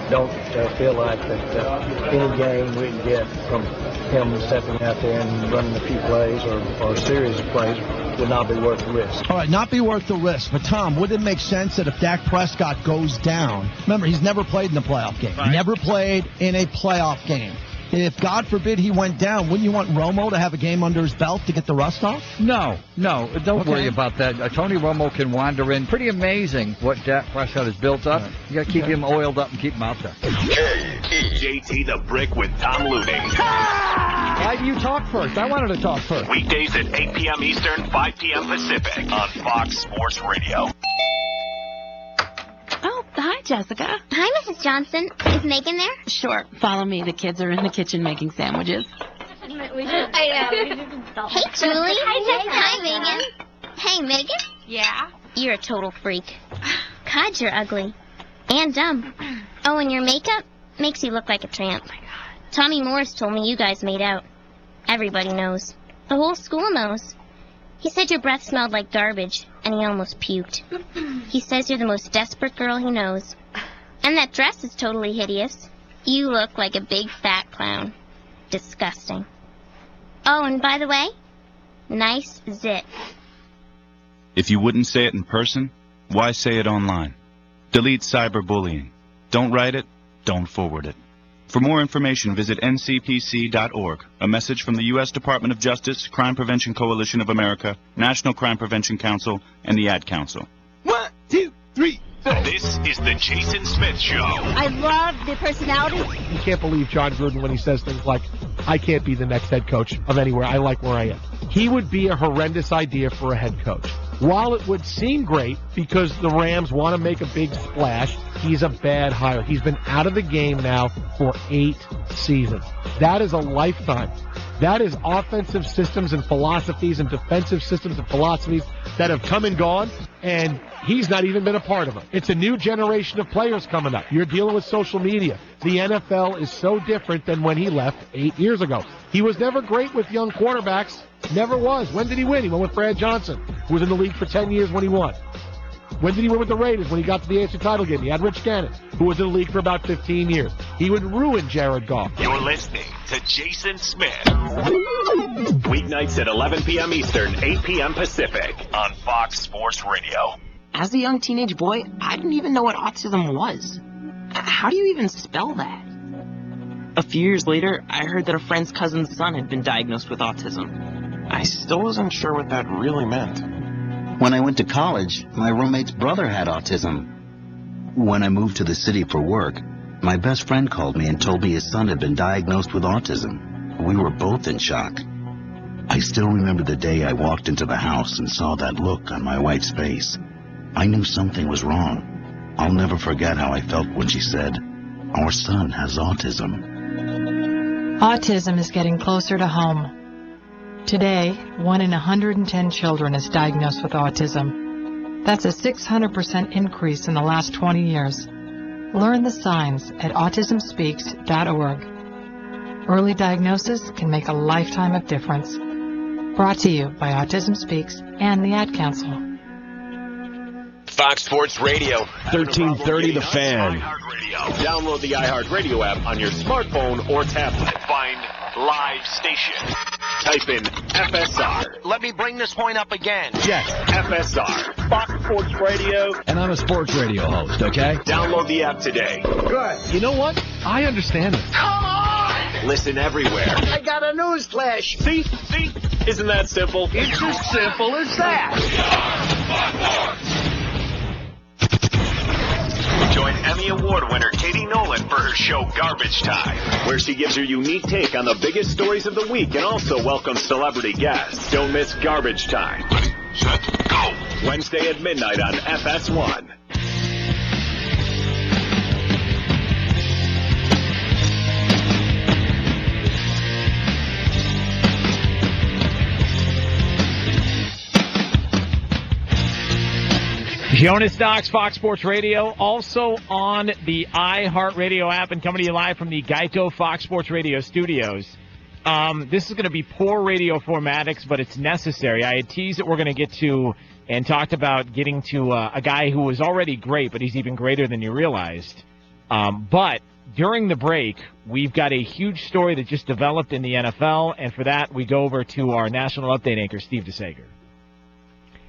don't feel like that any game we can get from him stepping out there and running a few plays or a series of plays would not be worth the risk. All right, not be worth the risk. But, Tom, would it make sense that if Dak Prescott goes down, remember, he's never played in a playoff game. Right. Never played in a playoff game. If, God forbid, he went down, wouldn't you want Romo to have a game under his belt to get the rust off? No, don't worry about that. Tony Romo can wander in. Pretty amazing what Dak Prescott has built up. You got to keep him oiled up and keep him out there. JT the Brick with Tom Looney. Why do you talk first? I wanted to talk first. Weekdays at 8 p.m. Eastern, 5 p.m. Pacific on Fox Sports Radio. Oh, hi, Jessica. Hi, Mrs. Johnson. Is Megan there? Sure. Follow me. The kids are in the kitchen making sandwiches. Hey, Julie. Hi, Megan. Hey, Megan. Yeah? You're a total freak. God, you're ugly. And dumb. Oh, and your makeup makes you look like a tramp. Oh, my God. Tommy Morris told me you guys made out. Everybody knows. The whole school knows. He said your breath smelled like garbage, and he almost puked. He says you're the most desperate girl he knows. And that dress is totally hideous. You look like a big fat clown. Disgusting. Oh, and by the way, nice zit. If you wouldn't say it in person, why say it online? Delete cyberbullying. Don't write it, don't forward it. For more information, visit ncpc.org. A message from the U.S. Department of Justice, Crime Prevention Coalition of America, National Crime Prevention Council, and the Ad Council. 1, 2, 3, 4. This is the Jason Smith Show. I love the personality. You can't believe John Gruden when he says things like, I can't be the next head coach of anywhere. I like where I am. He would be a horrendous idea for a head coach. While it would seem great because the Rams want to make a big splash, he's a bad hire. He's been out of the game now for 8 seasons. That is a lifetime. That is offensive systems and philosophies and defensive systems and philosophies that have come and gone, and he's not even been a part of them. It's a new generation of players coming up. You're dealing with social media. The NFL is so different than when he left 8 years ago. He was never great with young quarterbacks. Never was. When did he win? He went with Brad Johnson, who was in the league for 10 years when he won. When did he win with the Raiders? When he got to the AFC title game. He had Rich Gannon, who was in the league for about 15 years. He would ruin Jared Goff. You're listening to Jason Smith. Weeknights at 11 p.m. Eastern, 8 p.m. Pacific on Fox Sports Radio. As a young teenage boy, I didn't even know what autism was. How do you even spell that? A few years later, I heard that a friend's cousin's son had been diagnosed with autism. I still wasn't sure what that really meant. When I went to college, my roommate's brother had autism. When I moved to the city for work, my best friend called me and told me his son had been diagnosed with autism. We were both in shock. I still remember the day I walked into the house and saw that look on my wife's face. I knew something was wrong. I'll never forget how I felt when she said, "Our son has autism." Autism is getting closer to home. Today, 1 in 110 children is diagnosed with autism. That's a 600% increase in the last 20 years. Learn the signs at autismspeaks.org. Early diagnosis can make a lifetime of difference. Brought to you by Autism Speaks and the Ad Council. Fox Sports Radio, 1330 The Fan. Download the iHeartRadio app on your smartphone or tablet. Find live station. Type in FSR. Let me bring this point up again. Yes. FSR. Fox Sports Radio. And I'm a sports radio host, okay? Download the app today. Good. You know what? I understand it. Come on! Listen everywhere. I got a news flash. See? Isn't that simple? It's as simple as that. Join Emmy Award winner Katie Nolan for her show Garbage Time, where she gives her unique take on the biggest stories of the week and also welcomes celebrity guests. Don't miss Garbage Time. Ready, set, go. Wednesday at midnight on FS1. Jonas Knox, Fox Sports Radio, also on the iHeartRadio app and coming to you live from the Geico Fox Sports Radio studios. This is going to be poor radio formatics, but it's necessary. I had teased that we're going to get to and talked about getting to a guy who was already great, but he's even greater than you realized. But during the break, we've got a huge story that just developed in the NFL, and for that, we go over to our national update anchor, Steve DeSager.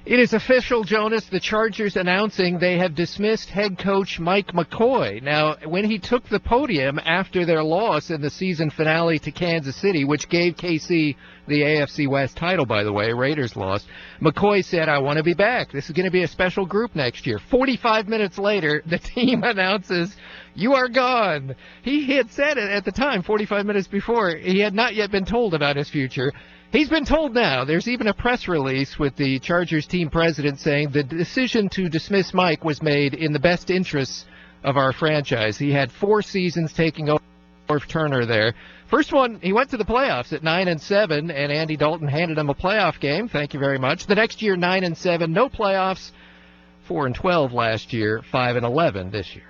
It is official, Jonas. The Chargers announcing they have dismissed head coach Mike McCoy. Now, when he took the podium after their loss in the season finale to Kansas City, which gave KC the AFC West title, by the way, Raiders lost, McCoy said, I want to be back. This is going to be a special group next year. 45 minutes later, the team announces, you are gone. He had said it at the time, 45 minutes before. He had not yet been told about his future. He's been told now. There's even a press release with the Chargers team president saying the decision to dismiss Mike was made in the best interests of our franchise. He had 4 seasons taking over Turner there. First one, he went to the playoffs at 9-7, and Andy Dalton handed him a playoff game. Thank you very much. The next year, 9-7, no playoffs. 4-12 last year, 5-11 this year.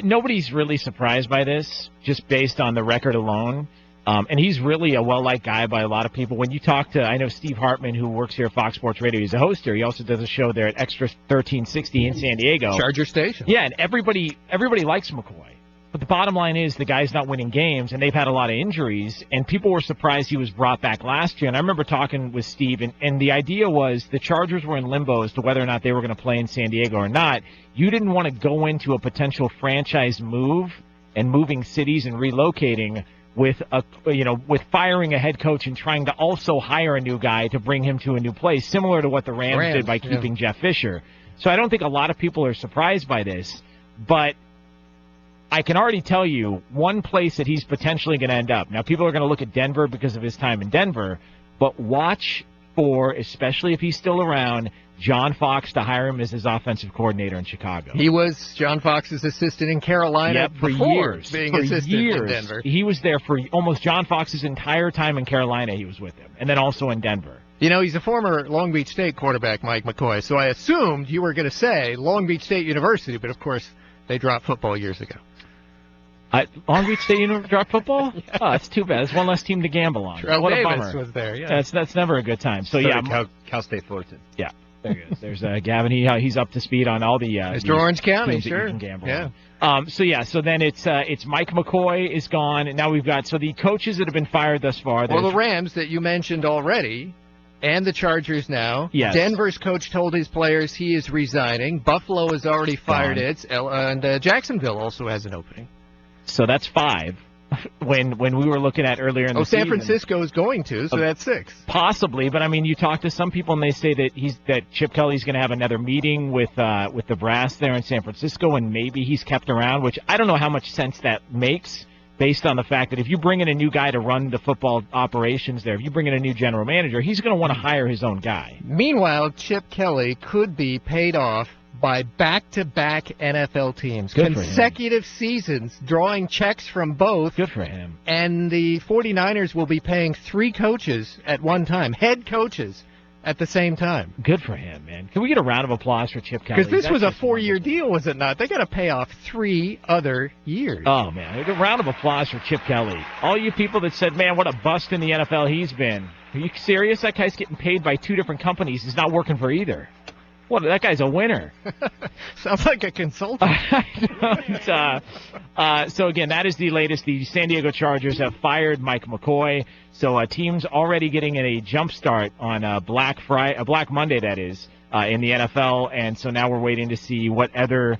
Nobody's really surprised by this, just based on the record alone. And he's really a well-liked guy by a lot of people. When you talk to, I know Steve Hartman, who works here at Fox Sports Radio. He's a host here. He also does a show there at Extra 1360 in San Diego. Charger Station. Yeah, and everybody likes McCoy. But the bottom line is the guy's not winning games, and they've had a lot of injuries, and people were surprised he was brought back last year. And I remember talking with Steve, and the idea was the Chargers were in limbo as to whether or not they were going to play in San Diego or not. You didn't want to go into a potential franchise move and moving cities and relocating with firing a head coach and trying to also hire a new guy to bring him to a new place, similar to what the Rams did by keeping Jeff Fisher. So I don't think a lot of people are surprised by this, but I can already tell you one place that he's potentially going to end up. Now, people are going to look at Denver because of his time in Denver, but watch for, especially if he's still around, John Fox to hire him as his offensive coordinator in Chicago. He was John Fox's assistant in Carolina for years. Being assistant in Denver. He was there for almost John Fox's entire time in Carolina. He was with him, and then also in Denver. You know, he's a former Long Beach State quarterback, Mike McCoy, so I assumed you were going to say Long Beach State University, but of course they dropped football years ago. Long Beach State University dropped football? Yeah. Oh, that's too bad. That's one less team to gamble on. What a bummer. Was there, yeah. That's never a good time. So Cal State Fullerton. Yeah. There he is. There's Gavin. He's up to speed on all the Mr. Orange County, sure. You can gamble on. So then it's Mike McCoy is gone, and now we've got the coaches that have been fired thus far. Well, the Rams that you mentioned already, and the Chargers now. Yes. Denver's coach told his players he is resigning. Buffalo has already fired it, and Jacksonville also has an opening. So that's 5. When we were looking at earlier in the season. San Francisco is going to, so that's 6. Possibly, but I mean, you talk to some people and they say that Chip Kelly's going to have another meeting with the brass there in San Francisco, and maybe he's kept around, which I don't know how much sense that makes, based on the fact that if you bring in a new guy to run the football operations there, if you bring in a new general manager, he's going to want to hire his own guy. Meanwhile, Chip Kelly could be paid off by back-to-back NFL teams. Consecutive seasons, drawing checks from both. Good for him. And the 49ers will be paying 3 coaches at one time, head coaches at the same time. Good for him, man. Can we get a round of applause for Chip Kelly? Because this was a 4-year deal, was it not? They got to pay off 3 other years. Oh, man. A round of applause for Chip Kelly. All you people that said, man, what a bust in the NFL he's been. Are you serious? That guy's getting paid by 2 different companies. He's not working for either. What? That guy's a winner. Sounds like a consultant. So, again, that is the latest. The San Diego Chargers have fired Mike McCoy. So, teams already getting a jump start on Black Monday, that is, in the NFL. And so now we're waiting to see what other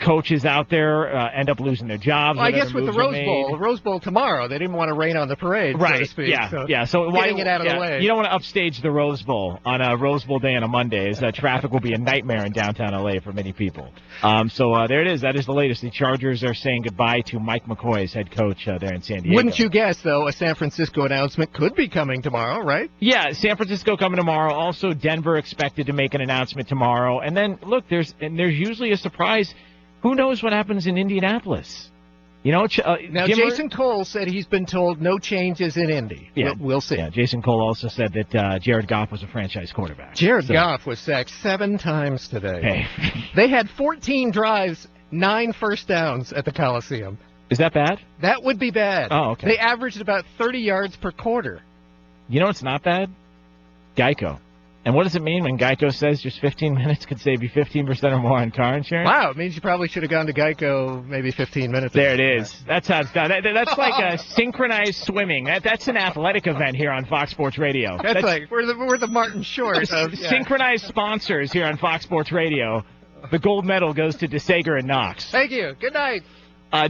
coaches out there end up losing their jobs. Well, I guess with the Rose Bowl tomorrow, they didn't want to rain on the parade, right? So to speak. Yeah. So getting it out of the way. You don't want to upstage the Rose Bowl on a Rose Bowl day on a Monday, as traffic will be a nightmare in downtown LA for many people. So there it is. That is the latest. The Chargers are saying goodbye to Mike McCoy as head coach there in San Diego. Wouldn't you guess, though, a San Francisco announcement could be coming tomorrow, right? Yeah, San Francisco coming tomorrow. Also, Denver expected to make an announcement tomorrow. And then look, there's usually a surprise. Who knows what happens in Indianapolis? You know, now Jason Cole said he's been told no changes in Indy. Yeah, we'll see. Yeah, Jason Cole also said that Jared Goff was a franchise quarterback. Jared Goff was sacked 7 times today. Hey. They had 14 drives, 9 first downs at the Coliseum. Is that bad? That would be bad. Oh, okay. They averaged about 30 yards per quarter. You know what's not bad? Geico. And what does it mean when Geico says just 15 minutes could save you 15% or more on car insurance? Wow, it means you probably should have gone to Geico maybe 15 minutes ago. There it is. That's how it's done. That's like a synchronized swimming. That's an athletic event here on Fox Sports Radio. That's like, we're the Martin Short of... Yeah. Synchronized sponsors here on Fox Sports Radio. The gold medal goes to DeSager and Knox. Thank you. Good night.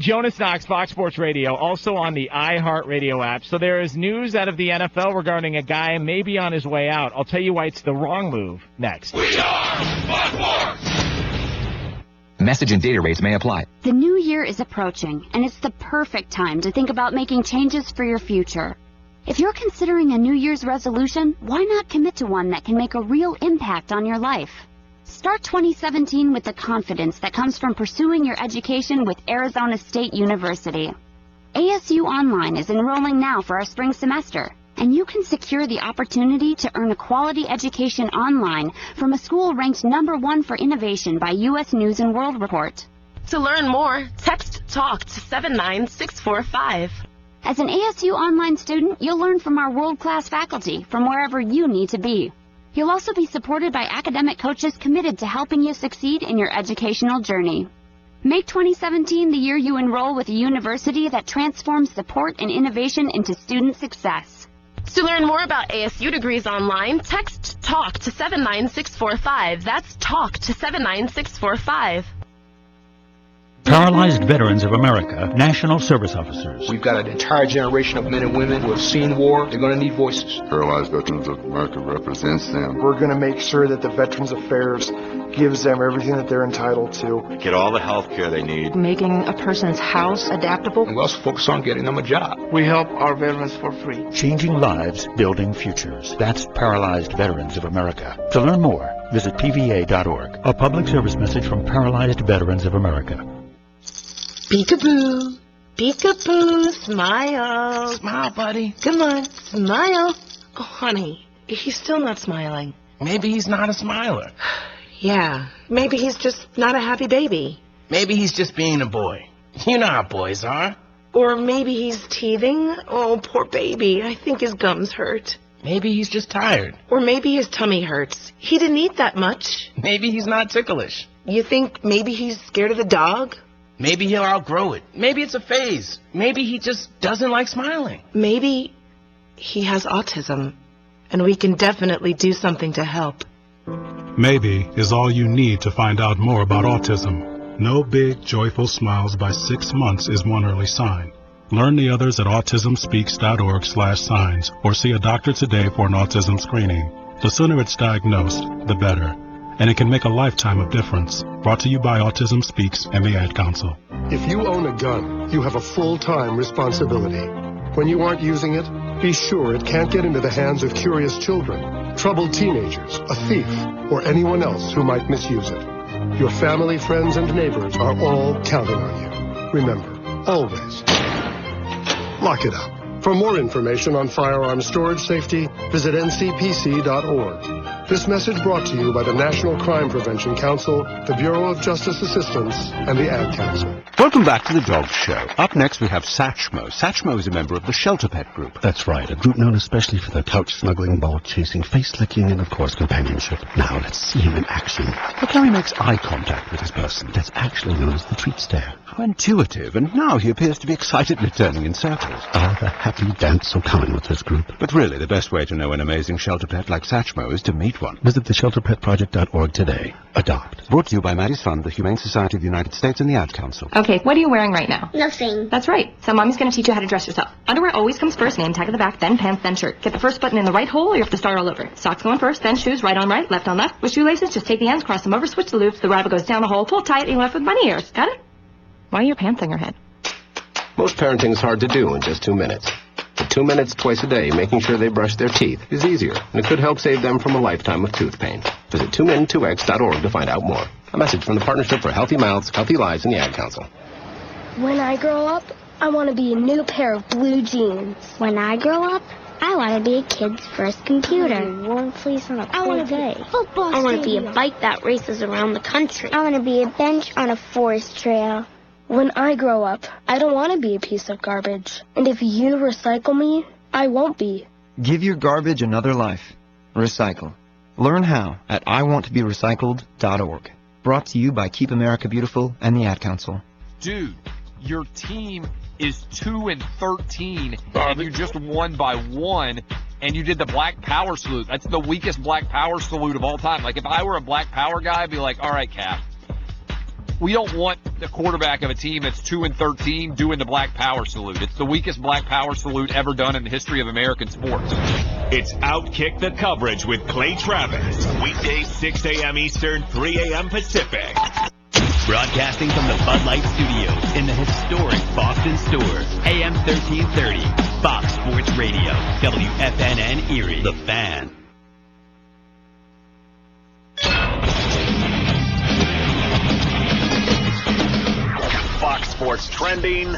Jonas Knox, Fox Sports Radio, also on the iHeartRadio app. So there is news out of the NFL regarding a guy maybe on his way out. I'll tell you why it's the wrong move next. We are Fox Sports! Message and data rates may apply. The new year is approaching, and it's the perfect time to think about making changes for your future. If you're considering a New Year's resolution, why not commit to one that can make a real impact on your life? Start 2017 with the confidence that comes from pursuing your education with Arizona State University. ASU Online is enrolling now for our spring semester, and you can secure the opportunity to earn a quality education online from a school ranked #1 for innovation by U.S. News & World Report. To learn more, text TALK to 79645. As an ASU Online student, you'll learn from our world-class faculty from wherever you need to be. You'll also be supported by academic coaches committed to helping you succeed in your educational journey. Make 2017 the year you enroll with a university that transforms support and innovation into student success. To learn more about ASU degrees online, text TALK to 79645. That's TALK to 79645. Paralyzed Veterans of America, National Service Officers. We've got an entire generation of men and women who have seen war. They're going to need voices. Paralyzed Veterans of America represents them. We're going to make sure that the Veterans Affairs gives them everything that they're entitled to. Get all the health care they need. Making a person's house adaptable. And we also focus on getting them a job. We help our veterans for free. Changing lives, building futures. That's Paralyzed Veterans of America. To learn more, visit PVA.org. A public service message from Paralyzed Veterans of America. Peekaboo. Peekaboo. Smile. Smile, buddy. Come on. Smile. Oh, honey, he's still not smiling. Maybe he's not a smiler. Yeah. Maybe he's just not a happy baby. Maybe he's just being a boy. You know how boys are. Or maybe he's teething. Oh, poor baby. I think his gums hurt. Maybe he's just tired. Or maybe his tummy hurts. He didn't eat that much. Maybe he's not ticklish. You think maybe he's scared of the dog? Maybe he'll outgrow it. Maybe it's a phase. Maybe he just doesn't like smiling. Maybe he has autism, and we can definitely do something to help. Maybe is all you need to find out more about autism. No big, joyful smiles by 6 months is one early sign. Learn the others at autismspeaks.org/signs or see a doctor today for an autism screening. The sooner it's diagnosed, the better. And it can make a lifetime of difference. Brought to you by Autism Speaks and the Ad Council. If you own a gun, you have a full-time responsibility. When you aren't using it, be sure it can't get into the hands of curious children, troubled teenagers, a thief, or anyone else who might misuse it. Your family, friends, and neighbors are all counting on you. Remember, always, lock it up. For more information on firearm storage safety, visit ncpc.org. This message brought to you by the National Crime Prevention Council, the Bureau of Justice Assistance, and the Ad Council. Welcome back to the Dog Show. Up next, we have Satchmo. Satchmo is a member of the Shelter Pet Group. That's right, a group known especially for their couch-snuggling, ball-chasing, face-licking, and, of course, companionship. Now, let's see him in action. Look how he makes eye contact with his person. That's actually known as the treat stare. How intuitive, and now he appears to be excitedly turning in circles. Ah, the happy dance so common with this group. But really, the best way to know an amazing shelter pet like Satchmo is to meet one. Visit theshelterpetproject.org today. Adopt. Brought to you by Maddie's Fund, the Humane Society of the United States, and the Ad Council. Okay, what are you wearing right now? Nothing. That's right. So Mommy's going to teach you how to dress yourself. Underwear always comes first, name tag at the back, then pants, then shirt. Get the first button in the right hole or you have to start all over. Socks going first, then shoes, right on right, left on left. With shoelaces, just take the ends, cross them over, switch the loops, the rabbit goes down the hole, pull tight, and you're left with bunny ears. Got it? Why are your pants on your head? Most parenting is hard to do in just 2 minutes. But 2 minutes twice a day making sure they brush their teeth is easier, and it could help save them from a lifetime of tooth pain. Visit 2min2x.org to find out more. A message from the Partnership for Healthy Mouths, Healthy Lives, and the Ad Council. When I grow up, I want to be a new pair of blue jeans. When I grow up, I want to be a kid's first computer. Warm fleece on a cold day. I want to be a bike that races around the country. I want to be a bench on a forest trail. When I grow up, I don't want to be a piece of garbage. And if you recycle me, I won't be. Give your garbage another life. Recycle. Learn how at iwanttoberecycled.org. Brought to you by Keep America Beautiful and the Ad Council. Dude, your team is 2-13, and you just won by 1, and you did the Black Power salute. That's the weakest Black Power salute of all time. Like, if I were a Black Power guy, I'd be like, all right, Cap. We don't want the quarterback of a team that's 2-13 doing the Black Power salute. It's the weakest Black Power salute ever done in the history of American sports. It's Outkick the Coverage with Clay Travis. Weekdays 6 a.m. Eastern, 3 a.m. Pacific. Broadcasting from the Bud Light Studios in the historic Boston Store. AM 1330. Fox Sports Radio. WFNN Erie. The Fan. Fox Sports Trending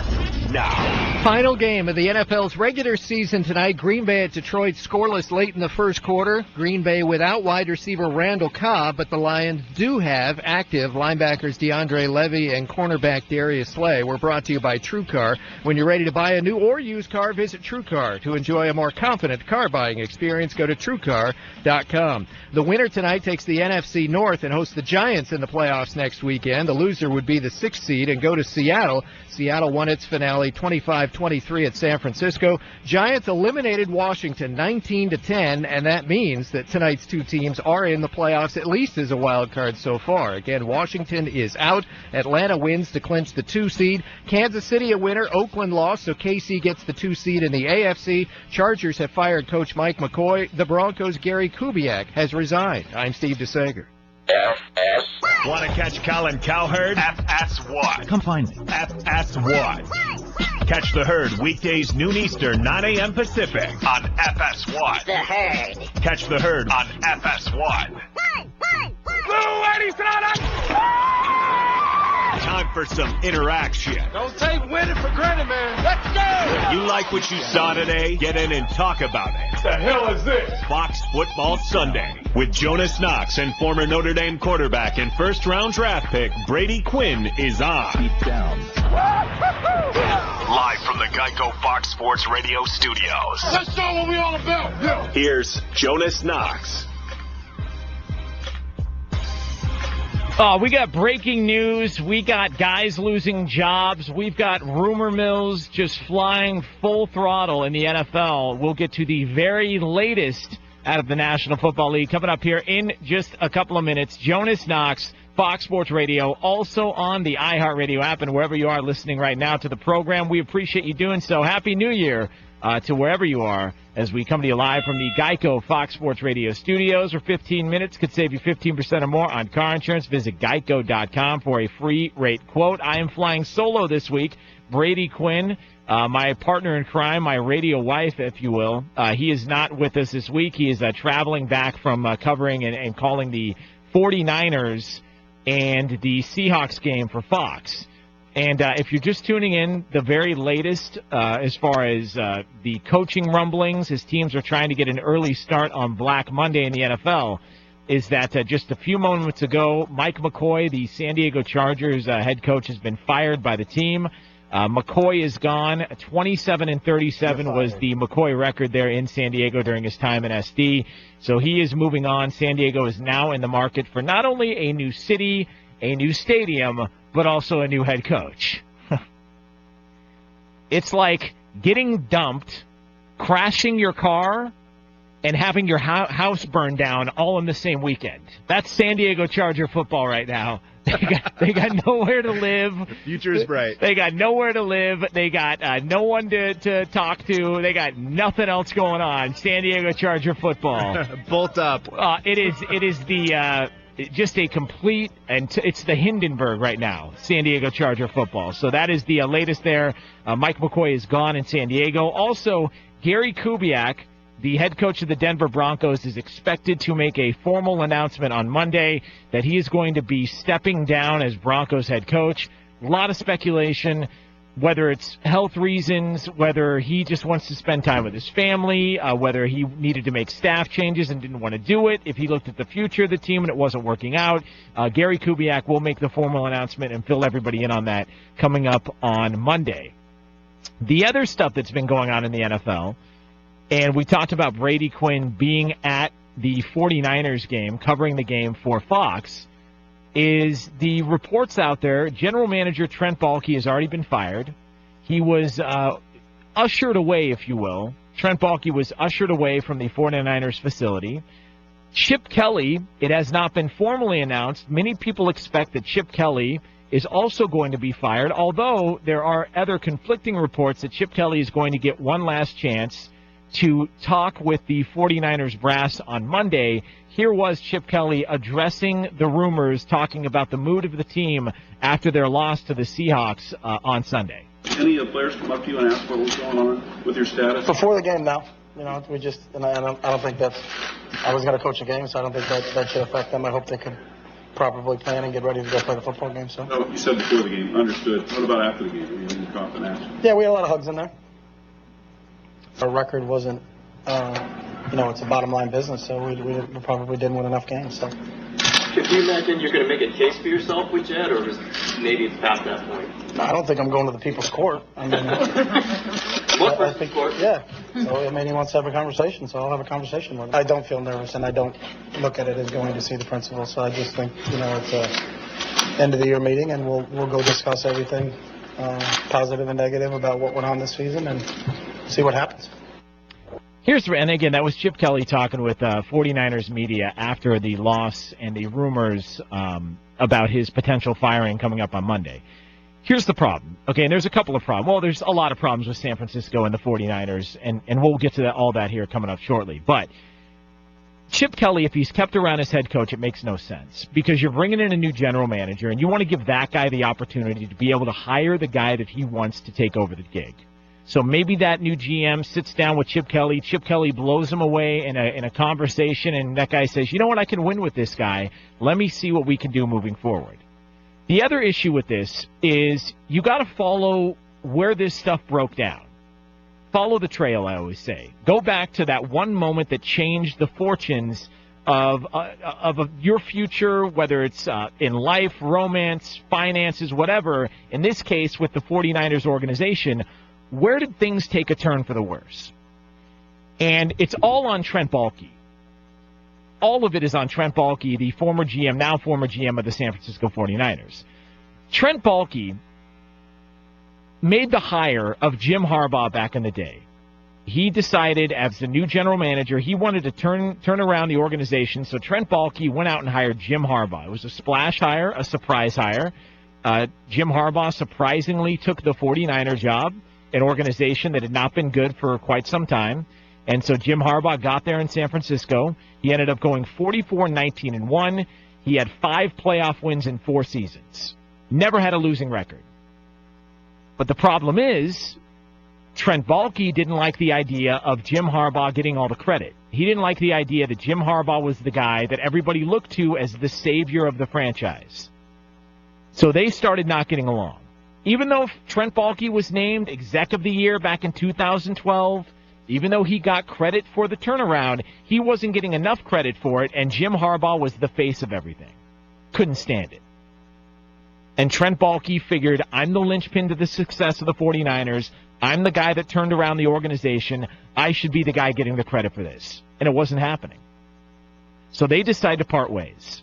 now. Final game of the NFL's regular season tonight. Green Bay at Detroit, scoreless late in the first quarter. Green Bay without wide receiver Randall Cobb, but the Lions do have active linebackers DeAndre Levy and cornerback Darius Slay. We're brought to you by TrueCar. When you're ready to buy a new or used car, visit TrueCar. To enjoy a more confident car buying experience, go to TrueCar.com. The winner tonight takes the NFC North and hosts the Giants in the playoffs next weekend. The loser would be the 6th seed and go to Seattle. Seattle won its finale 25-23 at San Francisco. Giants eliminated Washington 19-10, and that means that tonight's two teams are in the playoffs at least as a wild card so far. Again, Washington is out. Atlanta wins to clinch the 2 seed. Kansas City a winner. Oakland lost, so KC gets the 2 seed in the AFC. Chargers have fired Coach Mike McCoy. The Broncos' Gary Kubiak has resigned. I'm Steve DeSager. FS. Want to catch Colin Cowherd? FS what? Come find me. FS what? Catch the Herd weekdays noon Eastern, 9 a.m. Pacific on FS what? The Herd. Catch the Herd on FS what? Blue 87. Time for some interaction. Don't take winning for granted, man. Let's go! You like what you saw today? Get in and talk about it. What the hell is this? Fox Football Sunday with Jonas Knox and former Notre Dame quarterback and first-round draft pick Brady Quinn is on. Deep down. Live from the Geico Fox Sports Radio studios. Let's show what we all about. Yeah. Here's Jonas Knox. Oh, we got breaking news. We got guys losing jobs. We've got rumor mills just flying full throttle in the NFL. We'll get to the very latest out of the National Football League coming up here in just a couple of minutes. Jonas Knox, Fox Sports Radio, also on the iHeartRadio app and wherever you are listening right now to the program. We appreciate you doing so. Happy New Year to wherever you are as we come to you live from the Geico Fox Sports Radio studios. For 15 minutes could save you 15% or more on car insurance. Visit geico.com for a free rate quote. I am flying solo this week. Brady Quinn, my partner in crime, my radio wife, if you will. He is not with us this week. He is traveling back from covering and calling the 49ers and the Seahawks game for Fox. And if you're just tuning in, the very latest as far as the coaching rumblings, as teams are trying to get an early start on Black Monday in the NFL, is that just a few moments ago, Mike McCoy, the San Diego Chargers head coach, has been fired by the team. McCoy is gone. 27-37 was the McCoy record there in San Diego during his time in SD. So he is moving on. San Diego is now in the market for not only a new city, a new stadium, but also a new head coach. It's like getting dumped, crashing your car, and having your house burned down all in the same weekend. That's San Diego Charger football right now. They got nowhere to live. The future is bright. They got nowhere to live. They got no one to talk to. They got nothing else going on. San Diego Charger football. Bolt up. It is the just a complete, and it's the Hindenburg right now, San Diego Charger football. So that is the latest there. Mike McCoy is gone in San Diego. Also, Gary Kubiak, the head coach of the Denver Broncos, is expected to make a formal announcement on Monday that he is going to be stepping down as Broncos head coach. A lot of speculation, whether it's health reasons, whether he just wants to spend time with his family, whether he needed to make staff changes and didn't want to do it, if he looked at the future of the team and it wasn't working out. Gary Kubiak will make the formal announcement and fill everybody in on that coming up on Monday. The other stuff that's been going on in the NFL, and we talked about Brady Quinn being at the 49ers game, covering the game for Fox, is the reports out there. General manager Trent Baalke has already been fired. He was ushered away, if you will. Trent Baalke was ushered away from the 49ers facility. Chip Kelly, it has not been formally announced. Many people expect that Chip Kelly is also going to be fired, although there are other conflicting reports that Chip Kelly is going to get one last chance to talk with the 49ers brass on Monday. Here was Chip Kelly addressing the rumors, talking about the mood of the team after their loss to the Seahawks on Sunday. Any players come up to you and ask what was going on with your status? Before the game, no. You know, we just, and I don't think that's, I was going to coach a game, so I don't think that should affect them. I hope they could properly plan and get ready to go play the football game. So. No, you said before the game. Understood. What about after the game? Were you in confidence? Yeah, we had a lot of hugs in there. Our record wasn't, it's a bottom line business, so we probably didn't win enough games. So. Could you imagine you're going to make a case for yourself with Jed, or is maybe it's past that point? No, I don't think I'm going to the people's court. I mean, I think, court? Yeah. So, I mean, he wants to have a conversation, so I'll have a conversation with him. I don't feel nervous, and I don't look at it as going to see the principal. So I just think, it's a end of the year meeting, and we'll go discuss everything, positive and negative, about what went on this season, and see what happens. And again, that was Chip Kelly talking with 49ers media after the loss and the rumors about his potential firing coming up on Monday. Here's the problem. Okay, and there's a couple of problems. Well, there's a lot of problems with San Francisco and the 49ers, and we'll get to all that here coming up shortly. But Chip Kelly, if he's kept around as head coach, it makes no sense, because you're bringing in a new general manager, and you want to give that guy the opportunity to be able to hire the guy that he wants to take over the gig. So maybe that new GM sits down with Chip Kelly. Chip Kelly blows him away in a conversation, and that guy says, you know what, I can win with this guy. Let me see what we can do moving forward. The other issue with this is you got to follow where this stuff broke down. Follow the trail, I always say. Go back to that one moment that changed the fortunes of your future, whether it's in life, romance, finances, whatever. In this case, with the 49ers organization, where did things take a turn for the worse? And it's all on Trent Baalke. All of it is on Trent Baalke, the former GM, now former GM of the San Francisco 49ers. Trent Baalke made the hire of Jim Harbaugh back in the day. He decided, as the new general manager, he wanted to turn around the organization, so Trent Baalke went out and hired Jim Harbaugh. It was a splash hire, a surprise hire. Jim Harbaugh surprisingly took the 49er job, an organization that had not been good for quite some time. And so Jim Harbaugh got there in San Francisco. He ended up going 44-19-1. He had 5 playoff wins in 4 seasons. Never had a losing record. But the problem is, Trent Baalke didn't like the idea of Jim Harbaugh getting all the credit. He didn't like the idea that Jim Harbaugh was the guy that everybody looked to as the savior of the franchise. So they started not getting along. Even though Trent Baalke was named Exec of the Year back in 2012, even though he got credit for the turnaround, he wasn't getting enough credit for it, and Jim Harbaugh was the face of everything. Couldn't stand it. And Trent Baalke figured, I'm the linchpin to the success of the 49ers. I'm the guy that turned around the organization. I should be the guy getting the credit for this. And it wasn't happening. So they decided to part ways.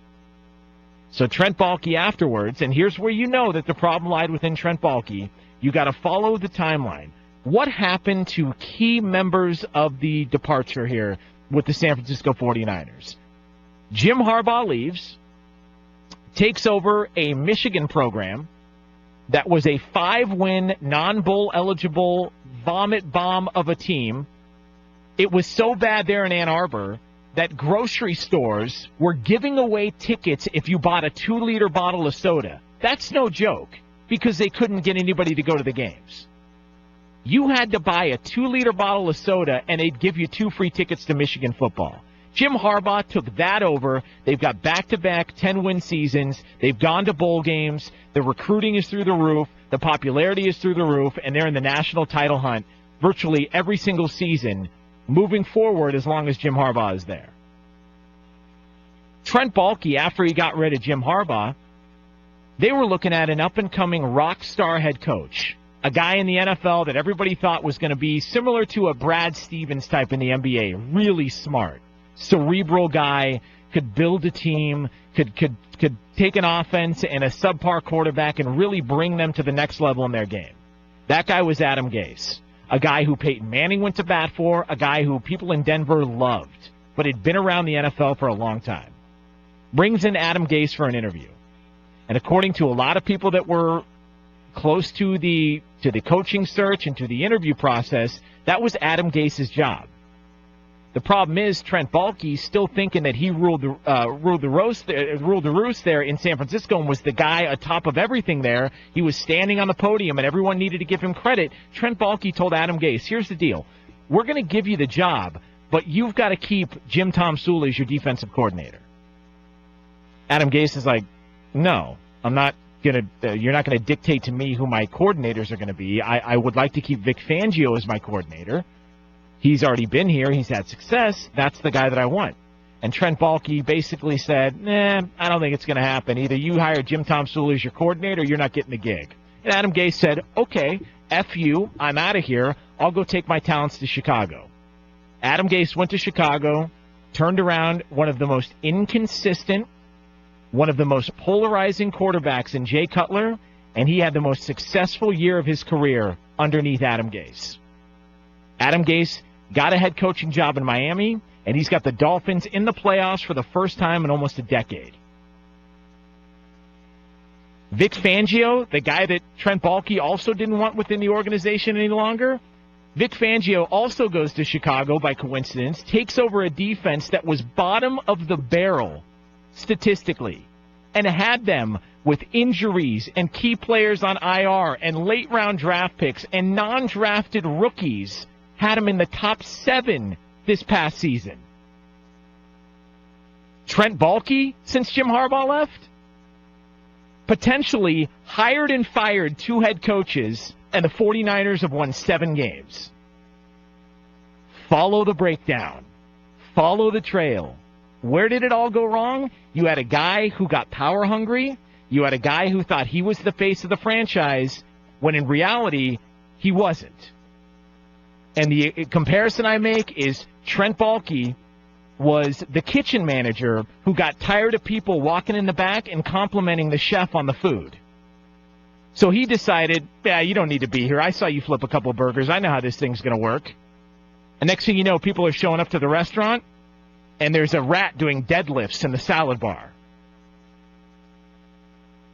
So Trent Baalke afterwards, and here's where you know that the problem lied within Trent Baalke, you got to follow the timeline. What happened to key members of the departure here with the San Francisco 49ers? Jim Harbaugh leaves, takes over a Michigan program that was a 5-win, non-bowl eligible vomit bomb of a team. It was so bad there in Ann Arbor that grocery stores were giving away tickets if you bought a 2-liter bottle of soda. That's no joke, because they couldn't get anybody to go to the games. You had to buy a 2-liter bottle of soda, and they'd give you 2 free tickets to Michigan football. Jim Harbaugh took that over. They've got back-to-back 10-win seasons. They've gone to bowl games. The recruiting is through the roof. The popularity is through the roof, and they're in the national title hunt virtually every single season, moving forward as long as Jim Harbaugh is there. Trent Baalke, after he got rid of Jim Harbaugh, they were looking at an up-and-coming rock star head coach, a guy in the NFL that everybody thought was going to be similar to a Brad Stevens type in the NBA, really smart, cerebral guy, could build a team, could take an offense and a subpar quarterback and really bring them to the next level in their game. That guy was Adam Gase, a guy who Peyton Manning went to bat for, a guy who people in Denver loved, but had been around the NFL for a long time. Brings in Adam Gase for an interview. And according to a lot of people that were close to the coaching search and to the interview process, that was Adam Gase's job. The problem is Trent Baalke still thinking that he ruled the roost there in San Francisco and was the guy atop of everything there. He was standing on the podium and everyone needed to give him credit. Trent Baalke told Adam Gase, here's the deal. We're going to give you the job, but you've got to keep Jim Tomsula as your defensive coordinator. Adam Gase is like, no, I'm not going to. You're not going to dictate to me who my coordinators are going to be. I would like to keep Vic Fangio as my coordinator. He's already been here. He's had success. That's the guy that I want. And Trent Baalke basically said, I don't think it's going to happen. Either you hire Jim Tomsula as your coordinator or you're not getting the gig. And Adam Gase said, okay, F you, I'm out of here. I'll go take my talents to Chicago. Adam Gase went to Chicago, turned around one of the most inconsistent, one of the most polarizing quarterbacks in Jay Cutler, and he had the most successful year of his career underneath Adam Gase. Adam Gase got a head coaching job in Miami, and he's got the Dolphins in the playoffs for the first time in almost a decade. Vic Fangio, the guy that Trent Baalke also didn't want within the organization any longer, Vic Fangio also goes to Chicago by coincidence, takes over a defense that was bottom of the barrel statistically, and had them with injuries and key players on IR and late-round draft picks and non-drafted rookies, had them in the top 7 this past season. Trent Baalke, since Jim Harbaugh left, potentially hired and fired 2 head coaches, and the 49ers have won 7 games. Follow the breakdown. Follow the trail. Where did it all go wrong? You had a guy who got power hungry. You had a guy who thought he was the face of the franchise, when in reality, he wasn't. And the comparison I make is Trent Baalke was the kitchen manager who got tired of people walking in the back and complimenting the chef on the food. So he decided, you don't need to be here. I saw you flip a couple of burgers. I know how this thing's going to work. And next thing you know, people are showing up to the restaurant, and there's a rat doing deadlifts in the salad bar.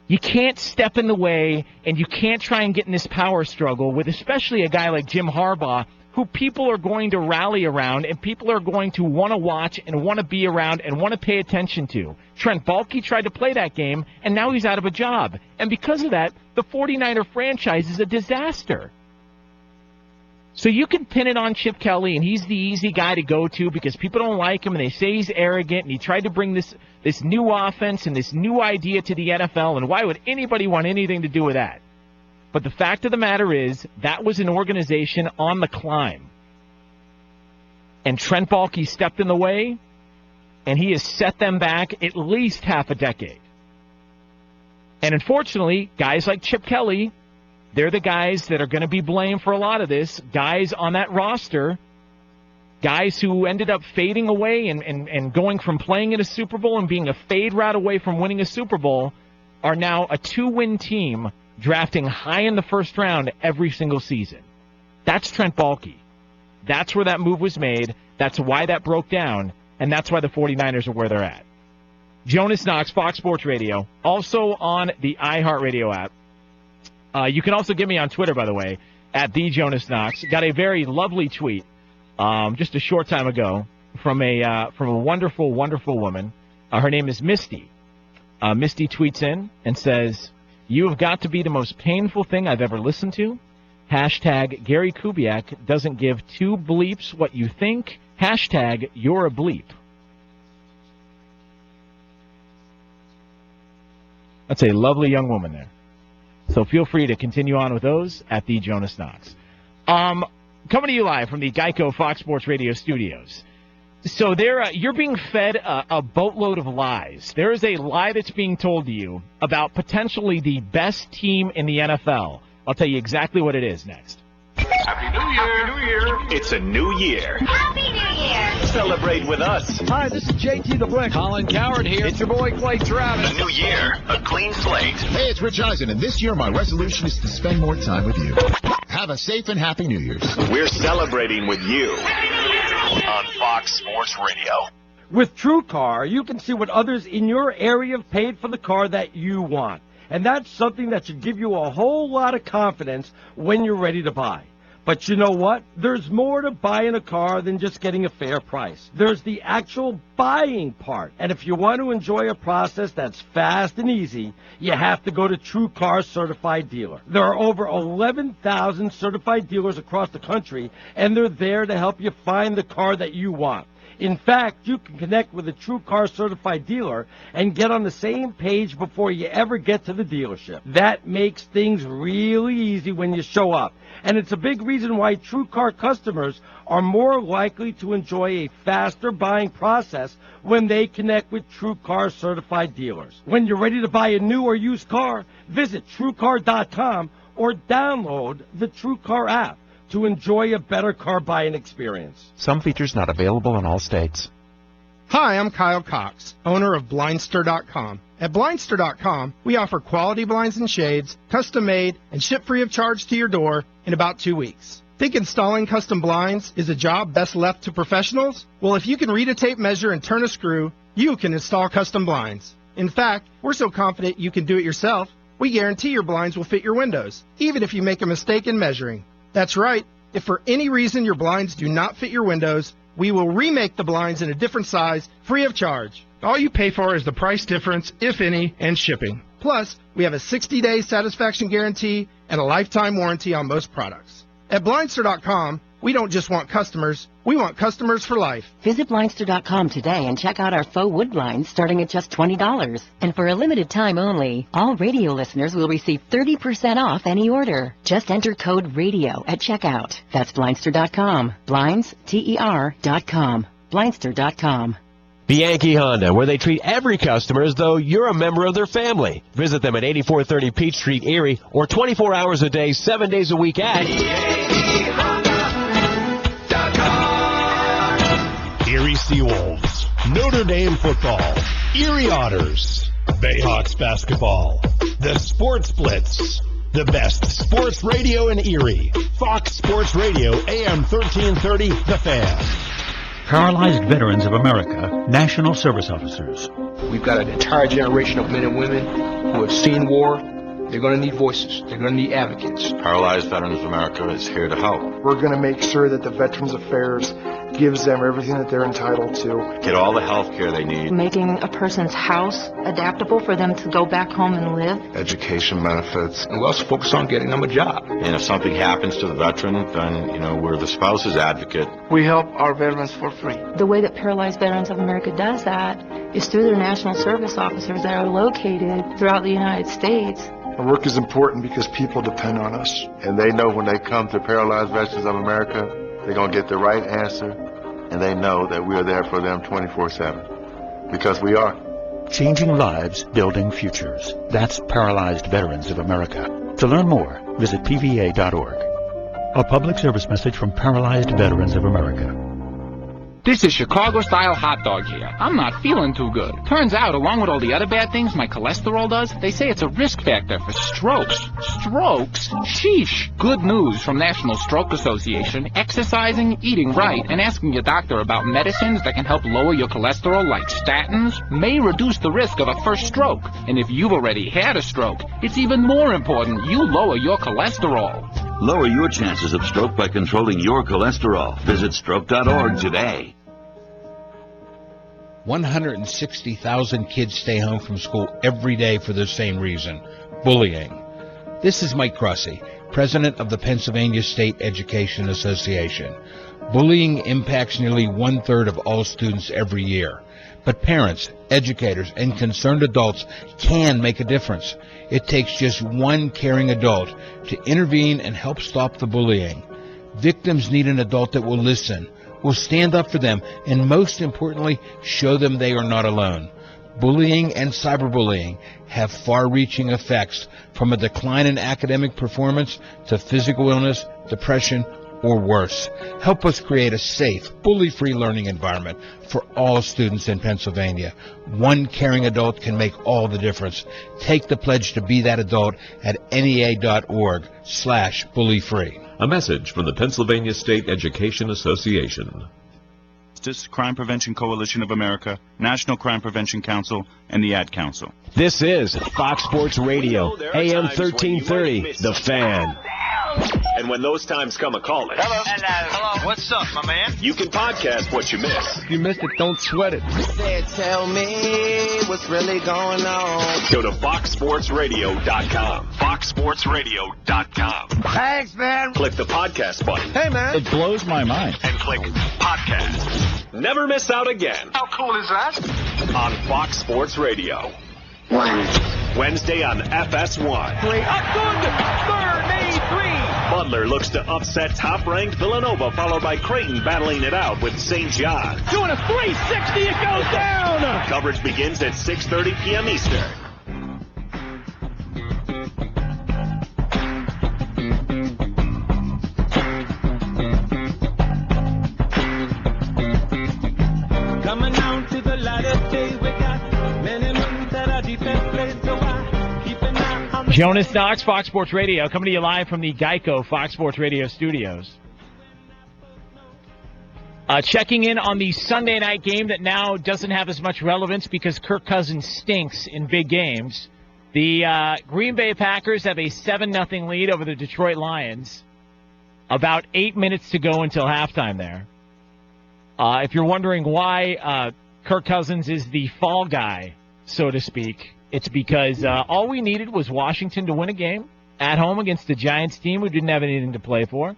You can't step in the way, and you can't try and get in this power struggle with especially a guy like Jim Harbaugh, who people are going to rally around and people are going to want to watch and want to be around and want to pay attention to. Trent Baalke tried to play that game, and now he's out of a job. And because of that, the 49er franchise is a disaster. So you can pin it on Chip Kelly, and he's the easy guy to go to because people don't like him, and they say he's arrogant, and he tried to bring this new offense and this new idea to the NFL, and why would anybody want anything to do with that? But the fact of the matter is, that was an organization on the climb. And Trent Baalke stepped in the way, and he has set them back at least half a decade. And unfortunately, guys like Chip Kelly, they're the guys that are going to be blamed for a lot of this. Guys on that roster, guys who ended up fading away and going from playing in a Super Bowl and being a fade route away from winning a Super Bowl, are now a 2-win team drafting high in the first round every single season. That's Trent Baalke. That's where that move was made. That's why that broke down. And that's why the 49ers are where they're at. Jonas Knox, Fox Sports Radio, also on the iHeartRadio app. You can also get me on Twitter, by the way, at @TheJonasKnox. Got a very lovely tweet just a short time ago from a wonderful, wonderful woman. Her name is Misty. Misty tweets in and says, "You have got to be the most painful thing I've ever listened to. Hashtag Gary Kubiak doesn't give two bleeps what you think. Hashtag you're a bleep." That's a lovely young woman there. So feel free to continue on with those at @TheJonasKnox. Coming to you live from the Geico Fox Sports Radio studios. So you're being fed a boatload of lies. There is a lie that's being told to you about potentially the best team in the NFL. I'll tell you exactly what it is next. Happy New Year! Happy New Year! It's a new year. Happy New Year! Celebrate with us. Hi, this is JT the Brick. Colin Coward here. It's your boy Clay Travis. A new year, a clean slate. Hey, it's Rich Eisen, and this year my resolution is to spend more time with you. Have a safe and happy New Year's. We're celebrating with you on Fox Sports Radio. With TrueCar, you can see what others in your area have paid for the car that you want. And that's something that should give you a whole lot of confidence when you're ready to buy. But you know what? There's more to buying a car than just getting a fair price. There's the actual buying part. And if you want to enjoy a process that's fast and easy, you have to go to TrueCar Certified Dealer. There are over 11,000 certified dealers across the country, and they're there to help you find the car that you want. In fact, you can connect with a TrueCar Certified dealer and get on the same page before you ever get to the dealership. That makes things really easy when you show up. And it's a big reason why TrueCar customers are more likely to enjoy a faster buying process when they connect with TrueCar Certified dealers. When you're ready to buy a new or used car, visit TrueCar.com or download the TrueCar app to enjoy a better car buying experience. Some features not available in all states. Hi, I'm Kyle Cox, owner of Blindster.com. At Blindster.com, we offer quality blinds and shades, custom made, and ship free of charge to your door in about 2 weeks. Think installing custom blinds is a job best left to professionals? Well, if you can read a tape measure and turn a screw, you can install custom blinds. In fact, we're so confident you can do it yourself, we guarantee your blinds will fit your windows, even if you make a mistake in measuring. That's right. If for any reason your blinds do not fit your windows, we will remake the blinds in a different size, free of charge. All you pay for is the price difference, if any, and shipping. Plus, we have a 60-day satisfaction guarantee and a lifetime warranty on most products. At Blindster.com, we don't just want customers, we want customers for life. Visit Blindster.com today and check out our faux wood blinds starting at just $20. And for a limited time only, all radio listeners will receive 30% off any order. Just enter code RADIO at checkout. That's Blindster.com. Blinds, TER.com. Blindster.com. Bianchi Honda, where they treat every customer as though you're a member of their family. Visit them at 8430 Peach Street, Erie, or 24 hours a day, 7 days a week at Erie Seawolves, Notre Dame football, Erie Otters, Bayhawks basketball, the Sports Blitz, the best sports radio in Erie, Fox Sports Radio, AM 1330, The Fan. Paralyzed Veterans of America, National Service Officers. We've got an entire generation of men and women who have seen war. They're going to need voices. They're going to need advocates. Paralyzed Veterans of America is here to help. We're going to make sure that the Veterans Affairs gives them everything that they're entitled to. Get all the health care they need. Making a person's house adaptable for them to go back home and live. Education benefits. And we also focus on getting them a job. And if something happens to the veteran, then, we're the spouse's advocate. We help our veterans for free. The way that Paralyzed Veterans of America does that is through their National Service Officers that are located throughout the United States. Our work is important because people depend on us. And they know when they come to Paralyzed Veterans of America, they're going to get the right answer, and they know that we are there for them 24/7. Because we are. Changing lives, building futures. That's Paralyzed Veterans of America. To learn more, visit pva.org. A public service message from Paralyzed Veterans of America. This is Chicago-style hot dog here. I'm not feeling too good. Turns out, along with all the other bad things my cholesterol does, they say it's a risk factor for strokes. Strokes? Sheesh. Good news from National Stroke Association. Exercising, eating right, and asking your doctor about medicines that can help lower your cholesterol, like statins, may reduce the risk of a first stroke. And if you've already had a stroke, it's even more important you lower your cholesterol. Lower your chances of stroke by controlling your cholesterol. Visit stroke.org today. 160,000 kids stay home from school every day for the same reason, bullying. This is Mike Crossie, president of the Pennsylvania State Education Association. Bullying impacts nearly 1/3 of all students every year. But parents, educators, and concerned adults can make a difference. It takes just one caring adult to intervene and help stop the bullying. Victims need an adult that will listen, will stand up for them, and most importantly, show them they are not alone. Bullying and cyberbullying have far-reaching effects, from a decline in academic performance to physical illness, depression, or worse. Help us create a safe, bully-free learning environment for all students in Pennsylvania. One caring adult can make all the difference. Take the pledge to be that adult at NEA.org/bully-free. A message from the Pennsylvania State Education Association. Justice, Crime Prevention Coalition of America, National Crime Prevention Council, and the Ad Council. This is Fox Sports Radio, AM 1330, The Fan. And when those times come a-calling. Hello. What's up, my man? You can podcast what you missed. If you missed it, don't sweat it. Tell me what's really going on. Go to foxsportsradio.com. foxsportsradio.com. Thanks, man. Click the podcast button. Hey, man. It blows my mind. And click podcast. Never miss out again. How cool is that? On Fox Sports Radio. Wednesday on FS1. A good third, made three. Butler looks to upset top-ranked Villanova, followed by Creighton battling it out with St. John. Doing a 360, it goes down. Coverage begins at 6:30 p.m. Eastern. Coming down to the light of day, we got many moves that our defense plays, so I keep an eye on the... Jonas Knox, Fox Sports Radio, coming to you live from the Geico Fox Sports Radio studios. Checking in on the Sunday night game that now doesn't have as much relevance because Kirk Cousins stinks in big games. The Green Bay Packers have a 7-0 lead over the Detroit Lions. About 8 minutes to go until halftime there. If you're wondering why Kirk Cousins is the fall guy, so to speak, it's because all we needed was Washington to win a game at home against the Giants team who didn't have anything to play for.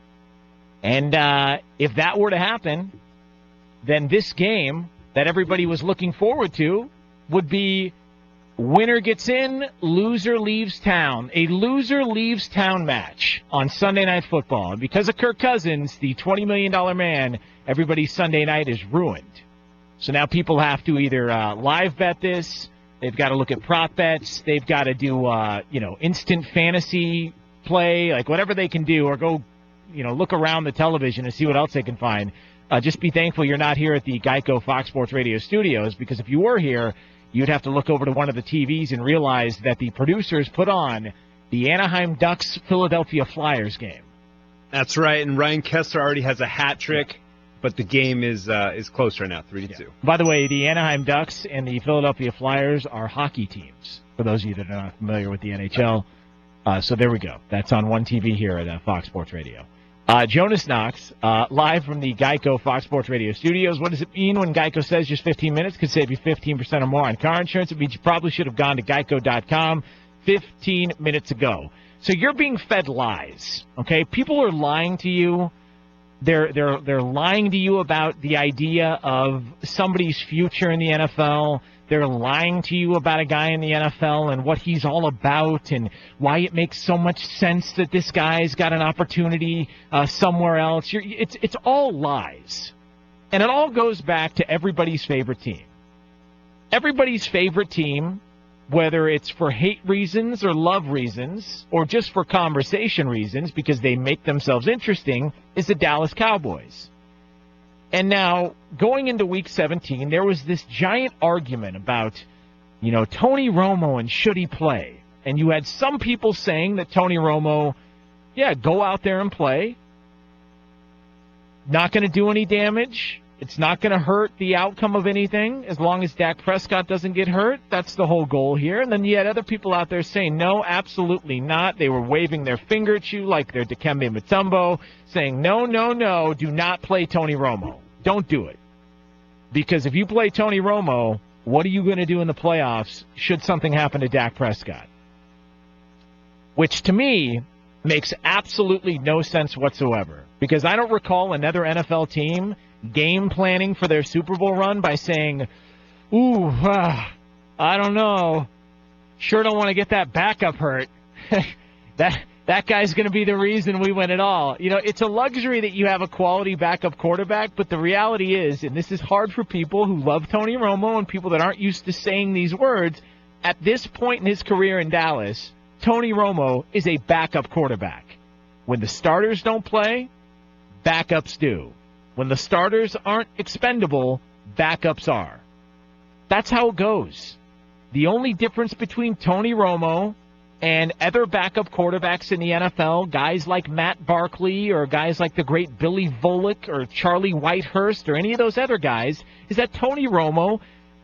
And if that were to happen, then this game that everybody was looking forward to would be winner gets in, loser leaves town. A loser leaves town match on Sunday Night Football. And because of Kirk Cousins, the $20 million man, everybody's Sunday night is ruined. So now people have to either live bet this, they've got to look at prop bets, they've got to do instant fantasy play, like whatever they can do, or go look around the television and see what else they can find. Just be thankful you're not here at the Geico Fox Sports Radio studios, because if you were here, you'd have to look over to one of the TVs and realize that the producers put on the Anaheim Ducks Philadelphia Flyers game. That's right, and Ryan Kessler already has a hat trick, but the game is close right now, 3-2. Yeah. By the way, the Anaheim Ducks and the Philadelphia Flyers are hockey teams, for those of you that are not familiar with the NHL. So there we go. That's on one TV here at Fox Sports Radio. Jonas Knox, live from the Geico Fox Sports Radio studios. What does it mean when Geico says just 15 minutes could save you 15% or more on car insurance? It means you probably should have gone to geico.com 15 minutes ago. So you're being fed lies, okay? People are lying to you. They're lying to you about the idea of somebody's future in the NFL. They're lying to you about a guy in the NFL and what he's all about and why it makes so much sense that this guy's got an opportunity somewhere else. It's all lies. And it all goes back to everybody's favorite team. Everybody's favorite team, whether it's for hate reasons or love reasons or just for conversation reasons because they make themselves interesting, is the Dallas Cowboys. And now, going into Week 17, there was this giant argument about, Tony Romo and should he play. And you had some people saying that Tony Romo, go out there and play. Not going to do any damage. It's not going to hurt the outcome of anything as long as Dak Prescott doesn't get hurt. That's the whole goal here. And then you had other people out there saying, no, absolutely not. They were waving their finger at you like they're Dikembe Mutombo, saying, no, do not play Tony Romo. Don't do it. Because if you play Tony Romo, what are you going to do in the playoffs should something happen to Dak Prescott? Which, to me, makes absolutely no sense whatsoever. Because I don't recall another NFL team game planning for their Super Bowl run by saying, I don't know. Sure don't want to get that backup hurt. That guy's going to be the reason we win it all. It's a luxury that you have a quality backup quarterback, but the reality is, and this is hard for people who love Tony Romo and people that aren't used to saying these words, at this point in his career in Dallas, Tony Romo is a backup quarterback. When the starters don't play, backups do. When the starters aren't expendable, backups are. That's how it goes. The only difference between Tony Romo and other backup quarterbacks in the NFL, guys like Matt Barkley or guys like the great Billy Volek or Charlie Whitehurst or any of those other guys, is that Tony Romo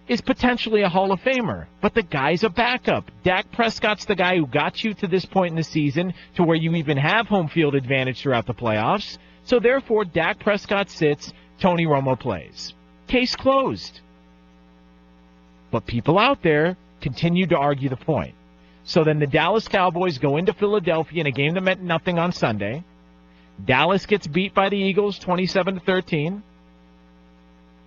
is potentially a Hall of Famer, but the guy's a backup. Dak Prescott's the guy who got you to this point in the season to where you even have home field advantage throughout the playoffs. So therefore, Dak Prescott sits, Tony Romo plays. Case closed. But people out there continue to argue the point. So then the Dallas Cowboys go into Philadelphia in a game that meant nothing on Sunday. Dallas gets beat by the Eagles 27-13.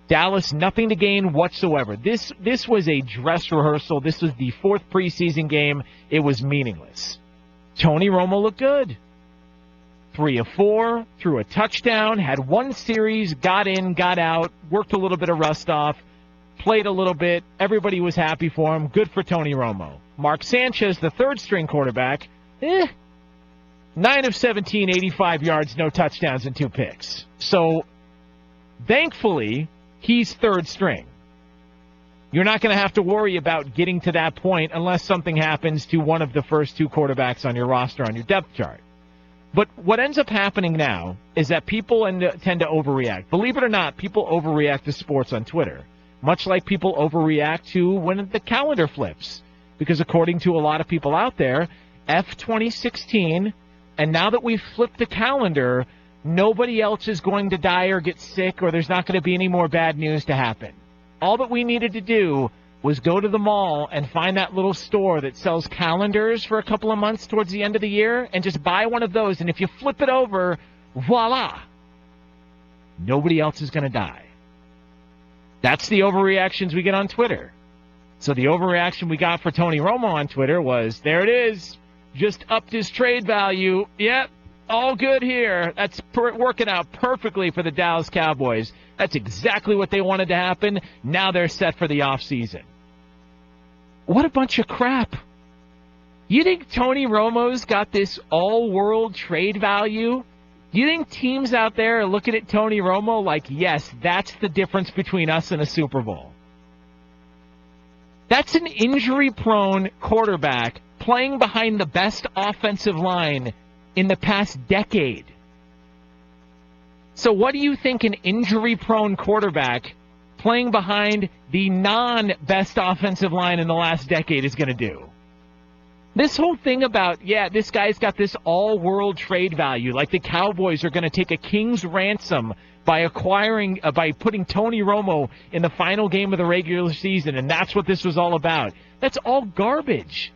Dallas, nothing to gain whatsoever. This was a dress rehearsal. This was the fourth preseason game. It was meaningless. Tony Romo looked good. 3 of 4, threw a touchdown, had one series, got in, got out, worked a little bit of rust off, played a little bit. Everybody was happy for him. Good for Tony Romo. Mark Sanchez, the third-string quarterback, 9 of 17, 85 yards, no touchdowns, and 2 picks. So, thankfully, he's third string. You're not going to have to worry about getting to that point unless something happens to one of the first 2 quarterbacks on your roster on your depth chart. But what ends up happening now is that people tend to overreact. Believe it or not, people overreact to sports on Twitter, much like people overreact to when the calendar flips. Because according to a lot of people out there, F2016, and now that we've flipped the calendar, nobody else is going to die or get sick, or there's not going to be any more bad news to happen. All that we needed to do was go to the mall and find that little store that sells calendars for a couple of months towards the end of the year and just buy one of those. And if you flip it over, voila, nobody else is going to die. That's the overreactions we get on Twitter. So the overreaction we got for Tony Romo on Twitter was, there it is, just upped his trade value. Yep, all good here. That's working out perfectly for the Dallas Cowboys. That's exactly what they wanted to happen. Now they're set for the offseason. What a bunch of crap. You think Tony Romo's got this all-world trade value? You think teams out there are looking at Tony Romo like, yes, that's the difference between us and a Super Bowl? That's an injury-prone quarterback playing behind the best offensive line in the past decade. So what do you think an injury-prone quarterback playing behind the non-best offensive line in the last decade is going to do? This whole thing about, this guy's got this all-world trade value, like the Cowboys are going to take a king's ransom by by putting Tony Romo in the final game of the regular season, and that's what this was all about. That's all garbage.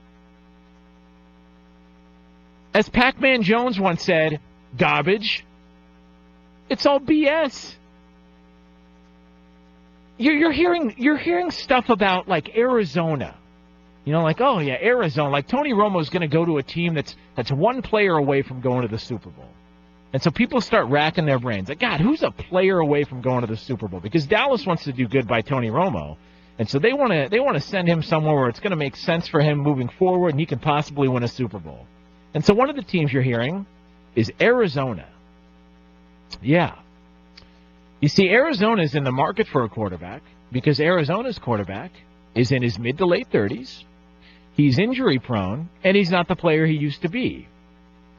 As Pac-Man Jones once said, garbage. It's all BS. you're hearing stuff about like Arizona. You know, like, oh yeah, Arizona. Like Tony Romo's going to go to a team that's one player away from going to the Super Bowl. And so people start racking their brains. Like, God, who's a player away from going to the Super Bowl? Because Dallas wants to do good by Tony Romo. And so they want to send him somewhere where it's going to make sense for him moving forward and he can possibly win a Super Bowl. And so one of the teams you're hearing is Arizona. Yeah. You see, Arizona's in the market for a quarterback because Arizona's quarterback is in his mid to late 30s. He's injury prone, and he's not the player he used to be.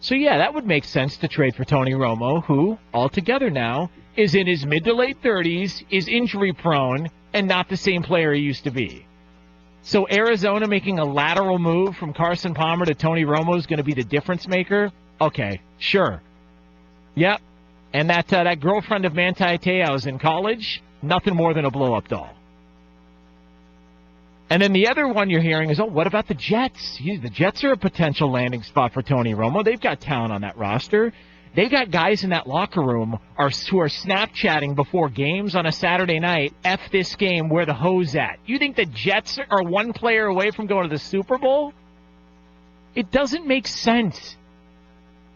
So, yeah, that would make sense to trade for Tony Romo, who, altogether now, is in his mid to late 30s, is injury prone, and not the same player he used to be. So Arizona making a lateral move from Carson Palmer to Tony Romo is going to be the difference maker? Okay, sure. Yep. And that girlfriend of Manti Te'o's in college, nothing more than a blow-up doll. And then the other one you're hearing is, oh, what about the Jets? The Jets are a potential landing spot for Tony Romo. They've got talent on that roster. They've got guys in that locker room who are Snapchatting before games on a Saturday night, F this game, where the hose at. You think the Jets are one player away from going to the Super Bowl? It doesn't make sense.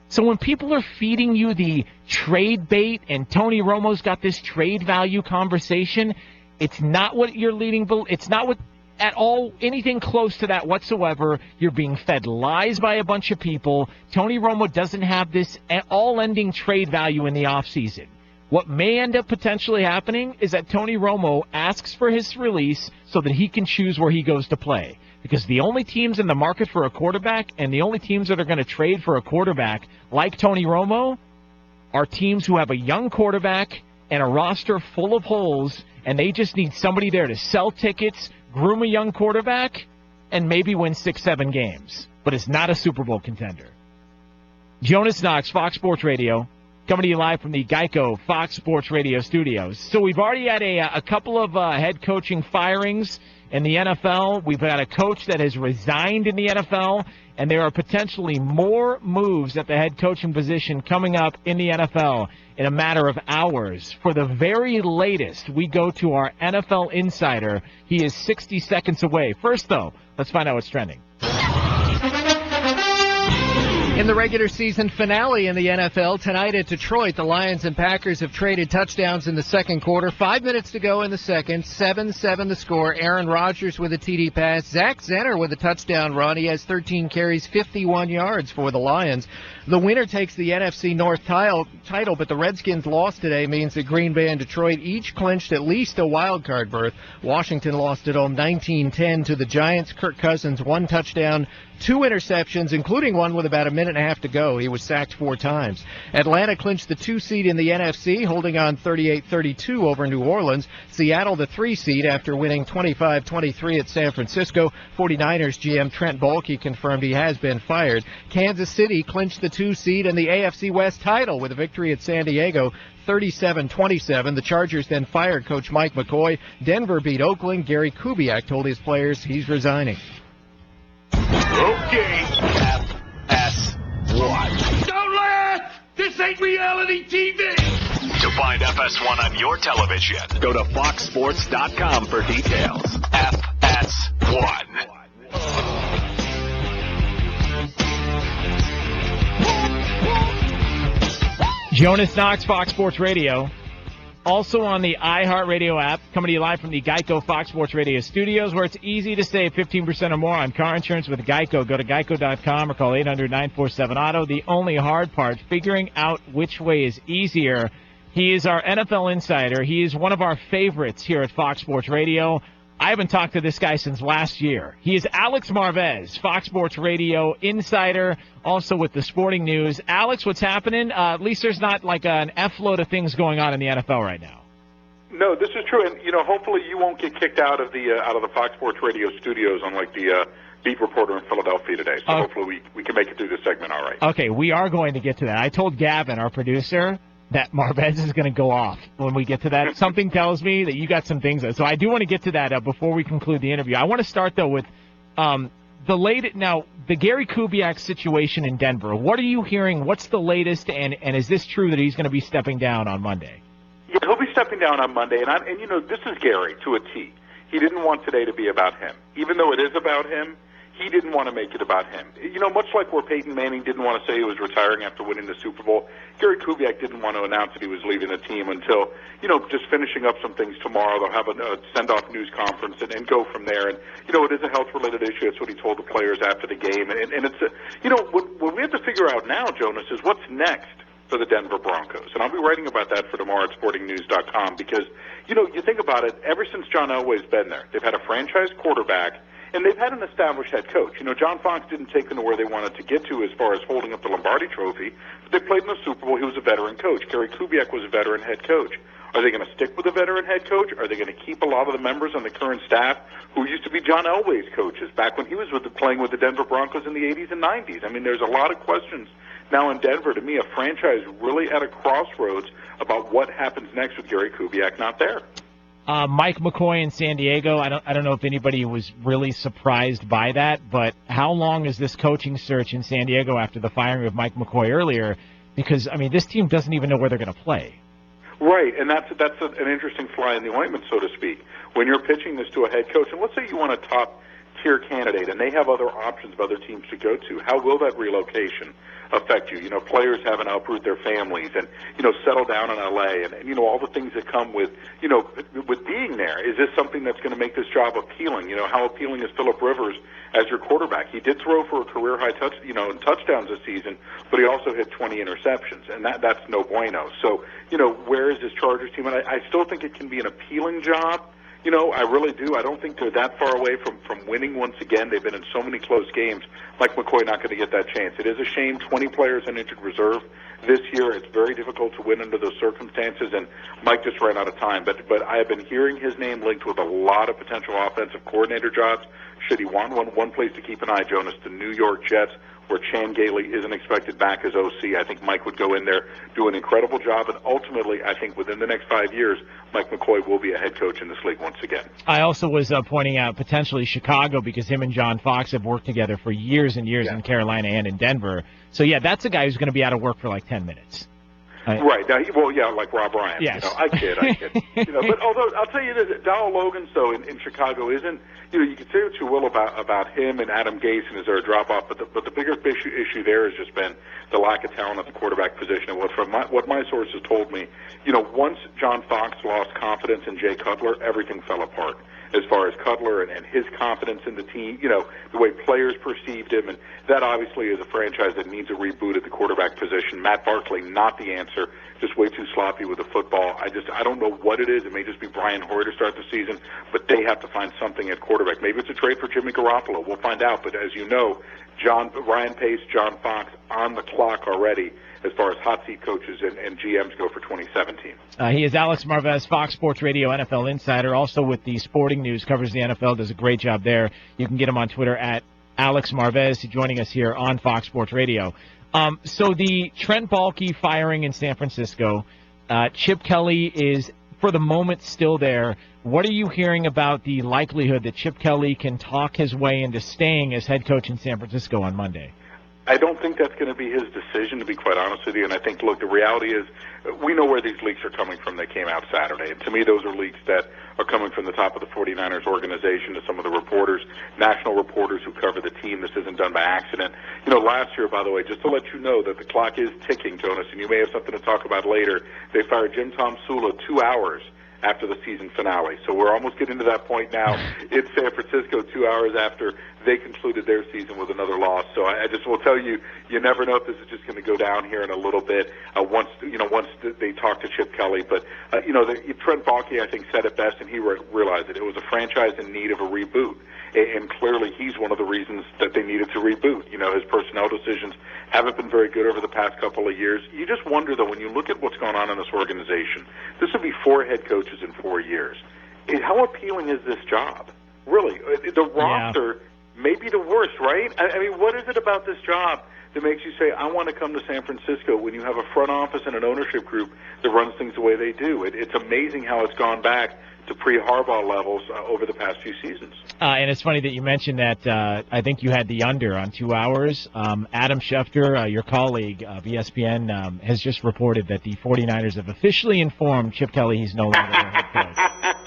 So when people are feeding you the trade bait and Tony Romo's got this trade value conversation, it's not what you're leading. It's not what at all anything close to that whatsoever. You're being fed lies by a bunch of people. Tony Romo doesn't have this all-ending trade value in the offseason. What may end up potentially happening is that Tony Romo asks for his release so that he can choose where he goes to play. Because the only teams in the market for a quarterback and the only teams that are going to trade for a quarterback like Tony Romo are teams who have a young quarterback and a roster full of holes, and they just need somebody there to sell tickets, groom a young quarterback, and maybe win 6-7 games. But it's not a Super Bowl contender. Jonas Knox, Fox Sports Radio, coming to you live from the Geico Fox Sports Radio studios. So we've already had a couple of head coaching firings in the NFL. We've got a coach that has resigned in the NFL, and there are potentially more moves at the head coaching position coming up in the NFL in a matter of hours. For the very latest, we go to our NFL insider. He is 60 seconds away. First, though, let's find out what's trending. In the regular season finale in the NFL, tonight at Detroit, the Lions and Packers have traded touchdowns in the second quarter. 5 minutes to go in the second. 7-7 the score. Aaron Rodgers with a TD pass. Zach Zenner with a touchdown run. He has 13 carries, 51 yards for the Lions. The winner takes the NFC North title, but the Redskins' loss today means that Green Bay and Detroit each clinched at least a wild card berth. Washington lost at home 19-10 to the Giants. Kirk Cousins, 1 touchdown, 2 interceptions, including one with about a minute and a half to go. He was sacked 4 times. Atlanta clinched the 2 seed in the NFC, holding on 38-32 over New Orleans. Seattle the 3 seed after winning 25-23 at San Francisco. 49ers GM Trent Baalke confirmed he has been fired. Kansas City clinched the 2 seed and the AFC West title with a victory at San Diego, 37-27. The Chargers then fired coach Mike McCoy. Denver beat Oakland. Gary Kubiak told his players he's resigning. Okay, FS1. Don't laugh! This ain't reality TV! To find FS1 on your television, go to foxsports.com for details. FS1. Jonas Knox, Fox Sports Radio. Also on the iHeartRadio app, coming to you live from the Geico Fox Sports Radio studios, where it's easy to save 15% or more on car insurance with Geico. Go to geico.com or call 800-947-AUTO. The only hard part, figuring out which way is easier. He is our NFL insider. He is one of our favorites here at Fox Sports Radio. I haven't talked to this guy since last year. He is Alex Marvez, Fox Sports Radio insider, also with the Sporting News. Alex, what's happening? At least there's not like an F-load of things going on in the NFL right now. No, this is true, and hopefully you won't get kicked out of the Fox Sports Radio studios, unlike the beat reporter in Philadelphia today. So hopefully we can make it through this segment all right. Okay, we are going to get to that. I told Gavin, our producer, that Marvez is going to go off when we get to that. Something tells me that you got some things. So I do want to get to that before we conclude the interview. I want to start, though, with the Gary Kubiak situation in Denver. What are you hearing? What's the latest? And is this true that he's going to be stepping down on Monday? Yeah, he'll be stepping down on Monday, and you know, this is Gary to a T. He didn't want today to be about him. Even though it is about him, he didn't want to make it about him. You know, much like where Peyton Manning didn't want to say he was retiring after winning the Super Bowl, Gary Kubiak didn't want to announce that he was leaving the team until, you know, just finishing up some things tomorrow. They'll have a send-off news conference and go from there. And, you know, it is a health-related issue. That's what he told the players after the game. And it's, you know, what we have to figure out now, Jonas, is what's next for the Denver Broncos. And I'll be writing about that for tomorrow at sportingnews.com because, you know, you think about it, ever since John Elway's been there, they've had a franchise quarterback, and they've had an established head coach. You know, John Fox didn't take them to where they wanted to get to as far as holding up the Lombardi Trophy, but they played in the Super Bowl. He was a veteran coach. Gary Kubiak was a veteran head coach. Are they going to stick with a veteran head coach? Are they going to keep a lot of the members on the current staff who used to be John Elway's coaches back when he was playing with the Denver Broncos in the 80s and 90s? I mean, there's a lot of questions now in Denver. To me, a franchise really at a crossroads about what happens next with Gary Kubiak not there. Mike McCoy in San Diego, I don't know if anybody was really surprised by that, but how long is this coaching search in San Diego after the firing of Mike McCoy earlier? Because, I mean, this team doesn't even know where they're going to play. Right, and that's an interesting fly in the ointment, so to speak. When you're pitching this to a head coach, and let's say you want a top-tier candidate, and they have other options of other teams to go to, how will that relocation affect you? You know, players having to uproot their families and, you know, settle down in L.A. and you know, all the things that come with, you know, with being there. Is this something that's going to make this job appealing? You know, how appealing is Phillip Rivers as your quarterback? He did throw for a career-high in touchdowns this season, but he also hit 20 interceptions, and that's no bueno. So, you know, where is this Chargers team? And I still think it can be an appealing job. You know, I really do. I don't think they're that far away from winning once again. They've been in so many close games. Mike McCoy not going to get that chance. It is a shame, 20 players on injured reserve this year. It's very difficult to win under those circumstances, and Mike just ran out of time. But I have been hearing his name linked with a lot of potential offensive coordinator jobs. Should he want one place to keep an eye, Jonas, the New York Jets, where Chan Gailey isn't expected back as OC. I think Mike would go in there, do an incredible job, and ultimately, I think within the next 5 years, Mike McCoy will be a head coach in this league once again. I also was pointing out potentially Chicago because him and John Fox have worked together for years and years in Carolina and in Denver. So, yeah, that's a guy who's going to be out of work for like 10 minutes. Right. Now, like Rob Ryan. Yes. You know, I kid. You know, but although I'll tell you this, Dowell Logan, so in Chicago isn't, you know, you can say what you will about him and Adam Gase and is there a drop-off, but the bigger issue there has just been the lack of talent at the quarterback position. And what my sources told me, you know, once John Fox lost confidence in Jay Cutler, everything fell apart as far as Cutler and his confidence in the team, you know, the way players perceived him. And that obviously is a franchise that needs a reboot at the quarterback position. Matt Barkley, not the answer, just way too sloppy with the football. I don't know what it is. It may just be Brian Hoyer to start the season, but they have to find something at quarterback. Maybe it's a trade for Jimmy Garoppolo. We'll find out. But as you know, Ryan Pace, John Fox on the clock already as far as hot seat coaches and GMs go for 2017. He is Alex Marvez, Fox Sports Radio NFL Insider, also with the Sporting News, covers the NFL, does a great job there. You can get him on Twitter at Alex Marvez, joining us here on Fox Sports Radio. So the Trent Baalke firing in San Francisco, Chip Kelly is, for the moment, still there. What are you hearing about the likelihood that Chip Kelly can talk his way into staying as head coach in San Francisco on Monday? I don't think that's going to be his decision, to be quite honest with you. And I think, look, the reality is we know where these leaks are coming from that came out Saturday. And to me, those are leaks that are coming from the top of the 49ers organization to some of the reporters, national reporters who cover the team. This isn't done by accident. You know, last year, by the way, just to let you know that the clock is ticking, Jonas, and you may have something to talk about later, they fired Jim Tom Sula 2 hours after the season finale. So we're almost getting to that point now in San Francisco, 2 hours after they concluded their season with another loss. So I just will tell you, you never know if this is just going to go down here in a little bit once they talk to Chip Kelly. But, Trent Baalke, I think, said it best, and he realized it. It was a franchise in need of a reboot. And clearly he's one of the reasons that they needed to reboot. You know, his personnel decisions haven't been very good over the past couple of years. You just wonder, though, when you look at what's going on in this organization, this would be 4 head coaches in 4 years. How appealing is this job? Really, the roster may be the worst, right? I mean, what is it about this job that makes you say, I want to come to San Francisco when you have a front office and an ownership group that runs things the way they do? It's amazing how it's gone back to pre-Harbaugh levels over the past few seasons. And it's funny that you mentioned that. I think you had the under on 2 hours. Adam Schefter, your colleague of ESPN, has just reported that the 49ers have officially informed Chip Kelly he's no longer their head coach.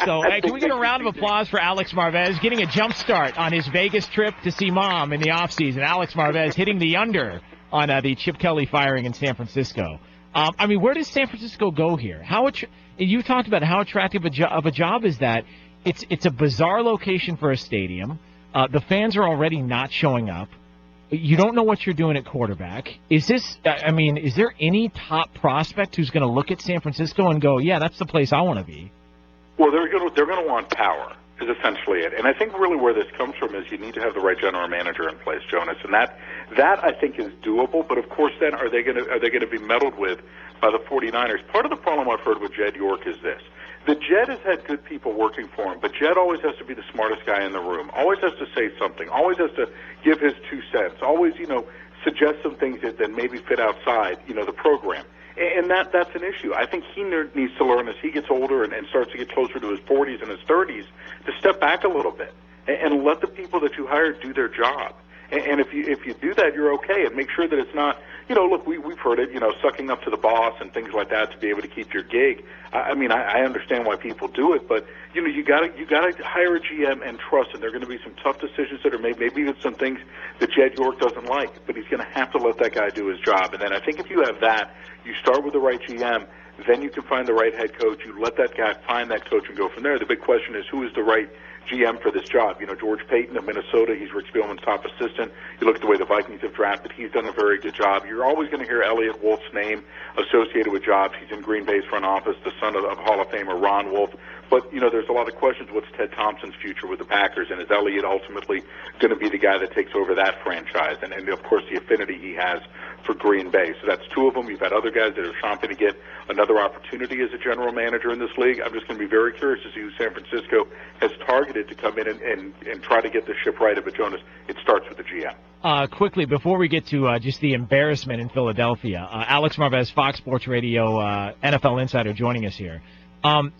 So can we get a round of applause for Alex Marvez getting a jump start on his Vegas trip to see Mom in the offseason? Alex Marvez hitting the under on the Chip Kelly firing in San Francisco. I mean, where does San Francisco go here? You talked about how attractive of a job is that. It's a bizarre location for a stadium. The fans are already not showing up. You don't know what you're doing at quarterback. Is there any top prospect who's going to look at San Francisco and go, yeah, that's the place I want to be? Well, they're going to want power, is essentially it. And I think really where this comes from is you need to have the right general manager in place, Jonas. And that I think is doable. But of course, then are they going to be meddled with by the 49ers? Part of the problem I've heard with Jed York is this. The Jed has had good people working for him, but Jed always has to be the smartest guy in the room, always has to say something, always has to give his 2 cents, always, suggest some things that maybe fit outside, the program. And that's an issue. I think he needs to learn as he gets older and starts to get closer to his 40s and his 30s to step back a little bit and let the people that you hire do their job. And if you do that, you're okay. And make sure that it's not, look, we've heard it, sucking up to the boss and things like that to be able to keep your gig. I understand why people do it, but you gotta hire a GM and trust. And there are going to be some tough decisions that are made. Maybe it's some things that Jed York doesn't like, but he's going to have to let that guy do his job. And then I think if you have that, you start with the right GM. Then you can find the right head coach. You let that guy find that coach and go from there. The big question is, who is the right GM for this job? George Payton of Minnesota, he's Rick Spielman's top assistant. You look at the way the Vikings have drafted, he's done a very good job. You're always going to hear Elliott Wolf's name associated with jobs. He's in Green Bay's front office, the son of Hall of Famer Ron Wolf. But, there's a lot of questions. What's Ted Thompson's future with the Packers? And is Elliott ultimately going to be the guy that takes over that franchise? And of course, the affinity he has for Green Bay. So that's 2 of them. You've had other guys that are chomping to get another opportunity as a general manager in this league. I'm just going to be very curious to see who San Francisco has targeted to come in and try to get the ship righted. But, Jonas, it starts with the GM. Quickly, before we get to just the embarrassment in Philadelphia, Alex Marvez, Fox Sports Radio, NFL Insider, joining us here.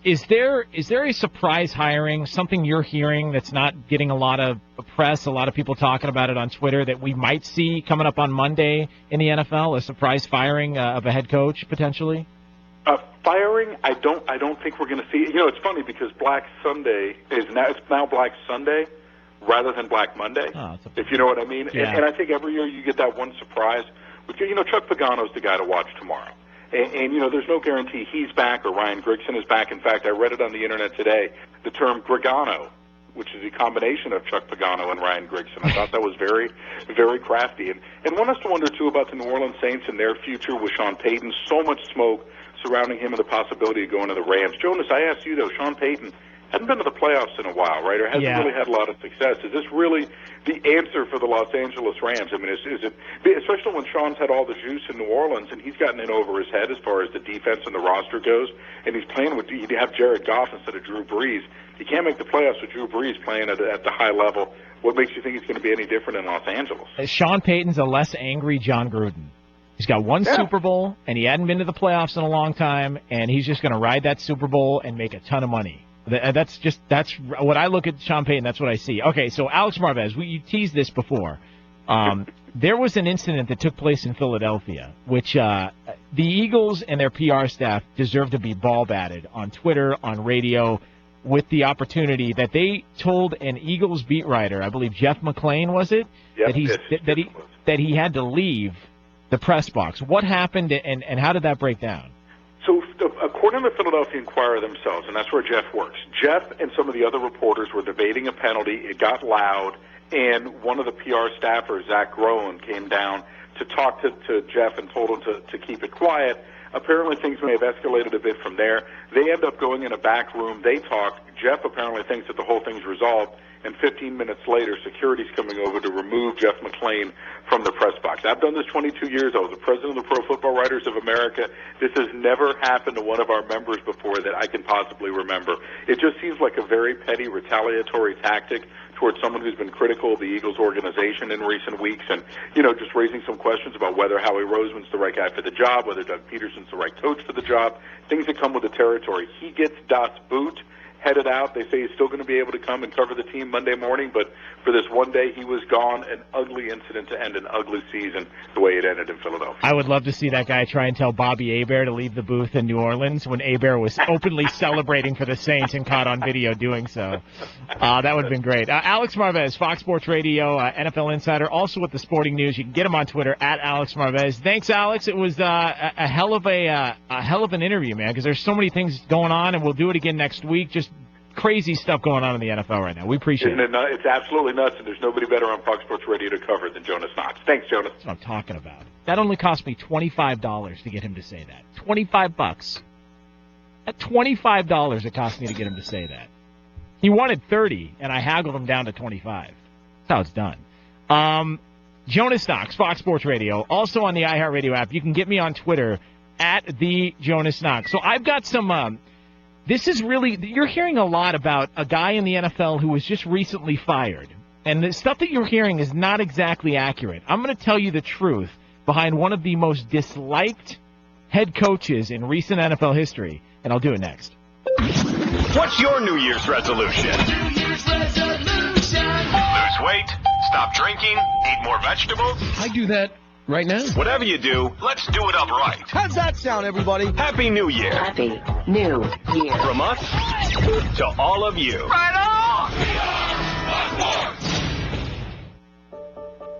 Is there a surprise hiring, something you're hearing that's not getting a lot of press, a lot of people talking about it on Twitter, that we might see coming up on Monday in the NFL, a surprise firing of a head coach potentially? Firing, I don't think we're going to see. It's funny because Black Sunday it's now Black Sunday rather than Black Monday, if you know what I mean. Yeah. And I think every year you get that one surprise. Chuck Pagano's the guy to watch tomorrow. And there's no guarantee he's back or Ryan Grigson is back. In fact, I read it on the Internet today, the term Grigano, which is a combination of Chuck Pagano and Ryan Grigson. I thought that was very, very crafty. And one has to wonder, too, about the New Orleans Saints and their future with Sean Payton. So much smoke surrounding him and the possibility of going to the Rams. Jonas, I asked you, though, Sean Payton hasn't been to the playoffs in a while, right? Or hasn't really had a lot of success. Is this really the answer for the Los Angeles Rams? I mean, is it, especially when Sean's had all the juice in New Orleans and he's gotten in over his head as far as the defense and the roster goes, and he's playing with, you have Jared Goff instead of Drew Brees. You can't make the playoffs with Drew Brees playing at the high level. What makes you think he's going to be any different in Los Angeles? Sean Payton's a less angry John Gruden. He's got one Super Bowl, and he hadn't been to the playoffs in a long time, and he's just going to ride that Super Bowl and make a ton of money. That's what I look at Sean Payton. That's what I see. Okay, so Alex Marvez, you teased this before. There was an incident that took place in Philadelphia, which the Eagles and their PR staff deserve to be ball batted on Twitter, on radio, with the opportunity that they told an Eagles beat writer, I believe Jeff McClain, was it, that he had to leave the press box. What happened, and how did that break down? So according to the Philadelphia Inquirer themselves, and that's where Jeff works, Jeff and some of the other reporters were debating a penalty. It got loud, and one of the PR staffers, Zach Groen, came down to talk to Jeff and told him to keep it quiet. Apparently things may have escalated a bit from there. They end up going in a back room. They talk. Jeff apparently thinks that the whole thing's resolved, and 15 minutes later, security's coming over to remove Jeff McClain from the press box. I've done this 22 years. I was the president of the Pro Football Writers of America. This has never happened to one of our members before that I can possibly remember. It just seems like a very petty retaliatory tactic towards someone who's been critical of the Eagles organization in recent weeks, and, you know, just raising some questions about whether Howie Roseman's the right guy for the job, whether Doug Peterson's the right coach for the job, things that come with the territory. He gets Das Boot headed out. They say he's still going to be able to come and cover the team Monday morning, but for this one day he was gone. An ugly incident to end an ugly season the way it ended in Philadelphia. I would love to see that guy try and tell Bobby Hebert to leave the booth in New Orleans when Hebert was openly celebrating for the Saints and caught on video doing so. That would have been great. Alex Marvez, Fox Sports Radio, NFL Insider, also with the Sporting News. You can get him on Twitter at Alex Marvez. Thanks, Alex. It was a hell of an interview, man, because there's so many things going on, and we'll do it again next week. Just crazy stuff going on in the NFL right now. We appreciate it. It's absolutely nuts, and there's nobody better on Fox Sports Radio to cover it than Jonas Knox. Thanks, Jonas. That's what I'm talking about. That only cost me $25 to get him to say that. $25. At $25 it cost me to get him to say that. He wanted 30, and I haggled him down to 25. That's how it's done. Jonas Knox, Fox Sports Radio, also on the iHeartRadio app. You can get me on Twitter at the Jonas Knox. So I've got some. This is really, you're hearing a lot about a guy in the NFL who was just recently fired. And the stuff that you're hearing is not exactly accurate. I'm going to tell you the truth behind one of the most disliked head coaches in recent NFL history, and I'll do it next. What's your New Year's resolution? New Year's resolution. Lose weight, stop drinking, eat more vegetables. I do that right now. Whatever you do, let's do it up right. How's that sound, everybody? Happy New Year. Happy New Year. From us to all of you. Right on!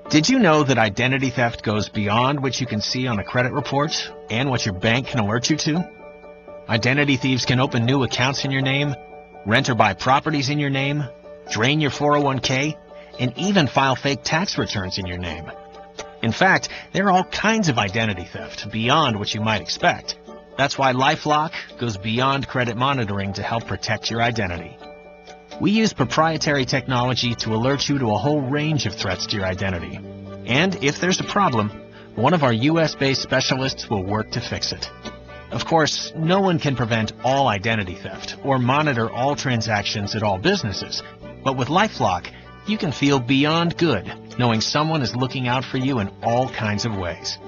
Did you know that identity theft goes beyond what you can see on a credit report and what your bank can alert you to? Identity thieves can open new accounts in your name, rent or buy properties in your name, drain your 401k, and even file fake tax returns in your name. In fact, there are all kinds of identity theft beyond what you might expect. That's why LifeLock goes beyond credit monitoring to help protect your identity. We use proprietary technology to alert you to a whole range of threats to your identity. And if there's a problem, one of our U.S.-based specialists will work to fix it. Of course, no one can prevent all identity theft or monitor all transactions at all businesses. But with LifeLock, you can feel beyond good, knowing someone is looking out for you in all kinds of ways.